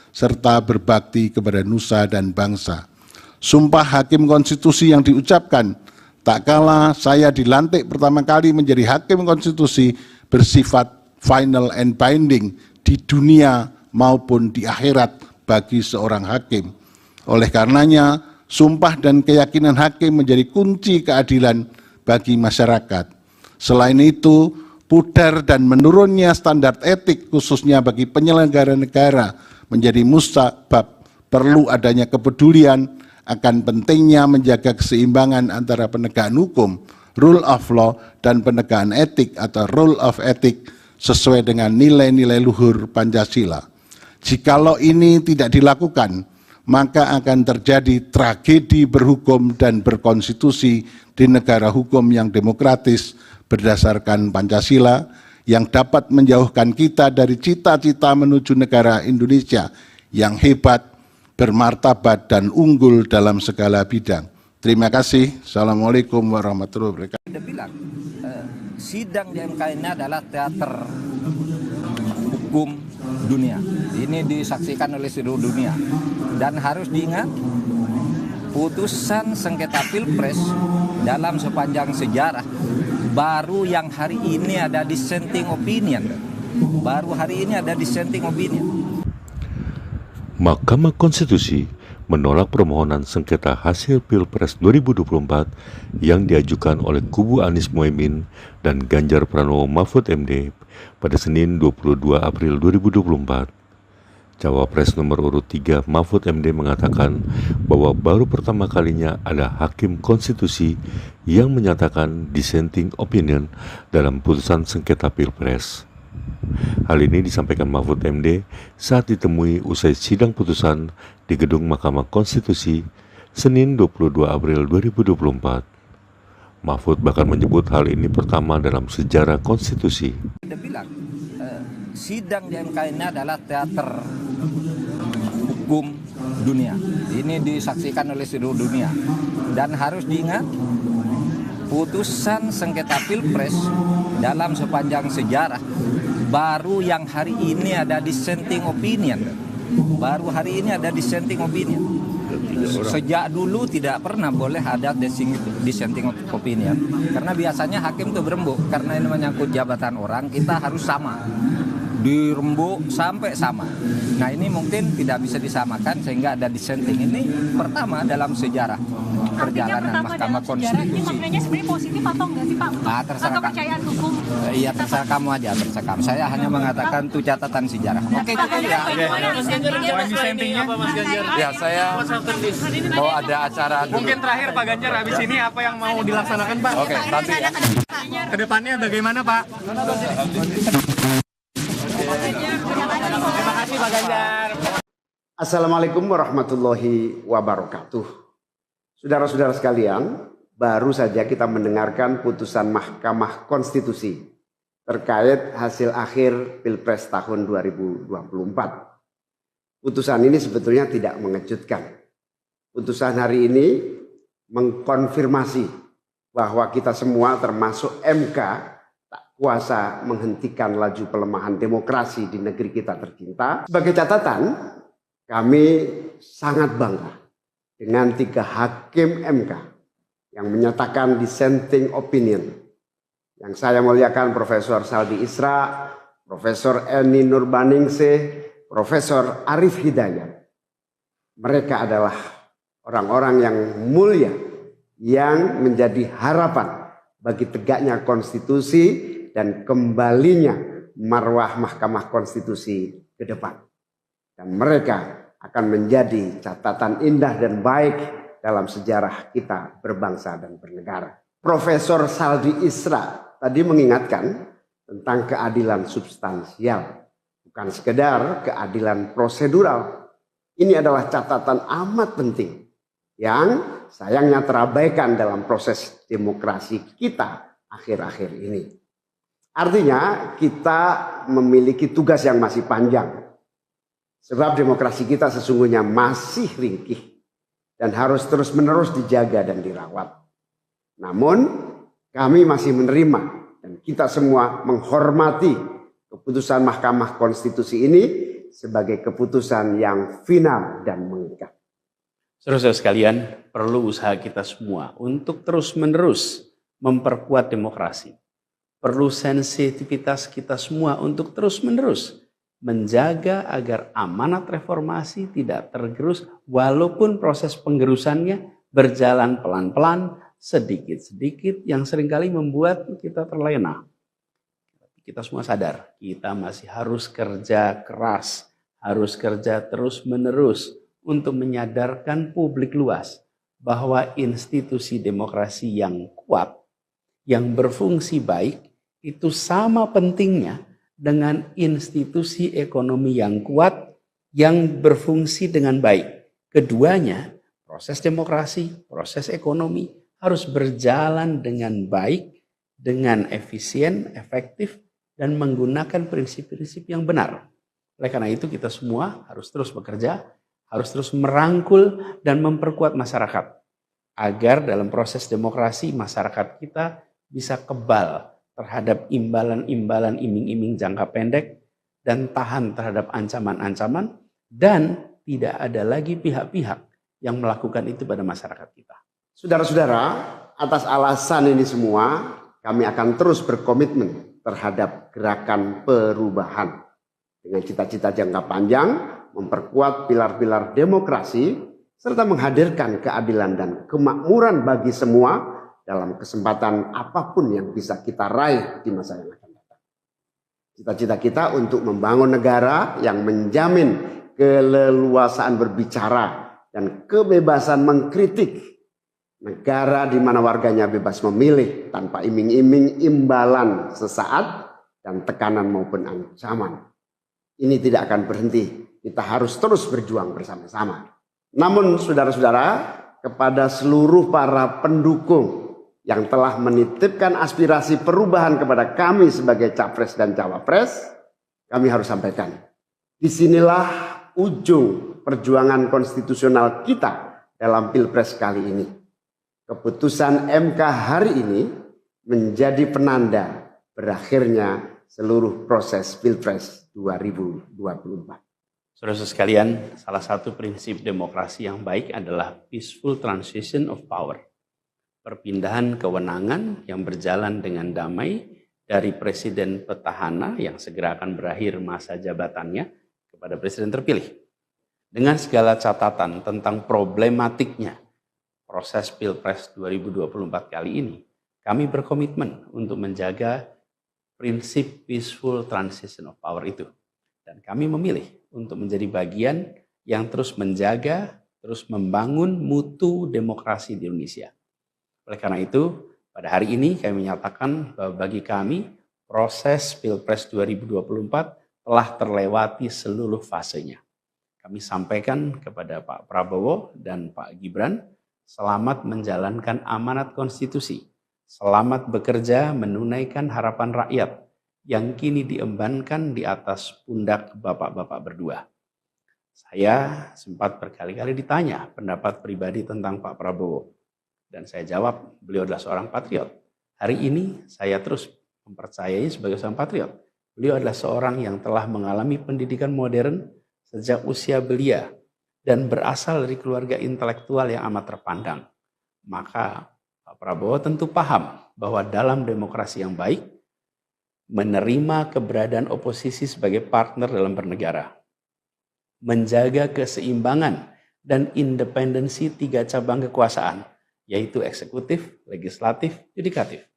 serta berbakti kepada nusa dan bangsa. Sumpah hakim konstitusi yang diucapkan tak kala saya dilantik pertama kali menjadi hakim konstitusi bersifat final and binding di dunia maupun di akhirat bagi seorang hakim. Oleh karenanya, sumpah dan keyakinan hakim menjadi kunci keadilan bagi masyarakat. Selain itu, pudar dan menurunnya standar etik khususnya bagi penyelenggara negara menjadi musabab perlu adanya kepedulian akan pentingnya menjaga keseimbangan antara penegakan hukum, rule of law, dan penegakan etik atau rule of ethic sesuai dengan nilai-nilai luhur Pancasila. Jikalau ini tidak dilakukan, maka akan terjadi tragedi berhukum dan berkonstitusi di negara hukum yang demokratis berdasarkan Pancasila yang dapat menjauhkan kita dari cita-cita menuju negara Indonesia yang hebat, bermartabat, dan unggul dalam segala bidang. Terima kasih. Assalamualaikum warahmatullahi wabarakatuh. Dia bilang, sidang di MK ini adalah teater hukum dunia. Ini disaksikan oleh seluruh dunia. Dan harus diingat, putusan sengketa Pilpres dalam sepanjang sejarah baru yang hari ini ada dissenting opinion. Baru hari ini ada dissenting opinion. Mahkamah Konstitusi menolak permohonan sengketa hasil Pilpres 2024 yang diajukan oleh kubu Anies Mohaimin dan Ganjar Pranowo Mahfud MD pada Senin 22 April 2024. Cawapres nomor urut 3 Mahfud MD mengatakan bahwa baru pertama kalinya ada hakim konstitusi yang menyatakan dissenting opinion dalam putusan sengketa Pilpres. Hal ini disampaikan Mahfud MD saat ditemui usai sidang putusan di Gedung Mahkamah Konstitusi Senin 22 April 2024. Mahfud bahkan menyebut hal ini pertama dalam sejarah konstitusi. Dia bilang, sidang di MK ini adalah teater hukum dunia. Ini disaksikan oleh seluruh dunia. Dan harus diingat, putusan sengketa Pilpres dalam sepanjang sejarah baru yang hari ini ada dissenting opinion. Baru hari ini ada dissenting opinion. Sejak dulu tidak pernah boleh ada dissenting opinion. Karena biasanya hakim itu berembuk. Karena ini menyangkut jabatan orang, kita harus sama. Dirembuk sampai sama. Nah ini mungkin tidak bisa disamakan sehingga ada dissenting. Ini pertama dalam sejarah perjalanan Mahkamah Konstitusi. Ini maknanya sebenarnya positif atau enggak sih Pak? Terserah kepercayaan hukum. Iya terserah kamu aja, terserah kamu. Saya hanya mengatakan itu catatan sejarah. Oke cukup ya. Poin dissentingnya apa Mas Ganjar? Ya saya mau ada acara dulu. Mungkin terakhir Pak Ganjar, habis ini apa yang mau dilaksanakan Pak? Oke, nanti ya. Kedepannya bagaimana Pak? Terima kasih Pak Ganjar. Assalamualaikum warahmatullahi wabarakatuh. Saudara-saudara sekalian, baru saja kita mendengarkan putusan Mahkamah Konstitusi terkait hasil akhir Pilpres tahun 2024. Putusan ini sebetulnya tidak mengejutkan. Putusan hari ini mengkonfirmasi bahwa kita semua termasuk MK tak kuasa menghentikan laju pelemahan demokrasi di negeri kita tercinta. Sebagai catatan, kami sangat bangga dengan 3 hakim MK yang menyatakan dissenting opinion. Yang saya muliakan Profesor Saldi Isra, Profesor Eni Nurbaningsih, Profesor Arif Hidayat. Mereka adalah orang-orang yang mulia, yang menjadi harapan bagi tegaknya konstitusi dan kembalinya marwah Mahkamah Konstitusi ke depan. Dan mereka akan menjadi catatan indah dan baik dalam sejarah kita berbangsa dan bernegara. Profesor Saldi Isra tadi mengingatkan tentang keadilan substansial, bukan sekedar keadilan prosedural. Ini adalah catatan amat penting yang sayangnya terabaikan dalam proses demokrasi kita akhir-akhir ini. Artinya kita memiliki tugas yang masih panjang. Sebab demokrasi kita sesungguhnya masih ringkih dan harus terus-menerus dijaga dan dirawat. Namun kami masih menerima dan kita semua menghormati keputusan Mahkamah Konstitusi ini sebagai keputusan yang final dan mengikat. Saudara-saudara sekalian, perlu usaha kita semua untuk terus-menerus memperkuat demokrasi. Perlu sensitivitas kita semua untuk terus-menerus menjaga agar amanat reformasi tidak tergerus walaupun proses penggerusannya berjalan pelan-pelan, sedikit-sedikit yang seringkali membuat kita terlena. Kita semua sadar, kita masih harus kerja keras, harus kerja terus-menerus untuk menyadarkan publik luas bahwa institusi demokrasi yang kuat, yang berfungsi baik, itu sama pentingnya dengan institusi ekonomi yang kuat, yang berfungsi dengan baik. Keduanya, proses demokrasi, proses ekonomi, harus berjalan dengan baik, dengan efisien, efektif, dan menggunakan prinsip-prinsip yang benar. Oleh karena itu kita semua harus terus bekerja, harus terus merangkul dan memperkuat masyarakat. Agar dalam proses demokrasi masyarakat kita bisa kebal terhadap imbalan-imbalan iming-iming jangka pendek dan tahan terhadap ancaman-ancaman dan tidak ada lagi pihak-pihak yang melakukan itu pada masyarakat kita. Saudara-saudara, atas alasan ini semua kami akan terus berkomitmen terhadap gerakan perubahan dengan cita-cita jangka panjang, memperkuat pilar-pilar demokrasi serta menghadirkan keadilan dan kemakmuran bagi semua dalam kesempatan apapun yang bisa kita raih di masa yang akan datang. Cita-cita kita untuk membangun negara yang menjamin keleluasaan berbicara dan kebebasan mengkritik. Negara di mana warganya bebas memilih tanpa iming-iming imbalan sesaat dan tekanan maupun ancaman. Ini tidak akan berhenti. Kita harus terus berjuang bersama-sama. Namun saudara-saudara, kepada seluruh para pendukung yang telah menitipkan aspirasi perubahan kepada kami sebagai capres dan cawapres, kami harus sampaikan. Disinilah ujung perjuangan konstitusional kita dalam Pilpres kali ini. Keputusan MK hari ini menjadi penanda berakhirnya seluruh proses Pilpres 2024. Saudara-saudara sekalian, salah satu prinsip demokrasi yang baik adalah peaceful transition of power. Perpindahan kewenangan yang berjalan dengan damai dari presiden petahana yang segera akan berakhir masa jabatannya kepada presiden terpilih. Dengan segala catatan tentang problematiknya proses Pilpres 2024 kali ini, kami berkomitmen untuk menjaga prinsip peaceful transition of power itu. Dan kami memilih untuk menjadi bagian yang terus menjaga, terus membangun mutu demokrasi di Indonesia. Oleh karena itu, pada hari ini kami menyatakan bahwa bagi kami, proses Pilpres 2024 telah terlewati seluruh fasenya. Kami sampaikan kepada Pak Prabowo dan Pak Gibran, selamat menjalankan amanat konstitusi, selamat bekerja menunaikan harapan rakyat yang kini diembankan di atas pundak bapak-bapak berdua. Saya sempat berkali-kali ditanya pendapat pribadi tentang Pak Prabowo. Dan saya jawab, beliau adalah seorang patriot. Hari ini saya terus mempercayai sebagai seorang patriot. Beliau adalah seorang yang telah mengalami pendidikan modern sejak usia belia dan berasal dari keluarga intelektual yang amat terpandang. Maka Pak Prabowo tentu paham bahwa dalam demokrasi yang baik, menerima keberadaan oposisi sebagai partner dalam bernegara, menjaga keseimbangan dan independensi 3 cabang kekuasaan, yaitu eksekutif, legislatif, yudikatif.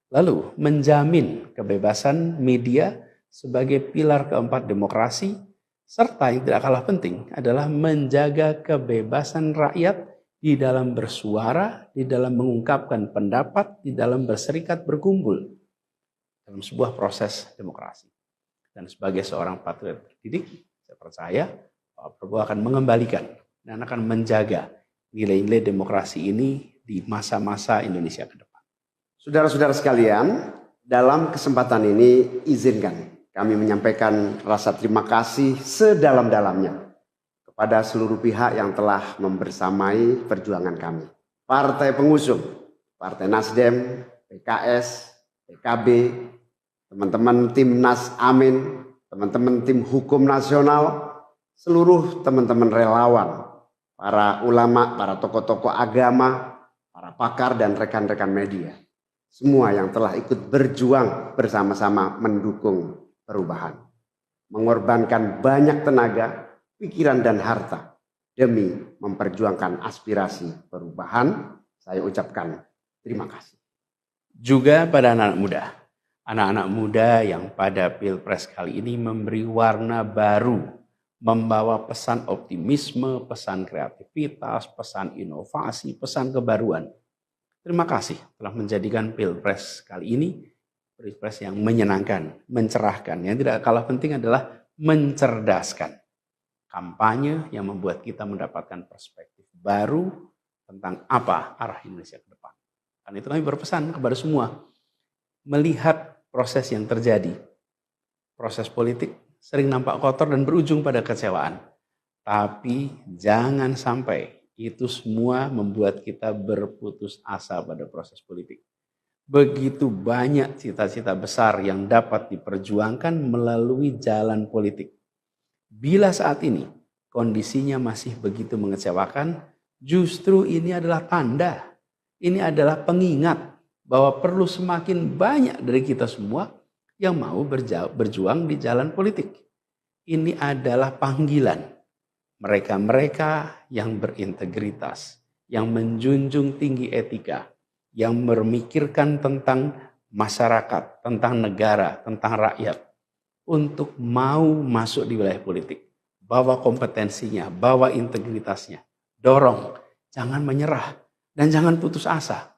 Lalu, menjamin kebebasan media sebagai pilar keempat demokrasi, serta yang tidak kalah penting adalah menjaga kebebasan rakyat di dalam bersuara, di dalam mengungkapkan pendapat, di dalam berserikat berkumpul dalam sebuah proses demokrasi. Dan sebagai seorang patriot terdidik, saya percaya Pak Prabowo akan mengembalikan dan akan menjaga nilai-nilai demokrasi ini di masa-masa Indonesia ke depan. Saudara-saudara sekalian, dalam kesempatan ini izinkan kami menyampaikan rasa terima kasih sedalam-dalamnya kepada seluruh pihak yang telah membersamai perjuangan kami. Partai pengusung, Partai Nasdem, PKS, PKB, teman-teman Timnas Amin, teman-teman tim hukum nasional, seluruh teman-teman relawan, para ulama, para tokoh-tokoh agama, para pakar dan rekan-rekan media. Semua yang telah ikut berjuang bersama-sama mendukung perubahan. Mengorbankan banyak tenaga, pikiran dan harta demi memperjuangkan aspirasi perubahan. Saya ucapkan terima kasih. Juga pada anak-anak muda yang pada Pilpres kali ini memberi warna baru, membawa pesan optimisme, pesan kreativitas, pesan inovasi, pesan kebaruan. Terima kasih telah menjadikan Pilpres kali ini Pilpres yang menyenangkan, mencerahkan. Yang tidak kalah penting adalah mencerdaskan. Kampanye yang membuat kita mendapatkan perspektif baru tentang apa arah Indonesia ke depan. Karena itu kami berpesan kepada semua, melihat proses yang terjadi. Proses politik sering nampak kotor dan berujung pada kecewaan. Tapi jangan sampai itu semua membuat kita berputus asa pada proses politik. Begitu banyak cita-cita besar yang dapat diperjuangkan melalui jalan politik. Bila saat ini kondisinya masih begitu mengecewakan, justru ini adalah tanda, ini adalah pengingat bahwa perlu semakin banyak dari kita semua yang mau berjuang di jalan politik. Ini adalah panggilan mereka-mereka yang berintegritas, yang menjunjung tinggi etika, yang memikirkan tentang masyarakat, tentang negara, tentang rakyat, untuk mau masuk di wilayah politik. Bawa kompetensinya, bawa integritasnya, dorong, jangan menyerah, dan jangan putus asa.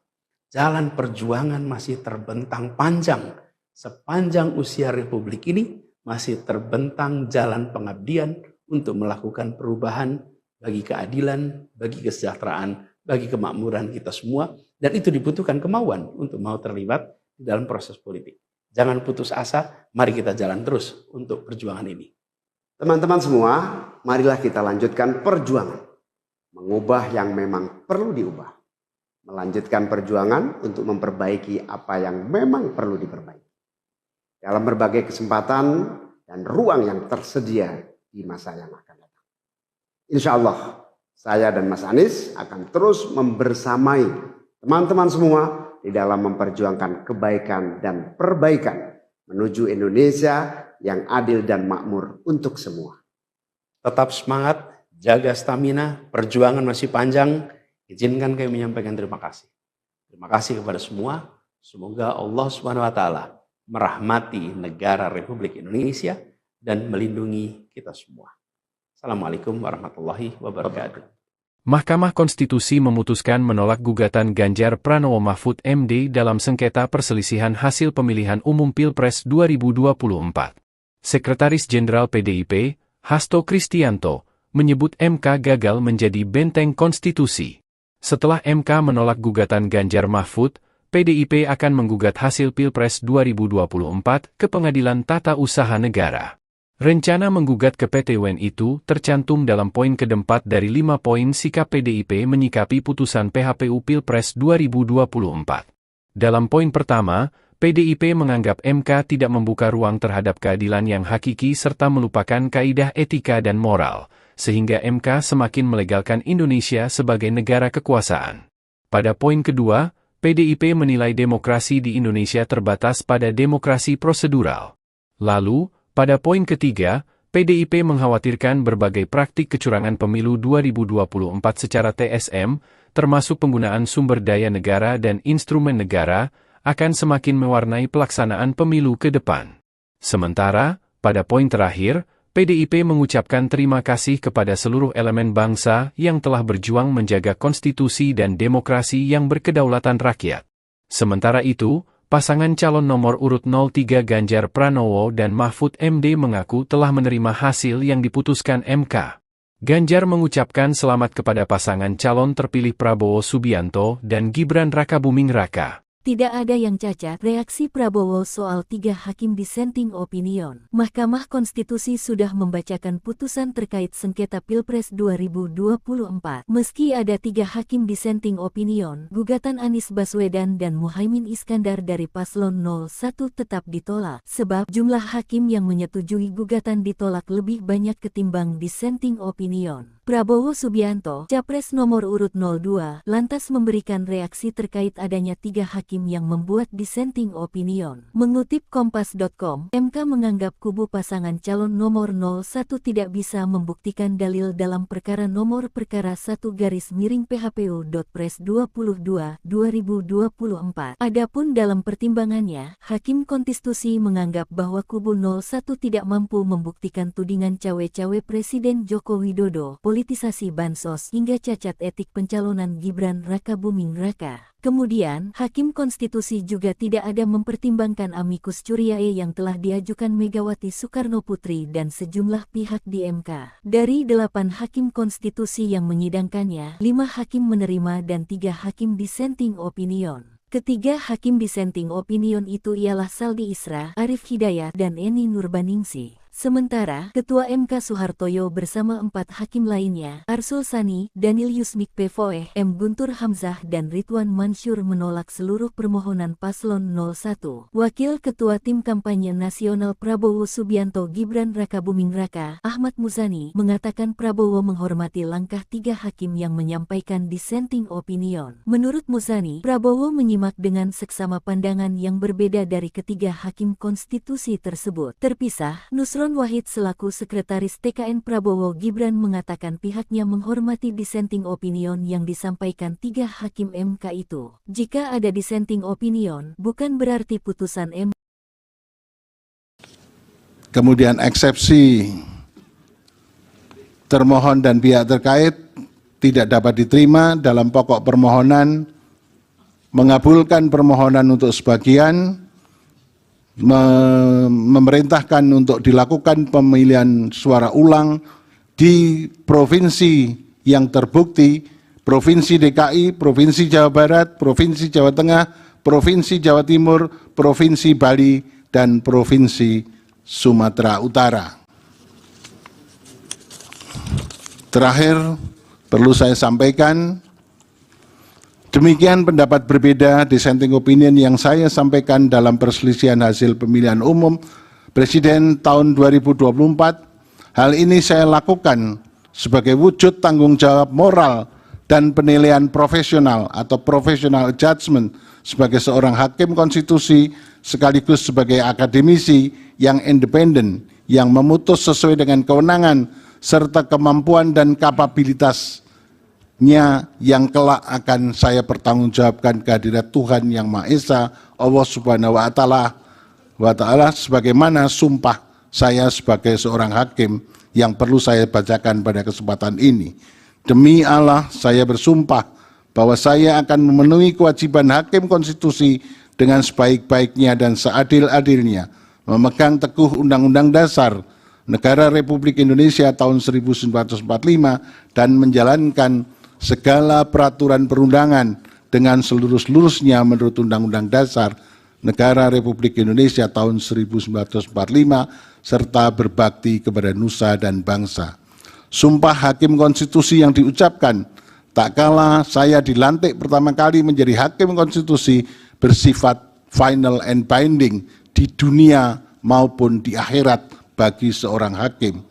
Jalan perjuangan masih terbentang panjang. Sepanjang usia Republik ini masih terbentang jalan pengabdian untuk melakukan perubahan bagi keadilan, bagi kesejahteraan, bagi kemakmuran kita semua. Dan itu dibutuhkan kemauan untuk mau terlibat di dalam proses politik. Jangan putus asa, mari kita jalan terus untuk perjuangan ini. Teman-teman semua, marilah kita lanjutkan perjuangan. Mengubah yang memang perlu diubah. Melanjutkan perjuangan untuk memperbaiki apa yang memang perlu diperbaiki. Dalam berbagai kesempatan dan ruang yang tersedia di masa yang akan datang. Insya Allah, saya dan Mas Anies akan terus membersamai teman-teman semua di dalam memperjuangkan kebaikan dan perbaikan menuju Indonesia yang adil dan makmur untuk semua. Tetap semangat, jaga stamina, perjuangan masih panjang. Izinkan kami menyampaikan terima kasih. Terima kasih kepada semua. Semoga Allah SWT merahmati negara Republik Indonesia dan melindungi kita semua. Assalamualaikum warahmatullahi wabarakatuh. Mahkamah Konstitusi memutuskan menolak gugatan Ganjar Pranowo Mahfud MD dalam sengketa perselisihan hasil pemilihan umum Pilpres 2024. Sekretaris Jenderal PDIP, Hasto Kristianto, menyebut MK gagal menjadi benteng konstitusi. Setelah MK menolak gugatan Ganjar Mahfud, PDIP akan menggugat hasil Pilpres 2024 ke Pengadilan Tata Usaha Negara. Rencana menggugat ke PT UN itu tercantum dalam poin keempat dari 5 poin sikap PDIP menyikapi putusan PHPU Pilpres 2024. Dalam poin pertama, PDIP menganggap MK tidak membuka ruang terhadap keadilan yang hakiki serta melupakan kaidah etika dan moral, sehingga MK semakin melegalkan Indonesia sebagai negara kekuasaan. Pada poin kedua, PDIP menilai demokrasi di Indonesia terbatas pada demokrasi prosedural. Lalu, pada poin ketiga, PDIP mengkhawatirkan berbagai praktik kecurangan pemilu 2024 secara TSM, termasuk penggunaan sumber daya negara dan instrumen negara, akan semakin mewarnai pelaksanaan pemilu ke depan. Sementara, pada poin terakhir, PDIP mengucapkan terima kasih kepada seluruh elemen bangsa yang telah berjuang menjaga konstitusi dan demokrasi yang berkedaulatan rakyat. Sementara itu, pasangan calon nomor urut 03 Ganjar Pranowo dan Mahfud MD mengaku telah menerima hasil yang diputuskan MK. Ganjar mengucapkan selamat kepada pasangan calon terpilih Prabowo Subianto dan Gibran Rakabuming Raka. Tidak ada yang cacat, reaksi Prabowo soal 3 hakim dissenting opinion. Mahkamah Konstitusi sudah membacakan putusan terkait sengketa Pilpres 2024. Meski ada 3 hakim dissenting opinion, gugatan Anies Baswedan dan Muhaimin Iskandar dari Paslon 01 tetap ditolak, sebab jumlah hakim yang menyetujui gugatan ditolak lebih banyak ketimbang dissenting opinion. Prabowo Subianto, Capres nomor urut 02, lantas memberikan reaksi terkait adanya 3 hakim yang membuat dissenting opinion. Mengutip Kompas.com, MK menganggap kubu pasangan calon nomor 01 tidak bisa membuktikan dalil dalam perkara nomor perkara 1-PHPU.Pres 22/2024. Adapun dalam pertimbangannya, Hakim Konstitusi menganggap bahwa kubu 01 tidak mampu membuktikan tudingan cawe-cawe Presiden Joko Widodo, politisasi bansos hingga cacat etik pencalonan Gibran Rakabuming Raka. Kemudian, Hakim Konstitusi juga tidak ada mempertimbangkan amicus curiae yang telah diajukan Megawati Soekarno Putri dan sejumlah pihak di MK. Dari 8 Hakim Konstitusi yang menyidangkannya, 5 hakim menerima dan 3 hakim dissenting opinion. Ketiga hakim dissenting opinion itu ialah Saldi Isra, Arif Hidayat, dan Eni Nurbaningsih. Sementara, Ketua MK Soehartoyo bersama 4 hakim lainnya, Arsul Sani, Daniel Yusmik Pevoeh, M. Guntur Hamzah dan Ridwan Mansur menolak seluruh permohonan Paslon 01. Wakil Ketua Tim Kampanye Nasional Prabowo Subianto Gibran Rakabuming Raka, Ahmad Muzani, mengatakan Prabowo menghormati langkah 3 hakim yang menyampaikan dissenting opinion. Menurut Muzani, Prabowo menyimak dengan seksama pandangan yang berbeda dari ketiga hakim konstitusi tersebut. Terpisah, Nusron Wahid selaku Sekretaris TKN Prabowo Gibran mengatakan pihaknya menghormati dissenting opinion yang disampaikan 3 hakim MK itu. Jika ada dissenting opinion, bukan berarti putusan MK. Kemudian eksepsi termohon dan pihak terkait tidak dapat diterima dalam pokok permohonan, mengabulkan permohonan untuk sebagian, memerintahkan untuk dilakukan pemilihan suara ulang di provinsi yang terbukti, Provinsi DKI, Provinsi Jawa Barat, Provinsi Jawa Tengah, Provinsi Jawa Timur, Provinsi Bali, dan Provinsi Sumatera Utara. Terakhir, perlu saya sampaikan, demikian pendapat berbeda dissenting opinion yang saya sampaikan dalam perselisihan hasil pemilihan umum Presiden tahun 2024. Hal ini saya lakukan sebagai wujud tanggung jawab moral dan penilaian profesional atau professional judgment sebagai seorang hakim konstitusi sekaligus sebagai akademisi yang independen yang memutus sesuai dengan kewenangan serta kemampuan dan kapabilitasnya yang kelak akan saya pertanggungjawabkan kehadirat Tuhan Yang Maha Esa, Allah Subhanahu wa Ta'ala, sebagaimana sumpah saya sebagai seorang hakim yang perlu saya bacakan pada kesempatan ini. Demi Allah, saya bersumpah bahwa saya akan memenuhi kewajiban hakim konstitusi dengan sebaik-baiknya dan seadil-adilnya, memegang teguh Undang-Undang Dasar Negara Republik Indonesia tahun 1945 dan menjalankan segala peraturan perundangan dengan seluruh-seluruhnya menurut Undang-Undang Dasar Negara Republik Indonesia tahun 1945 serta berbakti kepada nusa dan bangsa. Sumpah hakim konstitusi yang diucapkan tak kala saya dilantik pertama kali menjadi hakim konstitusi bersifat final and binding di dunia maupun di akhirat bagi seorang hakim.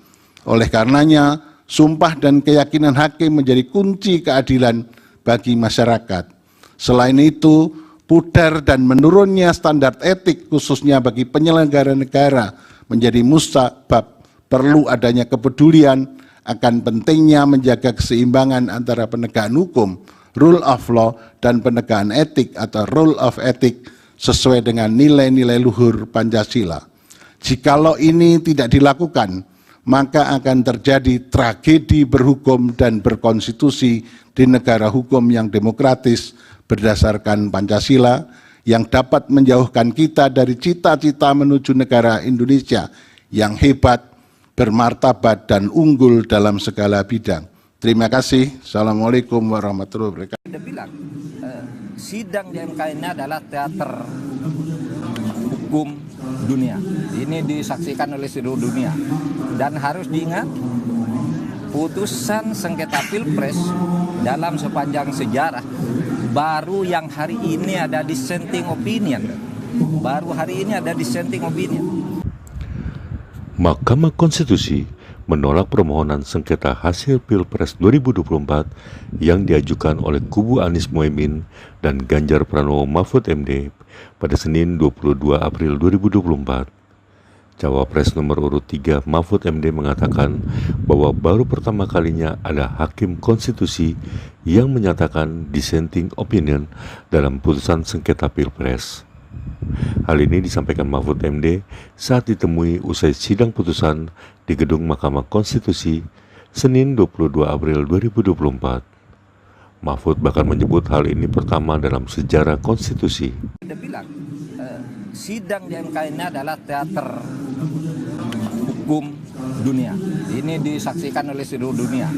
Oleh karenanya, sumpah dan keyakinan hakim menjadi kunci keadilan bagi masyarakat. Selain itu, pudar dan menurunnya standar etik khususnya bagi penyelenggara negara menjadi musabab perlu adanya kepedulian akan pentingnya menjaga keseimbangan antara penegakan hukum, rule of law, dan penegakan etik atau rule of ethic sesuai dengan nilai-nilai luhur Pancasila. Jikalau ini tidak dilakukan, maka akan terjadi tragedi berhukum dan berkonstitusi di negara hukum yang demokratis berdasarkan Pancasila yang dapat menjauhkan kita dari cita-cita menuju negara Indonesia yang hebat, bermartabat, dan unggul dalam segala bidang. Terima kasih. Assalamualaikum warahmatullahi wabarakatuh. Dia bilang, sidang di MK ini adalah teater hukum dunia. Ini disaksikan oleh seluruh dunia. Dan harus diingat, putusan sengketa Pilpres dalam sepanjang sejarah baru yang hari ini ada dissenting opinion. Baru hari ini ada dissenting opinion. Mahkamah Konstitusi menolak permohonan sengketa hasil Pilpres 2024 yang diajukan oleh kubu Anies Mohaimin dan Ganjar Pranowo Mahfud MD pada Senin 22 April 2024. Cawapres nomor urut 3 Mahfud MD mengatakan bahwa baru pertama kalinya ada hakim konstitusi yang menyatakan dissenting opinion dalam putusan sengketa Pilpres. Hal ini disampaikan Mahfud MD saat ditemui usai sidang putusan di Gedung Mahkamah Konstitusi Senin 22 April 2024. Mahfud bahkan menyebut hal ini pertama dalam sejarah konstitusi. Dia bilang, sidang di MK ini adalah teater hukum dunia. Ini disaksikan oleh seluruh dunia.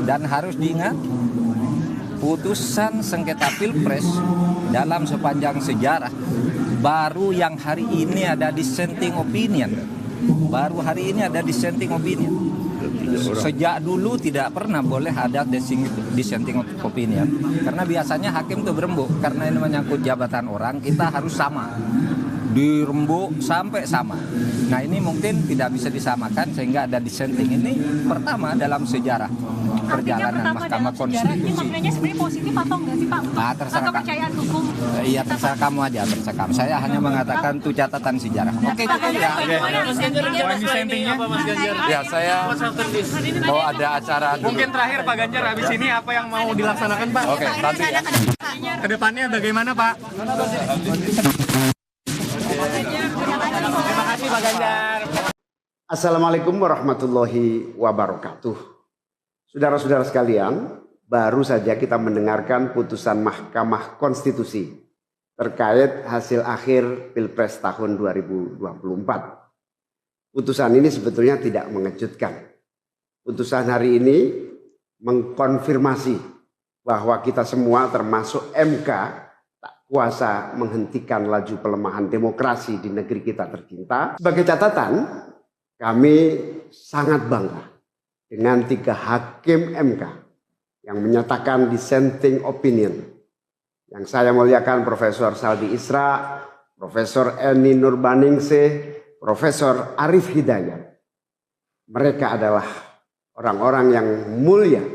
Dan harus diingat, putusan sengketa Pilpres dalam sepanjang sejarah baru yang hari ini ada dissenting opinion. Baru hari ini ada dissenting opinion. Sejak dulu tidak pernah boleh ada dissenting opinion. Karena biasanya hakim itu berembuk. Karena ini menyangkut jabatan orang, kita harus sama. Dirembuk sampai sama. Nah ini mungkin tidak bisa disamakan sehingga ada dissenting. Ini pertama dalam sejarah perjalanan Mahkamah Konstitusi. Ini maknanya sebenarnya positif atau enggak sih Pak? Nah, terserah kepercayaan hukum. Iya terserah kamu aja, terserah kamu. Saya hanya mengatakan itu catatan sejarah. Oke cukup ya. Ya saya mau ada acara dulu. Mungkin terakhir Pak Ganjar, habis ini apa yang mau dilaksanakan Pak? Oke, nanti ya. Kedepannya bagaimana Pak? Terima kasih Pak Ganjar. Assalamualaikum warahmatullahi wabarakatuh. Saudara-saudara sekalian, baru saja kita mendengarkan putusan Mahkamah Konstitusi terkait hasil akhir Pilpres tahun 2024. Putusan ini sebetulnya tidak mengejutkan. Putusan hari ini mengkonfirmasi bahwa kita semua termasuk MK tak kuasa menghentikan laju pelemahan demokrasi di negeri kita tercinta. Sebagai catatan, kami sangat bangga dengan 3 hakim MK yang menyatakan dissenting opinion. Yang saya muliakan Profesor Saldi Isra, Profesor Eni Nurbaningsih, Profesor Arif Hidayat. Mereka adalah orang-orang yang mulia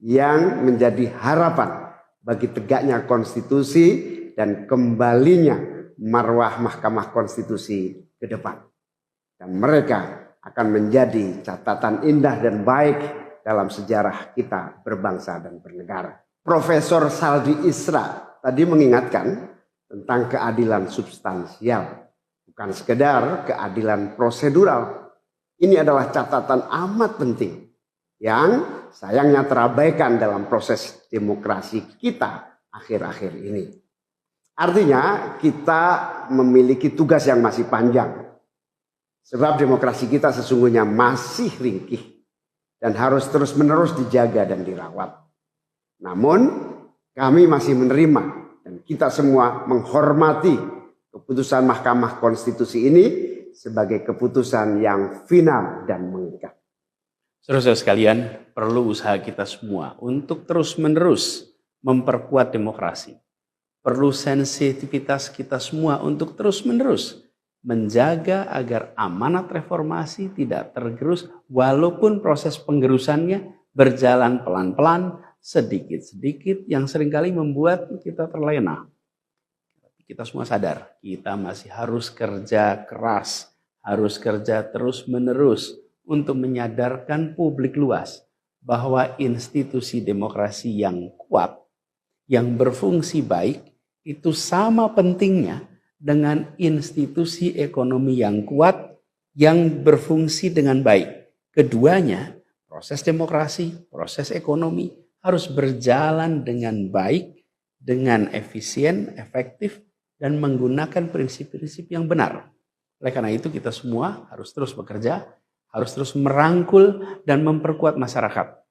yang menjadi harapan bagi tegaknya konstitusi dan kembalinya marwah Mahkamah Konstitusi ke depan. Dan mereka akan menjadi catatan indah dan baik dalam sejarah kita berbangsa dan bernegara. Profesor Saldi Isra tadi mengingatkan tentang keadilan substansial, bukan sekedar keadilan prosedural. Ini adalah catatan amat penting yang sayangnya terabaikan dalam proses demokrasi kita akhir-akhir ini. Artinya kita memiliki tugas yang masih panjang. Sebab demokrasi kita sesungguhnya masih ringkih dan harus terus-menerus dijaga dan dirawat. Namun kami masih menerima dan kita semua menghormati keputusan Mahkamah Konstitusi ini sebagai keputusan yang final dan mengikat. Saudara-saudara sekalian, perlu usaha kita semua untuk terus-menerus memperkuat demokrasi. Perlu sensitivitas kita semua untuk terus-menerus menjaga agar amanat reformasi tidak tergerus walaupun proses penggerusannya berjalan pelan-pelan, sedikit-sedikit yang seringkali membuat kita terlena. Kita semua sadar, kita masih harus kerja keras, harus kerja terus-menerus untuk menyadarkan publik luas bahwa institusi demokrasi yang kuat, yang berfungsi baik, itu sama pentingnya dengan institusi ekonomi yang kuat, yang berfungsi dengan baik. Keduanya, proses demokrasi, proses ekonomi, harus berjalan dengan baik, dengan efisien, efektif, dan menggunakan prinsip-prinsip yang benar. Oleh karena itu kita semua harus terus bekerja, harus terus merangkul dan memperkuat masyarakat.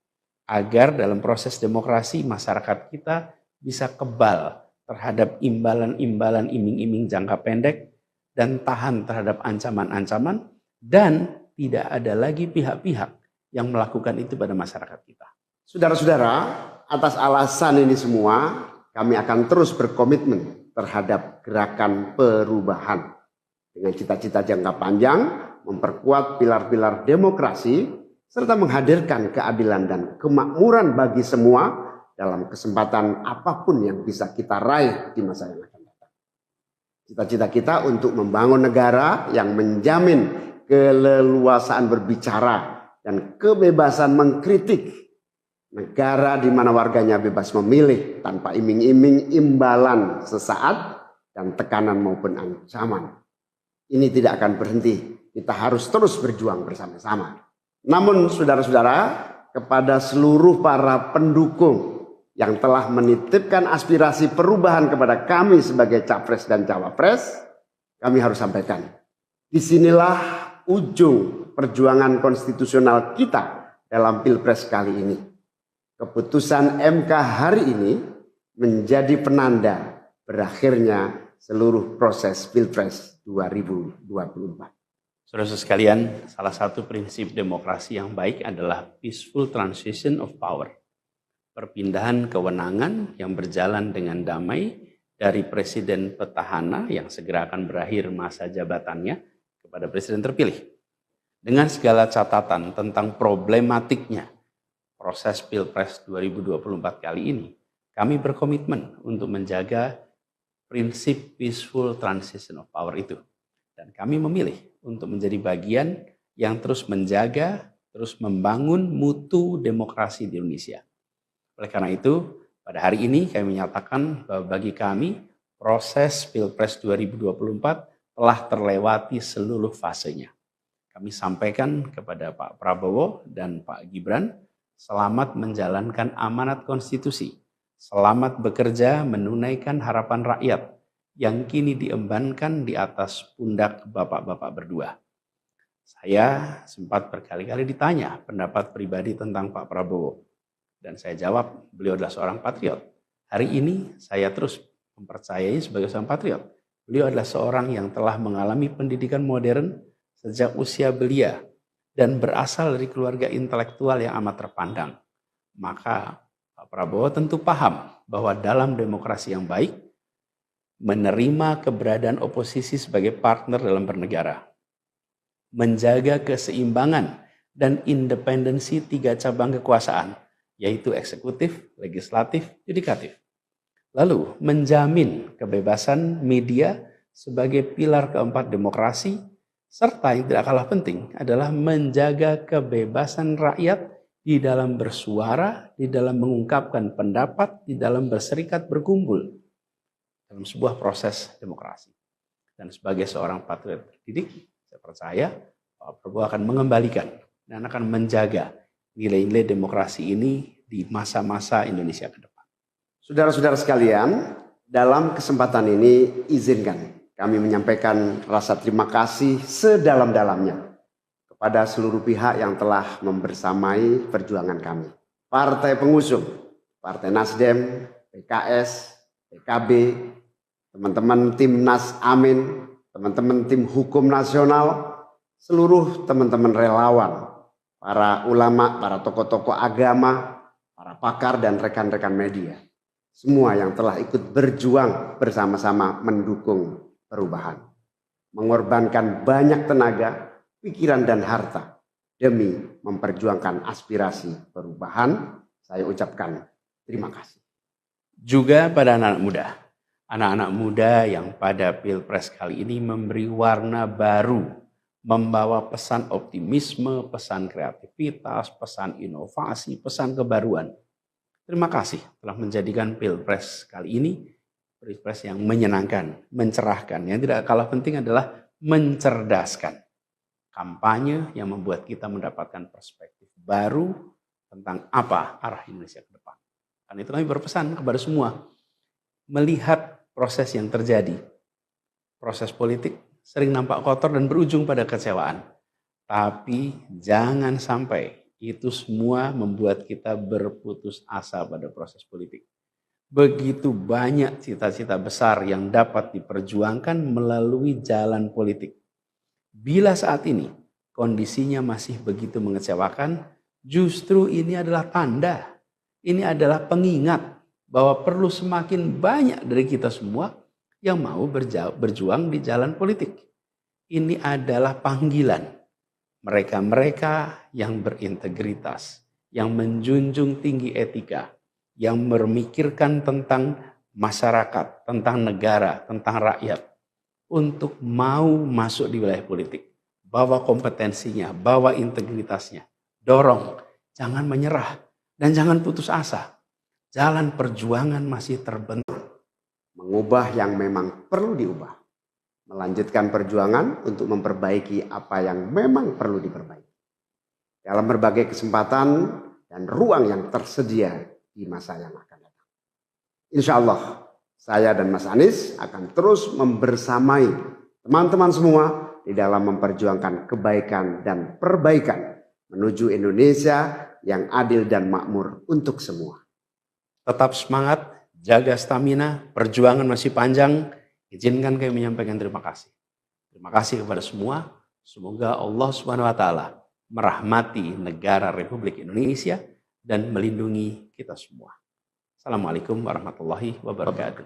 Agar dalam proses demokrasi masyarakat kita bisa kebal terhadap imbalan-imbalan iming-iming jangka pendek dan tahan terhadap ancaman-ancaman, dan tidak ada lagi pihak-pihak yang melakukan itu pada masyarakat kita. Saudara-saudara, atas alasan ini semua, kami akan terus berkomitmen terhadap gerakan perubahan dengan cita-cita jangka panjang, memperkuat pilar-pilar demokrasi, serta menghadirkan keadilan dan kemakmuran bagi semua dalam kesempatan apapun yang bisa kita raih di masa yang akan datang. Cita-cita kita untuk membangun negara yang menjamin keleluasaan berbicara dan kebebasan mengkritik. Negara di mana warganya bebas memilih tanpa iming-iming imbalan sesaat dan tekanan maupun ancaman. Ini tidak akan berhenti. Kita harus terus berjuang bersama-sama. Namun saudara-saudara, kepada seluruh para pendukung yang telah menitipkan aspirasi perubahan kepada kami sebagai capres dan cawapres, kami harus sampaikan. Disinilah ujung perjuangan konstitusional kita dalam Pilpres kali ini. Keputusan MK hari ini menjadi penanda berakhirnya seluruh proses Pilpres 2024. Saudara-saudara sekalian, salah satu prinsip demokrasi yang baik adalah peaceful transition of power. Perpindahan kewenangan yang berjalan dengan damai dari presiden petahana yang segera akan berakhir masa jabatannya kepada presiden terpilih. Dengan segala catatan tentang problematiknya proses Pilpres 2024 kali ini, kami berkomitmen untuk menjaga prinsip peaceful transition of power itu. Dan kami memilih untuk menjadi bagian yang terus menjaga, terus membangun mutu demokrasi di Indonesia. Oleh karena itu, pada hari ini kami menyatakan bahwa bagi kami, proses Pilpres 2024 telah terlewati seluruh fasenya. Kami sampaikan kepada Pak Prabowo dan Pak Gibran, selamat menjalankan amanat konstitusi, selamat bekerja menunaikan harapan rakyat yang kini diembankan di atas pundak bapak-bapak berdua. Saya sempat berkali-kali ditanya pendapat pribadi tentang Pak Prabowo. Dan saya jawab, beliau adalah seorang patriot. Hari ini saya terus mempercayai sebagai seorang patriot. Beliau adalah seorang yang telah mengalami pendidikan modern sejak usia belia dan berasal dari keluarga intelektual yang amat terpandang. Maka Pak Prabowo tentu paham bahwa dalam demokrasi yang baik, menerima keberadaan oposisi sebagai partner dalam bernegara, menjaga keseimbangan dan independensi tiga cabang kekuasaan, yaitu eksekutif, legislatif, yudikatif. Lalu menjamin kebebasan media sebagai pilar keempat demokrasi, serta yang tidak kalah penting adalah menjaga kebebasan rakyat di dalam bersuara, di dalam mengungkapkan pendapat, di dalam berserikat berkumpul dalam sebuah proses demokrasi. Dan sebagai seorang patriot terdidik, saya percaya Pak Prabowo akan mengembalikan dan akan menjaga nilai-nilai demokrasi ini di masa-masa Indonesia ke depan. Saudara-saudara sekalian, dalam kesempatan ini izinkan kami menyampaikan rasa terima kasih sedalam-dalamnya kepada seluruh pihak yang telah membersamai perjuangan kami. Partai pengusung, Partai Nasdem, PKS, PKB, teman-teman Timnas Amin, teman-teman tim hukum nasional, seluruh teman-teman relawan, para ulama, para tokoh-tokoh agama, para pakar dan rekan-rekan media. Semua yang telah ikut berjuang bersama-sama mendukung perubahan. Mengorbankan banyak tenaga, pikiran dan harta demi memperjuangkan aspirasi perubahan. Saya ucapkan terima kasih. Juga pada anak-anak muda yang pada Pilpres kali ini memberi warna baru membawa pesan optimisme, pesan kreativitas, pesan inovasi, pesan kebaruan. Terima kasih telah menjadikan Pilpres kali ini Pilpres yang menyenangkan, mencerahkan. Yang tidak kalah penting adalah mencerdaskan. Kampanye yang membuat kita mendapatkan perspektif baru tentang apa arah Indonesia ke depan. Karena itu kami berpesan kepada semua, melihat proses yang terjadi. Proses politik sering nampak kotor dan berujung pada kecewaan. Tapi jangan sampai itu semua membuat kita berputus asa pada proses politik. Begitu banyak cita-cita besar yang dapat diperjuangkan melalui jalan politik. Bila saat ini kondisinya masih begitu mengecewakan, justru ini adalah tanda, ini adalah pengingat bahwa perlu semakin banyak dari kita semua yang mau berjuang di jalan politik. Ini adalah panggilan mereka-mereka yang berintegritas, yang menjunjung tinggi etika, yang memikirkan tentang masyarakat, tentang negara, tentang rakyat, untuk mau masuk di wilayah politik. Bawa kompetensinya, bawa integritasnya, dorong, jangan menyerah, dan jangan putus asa. Jalan perjuangan masih terbentuk. Mengubah yang memang perlu diubah. Melanjutkan perjuangan untuk memperbaiki apa yang memang perlu diperbaiki. Dalam berbagai kesempatan dan ruang yang tersedia di masa yang akan datang. Insya Allah, saya dan Mas Anies akan terus membersamai teman-teman semua di dalam memperjuangkan kebaikan dan perbaikan menuju Indonesia yang adil dan makmur untuk semua. Tetap semangat, jaga stamina, perjuangan masih panjang. Izinkan kami menyampaikan terima kasih. Terima kasih kepada semua. Semoga Allah SWT merahmati negara Republik Indonesia dan melindungi kita semua. Assalamualaikum warahmatullahi wabarakatuh.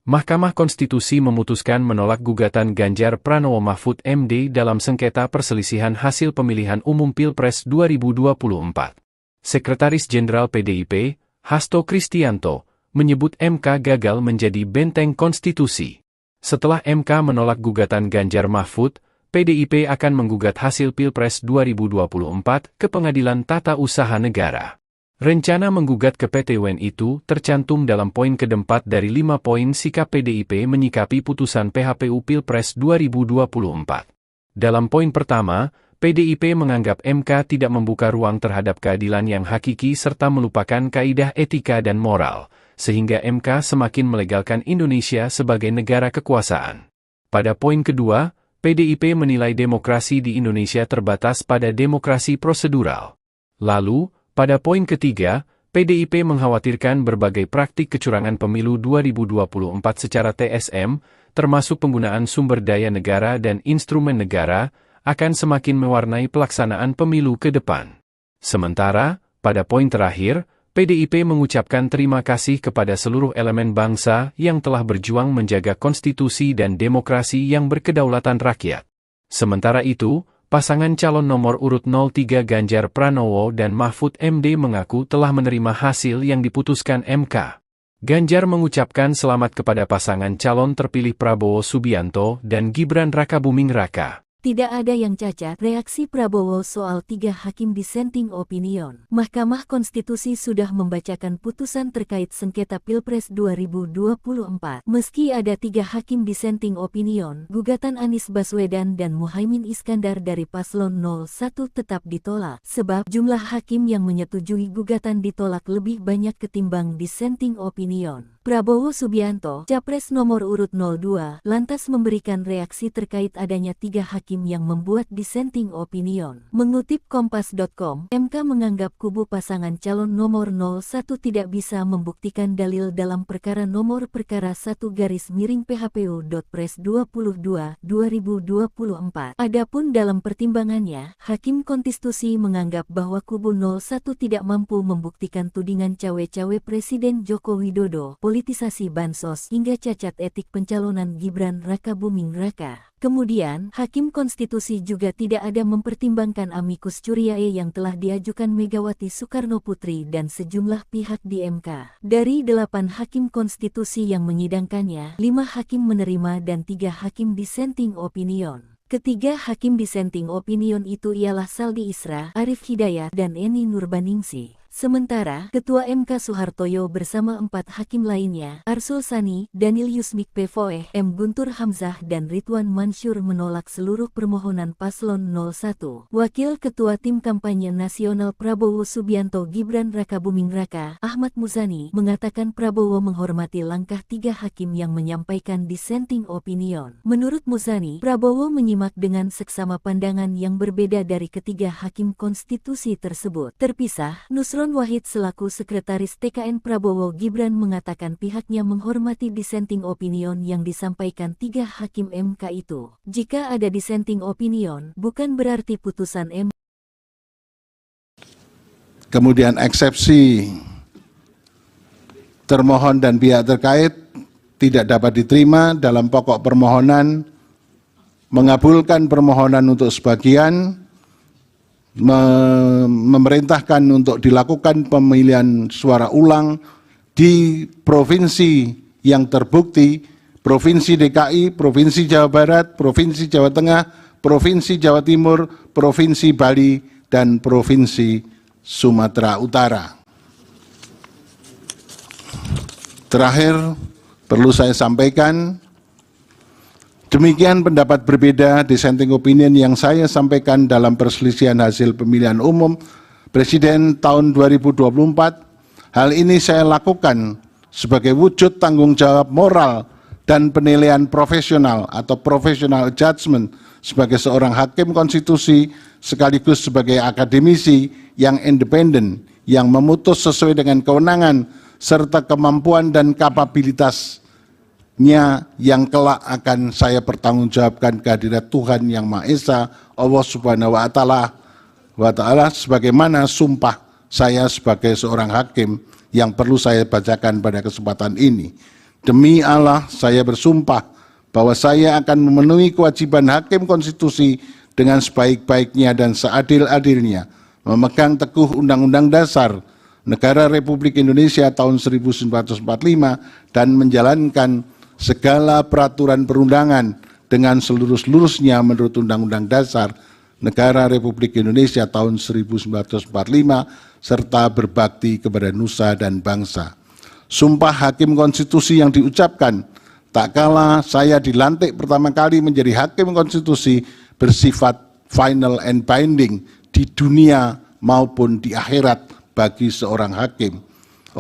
Mahkamah Konstitusi memutuskan menolak gugatan Ganjar Pranowo Mahfud MD dalam sengketa perselisihan hasil pemilihan umum Pilpres 2024. Sekretaris Jenderal PDIP, Hasto Kristianto, menyebut MK gagal menjadi benteng konstitusi. Setelah MK menolak gugatan Ganjar Mahfud, PDIP akan menggugat hasil Pilpres 2024 ke Pengadilan Tata Usaha Negara. Rencana menggugat ke PT UN itu tercantum dalam poin keempat dari 5 poin sikap PDIP menyikapi putusan PHPU Pilpres 2024. Dalam poin pertama, PDIP menganggap MK tidak membuka ruang terhadap keadilan yang hakiki serta melupakan kaidah etika dan moral, sehingga MK semakin melegalkan Indonesia sebagai negara kekuasaan. Pada poin kedua, PDIP menilai demokrasi di Indonesia terbatas pada demokrasi prosedural. Lalu, pada poin ketiga, PDIP mengkhawatirkan berbagai praktik kecurangan pemilu 2024 secara TSM, termasuk penggunaan sumber daya negara dan instrumen negara, akan semakin mewarnai pelaksanaan pemilu ke depan. Sementara, pada poin terakhir, PDIP mengucapkan terima kasih kepada seluruh elemen bangsa yang telah berjuang menjaga konstitusi dan demokrasi yang berkedaulatan rakyat. Sementara itu, pasangan calon nomor urut 03 Ganjar Pranowo dan Mahfud MD mengaku telah menerima hasil yang diputuskan MK. Ganjar mengucapkan selamat kepada pasangan calon terpilih Prabowo Subianto dan Gibran Rakabuming Raka. Tidak ada yang cacat, reaksi Prabowo soal 3 hakim dissenting opinion. Mahkamah Konstitusi sudah membacakan putusan terkait sengketa Pilpres 2024. Meski ada 3 hakim dissenting opinion, gugatan Anies Baswedan dan Muhaimin Iskandar dari Paslon 01 tetap ditolak, sebab jumlah hakim yang menyetujui gugatan ditolak lebih banyak ketimbang dissenting opinion. Prabowo Subianto, Capres nomor urut 02, lantas memberikan reaksi terkait adanya 3 hakim yang membuat dissenting opinion. Mengutip Kompas.com, MK menganggap kubu pasangan calon nomor 01 tidak bisa membuktikan dalil dalam perkara nomor perkara 1-PHPU.Pres 22/2024. Adapun dalam pertimbangannya, Hakim Konstitusi menganggap bahwa kubu 01 tidak mampu membuktikan tudingan cawe-cawe Presiden Joko Widodo, politisasi bansos hingga cacat etik pencalonan Gibran Rakabuming Raka. Kemudian, Hakim Konstitusi juga tidak ada mempertimbangkan amicus curiae yang telah diajukan Megawati Soekarno Putri dan sejumlah pihak di MK. Dari 8 Hakim Konstitusi yang menyidangkannya, 5 hakim menerima dan 3 hakim dissenting opinion. Ketiga hakim dissenting opinion itu ialah Saldi Isra, Arif Hidayat, dan Eni Nurbaningsih. Sementara, Ketua MK Soehartoyo bersama 4 hakim lainnya, Arsul Sani, Daniel Yusmik Pevoeh, M. Guntur Hamzah, dan Ridwan Mansur menolak seluruh permohonan paslon 01. Wakil Ketua Tim Kampanye Nasional Prabowo Subianto Gibran Rakabuming Raka, Ahmad Muzani, mengatakan Prabowo menghormati langkah 3 hakim yang menyampaikan dissenting opinion. Menurut Muzani, Prabowo menyimak dengan seksama pandangan yang berbeda dari ketiga hakim konstitusi tersebut. Terpisah, Nusron Wahid selaku Sekretaris TKN Prabowo Gibran mengatakan pihaknya menghormati dissenting opinion yang disampaikan 3 hakim MK itu. Jika ada dissenting opinion, bukan berarti putusan MK. Kemudian eksepsi termohon dan pihak terkait tidak dapat diterima dalam pokok permohonan, mengabulkan permohonan untuk sebagian, memerintahkan untuk dilakukan pemilihan suara ulang di provinsi yang terbukti, Provinsi DKI, Provinsi Jawa Barat, Provinsi Jawa Tengah, Provinsi Jawa Timur, Provinsi Bali, dan Provinsi Sumatera Utara. Terakhir, perlu saya sampaikan, demikian pendapat berbeda dissenting opinion yang saya sampaikan dalam perselisihan hasil pemilihan umum Presiden tahun 2024. Hal ini saya lakukan sebagai wujud tanggung jawab moral dan penilaian profesional atau professional judgment sebagai seorang hakim konstitusi sekaligus sebagai akademisi yang independen yang memutus sesuai dengan kewenangan serta kemampuan dan kapabilitasnya yang kelak akan saya pertanggungjawabkan kehadirat Tuhan Yang Maha Esa, Allah Subhanahu wa Ta'ala, sebagaimana sumpah saya sebagai seorang hakim yang perlu saya bacakan pada kesempatan ini. Demi Allah, saya bersumpah bahwa saya akan memenuhi kewajiban hakim konstitusi dengan sebaik-baiknya dan seadil-adilnya, memegang teguh Undang-Undang Dasar Negara Republik Indonesia tahun 1945 dan menjalankan segala peraturan perundangan dengan seluruh-seluruhnya menurut Undang-Undang Dasar Negara Republik Indonesia tahun 1945 serta berbakti kepada nusa dan bangsa. Sumpah hakim konstitusi yang diucapkan tak kala saya dilantik pertama kali menjadi hakim konstitusi bersifat final and binding di dunia maupun di akhirat bagi seorang hakim.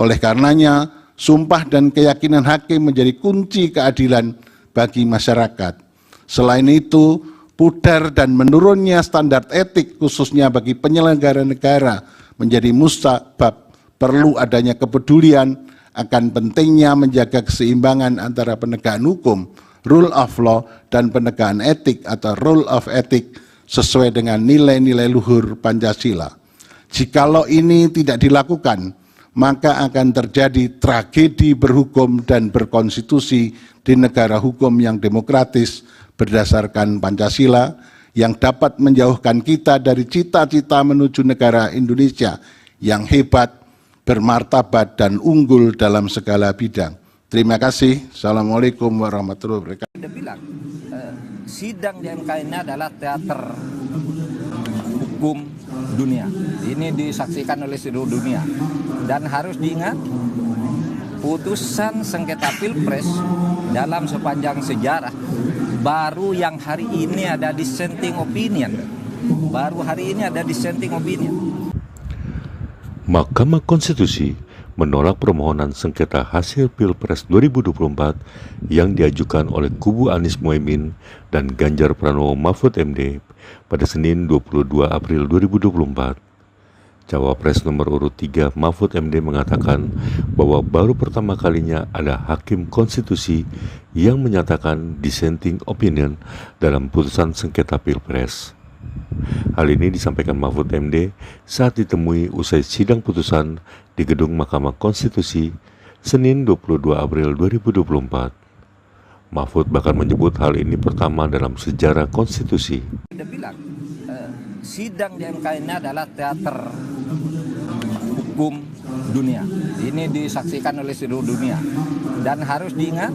Oleh karenanya, sumpah dan keyakinan hakim menjadi kunci keadilan bagi masyarakat. Selain itu, pudar dan menurunnya standar etik khususnya bagi penyelenggara negara menjadi musabab perlu adanya kepedulian akan pentingnya menjaga keseimbangan antara penegakan hukum, rule of law, dan penegakan etik atau rule of ethic sesuai dengan nilai-nilai luhur Pancasila. Jikalau ini tidak dilakukan, maka akan terjadi tragedi berhukum dan berkonstitusi di negara hukum yang demokratis berdasarkan Pancasila yang dapat menjauhkan kita dari cita-cita menuju negara Indonesia yang hebat, bermartabat, dan unggul dalam segala bidang. Terima kasih. Assalamualaikum warahmatullahi wabarakatuh. Dia bilang, sidang di MK ini adalah teater hukum dunia. Ini disaksikan oleh seluruh dunia. Dan harus diingat, putusan sengketa Pilpres dalam sepanjang sejarah baru yang hari ini ada dissenting opinion. Baru hari ini ada dissenting opinion. Mahkamah Konstitusi menolak permohonan sengketa hasil Pilpres 2024 yang diajukan oleh kubu Anies Mohaimin dan Ganjar Pranowo Mahfud MD pada Senin 22 April 2024. Cawapres nomor urut 3 Mahfud MD mengatakan bahwa baru pertama kalinya ada hakim konstitusi yang menyatakan dissenting opinion dalam putusan sengketa Pilpres. Hal ini disampaikan Mahfud MD saat ditemui usai sidang putusan di Gedung Mahkamah Konstitusi Senin 22 April 2024. Mahfud bahkan menyebut hal ini pertama dalam sejarah konstitusi. Dia bilang, sidang di MK ini adalah teater hukum dunia. Ini disaksikan oleh seluruh dunia. Dan harus diingat,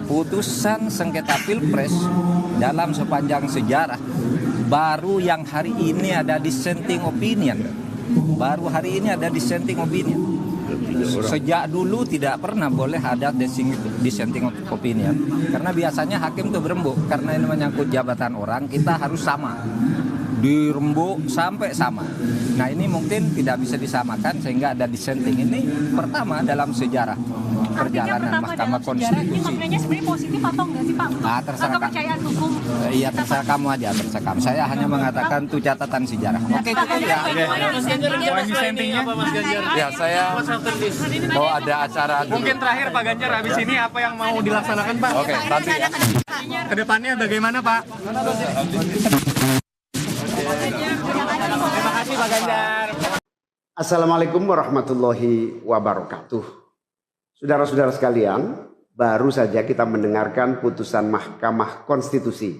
putusan sengketa Pilpres dalam sepanjang sejarah baru yang hari ini ada dissenting opinion. Baru hari ini ada dissenting opinion. Sejak dulu tidak pernah boleh ada dissenting opinion karena biasanya hakim itu berembuk karena ini menyangkut jabatan orang, kita harus sama. Dirembuk sampai sama. Nah ini mungkin tidak bisa disamakan sehingga ada dissenting. Ini pertama dalam sejarah perjalanan Mahkamah Konstitusi. Ini maknanya sebenarnya positif atau enggak sih Pak? Terserah kepercayaan hukum. Iya terserah kamu aja, terserah kamu. Saya hanya mengatakan itu catatan sejarah. Oke itu ya. Poin dissentingnya apa Mas Ganjar? Ya saya kalau ada acara Mungkin terakhir Pak Ganjar, habis ini apa yang mau dilaksanakan Pak? Oke, nanti ya. Kedepannya bagaimana Pak? Terima kasih Pak Ganjar. Assalamualaikum warahmatullahi wabarakatuh. Saudara-saudara sekalian, baru saja kita mendengarkan putusan Mahkamah Konstitusi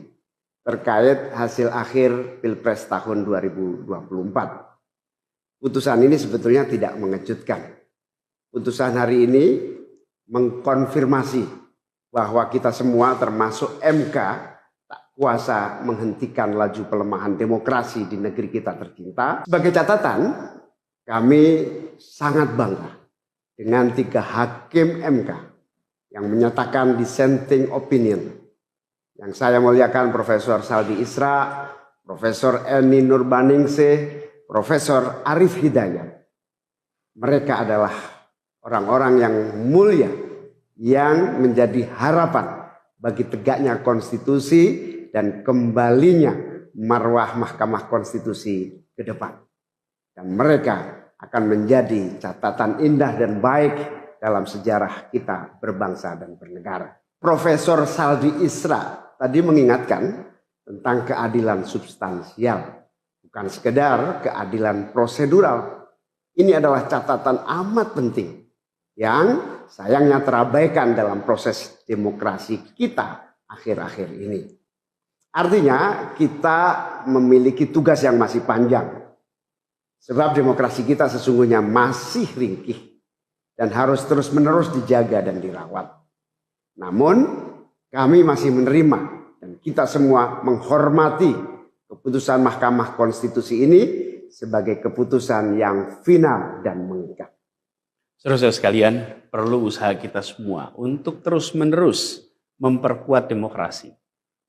terkait hasil akhir Pilpres tahun 2024. Putusan ini sebetulnya tidak mengejutkan. Putusan hari ini mengkonfirmasi bahwa kita semua termasuk MK tak kuasa menghentikan laju pelemahan demokrasi di negeri kita tercinta. Sebagai catatan, kami sangat bangga dengan 3 hakim MK yang menyatakan dissenting opinion. Yang saya muliakan Profesor Saldi Isra, Profesor Eni Nurbaningsih, Profesor Arif Hidayat. Mereka adalah orang-orang yang mulia yang menjadi harapan bagi tegaknya konstitusi dan kembalinya marwah Mahkamah Konstitusi ke depan. Dan mereka akan menjadi catatan indah dan baik dalam sejarah kita berbangsa dan bernegara. Profesor Saldi Isra tadi mengingatkan tentang keadilan substansial, bukan sekedar keadilan prosedural. Ini adalah catatan amat penting yang sayangnya terabaikan dalam proses demokrasi kita akhir-akhir ini. Artinya kita memiliki tugas yang masih panjang. Sebab demokrasi kita sesungguhnya masih ringkih dan harus terus-menerus dijaga dan dirawat. Namun kami masih menerima dan kita semua menghormati keputusan Mahkamah Konstitusi ini sebagai keputusan yang final dan mengikat. Saudara-saudara sekalian, perlu usaha kita semua untuk terus-menerus memperkuat demokrasi.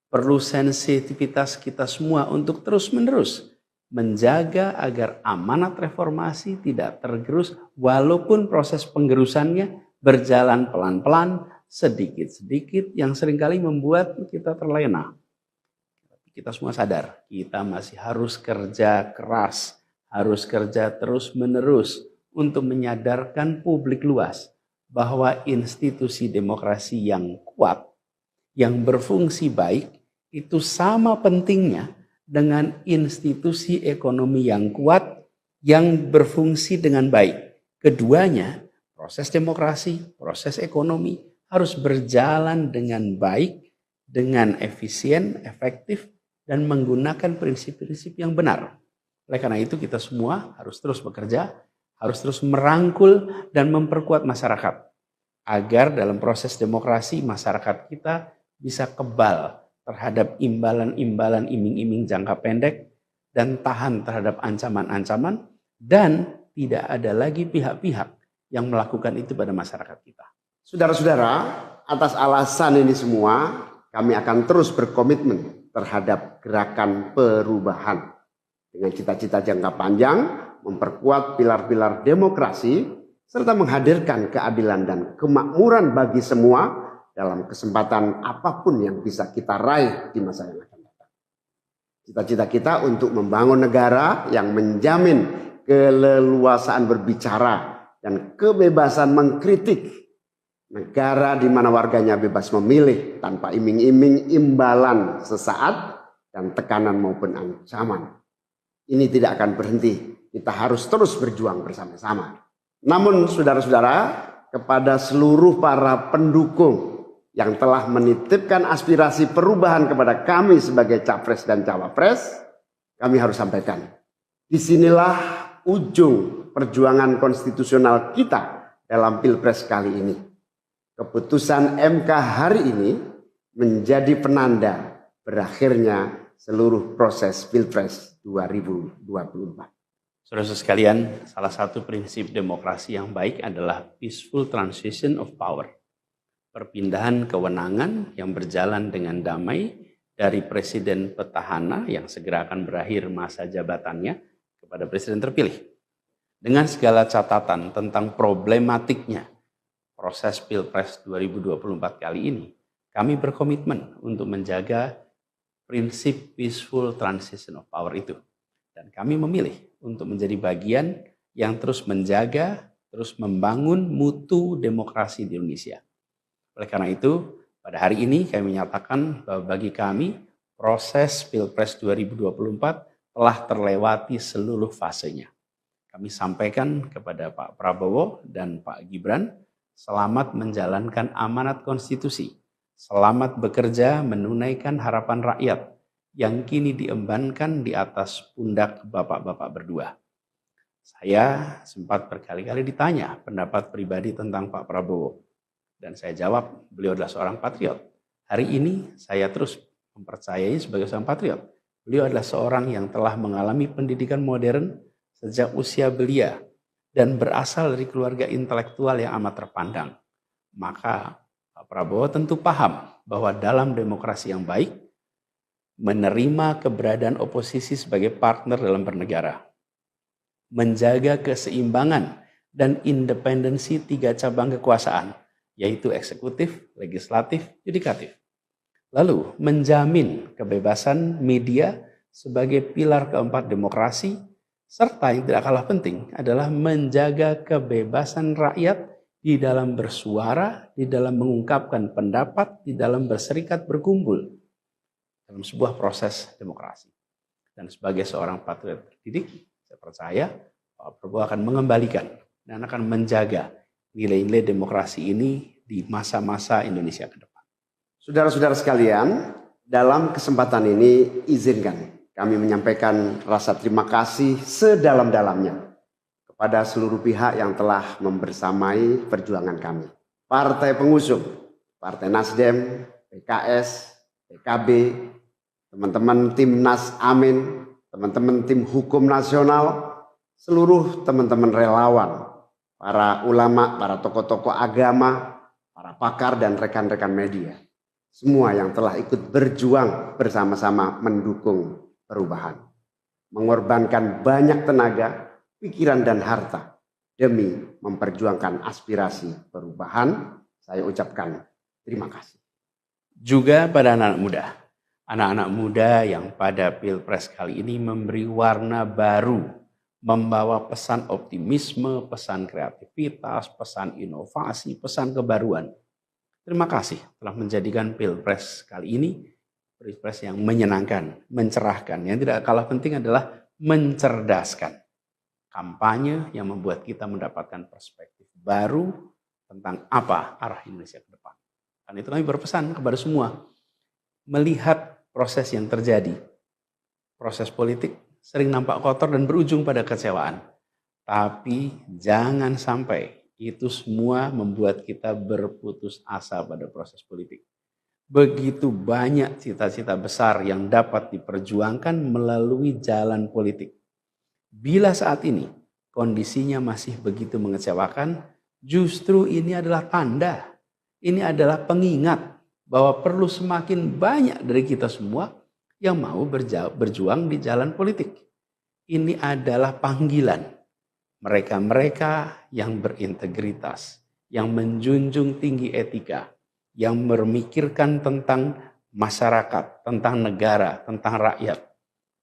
Perlu sensitivitas kita semua untuk terus-menerus menjaga agar amanat reformasi tidak tergerus walaupun proses penggerusannya berjalan pelan-pelan, sedikit-sedikit yang seringkali membuat kita terlena. Kita semua sadar, kita masih harus kerja keras, harus kerja terus-menerus untuk menyadarkan publik luas bahwa institusi demokrasi yang kuat, yang berfungsi baik, itu sama pentingnya dengan institusi ekonomi yang kuat, yang berfungsi dengan baik. Keduanya, proses demokrasi, proses ekonomi harus berjalan dengan baik, dengan efisien, efektif, dan menggunakan prinsip-prinsip yang benar. Oleh karena itu kita semua harus terus bekerja, harus terus merangkul dan memperkuat masyarakat. Agar dalam proses demokrasi masyarakat kita bisa kebal terhadap imbalan-imbalan iming-iming jangka pendek dan tahan terhadap ancaman-ancaman dan tidak ada lagi pihak-pihak yang melakukan itu pada masyarakat kita. Saudara-saudara, atas alasan ini semua kami akan terus berkomitmen terhadap gerakan perubahan dengan cita-cita jangka panjang, memperkuat pilar-pilar demokrasi serta menghadirkan keadilan dan kemakmuran bagi semua dalam kesempatan apapun yang bisa kita raih di masa yang akan datang. Cita-cita kita untuk membangun negara yang menjamin keleluasaan berbicara dan kebebasan mengkritik. Negara di mana warganya bebas memilih tanpa iming-iming imbalan sesaat dan tekanan maupun ancaman. Ini tidak akan berhenti. Kita harus terus berjuang bersama-sama. Namun saudara-saudara, kepada seluruh para pendukung yang telah menitipkan aspirasi perubahan kepada kami sebagai capres dan cawapres, kami harus sampaikan. Disinilah ujung perjuangan konstitusional kita dalam Pilpres kali ini. Keputusan MK hari ini menjadi penanda berakhirnya seluruh proses Pilpres 2024. Saudara sekalian, salah satu prinsip demokrasi yang baik adalah peaceful transition of power. Perpindahan kewenangan yang berjalan dengan damai dari presiden petahana yang segera akan berakhir masa jabatannya kepada presiden terpilih. Dengan segala catatan tentang problematiknya proses Pilpres 2024 kali ini, kami berkomitmen untuk menjaga prinsip peaceful transition of power itu. Dan kami memilih untuk menjadi bagian yang terus menjaga, terus membangun mutu demokrasi di Indonesia. Oleh karena itu, pada hari ini kami menyatakan bahwa bagi kami, proses Pilpres 2024 telah terlewati seluruh fasenya. Kami sampaikan kepada Pak Prabowo dan Pak Gibran, selamat menjalankan amanat konstitusi, selamat bekerja menunaikan harapan rakyat, yang kini diembankan di atas pundak bapak-bapak berdua. Saya sempat berkali-kali ditanya pendapat pribadi tentang Pak Prabowo. Dan saya jawab, beliau adalah seorang patriot. Hari ini saya terus mempercayai sebagai seorang patriot. Beliau adalah seorang yang telah mengalami pendidikan modern sejak usia belia dan berasal dari keluarga intelektual yang amat terpandang. Maka Pak Prabowo tentu paham bahwa dalam demokrasi yang baik, menerima keberadaan oposisi sebagai partner dalam bernegara, menjaga keseimbangan dan independensi 3 cabang kekuasaan, yaitu eksekutif, legislatif, yudikatif. Lalu menjamin kebebasan media sebagai pilar keempat demokrasi, serta yang tidak kalah penting adalah menjaga kebebasan rakyat di dalam bersuara, di dalam mengungkapkan pendapat, di dalam berserikat berkumpul dalam sebuah proses demokrasi. Dan sebagai seorang patriot terdidik, saya percaya Pak Prabowo akan mengembalikan dan akan menjaga nilai-nilai demokrasi ini di masa-masa Indonesia ke depan. Saudara-saudara sekalian, dalam kesempatan ini izinkan kami menyampaikan rasa terima kasih sedalam-dalamnya kepada seluruh pihak yang telah membersamai perjuangan kami. Partai pengusung, Partai Nasdem, PKS, PKB, teman-teman Timnas Amin, teman-teman tim hukum nasional, seluruh teman-teman relawan, para ulama, para tokoh-tokoh agama, para pakar dan rekan-rekan media. Semua yang telah ikut berjuang bersama-sama mendukung perubahan. Mengorbankan banyak tenaga, pikiran dan harta demi memperjuangkan aspirasi perubahan. Saya ucapkan terima kasih. Juga pada anak-anak muda yang pada Pilpres kali ini memberi warna baru, membawa pesan optimisme, pesan kreativitas, pesan inovasi, pesan kebaruan. Terima kasih telah menjadikan Pilpres kali ini Pilpres yang menyenangkan, mencerahkan. Yang tidak kalah penting adalah mencerdaskan. Kampanye yang membuat kita mendapatkan perspektif baru tentang apa arah Indonesia ke depan. Dan itu kami berpesan kepada semua, melihat proses yang terjadi. Proses politik sering nampak kotor dan berujung pada kecewaan. Tapi jangan sampai itu semua membuat kita berputus asa pada proses politik. Begitu banyak cita-cita besar yang dapat diperjuangkan melalui jalan politik. Bila saat ini kondisinya masih begitu mengecewakan, justru ini adalah tanda, ini adalah pengingat bahwa perlu semakin banyak dari kita semua yang mau berjuang di jalan politik. Ini adalah panggilan mereka-mereka yang berintegritas, yang menjunjung tinggi etika, yang memikirkan tentang masyarakat, tentang negara, tentang rakyat,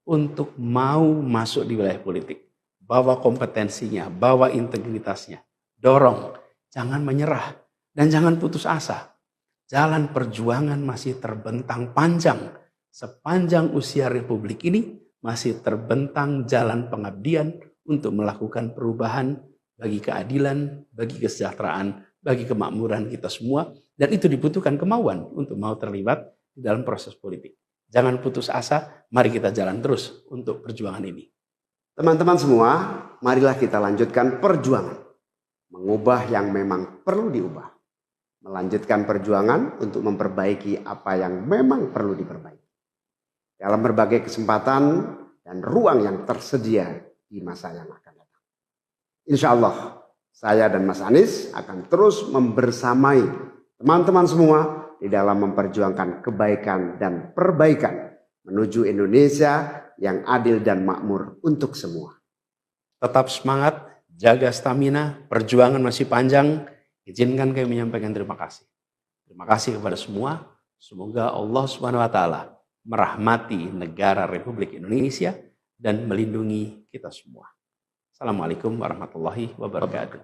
untuk mau masuk di wilayah politik. Bawa kompetensinya, bawa integritasnya, dorong, jangan menyerah, dan jangan putus asa. Jalan perjuangan masih terbentang panjang. Sepanjang usia Republik ini masih terbentang jalan pengabdian untuk melakukan perubahan bagi keadilan, bagi kesejahteraan, bagi kemakmuran kita semua. Dan itu dibutuhkan kemauan untuk mau terlibat di dalam proses politik. Jangan putus asa, mari kita jalan terus untuk perjuangan ini. Teman-teman semua, marilah kita lanjutkan perjuangan. Mengubah yang memang perlu diubah. melanjutkan perjuangan untuk memperbaiki apa yang memang perlu diperbaiki dalam berbagai kesempatan dan ruang yang tersedia di masa yang akan datang. Insya Allah, saya dan Mas Anies akan terus membersamai teman-teman semua di dalam memperjuangkan kebaikan dan perbaikan menuju Indonesia yang adil dan makmur untuk semua. Tetap semangat, jaga stamina, perjuangan masih panjang. Izinkan kami menyampaikan terima kasih. Terima kasih kepada semua. Semoga Allah Subhanahu wa taala merahmati negara Republik Indonesia dan melindungi kita semua. Assalamualaikum warahmatullahi wabarakatuh.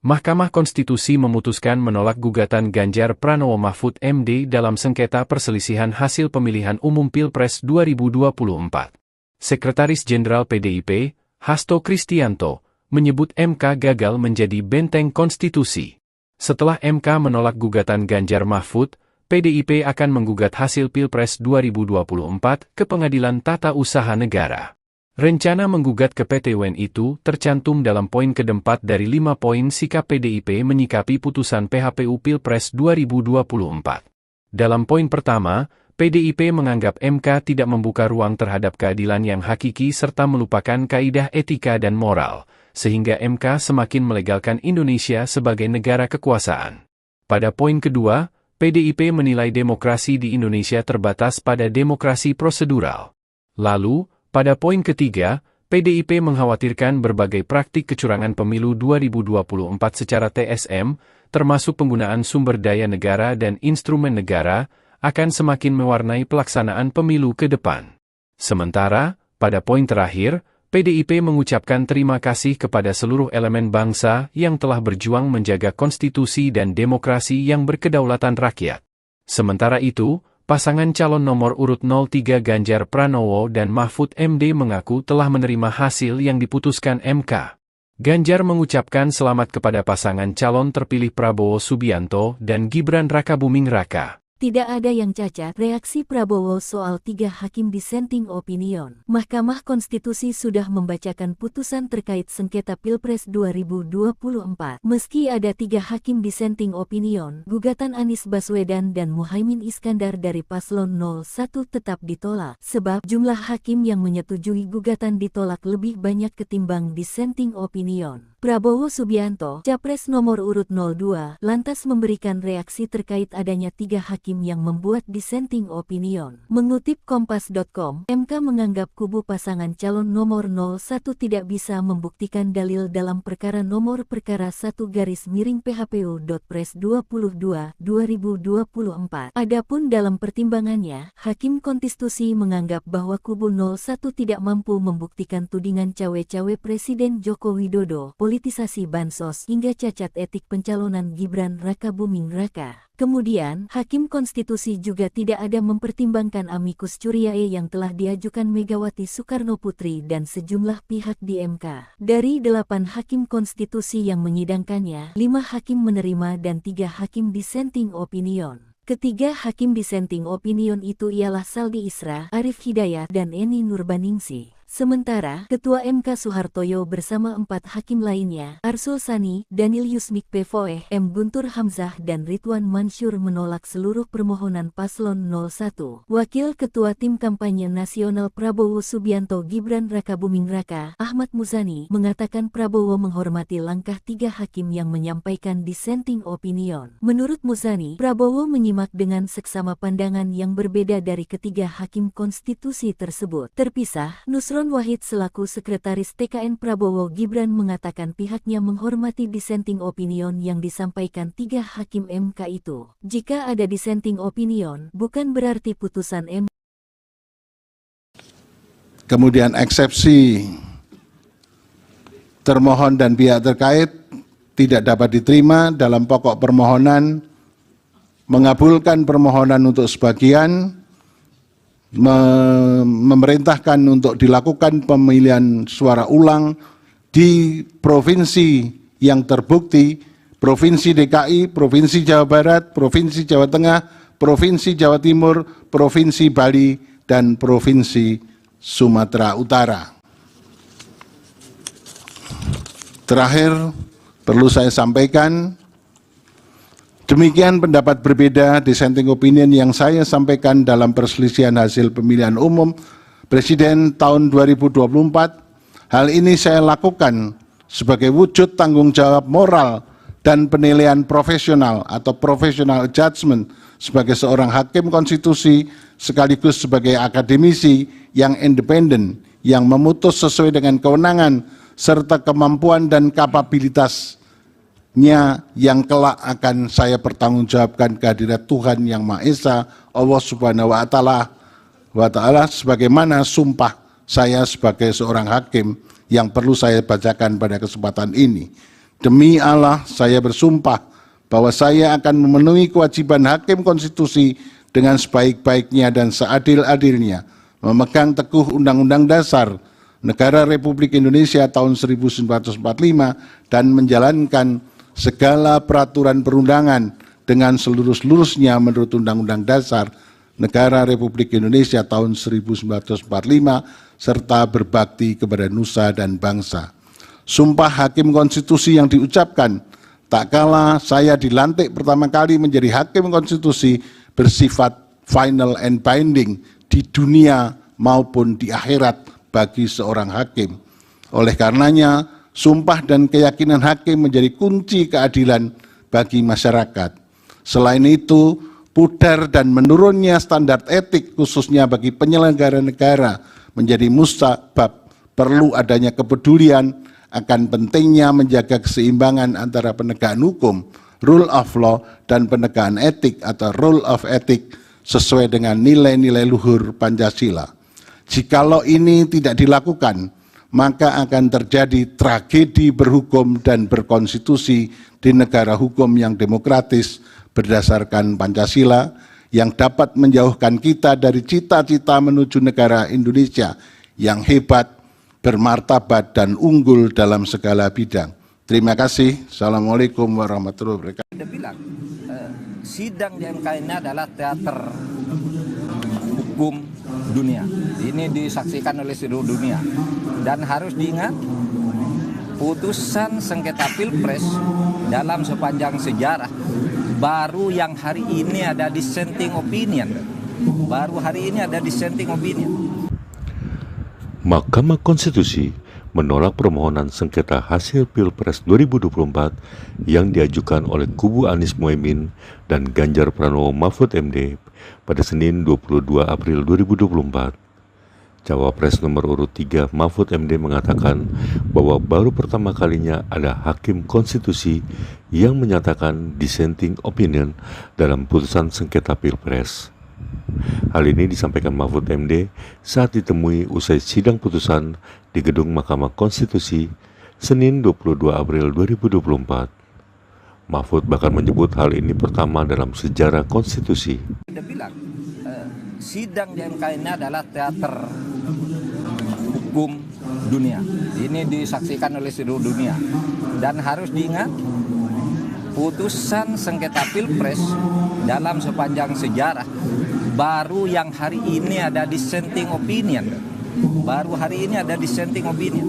Mahkamah Konstitusi memutuskan menolak gugatan Ganjar Pranowo Mahfud MD dalam sengketa perselisihan hasil pemilihan umum Pilpres 2024. Sekretaris Jenderal PDIP, Hasto Kristianto, menyebut MK gagal menjadi benteng konstitusi. Setelah MK menolak gugatan Ganjar Mahfud, PDIP akan menggugat hasil Pilpres 2024 ke Pengadilan Tata Usaha Negara. Rencana menggugat ke PT UN itu tercantum dalam poin keempat dari 5 poin sikap PDIP menyikapi putusan PHPU Pilpres 2024. Dalam poin pertama, PDIP menganggap MK tidak membuka ruang terhadap keadilan yang hakiki serta melupakan kaidah etika dan moral, sehingga MK semakin melegalkan Indonesia sebagai negara kekuasaan. Pada poin kedua, PDIP menilai demokrasi di Indonesia terbatas pada demokrasi prosedural. Lalu, pada poin ketiga, PDIP mengkhawatirkan berbagai praktik kecurangan pemilu 2024 secara TSM, termasuk penggunaan sumber daya negara dan instrumen negara, akan semakin mewarnai pelaksanaan pemilu ke depan. Sementara, pada poin terakhir, PDIP mengucapkan terima kasih kepada seluruh elemen bangsa yang telah berjuang menjaga konstitusi dan demokrasi yang berkedaulatan rakyat. Sementara itu, pasangan calon nomor urut 03 Ganjar Pranowo dan Mahfud MD mengaku telah menerima hasil yang diputuskan MK. Ganjar mengucapkan selamat kepada pasangan calon terpilih Prabowo Subianto dan Gibran Rakabuming Raka. Tidak ada yang cacat, reaksi Prabowo soal 3 hakim dissenting opinion. Mahkamah Konstitusi sudah membacakan putusan terkait sengketa Pilpres 2024. Meski ada 3 hakim dissenting opinion, gugatan Anies Baswedan dan Muhaimin Iskandar dari Paslon 01 tetap ditolak, sebab jumlah hakim yang menyetujui gugatan ditolak lebih banyak ketimbang dissenting opinion. Prabowo Subianto, Capres nomor urut 02, lantas memberikan reaksi terkait adanya 3 hakim yang membuat dissenting opinion. Mengutip Kompas.com, MK menganggap kubu pasangan calon nomor 01 tidak bisa membuktikan dalil dalam perkara nomor perkara 1-PHPU.Pres 22/2024. Adapun dalam pertimbangannya, Hakim Konstitusi menganggap bahwa kubu 01 tidak mampu membuktikan tudingan cawe-cawe Presiden Joko Widodo, politisasi bansos hingga cacat etik pencalonan Gibran Rakabuming Raka. Kemudian, Hakim Konstitusi juga tidak ada mempertimbangkan amicus curiae yang telah diajukan Megawati Soekarnoputri dan sejumlah pihak di MK. Dari 8 Hakim Konstitusi yang menyidangkannya, 5 hakim menerima dan 3 hakim dissenting opinion. Ketiga hakim dissenting opinion itu ialah Saldi Isra, Arif Hidayat, dan Eni Nurbaningsih. Sementara, Ketua MK Soehartoyo bersama 4 hakim lainnya, Arsul Sani, Daniel Yusmik Pevoeh, M. Guntur Hamzah dan Ridwan Mansur menolak seluruh permohonan Paslon 01. Wakil Ketua Tim Kampanye Nasional Prabowo Subianto Gibran Rakabuming Raka, Ahmad Muzani, mengatakan Prabowo menghormati langkah 3 hakim yang menyampaikan dissenting opinion. Menurut Muzani, Prabowo menyimak dengan seksama pandangan yang berbeda dari ketiga hakim konstitusi tersebut. Terpisah, Nusron Wahid selaku Sekretaris TKN Prabowo Gibran mengatakan pihaknya menghormati dissenting opinion yang disampaikan 3 hakim MK itu. Jika ada dissenting opinion, bukan berarti putusan MK. Kemudian eksepsi termohon dan pihak terkait tidak dapat diterima dalam pokok permohonan, mengabulkan permohonan untuk sebagian, memerintahkan untuk dilakukan pemilihan suara ulang di provinsi yang terbukti, Provinsi DKI, Provinsi Jawa Barat, Provinsi Jawa Tengah, Provinsi Jawa Timur, Provinsi Bali, dan Provinsi Sumatera Utara. Terakhir, perlu saya sampaikan, Demikian pendapat berbeda dissenting opinion yang saya sampaikan dalam perselisihan hasil pemilihan umum Presiden tahun 2024. Hal ini saya lakukan sebagai wujud tanggung jawab moral dan penilaian profesional atau professional judgment sebagai seorang hakim konstitusi sekaligus sebagai akademisi yang independen yang memutus sesuai dengan kewenangan serta kemampuan dan kapabilitasnya yang kelak akan saya pertanggungjawabkan kehadirat Tuhan Yang Maha Esa Allah Subhanahu wa Ta'ala sebagaimana sumpah saya sebagai seorang hakim yang perlu saya bacakan pada kesempatan ini. Demi Allah, saya bersumpah bahwa saya akan memenuhi kewajiban hakim konstitusi dengan sebaik-baiknya dan seadil-adilnya, memegang teguh Undang-Undang Dasar Negara Republik Indonesia tahun 1945 dan menjalankan segala peraturan perundangan dengan seluruh-seluruhnya menurut Undang-Undang Dasar Negara Republik Indonesia tahun 1945 serta berbakti kepada nusa dan bangsa. Sumpah hakim konstitusi yang diucapkan tak kala saya dilantik pertama kali menjadi hakim konstitusi bersifat final and binding di dunia maupun di akhirat bagi seorang hakim. Oleh karenanya, sumpah dan keyakinan hakim menjadi kunci keadilan bagi masyarakat. Selain itu, pudar dan menurunnya standar etik khususnya bagi penyelenggara negara menjadi musabab perlu adanya kepedulian akan pentingnya menjaga keseimbangan antara penegakan hukum, rule of law, dan penegakan etik atau rule of ethic sesuai dengan nilai-nilai luhur Pancasila. Jikalau ini tidak dilakukan, maka akan terjadi tragedi berhukum dan berkonstitusi di negara hukum yang demokratis berdasarkan Pancasila yang dapat menjauhkan kita dari cita-cita menuju negara Indonesia yang hebat, bermartabat, dan unggul dalam segala bidang. Terima kasih. Assalamualaikum warahmatullahi wabarakatuh. Dia bilang, sidang di MK ini adalah teater hukum dunia. Ini disaksikan oleh seluruh dunia. Dan harus diingat, putusan sengketa Pilpres dalam sepanjang sejarah baru yang hari ini ada dissenting opinion. Baru hari ini ada dissenting opinion. Mahkamah Konstitusi menolak permohonan sengketa hasil Pilpres 2024 yang diajukan oleh kubu Anies Mohaimin dan Ganjar Pranowo Mahfud MD pada Senin 22 April 2024. Cawapres nomor urut 3 Mahfud MD mengatakan bahwa baru pertama kalinya ada hakim konstitusi yang menyatakan dissenting opinion dalam putusan sengketa Pilpres. Hal ini disampaikan Mahfud MD saat ditemui usai sidang putusan di Gedung Mahkamah Konstitusi Senin 22 April 2024. Mahfud bahkan menyebut hal ini pertama dalam sejarah konstitusi. Dia bilang, sidang di MK ini adalah teater hukum dunia. Ini disaksikan oleh seluruh dunia. Dan harus diingat, putusan sengketa Pilpres dalam sepanjang sejarah baru yang hari ini ada dissenting opinion. Baru hari ini ada dissenting opinion.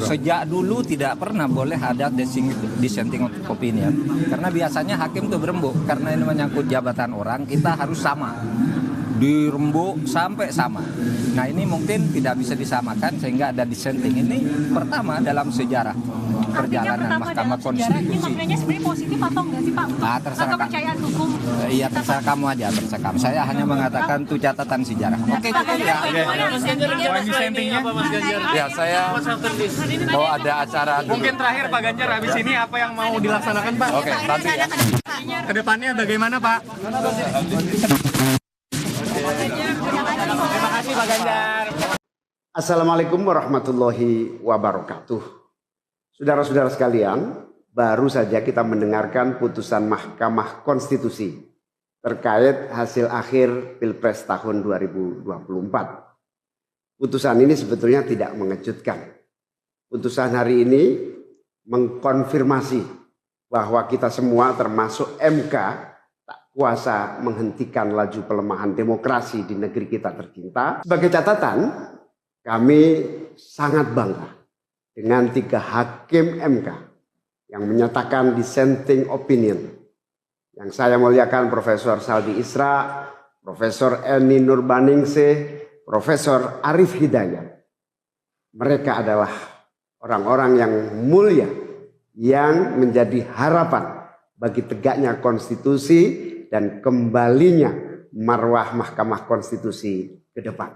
Sejak dulu tidak pernah boleh ada dissenting opinion. Karena biasanya hakim itu berembuk. Karena ini menyangkut jabatan orang, kita harus sama. Dirembuk sampai sama. Nah ini mungkin tidak bisa disamakan sehingga ada dissenting. Ini pertama dalam sejarah perjalanan Mahkamah Konstitusi. Ini maknanya sebenarnya positif atau enggak sih Pak? Terserah kepercayaan hukum. Iya terserah kamu aja, terserah kamu. Saya hanya mengatakan itu catatan sejarah. Oke, itu ya. Dissentingnya apa Mas Ganjar? Ya saya bahwa ada acara Mungkin terakhir Pak Ganjar, habis ini apa yang mau dilaksanakan Pak? Oke, nanti ya. Kedepannya bagaimana Pak? Terima kasih Pak Ganjar. Assalamualaikum warahmatullahi wabarakatuh. Saudara-saudara sekalian, baru saja kita mendengarkan putusan Mahkamah Konstitusi terkait hasil akhir Pilpres tahun 2024. Putusan ini sebetulnya tidak mengejutkan. Putusan hari ini mengkonfirmasi bahwa kita semua termasuk MK tak kuasa menghentikan laju pelemahan demokrasi di negeri kita tercinta. Sebagai catatan, kami sangat bangga dengan 3 hakim MK yang menyatakan dissenting opinion yang saya muliakan Profesor Saldi Isra, Profesor Eni Nurbaningsih, Profesor Arif Hidayat. Mereka adalah orang-orang yang mulia yang menjadi harapan bagi tegaknya konstitusi dan kembalinya marwah Mahkamah Konstitusi ke depan.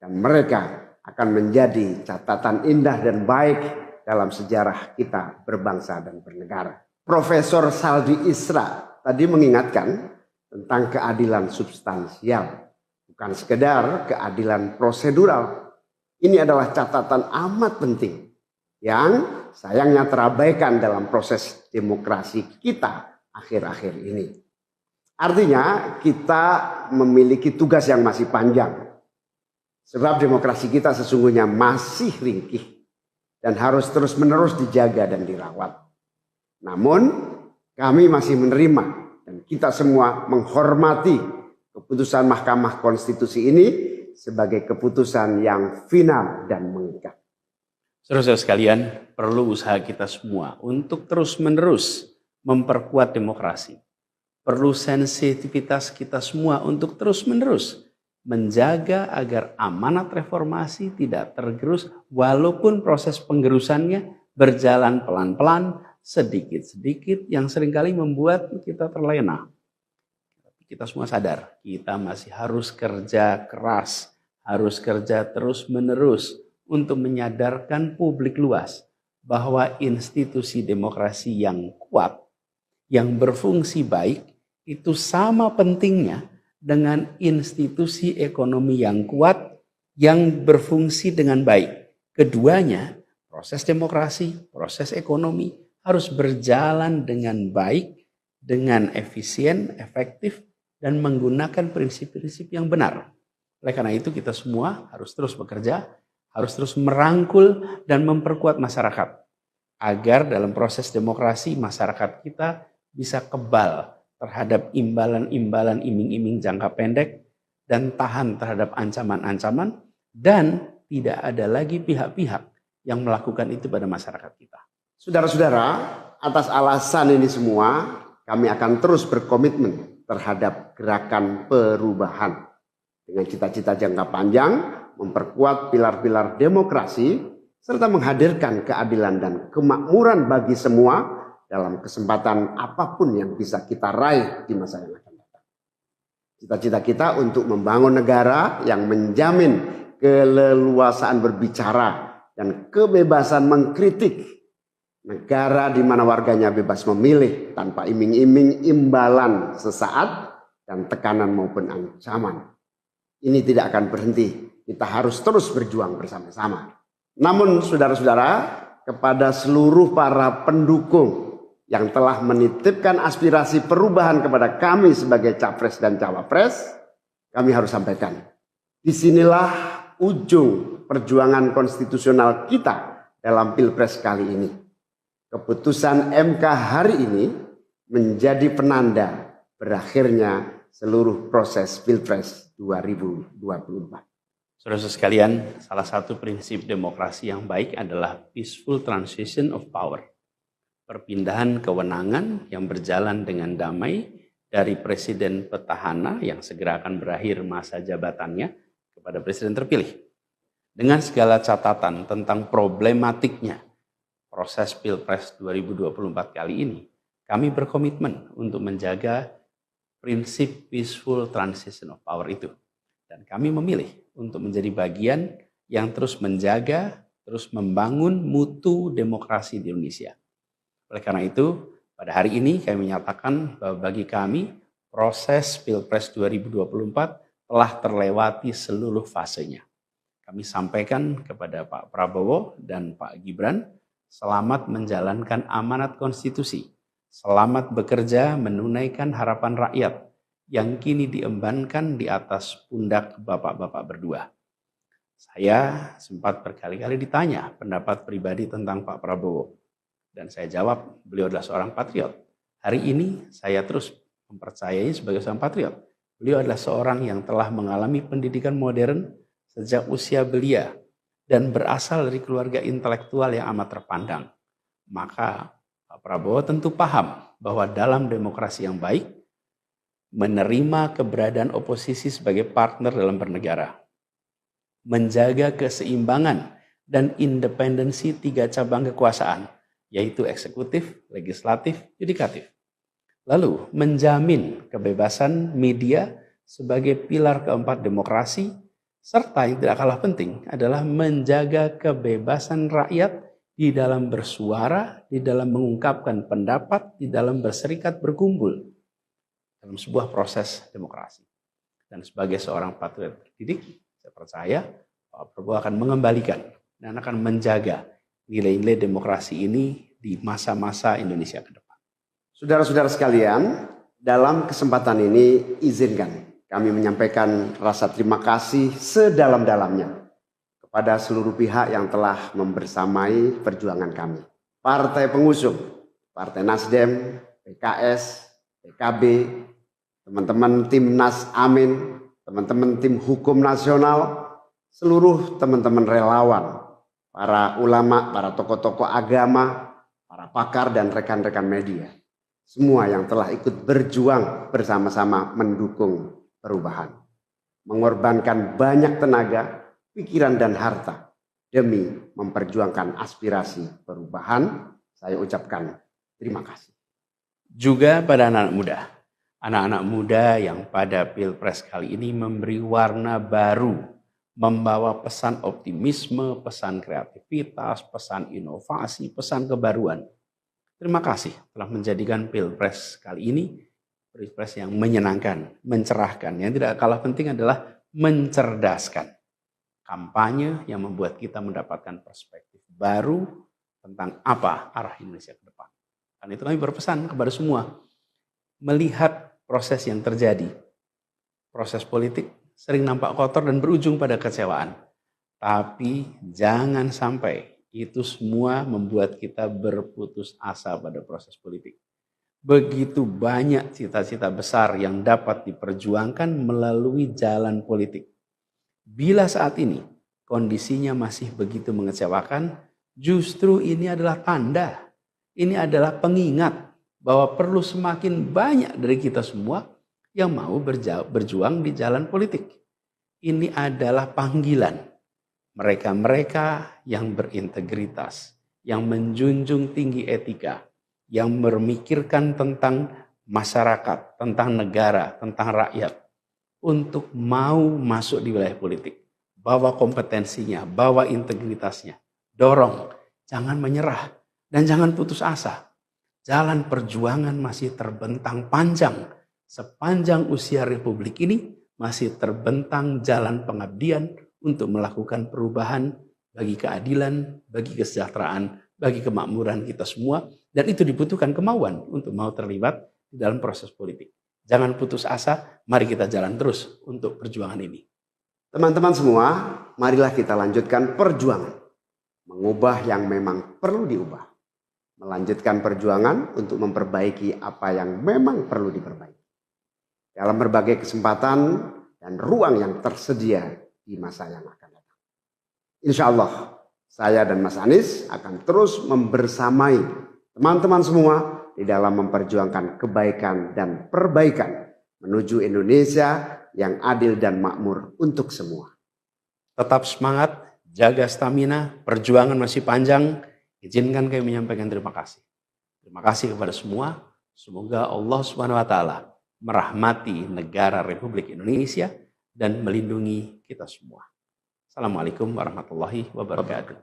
Dan mereka akan menjadi catatan indah dan baik dalam sejarah kita berbangsa dan bernegara. Profesor Saldi Isra tadi mengingatkan tentang keadilan substansial, bukan sekedar keadilan prosedural. Ini adalah catatan amat penting yang sayangnya terabaikan dalam proses demokrasi kita akhir-akhir ini. Artinya kita memiliki tugas yang masih panjang. Sebab demokrasi kita sesungguhnya masih ringkih dan harus terus-menerus dijaga dan dirawat. Namun kami masih menerima dan kita semua menghormati keputusan Mahkamah Konstitusi ini sebagai keputusan yang final dan mengikat. Saudara-saudara sekalian, perlu usaha kita semua untuk terus-menerus memperkuat demokrasi. Perlu sensitivitas kita semua untuk terus-menerus menjaga agar amanat reformasi tidak tergerus walaupun proses penggerusannya berjalan pelan-pelan, sedikit-sedikit yang seringkali membuat kita terlena. Kita semua sadar, kita masih harus kerja keras, harus kerja terus-menerus untuk menyadarkan publik luas bahwa institusi demokrasi yang kuat, yang berfungsi baik, itu sama pentingnya dengan institusi ekonomi yang kuat, yang berfungsi dengan baik. Keduanya, proses demokrasi, proses ekonomi, harus berjalan dengan baik, dengan efisien, efektif, dan menggunakan prinsip-prinsip yang benar. Oleh karena itu kita semua harus terus bekerja, harus terus merangkul dan memperkuat masyarakat. Agar dalam proses demokrasi masyarakat kita bisa kebal terhadap imbalan-imbalan iming-iming jangka pendek dan tahan terhadap ancaman-ancaman dan tidak ada lagi pihak-pihak yang melakukan itu pada masyarakat kita. Saudara-saudara, atas alasan ini semua kami akan terus berkomitmen terhadap gerakan perubahan dengan cita-cita jangka panjang, memperkuat pilar-pilar demokrasi serta menghadirkan keadilan dan kemakmuran bagi semua dalam kesempatan apapun yang bisa kita raih di masa yang akan datang. Cita-cita kita untuk membangun negara yang menjamin keleluasaan berbicara dan kebebasan mengkritik. Negara di mana warganya bebas memilih tanpa iming-iming imbalan sesaat dan tekanan maupun ancaman. Ini tidak akan berhenti. Kita harus terus berjuang bersama-sama. Namun saudara-saudara, kepada seluruh para pendukung yang telah menitipkan aspirasi perubahan kepada kami sebagai capres dan cawapres, kami harus sampaikan. Disinilah ujung perjuangan konstitusional kita dalam Pilpres kali ini. Keputusan MK hari ini menjadi penanda berakhirnya seluruh proses Pilpres 2024. Saudara sekalian, salah satu prinsip demokrasi yang baik adalah peaceful transition of power. Perpindahan kewenangan yang berjalan dengan damai dari presiden petahana yang segera akan berakhir masa jabatannya kepada presiden terpilih. Dengan segala catatan tentang problematiknya proses Pilpres 2024 kali ini, kami berkomitmen untuk menjaga prinsip peaceful transition of power itu. Dan kami memilih untuk menjadi bagian yang terus menjaga, terus membangun mutu demokrasi di Indonesia. Oleh karena itu, pada hari ini kami menyatakan bahwa bagi kami proses Pilpres 2024 telah terlewati seluruh fasenya. Kami sampaikan kepada Pak Prabowo dan Pak Gibran, selamat menjalankan amanat konstitusi, selamat bekerja menunaikan harapan rakyat yang kini diembankan di atas pundak bapak-bapak berdua. Saya sempat berkali-kali ditanya pendapat pribadi tentang Pak Prabowo. Dan saya jawab, beliau adalah seorang patriot. Hari ini saya terus mempercayai sebagai seorang patriot. Beliau adalah seorang yang telah mengalami pendidikan modern sejak usia belia dan berasal dari keluarga intelektual yang amat terpandang. Maka Pak Prabowo tentu paham bahwa dalam demokrasi yang baik, menerima keberadaan oposisi sebagai partner dalam bernegara, menjaga keseimbangan dan independensi 3 cabang kekuasaan, yaitu eksekutif, legislatif, yudikatif. Lalu menjamin kebebasan media sebagai pilar keempat demokrasi, serta yang tidak kalah penting adalah menjaga kebebasan rakyat di dalam bersuara, di dalam mengungkapkan pendapat, di dalam berserikat berkumpul dalam sebuah proses demokrasi. Dan sebagai seorang patriot terdidik, saya percaya Pak Prabowo akan mengembalikan dan akan menjaga nilai-nilai demokrasi ini di masa-masa Indonesia ke depan. Saudara-saudara sekalian, dalam kesempatan ini izinkan kami menyampaikan rasa terima kasih sedalam-dalamnya kepada seluruh pihak yang telah membersamai perjuangan kami. Partai pengusung, Partai Nasdem, PKS, PKB, teman-teman Timnas Amin, teman-teman tim hukum nasional, seluruh teman-teman relawan, para ulama, para tokoh-tokoh agama, para pakar dan rekan-rekan media. Semua yang telah ikut berjuang bersama-sama mendukung perubahan. Mengorbankan banyak tenaga, pikiran dan harta demi memperjuangkan aspirasi perubahan. Saya ucapkan terima kasih. Juga pada anak-anak muda yang pada Pilpres kali ini memberi warna baru, membawa pesan optimisme, pesan kreativitas, pesan inovasi, pesan kebaruan. Terima kasih telah menjadikan Pilpres kali ini Pilpres yang menyenangkan, mencerahkan. Yang tidak kalah penting adalah mencerdaskan. Kampanye yang membuat kita mendapatkan perspektif baru tentang apa arah Indonesia ke depan. Dan itu kami berpesan kepada semua, melihat proses yang terjadi. Proses politik sering nampak kotor dan berujung pada kecewaan. Tapi jangan sampai itu semua membuat kita berputus asa pada proses politik. Begitu banyak cita-cita besar yang dapat diperjuangkan melalui jalan politik. Bila saat ini kondisinya masih begitu mengecewakan, justru ini adalah tanda, ini adalah pengingat bahwa perlu semakin banyak dari kita semua yang mau berjuang di jalan politik. Ini adalah panggilan mereka-mereka yang berintegritas, yang menjunjung tinggi etika, yang memikirkan tentang masyarakat, tentang negara, tentang rakyat, untuk mau masuk di wilayah politik. Bawa kompetensinya, bawa integritasnya, dorong, jangan menyerah, dan jangan putus asa. Jalan perjuangan masih terbentang panjang. Sepanjang usia Republik ini masih terbentang jalan pengabdian untuk melakukan perubahan bagi keadilan, bagi kesejahteraan, bagi kemakmuran kita semua. Dan itu dibutuhkan kemauan untuk mau terlibat di dalam proses politik. Jangan putus asa, mari kita jalan terus untuk perjuangan ini. Teman-teman semua, marilah kita lanjutkan perjuangan. Mengubah yang memang perlu diubah. Melanjutkan perjuangan untuk memperbaiki apa yang memang perlu diperbaiki. Dalam berbagai kesempatan dan ruang yang tersedia di masa yang akan datang. Insya Allah, saya dan Mas Anies akan terus membersamai teman-teman semua di dalam memperjuangkan kebaikan dan perbaikan menuju Indonesia yang adil dan makmur untuk semua. Tetap semangat, jaga stamina, perjuangan masih panjang. Izinkan kami menyampaikan terima kasih. Terima kasih kepada semua. Semoga Allah SWT merahmati negara Republik Indonesia dan melindungi kita semua. Assalamualaikum warahmatullahi wabarakatuh.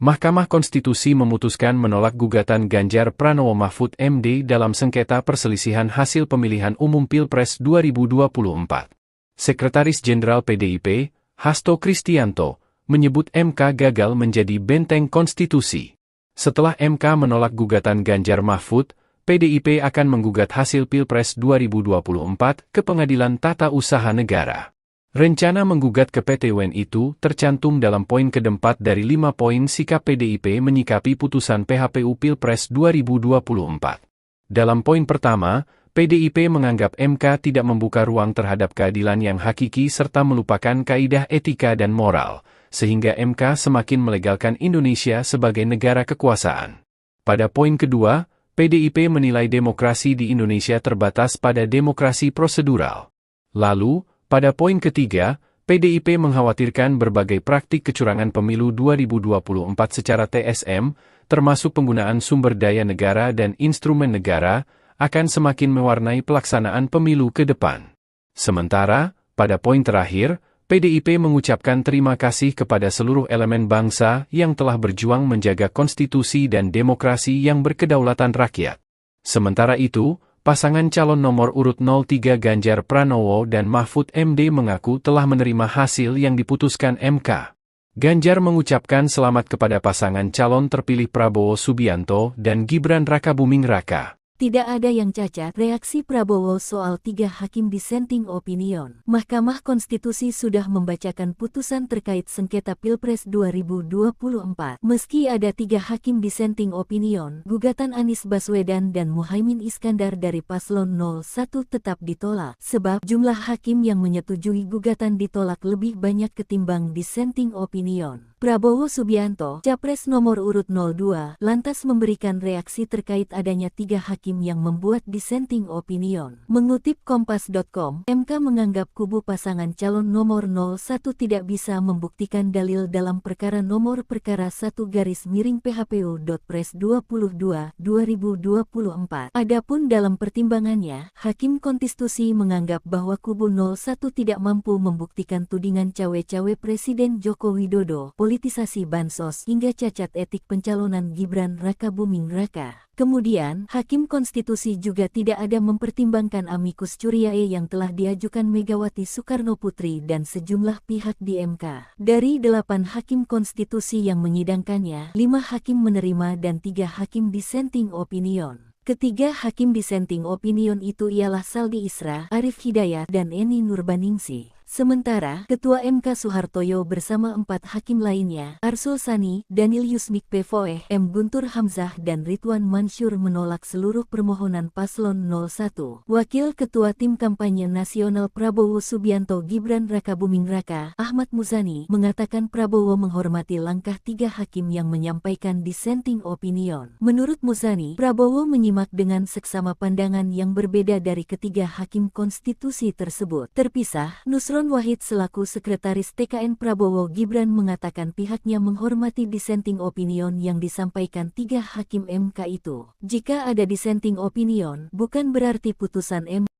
Mahkamah Konstitusi memutuskan menolak gugatan Ganjar Pranowo Mahfud MD dalam sengketa perselisihan hasil pemilihan umum Pilpres 2024. Sekretaris Jenderal PDIP, Hasto Kristianto, menyebut MK gagal menjadi benteng konstitusi. Setelah MK menolak gugatan Ganjar Mahfud, PDIP akan menggugat hasil Pilpres 2024 ke Pengadilan Tata Usaha Negara. Rencana menggugat ke PT UN itu tercantum dalam poin keempat dari 5 poin sikap PDIP menyikapi putusan PHPU Pilpres 2024. Dalam poin pertama, PDIP menganggap MK tidak membuka ruang terhadap keadilan yang hakiki serta melupakan kaidah etika dan moral, sehingga MK semakin melegalkan Indonesia sebagai negara kekuasaan. Pada poin kedua, PDIP menilai demokrasi di Indonesia terbatas pada demokrasi prosedural. Lalu, pada poin ketiga, PDIP mengkhawatirkan berbagai praktik kecurangan pemilu 2024 secara TSM, termasuk penggunaan sumber daya negara dan instrumen negara, akan semakin mewarnai pelaksanaan pemilu ke depan. Sementara, pada poin terakhir, PDIP mengucapkan terima kasih kepada seluruh elemen bangsa yang telah berjuang menjaga konstitusi dan demokrasi yang berkedaulatan rakyat. Sementara itu, pasangan calon nomor urut 03 Ganjar Pranowo dan Mahfud MD mengaku telah menerima hasil yang diputuskan MK. Ganjar mengucapkan selamat kepada pasangan calon terpilih Prabowo Subianto dan Gibran Rakabuming Raka. Tidak ada yang cacat, reaksi Prabowo soal 3 hakim dissenting opinion. Mahkamah Konstitusi sudah membacakan putusan terkait sengketa Pilpres 2024. Meski ada 3 hakim dissenting opinion, gugatan Anies Baswedan dan Muhaimin Iskandar dari Paslon 01 tetap ditolak, sebab jumlah hakim yang menyetujui gugatan ditolak lebih banyak ketimbang dissenting opinion. Prabowo Subianto, Capres nomor urut 02, lantas memberikan reaksi terkait adanya 3 hakim yang membuat dissenting opinion. Mengutip Kompas.com, MK menganggap kubu pasangan calon nomor 01 tidak bisa membuktikan dalil dalam perkara nomor perkara 1-PHPU.Pres 22/2024. Adapun dalam pertimbangannya, Hakim Konstitusi menganggap bahwa kubu 01 tidak mampu membuktikan tudingan cawe-cawe Presiden Joko Widodo, politisasi bansos hingga cacat etik pencalonan Gibran Rakabuming Raka. Kemudian, Hakim Konstitusi juga tidak ada mempertimbangkan amicus curiae yang telah diajukan Megawati Soekarnoputri dan sejumlah pihak di MK. Dari 8 Hakim Konstitusi yang menyidangkannya, 5 hakim menerima dan 3 hakim dissenting opinion. Ketiga hakim dissenting opinion itu ialah Saldi Isra, Arif Hidayat, dan Eni Nurbaningsih. Sementara, Ketua MK Soehartoyo bersama 4 hakim lainnya, Arsul Sani, Daniel Yusmik Pevoeh, M. Guntur Hamzah dan Ridwan Mansur menolak seluruh permohonan Paslon 01. Wakil Ketua Tim Kampanye Nasional Prabowo Subianto Gibran Rakabuming Raka, Ahmad Muzani, mengatakan Prabowo menghormati langkah 3 hakim yang menyampaikan dissenting opinion. Menurut Muzani, Prabowo menyimak dengan seksama pandangan yang berbeda dari ketiga hakim konstitusi tersebut. Terpisah, Nusron Wahid selaku Sekretaris TKN Prabowo Gibran mengatakan pihaknya menghormati dissenting opinion yang disampaikan 3 hakim MK itu. Jika ada dissenting opinion, bukan berarti putusan MK.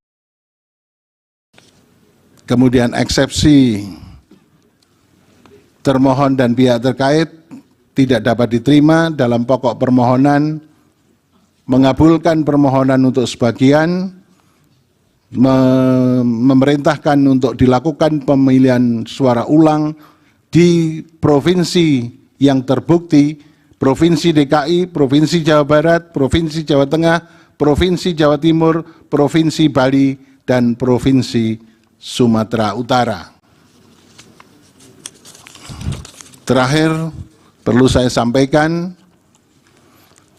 Kemudian eksepsi termohon dan pihak terkait tidak dapat diterima dalam pokok permohonan, mengabulkan permohonan untuk sebagian, memerintahkan untuk dilakukan pemilihan suara ulang di provinsi yang terbukti, Provinsi DKI, Provinsi Jawa Barat, Provinsi Jawa Tengah, Provinsi Jawa Timur, Provinsi Bali, dan Provinsi Sumatera Utara. Terakhir, perlu saya sampaikan,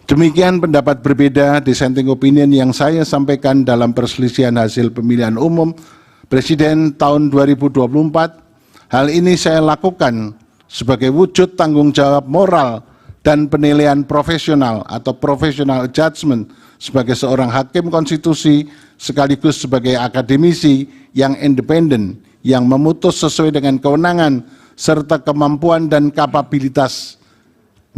demikian pendapat berbeda dissenting opinion yang saya sampaikan dalam perselisihan hasil pemilihan umum Presiden tahun 2024. Hal ini saya lakukan sebagai wujud tanggung jawab moral dan penilaian profesional atau professional judgment sebagai seorang hakim konstitusi sekaligus sebagai akademisi yang independen yang memutus sesuai dengan kewenangan serta kemampuan dan kapabilitas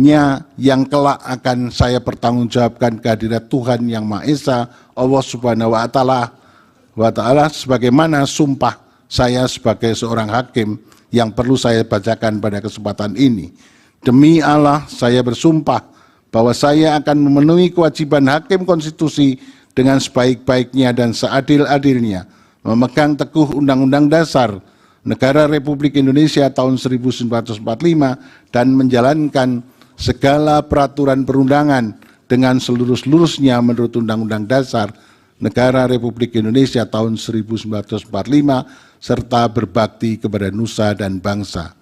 yang kelak akan saya pertanggungjawabkan kehadirat Tuhan Yang Maha Esa, Allah Subhanahu wa Ta'ala, sebagaimana sumpah saya sebagai seorang hakim yang perlu saya bacakan pada kesempatan ini. Demi Allah, saya bersumpah bahwa saya akan memenuhi kewajiban hakim konstitusi dengan sebaik-baiknya dan seadil-adilnya, memegang teguh Undang-Undang Dasar Negara Republik Indonesia tahun 1945 dan menjalankan segala peraturan perundangan dengan seluruh-seluruhnya menurut Undang-Undang Dasar Negara Republik Indonesia tahun 1945 serta berbakti kepada nusa dan bangsa.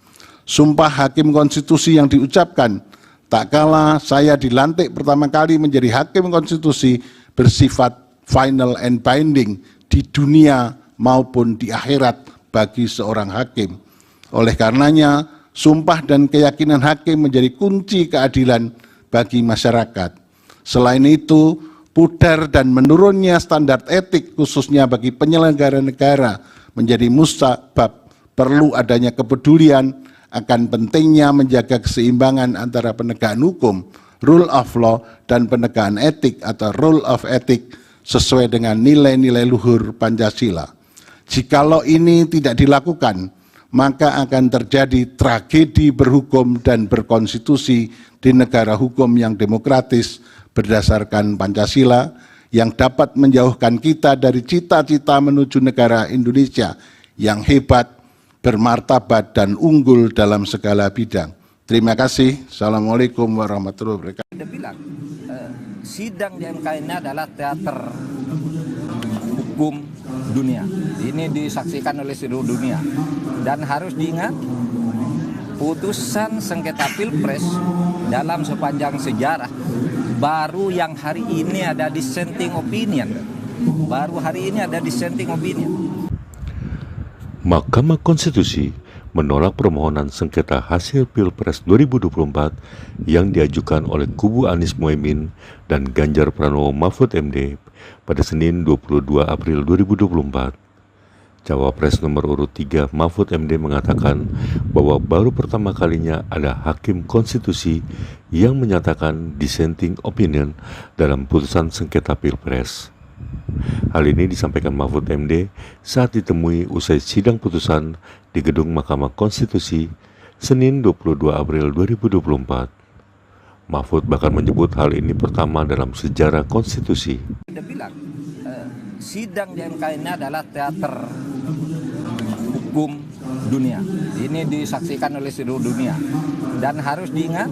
Sumpah hakim konstitusi yang diucapkan tak kala saya dilantik pertama kali menjadi hakim konstitusi bersifat final and binding di dunia maupun di akhirat bagi seorang hakim. Oleh karenanya, sumpah dan keyakinan hakim menjadi kunci keadilan bagi masyarakat. Selain itu, pudar dan menurunnya standar etik khususnya bagi penyelenggara negara menjadi musabab perlu adanya kepedulian akan pentingnya menjaga keseimbangan antara penegakan hukum, rule of law, dan penegakan etik atau rule of ethic sesuai dengan nilai-nilai luhur Pancasila. Jikalau ini tidak dilakukan, maka akan terjadi tragedi berhukum dan berkonstitusi di negara hukum yang demokratis berdasarkan Pancasila yang dapat menjauhkan kita dari cita-cita menuju negara Indonesia yang hebat, bermartabat, dan unggul dalam segala bidang. Terima kasih. Assalamualaikum warahmatullahi wabarakatuh. Dia bilang, sidang di MK ini adalah teater hukum dunia. Ini disaksikan oleh seluruh dunia. Dan harus diingat, putusan sengketa Pilpres dalam sepanjang sejarah baru yang hari ini ada dissenting opinion. Baru hari ini ada dissenting opinion. Mahkamah Konstitusi menolak permohonan sengketa hasil Pilpres 2024 yang diajukan oleh kubu Anies Mohaimin dan Ganjar Pranowo Mahfud MD pada Senin 22 April 2024. Cawapres nomor urut 3 Mahfud MD mengatakan bahwa baru pertama kalinya ada hakim konstitusi yang menyatakan dissenting opinion dalam putusan sengketa Pilpres. Hal ini disampaikan Mahfud MD saat ditemui usai sidang putusan di Gedung Mahkamah Konstitusi Senin 22 April 2024. Mahfud bahkan menyebut hal ini pertama dalam sejarah konstitusi. Dia bilang, sidang di MK ini adalah teater hukum dunia. Ini disaksikan oleh seluruh dunia. Dan harus diingat,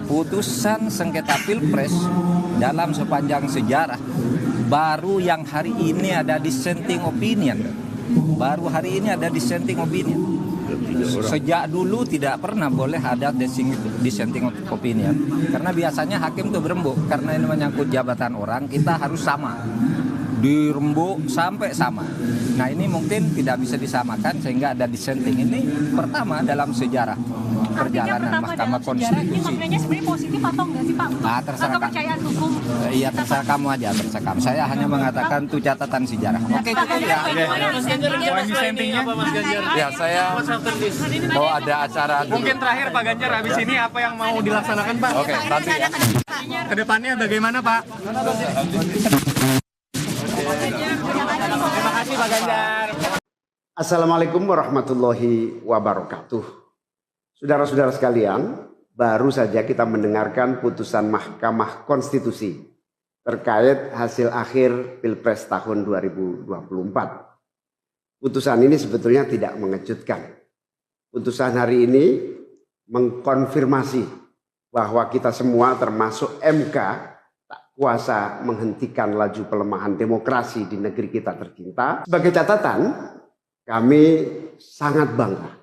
putusan sengketa Pilpres dalam sepanjang sejarah baru yang hari ini ada dissenting opinion. Baru hari ini ada dissenting opinion. Sejak dulu tidak pernah boleh ada dissenting opinion. Karena biasanya hakim itu berembuk. Karena ini menyangkut jabatan orang, kita harus sama. Dirembuk sampai sama. Nah ini mungkin tidak bisa disamakan sehingga ada dissenting. Ini pertama dalam sejarah perjalanan Mahkamah Konstitusi. Ini maknanya sebenarnya positif atau enggak sih Pak? Terserah kepercayaan hukum. Iya terserah kamu aja, terserah kamu. Saya hanya mengatakan itu catatan sejarah. Oke itu ya. Poin dissentingnya apa Mas Ganjar? Ya saya mau ada acara Mungkin terakhir Pak Ganjar, habis ini apa yang mau dilaksanakan Pak? Oke, nanti ya. Kedepannya bagaimana Pak? Terima kasih Pak Ganjar. Assalamualaikum warahmatullahi wabarakatuh. Saudara-saudara sekalian, baru saja kita mendengarkan putusan Mahkamah Konstitusi terkait hasil akhir Pilpres tahun 2024. Putusan ini sebetulnya tidak mengejutkan. Putusan hari ini mengkonfirmasi bahwa kita semua termasuk MK tak kuasa menghentikan laju pelemahan demokrasi di negeri kita tercinta. Sebagai catatan, kami sangat bangga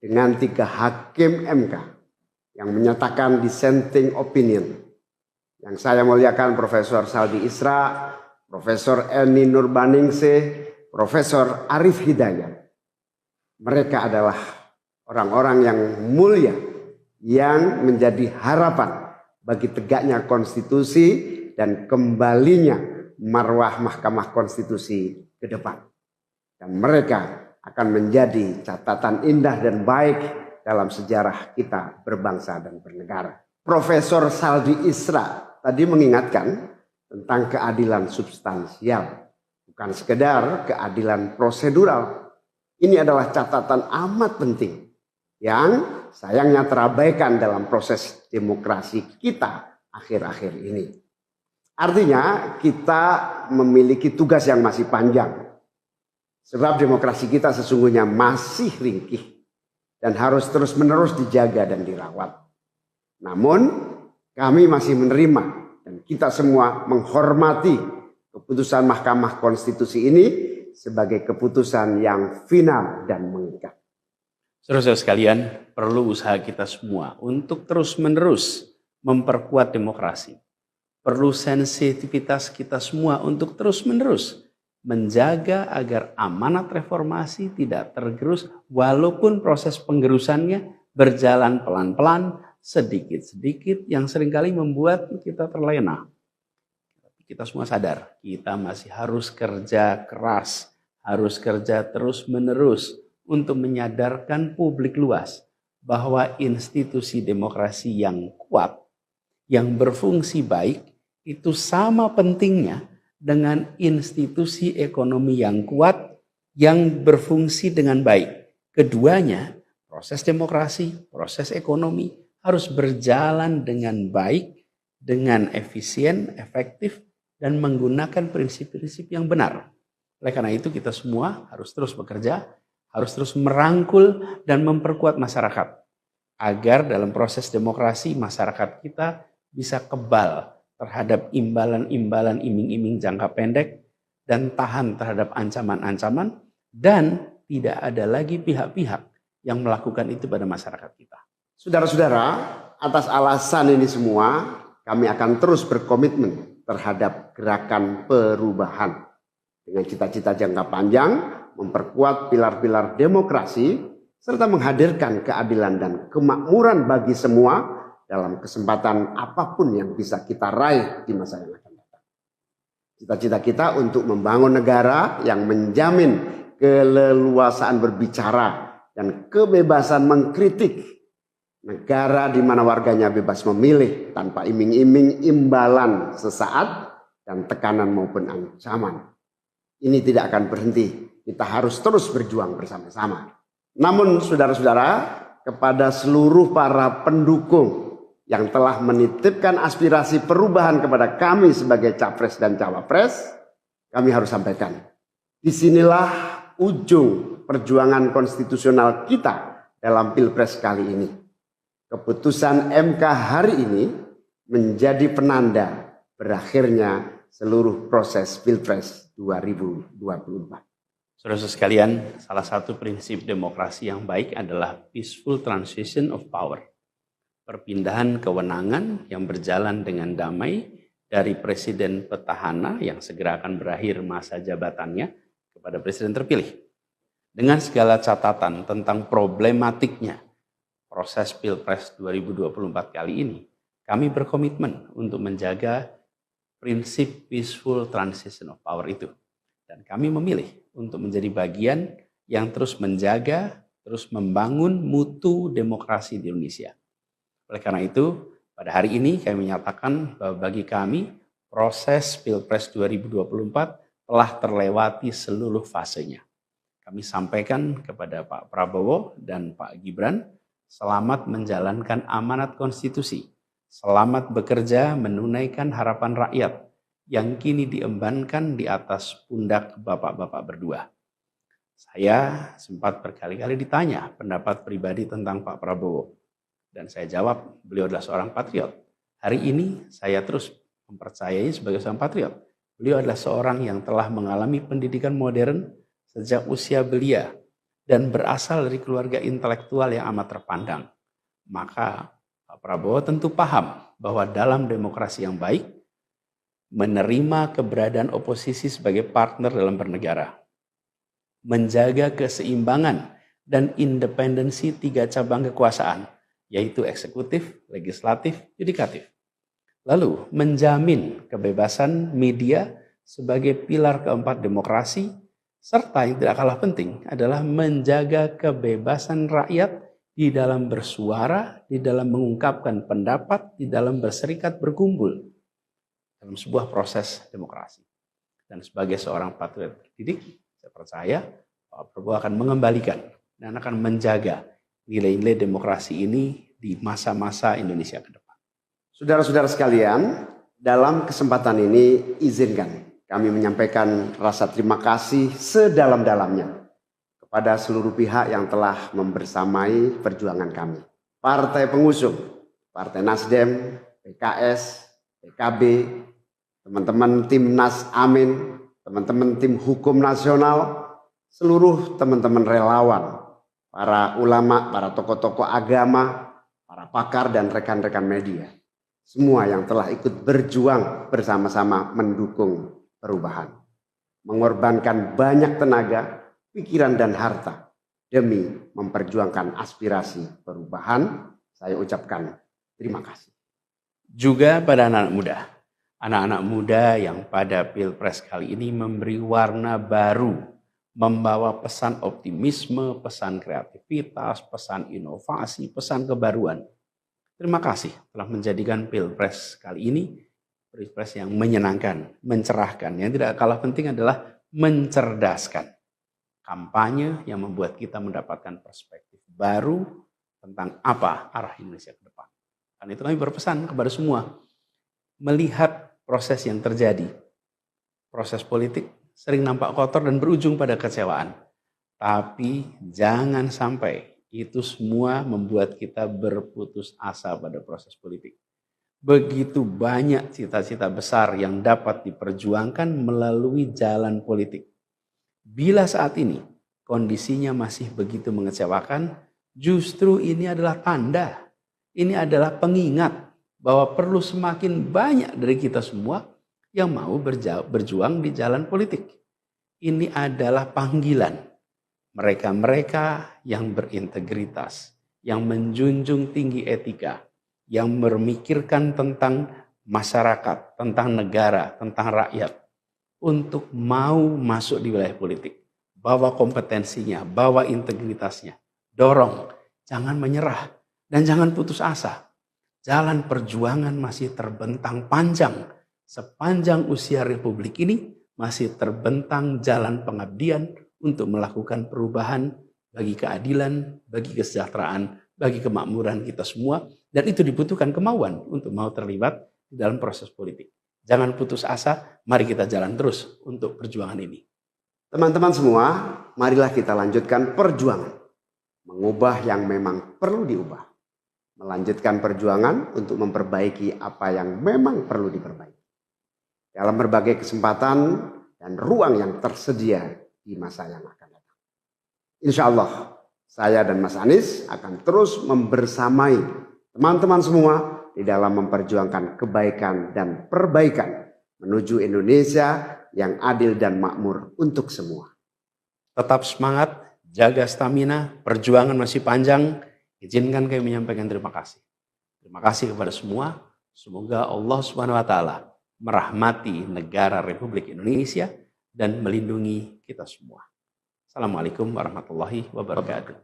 dengan 3 hakim MK yang menyatakan dissenting opinion. Yang saya muliakan Profesor Saldi Isra, Profesor Eni Nurbaningsih, Profesor Arif Hidayat. Mereka adalah orang-orang yang mulia yang menjadi harapan bagi tegaknya konstitusi dan kembalinya marwah Mahkamah Konstitusi ke depan. Dan mereka akan menjadi catatan indah dan baik dalam sejarah kita berbangsa dan bernegara. Profesor Saldi Isra tadi mengingatkan tentang keadilan substansial, bukan sekedar keadilan prosedural. Ini adalah catatan amat penting yang sayangnya terabaikan dalam proses demokrasi kita akhir-akhir ini. Artinya kita memiliki tugas yang masih panjang. Sebab demokrasi kita sesungguhnya masih ringkih dan harus terus-menerus dijaga dan dirawat. Namun kami masih menerima dan kita semua menghormati keputusan Mahkamah Konstitusi ini sebagai keputusan yang final dan mengikat. Saudara-saudara sekalian, perlu usaha kita semua untuk terus-menerus memperkuat demokrasi. Perlu sensitivitas kita semua untuk terus-menerus menjaga agar amanat reformasi tidak tergerus walaupun proses penggerusannya berjalan pelan-pelan sedikit-sedikit yang seringkali membuat kita terlena. Kita semua sadar, kita masih harus kerja keras, harus kerja terus-menerus untuk menyadarkan publik luas bahwa institusi demokrasi yang kuat, yang berfungsi baik, itu sama pentingnya dengan institusi ekonomi yang kuat, yang berfungsi dengan baik. Keduanya, proses demokrasi, proses ekonomi, harus berjalan dengan baik, dengan efisien, efektif, dan menggunakan prinsip-prinsip yang benar. Oleh karena itu kita semua harus terus bekerja, harus terus merangkul dan memperkuat masyarakat. Agar dalam proses demokrasi masyarakat kita bisa kebal terhadap imbalan-imbalan iming-iming jangka pendek dan tahan terhadap ancaman-ancaman, dan tidak ada lagi pihak-pihak yang melakukan itu pada masyarakat kita. Saudara-saudara, atas alasan ini semua, kami akan terus berkomitmen terhadap gerakan perubahan dengan cita-cita jangka panjang, memperkuat pilar-pilar demokrasi, serta menghadirkan keadilan dan kemakmuran bagi semua dalam kesempatan apapun yang bisa kita raih di masa yang akan datang. Cita-cita kita untuk membangun negara yang menjamin keleluasaan berbicara dan kebebasan mengkritik. Negara di mana warganya bebas memilih tanpa iming-iming imbalan sesaat dan tekanan maupun ancaman. Ini tidak akan berhenti. Kita harus terus berjuang bersama-sama. Namun saudara-saudara, kepada seluruh para pendukung yang telah menitipkan aspirasi perubahan kepada kami sebagai capres dan cawapres, kami harus sampaikan, disinilah ujung perjuangan konstitusional kita dalam Pilpres kali ini. Keputusan MK hari ini menjadi penanda berakhirnya seluruh proses Pilpres 2024. Saudara sekalian, salah satu prinsip demokrasi yang baik adalah peaceful transition of power. Perpindahan kewenangan yang berjalan dengan damai dari presiden petahana yang segera akan berakhir masa jabatannya kepada presiden terpilih. Dengan segala catatan tentang problematiknya proses Pilpres 2024 kali ini, kami berkomitmen untuk menjaga prinsip peaceful transition of power itu. Dan kami memilih untuk menjadi bagian yang terus menjaga, terus membangun mutu demokrasi di Indonesia. Oleh karena itu, pada hari ini kami menyatakan bahwa bagi kami, proses Pilpres 2024 telah terlewati seluruh fasenya. Kami sampaikan kepada Pak Prabowo dan Pak Gibran, selamat menjalankan amanat konstitusi, selamat bekerja menunaikan harapan rakyat yang kini diembankan di atas pundak bapak-bapak berdua. Saya sempat berkali-kali ditanya pendapat pribadi tentang Pak Prabowo. Dan saya jawab, beliau adalah seorang patriot. Hari ini saya terus mempercayai sebagai seorang patriot. Beliau adalah seorang yang telah mengalami pendidikan modern sejak usia belia dan berasal dari keluarga intelektual yang amat terpandang. Maka Pak Prabowo tentu paham bahwa dalam demokrasi yang baik, menerima keberadaan oposisi sebagai partner dalam bernegara, menjaga keseimbangan dan independensi 3 cabang kekuasaan, yaitu eksekutif, legislatif, yudikatif. Lalu menjamin kebebasan media sebagai pilar keempat demokrasi, serta yang tidak kalah penting adalah menjaga kebebasan rakyat di dalam bersuara, di dalam mengungkapkan pendapat, di dalam berserikat berkumpul dalam sebuah proses demokrasi. Dan sebagai seorang patriot terdidik, saya percaya Pak Prabowo akan mengembalikan dan akan menjaga nilai-nilai demokrasi ini di masa-masa Indonesia ke depan. Saudara-saudara sekalian, dalam kesempatan ini izinkan kami menyampaikan rasa terima kasih sedalam-dalamnya kepada seluruh pihak yang telah membersamai perjuangan kami. Partai pengusung, Partai Nasdem, PKS, PKB, teman-teman Timnas Amin, teman-teman tim hukum nasional, seluruh teman-teman relawan, para ulama, para tokoh-tokoh agama, para pakar dan rekan-rekan media. Semua yang telah ikut berjuang bersama-sama mendukung perubahan. Mengorbankan banyak tenaga, pikiran dan harta demi memperjuangkan aspirasi perubahan. Saya ucapkan Terima kasih. Juga pada anak-anak muda yang pada Pilpres kali ini memberi warna baru, membawa pesan optimisme, pesan kreativitas, pesan inovasi, pesan kebaruan. Terima kasih telah menjadikan Pilpres kali ini Pilpres yang menyenangkan, mencerahkan. Yang tidak kalah penting adalah mencerdaskan. Kampanye yang membuat kita mendapatkan perspektif baru tentang apa arah Indonesia ke depan. Dan itu kami berpesan kepada semua, melihat proses yang terjadi. Proses politik sering nampak kotor dan berujung pada kecewaan. Tapi jangan sampai itu semua membuat kita berputus asa pada proses politik. Begitu banyak cita-cita besar yang dapat diperjuangkan melalui jalan politik. Bila saat ini kondisinya masih begitu mengecewakan, justru ini adalah tanda, ini adalah pengingat bahwa perlu semakin banyak dari kita semua yang mau berjuang di jalan politik. Ini adalah panggilan mereka-mereka yang berintegritas, yang menjunjung tinggi etika, yang memikirkan tentang masyarakat, tentang negara, tentang rakyat, untuk mau masuk di wilayah politik. Bawa kompetensinya, bawa integritasnya, dorong, jangan menyerah, dan jangan putus asa. Jalan perjuangan masih terbentang panjang. Sepanjang usia Republik ini masih terbentang jalan pengabdian untuk melakukan perubahan bagi keadilan, bagi kesejahteraan, bagi kemakmuran kita semua. Dan itu dibutuhkan kemauan untuk mau terlibat di dalam proses politik. Jangan putus asa, mari kita jalan terus untuk perjuangan ini. Teman-teman semua, marilah kita lanjutkan perjuangan. Mengubah yang memang perlu diubah. Melanjutkan perjuangan untuk memperbaiki apa yang memang perlu diperbaiki. Dalam berbagai kesempatan dan ruang yang tersedia di masa yang akan datang. Insya Allah, saya dan Mas Anies akan terus membersamai teman-teman semua di dalam memperjuangkan kebaikan dan perbaikan menuju Indonesia yang adil dan makmur untuk semua. Tetap semangat, jaga stamina, perjuangan masih panjang. Izinkan kami menyampaikan terima kasih. Terima kasih kepada semua. Semoga Allah SWT merahmati negara Republik Indonesia dan melindungi kita semua. Assalamualaikum warahmatullahi wabarakatuh.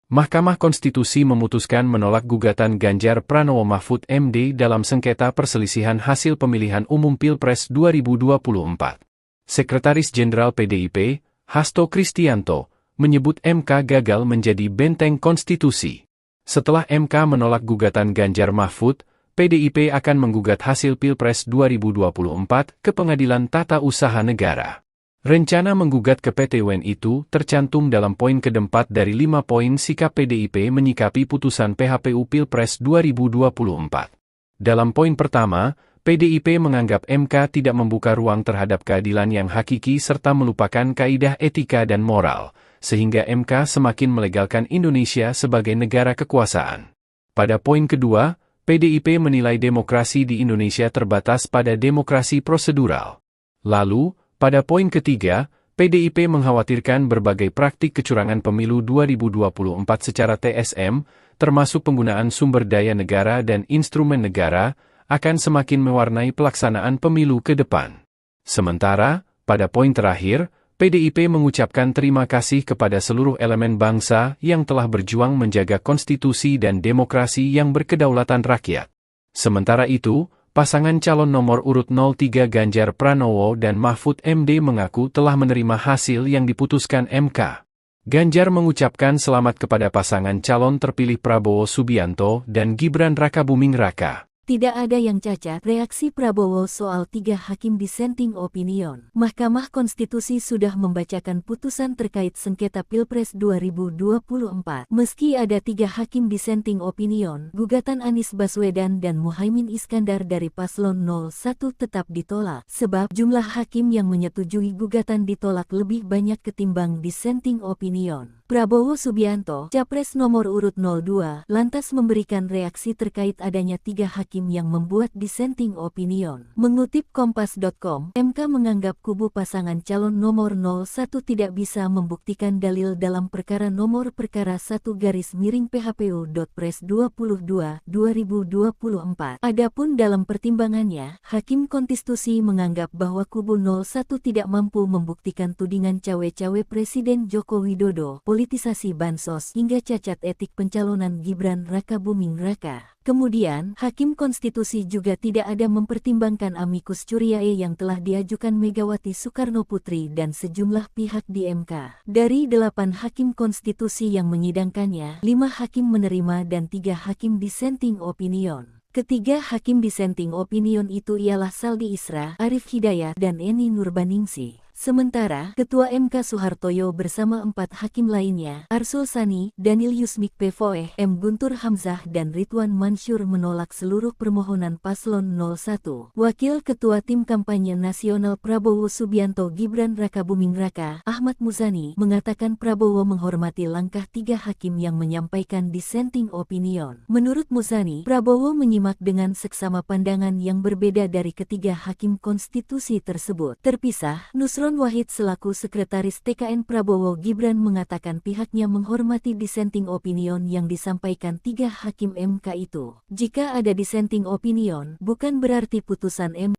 Mahkamah Konstitusi memutuskan menolak gugatan Ganjar Pranowo Mahfud MD dalam sengketa perselisihan hasil pemilihan umum Pilpres 2024. Sekretaris Jenderal PDIP, Hasto Kristianto, menyebut MK gagal menjadi benteng konstitusi. Setelah MK menolak gugatan Ganjar Mahfud, PDIP akan menggugat hasil Pilpres 2024 ke Pengadilan Tata Usaha Negara. Rencana menggugat ke PT UN itu tercantum dalam poin keempat dari 5 poin sikap PDIP menyikapi putusan PHPU Pilpres 2024. Dalam poin pertama, PDIP menganggap MK tidak membuka ruang terhadap keadilan yang hakiki serta melupakan kaidah etika dan moral, sehingga MK semakin melegalkan Indonesia sebagai negara kekuasaan. Pada poin kedua, PDIP menilai demokrasi di Indonesia terbatas pada demokrasi prosedural. Lalu, pada poin ketiga, PDIP mengkhawatirkan berbagai praktik kecurangan pemilu 2024 secara TSM, termasuk penggunaan sumber daya negara dan instrumen negara, akan semakin mewarnai pelaksanaan pemilu ke depan. Sementara, pada poin terakhir, PDIP mengucapkan terima kasih kepada seluruh elemen bangsa yang telah berjuang menjaga konstitusi dan demokrasi yang berkedaulatan rakyat. Sementara itu, pasangan calon nomor urut 03 Ganjar Pranowo dan Mahfud MD mengaku telah menerima hasil yang diputuskan MK. Ganjar mengucapkan selamat kepada pasangan calon terpilih Prabowo Subianto dan Gibran Rakabuming Raka. Tidak ada yang cacat, reaksi Prabowo soal 3 hakim dissenting opinion. Mahkamah Konstitusi sudah membacakan putusan terkait sengketa Pilpres 2024. Meski ada 3 hakim dissenting opinion, gugatan Anies Baswedan dan Muhaimin Iskandar dari Paslon 01 tetap ditolak, sebab jumlah hakim yang menyetujui gugatan ditolak lebih banyak ketimbang dissenting opinion. Prabowo Subianto, Capres nomor urut 02, lantas memberikan reaksi terkait adanya 3 hakim yang membuat dissenting opinion. Mengutip Kompas.com, MK menganggap kubu pasangan calon nomor 01 tidak bisa membuktikan dalil dalam perkara nomor perkara 1-PHPU.Pres 22/2024. Adapun dalam pertimbangannya, Hakim Konstitusi menganggap bahwa kubu 01 tidak mampu membuktikan tudingan cawe-cawe Presiden Joko Widodo, politisasi bansos hingga cacat etik pencalonan Gibran Rakabuming Raka. Kemudian, Hakim Konstitusi juga tidak ada mempertimbangkan amicus curiae yang telah diajukan Megawati Soekarnoputri dan sejumlah pihak di MK. Dari 8 Hakim Konstitusi yang menyidangkannya, 5 hakim menerima dan 3 hakim dissenting opinion. Ketiga hakim dissenting opinion itu ialah Saldi Isra, Arif Hidayat, dan Eni Nurbaningsih. Sementara, Ketua MK Soehartoyo bersama 4 hakim lainnya, Arsul Sani, Daniel Yusmik Pevoeh, M. Guntur Hamzah dan Ridwan Mansur menolak seluruh permohonan paslon 01. Wakil Ketua Tim Kampanye Nasional Prabowo Subianto Gibran Rakabuming Raka, Ahmad Muzani, mengatakan Prabowo menghormati langkah 3 hakim yang menyampaikan dissenting opinion. Menurut Muzani, Prabowo menyimak dengan seksama pandangan yang berbeda dari ketiga hakim konstitusi tersebut. Terpisah, Nusron Wahid selaku Sekretaris TKN Prabowo Gibran mengatakan pihaknya menghormati dissenting opinion yang disampaikan 3 hakim MK itu. Jika ada dissenting opinion, bukan berarti putusan MK.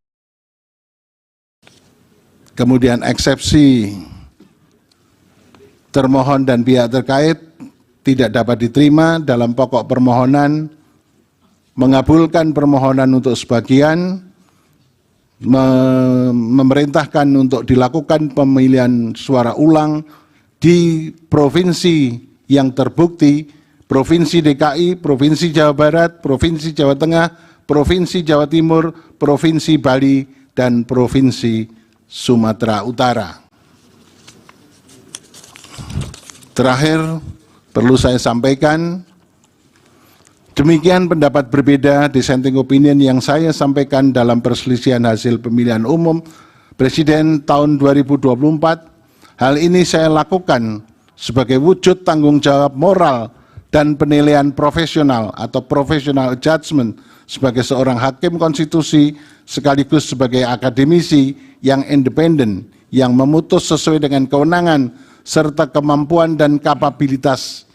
Kemudian eksepsi termohon dan pihak terkait tidak dapat diterima dalam pokok permohonan, mengabulkan permohonan untuk sebagian, memerintahkan untuk dilakukan pemilihan suara ulang di provinsi yang terbukti, Provinsi DKI, Provinsi Jawa Barat, Provinsi Jawa Tengah, Provinsi Jawa Timur, Provinsi Bali, dan Provinsi Sumatera Utara. Terakhir, perlu saya sampaikan, demikian pendapat berbeda dissenting opinion yang saya sampaikan dalam perselisihan hasil pemilihan umum Presiden tahun 2024. Hal ini saya lakukan sebagai wujud tanggung jawab moral dan penilaian profesional atau professional judgment sebagai seorang hakim konstitusi sekaligus sebagai akademisi yang independen yang memutus sesuai dengan kewenangan serta kemampuan dan kapabilitas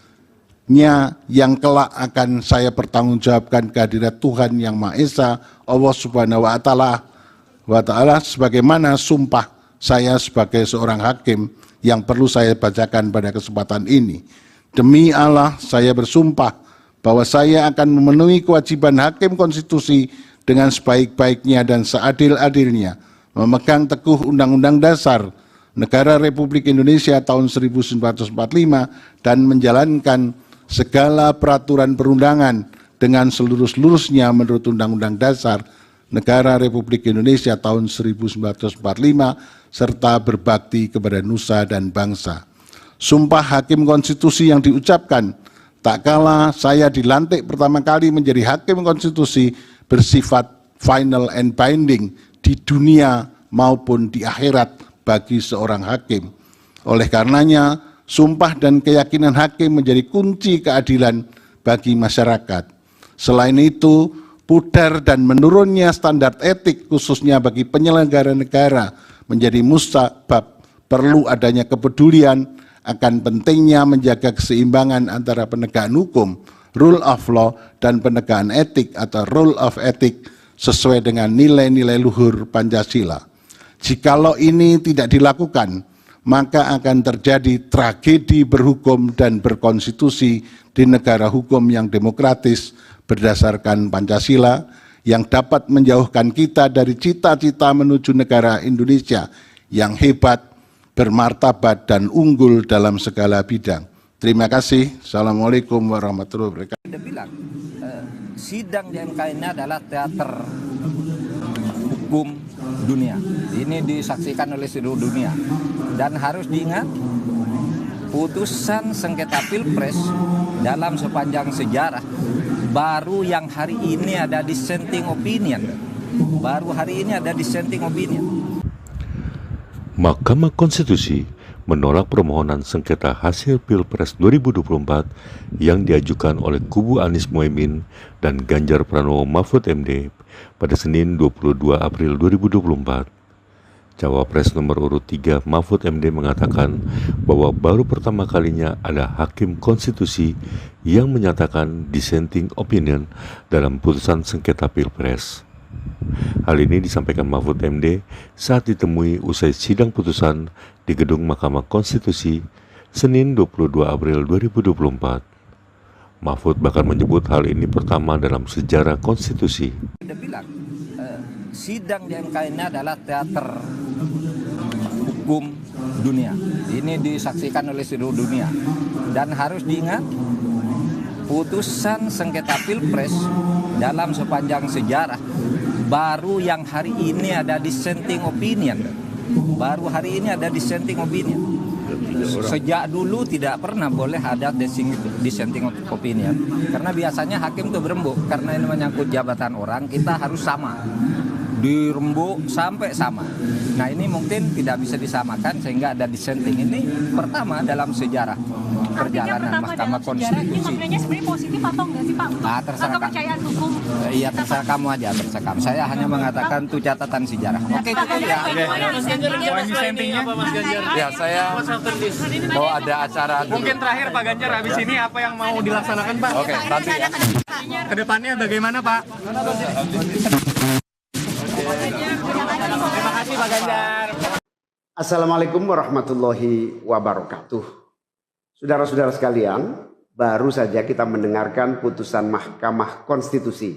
yang kelak akan saya pertanggungjawabkan kehadirat Tuhan Yang Maha Esa, Allah Subhanahu wa Ta'ala, sebagaimana sumpah saya sebagai seorang hakim yang perlu saya bacakan pada kesempatan ini. Demi Allah, saya bersumpah bahwa saya akan memenuhi kewajiban hakim konstitusi dengan sebaik-baiknya dan seadil-adilnya, memegang teguh Undang-Undang Dasar Negara Republik Indonesia tahun 1945 dan menjalankan segala peraturan perundangan dengan seluruh-seluruhnya menurut Undang-Undang Dasar Negara Republik Indonesia tahun 1945 serta berbakti kepada nusa dan bangsa. Sumpah hakim konstitusi yang diucapkan tak kala saya dilantik pertama kali menjadi hakim konstitusi bersifat final and binding di dunia maupun di akhirat bagi seorang hakim. Oleh karenanya, sumpah dan keyakinan hakim menjadi kunci keadilan bagi masyarakat. Selain itu, pudar dan menurunnya standar etik khususnya bagi penyelenggara negara menjadi musabab perlu adanya kepedulian akan pentingnya menjaga keseimbangan antara penegakan hukum, rule of law, dan penegakan etik atau rule of ethic sesuai dengan nilai-nilai luhur Pancasila. Jikalau ini tidak dilakukan, maka akan terjadi tragedi berhukum dan berkonstitusi di negara hukum yang demokratis berdasarkan Pancasila yang dapat menjauhkan kita dari cita-cita menuju negara Indonesia yang hebat, bermartabat, dan unggul dalam segala bidang. Terima kasih. Assalamualaikum warahmatullahi wabarakatuh. Dia bilang, sidang di MK ini adalah teater hukum dunia. Ini disaksikan oleh seluruh dunia. Dan harus diingat, putusan sengketa Pilpres dalam sepanjang sejarah, baru yang hari ini ada dissenting opinion. Baru hari ini ada dissenting opinion. Mahkamah Konstitusi menolak permohonan sengketa hasil Pilpres 2024 yang diajukan oleh kubu Anies Mohaimin dan Ganjar Pranowo Mahfud MD pada Senin 22 April 2024. Cawapres nomor urut 3 Mahfud MD mengatakan bahwa baru pertama kalinya ada hakim konstitusi yang menyatakan dissenting opinion dalam putusan sengketa Pilpres. Hal ini disampaikan Mahfud MD saat ditemui usai sidang putusan di gedung Mahkamah Konstitusi Senin 22 April 2024. Mahfud bahkan menyebut hal ini pertama dalam sejarah konstitusi. Dia bilang sidang di MK ini adalah teater hukum dunia. Ini disaksikan oleh seluruh dunia. Dan harus diingat, putusan sengketa Pilpres dalam sepanjang sejarah baru yang hari ini ada dissenting opinion. Baru hari ini ada dissenting opinion. Sejak dulu tidak pernah boleh ada dissenting opinion. Karena biasanya hakim itu berembuk. Karena ini menyangkut jabatan orang, kita harus sama. Dirembuk sampai sama. Nah ini mungkin tidak bisa disamakan sehingga ada dissenting. Ini pertama dalam sejarah perjalanan Mahkamah Konstitusi. Ini maknanya sebenarnya positif atau enggak sih Pak? Terserah kepercayaan hukum. Iya terserah kamu aja, terserah kamu. Saya hanya mengatakan itu catatan sejarah. Oke itu ya. Dissentingnya apa Mas Ganjar? Ya saya bahwa ada acara dulu. Mungkin terakhir Pak Ganjar, habis ini apa yang mau dilaksanakan Pak? Oke, nanti ya. Kedepannya bagaimana Pak? Terima kasih Pak Ganjar. Assalamualaikum warahmatullahi wabarakatuh. Saudara-saudara sekalian, baru saja kita mendengarkan putusan Mahkamah Konstitusi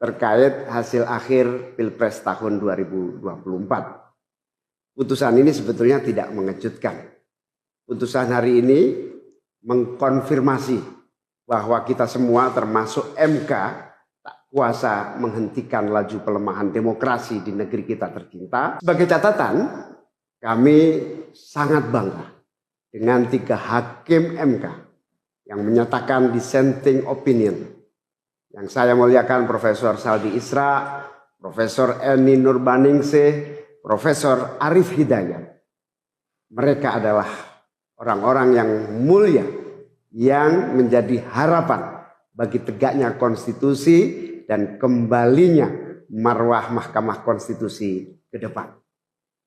terkait hasil akhir Pilpres tahun 2024. Putusan ini sebetulnya tidak mengejutkan. Putusan hari ini mengkonfirmasi bahwa kita semua termasuk MK tak kuasa menghentikan laju pelemahan demokrasi di negeri kita tercinta. Sebagai catatan, kami sangat bangga dengan 3 hakim MK yang menyatakan dissenting opinion. Yang saya muliakan Profesor Saldi Isra, Profesor Eni Nurbaningsih, Profesor Arif Hidayat. Mereka adalah orang-orang yang mulia yang menjadi harapan bagi tegaknya konstitusi dan kembalinya marwah Mahkamah Konstitusi ke depan.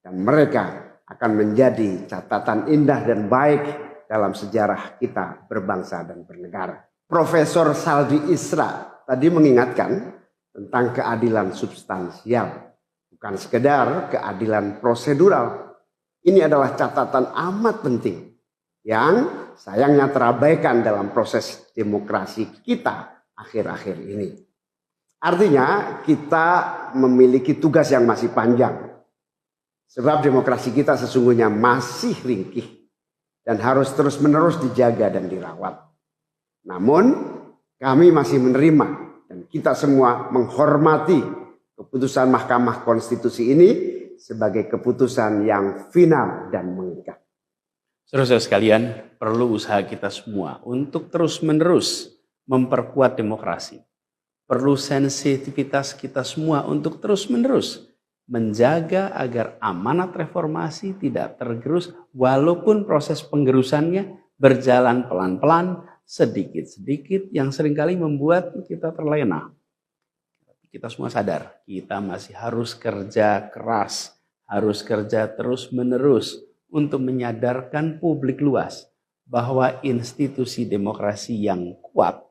Dan mereka akan menjadi catatan indah dan baik dalam sejarah kita berbangsa dan bernegara. Profesor Saldi Isra tadi mengingatkan tentang keadilan substansial, bukan sekedar keadilan prosedural. Ini adalah catatan amat penting yang sayangnya terabaikan dalam proses demokrasi kita akhir-akhir ini. Artinya kita memiliki tugas yang masih panjang. Sebab demokrasi kita sesungguhnya masih ringkih dan harus terus-menerus dijaga dan dirawat. Namun kami masih menerima dan kita semua menghormati keputusan Mahkamah Konstitusi ini sebagai keputusan yang final dan mengikat. Saudara-saudara sekalian, perlu usaha kita semua untuk terus-menerus memperkuat demokrasi. Perlu sensitivitas kita semua untuk terus-menerus menjaga agar amanat reformasi tidak tergerus walaupun proses penggerusannya berjalan pelan-pelan, sedikit-sedikit yang seringkali membuat kita terlena. Kita semua sadar, kita masih harus kerja keras, harus kerja terus-menerus untuk menyadarkan publik luas bahwa institusi demokrasi yang kuat,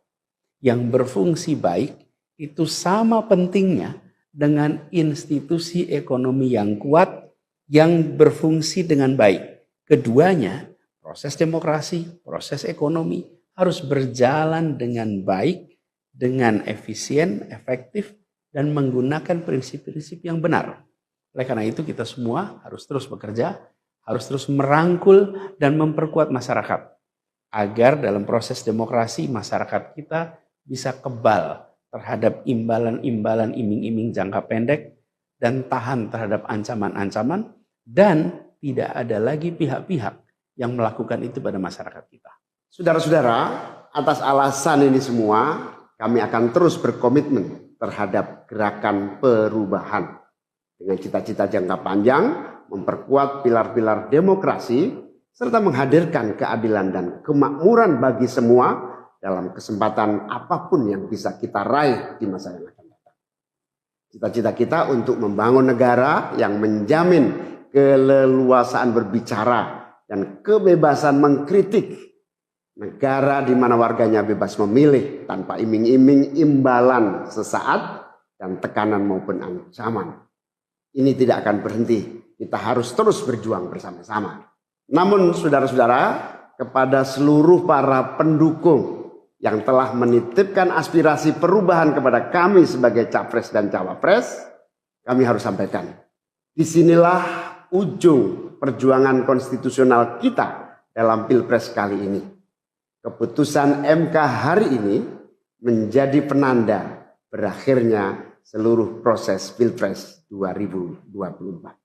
yang berfungsi baik, itu sama pentingnya dengan institusi ekonomi yang kuat, yang berfungsi dengan baik. Keduanya, proses demokrasi, proses ekonomi harus berjalan dengan baik, dengan efisien, efektif, dan menggunakan prinsip-prinsip yang benar. Oleh karena itu kita semua harus terus bekerja, harus terus merangkul dan memperkuat masyarakat. Agar dalam proses demokrasi masyarakat kita bisa kebal terhadap imbalan-imbalan iming-iming jangka pendek dan tahan terhadap ancaman-ancaman dan tidak ada lagi pihak-pihak yang melakukan itu pada masyarakat kita. Saudara-saudara, atas alasan ini semua kami akan terus berkomitmen terhadap gerakan perubahan dengan cita-cita jangka panjang, memperkuat pilar-pilar demokrasi serta menghadirkan keadilan dan kemakmuran bagi semua dalam kesempatan apapun yang bisa kita raih di masa yang akan datang. Cita-cita kita untuk membangun negara yang menjamin keleluasaan berbicara dan kebebasan mengkritik. Negara di mana warganya bebas memilih tanpa iming-iming imbalan sesaat dan tekanan maupun ancaman. Ini tidak akan berhenti. Kita harus terus berjuang bersama-sama. Namun saudara-saudara, kepada seluruh para pendukung yang telah menitipkan aspirasi perubahan kepada kami sebagai capres dan cawapres, kami harus sampaikan. Disinilah ujung perjuangan konstitusional kita dalam Pilpres kali ini. Keputusan MK hari ini menjadi penanda berakhirnya seluruh proses Pilpres 2024.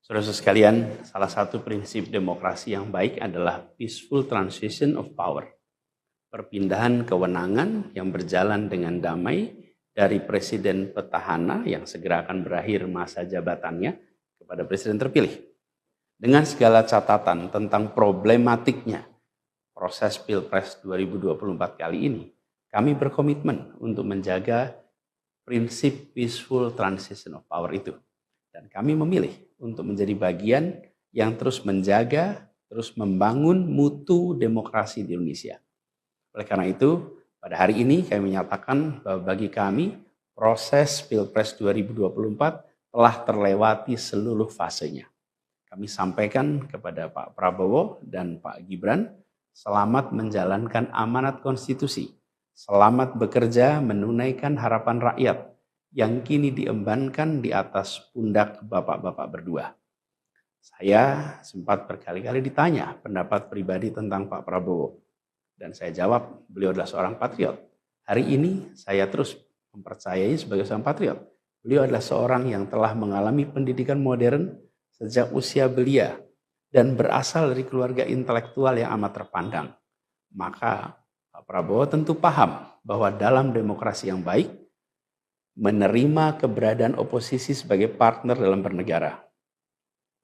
Saudara sekalian, salah satu prinsip demokrasi yang baik adalah peaceful transition of power. Perpindahan kewenangan yang berjalan dengan damai dari presiden petahana yang segera akan berakhir masa jabatannya kepada presiden terpilih. Dengan segala catatan tentang problematiknya proses Pilpres 2024 kali ini, kami berkomitmen untuk menjaga prinsip peaceful transition of power itu. Dan kami memilih untuk menjadi bagian yang terus menjaga, terus membangun mutu demokrasi di Indonesia. Oleh karena itu, pada hari ini kami menyatakan bahwa bagi kami, proses Pilpres 2024 telah terlewati seluruh fasenya. Kami sampaikan kepada Pak Prabowo dan Pak Gibran, selamat menjalankan amanat konstitusi, selamat bekerja menunaikan harapan rakyat yang kini diembankan di atas pundak bapak-bapak berdua. Saya sempat berkali-kali ditanya pendapat pribadi tentang Pak Prabowo. Dan saya jawab, beliau adalah seorang patriot. Hari ini saya terus mempercayai sebagai seorang patriot. Beliau adalah seorang yang telah mengalami pendidikan modern sejak usia belia dan berasal dari keluarga intelektual yang amat terpandang. Maka Pak Prabowo tentu paham bahwa dalam demokrasi yang baik, menerima keberadaan oposisi sebagai partner dalam bernegara,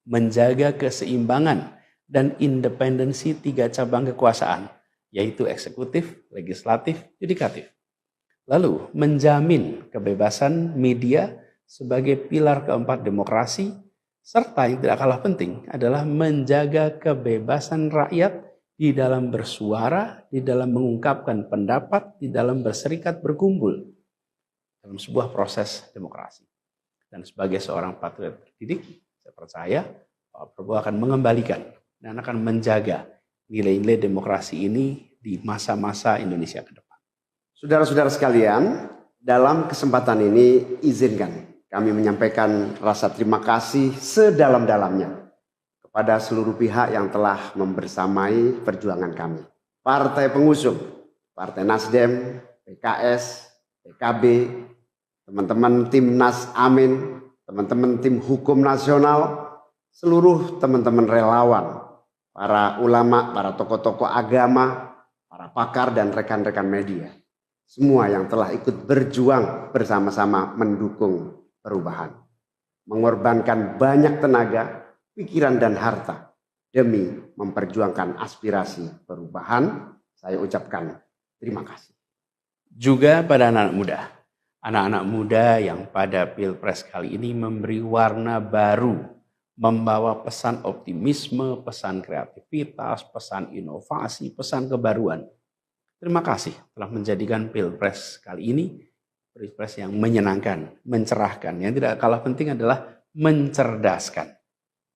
menjaga keseimbangan dan independensi 3 cabang kekuasaan, yaitu eksekutif, legislatif, yudikatif. Lalu menjamin kebebasan media sebagai pilar keempat demokrasi, serta yang tidak kalah penting adalah menjaga kebebasan rakyat di dalam bersuara, di dalam mengungkapkan pendapat, di dalam berserikat berkumpul dalam sebuah proses demokrasi. Dan sebagai seorang patriot terdidik, saya percaya Pak Prabowo akan mengembalikan dan akan menjaga nilai-nilai demokrasi ini di masa-masa Indonesia ke depan. Saudara-saudara sekalian, dalam kesempatan ini izinkan kami menyampaikan rasa terima kasih sedalam-dalamnya kepada seluruh pihak yang telah membersamai perjuangan kami. Partai pengusung, Partai Nasdem, PKS, PKB, teman-teman Timnas Amin, teman-teman tim hukum nasional, seluruh teman-teman relawan, para ulama, para tokoh-tokoh agama, para pakar dan rekan-rekan media. Semua yang telah ikut berjuang bersama-sama mendukung perubahan. Mengorbankan banyak tenaga, pikiran dan harta demi memperjuangkan aspirasi perubahan. Saya ucapkan terima kasih. Juga pada anak-anak muda yang pada Pilpres kali ini memberi warna baru, membawa pesan optimisme, pesan kreativitas, pesan inovasi, pesan kebaruan. Terima kasih telah menjadikan Pilpres kali ini Pilpres yang menyenangkan, mencerahkan. Yang tidak kalah penting adalah mencerdaskan.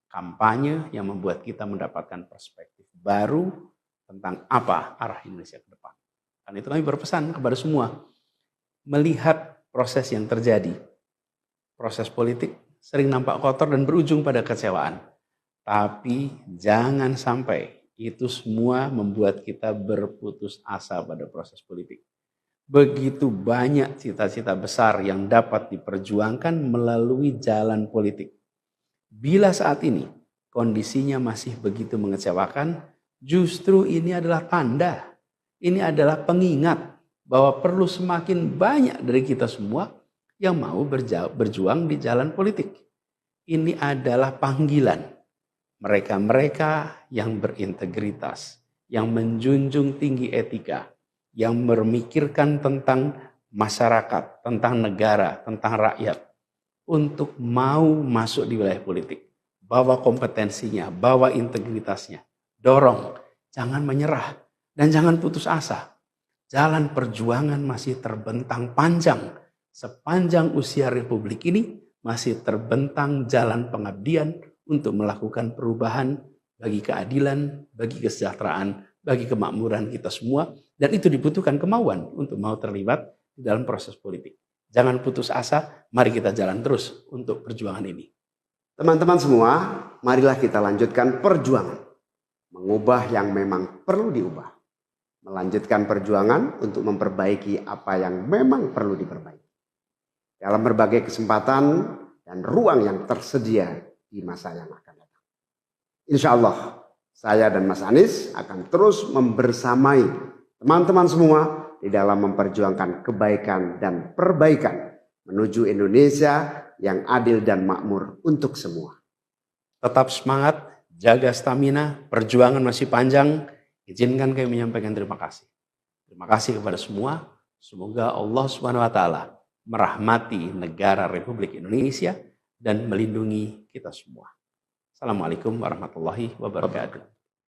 Kampanye yang membuat kita mendapatkan perspektif baru tentang apa arah Indonesia ke depan. Dan itu kami berpesan kepada semua, melihat proses yang terjadi. Proses politik sering nampak kotor dan berujung pada kecewaan. Tapi jangan sampai itu semua membuat kita berputus asa pada proses politik. Begitu banyak cita-cita besar yang dapat diperjuangkan melalui jalan politik. Bila saat ini kondisinya masih begitu mengecewakan, justru ini adalah tanda, ini adalah pengingat bahwa perlu semakin banyak dari kita semua yang mau berjuang di jalan politik. Ini adalah panggilan. Mereka-mereka yang berintegritas, yang menjunjung tinggi etika, yang memikirkan tentang masyarakat, tentang negara, tentang rakyat, untuk mau masuk di wilayah politik. Bawa kompetensinya, bawa integritasnya, dorong, jangan menyerah, dan jangan putus asa. Jalan perjuangan masih terbentang panjang. Sepanjang usia Republik ini masih terbentang jalan pengabdian untuk melakukan perubahan bagi keadilan, bagi kesejahteraan, bagi kemakmuran kita semua. Dan itu dibutuhkan kemauan untuk mau terlibat di dalam proses politik. Jangan putus asa, mari kita jalan terus untuk perjuangan ini. Teman-teman semua, marilah kita lanjutkan perjuangan. Mengubah yang memang perlu diubah. Melanjutkan perjuangan untuk memperbaiki apa yang memang perlu diperbaiki. Dalam berbagai kesempatan dan ruang yang tersedia di masa yang akan datang. Insya Allah, saya dan Mas Anies akan terus membersamai teman-teman semua di dalam memperjuangkan kebaikan dan perbaikan menuju Indonesia yang adil dan makmur untuk semua. Tetap semangat, jaga stamina, perjuangan masih panjang. Izinkan kami menyampaikan terima kasih. Terima kasih kepada semua. Semoga Allah SWT merahmati negara Republik Indonesia dan melindungi kita semua. Assalamualaikum warahmatullahi wabarakatuh.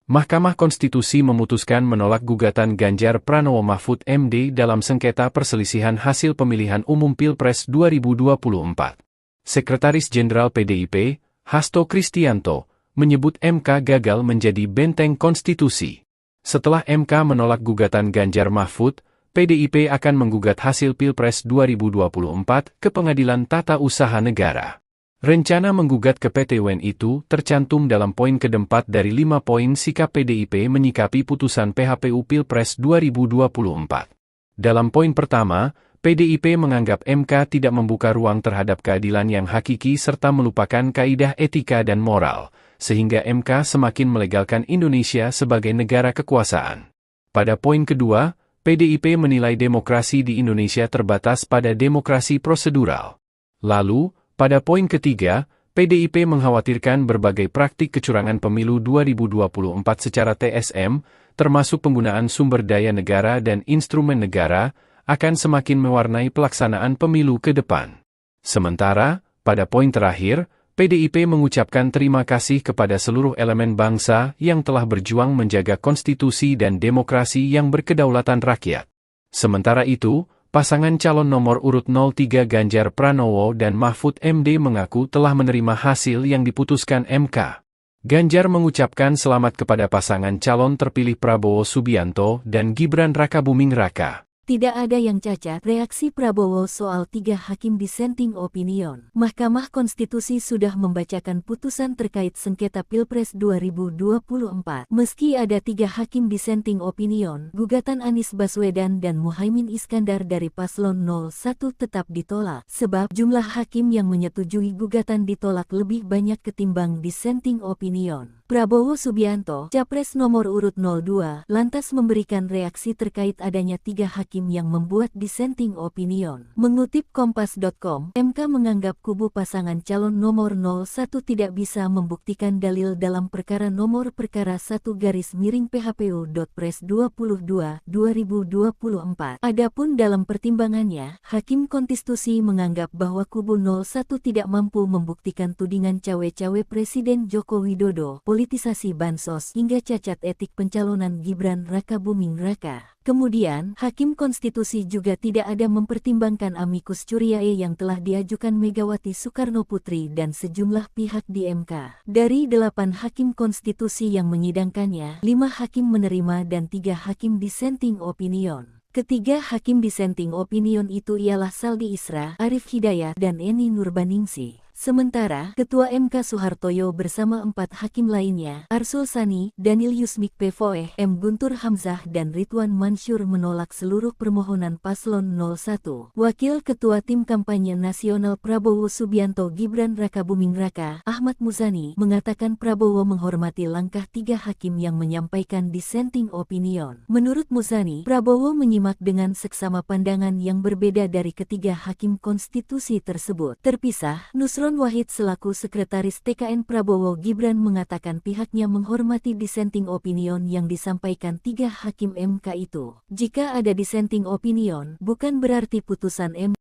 Mahkamah Konstitusi memutuskan menolak gugatan Ganjar Pranowo Mahfud MD dalam sengketa perselisihan hasil pemilihan umum Pilpres 2024. Sekretaris Jenderal PDIP, Hasto Kristianto, menyebut MK gagal menjadi benteng konstitusi. Setelah MK menolak gugatan Ganjar Mahfud, PDIP akan menggugat hasil Pilpres 2024 ke Pengadilan Tata Usaha Negara. Rencana menggugat ke PT UN itu tercantum dalam poin keempat dari 5 poin sikap PDIP menyikapi putusan PHPU Pilpres 2024. Dalam poin pertama, PDIP menganggap MK tidak membuka ruang terhadap keadilan yang hakiki serta melupakan kaidah etika dan moral, sehingga MK semakin melegalkan Indonesia sebagai negara kekuasaan. Pada poin kedua, PDIP menilai demokrasi di Indonesia terbatas pada demokrasi prosedural. Lalu, pada poin ketiga, PDIP mengkhawatirkan berbagai praktik kecurangan pemilu 2024 secara TSM, termasuk penggunaan sumber daya negara dan instrumen negara, akan semakin mewarnai pelaksanaan pemilu ke depan. Sementara, pada poin terakhir, PDIP mengucapkan terima kasih kepada seluruh elemen bangsa yang telah berjuang menjaga konstitusi dan demokrasi yang berkedaulatan rakyat. Sementara itu, pasangan calon nomor urut 03 Ganjar Pranowo dan Mahfud MD mengaku telah menerima hasil yang diputuskan MK. Ganjar mengucapkan selamat kepada pasangan calon terpilih Prabowo Subianto dan Gibran Rakabuming Raka. Tidak ada yang cacat, reaksi Prabowo soal 3 hakim dissenting opinion. Mahkamah Konstitusi sudah membacakan putusan terkait sengketa Pilpres 2024. Meski ada 3 hakim dissenting opinion, gugatan Anies Baswedan dan Muhaimin Iskandar dari Paslon 01 tetap ditolak, sebab jumlah hakim yang menyetujui gugatan ditolak lebih banyak ketimbang dissenting opinion. Prabowo Subianto, Capres nomor urut 02, lantas memberikan reaksi terkait adanya 3 hakim yang membuat dissenting opinion. Mengutip Kompas.com, MK menganggap kubu pasangan calon nomor 01 tidak bisa membuktikan dalil dalam perkara nomor perkara 1-PHPU.Pres 22/2024. Adapun dalam pertimbangannya, Hakim Konstitusi menganggap bahwa kubu 01 tidak mampu membuktikan tudingan cawe-cawe Presiden Joko Widodo, politisasi bansos hingga cacat etik pencalonan Gibran Rakabuming Raka. Kemudian, Hakim Konstitusi juga tidak ada mempertimbangkan amicus curiae yang telah diajukan Megawati Soekarnoputri dan sejumlah pihak di MK. Dari 8 Hakim Konstitusi yang menyidangkannya, 5 hakim menerima dan 3 hakim dissenting opinion. Ketiga hakim dissenting opinion itu ialah Saldi Isra, Arif Hidayat, dan Eni Nurbaningsih. Sementara, Ketua MK Soehartoyo bersama 4 hakim lainnya, Arsul Sani, Daniel Yusmik Pevoeh, M. Guntur Hamzah dan Ridwan Mansur menolak seluruh permohonan Paslon 01. Wakil Ketua Tim Kampanye Nasional Prabowo Subianto Gibran Rakabuming Raka, Ahmad Muzani, mengatakan Prabowo menghormati langkah 3 hakim yang menyampaikan dissenting opinion. Menurut Muzani, Prabowo menyimak dengan seksama pandangan yang berbeda dari ketiga hakim konstitusi tersebut. Terpisah, Nusron Nusron Wahid selaku Sekretaris TKN Prabowo Gibran mengatakan pihaknya menghormati dissenting opinion yang disampaikan 3 hakim MK itu. Jika ada dissenting opinion, bukan berarti putusan MK.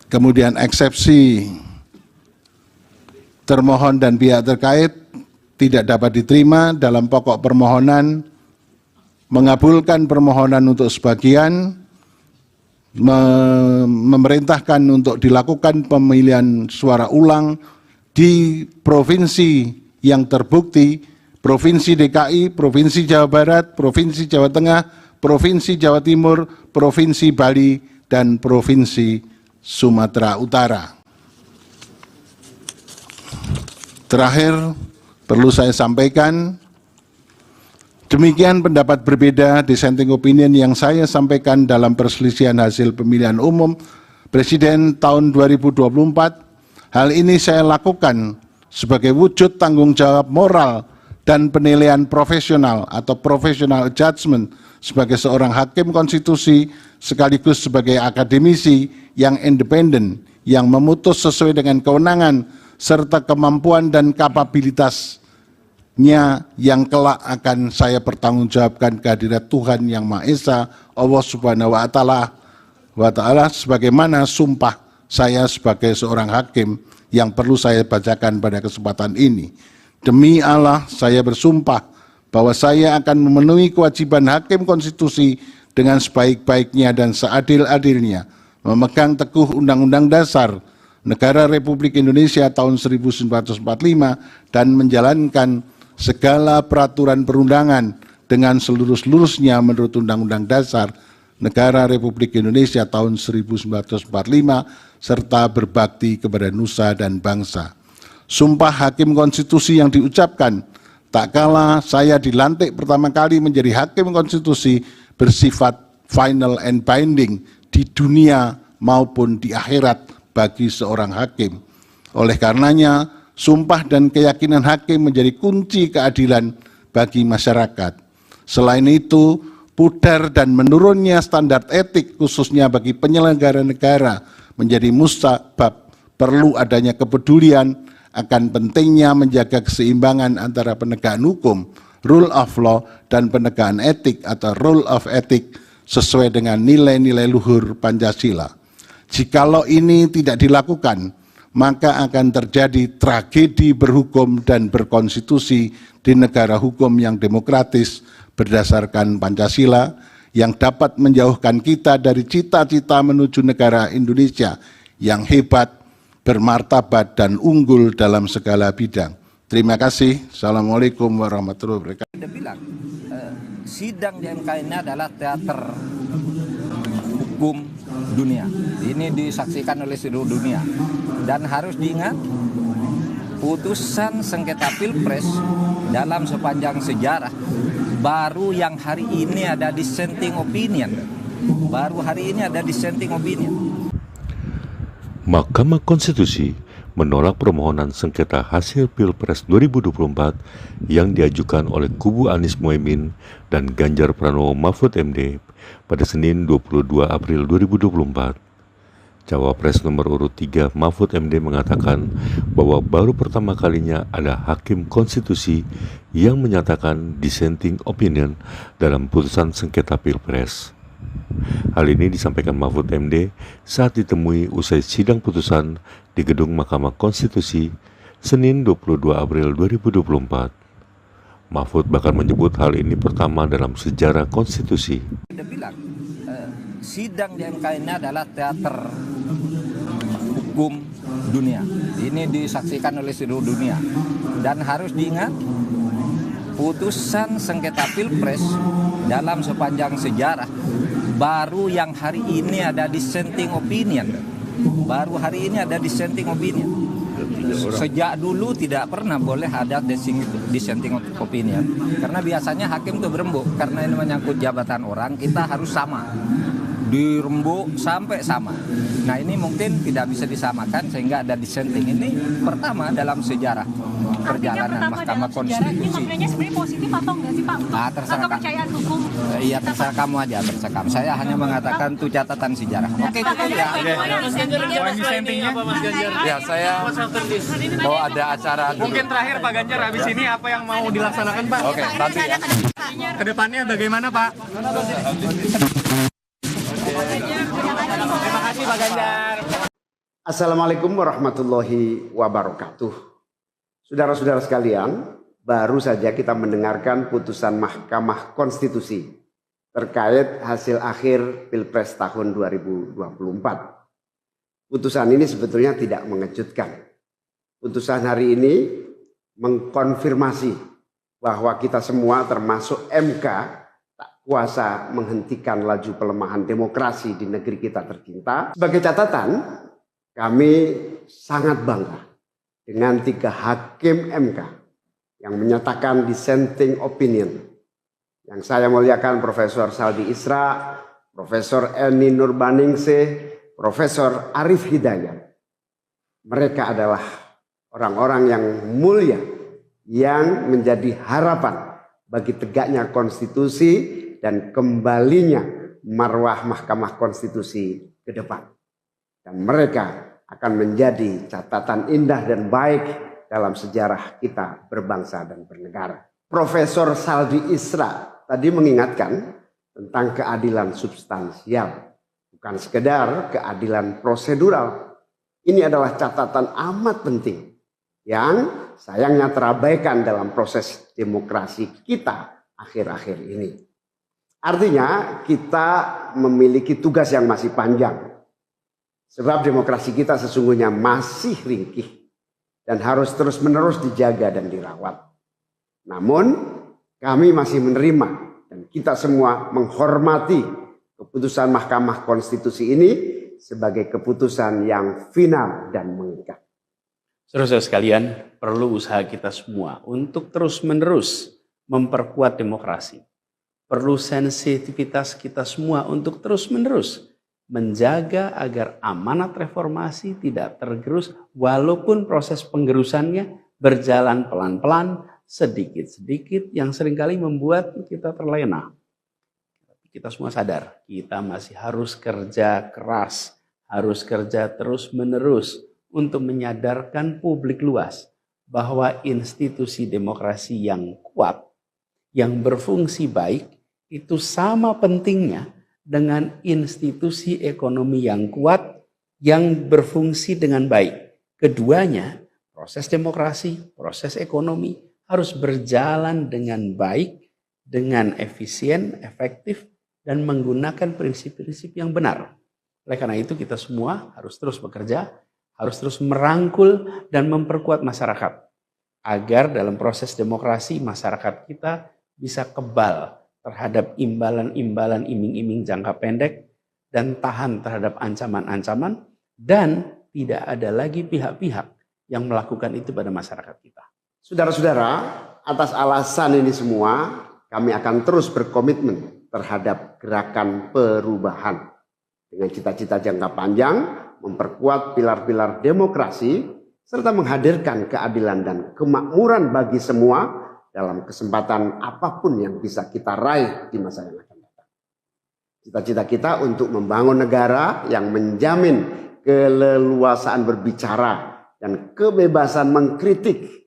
Kemudian eksepsi termohon dan pihak terkait tidak dapat diterima dalam pokok permohonan, mengabulkan permohonan untuk sebagian, memerintahkan untuk dilakukan pemilihan suara ulang di provinsi yang terbukti, Provinsi DKI, Provinsi Jawa Barat, Provinsi Jawa Tengah, Provinsi Jawa Timur, Provinsi Bali, dan Provinsi Sumatera Utara. Terakhir, perlu saya sampaikan, demikian pendapat berbeda dissenting opinion yang saya sampaikan dalam perselisihan hasil pemilihan umum Presiden tahun 2024. Hal ini saya lakukan sebagai wujud tanggung jawab moral dan penilaian profesional atau professional judgment sebagai seorang hakim konstitusi sekaligus sebagai akademisi yang independen yang memutus sesuai dengan kewenangan serta kemampuan dan kapabilitas yang kelak akan saya pertanggungjawabkan kehadirat Tuhan Yang Maha Esa, Allah Subhanahu wa Ta'ala, sebagaimana sumpah saya sebagai seorang hakim yang perlu saya bacakan pada kesempatan ini. Demi Allah, saya bersumpah bahwa saya akan memenuhi kewajiban hakim konstitusi dengan sebaik-baiknya dan seadil-adilnya, memegang teguh Undang-Undang Dasar Negara Republik Indonesia tahun 1945 dan menjalankan segala peraturan perundangan dengan seluruh-seluruhnya menurut Undang-Undang Dasar Negara Republik Indonesia tahun 1945 serta berbakti kepada nusa dan bangsa. Sumpah hakim konstitusi yang diucapkan tak kala saya dilantik pertama kali menjadi hakim konstitusi bersifat final and binding di dunia maupun di akhirat bagi seorang hakim. Oleh karenanya, sumpah dan keyakinan hakim menjadi kunci keadilan bagi masyarakat. Selain itu, pudar dan menurunnya standar etik khususnya bagi penyelenggara negara menjadi musabab perlu adanya kepedulian akan pentingnya menjaga keseimbangan antara penegakan hukum, rule of law, dan penegakan etik atau rule of ethic sesuai dengan nilai-nilai luhur Pancasila. Jikalau ini tidak dilakukan, maka akan terjadi tragedi berhukum dan berkonstitusi di negara hukum yang demokratis berdasarkan Pancasila yang dapat menjauhkan kita dari cita-cita menuju negara Indonesia yang hebat, bermartabat, dan unggul dalam segala bidang. Terima kasih. Assalamualaikum warahmatullahi wabarakatuh. Dia bilang, sidang di MK ini adalah teater hukum dunia. Ini disaksikan oleh seluruh dunia. Dan harus diingat, putusan sengketa Pilpres dalam sepanjang sejarah baru yang hari ini ada dissenting opinion. Baru hari ini ada dissenting opinion. Mahkamah Konstitusi menolak permohonan sengketa hasil Pilpres 2024 yang diajukan oleh kubu Anies Mohaimin dan Ganjar Pranowo Mahfud MD pada Senin 22 April 2024. Cawapres nomor urut 3 Mahfud MD mengatakan bahwa baru pertama kalinya ada hakim konstitusi yang menyatakan dissenting opinion dalam putusan sengketa Pilpres. Hal ini disampaikan Mahfud MD saat ditemui usai sidang putusan di Gedung Mahkamah Konstitusi Senin 22 April 2024. Mahfud bahkan menyebut hal ini pertama dalam sejarah konstitusi. Dia bilang, sidang di MK ini adalah teater hukum dunia. Ini disaksikan oleh seluruh dunia. Dan harus diingat, putusan sengketa Pilpres dalam sepanjang sejarah baru yang hari ini ada dissenting opinion. Baru hari ini ada dissenting opinion. Sejak dulu tidak pernah boleh ada dissenting opinion. Karena biasanya hakim itu berembuk. Karena ini menyangkut jabatan orang, kita harus sama. dirembuk sampai sama. Nah ini mungkin tidak bisa disamakan sehingga ada dissenting. Ini pertama dalam sejarah perjalanan Mahkamah Konstitusi. Ini maknanya sebenarnya positif atau enggak sih Pak? Nah, terserah kepercayaan hukum. Iya terserah kamu aja, terserah kamu. Saya hanya mengatakan itu catatan sejarah. Oke cukup ya. Ya saya bahwa ada acara dulu. Mungkin terakhir Pak Ganjar, habis ini apa yang mau dilaksanakan Pak? Oke, nanti ya. Kedepannya bagaimana Pak? Terima kasih Pak Ganjar. Assalamualaikum warahmatullahi wabarakatuh. Saudara-saudara sekalian, baru saja kita mendengarkan putusan Mahkamah Konstitusi terkait hasil akhir Pilpres tahun 2024. Putusan ini sebetulnya tidak mengejutkan. Putusan hari ini mengkonfirmasi bahwa kita semua termasuk MK tak kuasa menghentikan laju pelemahan demokrasi di negeri kita tercinta. Sebagai catatan, kami sangat bangga dengan 3 hakim MK yang menyatakan dissenting opinion. Yang saya muliakan Profesor Saldi Isra, Profesor Eni Nurbaningsih, Profesor Arif Hidayat. Mereka adalah orang-orang yang mulia yang menjadi harapan bagi tegaknya konstitusi dan kembalinya marwah Mahkamah Konstitusi ke depan. Dan mereka akan menjadi catatan indah dan baik dalam sejarah kita berbangsa dan bernegara. Profesor Saldi Isra tadi mengingatkan tentang keadilan substansial, bukan sekedar keadilan prosedural. Ini adalah catatan amat penting yang sayangnya terabaikan dalam proses demokrasi kita akhir-akhir ini. Artinya kita memiliki tugas yang masih panjang. Sebab demokrasi kita sesungguhnya masih ringkih dan harus terus-menerus dijaga dan dirawat. Namun kami masih menerima dan kita semua menghormati keputusan Mahkamah Konstitusi ini sebagai keputusan yang final dan mengikat. Saudara-saudara sekalian, perlu usaha kita semua untuk terus-menerus memperkuat demokrasi. Perlu sensitivitas kita semua untuk terus-menerus menjaga agar amanat reformasi tidak tergerus walaupun proses penggerusannya berjalan pelan-pelan, sedikit-sedikit yang seringkali membuat kita terlena. Kita semua sadar, kita masih harus kerja keras, harus kerja terus-menerus untuk menyadarkan publik luas bahwa institusi demokrasi yang kuat, yang berfungsi baik, itu sama pentingnya dengan institusi ekonomi yang kuat, yang berfungsi dengan baik. Keduanya, proses demokrasi, proses ekonomi, harus berjalan dengan baik, dengan efisien, efektif, dan menggunakan prinsip-prinsip yang benar. Oleh karena itu kita semua harus terus bekerja, harus terus merangkul dan memperkuat masyarakat. Agar dalam proses demokrasi masyarakat kita bisa kebal terhadap imbalan-imbalan iming-iming jangka pendek dan tahan terhadap ancaman-ancaman dan tidak ada lagi pihak-pihak yang melakukan itu pada masyarakat kita. Saudara-saudara, atas alasan ini semua kami akan terus berkomitmen terhadap gerakan perubahan dengan cita-cita jangka panjang, memperkuat pilar-pilar demokrasi serta menghadirkan keadilan dan kemakmuran bagi semua dalam kesempatan apapun yang bisa kita raih di masa yang akan datang. Cita-cita kita untuk membangun negara yang menjamin keleluasaan berbicara dan kebebasan mengkritik.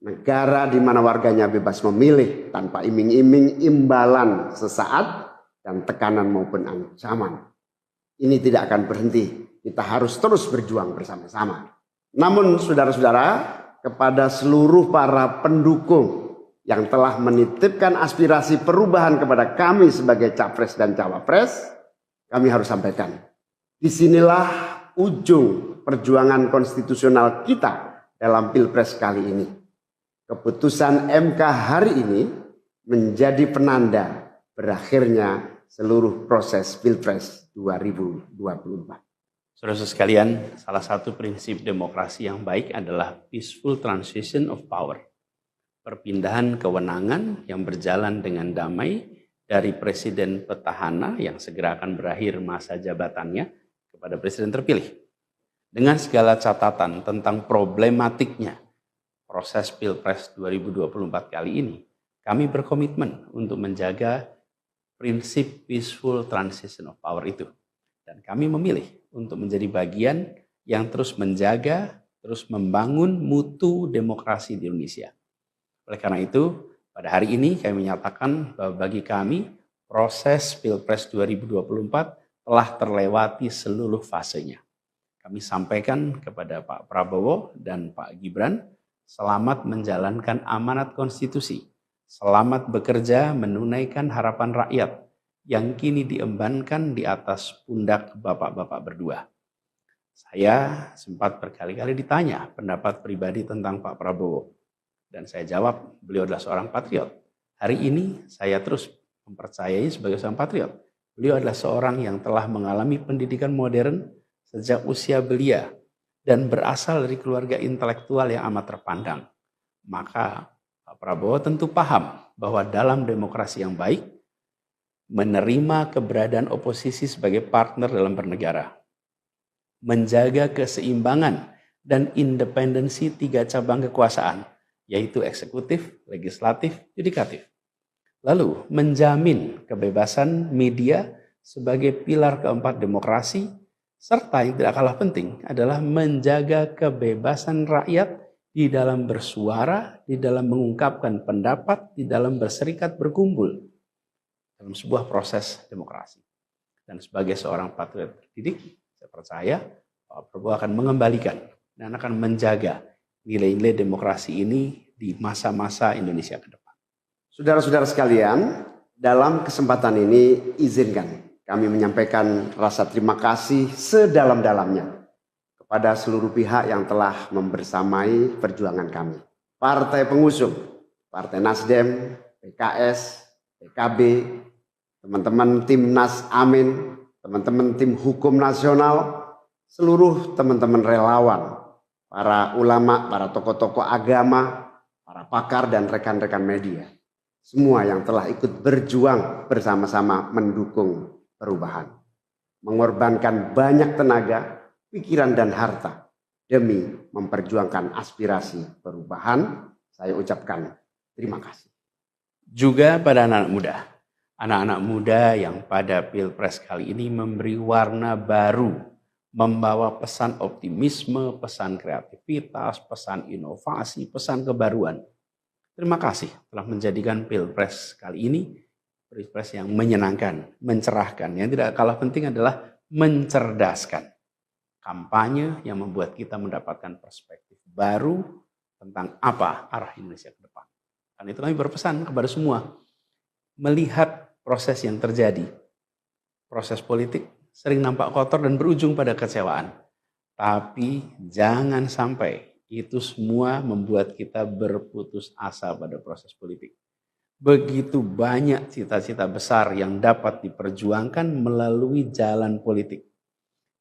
Negara di mana warganya bebas memilih tanpa iming-iming imbalan sesaat dan tekanan maupun ancaman. Ini tidak akan berhenti. Kita harus terus berjuang bersama-sama. Namun saudara-saudara, kepada seluruh para pendukung yang telah menitipkan aspirasi perubahan kepada kami sebagai capres dan cawapres, kami harus sampaikan. Disinilah ujung perjuangan konstitusional kita dalam Pilpres kali ini. Keputusan MK hari ini menjadi penanda berakhirnya seluruh proses Pilpres 2024. Saudara sekalian, salah satu prinsip demokrasi yang baik adalah peaceful transition of power. Perpindahan kewenangan yang berjalan dengan damai dari presiden petahana yang segera akan berakhir masa jabatannya kepada presiden terpilih. Dengan segala catatan tentang problematiknya proses Pilpres 2024 kali ini, kami berkomitmen untuk menjaga prinsip peaceful transition of power itu. Dan kami memilih untuk menjadi bagian yang terus menjaga, terus membangun mutu demokrasi di Indonesia. Oleh karena itu, pada hari ini kami menyatakan bahwa bagi kami proses Pilpres 2024 telah terlewati seluruh fasenya. Kami sampaikan kepada Pak Prabowo dan Pak Gibran, selamat menjalankan amanat konstitusi, selamat bekerja menunaikan harapan rakyat yang kini diembankan di atas pundak bapak-bapak berdua. Saya sempat berkali-kali ditanya pendapat pribadi tentang Pak Prabowo. Dan saya jawab, beliau adalah seorang patriot. Hari ini saya terus mempercayai sebagai seorang patriot. Beliau adalah seorang yang telah mengalami pendidikan modern sejak usia belia dan berasal dari keluarga intelektual yang amat terpandang. Maka Pak Prabowo tentu paham bahwa dalam demokrasi yang baik, menerima keberadaan oposisi sebagai partner dalam bernegara, menjaga keseimbangan dan independensi 3 cabang kekuasaan, yaitu eksekutif, legislatif, yudikatif. Lalu menjamin kebebasan media sebagai pilar keempat demokrasi, serta yang tidak kalah penting adalah menjaga kebebasan rakyat di dalam bersuara, di dalam mengungkapkan pendapat, di dalam berserikat berkumpul dalam sebuah proses demokrasi. Dan sebagai seorang patriot terdidik, saya percaya Pak Prabowo akan mengembalikan dan akan menjaga nilai-nilai demokrasi ini di masa-masa Indonesia ke depan. Saudara-saudara sekalian, dalam kesempatan ini izinkan kami menyampaikan rasa terima kasih sedalam-dalamnya kepada seluruh pihak yang telah membersamai perjuangan kami. Partai pengusung, Partai Nasdem, PKS, PKB, teman-teman Timnas Amin, teman-teman tim hukum nasional, seluruh teman-teman relawan, para ulama, para tokoh-tokoh agama, para pakar dan rekan-rekan media. Semua yang telah ikut berjuang bersama-sama mendukung perubahan. Mengorbankan banyak tenaga, pikiran dan harta demi memperjuangkan aspirasi perubahan. Saya ucapkan terima kasih. Juga pada anak-anak muda yang pada Pilpres kali ini memberi warna baru, membawa pesan optimisme, pesan kreativitas, pesan inovasi, pesan kebaruan. Terima kasih telah menjadikan Pilpres kali ini Pilpres yang menyenangkan, mencerahkan. Yang tidak kalah penting adalah mencerdaskan. Kampanye yang membuat kita mendapatkan perspektif baru tentang apa arah Indonesia ke depan. Dan itu kami berpesan kepada semua, melihat proses yang terjadi, proses politik sering nampak kotor dan berujung pada kecewaan. Tapi jangan sampai itu semua membuat kita berputus asa pada proses politik. Begitu banyak cita-cita besar yang dapat diperjuangkan melalui jalan politik.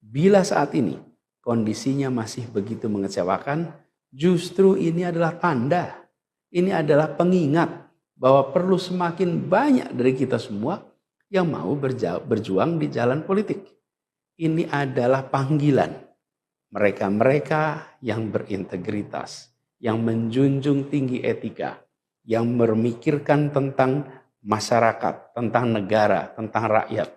Bila saat ini kondisinya masih begitu mengecewakan, justru ini adalah tanda, ini adalah pengingat bahwa perlu semakin banyak dari kita semua yang mau berjuang di jalan politik. Ini adalah panggilan mereka-mereka yang berintegritas, yang menjunjung tinggi etika, yang memikirkan tentang masyarakat, tentang negara, tentang rakyat,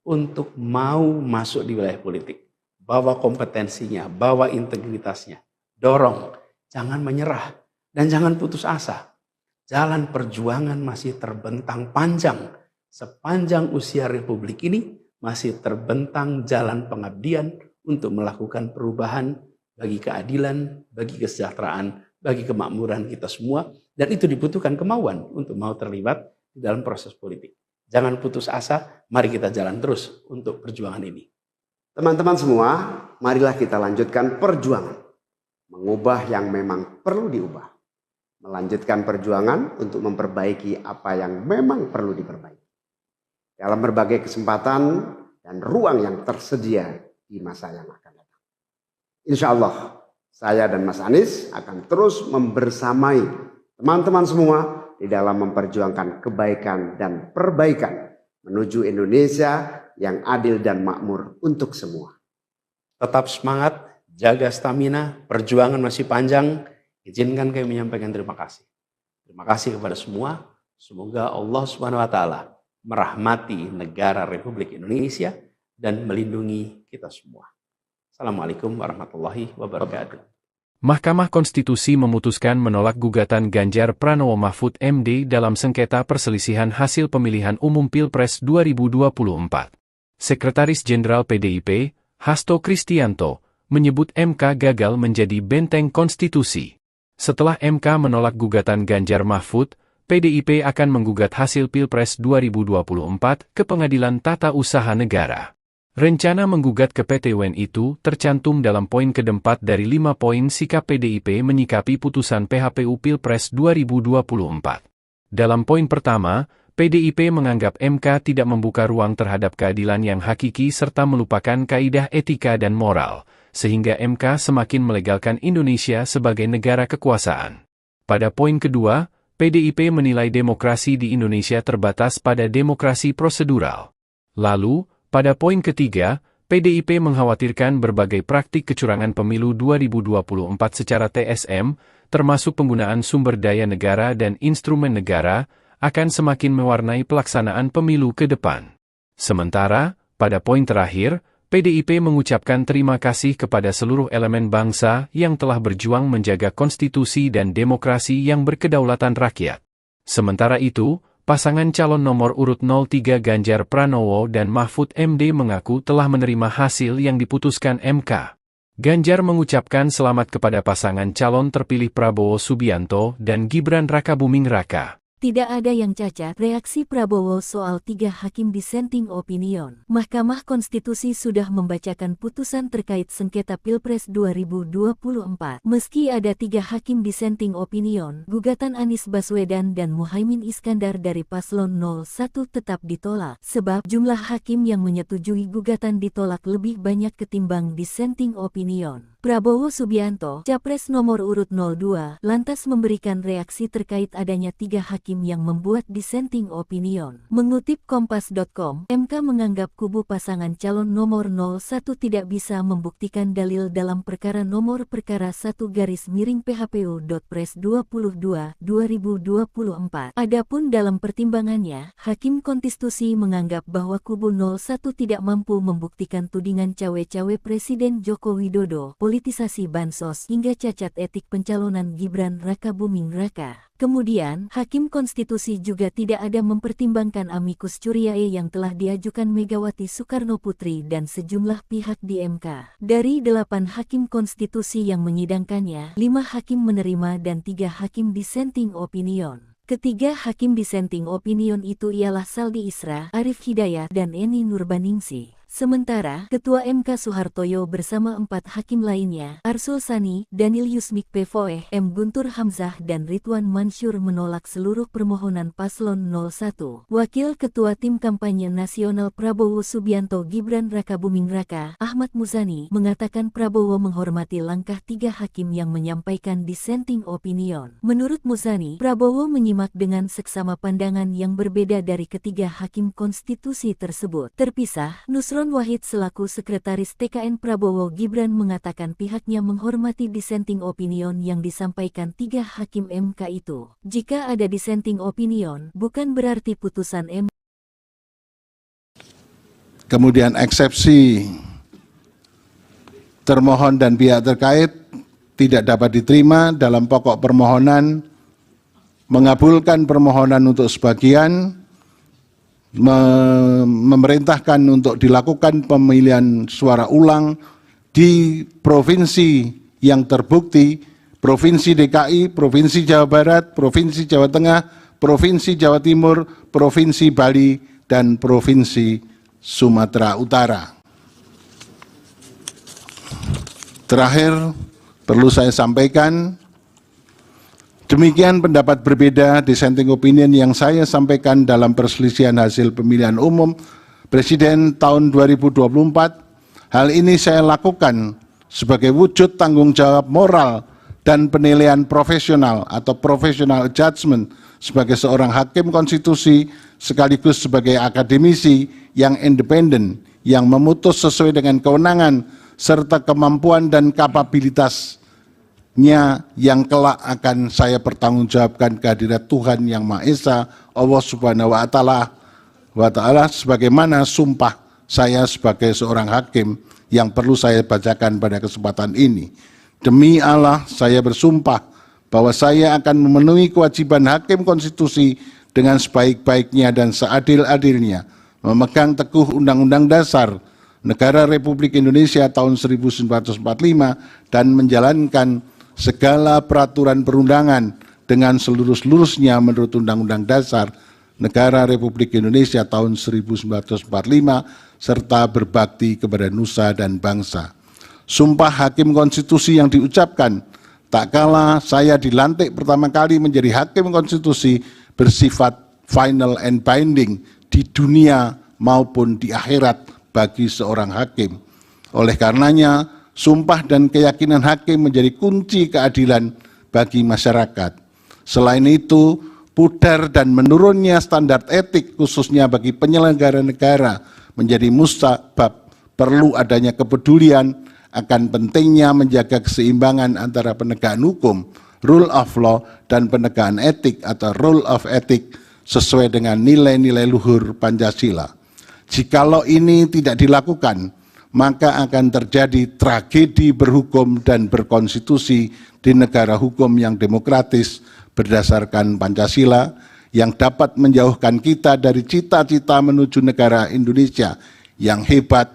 untuk mau masuk di wilayah politik. Bawa kompetensinya, bawa integritasnya, dorong, jangan menyerah, dan jangan putus asa. Jalan perjuangan masih terbentang panjang. Sepanjang usia Republik ini masih terbentang jalan pengabdian untuk melakukan perubahan bagi keadilan, bagi kesejahteraan, bagi kemakmuran kita semua. Dan itu dibutuhkan kemauan untuk mau terlibat di dalam proses politik. Jangan putus asa, mari kita jalan terus untuk perjuangan ini. Teman-teman semua, marilah kita lanjutkan perjuangan. Mengubah yang memang perlu diubah. Melanjutkan perjuangan untuk memperbaiki apa yang memang perlu diperbaiki. Dalam berbagai kesempatan dan ruang yang tersedia di masa yang akan datang. Insya Allah, saya dan Mas Anies akan terus membersamai teman-teman semua di dalam memperjuangkan kebaikan dan perbaikan menuju Indonesia yang adil dan makmur untuk semua. Tetap semangat, jaga stamina, perjuangan masih panjang. Izinkan kami menyampaikan terima kasih. Terima kasih kepada semua. Semoga Allah SWT merahmati negara Republik Indonesia dan melindungi kita semua. Assalamualaikum warahmatullahi wabarakatuh. Mahkamah Konstitusi memutuskan menolak gugatan Ganjar Pranowo Mahfud MD dalam sengketa perselisihan hasil pemilihan umum Pilpres 2024. Sekretaris Jenderal PDIP, Hasto Kristianto, menyebut MK gagal menjadi benteng konstitusi. Setelah MK menolak gugatan Ganjar Mahfud, PDIP akan menggugat hasil Pilpres 2024 ke Pengadilan Tata Usaha Negara. Rencana menggugat ke PT UN itu tercantum dalam poin keempat dari 5 poin sikap PDIP menyikapi putusan PHPU Pilpres 2024. Dalam poin pertama, PDIP menganggap MK tidak membuka ruang terhadap keadilan yang hakiki serta melupakan kaidah etika dan moral, sehingga MK semakin melegalkan Indonesia sebagai negara kekuasaan. Pada poin kedua, PDIP menilai demokrasi di Indonesia terbatas pada demokrasi prosedural. Lalu, pada poin ketiga, PDIP mengkhawatirkan berbagai praktik kecurangan pemilu 2024 secara TSM, termasuk penggunaan sumber daya negara dan instrumen negara, akan semakin mewarnai pelaksanaan pemilu ke depan. Sementara, pada poin terakhir, PDIP mengucapkan terima kasih kepada seluruh elemen bangsa yang telah berjuang menjaga konstitusi dan demokrasi yang berkedaulatan rakyat. Sementara itu, pasangan calon nomor urut 03 Ganjar Pranowo dan Mahfud MD mengaku telah menerima hasil yang diputuskan MK. Ganjar mengucapkan selamat kepada pasangan calon terpilih Prabowo Subianto dan Gibran Rakabuming Raka. Tidak ada yang cacat, reaksi Prabowo soal 3 hakim dissenting opinion. Mahkamah Konstitusi sudah membacakan putusan terkait sengketa Pilpres 2024. Meski ada 3 hakim dissenting opinion, gugatan Anies Baswedan dan Muhaimin Iskandar dari Paslon 01 tetap ditolak, sebab jumlah hakim yang menyetujui gugatan ditolak lebih banyak ketimbang dissenting opinion. Prabowo Subianto, Capres nomor urut 02, lantas memberikan reaksi terkait adanya 3 hakim yang membuat dissenting opinion. Mengutip Kompas.com, MK menganggap kubu pasangan calon nomor 01 tidak bisa membuktikan dalil dalam perkara nomor perkara 1-PHPU.Pres 22/2024. Adapun dalam pertimbangannya, Hakim Konstitusi menganggap bahwa kubu 01 tidak mampu membuktikan tudingan cawe-cawe Presiden Joko Widodo, politisasi bansos hingga cacat etik pencalonan Gibran Rakabuming Raka. Kemudian, Hakim Konstitusi juga tidak ada mempertimbangkan amicus curiae yang telah diajukan Megawati Soekarnoputri dan sejumlah pihak di MK. Dari 8 Hakim Konstitusi yang menyidangkannya, 5 hakim menerima dan 3 hakim dissenting opinion. Ketiga hakim dissenting opinion itu ialah Saldi Isra, Arif Hidayat, dan Eni Nurbaningsih. Sementara, Ketua MK Soehartoyo bersama 4 hakim lainnya, Arsul Sani, Daniel Yusmik Pevoeh, M. Guntur Hamzah dan Ridwan Mansur menolak seluruh permohonan Paslon 01. Wakil Ketua Tim Kampanye Nasional Prabowo Subianto Gibran Rakabuming Raka, Ahmad Muzani, mengatakan Prabowo menghormati langkah 3 hakim yang menyampaikan dissenting opinion. Menurut Muzani, Prabowo menyimak dengan seksama pandangan yang berbeda dari ketiga hakim konstitusi tersebut. Terpisah, Nusron Wahid selaku Sekretaris TKN Prabowo Gibran mengatakan pihaknya menghormati dissenting opinion yang disampaikan 3 hakim MK itu. Jika ada dissenting opinion, bukan berarti putusan MK. Kemudian eksepsi termohon dan pihak terkait tidak dapat diterima dalam pokok permohonan, mengabulkan permohonan untuk sebagian, memerintahkan untuk dilakukan pemilihan suara ulang di provinsi yang terbukti, Provinsi DKI, Provinsi Jawa Barat, Provinsi Jawa Tengah, Provinsi Jawa Timur, Provinsi Bali, dan Provinsi Sumatera Utara. Terakhir, perlu saya sampaikan, demikian pendapat berbeda dissenting opinion yang saya sampaikan dalam perselisihan hasil pemilihan umum Presiden tahun 2024. Hal ini saya lakukan sebagai wujud tanggung jawab moral dan penilaian profesional atau professional judgment sebagai seorang hakim konstitusi sekaligus sebagai akademisi yang independen yang memutus sesuai dengan kewenangan serta kemampuan dan kapabilitasnya yang kelak akan saya pertanggungjawabkan kehadirat Tuhan Yang Maha Esa Allah Subhanahu wa Ta'ala sebagaimana sumpah saya sebagai seorang hakim yang perlu saya bacakan pada kesempatan ini. Demi Allah, saya bersumpah bahwa saya akan memenuhi kewajiban hakim konstitusi dengan sebaik-baiknya dan seadil-adilnya, memegang teguh Undang-Undang Dasar Negara Republik Indonesia tahun 1945 dan menjalankan segala peraturan perundangan dengan seluruh-seluruhnya menurut Undang-Undang Dasar Negara Republik Indonesia tahun 1945 serta berbakti kepada nusa dan bangsa. Sumpah hakim konstitusi yang diucapkan tak kala saya dilantik pertama kali menjadi hakim konstitusi bersifat final and binding di dunia maupun di akhirat bagi seorang hakim. Oleh karenanya, sumpah dan keyakinan hakim menjadi kunci keadilan bagi masyarakat. Selain itu, pudar dan menurunnya standar etik khususnya bagi penyelenggara negara menjadi musabab perlu adanya kepedulian akan pentingnya menjaga keseimbangan antara penegakan hukum, rule of law, dan penegakan etik atau rule of ethic sesuai dengan nilai-nilai luhur Pancasila. Jikalau ini tidak dilakukan, maka akan terjadi tragedi berhukum dan berkonstitusi di negara hukum yang demokratis berdasarkan Pancasila yang dapat menjauhkan kita dari cita-cita menuju negara Indonesia yang hebat,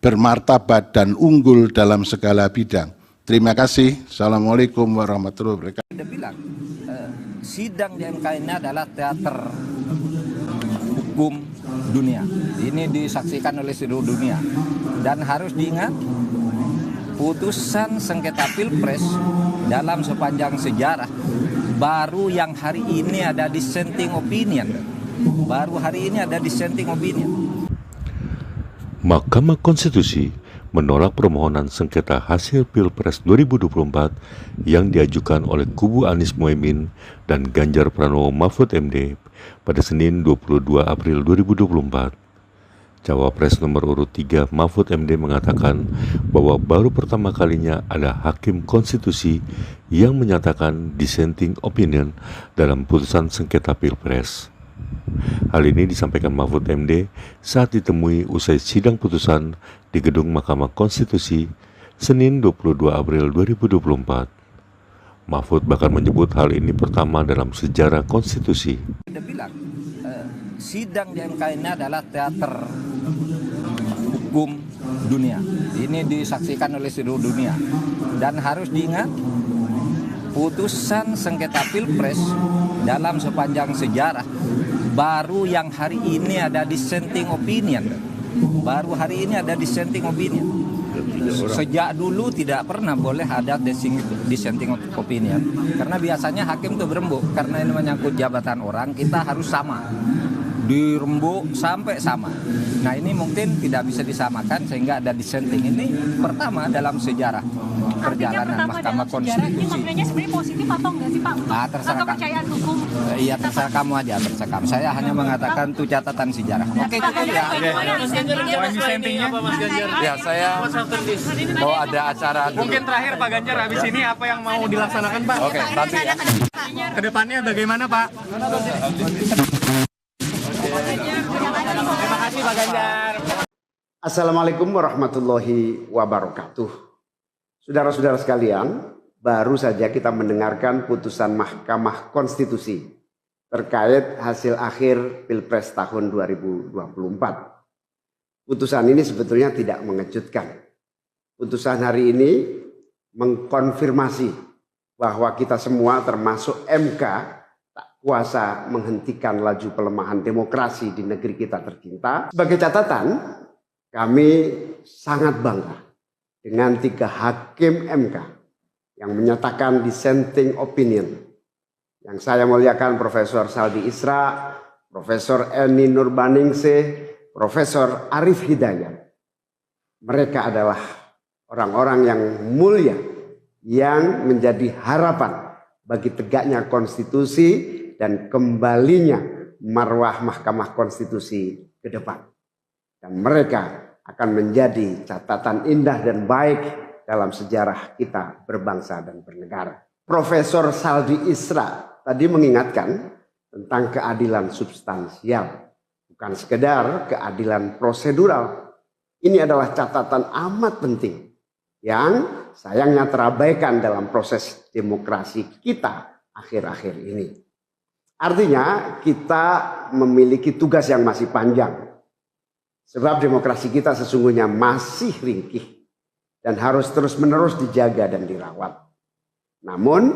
bermartabat, dan unggul dalam segala bidang. Terima kasih. Assalamualaikum warahmatullahi wabarakatuh. Dia bilang, sidang di MK ini adalah teater hukum dunia. Ini disaksikan oleh seluruh dunia. Dan harus diingat, putusan sengketa Pilpres dalam sepanjang sejarah baru yang hari ini ada dissenting opinion. Baru hari ini ada dissenting opinion. Mahkamah Konstitusi menolak permohonan sengketa hasil Pilpres 2024 yang diajukan oleh kubu Anies Mohaimin dan Ganjar Pranowo Mahfud MD pada Senin 22 April 2024. Cawapres nomor urut 3 Mahfud MD mengatakan bahwa baru pertama kalinya ada hakim konstitusi yang menyatakan dissenting opinion dalam putusan sengketa Pilpres. Hal ini disampaikan Mahfud MD saat ditemui usai sidang putusan di gedung Mahkamah Konstitusi Senin 22 April 2024. Mahfud bahkan menyebut hal ini pertama dalam sejarah konstitusi. Dia bilang, sidang di MK ini adalah teater hukum dunia. Ini disaksikan oleh seluruh dunia. Dan harus diingat, putusan sengketa Pilpres dalam sepanjang sejarah baru yang hari ini ada dissenting opinion. Baru hari ini ada dissenting opinion. Sejak dulu tidak pernah boleh ada dissenting opinion. Karena biasanya hakim itu berembuk. Karena ini menyangkut jabatan orang, kita harus sama. Dirembuk sampai sama. Nah ini mungkin tidak bisa disamakan sehingga ada dissenting. Ini pertama dalam sejarah perjalanan Mahkamah Konstitusi. Ini maknanya sebenarnya positif atau enggak sih Pak? Terserah kepercayaan hukum. Iya terserah kamu aja, terserah kamu. Saya hanya mengatakan itu catatan sejarah. Oke cukup ya. Dissentingnya apa Mas Ganjar? Ya saya bahwa ada acara dulu. Mungkin terakhir Pak Ganjar, habis ini apa yang mau dilaksanakan Pak? Oke, nanti ya. Kedepannya bagaimana Pak? Terima kasih Pak Ganjar. Assalamualaikum warahmatullahi wabarakatuh. Saudara-saudara sekalian, baru saja kita mendengarkan putusan Mahkamah Konstitusi terkait hasil akhir Pilpres tahun 2024. Putusan ini sebetulnya tidak mengejutkan. Putusan hari ini mengkonfirmasi bahwa kita semua termasuk MK tak kuasa menghentikan laju pelemahan demokrasi di negeri kita tercinta. Sebagai catatan, kami sangat bangga dengan 3 hakim MK yang menyatakan dissenting opinion. Yang saya muliakan Profesor Saldi Isra, Profesor Eni Nurbaningsih, Profesor Arif Hidayat. Mereka adalah orang-orang yang mulia yang menjadi harapan bagi tegaknya konstitusi dan kembalinya marwah Mahkamah Konstitusi ke depan. Dan mereka akan menjadi catatan indah dan baik dalam sejarah kita berbangsa dan bernegara. Profesor Saldi Isra tadi mengingatkan tentang keadilan substansial, bukan sekedar keadilan prosedural. Ini adalah catatan amat penting yang sayangnya terabaikan dalam proses demokrasi kita akhir-akhir ini. Artinya kita memiliki tugas yang masih panjang. Sebab demokrasi kita sesungguhnya masih ringkih dan harus terus-menerus dijaga dan dirawat. Namun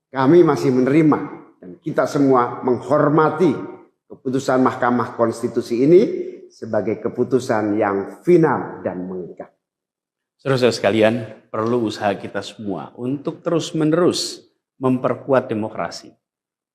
kami masih menerima dan kita semua menghormati keputusan Mahkamah Konstitusi ini sebagai keputusan yang final dan mengikat. Saudara-saudara sekalian, perlu usaha kita semua untuk terus-menerus memperkuat demokrasi.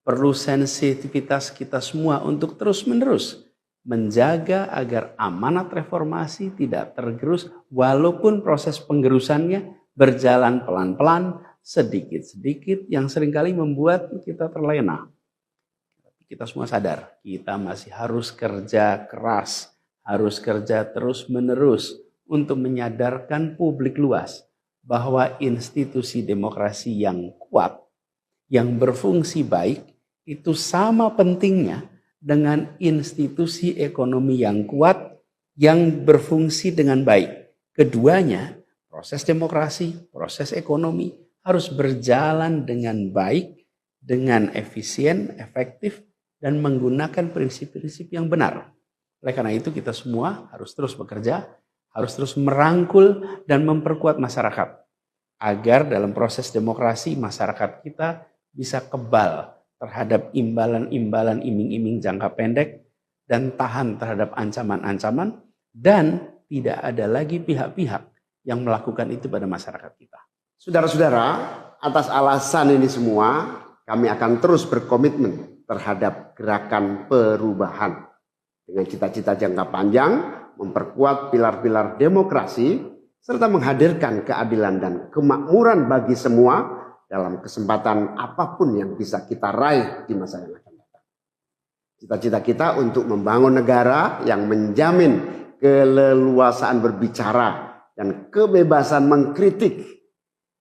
Perlu sensitivitas kita semua untuk terus-menerus menjaga agar amanat reformasi tidak tergerus walaupun proses penggerusannya berjalan pelan-pelan, sedikit-sedikit yang seringkali membuat kita terlena. Kita semua sadar, kita masih harus kerja keras, harus kerja terus-menerus untuk menyadarkan publik luas bahwa institusi demokrasi yang kuat, yang berfungsi baik, itu sama pentingnya dengan institusi ekonomi yang kuat, yang berfungsi dengan baik. Keduanya, proses demokrasi, proses ekonomi, harus berjalan dengan baik, dengan efisien, efektif, dan menggunakan prinsip-prinsip yang benar. Oleh karena itu kita semua harus terus bekerja, harus terus merangkul dan memperkuat masyarakat. Agar dalam proses demokrasi masyarakat kita bisa kebal terhadap imbalan-imbalan iming-iming jangka pendek dan tahan terhadap ancaman-ancaman dan tidak ada lagi pihak-pihak yang melakukan itu pada masyarakat kita. Saudara-saudara, atas alasan ini semua kami akan terus berkomitmen terhadap gerakan perubahan dengan cita-cita jangka panjang, memperkuat pilar-pilar demokrasi serta menghadirkan keadilan dan kemakmuran bagi semua dalam kesempatan apapun yang bisa kita raih di masa yang akan datang. Cita-cita kita untuk membangun negara yang menjamin keleluasaan berbicara dan kebebasan mengkritik.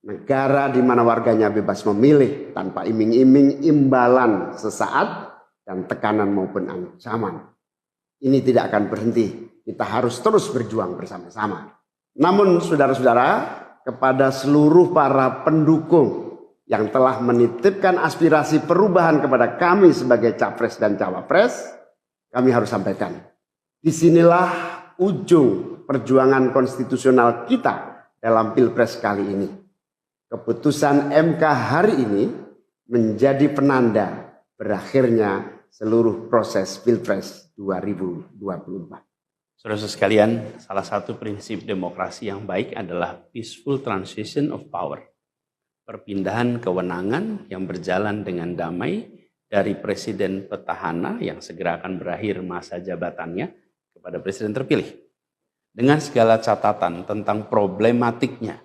Negara di mana warganya bebas memilih tanpa iming-iming imbalan sesaat dan tekanan maupun ancaman. Ini tidak akan berhenti. Kita harus terus berjuang bersama-sama. Namun saudara-saudara, kepada seluruh para pendukung yang telah menitipkan aspirasi perubahan kepada kami sebagai capres dan cawapres, kami harus sampaikan. Disinilah ujung perjuangan konstitusional kita dalam Pilpres kali ini. Keputusan MK hari ini menjadi penanda berakhirnya seluruh proses Pilpres 2024. Saudara sekalian, salah satu prinsip demokrasi yang baik adalah peaceful transition of power. Perpindahan kewenangan yang berjalan dengan damai dari presiden petahana yang segera akan berakhir masa jabatannya kepada presiden terpilih. Dengan segala catatan tentang problematiknya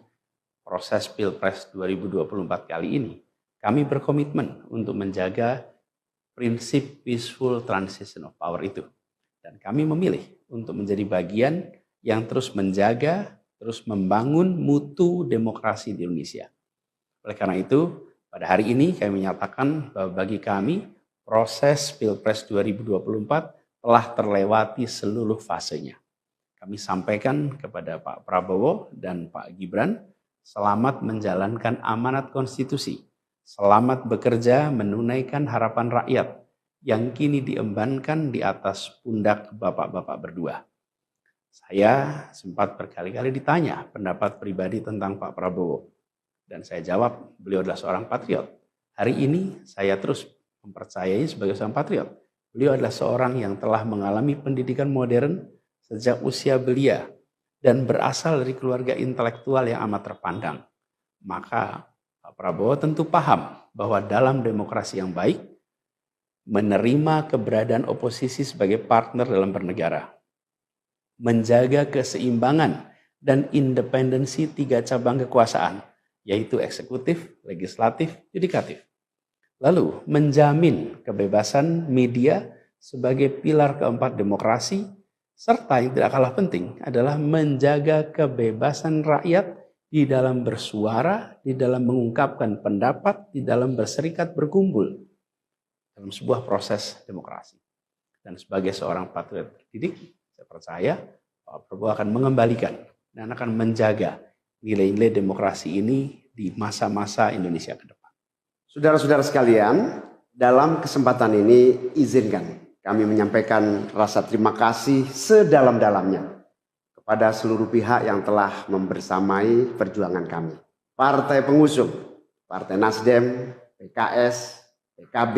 proses Pilpres 2024 kali ini, kami berkomitmen untuk menjaga prinsip peaceful transition of power itu. Dan kami memilih untuk menjadi bagian yang terus menjaga, terus membangun mutu demokrasi di Indonesia. Oleh karena itu, pada hari ini kami menyatakan bahwa bagi kami proses Pilpres 2024 telah terlewati seluruh fasenya. Kami sampaikan kepada Pak Prabowo dan Pak Gibran, selamat menjalankan amanat konstitusi, selamat bekerja menunaikan harapan rakyat yang kini diembankan di atas pundak bapak-bapak berdua. Saya sempat berkali-kali ditanya pendapat pribadi tentang Pak Prabowo. Dan saya jawab, beliau adalah seorang patriot. Hari ini saya terus mempercayai sebagai seorang patriot. Beliau adalah seorang yang telah mengalami pendidikan modern sejak usia belia dan berasal dari keluarga intelektual yang amat terpandang. Maka Pak Prabowo tentu paham bahwa dalam demokrasi yang baik, menerima keberadaan oposisi sebagai partner dalam bernegara, menjaga keseimbangan dan independensi tiga cabang kekuasaan, yaitu eksekutif, legislatif, yudikatif. Lalu, menjamin kebebasan media sebagai pilar keempat demokrasi, serta yang tidak kalah penting adalah menjaga kebebasan rakyat di dalam bersuara, di dalam mengungkapkan pendapat, di dalam berserikat berkumpul dalam sebuah proses demokrasi. Dan sebagai seorang patriot terdidik, saya percaya Pak Prabowo akan mengembalikan dan akan menjaga nilai-nilai demokrasi ini di masa-masa Indonesia ke depan. Saudara-saudara sekalian, dalam kesempatan ini izinkan kami menyampaikan rasa terima kasih sedalam-dalamnya kepada seluruh pihak yang telah membersamai perjuangan kami. Partai pengusung, Partai Nasdem, PKS, PKB,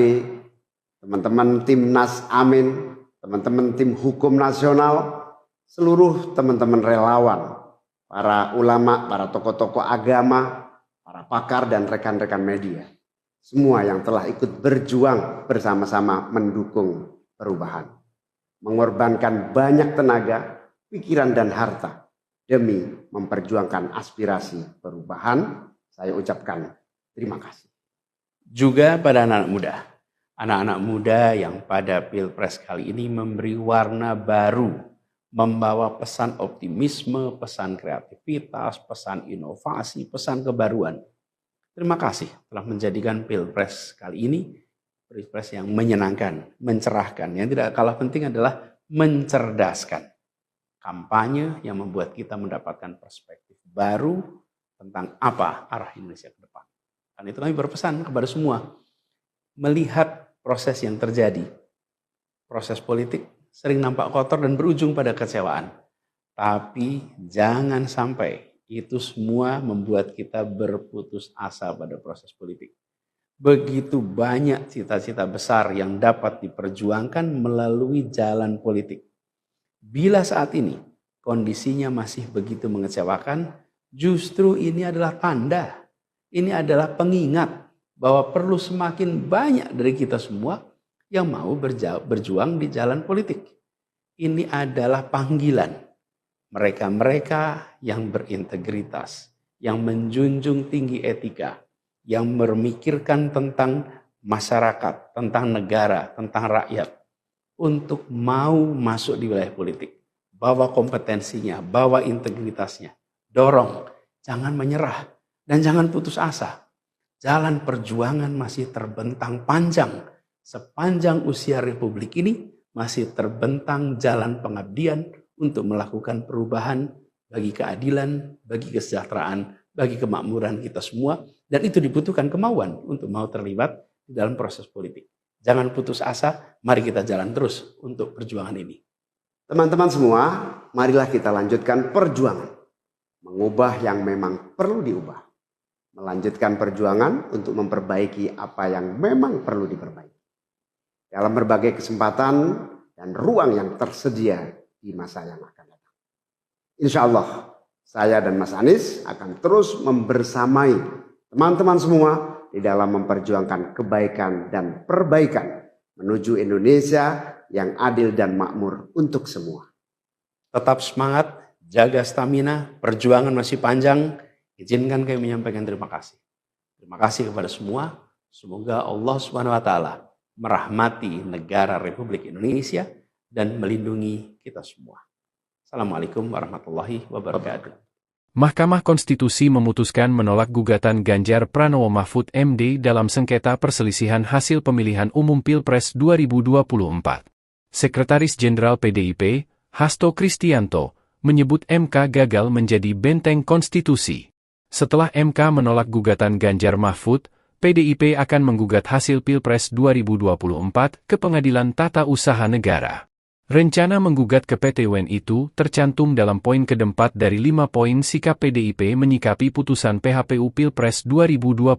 teman-teman Timnas Amin, teman-teman tim hukum nasional, seluruh teman-teman relawan, para ulama, para tokoh-tokoh agama, para pakar dan rekan-rekan media. Semua yang telah ikut berjuang bersama-sama mendukung perubahan. Mengorbankan banyak tenaga, pikiran dan harta demi memperjuangkan aspirasi perubahan. Saya ucapkan terima kasih. Juga pada anak-anak muda yang pada Pilpres kali ini memberi warna baru, membawa pesan optimisme, pesan kreativitas, pesan inovasi, pesan kebaruan. Terima kasih telah menjadikan Pilpres kali ini Pilpres yang menyenangkan, mencerahkan. Yang tidak kalah penting adalah mencerdaskan. Kampanye yang membuat kita mendapatkan perspektif baru tentang apa arah Indonesia ke depan. Dan itu kami berpesan kepada semua, melihat proses yang terjadi. Proses politik sering nampak kotor dan berujung pada kecewaan. Tapi jangan sampai itu semua membuat kita berputus asa pada proses politik. Begitu banyak cita-cita besar yang dapat diperjuangkan melalui jalan politik. Bila saat ini kondisinya masih begitu mengecewakan, justru ini adalah tanda, ini adalah pengingat bahwa perlu semakin banyak dari kita semua yang mau berjuang di jalan politik. Ini adalah panggilan mereka-mereka yang berintegritas, yang menjunjung tinggi etika, yang memikirkan tentang masyarakat, tentang negara, tentang rakyat, untuk mau masuk di wilayah politik. Bawa kompetensinya, bawa integritasnya, dorong, jangan menyerah, dan jangan putus asa. Jalan perjuangan masih terbentang panjang. Sepanjang usia Republik ini masih terbentang jalan pengabdian untuk melakukan perubahan bagi keadilan, bagi kesejahteraan, bagi kemakmuran kita semua. Dan itu dibutuhkan kemauan untuk mau terlibat di dalam proses politik. Jangan putus asa, mari kita jalan terus untuk perjuangan ini. Teman-teman semua, marilah kita lanjutkan perjuangan. Mengubah yang memang perlu diubah. Melanjutkan perjuangan untuk memperbaiki apa yang memang perlu diperbaiki. Dalam berbagai kesempatan dan ruang yang tersedia di masa yang akan datang. Insya Allah, saya dan Mas Anies akan terus membersamai teman-teman semua di dalam memperjuangkan kebaikan dan perbaikan menuju Indonesia yang adil dan makmur untuk semua. Tetap semangat, jaga stamina, perjuangan masih panjang. Izinkan kami menyampaikan terima kasih. Terima kasih kepada semua. Semoga Allah SWT merahmati negara Republik Indonesia dan melindungi kita semua. Assalamualaikum warahmatullahi wabarakatuh. Mahkamah Konstitusi memutuskan menolak gugatan Ganjar Pranowo Mahfud MD dalam sengketa perselisihan hasil pemilihan umum Pilpres 2024. Sekretaris Jenderal PDIP, Hasto Kristianto, menyebut MK gagal menjadi benteng konstitusi. Setelah MK menolak gugatan Ganjar Mahfud, PDIP akan menggugat hasil Pilpres 2024 ke Pengadilan Tata Usaha Negara. Rencana menggugat ke PT UN itu tercantum dalam poin keempat dari 5 poin sikap PDIP menyikapi putusan PHPU Pilpres 2024.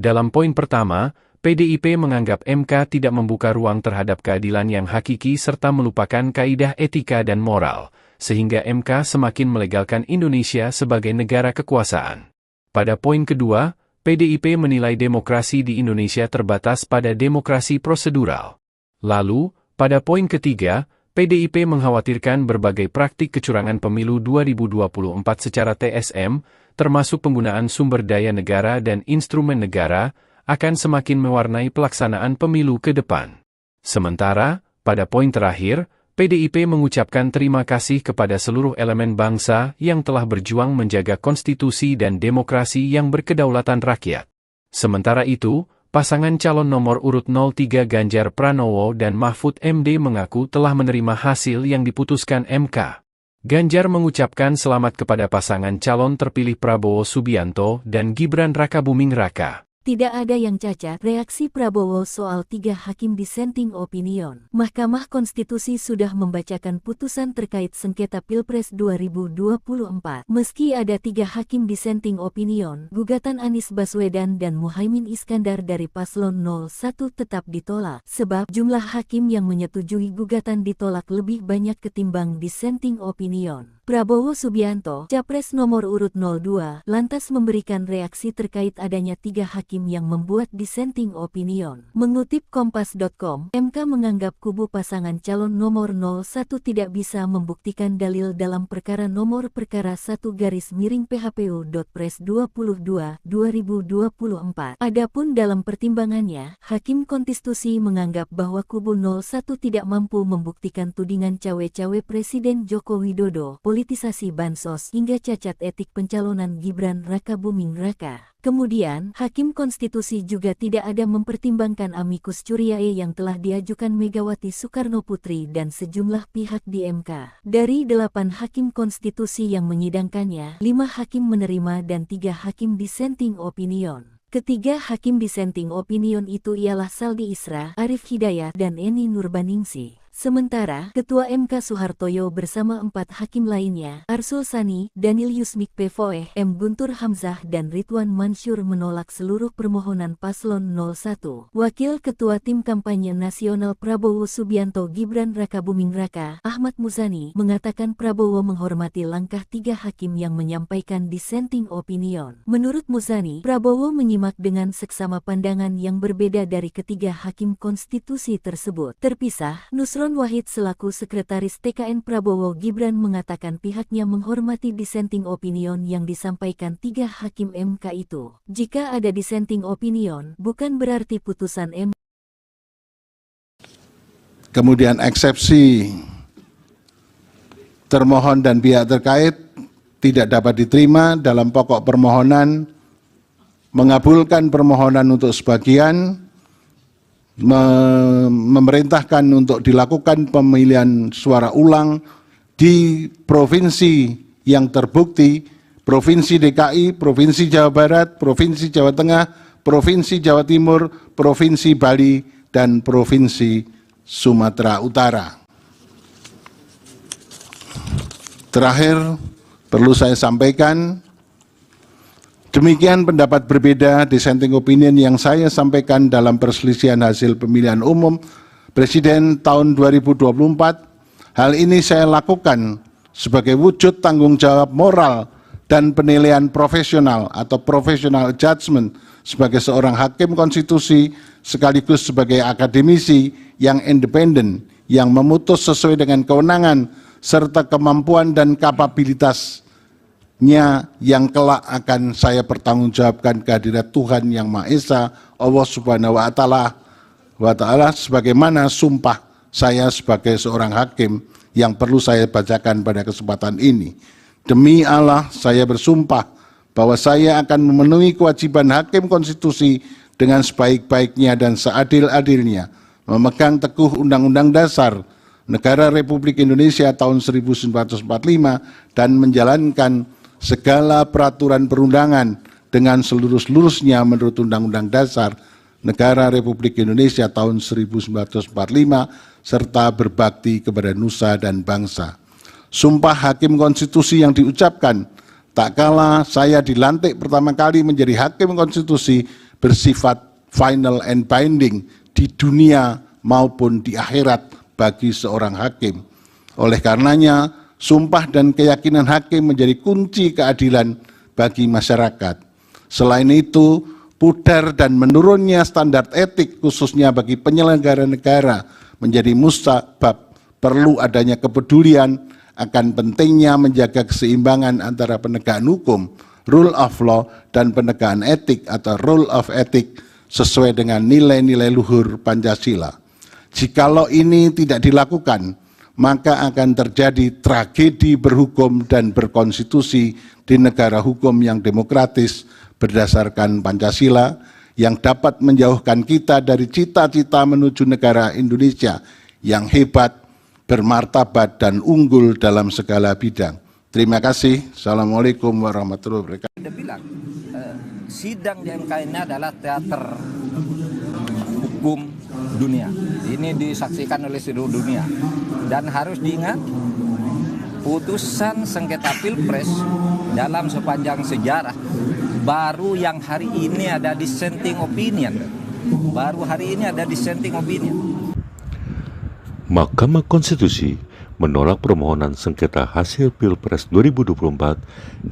Dalam poin pertama, PDIP menganggap MK tidak membuka ruang terhadap keadilan yang hakiki serta melupakan kaidah etika dan moral, sehingga MK semakin melegalkan Indonesia sebagai negara kekuasaan. Pada poin kedua, PDIP menilai demokrasi di Indonesia terbatas pada demokrasi prosedural. Lalu, pada poin ketiga, PDIP mengkhawatirkan berbagai praktik kecurangan pemilu 2024 secara TSM, termasuk penggunaan sumber daya negara dan instrumen negara, akan semakin mewarnai pelaksanaan pemilu ke depan. Sementara, pada poin terakhir, PDIP mengucapkan terima kasih kepada seluruh elemen bangsa yang telah berjuang menjaga konstitusi dan demokrasi yang berkedaulatan rakyat. Sementara itu, pasangan calon nomor urut 03 Ganjar Pranowo dan Mahfud MD mengaku telah menerima hasil yang diputuskan MK. Ganjar mengucapkan selamat kepada pasangan calon terpilih Prabowo Subianto dan Gibran Rakabuming Raka. Tidak ada yang cacat, reaksi Prabowo soal 3 hakim dissenting opinion. Mahkamah Konstitusi sudah membacakan putusan terkait sengketa Pilpres 2024. Meski ada 3 hakim dissenting opinion, gugatan Anies Baswedan dan Muhaimin Iskandar dari Paslon 01 tetap ditolak, sebab jumlah hakim yang menyetujui gugatan ditolak lebih banyak ketimbang dissenting opinion. Prabowo Subianto, Capres nomor urut 02, lantas memberikan reaksi terkait adanya 3 hakim yang membuat dissenting opinion. Mengutip Kompas.com, MK menganggap kubu pasangan calon nomor 01 tidak bisa membuktikan dalil dalam perkara nomor perkara 1-PHPU.Pres 22/2024. Adapun dalam pertimbangannya, Hakim Konstitusi menganggap bahwa kubu 01 tidak mampu membuktikan tudingan cawe-cawe Presiden Joko Widodo, politisasi bansos hingga cacat etik pencalonan Gibran Rakabuming Raka. Kemudian, Hakim Konstitusi juga tidak ada mempertimbangkan amicus curiae yang telah diajukan Megawati Soekarnoputri dan sejumlah pihak di MK. Dari 8 Hakim Konstitusi yang menyidangkannya, 5 hakim menerima dan 3 hakim dissenting opinion. Ketiga hakim dissenting opinion itu ialah Saldi Isra, Arif Hidayat, dan Eni Nurbaningsih. Sementara, Ketua MK Soehartoyo bersama 4 hakim lainnya, Arsul Sani, Daniel Yusmik Pevoeh, M. Guntur Hamzah dan Ridwan Mansur menolak seluruh permohonan Paslon 01. Wakil Ketua Tim Kampanye Nasional Prabowo Subianto Gibran Rakabuming Raka, Ahmad Muzani, mengatakan Prabowo menghormati langkah 3 hakim yang menyampaikan dissenting opinion. Menurut Muzani, Prabowo menyimak dengan seksama pandangan yang berbeda dari ketiga hakim konstitusi tersebut. Terpisah, Nusron Wahid selaku Sekretaris TKN Prabowo Gibran mengatakan pihaknya menghormati dissenting opinion yang disampaikan 3 hakim MK itu. Jika ada dissenting opinion, bukan berarti putusan MK. Kemudian eksepsi termohon dan pihak terkait tidak dapat diterima dalam pokok permohonan, mengabulkan permohonan untuk sebagian, memerintahkan untuk dilakukan pemilihan suara ulang di provinsi yang terbukti, Provinsi DKI, Provinsi Jawa Barat, Provinsi Jawa Tengah, Provinsi Jawa Timur, Provinsi Bali, dan Provinsi Sumatera Utara. Terakhir, perlu saya sampaikan, demikian pendapat berbeda dissenting opinion yang saya sampaikan dalam perselisihan hasil pemilihan umum Presiden tahun 2024. Hal ini saya lakukan sebagai wujud tanggung jawab moral dan penilaian profesional atau professional judgment sebagai seorang hakim konstitusi sekaligus sebagai akademisi yang independen yang memutus sesuai dengan kewenangan serta kemampuan dan kapabilitas yang kelak akan saya pertanggungjawabkan kehadirat Tuhan Yang Maha Esa, Allah Subhanahu wa Ta'ala, sebagaimana sumpah saya sebagai seorang hakim yang perlu saya bacakan pada kesempatan ini. Demi Allah, saya bersumpah bahwa saya akan memenuhi kewajiban hakim konstitusi dengan sebaik-baiknya dan seadil-adilnya, memegang teguh Undang-Undang Dasar Negara Republik Indonesia tahun 1945 dan menjalankan segala peraturan perundangan dengan seluruh-seluruhnya menurut Undang-Undang Dasar Negara Republik Indonesia tahun 1945 serta berbakti kepada nusa dan bangsa. Sumpah hakim konstitusi yang diucapkan tak kala saya dilantik pertama kali menjadi hakim konstitusi bersifat final and binding di dunia maupun di akhirat bagi seorang hakim. Oleh karenanya, sumpah dan keyakinan hakim menjadi kunci keadilan bagi masyarakat. Selain itu, pudar dan menurunnya standar etik khususnya bagi penyelenggara negara menjadi musabab perlu adanya kepedulian akan pentingnya menjaga keseimbangan antara penegakan hukum, rule of law, dan penegakan etik atau rule of ethic sesuai dengan nilai-nilai luhur Pancasila. Jikalau ini tidak dilakukan, maka akan terjadi tragedi berhukum dan berkonstitusi di negara hukum yang demokratis berdasarkan Pancasila yang dapat menjauhkan kita dari cita-cita menuju negara Indonesia yang hebat, bermartabat, dan unggul dalam segala bidang. Terima kasih. Assalamualaikum warahmatullahi wabarakatuh. Dia bilang, sidang di MK ini adalah teater hukum dunia. Ini disaksikan oleh seluruh dunia. Dan harus diingat, putusan sengketa Pilpres dalam sepanjang sejarah baru yang hari ini ada dissenting opinion. Baru hari ini ada dissenting opinion. Mahkamah Konstitusi menolak permohonan sengketa hasil Pilpres 2024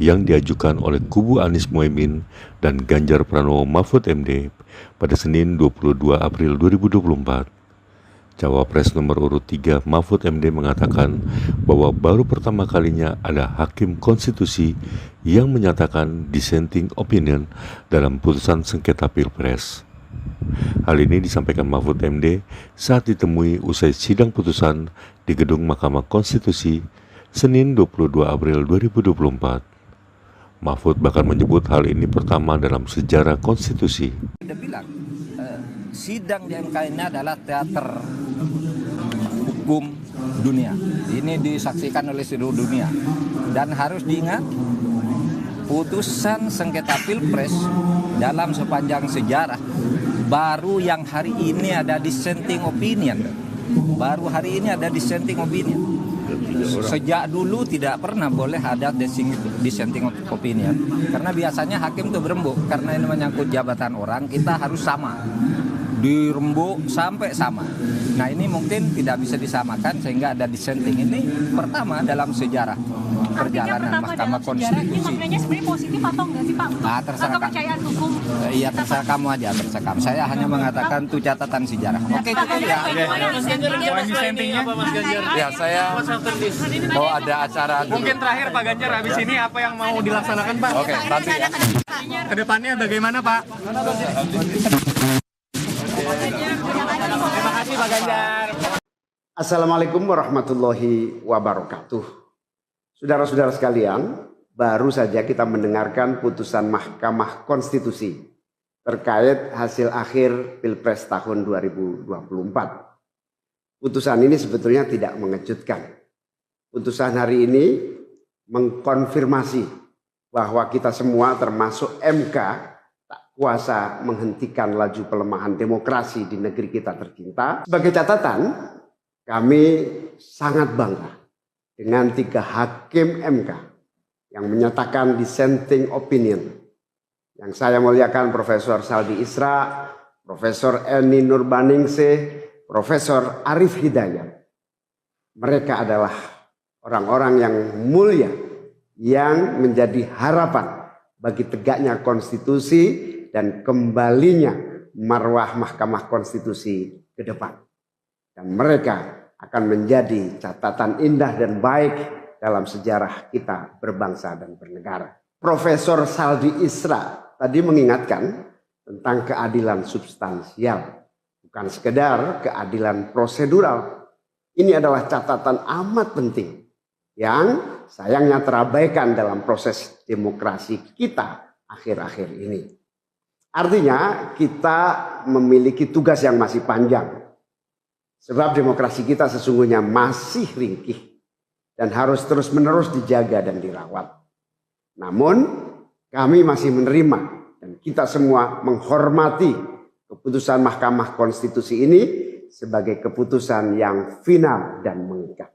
yang diajukan oleh kubu Anies Mohaimin dan Ganjar Pranowo Mahfud MD pada Senin 22 April 2024. Cawapres nomor urut 3 Mahfud MD mengatakan bahwa baru pertama kalinya ada hakim konstitusi yang menyatakan dissenting opinion dalam putusan sengketa Pilpres. Hal ini disampaikan Mahfud MD saat ditemui usai sidang putusan di gedung Mahkamah Konstitusi Senin 22 April 2024. Mahfud bahkan menyebut hal ini pertama dalam sejarah konstitusi. Dia bilang, sidang di MK ini adalah teater hukum dunia. Ini disaksikan oleh seluruh dunia. Dan harus diingat, putusan sengketa Pilpres dalam sepanjang sejarah baru yang hari ini ada dissenting opinion. Baru hari ini ada dissenting opinion. Sejak dulu tidak pernah boleh ada dissenting opinion. Karena biasanya hakim itu berembuk. Karena ini menyangkut jabatan orang, kita harus sama. Dirembuk sampai sama. Nah ini mungkin tidak bisa disamakan sehingga ada dissenting. Ini pertama dalam sejarah perjalanan Mahkamah Konstitusi. Ini maknanya sebenarnya positif atau enggak sih Pak? Nah, terserah kepercayaan hukum. Iya terserah kamu aja, terserah kamu. Saya hanya mengatakan itu catatan sejarah. Oke cukup ya. Dissentingnya apa Mas Ganjar? Ya saya mau ada acara dulu. Mungkin terakhir Pak Ganjar, habis ini apa yang mau dilaksanakan Pak? Oke, nanti ya. Kedepannya bagaimana Pak? Terima kasih Pak Ganjar. Assalamualaikum warahmatullahi wabarakatuh. Saudara-saudara sekalian, baru saja kita mendengarkan putusan Mahkamah Konstitusi terkait hasil akhir Pilpres tahun 2024. Putusan ini sebetulnya tidak mengejutkan. Putusan hari ini mengkonfirmasi bahwa kita semua termasuk MK tak kuasa menghentikan laju pelemahan demokrasi di negeri kita tercinta. Sebagai catatan, kami sangat bangga dengan 3 hakim MK yang menyatakan dissenting opinion. Yang saya muliakan Profesor Saldi Isra, Profesor Eni Nurbaningsih, Profesor Arif Hidayat. Mereka adalah orang-orang yang mulia yang menjadi harapan bagi tegaknya konstitusi dan kembalinya marwah Mahkamah Konstitusi ke depan. Dan mereka akan menjadi catatan indah dan baik dalam sejarah kita berbangsa dan bernegara. Profesor Saldi Isra tadi mengingatkan tentang keadilan substansial, bukan sekedar keadilan prosedural. Ini adalah catatan amat penting yang sayangnya terabaikan dalam proses demokrasi kita akhir-akhir ini. Artinya kita memiliki tugas yang masih panjang. Sebab demokrasi kita sesungguhnya masih ringkih dan harus terus-menerus dijaga dan dirawat. Namun kami masih menerima dan kita semua menghormati keputusan Mahkamah Konstitusi ini sebagai keputusan yang final dan mengikat.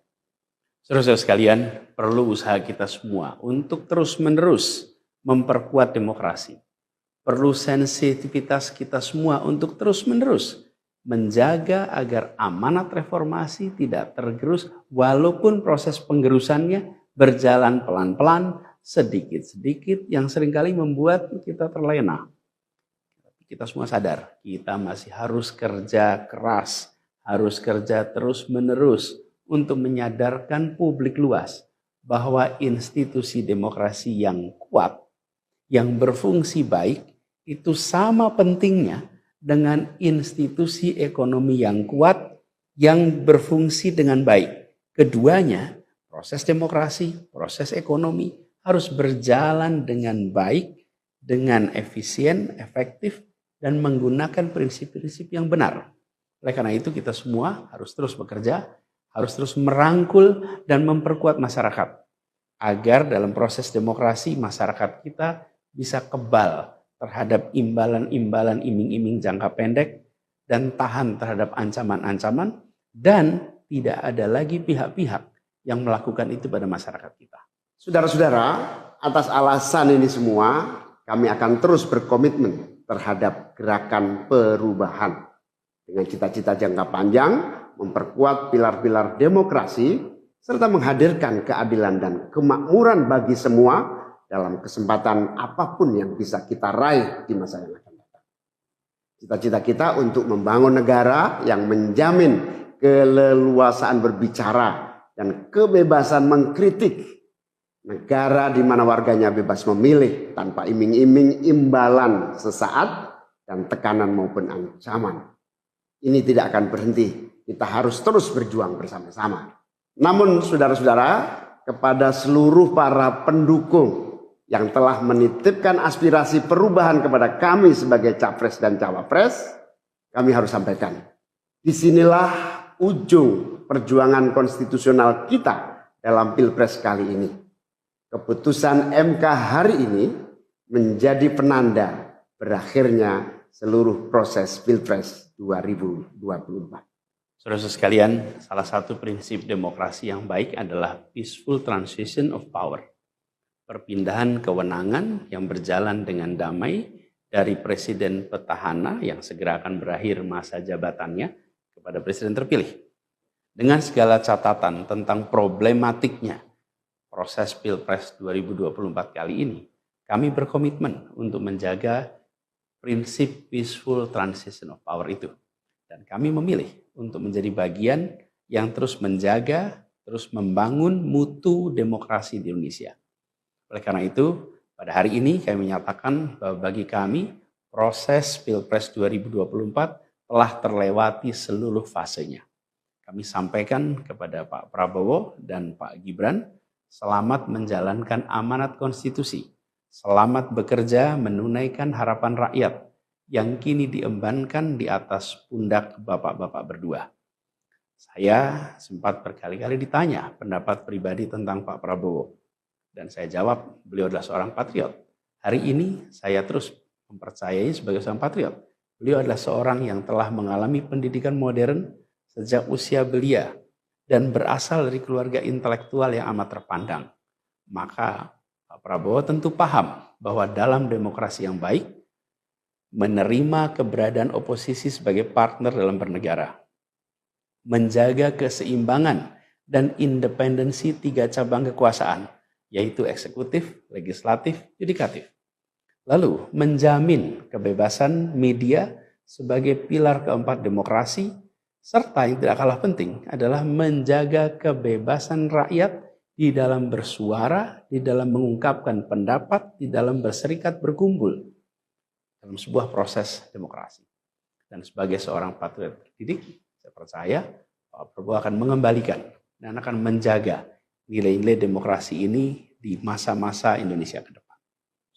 Saudara-saudara sekalian, perlu usaha kita semua untuk terus-menerus memperkuat demokrasi. Perlu sensitivitas kita semua untuk terus-menerus menjaga agar amanat reformasi tidak tergerus walaupun proses penggerusannya berjalan pelan-pelan, sedikit-sedikit yang seringkali membuat kita terlena. Kita semua sadar, kita masih harus kerja keras, harus kerja terus-menerus untuk menyadarkan publik luas bahwa institusi demokrasi yang kuat, yang berfungsi baik, itu sama pentingnya dengan institusi ekonomi yang kuat, yang berfungsi dengan baik. Keduanya, proses demokrasi, proses ekonomi, harus berjalan dengan baik, dengan efisien, efektif, dan menggunakan prinsip-prinsip yang benar. Oleh karena itu kita semua harus terus bekerja, harus terus merangkul dan memperkuat masyarakat, agar dalam proses demokrasi masyarakat kita bisa kebal terhadap imbalan-imbalan iming-iming jangka pendek dan tahan terhadap ancaman-ancaman, dan tidak ada lagi pihak-pihak yang melakukan itu pada masyarakat kita. Saudara-saudara, atas alasan ini semua, kami akan terus berkomitmen terhadap gerakan perubahan dengan cita-cita jangka panjang, memperkuat pilar-pilar demokrasi, serta menghadirkan keadilan dan kemakmuran bagi semua dalam kesempatan apapun yang bisa kita raih di masa yang akan datang. Cita-cita kita untuk membangun negara yang menjamin keleluasaan berbicara dan kebebasan mengkritik. Negara di mana warganya bebas memilih tanpa iming-iming imbalan sesaat dan tekanan maupun ancaman. Ini tidak akan berhenti. Kita harus terus berjuang bersama-sama. Namun saudara-saudara, kepada seluruh para pendukung yang telah menitipkan aspirasi perubahan kepada kami sebagai capres dan cawapres, kami harus sampaikan, disinilah ujung perjuangan konstitusional kita dalam Pilpres kali ini. Keputusan MK hari ini menjadi penanda berakhirnya seluruh proses Pilpres 2024. Saudara-saudara sekalian, salah satu prinsip demokrasi yang baik adalah peaceful transition of power. Perpindahan kewenangan yang berjalan dengan damai dari presiden petahana yang segera akan berakhir masa jabatannya kepada presiden terpilih. Dengan segala catatan tentang problematiknya proses Pilpres 2024 kali ini, kami berkomitmen untuk menjaga prinsip peaceful transition of power itu. Dan kami memilih untuk menjadi bagian yang terus menjaga, terus membangun mutu demokrasi di Indonesia. Oleh karena itu, pada hari ini kami menyatakan bahwa bagi kami, proses Pilpres 2024 telah terlewati seluruh fasenya. Kami sampaikan kepada Pak Prabowo dan Pak Gibran, selamat menjalankan amanat konstitusi, selamat bekerja menunaikan harapan rakyat yang kini diembankan di atas pundak bapak-bapak berdua. Saya sempat berkali-kali ditanya pendapat pribadi tentang Pak Prabowo. Dan saya jawab, beliau adalah seorang patriot. Hari ini saya terus mempercayai sebagai seorang patriot. Beliau adalah seorang yang telah mengalami pendidikan modern sejak usia belia dan berasal dari keluarga intelektual yang amat terpandang. Maka Pak Prabowo tentu paham bahwa dalam demokrasi yang baik, menerima keberadaan oposisi sebagai partner dalam bernegara, menjaga keseimbangan dan independensi tiga cabang kekuasaan, yaitu eksekutif, legislatif, yudikatif. Lalu menjamin kebebasan media sebagai pilar keempat demokrasi, serta yang tidak kalah penting adalah menjaga kebebasan rakyat di dalam bersuara, di dalam mengungkapkan pendapat, di dalam berserikat berkumpul dalam sebuah proses demokrasi. Dan sebagai seorang patriot terdidik, saya percaya Pak Prabowo akan mengembalikan dan akan menjaga nilai-nilai demokrasi ini di masa-masa Indonesia ke depan.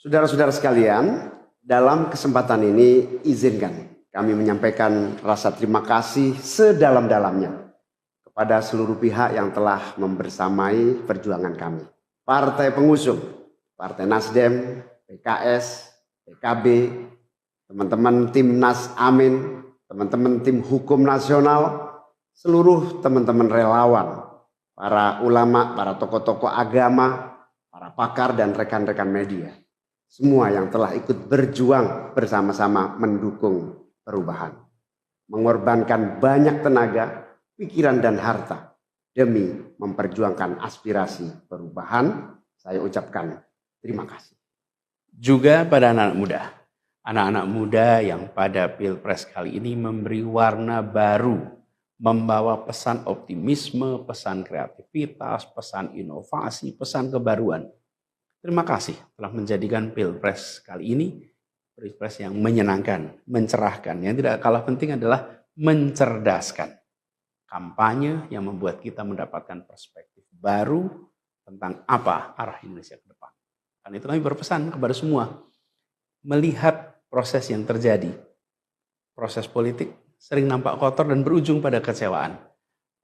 Saudara-saudara sekalian, dalam kesempatan ini izinkan kami menyampaikan rasa terima kasih sedalam-dalamnya kepada seluruh pihak yang telah membersamai perjuangan kami. Partai pengusung, Partai Nasdem, PKS, PKB, teman-teman Timnas Amin, teman-teman tim hukum nasional, seluruh teman-teman relawan, para ulama, para tokoh-tokoh agama, para pakar dan rekan-rekan media. Semua yang telah ikut berjuang bersama-sama mendukung perubahan. Mengorbankan banyak tenaga, pikiran dan harta demi memperjuangkan aspirasi perubahan. Saya ucapkan terima kasih. Juga pada anak-anak muda yang pada Pilpres kali ini memberi warna baru, membawa pesan optimisme, pesan kreativitas, pesan inovasi, pesan kebaruan. Terima kasih telah menjadikan Pilpres kali ini Pilpres yang menyenangkan, mencerahkan. Yang tidak kalah penting adalah mencerdaskan. Kampanye yang membuat kita mendapatkan perspektif baru tentang apa arah Indonesia ke depan. Karena itu kami berpesan kepada semua, melihat proses yang terjadi. Proses politik sering nampak kotor dan berujung pada kecewaan.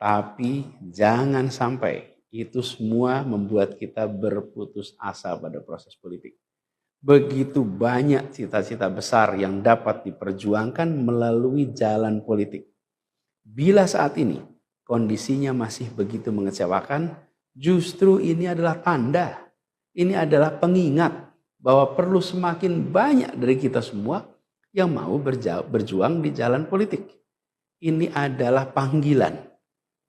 Tapi jangan sampai itu semua membuat kita berputus asa pada proses politik. Begitu banyak cita-cita besar yang dapat diperjuangkan melalui jalan politik. Bila saat ini kondisinya masih begitu mengecewakan, justru ini adalah tanda, ini adalah pengingat bahwa perlu semakin banyak dari kita semua yang mau berjuang di jalan politik. Ini adalah panggilan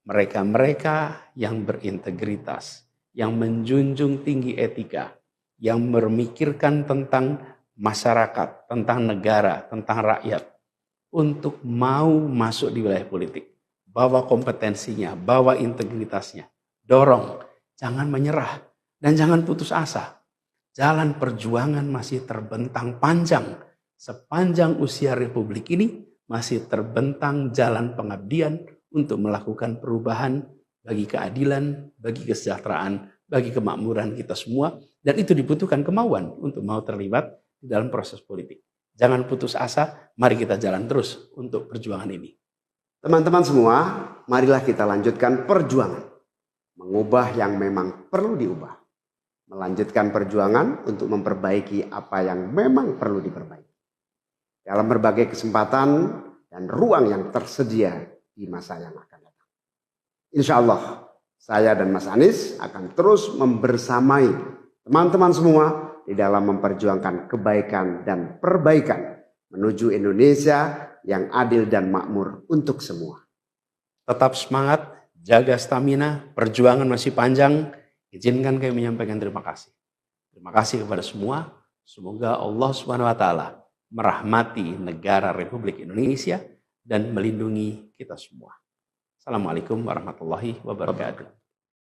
mereka-mereka yang berintegritas, yang menjunjung tinggi etika, yang memikirkan tentang masyarakat, tentang negara, tentang rakyat, untuk mau masuk di wilayah politik. Bawa kompetensinya, bawa integritasnya, dorong, jangan menyerah, dan jangan putus asa. Jalan perjuangan masih terbentang panjang. Sepanjang usia Republik ini masih terbentang jalan pengabdian untuk melakukan perubahan bagi keadilan, bagi kesejahteraan, bagi kemakmuran kita semua. Dan itu dibutuhkan kemauan untuk mau terlibat di dalam proses politik. Jangan putus asa, mari kita jalan terus untuk perjuangan ini. Teman-teman semua, marilah kita lanjutkan perjuangan. Mengubah yang memang perlu diubah. Melanjutkan perjuangan untuk memperbaiki apa yang memang perlu diperbaiki. Dalam berbagai kesempatan dan ruang yang tersedia di masa yang akan datang. Insya Allah, saya dan Mas Anies akan terus membersamai teman-teman semua di dalam memperjuangkan kebaikan dan perbaikan menuju Indonesia yang adil dan makmur untuk semua. Tetap semangat, jaga stamina, perjuangan masih panjang. Izinkan kami menyampaikan terima kasih. Terima kasih kepada semua. Semoga Allah SWT merahmati negara Republik Indonesia dan melindungi kita semua. Assalamualaikum warahmatullahi wabarakatuh.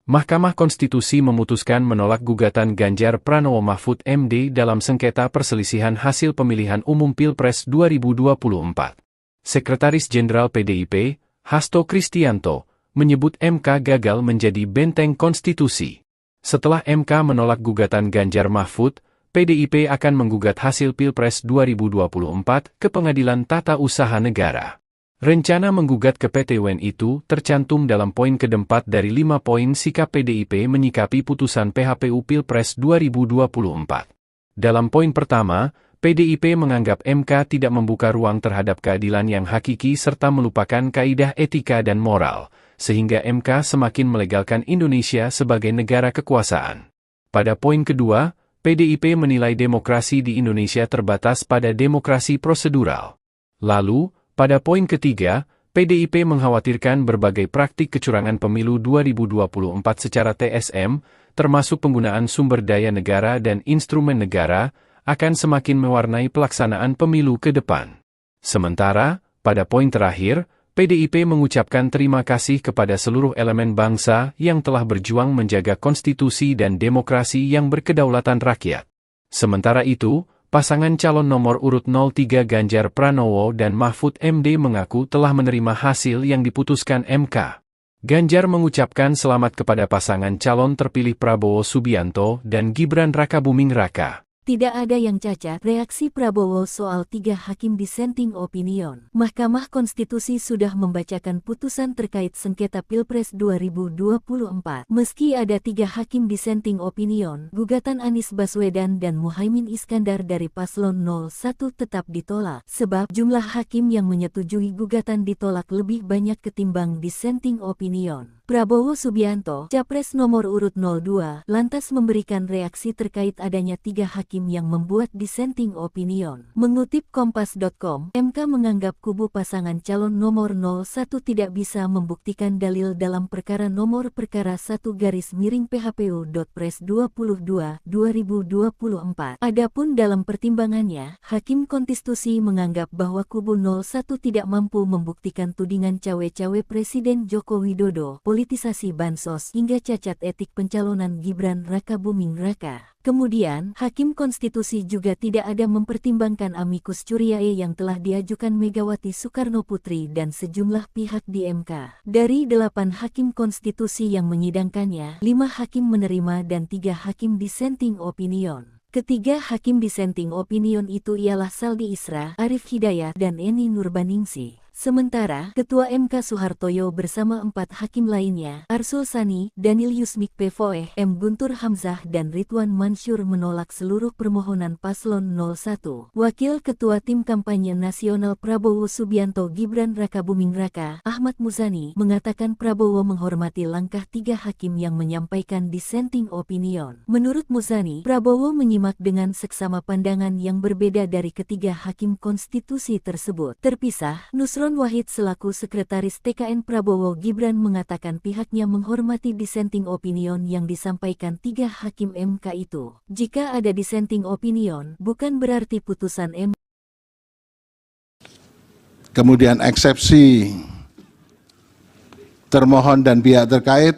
Mahkamah Konstitusi memutuskan menolak gugatan Ganjar Pranowo Mahfud MD dalam sengketa perselisihan hasil pemilihan umum Pilpres 2024. Sekretaris Jenderal PDIP, Hasto Kristianto, menyebut MK gagal menjadi benteng konstitusi. Setelah MK menolak gugatan Ganjar Mahfud, PDIP akan menggugat hasil Pilpres 2024 ke Pengadilan Tata Usaha Negara. Rencana menggugat ke PT UN itu tercantum dalam poin keempat dari 5 poin sikap PDIP menyikapi putusan PHPU Pilpres 2024. Dalam poin pertama, PDIP menganggap MK tidak membuka ruang terhadap keadilan yang hakiki serta melupakan kaidah etika dan moral, sehingga MK semakin melegalkan Indonesia sebagai negara kekuasaan. Pada poin kedua, PDIP menilai demokrasi di Indonesia terbatas pada demokrasi prosedural. Lalu, pada poin ketiga, PDIP mengkhawatirkan berbagai praktik kecurangan pemilu 2024 secara TSM, termasuk penggunaan sumber daya negara dan instrumen negara, akan semakin mewarnai pelaksanaan pemilu ke depan. Sementara, pada poin terakhir, PDIP mengucapkan terima kasih kepada seluruh elemen bangsa yang telah berjuang menjaga konstitusi dan demokrasi yang berkedaulatan rakyat. Sementara itu, pasangan calon nomor urut 03 Ganjar Pranowo dan Mahfud MD mengaku telah menerima hasil yang diputuskan MK. Ganjar mengucapkan selamat kepada pasangan calon terpilih Prabowo Subianto dan Gibran Rakabuming Raka. Tidak ada yang cacat, reaksi Prabowo soal 3 hakim dissenting opinion. Mahkamah Konstitusi sudah membacakan putusan terkait sengketa Pilpres 2024. Meski ada 3 hakim dissenting opinion, gugatan Anies Baswedan dan Muhaimin Iskandar dari Paslon 01 tetap ditolak, sebab jumlah hakim yang menyetujui gugatan ditolak lebih banyak ketimbang dissenting opinion. Prabowo Subianto, Capres nomor urut 02, lantas memberikan reaksi terkait adanya 3 hakim yang membuat dissenting opinion. Mengutip Kompas.com, MK menganggap kubu pasangan calon nomor 01 tidak bisa membuktikan dalil dalam perkara nomor perkara 1-PHPU.Pres 22/2024. Adapun dalam pertimbangannya, Hakim Konstitusi menganggap bahwa kubu 01 tidak mampu membuktikan tudingan cawe-cawe Presiden Joko Widodo, politisasi bansos hingga cacat etik pencalonan Gibran Rakabuming Raka. Kemudian, Hakim Konstitusi juga tidak ada mempertimbangkan amicus curiae yang telah diajukan Megawati Soekarnoputri dan sejumlah pihak di MK. Dari 8 Hakim Konstitusi yang menyidangkannya, 5 hakim menerima dan 3 hakim dissenting opinion. Ketiga hakim dissenting opinion itu ialah Saldi Isra, Arif Hidayat, dan Eni Nurbaningsih. Sementara, Ketua MK Soehartoyo bersama 4 hakim lainnya, Arsul Sani, Daniel Yusmik Pvoe, M. Guntur Hamzah dan Ridwan Mansur menolak seluruh permohonan paslon 01. Wakil Ketua Tim Kampanye Nasional Prabowo Subianto Gibran Rakabuming Raka, Ahmad Muzani, mengatakan Prabowo menghormati langkah 3 hakim yang menyampaikan dissenting opinion. Menurut Muzani, Prabowo menyimak dengan seksama pandangan yang berbeda dari ketiga hakim konstitusi tersebut. Terpisah, Nusron Wahid selaku Sekretaris TKN Prabowo Gibran mengatakan pihaknya menghormati dissenting opinion yang disampaikan 3 hakim MK itu. Jika ada dissenting opinion, bukan berarti putusan MK. Kemudian eksepsi termohon dan pihak terkait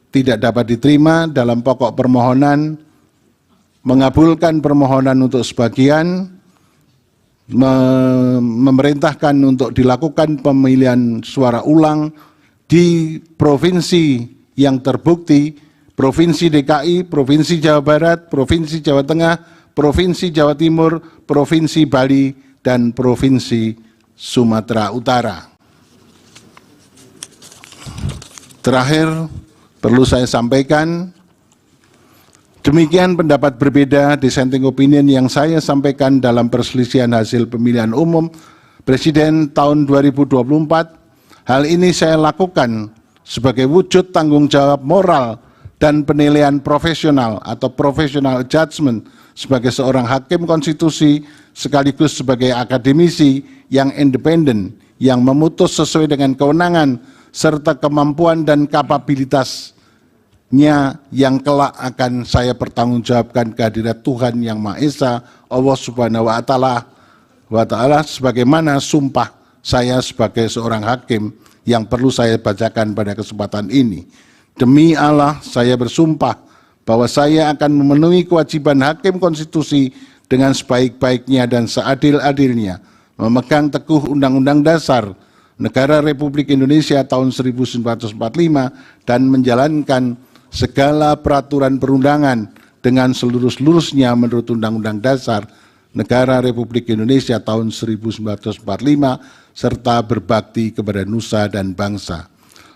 tidak dapat diterima dalam pokok permohonan, mengabulkan permohonan untuk sebagian, memerintahkan untuk dilakukan pemilihan suara ulang di provinsi yang terbukti, Provinsi DKI, Provinsi Jawa Barat, Provinsi Jawa Tengah, Provinsi Jawa Timur, Provinsi Bali, dan Provinsi Sumatera Utara. Terakhir, perlu saya sampaikan, demikian pendapat berbeda dissenting opinion yang saya sampaikan dalam perselisihan hasil pemilihan umum Presiden tahun 2024. Hal ini saya lakukan sebagai wujud tanggung jawab moral dan penilaian profesional atau professional judgment sebagai seorang hakim konstitusi sekaligus sebagai akademisi yang independen yang memutus sesuai dengan kewenangan serta kemampuan dan kapabilitas yang kelak akan saya pertanggungjawabkan kehadirat Tuhan Yang Maha Esa, Allah Subhanahu wa Ta'ala, sebagaimana sumpah saya sebagai seorang hakim yang perlu saya bacakan pada kesempatan ini. Demi Allah, saya bersumpah bahwa saya akan memenuhi kewajiban hakim konstitusi dengan sebaik-baiknya dan seadil-adilnya, memegang teguh Undang-Undang Dasar Negara Republik Indonesia tahun 1945 dan menjalankan segala peraturan perundangan dengan seluruh-seluruhnya menurut Undang-Undang Dasar Negara Republik Indonesia tahun 1945 serta berbakti kepada nusa dan bangsa.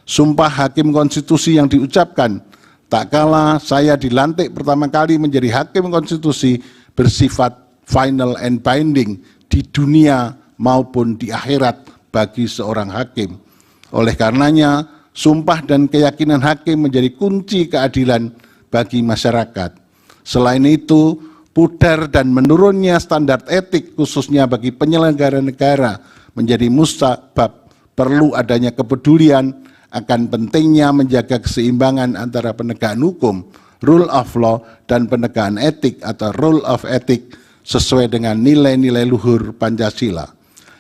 Sumpah hakim konstitusi yang diucapkan tak kala saya dilantik pertama kali menjadi hakim konstitusi bersifat final and binding di dunia maupun di akhirat bagi seorang hakim. Oleh karenanya, sumpah dan keyakinan hakim menjadi kunci keadilan bagi masyarakat. Selain itu, pudar dan menurunnya standar etik khususnya bagi penyelenggara negara menjadi musabab perlu adanya kepedulian akan pentingnya menjaga keseimbangan antara penegakan hukum, rule of law, dan penegakan etik atau rule of ethic sesuai dengan nilai-nilai luhur Pancasila.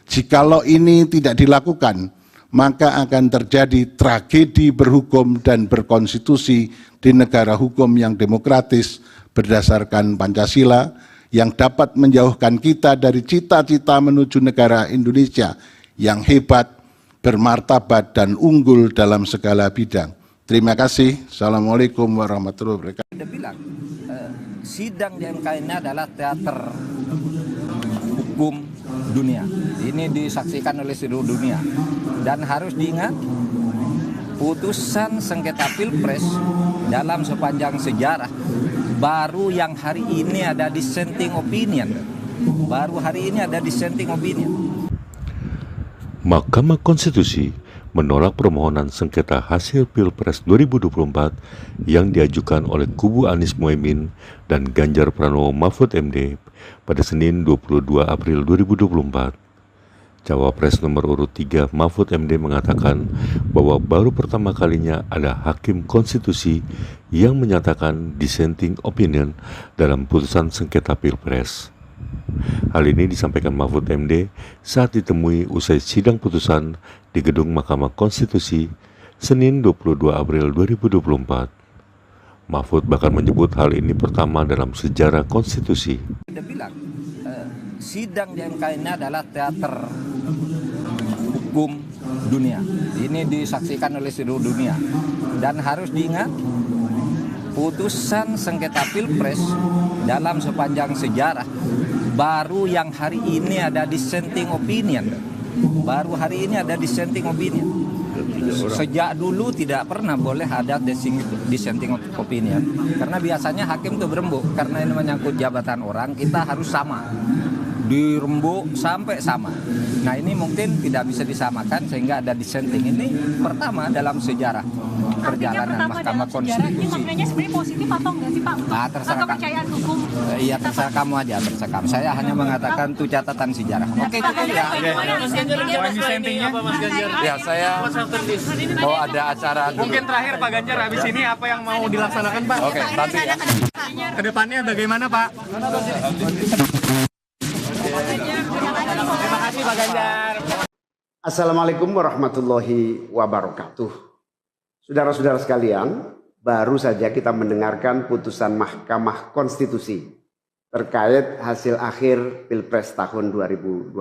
Jikalau ini tidak dilakukan, maka akan terjadi tragedi berhukum dan berkonstitusi di negara hukum yang demokratis berdasarkan Pancasila yang dapat menjauhkan kita dari cita-cita menuju negara Indonesia yang hebat, bermartabat, dan unggul dalam segala bidang. Terima kasih. Assalamualaikum warahmatullahi wabarakatuh. Dia bilang, sidang di MK ini adalah teater hukum dunia. Ini disaksikan oleh seluruh dunia. Dan harus diingat, putusan sengketa Pilpres dalam sepanjang sejarah baru yang hari ini ada dissenting opinion. Baru hari ini ada dissenting opinion. Mahkamah Konstitusi menolak permohonan sengketa hasil Pilpres 2024 yang diajukan oleh kubu Anies Mohaimin dan Ganjar Pranowo Mahfud MD pada Senin 22 April 2024. Cawapres nomor urut 3 Mahfud MD mengatakan bahwa baru pertama kalinya ada hakim konstitusi yang menyatakan dissenting opinion dalam putusan sengketa Pilpres. Hal ini disampaikan Mahfud MD saat ditemui usai sidang putusan di gedung Mahkamah Konstitusi Senin 22 April 2024. Mahfud bahkan menyebut hal ini pertama dalam sejarah konstitusi. Dia bilang sidang di MK ini adalah teater hukum dunia. Ini disaksikan oleh seluruh dunia. Dan harus diingat, putusan sengketa Pilpres dalam sepanjang sejarah baru yang hari ini ada dissenting opinion. Baru hari ini ada dissenting opinion. Sejak dulu tidak pernah boleh ada dissenting opinion. Karena biasanya hakim itu berembuk. Karena ini menyangkut jabatan orang, kita harus sama. Dirembuk sampai sama. Nah ini mungkin tidak bisa disamakan sehingga ada dissenting. Ini pertama dalam sejarah perjalanan Mahkamah Konstitusi. Ini maknanya sebenarnya positif atau enggak sih Pak? Nah, terserah kepercayaan hukum. Iya terserah kamu aja, terserah kamu. Saya hanya mengatakan itu catatan sejarah. Oke cukup ya. Dissentingnya apa Mas Ganjar? Ya saya mau ada acara dulu. Mungkin terakhir Pak Ganjar, habis ini apa yang mau dilaksanakan Pak? Oke, nanti ya. Kedepannya bagaimana Pak? Terima kasih Pak Ganjar. Assalamualaikum warahmatullahi wabarakatuh. Saudara-saudara sekalian, baru saja kita mendengarkan putusan Mahkamah Konstitusi terkait hasil akhir Pilpres tahun 2024.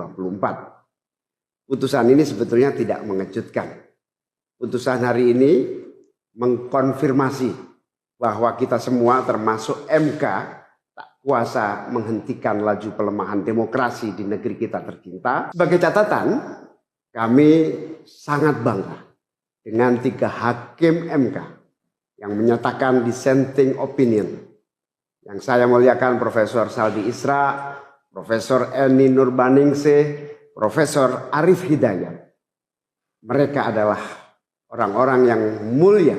Putusan ini sebetulnya tidak mengejutkan. Putusan hari ini mengkonfirmasi bahwa kita semua termasuk MK tak kuasa menghentikan laju pelemahan demokrasi di negeri kita tercinta. Sebagai catatan, kami sangat bangga dengan 3 hakim MK yang menyatakan dissenting opinion. Yang saya muliakan Profesor Saldi Isra, Profesor Eni Nurbaningsih, Profesor Arif Hidayat. Mereka adalah orang-orang yang mulia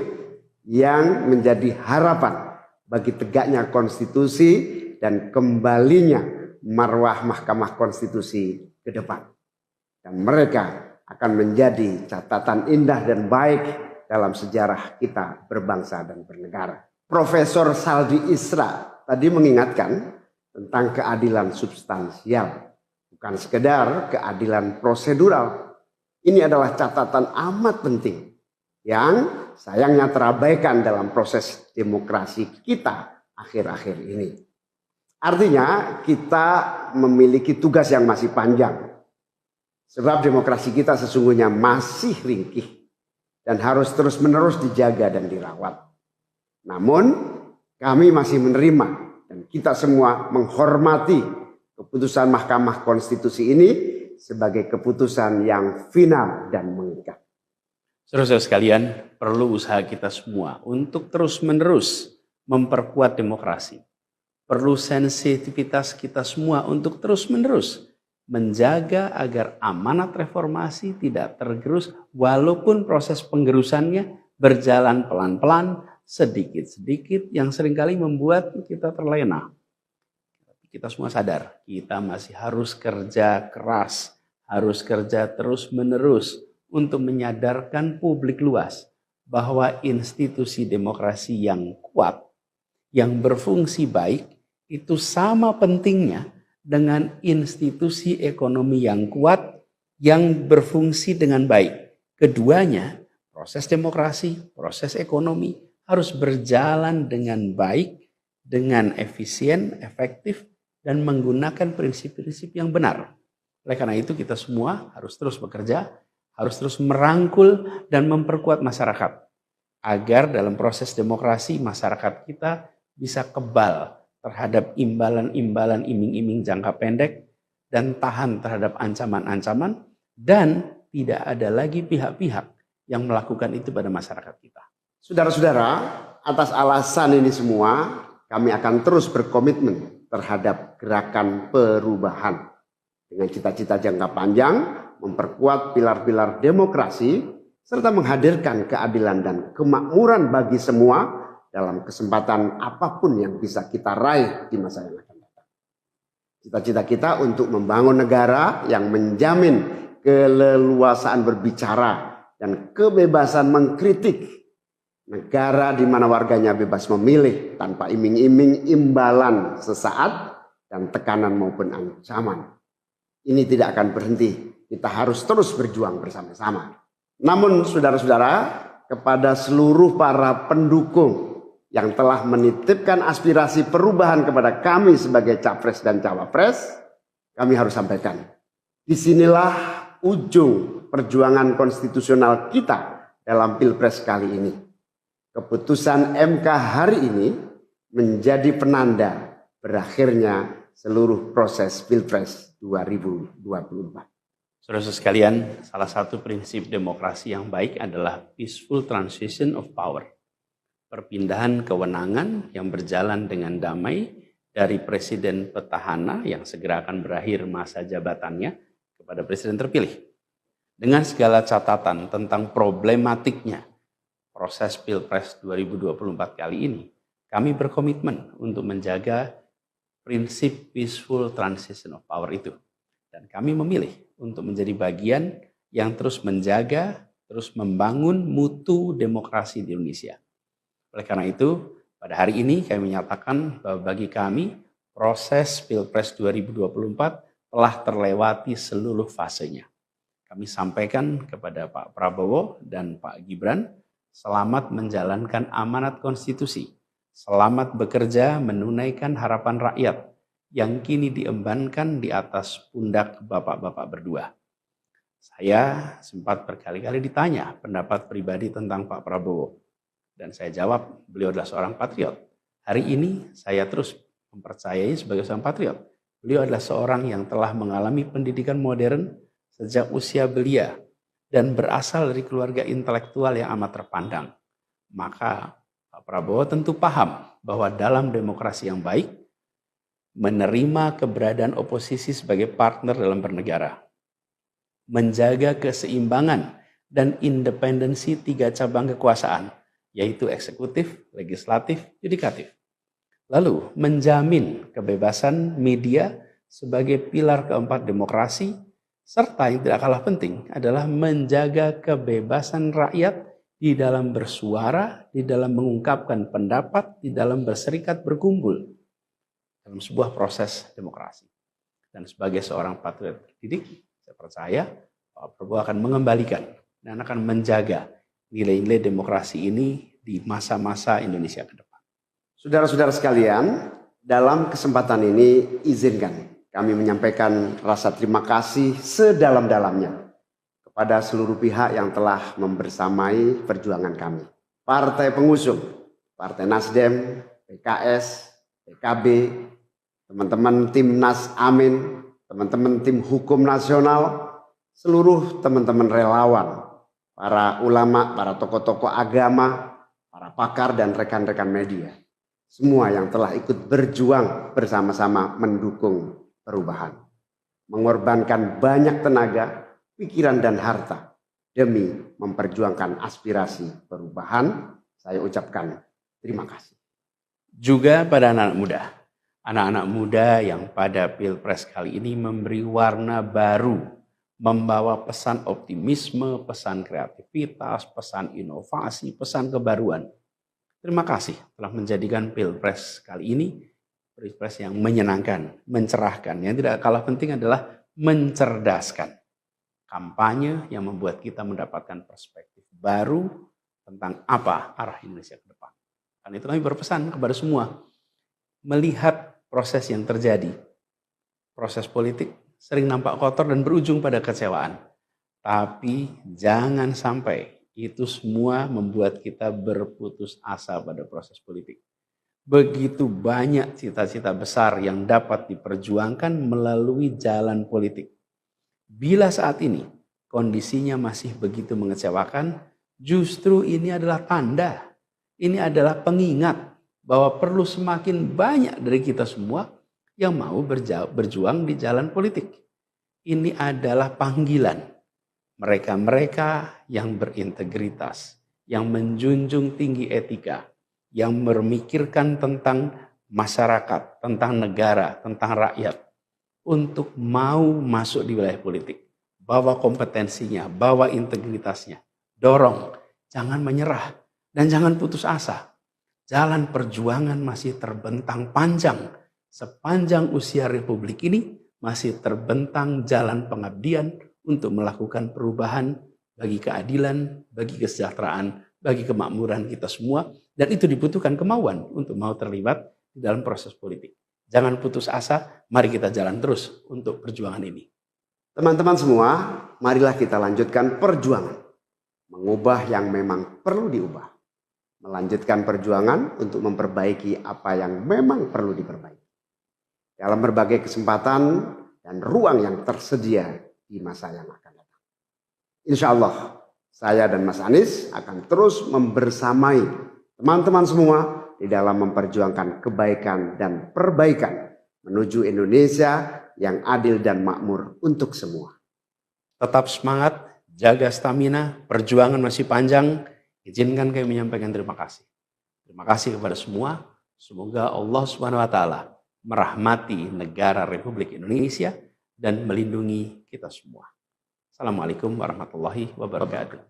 yang menjadi harapan bagi tegaknya konstitusi dan kembalinya marwah Mahkamah Konstitusi ke depan. Dan mereka akan menjadi catatan indah dan baik dalam sejarah kita berbangsa dan bernegara. Profesor Saldi Isra tadi mengingatkan tentang keadilan substansial, bukan sekedar keadilan prosedural. Ini adalah catatan amat penting yang sayangnya terabaikan dalam proses demokrasi kita akhir-akhir ini. Artinya kita memiliki tugas yang masih panjang. Sebab demokrasi kita sesungguhnya masih ringkih dan harus terus-menerus dijaga dan dirawat. Namun kami masih menerima dan kita semua menghormati keputusan Mahkamah Konstitusi ini sebagai keputusan yang final dan mengikat. Saudara-saudara sekalian, perlu usaha kita semua untuk terus-menerus memperkuat demokrasi. Perlu sensitivitas kita semua untuk terus-menerus menjaga agar amanat reformasi tidak tergerus walaupun proses penggerusannya berjalan pelan-pelan, sedikit-sedikit yang seringkali membuat kita terlena. Kita semua sadar, kita masih harus kerja keras, harus kerja terus-menerus untuk menyadarkan publik luas bahwa institusi demokrasi yang kuat, yang berfungsi baik, itu sama pentingnya dengan institusi ekonomi yang kuat, yang berfungsi dengan baik. Keduanya, proses demokrasi, proses ekonomi harus berjalan dengan baik, dengan efisien, efektif, dan menggunakan prinsip-prinsip yang benar. Oleh karena itu kita semua harus terus bekerja, harus terus merangkul dan memperkuat masyarakat. Agar dalam proses demokrasi masyarakat kita bisa kebal terhadap imbalan-imbalan iming-iming jangka pendek dan tahan terhadap ancaman-ancaman dan tidak ada lagi pihak-pihak yang melakukan itu pada masyarakat kita. Saudara-saudara, atas alasan ini semua kami akan terus berkomitmen terhadap gerakan perubahan dengan cita-cita jangka panjang, memperkuat pilar-pilar demokrasi serta menghadirkan keadilan dan kemakmuran bagi semua dalam kesempatan apapun yang bisa kita raih di masa yang akan datang. Cita-cita kita untuk membangun negara yang menjamin keleluasaan berbicara dan kebebasan mengkritik. Negara di mana warganya bebas memilih tanpa iming-iming imbalan sesaat dan tekanan maupun ancaman. Ini tidak akan berhenti. Kita harus terus berjuang bersama-sama. Namun saudara-saudara, kepada seluruh para pendukung yang telah menitipkan aspirasi perubahan kepada kami sebagai capres dan cawapres, kami harus sampaikan. Disinilah ujung perjuangan konstitusional kita dalam Pilpres kali ini. Keputusan MK hari ini menjadi penanda berakhirnya seluruh proses Pilpres 2024. Saudara sekalian, salah satu prinsip demokrasi yang baik adalah peaceful transition of power. Perpindahan kewenangan yang berjalan dengan damai dari presiden petahana yang segera akan berakhir masa jabatannya kepada presiden terpilih. Dengan segala catatan tentang problematiknya proses Pilpres 2024 kali ini, kami berkomitmen untuk menjaga prinsip peaceful transition of power itu. Dan kami memilih untuk menjadi bagian yang terus menjaga, terus membangun mutu demokrasi di Indonesia. Oleh karena itu, pada hari ini kami menyatakan bahwa bagi kami, proses Pilpres 2024 telah terlewati seluruh fasenya. Kami sampaikan kepada Pak Prabowo dan Pak Gibran, selamat menjalankan amanat konstitusi, selamat bekerja menunaikan harapan rakyat yang kini diembankan di atas pundak bapak-bapak berdua. Saya sempat berkali-kali ditanya pendapat pribadi tentang Pak Prabowo. Dan saya jawab, beliau adalah seorang patriot. Hari ini saya terus mempercayai sebagai seorang patriot. Beliau adalah seorang yang telah mengalami pendidikan modern sejak usia belia dan berasal dari keluarga intelektual yang amat terpandang. Maka Pak Prabowo tentu paham bahwa dalam demokrasi yang baik, menerima keberadaan oposisi sebagai partner dalam bernegara, menjaga keseimbangan dan independensi 3 cabang kekuasaan, yaitu eksekutif, legislatif, yudikatif. Lalu menjamin kebebasan media sebagai pilar keempat demokrasi, serta yang tidak kalah penting adalah menjaga kebebasan rakyat di dalam bersuara, di dalam mengungkapkan pendapat, di dalam berserikat berkumpul dalam sebuah proses demokrasi. Dan sebagai seorang patriot terdidik, saya percaya Pak Prabowo akan mengembalikan dan akan menjaga nilai-nilai demokrasi ini di masa-masa Indonesia ke depan. Saudara-saudara sekalian, dalam kesempatan ini izinkan kami menyampaikan rasa terima kasih sedalam-dalamnya kepada seluruh pihak yang telah membersamai perjuangan kami. Partai pengusung, Partai Nasdem, PKS, PKB, teman-teman Timnas Amin, teman-teman tim hukum nasional, seluruh teman-teman relawan, para ulama, para tokoh-tokoh agama, para pakar dan rekan-rekan media. Semua yang telah ikut berjuang bersama-sama mendukung perubahan. Mengorbankan banyak tenaga, pikiran dan harta demi memperjuangkan aspirasi perubahan. Saya ucapkan terima kasih. Juga pada anak-anak muda. Anak-anak muda yang pada Pilpres kali ini memberi warna baru, membawa pesan optimisme, pesan kreativitas, pesan inovasi, pesan kebaruan. Terima kasih telah menjadikan Pilpres kali ini Pilpres yang menyenangkan, mencerahkan. Yang tidak kalah penting adalah mencerdaskan. Kampanye yang membuat kita mendapatkan perspektif baru tentang apa arah Indonesia ke depan. Karena itu kami berpesan kepada semua, melihat proses yang terjadi, proses politik sering nampak kotor dan berujung pada kecewaan. Tapi jangan sampai itu semua membuat kita berputus asa pada proses politik. Begitu banyak cita-cita besar yang dapat diperjuangkan melalui jalan politik. Bila saat ini kondisinya masih begitu mengecewakan, justru ini adalah tanda, ini adalah pengingat bahwa perlu semakin banyak dari kita semua yang mau berjuang di jalan politik. Ini adalah panggilan. Mereka-mereka yang berintegritas, yang menjunjung tinggi etika, yang memikirkan tentang masyarakat, tentang negara, tentang rakyat, untuk mau masuk di wilayah politik. Bawa kompetensinya, bawa integritasnya, dorong, jangan menyerah, dan jangan putus asa. Jalan perjuangan masih terbentang panjang. Sepanjang usia Republik ini masih terbentang jalan pengabdian untuk melakukan perubahan bagi keadilan, bagi kesejahteraan, bagi kemakmuran kita semua. Dan itu dibutuhkan kemauan untuk mau terlibat di dalam proses politik. Jangan putus asa, mari kita jalan terus untuk perjuangan ini. Teman-teman semua, marilah kita lanjutkan perjuangan. Mengubah yang memang perlu diubah. Melanjutkan perjuangan untuk memperbaiki apa yang memang perlu diperbaiki. Dalam berbagai kesempatan dan ruang yang tersedia di masa yang akan datang. Insya Allah, saya dan Mas Anies akan terus membersamai teman-teman semua di dalam memperjuangkan kebaikan dan perbaikan menuju Indonesia yang adil dan makmur untuk semua. Tetap semangat, jaga stamina, perjuangan masih panjang. Izinkan kami menyampaikan terima kasih. Terima kasih kepada semua. Semoga Allah SWT merahmati negara Republik Indonesia dan melindungi kita semua. Assalamualaikum warahmatullahi wabarakatuh.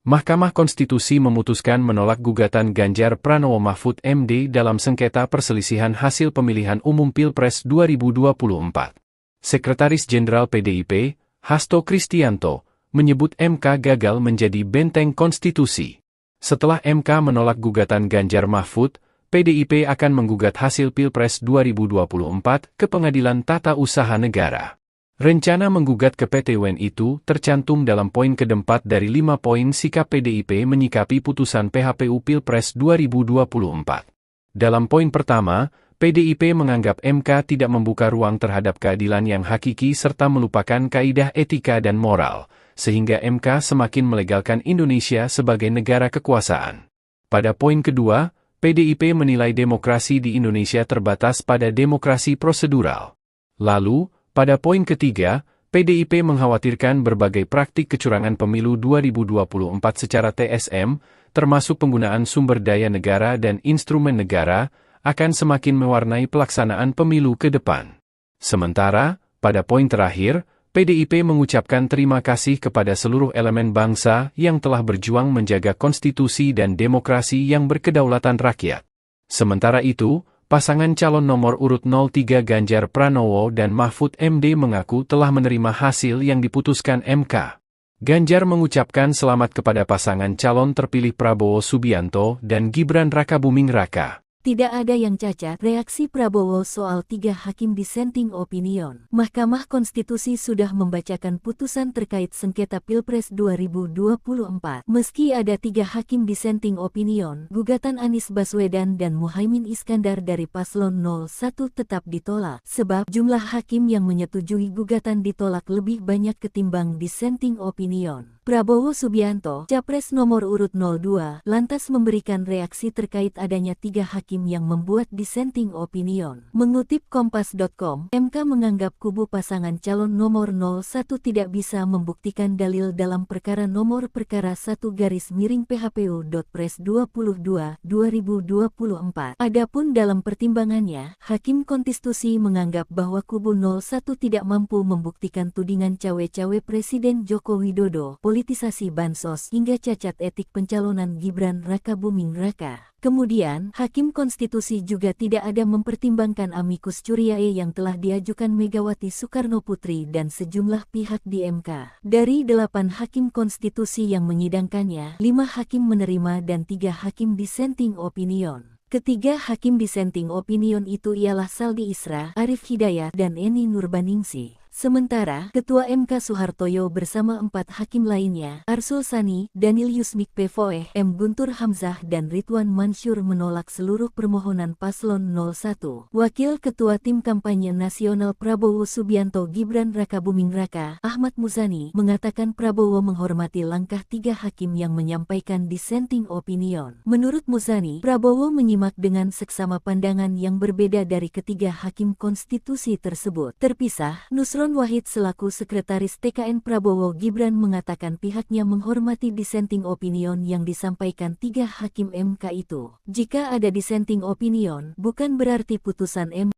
Mahkamah Konstitusi memutuskan menolak gugatan Ganjar Pranowo Mahfud MD dalam sengketa perselisihan hasil pemilihan umum Pilpres 2024. Sekretaris Jenderal PDIP, Hasto Kristianto, menyebut MK gagal menjadi benteng konstitusi. Setelah MK menolak gugatan Ganjar Mahfud, PDIP akan menggugat hasil Pilpres 2024 ke Pengadilan Tata Usaha Negara. Rencana menggugat ke PT UN itu tercantum dalam poin keempat dari 5 poin sikap PDIP menyikapi putusan PHPU Pilpres 2024. Dalam poin pertama, PDIP menganggap MK tidak membuka ruang terhadap keadilan yang hakiki serta melupakan kaidah etika dan moral, sehingga MK semakin melegalkan Indonesia sebagai negara kekuasaan. Pada poin kedua, PDIP menilai demokrasi di Indonesia terbatas pada demokrasi prosedural. Lalu, pada poin ketiga, PDIP mengkhawatirkan berbagai praktik kecurangan pemilu 2024 secara TSM, termasuk penggunaan sumber daya negara dan instrumen negara, akan semakin mewarnai pelaksanaan pemilu ke depan. Sementara, pada poin terakhir, PDIP mengucapkan terima kasih kepada seluruh elemen bangsa yang telah berjuang menjaga konstitusi dan demokrasi yang berkedaulatan rakyat. Sementara itu, pasangan calon nomor urut 03 Ganjar Pranowo dan Mahfud MD mengaku telah menerima hasil yang diputuskan MK. Ganjar mengucapkan selamat kepada pasangan calon terpilih Prabowo Subianto dan Gibran Rakabuming Raka. Tidak ada yang cacat, reaksi Prabowo soal 3 hakim dissenting opinion. Mahkamah Konstitusi sudah membacakan putusan terkait sengketa Pilpres 2024. Meski ada 3 hakim dissenting opinion, gugatan Anies Baswedan dan Muhaimin Iskandar dari Paslon 01 tetap ditolak, sebab jumlah hakim yang menyetujui gugatan ditolak lebih banyak ketimbang dissenting opinion. Prabowo Subianto, Capres nomor urut 02, lantas memberikan reaksi terkait adanya 3 hakim yang membuat dissenting opinion. Mengutip Kompas.com, MK menganggap kubu pasangan calon nomor 01 tidak bisa membuktikan dalil dalam perkara nomor perkara 1-PHPU.Pres 22/2024. Adapun dalam pertimbangannya, Hakim Konstitusi menganggap bahwa kubu 01 tidak mampu membuktikan tudingan cawe-cawe Presiden Joko Widodo, politisasi bansos hingga cacat etik pencalonan Gibran Rakabuming Raka. Kemudian, Hakim Konstitusi juga tidak ada mempertimbangkan amicus curiae yang telah diajukan Megawati Soekarnoputri dan sejumlah pihak di MK. Dari 8 Hakim Konstitusi yang menyidangkannya, 5 hakim menerima dan 3 hakim dissenting opinion. Ketiga hakim dissenting opinion itu ialah Saldi Isra, Arif Hidayat, dan Eni Nurbaningsih. Sementara, Ketua MK Soehartoyo bersama 4 hakim lainnya, Arsul Sani, Daniel Yusmik Pevoeh, M. Guntur Hamzah dan Ridwan Mansur menolak seluruh permohonan Paslon 01. Wakil Ketua Tim Kampanye Nasional Prabowo Subianto Gibran Rakabuming Raka, Ahmad Muzani, mengatakan Prabowo menghormati langkah 3 hakim yang menyampaikan dissenting opinion. Menurut Muzani, Prabowo menyimak dengan seksama pandangan yang berbeda dari ketiga hakim konstitusi tersebut. Terpisah, Nusron Nusron Wahid selaku Sekretaris TKN Prabowo Gibran mengatakan pihaknya menghormati dissenting opinion yang disampaikan 3 hakim MK itu. Jika ada dissenting opinion, bukan berarti putusan MK.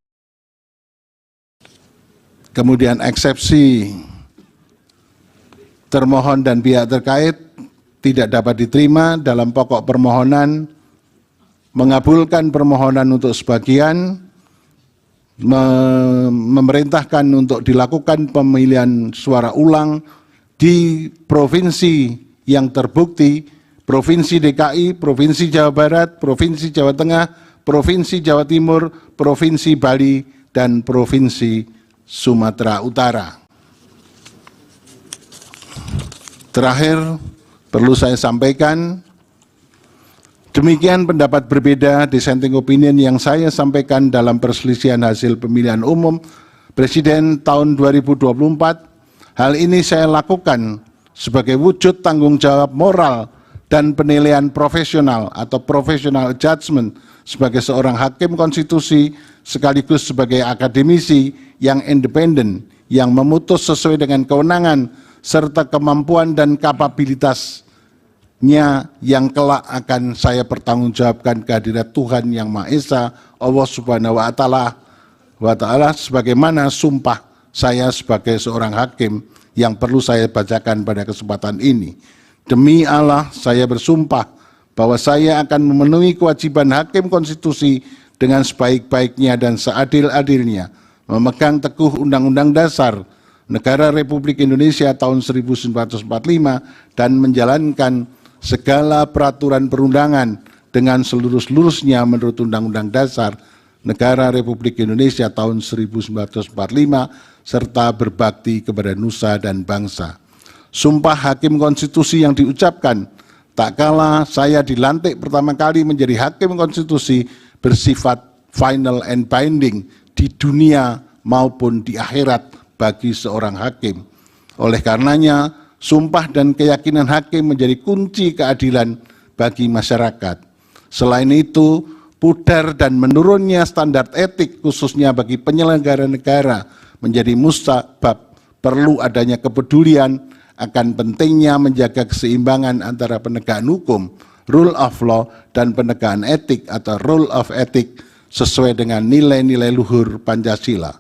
Kemudian eksepsi termohon dan pihak terkait tidak dapat diterima dalam pokok permohonan, mengabulkan permohonan untuk sebagian, memerintahkan untuk dilakukan pemilihan suara ulang di provinsi yang terbukti, Provinsi DKI, Provinsi Jawa Barat, Provinsi Jawa Tengah, Provinsi Jawa Timur, Provinsi Bali, dan Provinsi Sumatera Utara. Terakhir, perlu saya sampaikan, demikian pendapat berbeda dissenting opinion yang saya sampaikan dalam perselisihan hasil pemilihan umum Presiden tahun 2024. Hal ini saya lakukan sebagai wujud tanggung jawab moral dan penilaian profesional atau professional judgment sebagai seorang hakim konstitusi sekaligus sebagai akademisi yang independen yang memutus sesuai dengan kewenangan serta kemampuan dan kapabilitas yang kelak akan saya pertanggungjawabkan kehadirat Tuhan Yang Maha Esa, Allah Subhanahu wa Ta'ala, sebagaimana sumpah saya sebagai seorang hakim yang perlu saya bacakan pada kesempatan ini. Demi Allah, saya bersumpah bahwa saya akan memenuhi kewajiban hakim konstitusi dengan sebaik-baiknya dan seadil-adilnya, memegang teguh Undang-Undang Dasar Negara Republik Indonesia tahun 1945 dan menjalankan segala peraturan perundangan dengan seluruh-seluruhnya menurut Undang-Undang Dasar Negara Republik Indonesia tahun 1945 serta berbakti kepada nusa dan bangsa. Sumpah hakim konstitusi yang diucapkan tak kala saya dilantik pertama kali menjadi hakim konstitusi bersifat final and binding di dunia maupun di akhirat bagi seorang hakim. Oleh karenanya, sumpah dan keyakinan hakim menjadi kunci keadilan bagi masyarakat. Selain itu, pudar dan menurunnya standar etik khususnya bagi penyelenggara negara menjadi musabab perlu adanya kepedulian akan pentingnya menjaga keseimbangan antara penegakan hukum, rule of law, dan penegakan etik atau rule of ethic sesuai dengan nilai-nilai luhur Pancasila.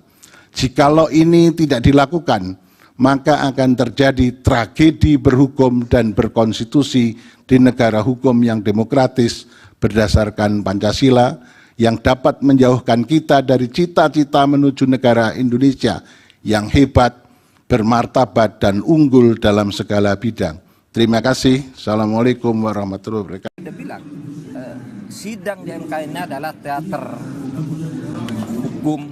Jikalau ini tidak dilakukan, maka akan terjadi tragedi berhukum dan berkonstitusi di negara hukum yang demokratis berdasarkan Pancasila yang dapat menjauhkan kita dari cita-cita menuju negara Indonesia yang hebat, bermartabat, dan unggul dalam segala bidang. Terima kasih. Assalamualaikum warahmatullahi wabarakatuh. Dia bilang, sidang di MK ini adalah teater hukum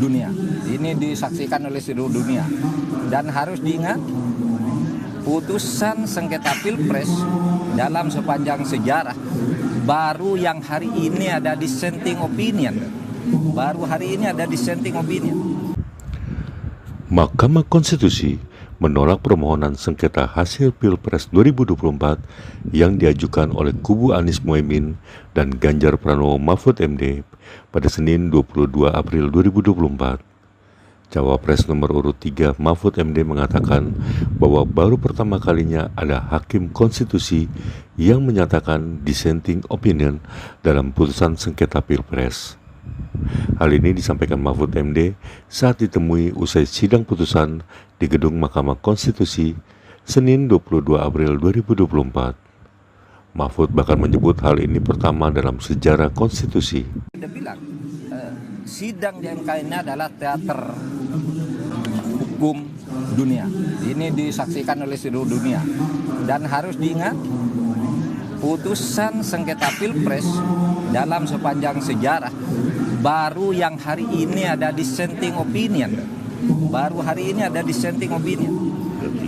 dunia. Ini disaksikan oleh seluruh dunia. Dan harus diingat, putusan sengketa Pilpres dalam sepanjang sejarah baru yang hari ini ada dissenting opinion. Baru hari ini ada dissenting opinion. Mahkamah Konstitusi menolak permohonan sengketa hasil Pilpres 2024 yang diajukan oleh kubu Anies Mohaimin dan Ganjar Pranowo Mahfud MD pada Senin 22 April 2024. Cawapres nomor urut 3 Mahfud MD mengatakan bahwa baru pertama kalinya ada hakim konstitusi yang menyatakan dissenting opinion dalam putusan sengketa Pilpres. Hal ini disampaikan Mahfud MD saat ditemui usai sidang putusan di gedung Mahkamah Konstitusi Senin 22 April 2024. Mahfud bahkan menyebut hal ini pertama dalam sejarah konstitusi. Dia bilang, sidang di MK ini adalah teater hukum dunia. Ini disaksikan oleh seluruh dunia. Dan harus diingat, putusan sengketa Pilpres dalam sepanjang sejarah baru yang hari ini ada dissenting opinion. Baru hari ini ada dissenting opinion.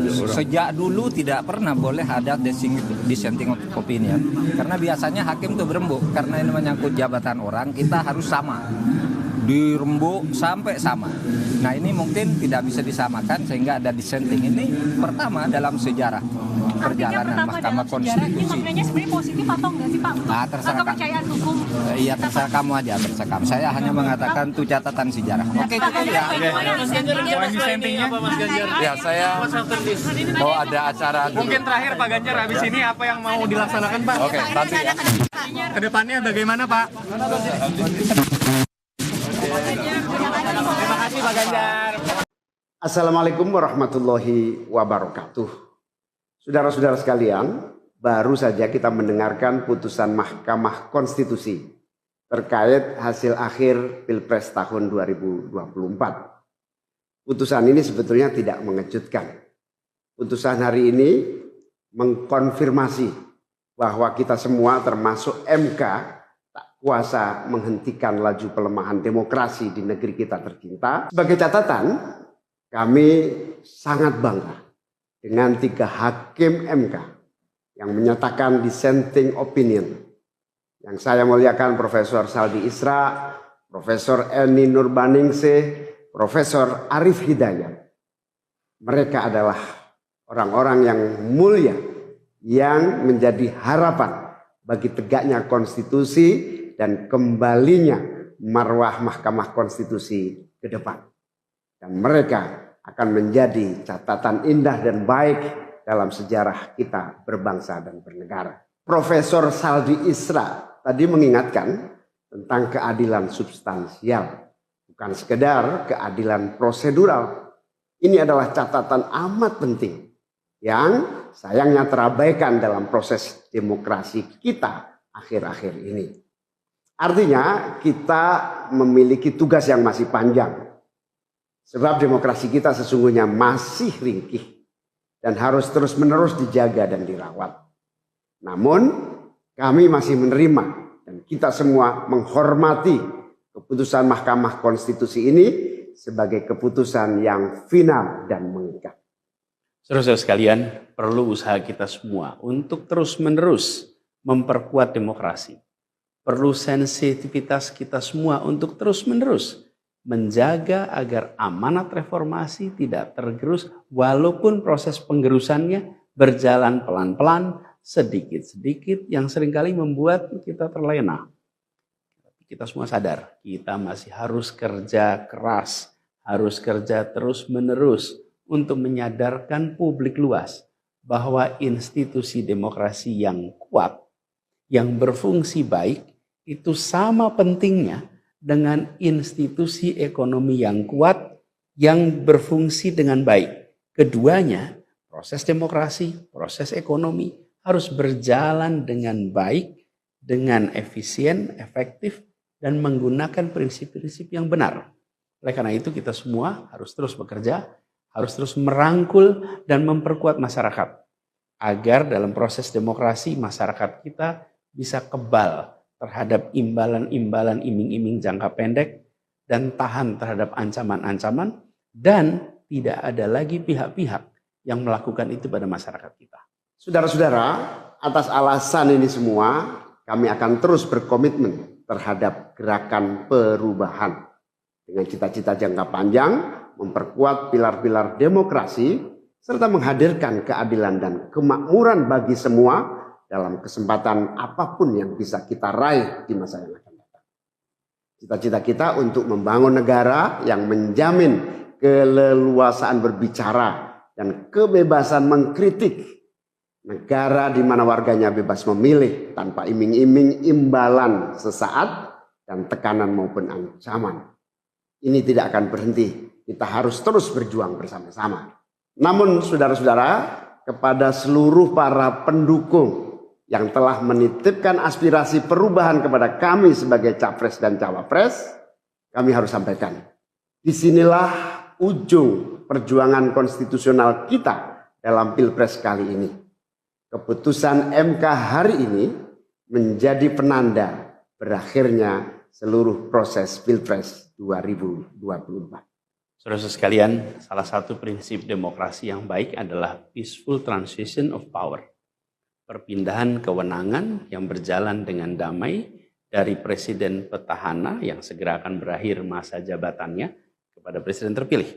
Sejak dulu tidak pernah boleh ada dissenting opinion. Karena biasanya hakim itu berembuk. Karena ini menyangkut jabatan orang, kita harus sama. Dirembuk sampai sama. Nah ini mungkin tidak bisa disamakan sehingga ada dissenting. Ini pertama dalam sejarah. perjalanan Mahkamah Konstitusi. Ini maknanya sebenarnya positif atau enggak sih Pak? Nah, terserah kamu. Kepercayaan hukum. Iya, terserah kamu aja, terserah kamu. Saya hanya mengatakan itu catatan sejarah. Oke, cukup ya. Poin dissentingnya apa Mas Ganjar? Ya, saya mau ada acara dulu. Mungkin terakhir Pak Ganjar, habis ini apa yang mau dilaksanakan Pak? Oke, nanti ya. Kedepannya bagaimana Pak? Terima kasih Pak Ganjar. Assalamualaikum warahmatullahi wabarakatuh. Saudara-saudara sekalian, baru saja kita mendengarkan putusan Mahkamah Konstitusi terkait hasil akhir Pilpres tahun 2024. Putusan ini sebetulnya tidak mengejutkan. Putusan hari ini mengkonfirmasi bahwa kita semua termasuk MK tak kuasa menghentikan laju pelemahan demokrasi di negeri kita tercinta. Sebagai catatan, kami sangat bangga dengan 3 hakim MK yang menyatakan dissenting opinion. Yang saya muliakan Profesor Saldi Isra, Profesor Eni Nurbaningsih, Profesor Arif Hidayat. Mereka adalah orang-orang yang mulia yang menjadi harapan bagi tegaknya konstitusi dan kembalinya marwah Mahkamah Konstitusi ke depan. Dan mereka akan menjadi catatan indah dan baik dalam sejarah kita berbangsa dan bernegara. Profesor Saldi Isra tadi mengingatkan tentang keadilan substansial, bukan sekedar keadilan prosedural. Ini adalah catatan amat penting yang sayangnya terabaikan dalam proses demokrasi kita akhir-akhir ini. Artinya kita memiliki tugas yang masih panjang. Sebab demokrasi kita sesungguhnya masih ringkih dan harus terus-menerus dijaga dan dirawat. Namun kami masih menerima dan kita semua menghormati keputusan Mahkamah Konstitusi ini sebagai keputusan yang final dan mengikat. Saudara-saudara sekalian, perlu usaha kita semua untuk terus-menerus memperkuat demokrasi. Perlu sensitivitas kita semua untuk terus-menerus menjaga agar amanat reformasi tidak tergerus walaupun proses penggerusannya berjalan pelan-pelan, sedikit-sedikit yang seringkali membuat kita terlena. Kita semua sadar, kita masih harus kerja keras, harus kerja terus-menerus untuk menyadarkan publik luas bahwa institusi demokrasi yang kuat, yang berfungsi baik, itu sama pentingnya dengan institusi ekonomi yang kuat, yang berfungsi dengan baik. Keduanya, proses demokrasi, proses ekonomi, harus berjalan dengan baik, dengan efisien, efektif, dan menggunakan prinsip-prinsip yang benar. Oleh karena itu kita semua harus terus bekerja, harus terus merangkul dan memperkuat masyarakat. Agar dalam proses demokrasi masyarakat kita bisa kebal terhadap imbalan-imbalan iming-iming jangka pendek dan tahan terhadap ancaman-ancaman dan tidak ada lagi pihak-pihak yang melakukan itu pada masyarakat kita. Saudara-saudara, atas alasan ini semua kami akan terus berkomitmen terhadap gerakan perubahan dengan cita-cita jangka panjang, memperkuat pilar-pilar demokrasi serta menghadirkan keadilan dan kemakmuran bagi semua dalam kesempatan apapun yang bisa kita raih di masa yang akan datang. Cita-cita kita untuk membangun negara yang menjamin keleluasaan berbicara dan kebebasan mengkritik. Negara di mana warganya bebas memilih tanpa iming-iming imbalan sesaat dan tekanan maupun ancaman. Ini tidak akan berhenti. Kita harus terus berjuang bersama-sama. Namun saudara-saudara, kepada seluruh para pendukung yang telah menitipkan aspirasi perubahan kepada kami sebagai capres dan cawapres, kami harus sampaikan. Disinilah ujung perjuangan konstitusional kita dalam Pilpres kali ini. Keputusan MK hari ini menjadi penanda berakhirnya seluruh proses Pilpres 2024. Saudara sekalian, salah satu prinsip demokrasi yang baik adalah peaceful transition of power. Perpindahan kewenangan yang berjalan dengan damai dari presiden petahana yang segera akan berakhir masa jabatannya kepada presiden terpilih.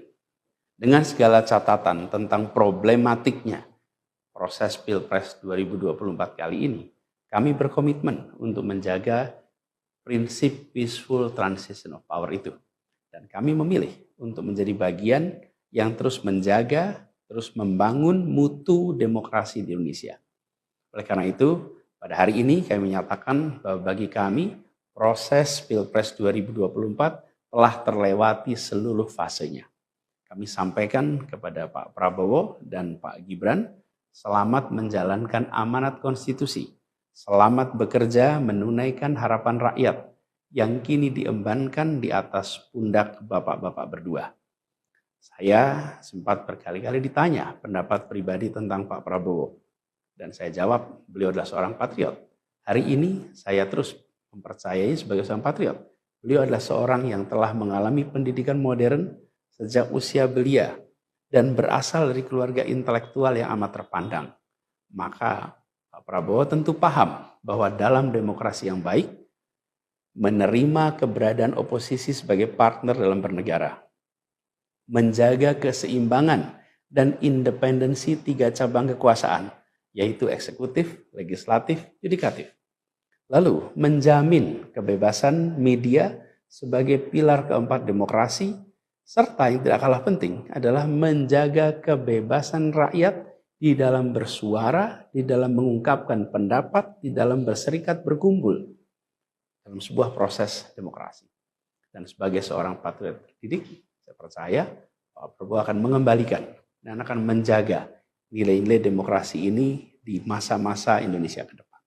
Dengan segala catatan tentang problematiknya proses Pilpres 2024 kali ini, kami berkomitmen untuk menjaga prinsip peaceful transition of power itu. Dan kami memilih untuk menjadi bagian yang terus menjaga, terus membangun mutu demokrasi di Indonesia. Oleh karena itu, pada hari ini kami menyatakan bahwa bagi kami, proses Pilpres 2024 telah terlewati seluruh fasenya. Kami sampaikan kepada Pak Prabowo dan Pak Gibran, selamat menjalankan amanat konstitusi, selamat bekerja menunaikan harapan rakyat yang kini diembankan di atas pundak bapak-bapak berdua. Saya sempat berkali-kali ditanya pendapat pribadi tentang Pak Prabowo. Dan saya jawab, beliau adalah seorang patriot. Hari ini saya terus mempercayai sebagai seorang patriot. Beliau adalah seorang yang telah mengalami pendidikan modern sejak usia belia dan berasal dari keluarga intelektual yang amat terpandang. Maka Pak Prabowo tentu paham bahwa dalam demokrasi yang baik, menerima keberadaan oposisi sebagai partner dalam bernegara, menjaga keseimbangan dan independensi 3 cabang kekuasaan, yaitu eksekutif, legislatif, yudikatif. Lalu menjamin kebebasan media sebagai pilar keempat demokrasi, serta yang tidak kalah penting adalah menjaga kebebasan rakyat di dalam bersuara, di dalam mengungkapkan pendapat, di dalam berserikat berkumpul dalam sebuah proses demokrasi. Dan sebagai seorang patriot terdidik, saya percaya Pak Prabowo akan mengembalikan dan akan menjaga nilai-nilai demokrasi ini di masa-masa Indonesia ke depan.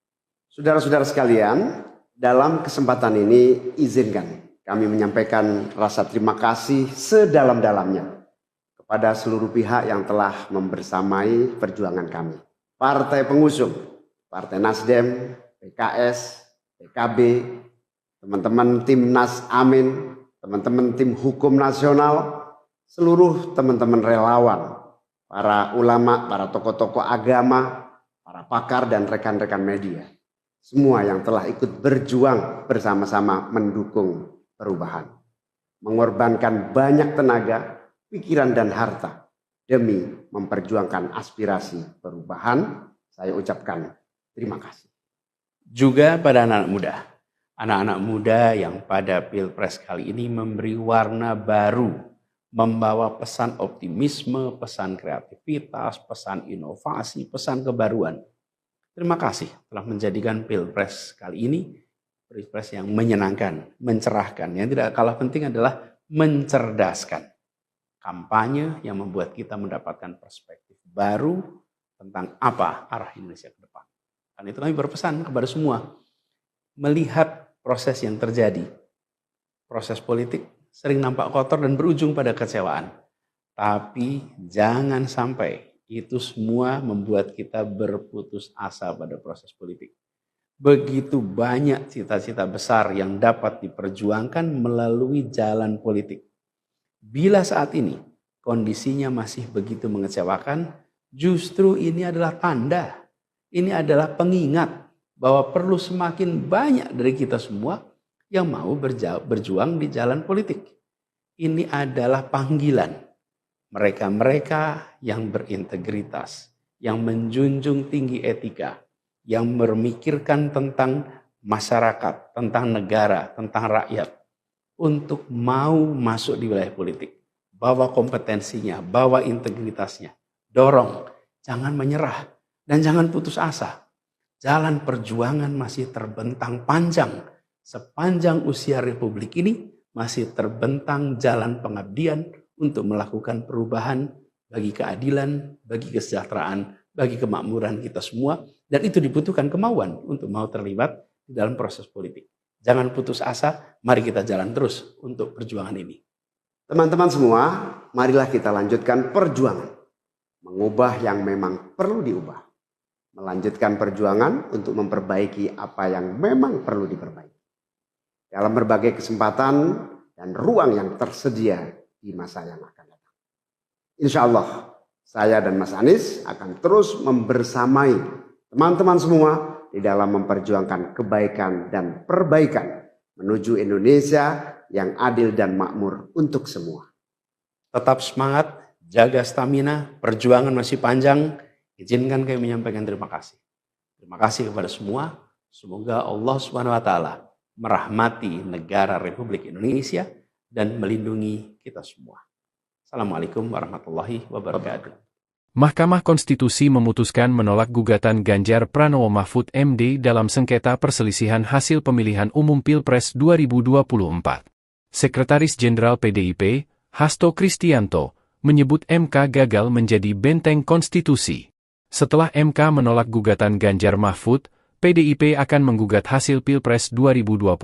Saudara-saudara sekalian, dalam kesempatan ini izinkan kami menyampaikan rasa terima kasih sedalam-dalamnya kepada seluruh pihak yang telah membersamai perjuangan kami. Partai pengusung, Partai Nasdem, PKS, PKB, teman-teman Timnas Amin, teman-teman tim hukum nasional, seluruh teman-teman relawan, para ulama, para tokoh-tokoh agama, para pakar dan rekan-rekan media. Semua yang telah ikut berjuang bersama-sama mendukung perubahan. Mengorbankan banyak tenaga, pikiran dan harta demi memperjuangkan aspirasi perubahan. Saya ucapkan terima kasih. Juga pada anak-anak muda. Anak-anak muda yang pada Pilpres kali ini memberi warna baru, membawa pesan optimisme, pesan kreativitas, pesan inovasi, pesan kebaruan. Terima kasih telah menjadikan Pilpres kali ini Pilpres yang menyenangkan, mencerahkan. Yang tidak kalah penting adalah mencerdaskan. Kampanye yang membuat kita mendapatkan perspektif baru tentang apa arah Indonesia ke depan. Dan itu kami berpesan kepada semua, melihat proses yang terjadi, proses politik sering nampak kotor dan berujung pada kecewaan. Tapi jangan sampai itu semua membuat kita berputus asa pada proses politik. Begitu banyak cita-cita besar yang dapat diperjuangkan melalui jalan politik. Bila saat ini kondisinya masih begitu mengecewakan, justru ini adalah tanda, ini adalah pengingat bahwa perlu semakin banyak dari kita semua yang mau berjuang di jalan politik. Ini adalah panggilan mereka-mereka yang berintegritas, yang menjunjung tinggi etika, yang memikirkan tentang masyarakat, tentang negara, tentang rakyat, untuk mau masuk di wilayah politik. Bawa kompetensinya, bawa integritasnya, dorong, jangan menyerah, dan jangan putus asa. Jalan perjuangan masih terbentang panjang. Sepanjang usia Republik ini masih terbentang jalan pengabdian untuk melakukan perubahan bagi keadilan, bagi kesejahteraan, bagi kemakmuran kita semua. Dan itu dibutuhkan kemauan untuk mau terlibat di dalam proses politik. Jangan putus asa, mari kita jalan terus untuk perjuangan ini. Teman-teman semua, marilah kita lanjutkan perjuangan. Mengubah yang memang perlu diubah. Melanjutkan perjuangan untuk memperbaiki apa yang memang perlu diperbaiki. Dalam berbagai kesempatan dan ruang yang tersedia di masa yang akan datang. Insya Allah, saya dan Mas Anies akan terus membersamai teman-teman semua di dalam memperjuangkan kebaikan dan perbaikan menuju Indonesia yang adil dan makmur untuk semua. Tetap semangat, jaga stamina, perjuangan masih panjang. Izinkan kami menyampaikan terima kasih. Terima kasih kepada semua. Semoga Allah SWT merahmati negara Republik Indonesia dan melindungi kita semua. Assalamualaikum warahmatullahi wabarakatuh. Mahkamah Konstitusi memutuskan menolak gugatan Ganjar Pranowo Mahfud MD dalam sengketa perselisihan hasil pemilihan umum Pilpres 2024. Sekretaris Jenderal PDIP, Hasto Kristianto, menyebut MK gagal menjadi benteng konstitusi. Setelah MK menolak gugatan Ganjar Mahfud, PDIP akan menggugat hasil Pilpres 2024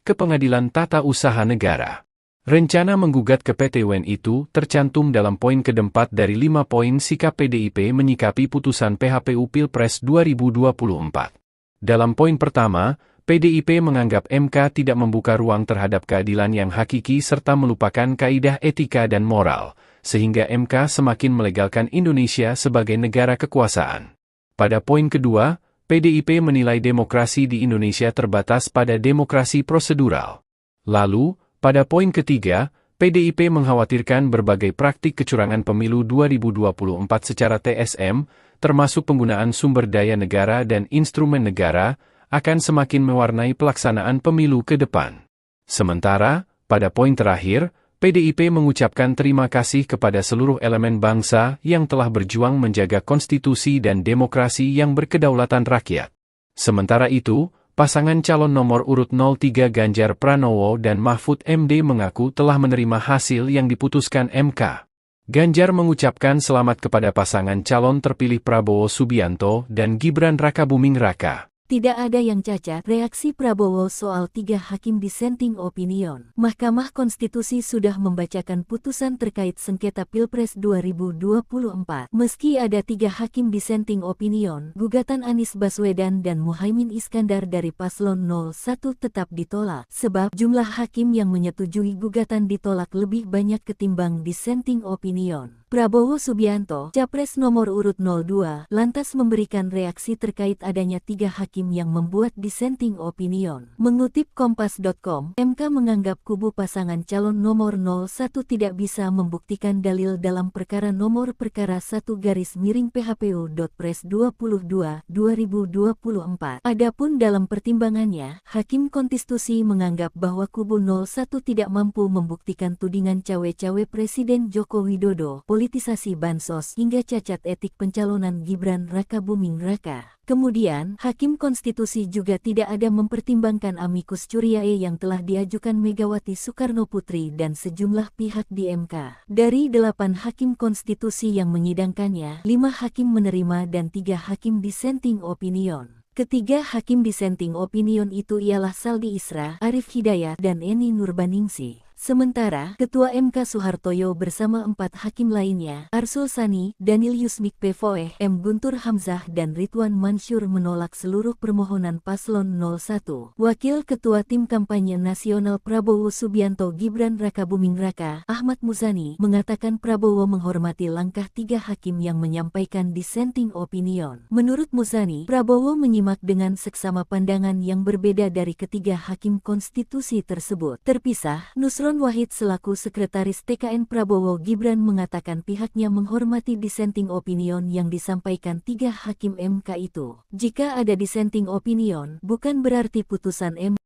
ke Pengadilan Tata Usaha Negara. Rencana menggugat ke PT UN itu tercantum dalam poin keempat dari 5 poin sikap PDIP menyikapi putusan PHPU Pilpres 2024. Dalam poin pertama, PDIP menganggap MK tidak membuka ruang terhadap keadilan yang hakiki serta melupakan kaidah etika dan moral, sehingga MK semakin melegalkan Indonesia sebagai negara kekuasaan. Pada poin kedua, PDIP menilai demokrasi di Indonesia terbatas pada demokrasi prosedural. Lalu, pada poin ketiga, PDIP mengkhawatirkan berbagai praktik kecurangan pemilu 2024 secara TSM, termasuk penggunaan sumber daya negara dan instrumen negara, akan semakin mewarnai pelaksanaan pemilu ke depan. Sementara, pada poin terakhir, PDIP mengucapkan terima kasih kepada seluruh elemen bangsa yang telah berjuang menjaga konstitusi dan demokrasi yang berkedaulatan rakyat. Sementara itu, pasangan calon nomor urut 03 Ganjar Pranowo dan Mahfud MD mengaku telah menerima hasil yang diputuskan MK. Ganjar mengucapkan selamat kepada pasangan calon terpilih Prabowo Subianto dan Gibran Rakabuming Raka. Tidak ada yang cacat, reaksi Prabowo soal 3 hakim dissenting opinion. Mahkamah Konstitusi sudah membacakan putusan terkait sengketa Pilpres 2024. Meski ada 3 hakim dissenting opinion, gugatan Anies Baswedan dan Muhaimin Iskandar dari Paslon 01 tetap ditolak, sebab jumlah hakim yang menyetujui gugatan ditolak lebih banyak ketimbang dissenting opinion. Prabowo Subianto, Capres nomor urut 02, lantas memberikan reaksi terkait adanya 3 hakim yang membuat dissenting opinion. Mengutip Kompas.com, MK menganggap kubu pasangan calon nomor 01 tidak bisa membuktikan dalil dalam perkara nomor perkara 1-PHPU.Pres 22/2024. Adapun dalam pertimbangannya, Hakim Konstitusi menganggap bahwa kubu 01 tidak mampu membuktikan tudingan cawe-cawe Presiden Joko Widodo, politisasi bansos hingga cacat etik pencalonan Gibran Rakabuming Raka. Kemudian, Hakim Konstitusi juga tidak ada mempertimbangkan amicus curiae yang telah diajukan Megawati Soekarno Putri dan sejumlah pihak di MK. Dari 8 Hakim Konstitusi yang menyidangkannya, 5 hakim menerima dan 3 hakim dissenting opinion. Ketiga hakim dissenting opinion itu ialah Saldi Isra, Arif Hidayat, dan Eni Nurbaningsih. Sementara, Ketua MK Soehartoyo bersama 4 hakim lainnya, Arsul Sani, Daniel Yusmik Pevoeh, M. Guntur Hamzah dan Ridwan Mansur menolak seluruh permohonan Paslon 01. Wakil Ketua Tim Kampanye Nasional Prabowo Subianto Gibran Rakabuming Raka, Ahmad Muzani, mengatakan Prabowo menghormati langkah 3 hakim yang menyampaikan dissenting opinion. Menurut Muzani, Prabowo menyimak dengan seksama pandangan yang berbeda dari ketiga hakim konstitusi tersebut. Terpisah, Nusron Wahid selaku Sekretaris TKN Prabowo Gibran mengatakan pihaknya menghormati dissenting opinion yang disampaikan 3 hakim MK itu. Jika ada dissenting opinion, bukan berarti putusan MK.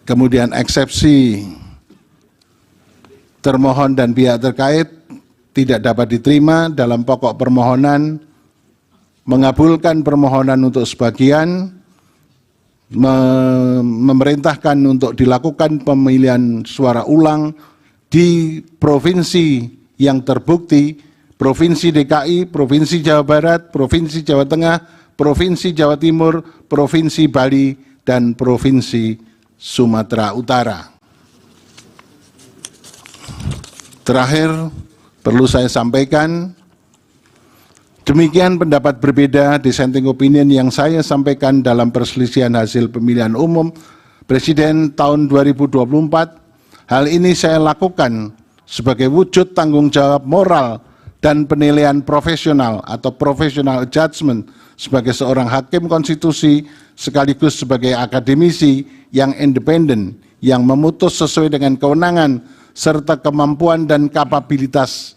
Kemudian eksepsi termohon dan pihak terkait tidak dapat diterima dalam pokok permohonan, mengabulkan permohonan untuk sebagian, memerintahkan untuk dilakukan pemilihan suara ulang di provinsi yang terbukti, Provinsi DKI, Provinsi Jawa Barat, Provinsi Jawa Tengah, Provinsi Jawa Timur, Provinsi Bali, dan Provinsi Sumatera Utara. Terakhir, perlu saya sampaikan, demikian pendapat berbeda dissenting opinion yang saya sampaikan dalam perselisihan hasil pemilihan umum Presiden tahun 2024. Hal ini saya lakukan sebagai wujud tanggung jawab moral dan penilaian profesional atau professional judgment sebagai seorang hakim konstitusi sekaligus sebagai akademisi yang independen yang memutus sesuai dengan kewenangan serta kemampuan dan kapabilitas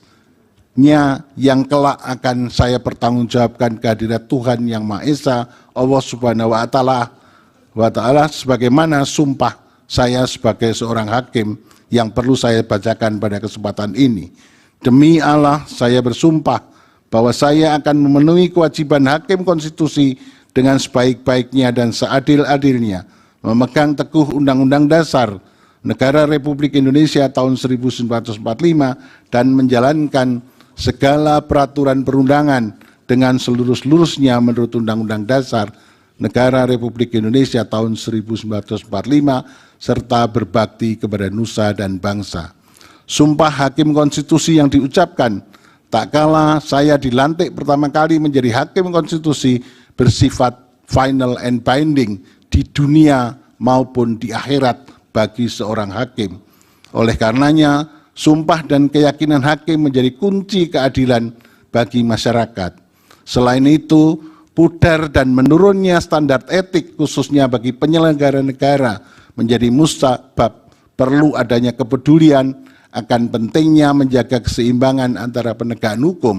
yang kelak akan saya pertanggungjawabkan kehadirat Tuhan Yang Maha Esa, Allah Subhanahu wa Ta'ala, sebagaimana sumpah saya sebagai seorang hakim yang perlu saya bacakan pada kesempatan ini. Demi Allah, saya bersumpah bahwa saya akan memenuhi kewajiban hakim konstitusi dengan sebaik-baiknya dan seadil-adilnya, memegang teguh Undang-Undang Dasar Negara Republik Indonesia tahun 1945 dan menjalankan segala peraturan perundangan dengan seluruh-seluruhnya menurut Undang-Undang Dasar Negara Republik Indonesia tahun 1945 serta berbakti kepada nusa dan bangsa. Sumpah hakim konstitusi yang diucapkan tak kala saya dilantik pertama kali menjadi hakim konstitusi bersifat final and binding di dunia maupun di akhirat bagi seorang hakim. Oleh karenanya, sumpah dan keyakinan hakim menjadi kunci keadilan bagi masyarakat. Selain itu, pudar dan menurunnya standar etik khususnya bagi penyelenggara negara menjadi musabab perlu adanya kepedulian akan pentingnya menjaga keseimbangan antara penegakan hukum,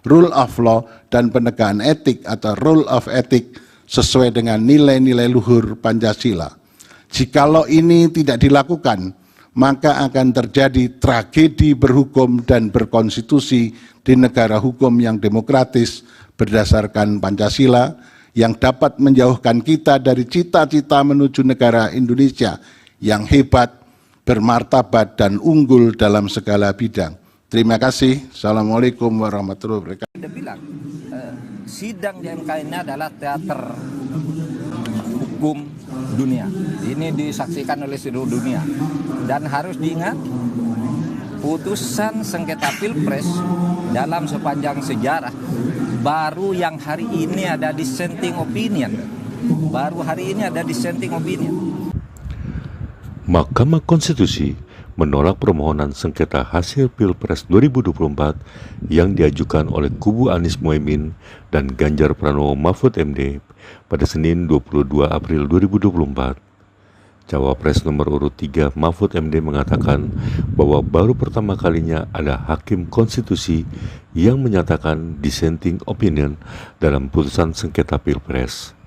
rule of law, dan penegakan etik atau rule of ethic sesuai dengan nilai-nilai luhur Pancasila. Jikalau ini tidak dilakukan, maka akan terjadi tragedi berhukum dan berkonstitusi di negara hukum yang demokratis berdasarkan Pancasila yang dapat menjauhkan kita dari cita-cita menuju negara Indonesia yang hebat, bermartabat, dan unggul dalam segala bidang. Terima kasih. Assalamualaikum warahmatullahi wabarakatuh. Dia bilang, sidang di MK ini adalah teater hukum dunia. Ini disaksikan oleh seluruh dunia. Dan harus diingat, putusan sengketa Pilpres dalam sepanjang sejarah baru yang hari ini ada dissenting opinion. Baru hari ini ada dissenting opinion. Mahkamah Konstitusi menolak permohonan sengketa hasil Pilpres 2024 yang diajukan oleh kubu Anies Mohaimin dan Ganjar Pranowo Mahfud MD pada Senin 22 April 2024. Cawapres nomor urut 3 Mahfud MD mengatakan bahwa baru pertama kalinya ada hakim konstitusi yang menyatakan dissenting opinion dalam putusan sengketa Pilpres.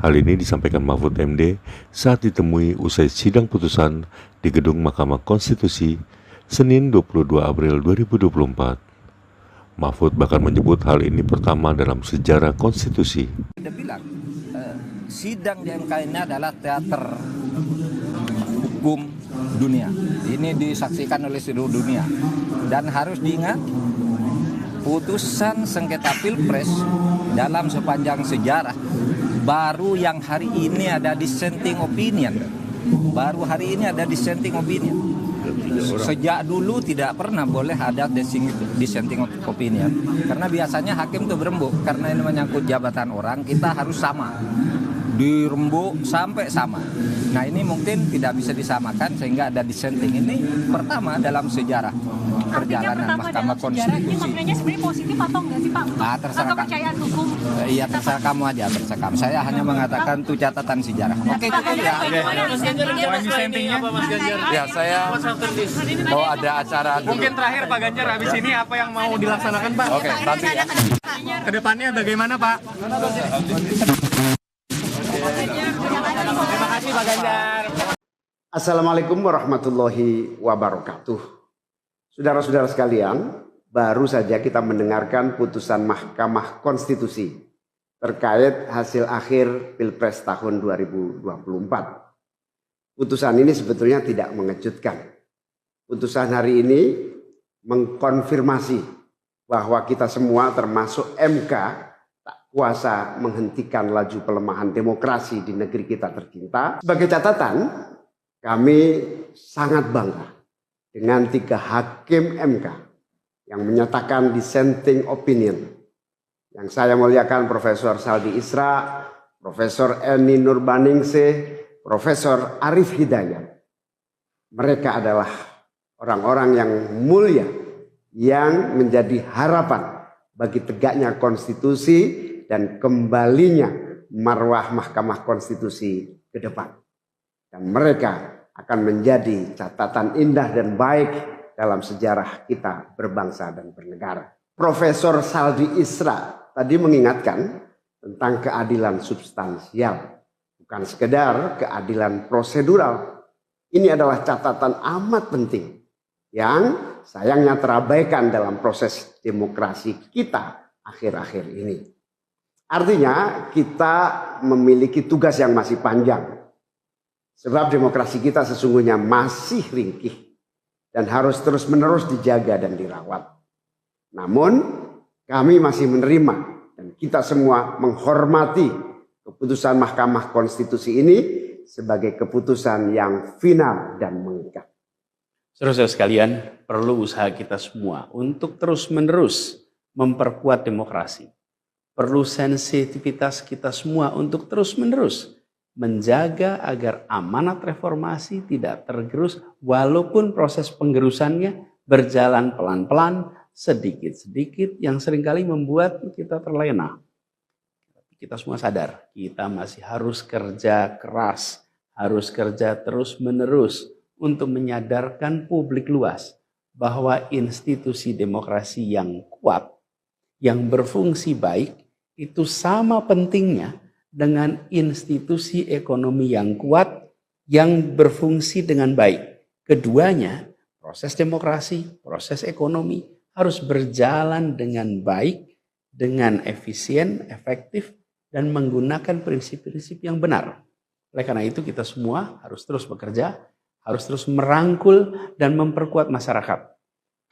Hal ini disampaikan Mahfud MD saat ditemui usai sidang putusan di Gedung Mahkamah Konstitusi Senin 22 April 2024. Mahfud bahkan menyebut hal ini pertama dalam sejarah konstitusi. Dia bilang, sidang di MK ini adalah teater hukum dunia. Ini disaksikan oleh seluruh dunia. Dan harus diingat, putusan sengketa Pilpres dalam sepanjang sejarah baru yang hari ini ada dissenting opinion. Baru hari ini ada dissenting opinion. Sejak dulu tidak pernah boleh ada dissenting opinion. Karena biasanya hakim itu berembuk. Karena ini menyangkut jabatan orang, kita harus sama. Dirembuk sampai sama. Nah ini mungkin tidak bisa disamakan sehingga ada dissenting. Ini pertama dalam sejarah perjalanan Mahkamah Konstitusi. Maknanya sebenarnya positif atau enggak sih Pak? Terserah kepercayaan hukum. Iya terserah kamu aja, terserah kamu. Saya hanya mengatakan itu catatan sejarah. Oke, itu ya. Dissentingnya apa Mas Ganjar? Ya, saya bahwa ada acara dulu. Mungkin terakhir Pak Ganjar, habis ini apa yang mau dilaksanakan Pak? Oke, nanti ya. Kedepannya bagaimana Pak? Terima kasih Pak Ganjar. Assalamualaikum warahmatullahi wabarakatuh. Saudara-saudara sekalian, baru saja kita mendengarkan putusan Mahkamah Konstitusi terkait hasil akhir Pilpres tahun 2024. Putusan ini sebetulnya tidak mengejutkan. Putusan hari ini mengkonfirmasi bahwa kita semua termasuk MK tak kuasa menghentikan laju pelemahan demokrasi di negeri kita tercinta. Sebagai catatan, kami sangat bangga dengan 3 hakim MK yang menyatakan dissenting opinion. Yang saya muliakan Profesor Saldi Isra, Profesor Eni Nurbaningsih, Profesor Arif Hidayat. Mereka adalah orang-orang yang mulia yang menjadi harapan bagi tegaknya konstitusi dan kembalinya marwah Mahkamah Konstitusi ke depan. Dan mereka akan menjadi catatan indah dan baik dalam sejarah kita berbangsa dan bernegara. Profesor Saldi Isra tadi mengingatkan tentang keadilan substansial, bukan sekedar keadilan prosedural. Ini adalah catatan amat penting yang sayangnya terabaikan dalam proses demokrasi kita akhir-akhir ini. Artinya kita memiliki tugas yang masih panjang. Sebab demokrasi kita sesungguhnya masih ringkih dan harus terus-menerus dijaga dan dirawat. Namun kami masih menerima dan kita semua menghormati keputusan Mahkamah Konstitusi ini sebagai keputusan yang final dan mengikat. Saudara-saudara sekalian, perlu usaha kita semua untuk terus-menerus memperkuat demokrasi. Perlu sensitivitas kita semua untuk terus-menerus menjaga agar amanat reformasi tidak tergerus walaupun proses penggerusannya berjalan pelan-pelan, sedikit-sedikit yang seringkali membuat kita terlena. Kita semua sadar, kita masih harus kerja keras, harus kerja terus-menerus untuk menyadarkan publik luas bahwa institusi demokrasi yang kuat, yang berfungsi baik, itu sama pentingnya dengan institusi ekonomi yang kuat, yang berfungsi dengan baik. Keduanya, proses demokrasi, proses ekonomi, harus berjalan dengan baik, dengan efisien, efektif, dan menggunakan prinsip-prinsip yang benar. Oleh karena itu kita semua harus terus bekerja, harus terus merangkul dan memperkuat masyarakat.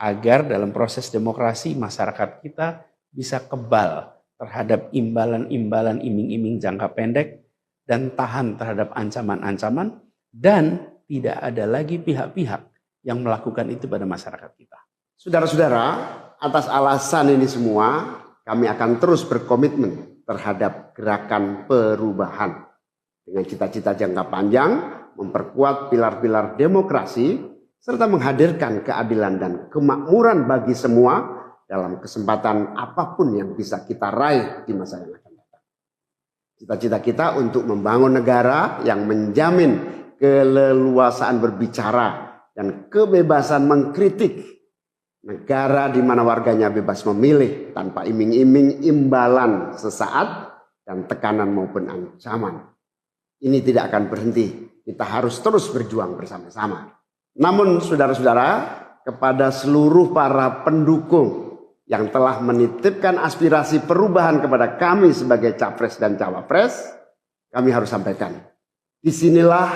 Agar dalam proses demokrasi masyarakat kita bisa kebal terhadap imbalan-imbalan iming-iming jangka pendek dan tahan terhadap ancaman-ancaman dan tidak ada lagi pihak-pihak yang melakukan itu pada masyarakat kita. Saudara-saudara, atas alasan ini semua kami akan terus berkomitmen terhadap gerakan perubahan dengan cita-cita jangka panjang, memperkuat pilar-pilar demokrasi serta menghadirkan keadilan dan kemakmuran bagi semua dalam kesempatan apapun yang bisa kita raih di masa yang akan datang. Cita-cita kita untuk membangun negara yang menjamin keleluasaan berbicara dan kebebasan mengkritik. Negara di mana warganya bebas memilih tanpa iming-iming imbalan sesaat dan tekanan maupun ancaman. Ini tidak akan berhenti. Kita harus terus berjuang bersama-sama. Namun saudara-saudara, kepada seluruh para pendukung yang telah menitipkan aspirasi perubahan kepada kami sebagai capres dan cawapres, kami harus sampaikan. Disinilah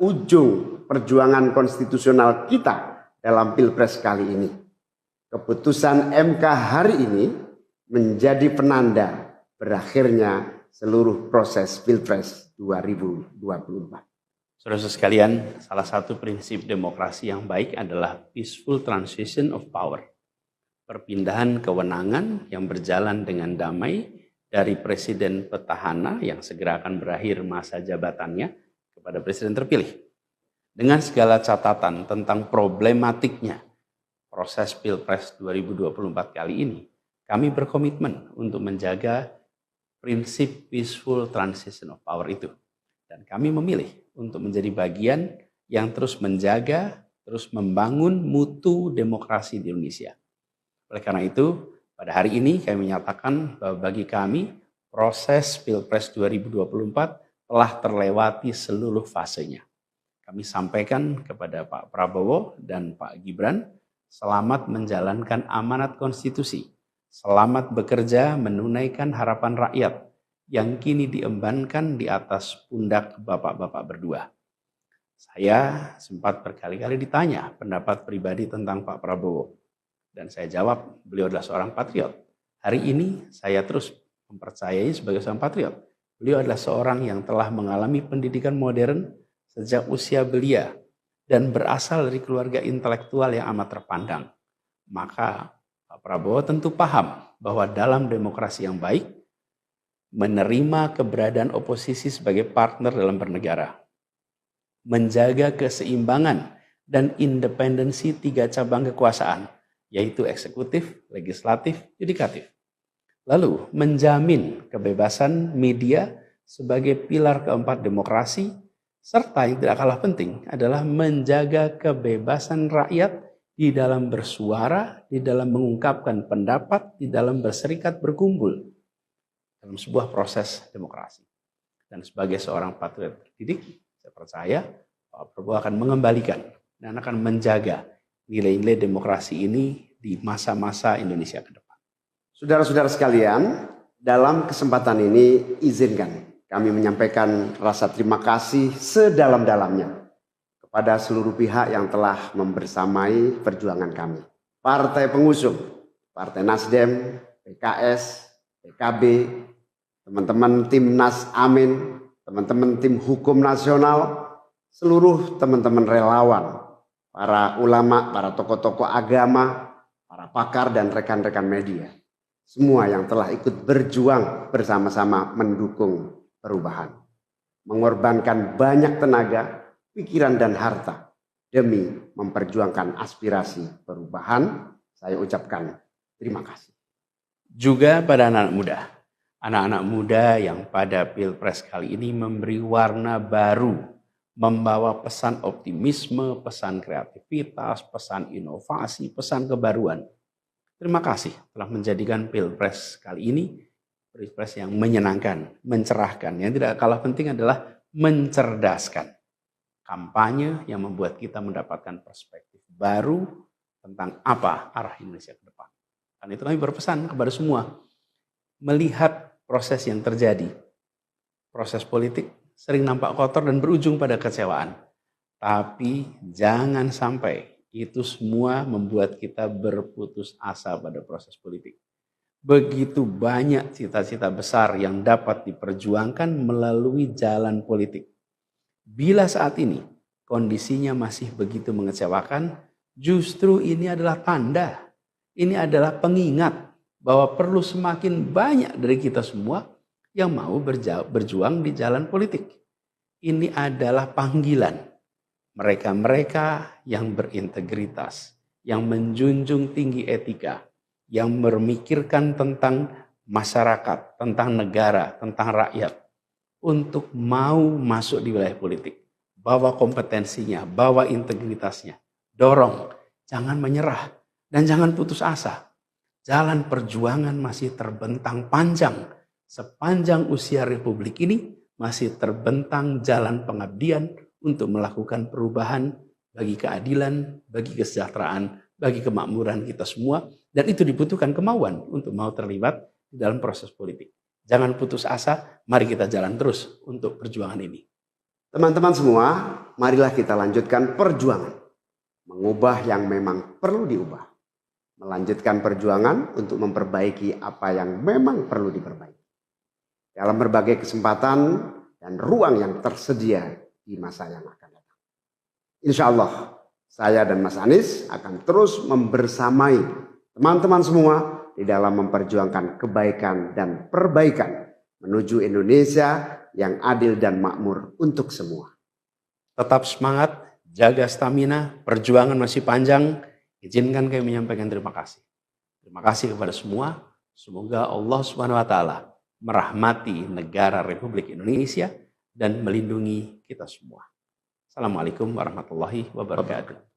ujung perjuangan konstitusional kita dalam Pilpres kali ini. Keputusan MK hari ini menjadi penanda berakhirnya seluruh proses Pilpres 2024. Saudara-saudara sekalian, salah satu prinsip demokrasi yang baik adalah peaceful transition of power. Perpindahan kewenangan yang berjalan dengan damai dari presiden petahana yang segera akan berakhir masa jabatannya kepada presiden terpilih. Dengan segala catatan tentang problematiknya proses Pilpres 2024 kali ini, kami berkomitmen untuk menjaga prinsip peaceful transition of power itu. Dan kami memilih untuk menjadi bagian yang terus menjaga, terus membangun mutu demokrasi di Indonesia. Oleh karena itu, pada hari ini kami menyatakan bahwa bagi kami, proses Pilpres 2024 telah terlewati seluruh fasenya. Kami sampaikan kepada Pak Prabowo dan Pak Gibran, selamat menjalankan amanat konstitusi, selamat bekerja menunaikan harapan rakyat yang kini diembankan di atas pundak bapak-bapak berdua. Saya sempat berkali-kali ditanya pendapat pribadi tentang Pak Prabowo. Dan saya jawab, beliau adalah seorang patriot. Hari ini saya terus mempercayai sebagai seorang patriot. Beliau adalah seorang yang telah mengalami pendidikan modern sejak usia belia dan berasal dari keluarga intelektual yang amat terpandang. Maka Pak Prabowo tentu paham bahwa dalam demokrasi yang baik, menerima keberadaan oposisi sebagai partner dalam bernegara, menjaga keseimbangan dan independensi tiga cabang kekuasaan, yaitu eksekutif, legislatif, yudikatif. Lalu menjamin kebebasan media sebagai pilar keempat demokrasi, serta yang tidak kalah penting adalah menjaga kebebasan rakyat di dalam bersuara, di dalam mengungkapkan pendapat, di dalam berserikat berkumpul dalam sebuah proses demokrasi. Dan sebagai seorang patriot terdidik, saya percaya Pak Prabowo akan mengembalikan dan akan menjaga nilai-nilai demokrasi ini di masa-masa Indonesia ke depan. Saudara-saudara sekalian, dalam kesempatan ini izinkan kami menyampaikan rasa terima kasih sedalam-dalamnya kepada seluruh pihak yang telah membersamai perjuangan kami. Partai pengusung, Partai Nasdem, PKS, PKB, teman-teman Timnas Amin, teman-teman tim hukum nasional, seluruh teman-teman relawan, para ulama, para tokoh-tokoh agama, para pakar dan rekan-rekan media. Semua yang telah ikut berjuang bersama-sama mendukung perubahan. Mengorbankan banyak tenaga, pikiran dan harta demi memperjuangkan aspirasi perubahan. Saya ucapkan terima kasih. Juga pada anak-anak muda yang pada Pilpres kali ini memberi warna baru, membawa pesan optimisme, pesan kreativitas, pesan inovasi, pesan kebaruan. Terima kasih telah menjadikan Pilpres kali ini Pilpres yang menyenangkan, mencerahkan. Yang tidak kalah penting adalah mencerdaskan. Kampanye yang membuat kita mendapatkan perspektif baru tentang apa arah Indonesia ke depan. Dan itu kami berpesan kepada semua, melihat proses yang terjadi. Proses politik sering nampak kotor dan berujung pada kecewaan. Tapi jangan sampai itu semua membuat kita berputus asa pada proses politik. Begitu banyak cita-cita besar yang dapat diperjuangkan melalui jalan politik. Bila saat ini kondisinya masih begitu mengecewakan, justru ini adalah tanda, ini adalah pengingat bahwa perlu semakin banyak dari kita semua yang mau berjuang di jalan politik. Ini adalah panggilan mereka-mereka yang berintegritas, yang menjunjung tinggi etika, yang memikirkan tentang masyarakat, tentang negara, tentang rakyat, untuk mau masuk di wilayah politik. Bawa kompetensinya, bawa integritasnya, dorong, jangan menyerah, dan jangan putus asa. Jalan perjuangan masih terbentang panjang. Sepanjang usia Republik ini masih terbentang jalan pengabdian untuk melakukan perubahan bagi keadilan, bagi kesejahteraan, bagi kemakmuran kita semua. Dan itu dibutuhkan kemauan untuk mau terlibat di dalam proses politik. Jangan putus asa, mari kita jalan terus untuk perjuangan ini. Teman-teman semua, marilah kita lanjutkan perjuangan. Mengubah yang memang perlu diubah. Melanjutkan perjuangan untuk memperbaiki apa yang memang perlu diperbaiki. Dalam berbagai kesempatan dan ruang yang tersedia di masa yang akan datang. Insya Allah, saya dan Mas Anies akan terus membersamai teman-teman semua di dalam memperjuangkan kebaikan dan perbaikan menuju Indonesia yang adil dan makmur untuk semua. Tetap semangat, jaga stamina, perjuangan masih panjang. Izinkan kami menyampaikan terima kasih. Terima kasih kepada semua. Semoga Allah SWT merahmati negara Republik Indonesia dan melindungi kita semua. Assalamualaikum warahmatullahi wabarakatuh.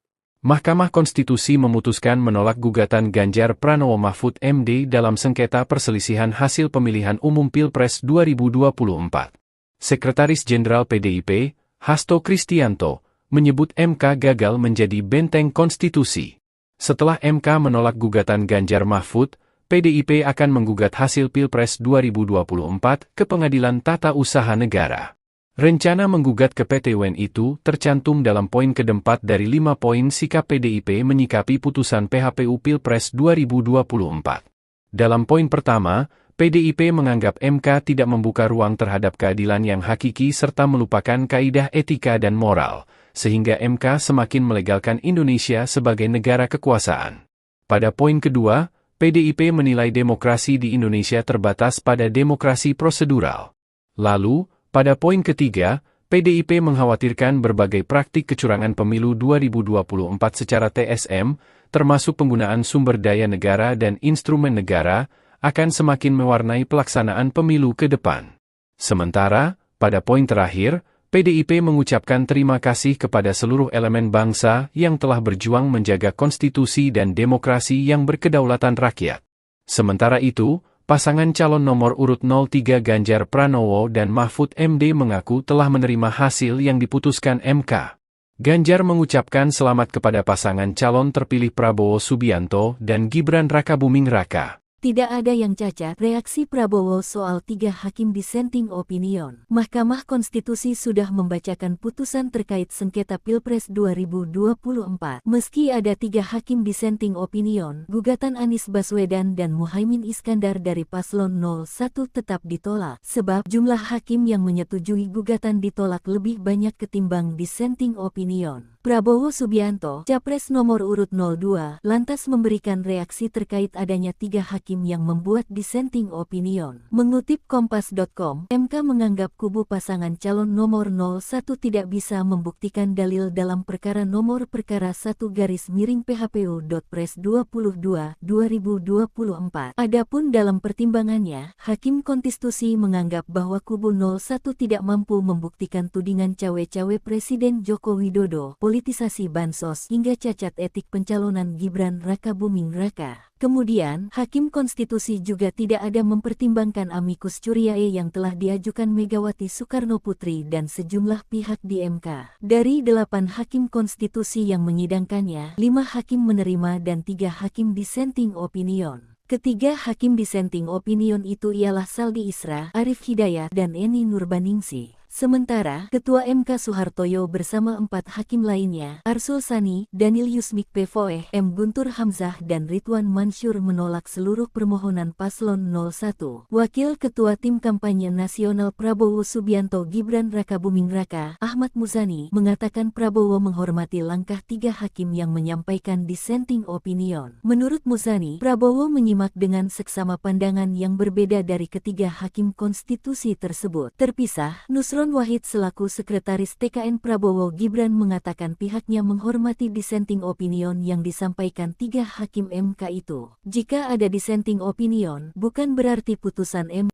Mahkamah Konstitusi memutuskan menolak gugatan Ganjar Pranowo Mahfud MD dalam sengketa perselisihan hasil pemilihan umum Pilpres 2024. Sekretaris Jenderal PDIP, Hasto Kristianto, menyebut MK gagal menjadi benteng konstitusi. Setelah MK menolak gugatan Ganjar Mahfud, PDIP akan menggugat hasil Pilpres 2024 ke Pengadilan Tata Usaha Negara. Rencana menggugat ke PT UN itu tercantum dalam poin keempat dari 5 poin sikap PDIP menyikapi putusan PHPU Pilpres 2024. Dalam poin pertama, PDIP menganggap MK tidak membuka ruang terhadap keadilan yang hakiki serta melupakan kaidah etika dan moral, sehingga MK semakin melegalkan Indonesia sebagai negara kekuasaan. Pada poin kedua, PDIP menilai demokrasi di Indonesia terbatas pada demokrasi prosedural. Lalu, pada poin ketiga, PDIP mengkhawatirkan berbagai praktik kecurangan pemilu 2024 secara TSM, termasuk penggunaan sumber daya negara dan instrumen negara, akan semakin mewarnai pelaksanaan pemilu ke depan. Sementara, pada poin terakhir, PDIP mengucapkan terima kasih kepada seluruh elemen bangsa yang telah berjuang menjaga konstitusi dan demokrasi yang berkedaulatan rakyat. Sementara itu, pasangan calon nomor urut 03 Ganjar Pranowo dan Mahfud MD mengaku telah menerima hasil yang diputuskan MK. Ganjar mengucapkan selamat kepada pasangan calon terpilih Prabowo Subianto dan Gibran Rakabuming Raka. Tidak ada yang cacat, reaksi Prabowo soal 3 hakim dissenting opinion. Mahkamah Konstitusi sudah membacakan putusan terkait sengketa Pilpres 2024. Meski ada 3 hakim dissenting opinion, gugatan Anies Baswedan dan Muhaimin Iskandar dari Paslon 01 tetap ditolak, sebab jumlah hakim yang menyetujui gugatan ditolak lebih banyak ketimbang dissenting opinion. Prabowo Subianto, Capres nomor urut 02, lantas memberikan reaksi terkait adanya 3 hakim yang membuat dissenting opinion. Mengutip Kompas.com, MK menganggap kubu pasangan calon nomor 01 tidak bisa membuktikan dalil dalam perkara nomor perkara 1-PHPU.Pres 22/2024. Adapun dalam pertimbangannya, Hakim Konstitusi menganggap bahwa kubu 01 tidak mampu membuktikan tudingan cawe-cawe Presiden Joko Widodo, politisasi bansos hingga cacat etik pencalonan Gibran Rakabuming Raka. Kemudian, Hakim Konstitusi juga tidak ada mempertimbangkan amicus curiae yang telah diajukan Megawati Soekarno Putri dan sejumlah pihak di MK. Dari 8 Hakim Konstitusi yang menyidangkannya, 5 hakim menerima dan 3 hakim dissenting opinion. Ketiga hakim dissenting opinion itu ialah Saldi Isra, Arif Hidayat, dan Eni Nurbaningsih. Sementara, Ketua MK Soehartoyo bersama 4 hakim lainnya, Arsul Sani, Daniel Yusmik Pevoeh, M. Guntur Hamzah dan Ridwan Mansur menolak seluruh permohonan Paslon 01. Wakil Ketua Tim Kampanye Nasional Prabowo Subianto Gibran Rakabuming Raka, Ahmad Muzani, mengatakan Prabowo menghormati langkah 3 hakim yang menyampaikan dissenting opinion. Menurut Muzani, Prabowo menyimak dengan seksama pandangan yang berbeda dari ketiga hakim konstitusi tersebut. Terpisah, Nusron Wahid selaku Sekretaris TKN Prabowo Gibran mengatakan pihaknya menghormati dissenting opinion yang disampaikan 3 hakim MK itu. Jika ada dissenting opinion, bukan berarti putusan MK.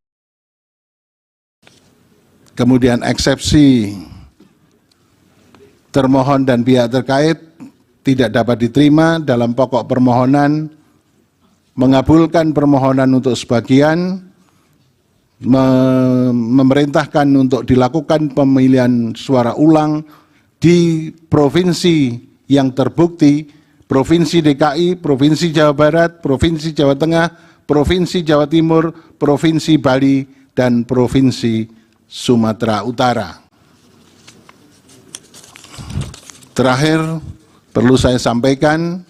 Kemudian eksepsi termohon dan pihak terkait tidak dapat diterima dalam pokok permohonan, mengabulkan permohonan untuk sebagian, memerintahkan untuk dilakukan pemilihan suara ulang di provinsi yang terbukti, Provinsi DKI, Provinsi Jawa Barat, Provinsi Jawa Tengah, Provinsi Jawa Timur, Provinsi Bali, dan Provinsi Sumatera Utara. Terakhir, perlu saya sampaikan,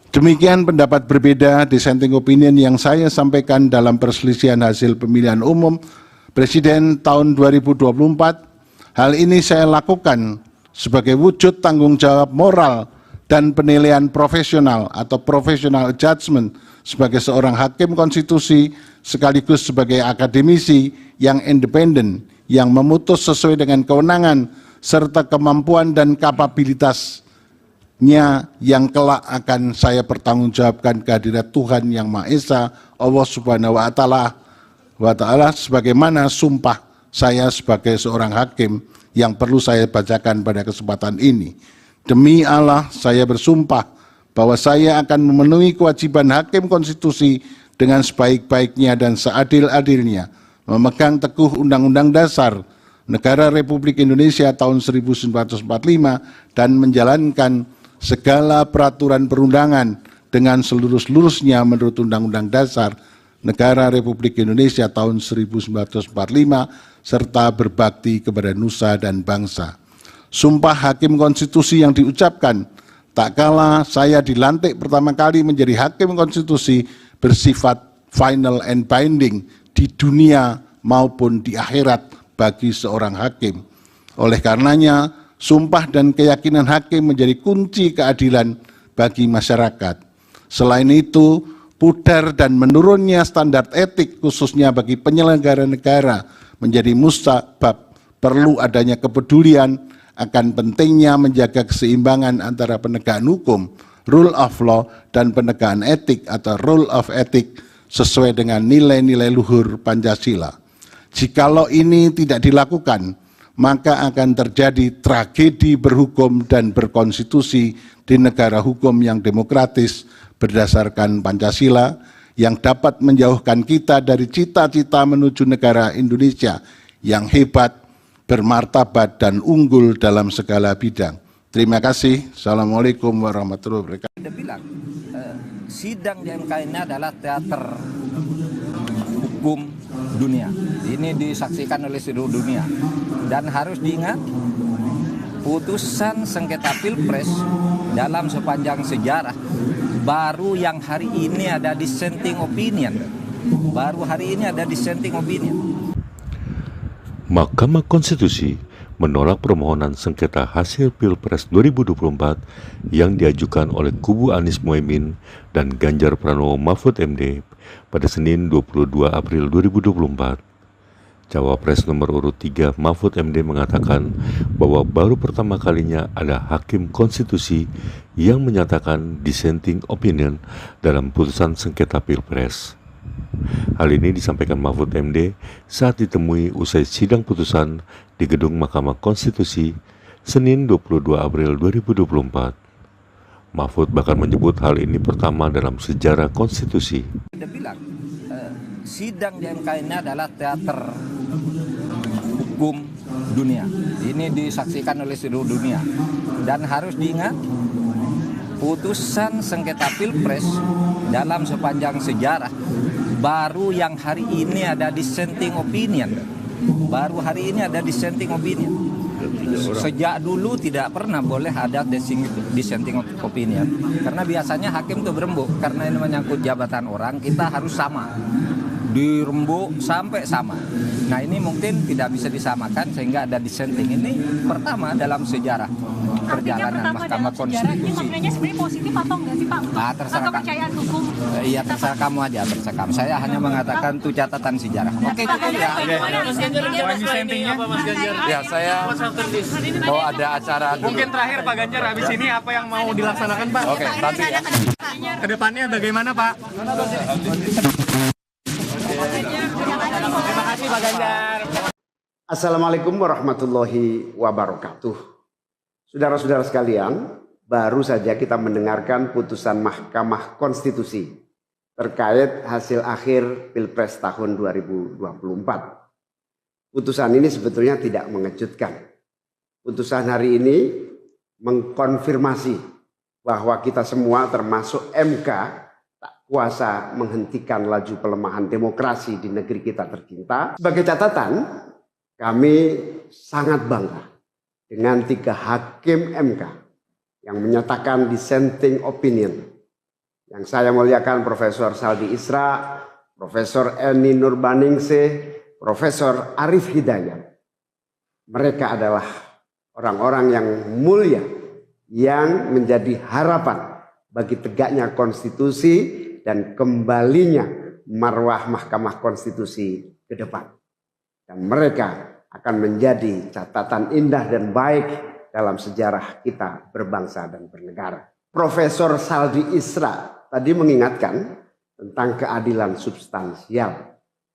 demikian pendapat berbeda dissenting opinion yang saya sampaikan dalam perselisihan hasil pemilihan umum Presiden tahun 2024. Hal ini saya lakukan sebagai wujud tanggung jawab moral dan penilaian profesional atau professional judgment sebagai seorang hakim konstitusi sekaligus sebagai akademisi yang independen yang memutus sesuai dengan kewenangan serta kemampuan dan kapabilitas yang kelak akan saya pertanggungjawabkan kehadirat Tuhan Yang Maha Esa, Allah Subhanahu wa Ta'ala, sebagaimana sumpah saya sebagai seorang hakim yang perlu saya bacakan pada kesempatan ini. Demi Allah, saya bersumpah bahwa saya akan memenuhi kewajiban hakim konstitusi dengan sebaik-baiknya dan seadil-adilnya, memegang teguh Undang-Undang Dasar Negara Republik Indonesia tahun 1945 dan menjalankan segala peraturan perundangan dengan seluruh-seluruhnya menurut Undang-Undang Dasar Negara Republik Indonesia tahun 1945 serta berbakti kepada nusa dan bangsa. Sumpah hakim konstitusi yang diucapkan tak kala saya dilantik pertama kali menjadi hakim konstitusi bersifat final and binding di dunia maupun di akhirat bagi seorang hakim. Oleh karenanya, sumpah dan keyakinan hakim menjadi kunci keadilan bagi masyarakat. Selain itu, pudar dan menurunnya standar etik khususnya bagi penyelenggara negara menjadi musabab perlu adanya kepedulian akan pentingnya menjaga keseimbangan antara penegakan hukum, rule of law, dan penegakan etik atau rule of ethic sesuai dengan nilai-nilai luhur Pancasila. Jikalau ini tidak dilakukan, maka akan terjadi tragedi berhukum dan berkonstitusi di negara hukum yang demokratis berdasarkan Pancasila, yang dapat menjauhkan kita dari cita-cita menuju negara Indonesia yang hebat, bermartabat, dan unggul dalam segala bidang. Terima kasih. Assalamualaikum warahmatullahi wabarakatuh. Dia bilang, sidang di MK ini adalah teater hukum dunia. Ini disaksikan oleh seluruh dunia. Dan harus diingat, putusan sengketa Pilpres dalam sepanjang sejarah baru yang hari ini ada dissenting opinion. Baru hari ini ada dissenting opinion. Mahkamah Konstitusi menolak permohonan sengketa hasil Pilpres 2024 yang diajukan oleh kubu Anies Mohaimin dan Ganjar Pranowo Mahfud MD pada Senin 22 April 2024. Cawapres nomor urut 3 Mahfud MD mengatakan bahwa baru pertama kalinya ada hakim konstitusi yang menyatakan dissenting opinion dalam putusan sengketa Pilpres. Hal ini disampaikan Mahfud MD saat ditemui usai sidang putusan di Gedung Mahkamah Konstitusi Senin 22 April 2024. Mahfud bahkan menyebut hal ini pertama dalam sejarah konstitusi. Dia bilang, sidang di MK ini adalah teater hukum dunia. Ini disaksikan oleh seluruh dunia. Dan harus diingat, putusan sengketa Pilpres dalam sepanjang sejarah baru yang hari ini ada dissenting opinion. Baru hari ini ada dissenting opinion. Sejak dulu tidak pernah boleh ada dissenting opinion. Karena biasanya hakim itu berembuk. Karena ini menyangkut jabatan orang, kita harus sama. Dirembuk sampai sama. Nah ini mungkin tidak bisa disamakan sehingga ada dissenting. Ini pertama dalam sejarah perjalanan Mahkamah Konstitusi. Maknanya sebenarnya positif atau enggak sih Pak? Terserah kepercayaan hukum. Iya terserah kamu aja, terserah kamu. Saya hanya mengatakan itu catatan sejarah. Oke, cukup ya. Ya, saya mau ada acara dulu. Mungkin terakhir Pak Ganjar, habis ini apa yang mau dilaksanakan Pak? Oke, nanti ya. Kedepannya bagaimana Pak? Terima kasih Pak Ganjar. Assalamualaikum warahmatullahi wabarakatuh. Saudara-saudara sekalian, baru saja kita mendengarkan putusan Mahkamah Konstitusi terkait hasil akhir Pilpres tahun 2024. Putusan ini sebetulnya tidak mengejutkan. Putusan hari ini mengkonfirmasi bahwa kita semua termasuk MK tak kuasa menghentikan laju pelemahan demokrasi di negeri kita tercinta. Sebagai catatan, kami sangat bangga dengan 3 hakim MK yang menyatakan dissenting opinion. Yang saya muliakan Profesor Saldi Isra, Profesor Eni Nurbaningsih, Profesor Arif Hidayat. Mereka adalah orang-orang yang mulia yang menjadi harapan bagi tegaknya konstitusi dan kembalinya marwah Mahkamah Konstitusi ke depan. Dan mereka akan menjadi catatan indah dan baik dalam sejarah kita berbangsa dan bernegara. Profesor Saldi Isra tadi mengingatkan tentang keadilan substansial,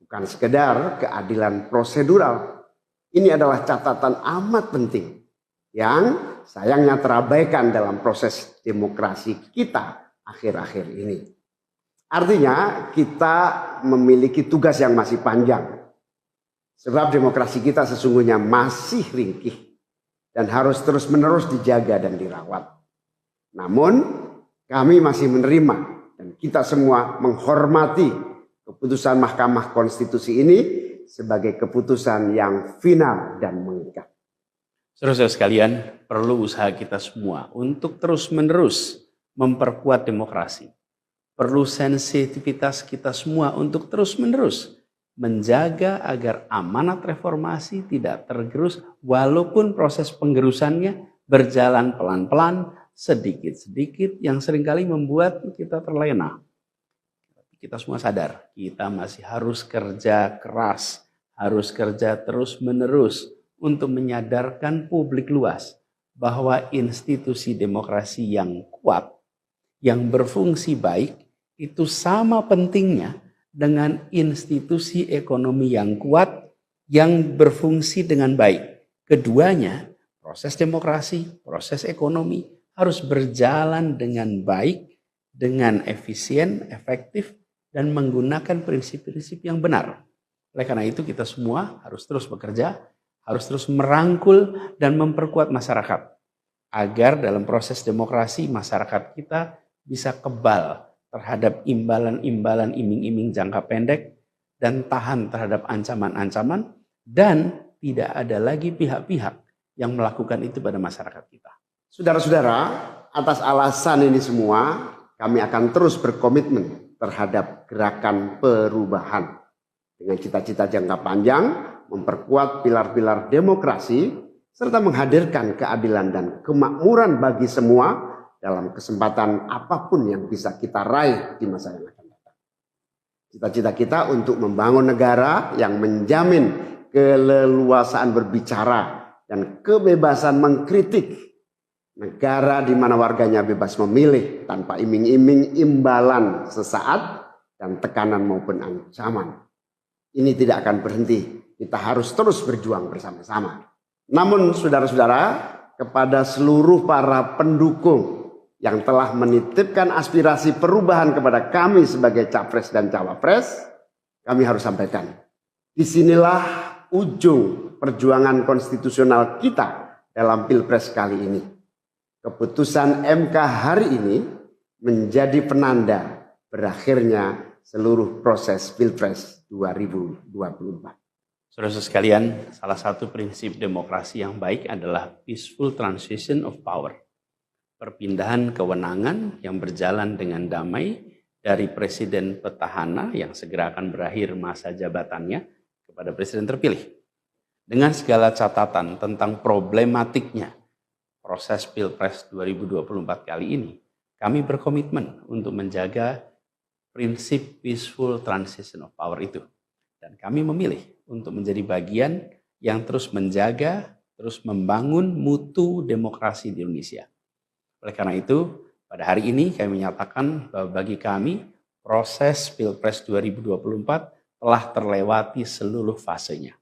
bukan sekedar keadilan prosedural. Ini adalah catatan amat penting yang sayangnya terabaikan dalam proses demokrasi kita akhir-akhir ini. Artinya kita memiliki tugas yang masih panjang. Sebab demokrasi kita sesungguhnya masih ringkih dan harus terus-menerus dijaga dan dirawat. Namun kami masih menerima dan kita semua menghormati keputusan Mahkamah Konstitusi ini sebagai keputusan yang final dan mengikat. Saudara-saudara sekalian, perlu usaha kita semua untuk terus-menerus memperkuat demokrasi. Perlu sensitivitas kita semua untuk terus-menerus menjaga agar amanat reformasi tidak tergerus walaupun proses penggerusannya berjalan pelan-pelan, sedikit-sedikit yang seringkali membuat kita terlena. Kita semua sadar, kita masih harus kerja keras, harus kerja terus-menerus untuk menyadarkan publik luas bahwa institusi demokrasi yang kuat, yang berfungsi baik, itu sama pentingnya dengan institusi ekonomi yang kuat, yang berfungsi dengan baik. Keduanya, proses demokrasi, proses ekonomi harus berjalan dengan baik, dengan efisien, efektif, dan menggunakan prinsip-prinsip yang benar. Oleh karena itu kita semua harus terus bekerja, harus terus merangkul dan memperkuat masyarakat. Agar dalam proses demokrasi masyarakat kita bisa kebal terhadap imbalan-imbalan iming-iming jangka pendek dan tahan terhadap ancaman-ancaman dan tidak ada lagi pihak-pihak yang melakukan itu pada masyarakat kita. Saudara-saudara, atas alasan ini semua kami akan terus berkomitmen terhadap gerakan perubahan dengan cita-cita jangka panjang, memperkuat pilar-pilar demokrasi, serta menghadirkan keadilan dan kemakmuran bagi semua dalam kesempatan apapun yang bisa kita raih di masa yang akan datang. Cita-cita kita untuk membangun negara yang menjamin keleluasaan berbicara dan kebebasan mengkritik. Negara di mana warganya bebas memilih tanpa iming-iming imbalan sesaat dan tekanan maupun ancaman. Ini tidak akan berhenti. Kita harus terus berjuang bersama-sama. Namun saudara-saudara, kepada seluruh para pendukung yang telah menitipkan aspirasi perubahan kepada kami sebagai capres dan cawapres, kami harus sampaikan. Disinilah ujung perjuangan konstitusional kita dalam Pilpres kali ini. Keputusan MK hari ini menjadi penanda berakhirnya seluruh proses Pilpres 2024. Saudara-saudara sekalian, salah satu prinsip demokrasi yang baik adalah peaceful transition of power. Perpindahan kewenangan yang berjalan dengan damai dari presiden petahana yang segera akan berakhir masa jabatannya kepada presiden terpilih. Dengan segala catatan tentang problematiknya proses Pilpres 2024 kali ini, kami berkomitmen untuk menjaga prinsip peaceful transition of power itu. Dan kami memilih untuk menjadi bagian yang terus menjaga, terus membangun mutu demokrasi di Indonesia. Oleh karena itu, pada hari ini kami menyatakan bahwa bagi kami, proses Pilpres 2024 telah terlewati seluruh fasenya.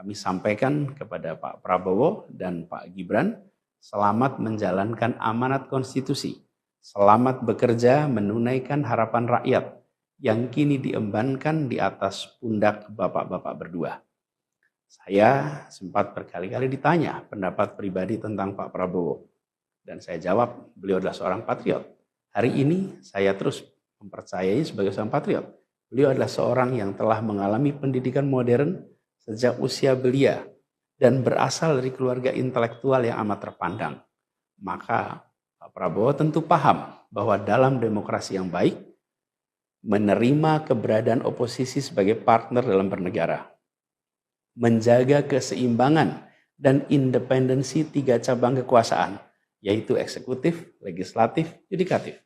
Kami sampaikan kepada Pak Prabowo dan Pak Gibran, selamat menjalankan amanat konstitusi, selamat bekerja menunaikan harapan rakyat yang kini diembankan di atas pundak bapak-bapak berdua. Saya sempat berkali-kali ditanya pendapat pribadi tentang Pak Prabowo. Dan saya jawab, beliau adalah seorang patriot. Hari ini saya terus mempercayai sebagai seorang patriot. Beliau adalah seorang yang telah mengalami pendidikan modern sejak usia belia dan berasal dari keluarga intelektual yang amat terpandang. Maka Pak Prabowo tentu paham bahwa dalam demokrasi yang baik, menerima keberadaan oposisi sebagai partner dalam bernegara, menjaga keseimbangan dan independensi tiga cabang kekuasaan, yaitu eksekutif, legislatif, yudikatif.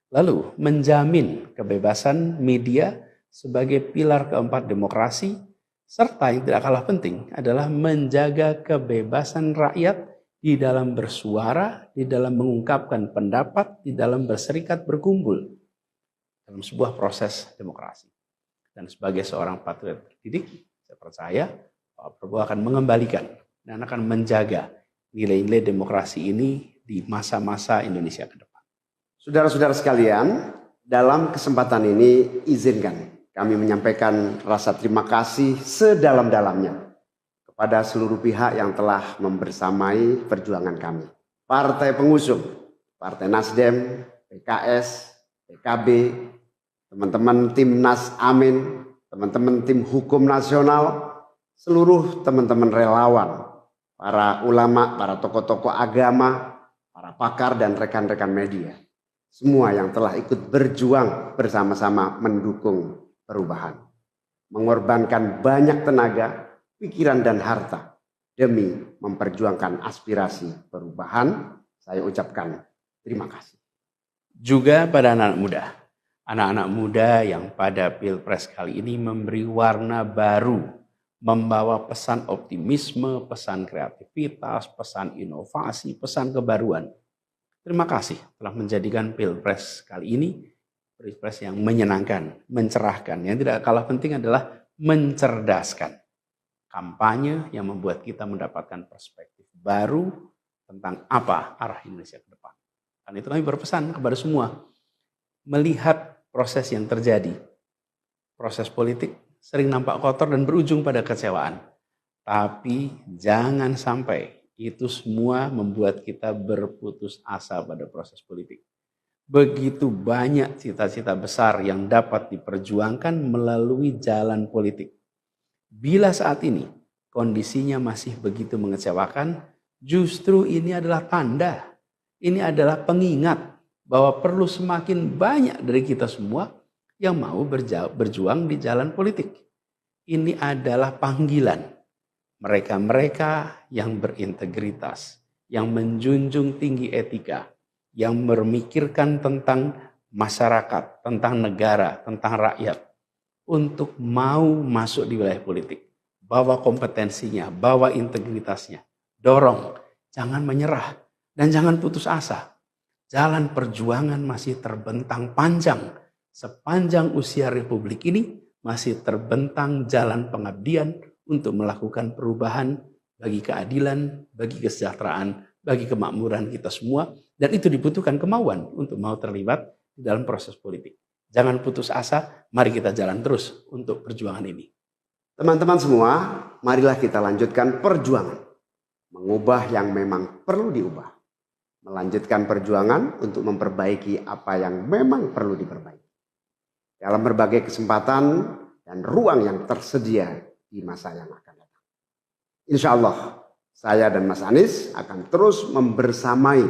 Lalu menjamin kebebasan media sebagai pilar keempat demokrasi, serta yang tidak kalah penting adalah menjaga kebebasan rakyat di dalam bersuara, di dalam mengungkapkan pendapat, di dalam berserikat berkumpul dalam sebuah proses demokrasi. Dan sebagai seorang patriot terdidik, saya percaya Pak Prabowo akan mengembalikan dan akan menjaga nilai-nilai demokrasi ini di masa-masa Indonesia ke depan. Saudara-saudara sekalian, dalam kesempatan ini izinkan kami menyampaikan rasa terima kasih sedalam-dalamnya kepada seluruh pihak yang telah membersamai perjuangan kami. Partai pengusung, Partai Nasdem, PKS, PKB, teman-teman Timnas Amin, teman-teman tim hukum nasional, seluruh teman-teman relawan, para ulama, para tokoh-tokoh agama, para pakar dan rekan-rekan media. Semua yang telah ikut berjuang bersama-sama mendukung perubahan. Mengorbankan banyak tenaga, pikiran dan harta demi memperjuangkan aspirasi perubahan. Saya ucapkan terima kasih. Juga pada anak-anak muda yang pada Pilpres kali ini memberi warna baru, membawa pesan optimisme, pesan kreativitas, pesan inovasi, pesan kebaruan. Terima kasih telah menjadikan Pilpres kali ini Pilpres yang menyenangkan, mencerahkan. Yang tidak kalah penting adalah mencerdaskan. kampanye yang membuat kita mendapatkan perspektif baru tentang apa arah Indonesia ke depan. Dan itu kami berpesan kepada semua, melihat proses yang terjadi. Proses politik sering nampak kotor dan berujung pada kecewaan. Tapi jangan sampai itu semua membuat kita berputus asa pada proses politik. Begitu banyak cita-cita besar yang dapat diperjuangkan melalui jalan politik. Bila saat ini kondisinya masih begitu mengecewakan, justru ini adalah tanda, ini adalah pengingat bahwa perlu semakin banyak dari kita semua yang mau berjuang di jalan politik. Ini adalah panggilan mereka-mereka yang berintegritas, yang menjunjung tinggi etika, yang memikirkan tentang masyarakat, tentang negara, tentang rakyat, untuk mau masuk di wilayah politik. Bawa kompetensinya, bawa integritasnya, dorong, jangan menyerah, dan jangan putus asa. Jalan perjuangan masih terbentang panjang. Sepanjang usia Republik ini masih terbentang jalan pengabdian untuk melakukan perubahan bagi keadilan, bagi kesejahteraan, bagi kemakmuran kita semua. Dan itu dibutuhkan kemauan untuk mau terlibat di dalam proses politik. Jangan putus asa, mari kita jalan terus untuk perjuangan ini. Teman-teman semua, marilah kita lanjutkan perjuangan. Mengubah yang memang perlu diubah. Melanjutkan perjuangan untuk memperbaiki apa yang memang perlu diperbaiki. Dalam berbagai kesempatan dan ruang yang tersedia di masa yang akan datang. Insya Allah, saya dan Mas Anies akan terus membersamai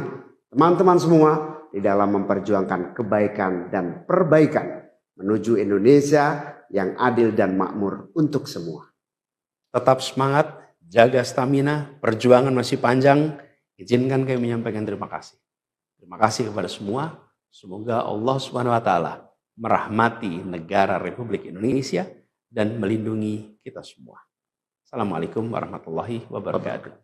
teman-teman semua di dalam memperjuangkan kebaikan dan perbaikan menuju Indonesia yang adil dan makmur untuk semua. Tetap semangat, jaga stamina, perjuangan masih panjang. Izinkan kami menyampaikan terima kasih. Terima kasih kepada semua. Semoga Allah SWT merahmati negara Republik Indonesia dan melindungi kita semua. Assalamualaikum warahmatullahi wabarakatuh.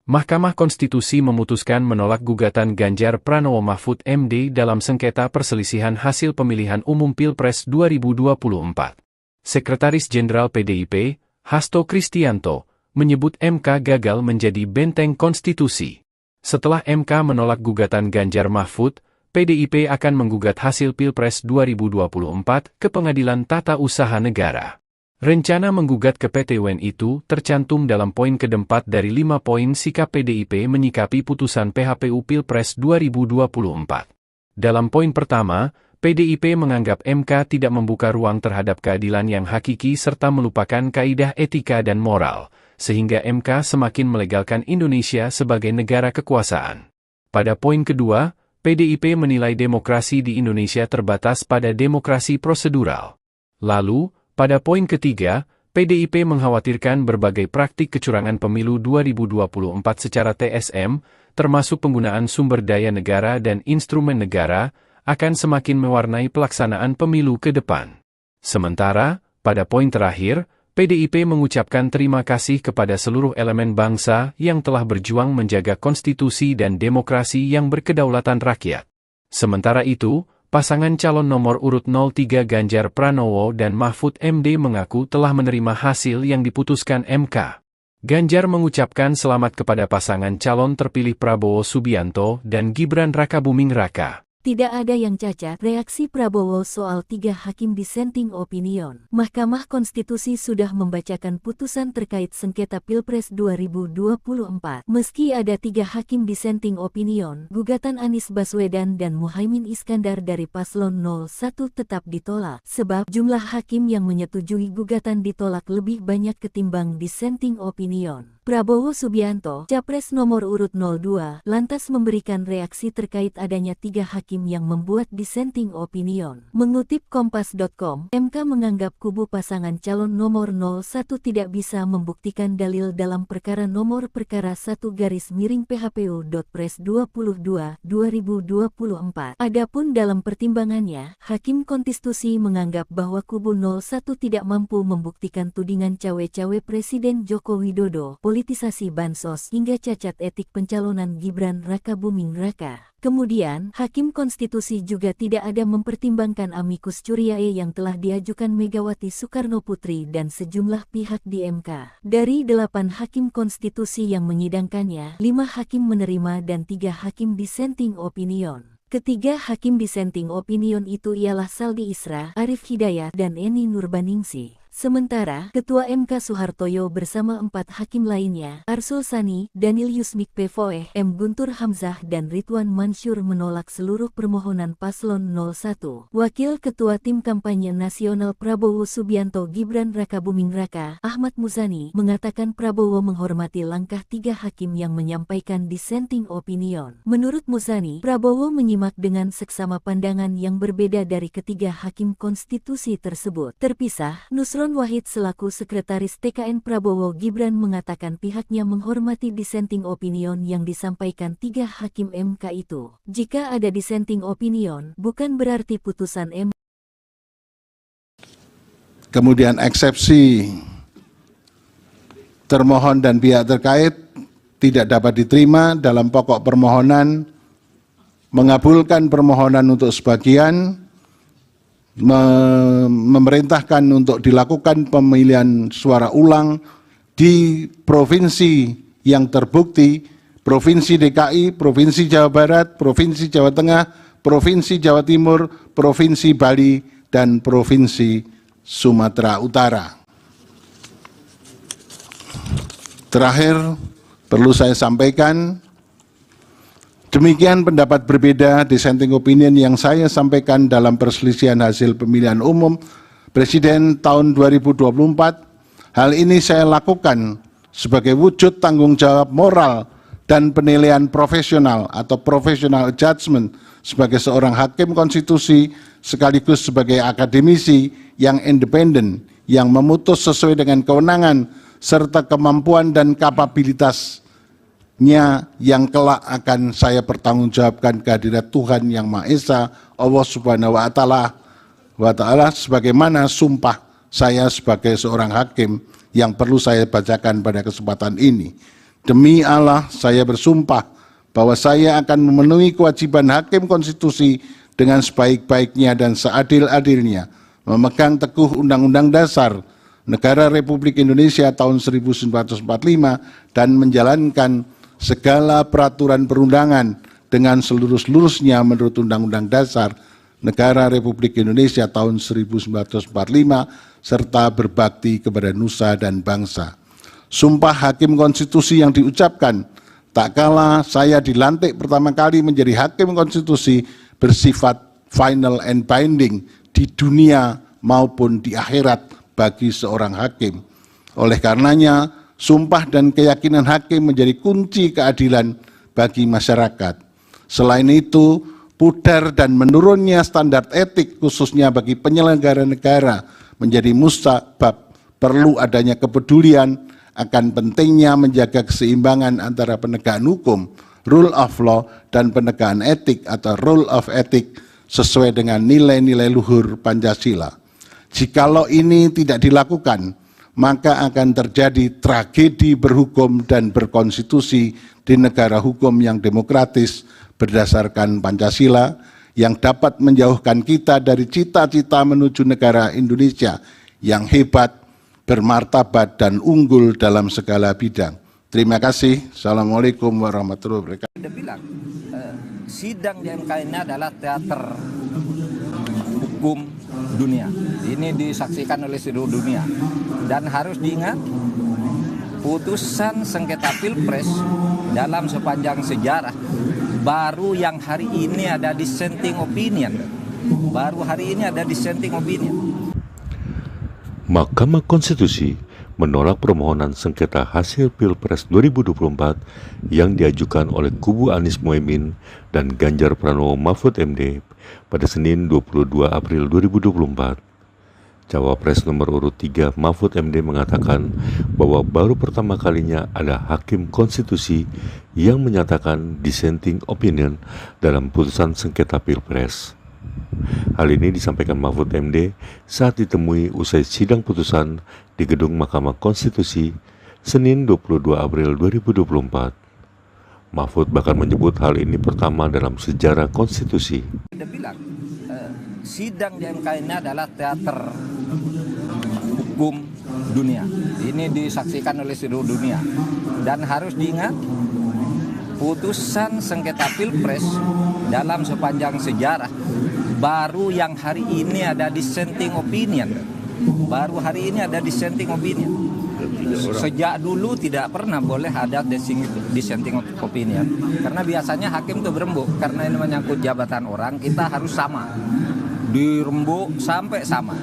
Mahkamah Konstitusi memutuskan menolak gugatan Ganjar Pranowo Mahfud MD dalam sengketa perselisihan hasil pemilihan umum Pilpres 2024. Sekretaris Jenderal PDIP, Hasto Kristianto, menyebut MK gagal menjadi benteng konstitusi. Setelah MK menolak gugatan Ganjar Mahfud, PDIP akan menggugat hasil Pilpres 2024 ke Pengadilan Tata Usaha Negara. Rencana menggugat ke PT UN itu tercantum dalam poin keempat dari 5 poin sikap PDIP menyikapi putusan PHPU Pilpres 2024. Dalam poin pertama, PDIP menganggap MK tidak membuka ruang terhadap keadilan yang hakiki serta melupakan kaidah etika dan moral, sehingga MK semakin melegalkan Indonesia sebagai negara kekuasaan. Pada poin kedua, PDIP menilai demokrasi di Indonesia terbatas pada demokrasi prosedural. Lalu, pada poin ketiga, PDIP mengkhawatirkan berbagai praktik kecurangan pemilu 2024 secara TSM, termasuk penggunaan sumber daya negara dan instrumen negara, akan semakin mewarnai pelaksanaan pemilu ke depan. Sementara, pada poin terakhir, PDIP mengucapkan terima kasih kepada seluruh elemen bangsa yang telah berjuang menjaga konstitusi dan demokrasi yang berkedaulatan rakyat. Sementara itu, pasangan calon nomor urut 03 Ganjar Pranowo dan Mahfud MD mengaku telah menerima hasil yang diputuskan MK. Ganjar mengucapkan selamat kepada pasangan calon terpilih Prabowo Subianto dan Gibran Rakabuming Raka. Tidak ada yang cacat, reaksi Prabowo soal 3 hakim dissenting opinion. Mahkamah Konstitusi sudah membacakan putusan terkait sengketa Pilpres 2024. Meski ada 3 hakim dissenting opinion, gugatan Anies Baswedan dan Muhaimin Iskandar dari Paslon 01 tetap ditolak, sebab jumlah hakim yang menyetujui gugatan ditolak lebih banyak ketimbang dissenting opinion. Prabowo Subianto, Capres nomor urut 02, lantas memberikan reaksi terkait adanya 3 hakim yang membuat dissenting opinion. Mengutip Kompas.com, MK menganggap kubu pasangan calon nomor 01 tidak bisa membuktikan dalil dalam perkara nomor perkara 1-PHPU.Pres 22/2024. Adapun dalam pertimbangannya, Hakim Konstitusi menganggap bahwa kubu 01 tidak mampu membuktikan tudingan cawe-cawe Presiden Joko Widodo, politisasi bansos hingga cacat etik pencalonan Gibran Rakabuming Raka. Kemudian, Hakim Konstitusi juga tidak ada mempertimbangkan amicus curiae yang telah diajukan Megawati Soekarno Putri dan sejumlah pihak di MK. Dari 8 Hakim Konstitusi yang menyidangkannya, 5 hakim menerima dan 3 hakim dissenting opinion. Ketiga hakim dissenting opinion itu ialah Saldi Isra, Arif Hidayat, dan Eni Nurbaningsih. Sementara, Ketua MK Soehartoyo bersama 4 hakim lainnya, Arsul Sani, Daniel Yusmik Pevoeh, M. Guntur Hamzah dan Ridwan Mansur menolak seluruh permohonan paslon 01. Wakil Ketua Tim Kampanye Nasional Prabowo Subianto Gibran Rakabuming Raka, Ahmad Muzani, mengatakan Prabowo menghormati langkah 3 hakim yang menyampaikan dissenting opinion. Menurut Muzani, Prabowo menyimak dengan seksama pandangan yang berbeda dari ketiga hakim konstitusi tersebut. Terpisah, Nusron Wahid selaku Sekretaris TKN Prabowo Gibran mengatakan pihaknya menghormati dissenting opinion yang disampaikan 3 hakim MK itu. Jika ada dissenting opinion, bukan berarti putusan MK. Kemudian eksepsi termohon dan pihak terkait tidak dapat diterima dalam pokok permohonan, mengabulkan permohonan untuk sebagian, memerintahkan untuk dilakukan pemilihan suara ulang di provinsi yang terbukti, Provinsi DKI, Provinsi Jawa Barat, Provinsi Jawa Tengah, Provinsi Jawa Timur, Provinsi Bali, dan Provinsi Sumatera Utara. Terakhir, perlu saya sampaikan, demikian pendapat berbeda dissenting opinion yang saya sampaikan dalam perselisihan hasil pemilihan umum Presiden tahun 2024. Hal ini saya lakukan sebagai wujud tanggung jawab moral dan penilaian profesional atau professional judgment sebagai seorang hakim konstitusi sekaligus sebagai akademisi yang independen yang memutus sesuai dengan kewenangan serta kemampuan dan kapabilitasnya yang kelak akan saya pertanggungjawabkan kehadirat Tuhan Yang Maha Esa, Allah Subhanahu wa Ta'ala, sebagaimana sumpah saya sebagai seorang hakim yang perlu saya bacakan pada kesempatan ini. Demi Allah, saya bersumpah bahwa saya akan memenuhi kewajiban hakim konstitusi dengan sebaik-baiknya dan seadil-adilnya, memegang teguh Undang-Undang Dasar Negara Republik Indonesia tahun 1945 dan menjalankan segala peraturan perundangan dengan seluruh-seluruhnya menurut Undang-Undang Dasar Negara Republik Indonesia tahun 1945 serta berbakti kepada nusa dan bangsa. Sumpah hakim konstitusi yang diucapkan tak kala saya dilantik pertama kali menjadi hakim konstitusi bersifat final and binding di dunia maupun di akhirat bagi seorang hakim. Oleh karenanya, sumpah dan keyakinan hakim menjadi kunci keadilan bagi masyarakat. Selain itu, pudar dan menurunnya standar etik khususnya bagi penyelenggara negara menjadi musabab perlu adanya kepedulian akan pentingnya menjaga keseimbangan antara penegakan hukum, rule of law, dan penegakan etik atau rule of ethic sesuai dengan nilai-nilai luhur Pancasila. Jikalau ini tidak dilakukan, maka akan terjadi tragedi berhukum dan berkonstitusi di negara hukum yang demokratis berdasarkan Pancasila yang dapat menjauhkan kita dari cita-cita menuju negara Indonesia yang hebat, bermartabat, dan unggul dalam segala bidang. Terima kasih. Assalamualaikum warahmatullahi wabarakatuh. Dia bilang, sidang di MK ini adalah teater hukum dunia. Ini disaksikan oleh seluruh dunia. Dan harus diingat, putusan sengketa Pilpres dalam sepanjang sejarah baru yang hari ini ada dissenting opinion. Baru hari ini ada dissenting opinion. Mahkamah Konstitusi menolak permohonan sengketa hasil Pilpres 2024 yang diajukan oleh kubu Anies Mohaimin dan Ganjar Pranowo Mahfud MD pada Senin 22 April 2024. Cawapres nomor urut 3 Mahfud MD mengatakan bahwa baru pertama kalinya ada hakim konstitusi yang menyatakan dissenting opinion dalam putusan sengketa Pilpres. Hal ini disampaikan Mahfud MD saat ditemui usai sidang putusan di Gedung Mahkamah Konstitusi Senin 22 April 2024. Mahfud bahkan menyebut hal ini pertama dalam sejarah konstitusi. Dia bilang, sidang di MK ini adalah teater hukum dunia. Ini disaksikan oleh seluruh dunia. Dan harus diingat, putusan sengketa Pilpres dalam sepanjang sejarah baru yang hari ini ada dissenting opinion. Baru hari ini ada dissenting opinion. Sejak dulu tidak pernah boleh ada dissenting opinion. Karena biasanya hakim itu berembuk. Karena ini menyangkut jabatan orang, kita harus sama. Dirembuk sampai sama.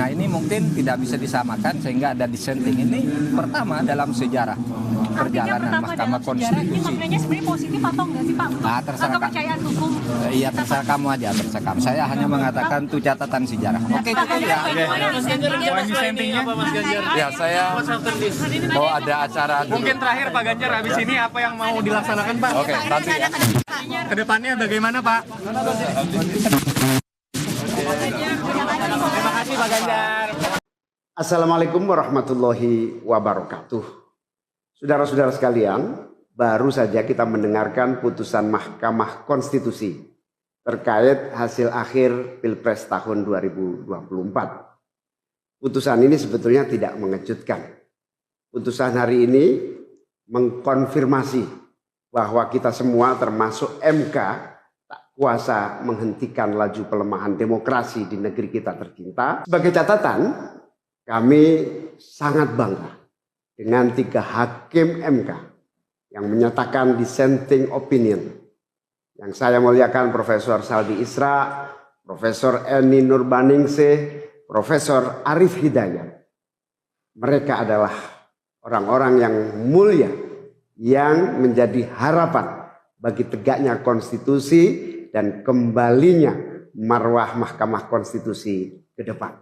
Nah ini mungkin tidak bisa disamakan sehingga ada dissenting. Ini pertama dalam sejarah perjalanan Mahkamah Konstitusi. Ini maknanya sebenarnya positif atau enggak sih Pak? Nah, terserah kepercayaan hukum. Iya terserah kamu aja, terserah kamu. Saya hanya mengatakan itu catatan sejarah. Oke, itu ya. Ya, saya mau ada acara dulu. Mungkin terakhir Pak Ganjar, habis ini apa yang mau dilaksanakan Pak? Oke, nanti ya. Kedepannya bagaimana Pak? Terima kasih Pak Ganjar. Assalamualaikum warahmatullahi wabarakatuh. Saudara-saudara sekalian, baru saja kita mendengarkan putusan Mahkamah Konstitusi terkait hasil akhir Pilpres tahun 2024. Putusan ini sebetulnya tidak mengejutkan. Putusan hari ini mengkonfirmasi bahwa kita semua termasuk MK tak kuasa menghentikan laju pelemahan demokrasi di negeri kita tercinta. Sebagai catatan, kami sangat bangga dengan 3 hakim MK yang menyatakan dissenting opinion. Yang saya muliakan Profesor Saldi Isra, Profesor Eni Nurbaningsih, Profesor Arif Hidayat. Mereka adalah orang-orang yang mulia yang menjadi harapan bagi tegaknya konstitusi dan kembalinya marwah Mahkamah Konstitusi ke depan.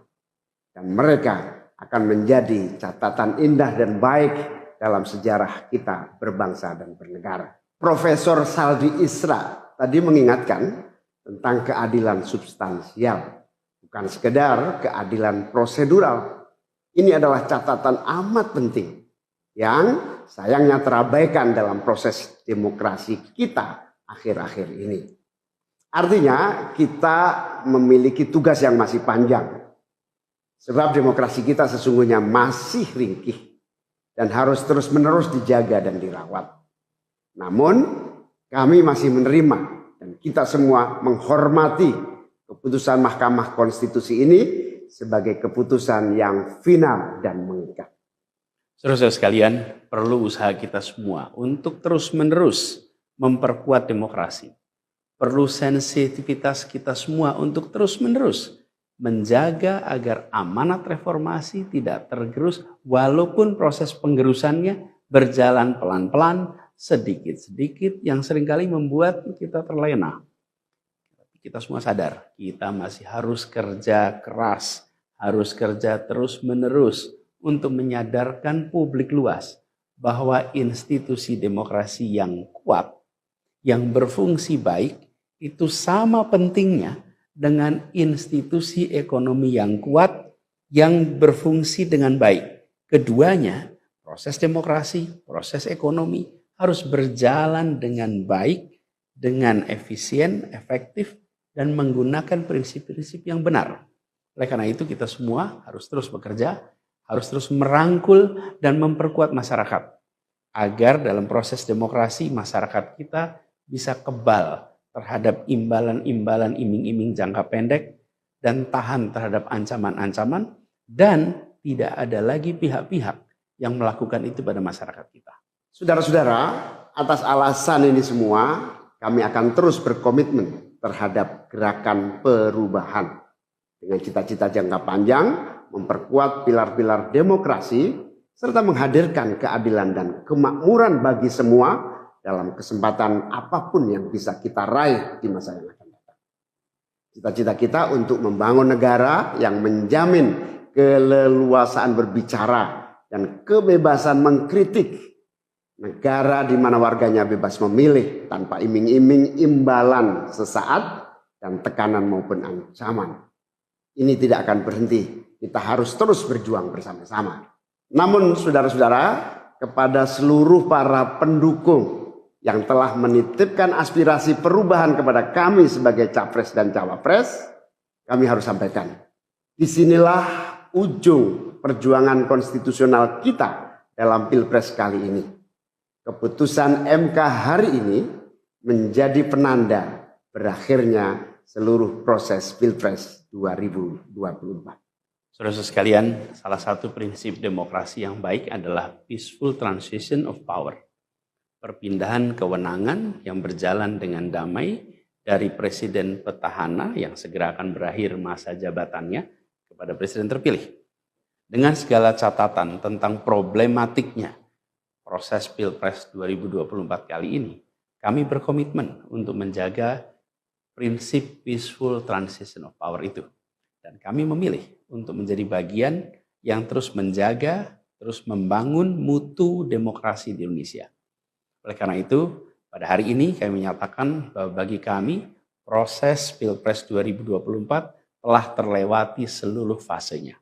Dan mereka akan menjadi catatan indah dan baik dalam sejarah kita berbangsa dan bernegara. Profesor Saldi Isra tadi mengingatkan tentang keadilan substansial, bukan sekedar keadilan prosedural. Ini adalah catatan amat penting yang sayangnya terabaikan dalam proses demokrasi kita akhir-akhir ini. Artinya kita memiliki tugas yang masih panjang. Sebab demokrasi kita sesungguhnya masih ringkih dan harus terus-menerus dijaga dan dirawat. Namun kami masih menerima dan kita semua menghormati keputusan Mahkamah Konstitusi ini sebagai keputusan yang final dan mengikat. Saudara-saudara sekalian, perlu usaha kita semua untuk terus-menerus memperkuat demokrasi. Perlu sensitivitas kita semua untuk terus-menerus menjaga agar amanat reformasi tidak tergerus walaupun proses penggerusannya berjalan pelan-pelan, sedikit-sedikit yang seringkali membuat kita terlena. Kita semua sadar, kita masih harus kerja keras, harus kerja terus-menerus untuk menyadarkan publik luas bahwa institusi demokrasi yang kuat, yang berfungsi baik, itu sama pentingnya dengan institusi ekonomi yang kuat, yang berfungsi dengan baik. Keduanya, proses demokrasi, proses ekonomi harus berjalan dengan baik, dengan efisien, efektif, dan menggunakan prinsip-prinsip yang benar. Oleh karena itu kita semua harus terus bekerja, harus terus merangkul dan memperkuat masyarakat. Agar dalam proses demokrasi masyarakat kita bisa kebal terhadap imbalan-imbalan iming-iming jangka pendek dan tahan terhadap ancaman-ancaman dan tidak ada lagi pihak-pihak yang melakukan itu pada masyarakat kita. Saudara-saudara, atas alasan ini semua kami akan terus berkomitmen terhadap gerakan perubahan dengan cita-cita jangka panjang, memperkuat pilar-pilar demokrasi serta menghadirkan keadilan dan kemakmuran bagi semua dalam kesempatan apapun yang bisa kita raih di masa yang akan datang. Cita-cita kita untuk membangun negara yang menjamin keleluasaan berbicara dan kebebasan mengkritik. Negara di mana warganya bebas memilih tanpa iming-iming imbalan sesaat dan tekanan maupun ancaman. Ini tidak akan berhenti. Kita harus terus berjuang bersama-sama. Namun saudara-saudara, kepada seluruh para pendukung yang telah menitipkan aspirasi perubahan kepada kami sebagai capres dan cawapres, kami harus sampaikan. Disinilah ujung perjuangan konstitusional kita dalam Pilpres kali ini. Keputusan MK hari ini menjadi penanda berakhirnya seluruh proses Pilpres 2024. Saudara-saudara sekalian, salah satu prinsip demokrasi yang baik adalah peaceful transition of power. Perpindahan kewenangan yang berjalan dengan damai dari presiden petahana yang segera akan berakhir masa jabatannya kepada presiden terpilih. Dengan segala catatan tentang problematiknya proses Pilpres 2024 kali ini, kami berkomitmen untuk menjaga prinsip peaceful transition of power itu. Dan kami memilih untuk menjadi bagian yang terus menjaga, terus membangun mutu demokrasi di Indonesia. Oleh karena itu, pada hari ini kami menyatakan bahwa bagi kami, proses Pilpres 2024 telah terlewati seluruh fasenya.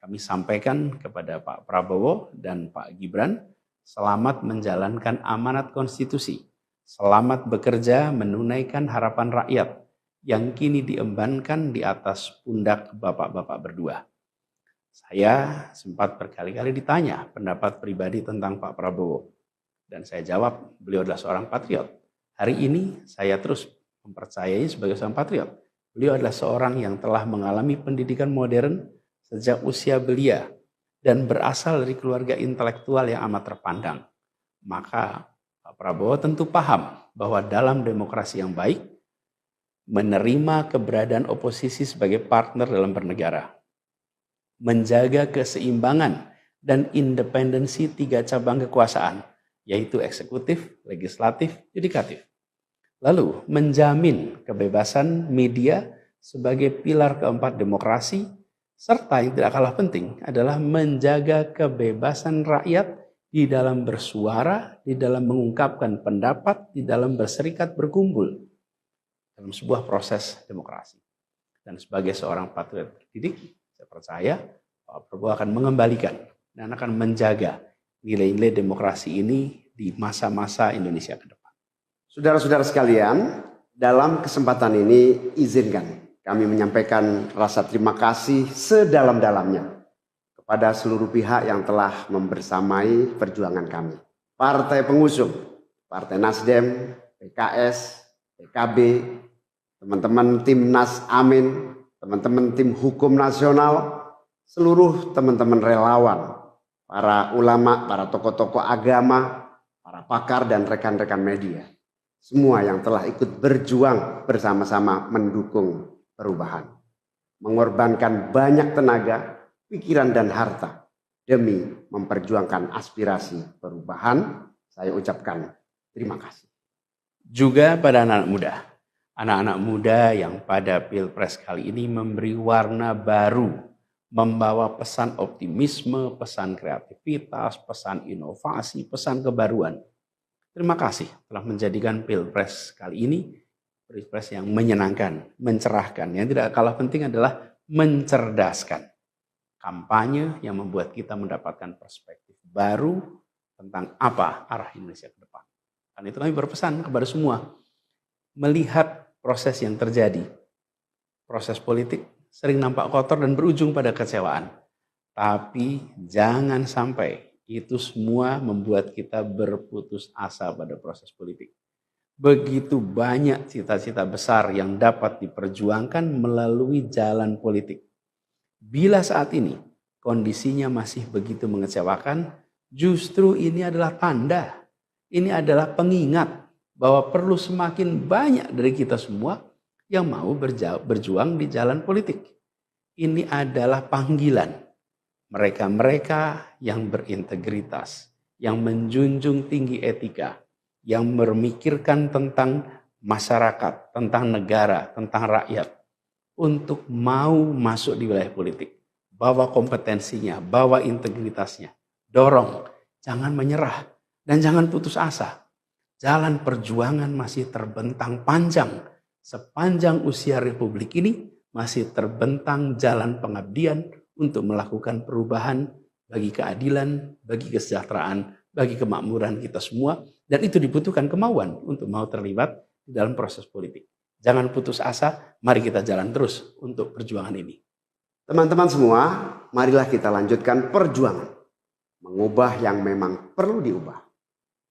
Kami sampaikan kepada Pak Prabowo dan Pak Gibran, selamat menjalankan amanat konstitusi, selamat bekerja menunaikan harapan rakyat, yang kini diembankan di atas pundak bapak-bapak berdua. Saya sempat berkali-kali ditanya pendapat pribadi tentang Pak Prabowo. Dan saya jawab, beliau adalah seorang patriot. Hari ini saya terus mempercayai sebagai seorang patriot. Beliau adalah seorang yang telah mengalami pendidikan modern sejak usia belia dan berasal dari keluarga intelektual yang amat terpandang. Maka Pak Prabowo tentu paham bahwa dalam demokrasi yang baik, menerima keberadaan oposisi sebagai partner dalam bernegara, menjaga keseimbangan dan independensi 3 cabang kekuasaan, yaitu eksekutif, legislatif, yudikatif. Lalu menjamin kebebasan media sebagai pilar keempat demokrasi, serta yang tidak kalah penting adalah menjaga kebebasan rakyat di dalam bersuara, di dalam mengungkapkan pendapat, di dalam berserikat berkumpul dalam sebuah proses demokrasi. Dan sebagai seorang patriot terdidik, saya percaya Pak Prabowo akan mengembalikan dan akan menjaga nilai-nilai demokrasi ini di masa-masa Indonesia ke depan. Saudara-saudara sekalian, dalam kesempatan ini izinkan kami menyampaikan rasa terima kasih sedalam-dalamnya kepada seluruh pihak yang telah membersamai perjuangan kami. Partai pengusung, Partai Nasdem, PKS, PKB, teman-teman Timnas Amin, teman-teman tim hukum nasional, seluruh teman-teman relawan, para ulama, para tokoh-tokoh agama, para pakar dan rekan-rekan media. Semua yang telah ikut berjuang bersama-sama mendukung perubahan. Mengorbankan banyak tenaga, pikiran dan harta demi memperjuangkan aspirasi perubahan. Saya ucapkan terima kasih. Juga pada anak-anak muda yang pada Pilpres kali ini memberi warna baru, membawa pesan optimisme, pesan kreativitas, pesan inovasi, pesan kebaruan. Terima kasih telah menjadikan Pilpres kali ini Pilpres yang menyenangkan, mencerahkan. Yang tidak kalah penting adalah mencerdaskan. Kampanye yang membuat kita mendapatkan perspektif baru tentang apa arah Indonesia ke depan. Dan itu kami berpesan kepada semua, melihat proses yang terjadi. Proses politik sering nampak kotor dan berujung pada kecewaan. Tapi jangan sampai itu semua membuat kita berputus asa pada proses politik. Begitu banyak cita-cita besar yang dapat diperjuangkan melalui jalan politik. Bila saat ini kondisinya masih begitu mengecewakan, justru ini adalah tanda, ini adalah pengingat bahwa perlu semakin banyak dari kita semua yang mau berjuang di jalan politik. Ini adalah panggilan mereka-mereka yang berintegritas, yang menjunjung tinggi etika, yang memikirkan tentang masyarakat, tentang negara, tentang rakyat, untuk mau masuk di wilayah politik. Bawa kompetensinya, bawa integritasnya, dorong, jangan menyerah, dan jangan putus asa. Jalan perjuangan masih terbentang panjang. Sepanjang usia Republik ini masih terbentang jalan pengabdian untuk melakukan perubahan bagi keadilan, bagi kesejahteraan bagi kemakmuran kita semua, dan itu dibutuhkan kemauan untuk mau terlibat di dalam proses politik. Jangan putus asa, mari kita jalan terus untuk perjuangan ini. Teman-teman semua, marilah kita lanjutkan perjuangan. Mengubah yang memang perlu diubah.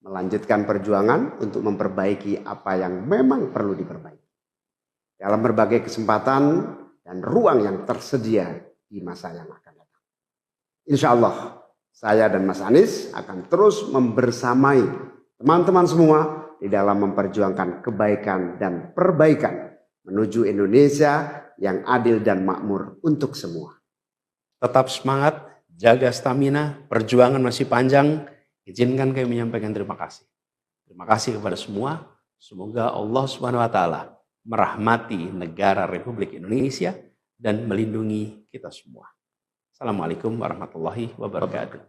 Melanjutkan perjuangan untuk memperbaiki apa yang memang perlu diperbaiki. Dalam berbagai kesempatan dan ruang yang tersedia di masa yang akan datang. Insya Allah, saya dan Mas Anies akan terus membersamai teman-teman semua di dalam memperjuangkan kebaikan dan perbaikan menuju Indonesia yang adil dan makmur untuk semua. Tetap semangat, jaga stamina, perjuangan masih panjang. Izinkan kami menyampaikan terima kasih. Terima kasih kepada semua. Semoga Allah Subhanahu wa taala merahmati negara Republik Indonesia dan melindungi kita semua. Assalamualaikum warahmatullahi wabarakatuh.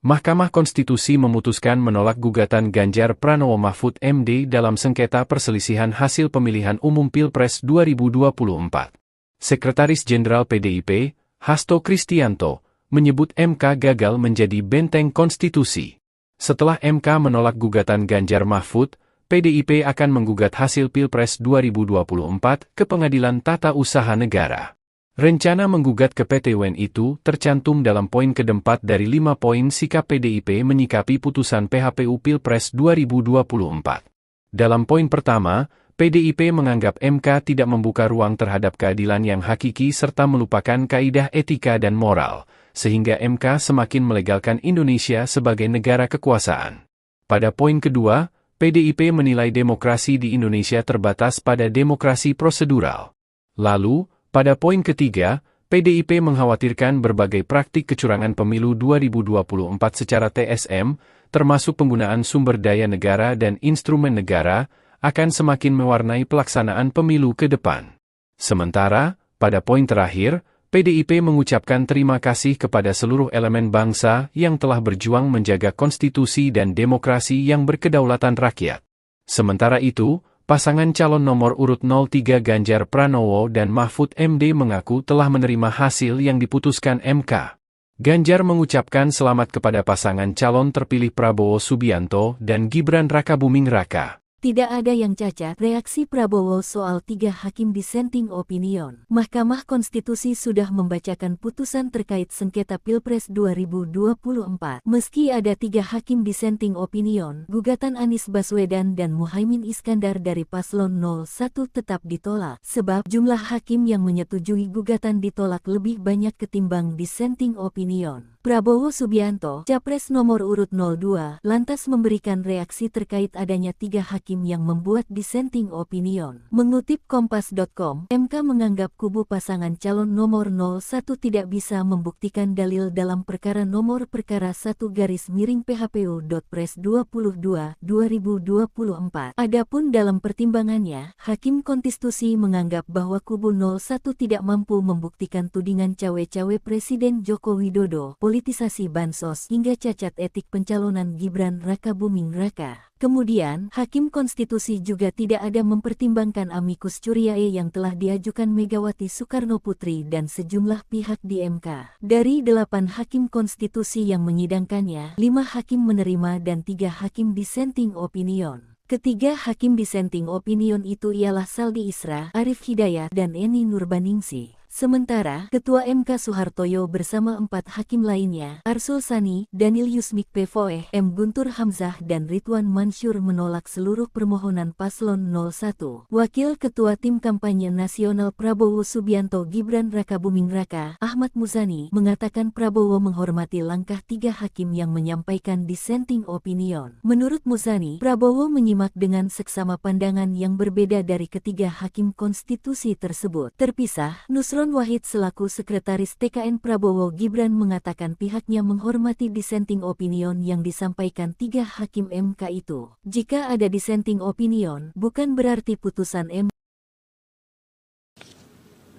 Mahkamah Konstitusi memutuskan menolak gugatan Ganjar Pranowo Mahfud MD dalam sengketa perselisihan hasil pemilihan umum Pilpres 2024. Sekretaris Jenderal PDIP, Hasto Kristianto, menyebut MK gagal menjadi benteng konstitusi. Setelah MK menolak gugatan Ganjar Mahfud, PDIP akan menggugat hasil Pilpres 2024 ke Pengadilan Tata Usaha Negara. Rencana menggugat ke PT UN itu tercantum dalam poin keempat dari 5 poin sikap PDIP menyikapi putusan PHPU Pilpres 2024. Dalam poin pertama, PDIP menganggap MK tidak membuka ruang terhadap keadilan yang hakiki serta melupakan kaidah etika dan moral, sehingga MK semakin melegalkan Indonesia sebagai negara kekuasaan. Pada poin kedua, PDIP menilai demokrasi di Indonesia terbatas pada demokrasi prosedural. Lalu, pada poin ketiga, PDIP mengkhawatirkan berbagai praktik kecurangan pemilu 2024 secara TSM, termasuk penggunaan sumber daya negara dan instrumen negara, akan semakin mewarnai pelaksanaan pemilu ke depan. Sementara, pada poin terakhir, PDIP mengucapkan terima kasih kepada seluruh elemen bangsa yang telah berjuang menjaga konstitusi dan demokrasi yang berkedaulatan rakyat. Sementara itu, pasangan calon nomor urut 03 Ganjar Pranowo dan Mahfud MD mengaku telah menerima hasil yang diputuskan MK. Ganjar mengucapkan selamat kepada pasangan calon terpilih Prabowo Subianto dan Gibran Rakabuming Raka. Tidak ada yang cacat, reaksi Prabowo soal 3 hakim dissenting opinion. Mahkamah Konstitusi sudah membacakan putusan terkait sengketa Pilpres 2024. Meski ada 3 hakim dissenting opinion, gugatan Anies Baswedan dan Muhaimin Iskandar dari Paslon 01 tetap ditolak, sebab jumlah hakim yang menyetujui gugatan ditolak lebih banyak ketimbang dissenting opinion. Prabowo Subianto, Capres nomor urut 02, lantas memberikan reaksi terkait adanya 3 hakim yang membuat dissenting opinion. Mengutip Kompas.com, MK menganggap kubu pasangan calon nomor 01 tidak bisa membuktikan dalil dalam perkara nomor perkara 1-PHPU.Pres 22/2024. Adapun dalam pertimbangannya, Hakim Konstitusi menganggap bahwa kubu 01 tidak mampu membuktikan tudingan cawe-cawe Presiden Joko Widodo, politisasi bansos hingga cacat etik pencalonan Gibran Rakabuming Raka. Kemudian, Hakim Konstitusi juga tidak ada mempertimbangkan amicus curiae yang telah diajukan Megawati Soekarno Putri dan sejumlah pihak di MK. Dari 8 Hakim Konstitusi yang menyidangkannya, 5 hakim menerima dan 3 hakim dissenting opinion. Ketiga hakim dissenting opinion itu ialah Saldi Isra, Arif Hidayat, dan Eni Nurbaningsih. Sementara, Ketua MK Soehartoyo bersama 4 hakim lainnya, Arsul Sani, Daniel Yusmik Pevoeh, M. Guntur Hamzah dan Ridwan Mansur menolak seluruh permohonan Paslon 01. Wakil Ketua Tim Kampanye Nasional Prabowo Subianto Gibran Rakabuming Raka, Ahmad Muzani, mengatakan Prabowo menghormati langkah 3 hakim yang menyampaikan dissenting opinion. Menurut Muzani, Prabowo menyimak dengan seksama pandangan yang berbeda dari ketiga hakim konstitusi tersebut. Terpisah, Nusron Wahid selaku Sekretaris TKN Prabowo Gibran mengatakan pihaknya menghormati dissenting opinion yang disampaikan 3 hakim MK itu. Jika ada dissenting opinion, bukan berarti putusan MK.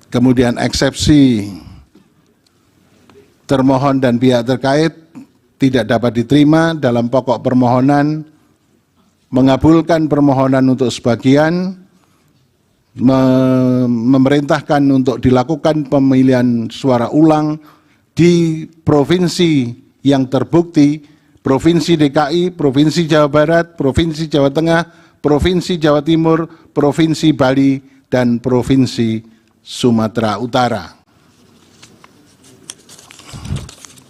Kemudian eksepsi termohon dan pihak terkait tidak dapat diterima dalam pokok permohonan, mengabulkan permohonan untuk sebagian, memerintahkan untuk dilakukan pemilihan suara ulang di provinsi yang terbukti Provinsi DKI, Provinsi Jawa Barat, Provinsi Jawa Tengah, Provinsi Jawa Timur, Provinsi Bali, dan Provinsi Sumatera Utara.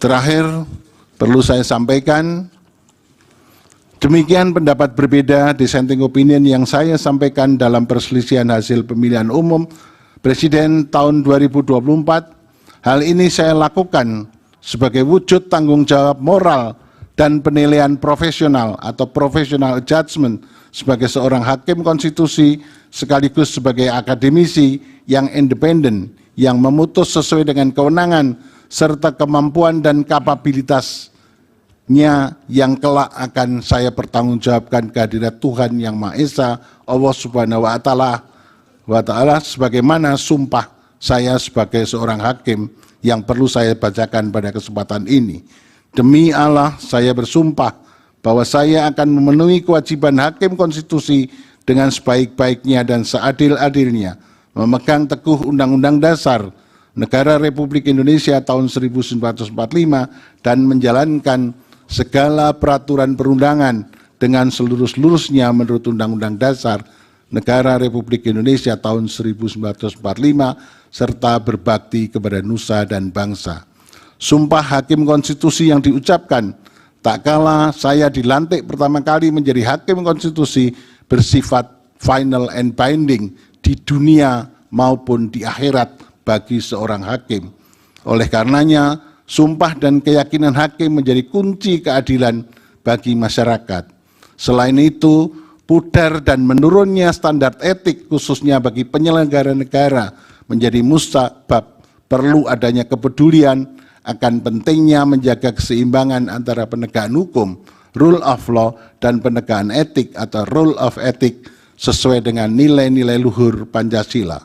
Terakhir, perlu saya sampaikan, demikian pendapat berbeda dissenting opinion yang saya sampaikan dalam perselisihan hasil pemilihan umum Presiden tahun 2024. Hal ini saya lakukan sebagai wujud tanggung jawab moral dan penilaian profesional atau professional judgment sebagai seorang hakim konstitusi sekaligus sebagai akademisi yang independen yang memutus sesuai dengan kewenangan serta kemampuan dan kapabilitasnya yang kelak akan saya pertanggungjawabkan kehadirat Tuhan Yang Maha Esa, Allah Subhanahu wa Ta'ala, sebagaimana sumpah saya sebagai seorang hakim yang perlu saya bacakan pada kesempatan ini. Demi Allah, saya bersumpah bahwa saya akan memenuhi kewajiban hakim konstitusi dengan sebaik-baiknya dan seadil-adilnya, memegang teguh Undang-Undang Dasar Negara Republik Indonesia tahun 1945 dan menjalankan segala peraturan perundangan dengan seluruh-seluruhnya menurut Undang-Undang Dasar Negara Republik Indonesia tahun 1945 serta berbakti kepada nusa dan bangsa. Sumpah hakim konstitusi yang diucapkan tak kala saya dilantik pertama kali menjadi hakim konstitusi bersifat final and binding di dunia maupun di akhirat bagi seorang hakim. Oleh karenanya, sumpah dan keyakinan hakim menjadi kunci keadilan bagi masyarakat. Selain itu, pudar dan menurunnya standar etik khususnya bagi penyelenggara negara menjadi musabab perlu adanya kepedulian akan pentingnya menjaga keseimbangan antara penegakan hukum, rule of law, dan penegakan etik atau rule of ethic sesuai dengan nilai-nilai luhur Pancasila.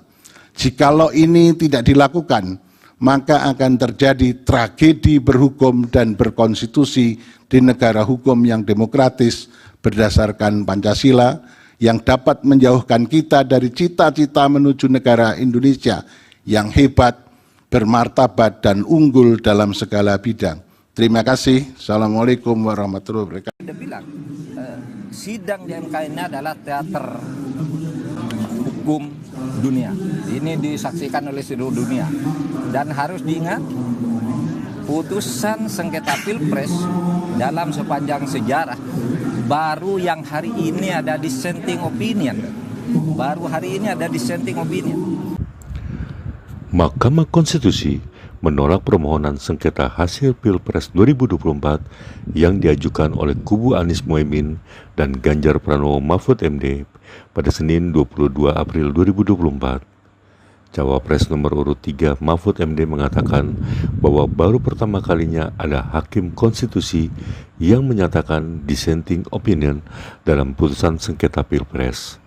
Jikalau ini tidak dilakukan, maka akan terjadi tragedi berhukum dan berkonstitusi di negara hukum yang demokratis berdasarkan Pancasila yang dapat menjauhkan kita dari cita-cita menuju negara Indonesia yang hebat, bermartabat, dan unggul dalam segala bidang. Terima kasih. Assalamualaikum warahmatullahi wabarakatuh. Dia bilang, sidang di MK ini adalah teater hukum dunia. Ini disaksikan oleh seluruh dunia. Dan harus diingat, putusan sengketa Pilpres dalam sepanjang sejarah baru yang hari ini ada dissenting opinion. Baru hari ini ada dissenting opinion. Mahkamah Konstitusi menolak permohonan sengketa hasil Pilpres 2024 yang diajukan oleh kubu Anies Mohaimin dan Ganjar Pranowo Mahfud MD pada Senin 22 April 2024. Cawapres nomor urut 3 Mahfud MD mengatakan bahwa baru pertama kalinya ada hakim konstitusi yang menyatakan dissenting opinion dalam putusan sengketa Pilpres.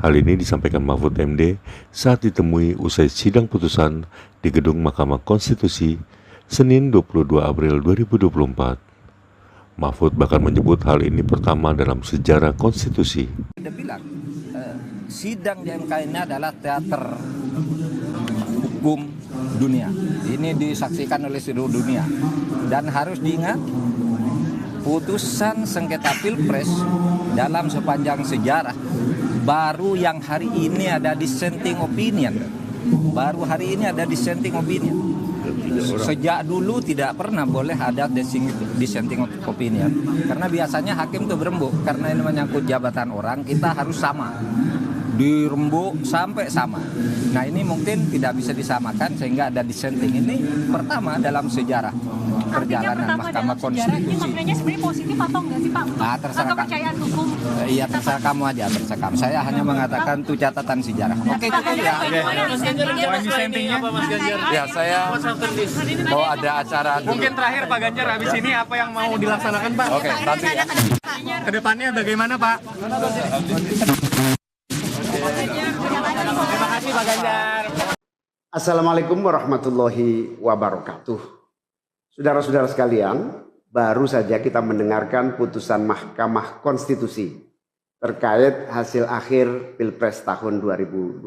Hal ini disampaikan Mahfud MD saat ditemui usai sidang putusan di Gedung Mahkamah Konstitusi Senin 22 April 2024. Mahfud bahkan menyebut hal ini pertama dalam sejarah konstitusi. Dia bilang, sidang di MK ini adalah teater hukum dunia. Ini disaksikan oleh seluruh dunia. Dan harus diingat, putusan sengketa Pilpres dalam sepanjang sejarah baru yang hari ini ada dissenting opinion. Baru hari ini ada dissenting opinion. Sejak dulu tidak pernah boleh ada dissenting opinion. Karena biasanya hakim itu berembuk. Karena ini menyangkut jabatan orang, kita harus sama. Dirembuk sampai sama. Nah ini mungkin tidak bisa disamakan sehingga ada dissenting. Ini pertama dalam sejarah perjalanan Mahkamah Konstitusi. Ini maknanya sebenarnya positif atau enggak sih Pak? Terserah kepercayaan hukum. Iya terserah kamu aja, terserah kamu. Saya hanya mengatakan itu catatan sejarah. Oke, itu ya. Poin dissentingnya apa Mas Ganjar? Ya saya kalau ada acara Mungkin terakhir Pak Ganjar, habis ini apa yang mau dilaksanakan Pak? Oke, nanti ya. Kedepannya bagaimana Pak? Terima kasih Pak Ganjar. Assalamualaikum warahmatullahi wabarakatuh. Saudara-saudara sekalian, baru saja kita mendengarkan putusan Mahkamah Konstitusi terkait hasil akhir Pilpres tahun 2024.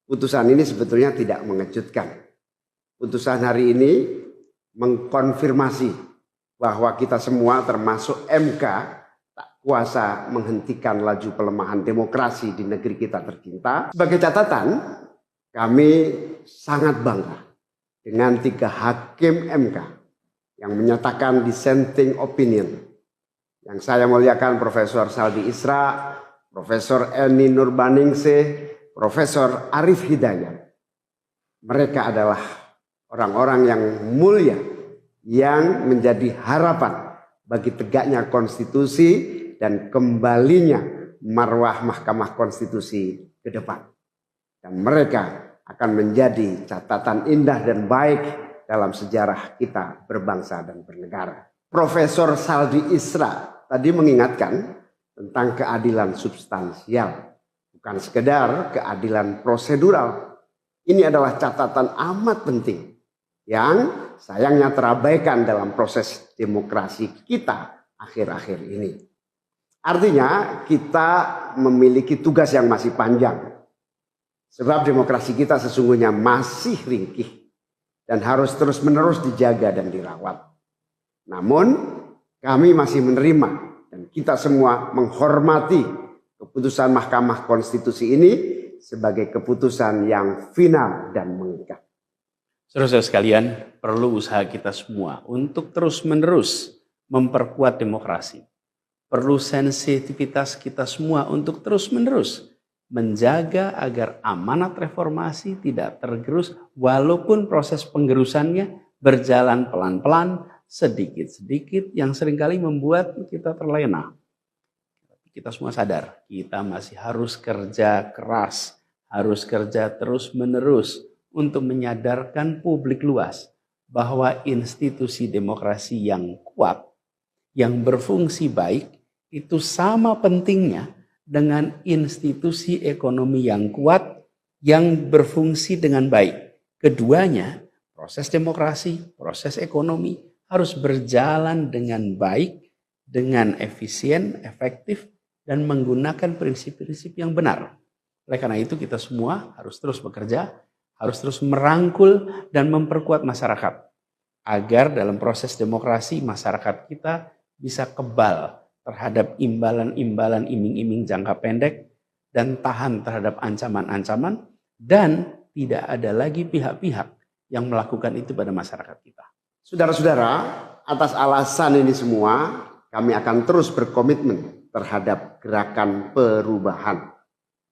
Putusan ini sebetulnya tidak mengejutkan. Putusan hari ini mengkonfirmasi bahwa kita semua termasuk MK tak kuasa menghentikan laju pelemahan demokrasi di negeri kita tercinta. Sebagai catatan, kami sangat bangga dengan 3 hakim MK yang menyatakan dissenting opinion. Yang saya muliakan Profesor Saldi Isra, Profesor Eni Nurbaningsih, Profesor Arif Hidayat. Mereka adalah orang-orang yang mulia yang menjadi harapan bagi tegaknya konstitusi dan kembalinya marwah Mahkamah Konstitusi ke depan. Dan mereka akan menjadi catatan indah dan baik dalam sejarah kita berbangsa dan bernegara. Profesor Saldi Isra tadi mengingatkan tentang keadilan substansial, bukan sekedar keadilan prosedural. Ini adalah catatan amat penting yang sayangnya terabaikan dalam proses demokrasi kita akhir-akhir ini. Artinya kita memiliki tugas yang masih panjang. Sebab demokrasi kita sesungguhnya masih ringkih dan harus terus-menerus dijaga dan dirawat. Namun kami masih menerima dan kita semua menghormati keputusan Mahkamah Konstitusi ini sebagai keputusan yang final dan mengikat. Saudara-saudara sekalian, perlu usaha kita semua untuk terus-menerus memperkuat demokrasi. Perlu sensitivitas kita semua untuk terus-menerus menjaga agar amanat reformasi tidak tergerus walaupun proses penggerusannya berjalan pelan-pelan, sedikit-sedikit yang seringkali membuat kita terlena. Kita semua sadar, kita masih harus kerja keras, harus kerja terus-menerus untuk menyadarkan publik luas bahwa institusi demokrasi yang kuat, yang berfungsi baik, itu sama pentingnya dengan institusi ekonomi yang kuat, yang berfungsi dengan baik. Keduanya, proses demokrasi, proses ekonomi, harus berjalan dengan baik, dengan efisien, efektif, dan menggunakan prinsip-prinsip yang benar. Oleh karena itu kita semua harus terus bekerja, harus terus merangkul dan memperkuat masyarakat. Agar dalam proses demokrasi masyarakat kita bisa kebal terhadap imbalan-imbalan iming-iming jangka pendek dan tahan terhadap ancaman-ancaman dan tidak ada lagi pihak-pihak yang melakukan itu pada masyarakat kita. Saudara-saudara, atas alasan ini semua kami akan terus berkomitmen terhadap gerakan perubahan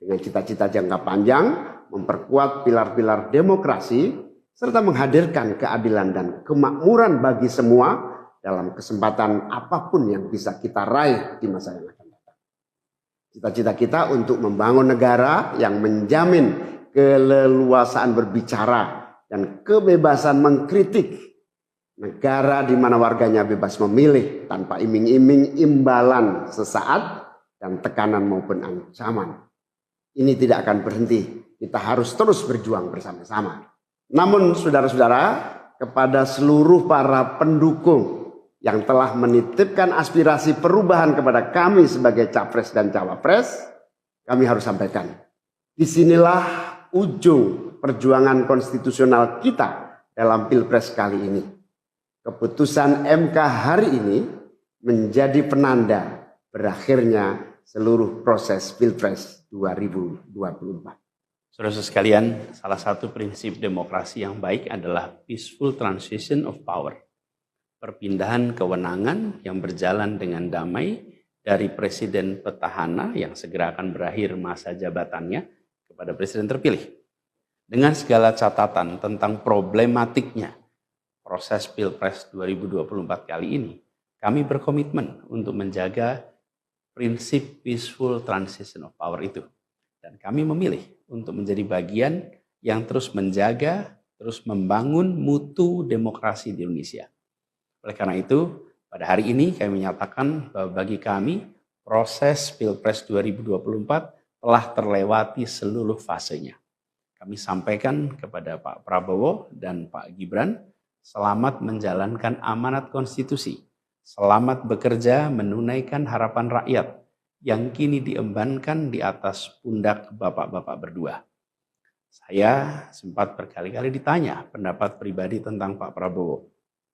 dengan cita-cita jangka panjang, memperkuat pilar-pilar demokrasi, serta menghadirkan keadilan dan kemakmuran bagi semua dalam kesempatan apapun yang bisa kita raih di masa yang akan datang. Cita-cita kita untuk membangun negara yang menjamin keleluasaan berbicara dan kebebasan mengkritik. Negara di mana warganya bebas memilih tanpa iming-iming imbalan sesaat dan tekanan maupun ancaman. Ini tidak akan berhenti. Kita harus terus berjuang bersama-sama. Namun saudara-saudara, kepada seluruh para pendukung yang telah menitipkan aspirasi perubahan kepada kami sebagai capres dan cawapres, kami harus sampaikan. Disinilah ujung perjuangan konstitusional kita dalam Pilpres kali ini. Keputusan MK hari ini menjadi penanda berakhirnya seluruh proses Pilpres 2024. Saudara-saudara sekalian, salah satu prinsip demokrasi yang baik adalah peaceful transition of power. Perpindahan kewenangan yang berjalan dengan damai dari presiden petahana yang segera akan berakhir masa jabatannya kepada presiden terpilih. Dengan segala catatan tentang problematiknya proses Pilpres 2024 kali ini, kami berkomitmen untuk menjaga prinsip peaceful transition of power itu. Dan kami memilih untuk menjadi bagian yang terus menjaga, terus membangun mutu demokrasi di Indonesia. Oleh karena itu, pada hari ini kami menyatakan bahwa bagi kami, proses Pilpres 2024 telah terlewati seluruh fasenya. Kami sampaikan kepada Pak Prabowo dan Pak Gibran, selamat menjalankan amanat konstitusi, selamat bekerja menunaikan harapan rakyat yang kini diembankan di atas pundak bapak-bapak berdua. Saya sempat berkali-kali ditanya pendapat pribadi tentang Pak Prabowo.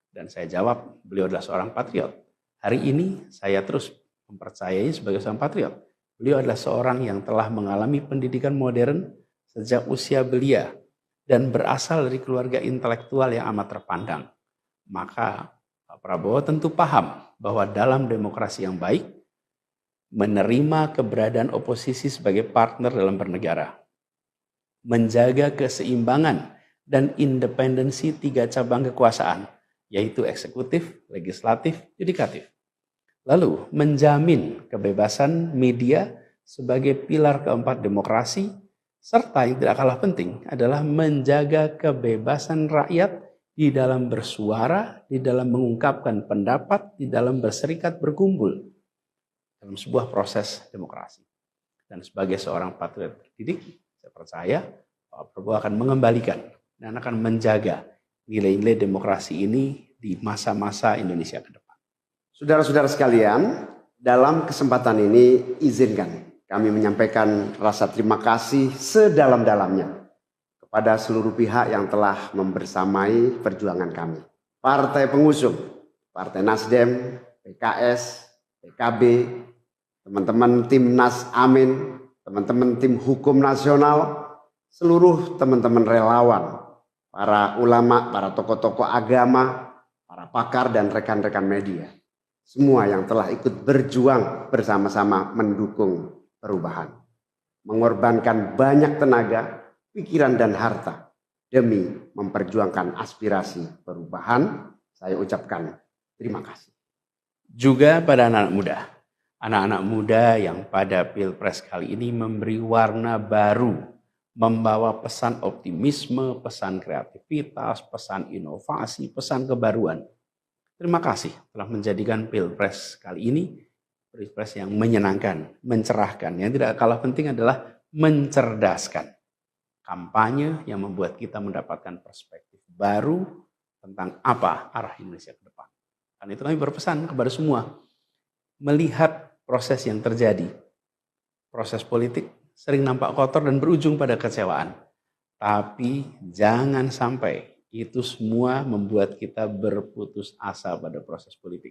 Dan saya jawab, beliau adalah seorang patriot. Hari ini saya terus mempercayai sebagai seorang patriot. Beliau adalah seorang yang telah mengalami pendidikan modern sejak usia belia dan berasal dari keluarga intelektual yang amat terpandang. Maka Pak Prabowo tentu paham bahwa dalam demokrasi yang baik, menerima keberadaan oposisi sebagai partner dalam bernegara, menjaga keseimbangan dan independensi 3 cabang kekuasaan, yaitu eksekutif, legislatif, yudikatif. Lalu menjamin kebebasan media sebagai pilar keempat demokrasi, serta yang tidak kalah penting adalah menjaga kebebasan rakyat di dalam bersuara, di dalam mengungkapkan pendapat, di dalam berserikat berkumpul dalam sebuah proses demokrasi. Dan sebagai seorang patriot terdidik, saya percaya Pak Prabowo akan mengembalikan dan akan menjaga nilai-nilai demokrasi ini di masa-masa Indonesia ke depan. Saudara-saudara sekalian, dalam kesempatan ini izinkan kami menyampaikan rasa terima kasih sedalam-dalamnya kepada seluruh pihak yang telah membersamai perjuangan kami. Partai pengusung, Partai Nasdem, PKS, PKB, teman-teman tim Nas Amin, teman-teman tim hukum nasional, seluruh teman-teman relawan, para ulama, para tokoh-tokoh agama, para pakar dan rekan-rekan media. Semua yang telah ikut berjuang bersama-sama mendukung perubahan. Mengorbankan banyak tenaga, pikiran dan harta demi memperjuangkan aspirasi perubahan. Saya ucapkan terima kasih. Juga pada anak-anak muda. Anak-anak muda yang pada Pilpres kali ini memberi warna baru, membawa pesan optimisme, pesan kreativitas, pesan inovasi, pesan kebaruan. Terima kasih telah menjadikan Pilpres kali ini Pilpres yang menyenangkan, mencerahkan. Yang tidak kalah penting adalah mencerdaskan. Kampanye yang membuat kita mendapatkan perspektif baru tentang apa arah Indonesia ke depan. Karena itu kami berpesan kepada semua, melihat proses yang terjadi. Proses politik sering nampak kotor dan berujung pada kecewaan. Tapi jangan sampai itu semua membuat kita berputus asa pada proses politik.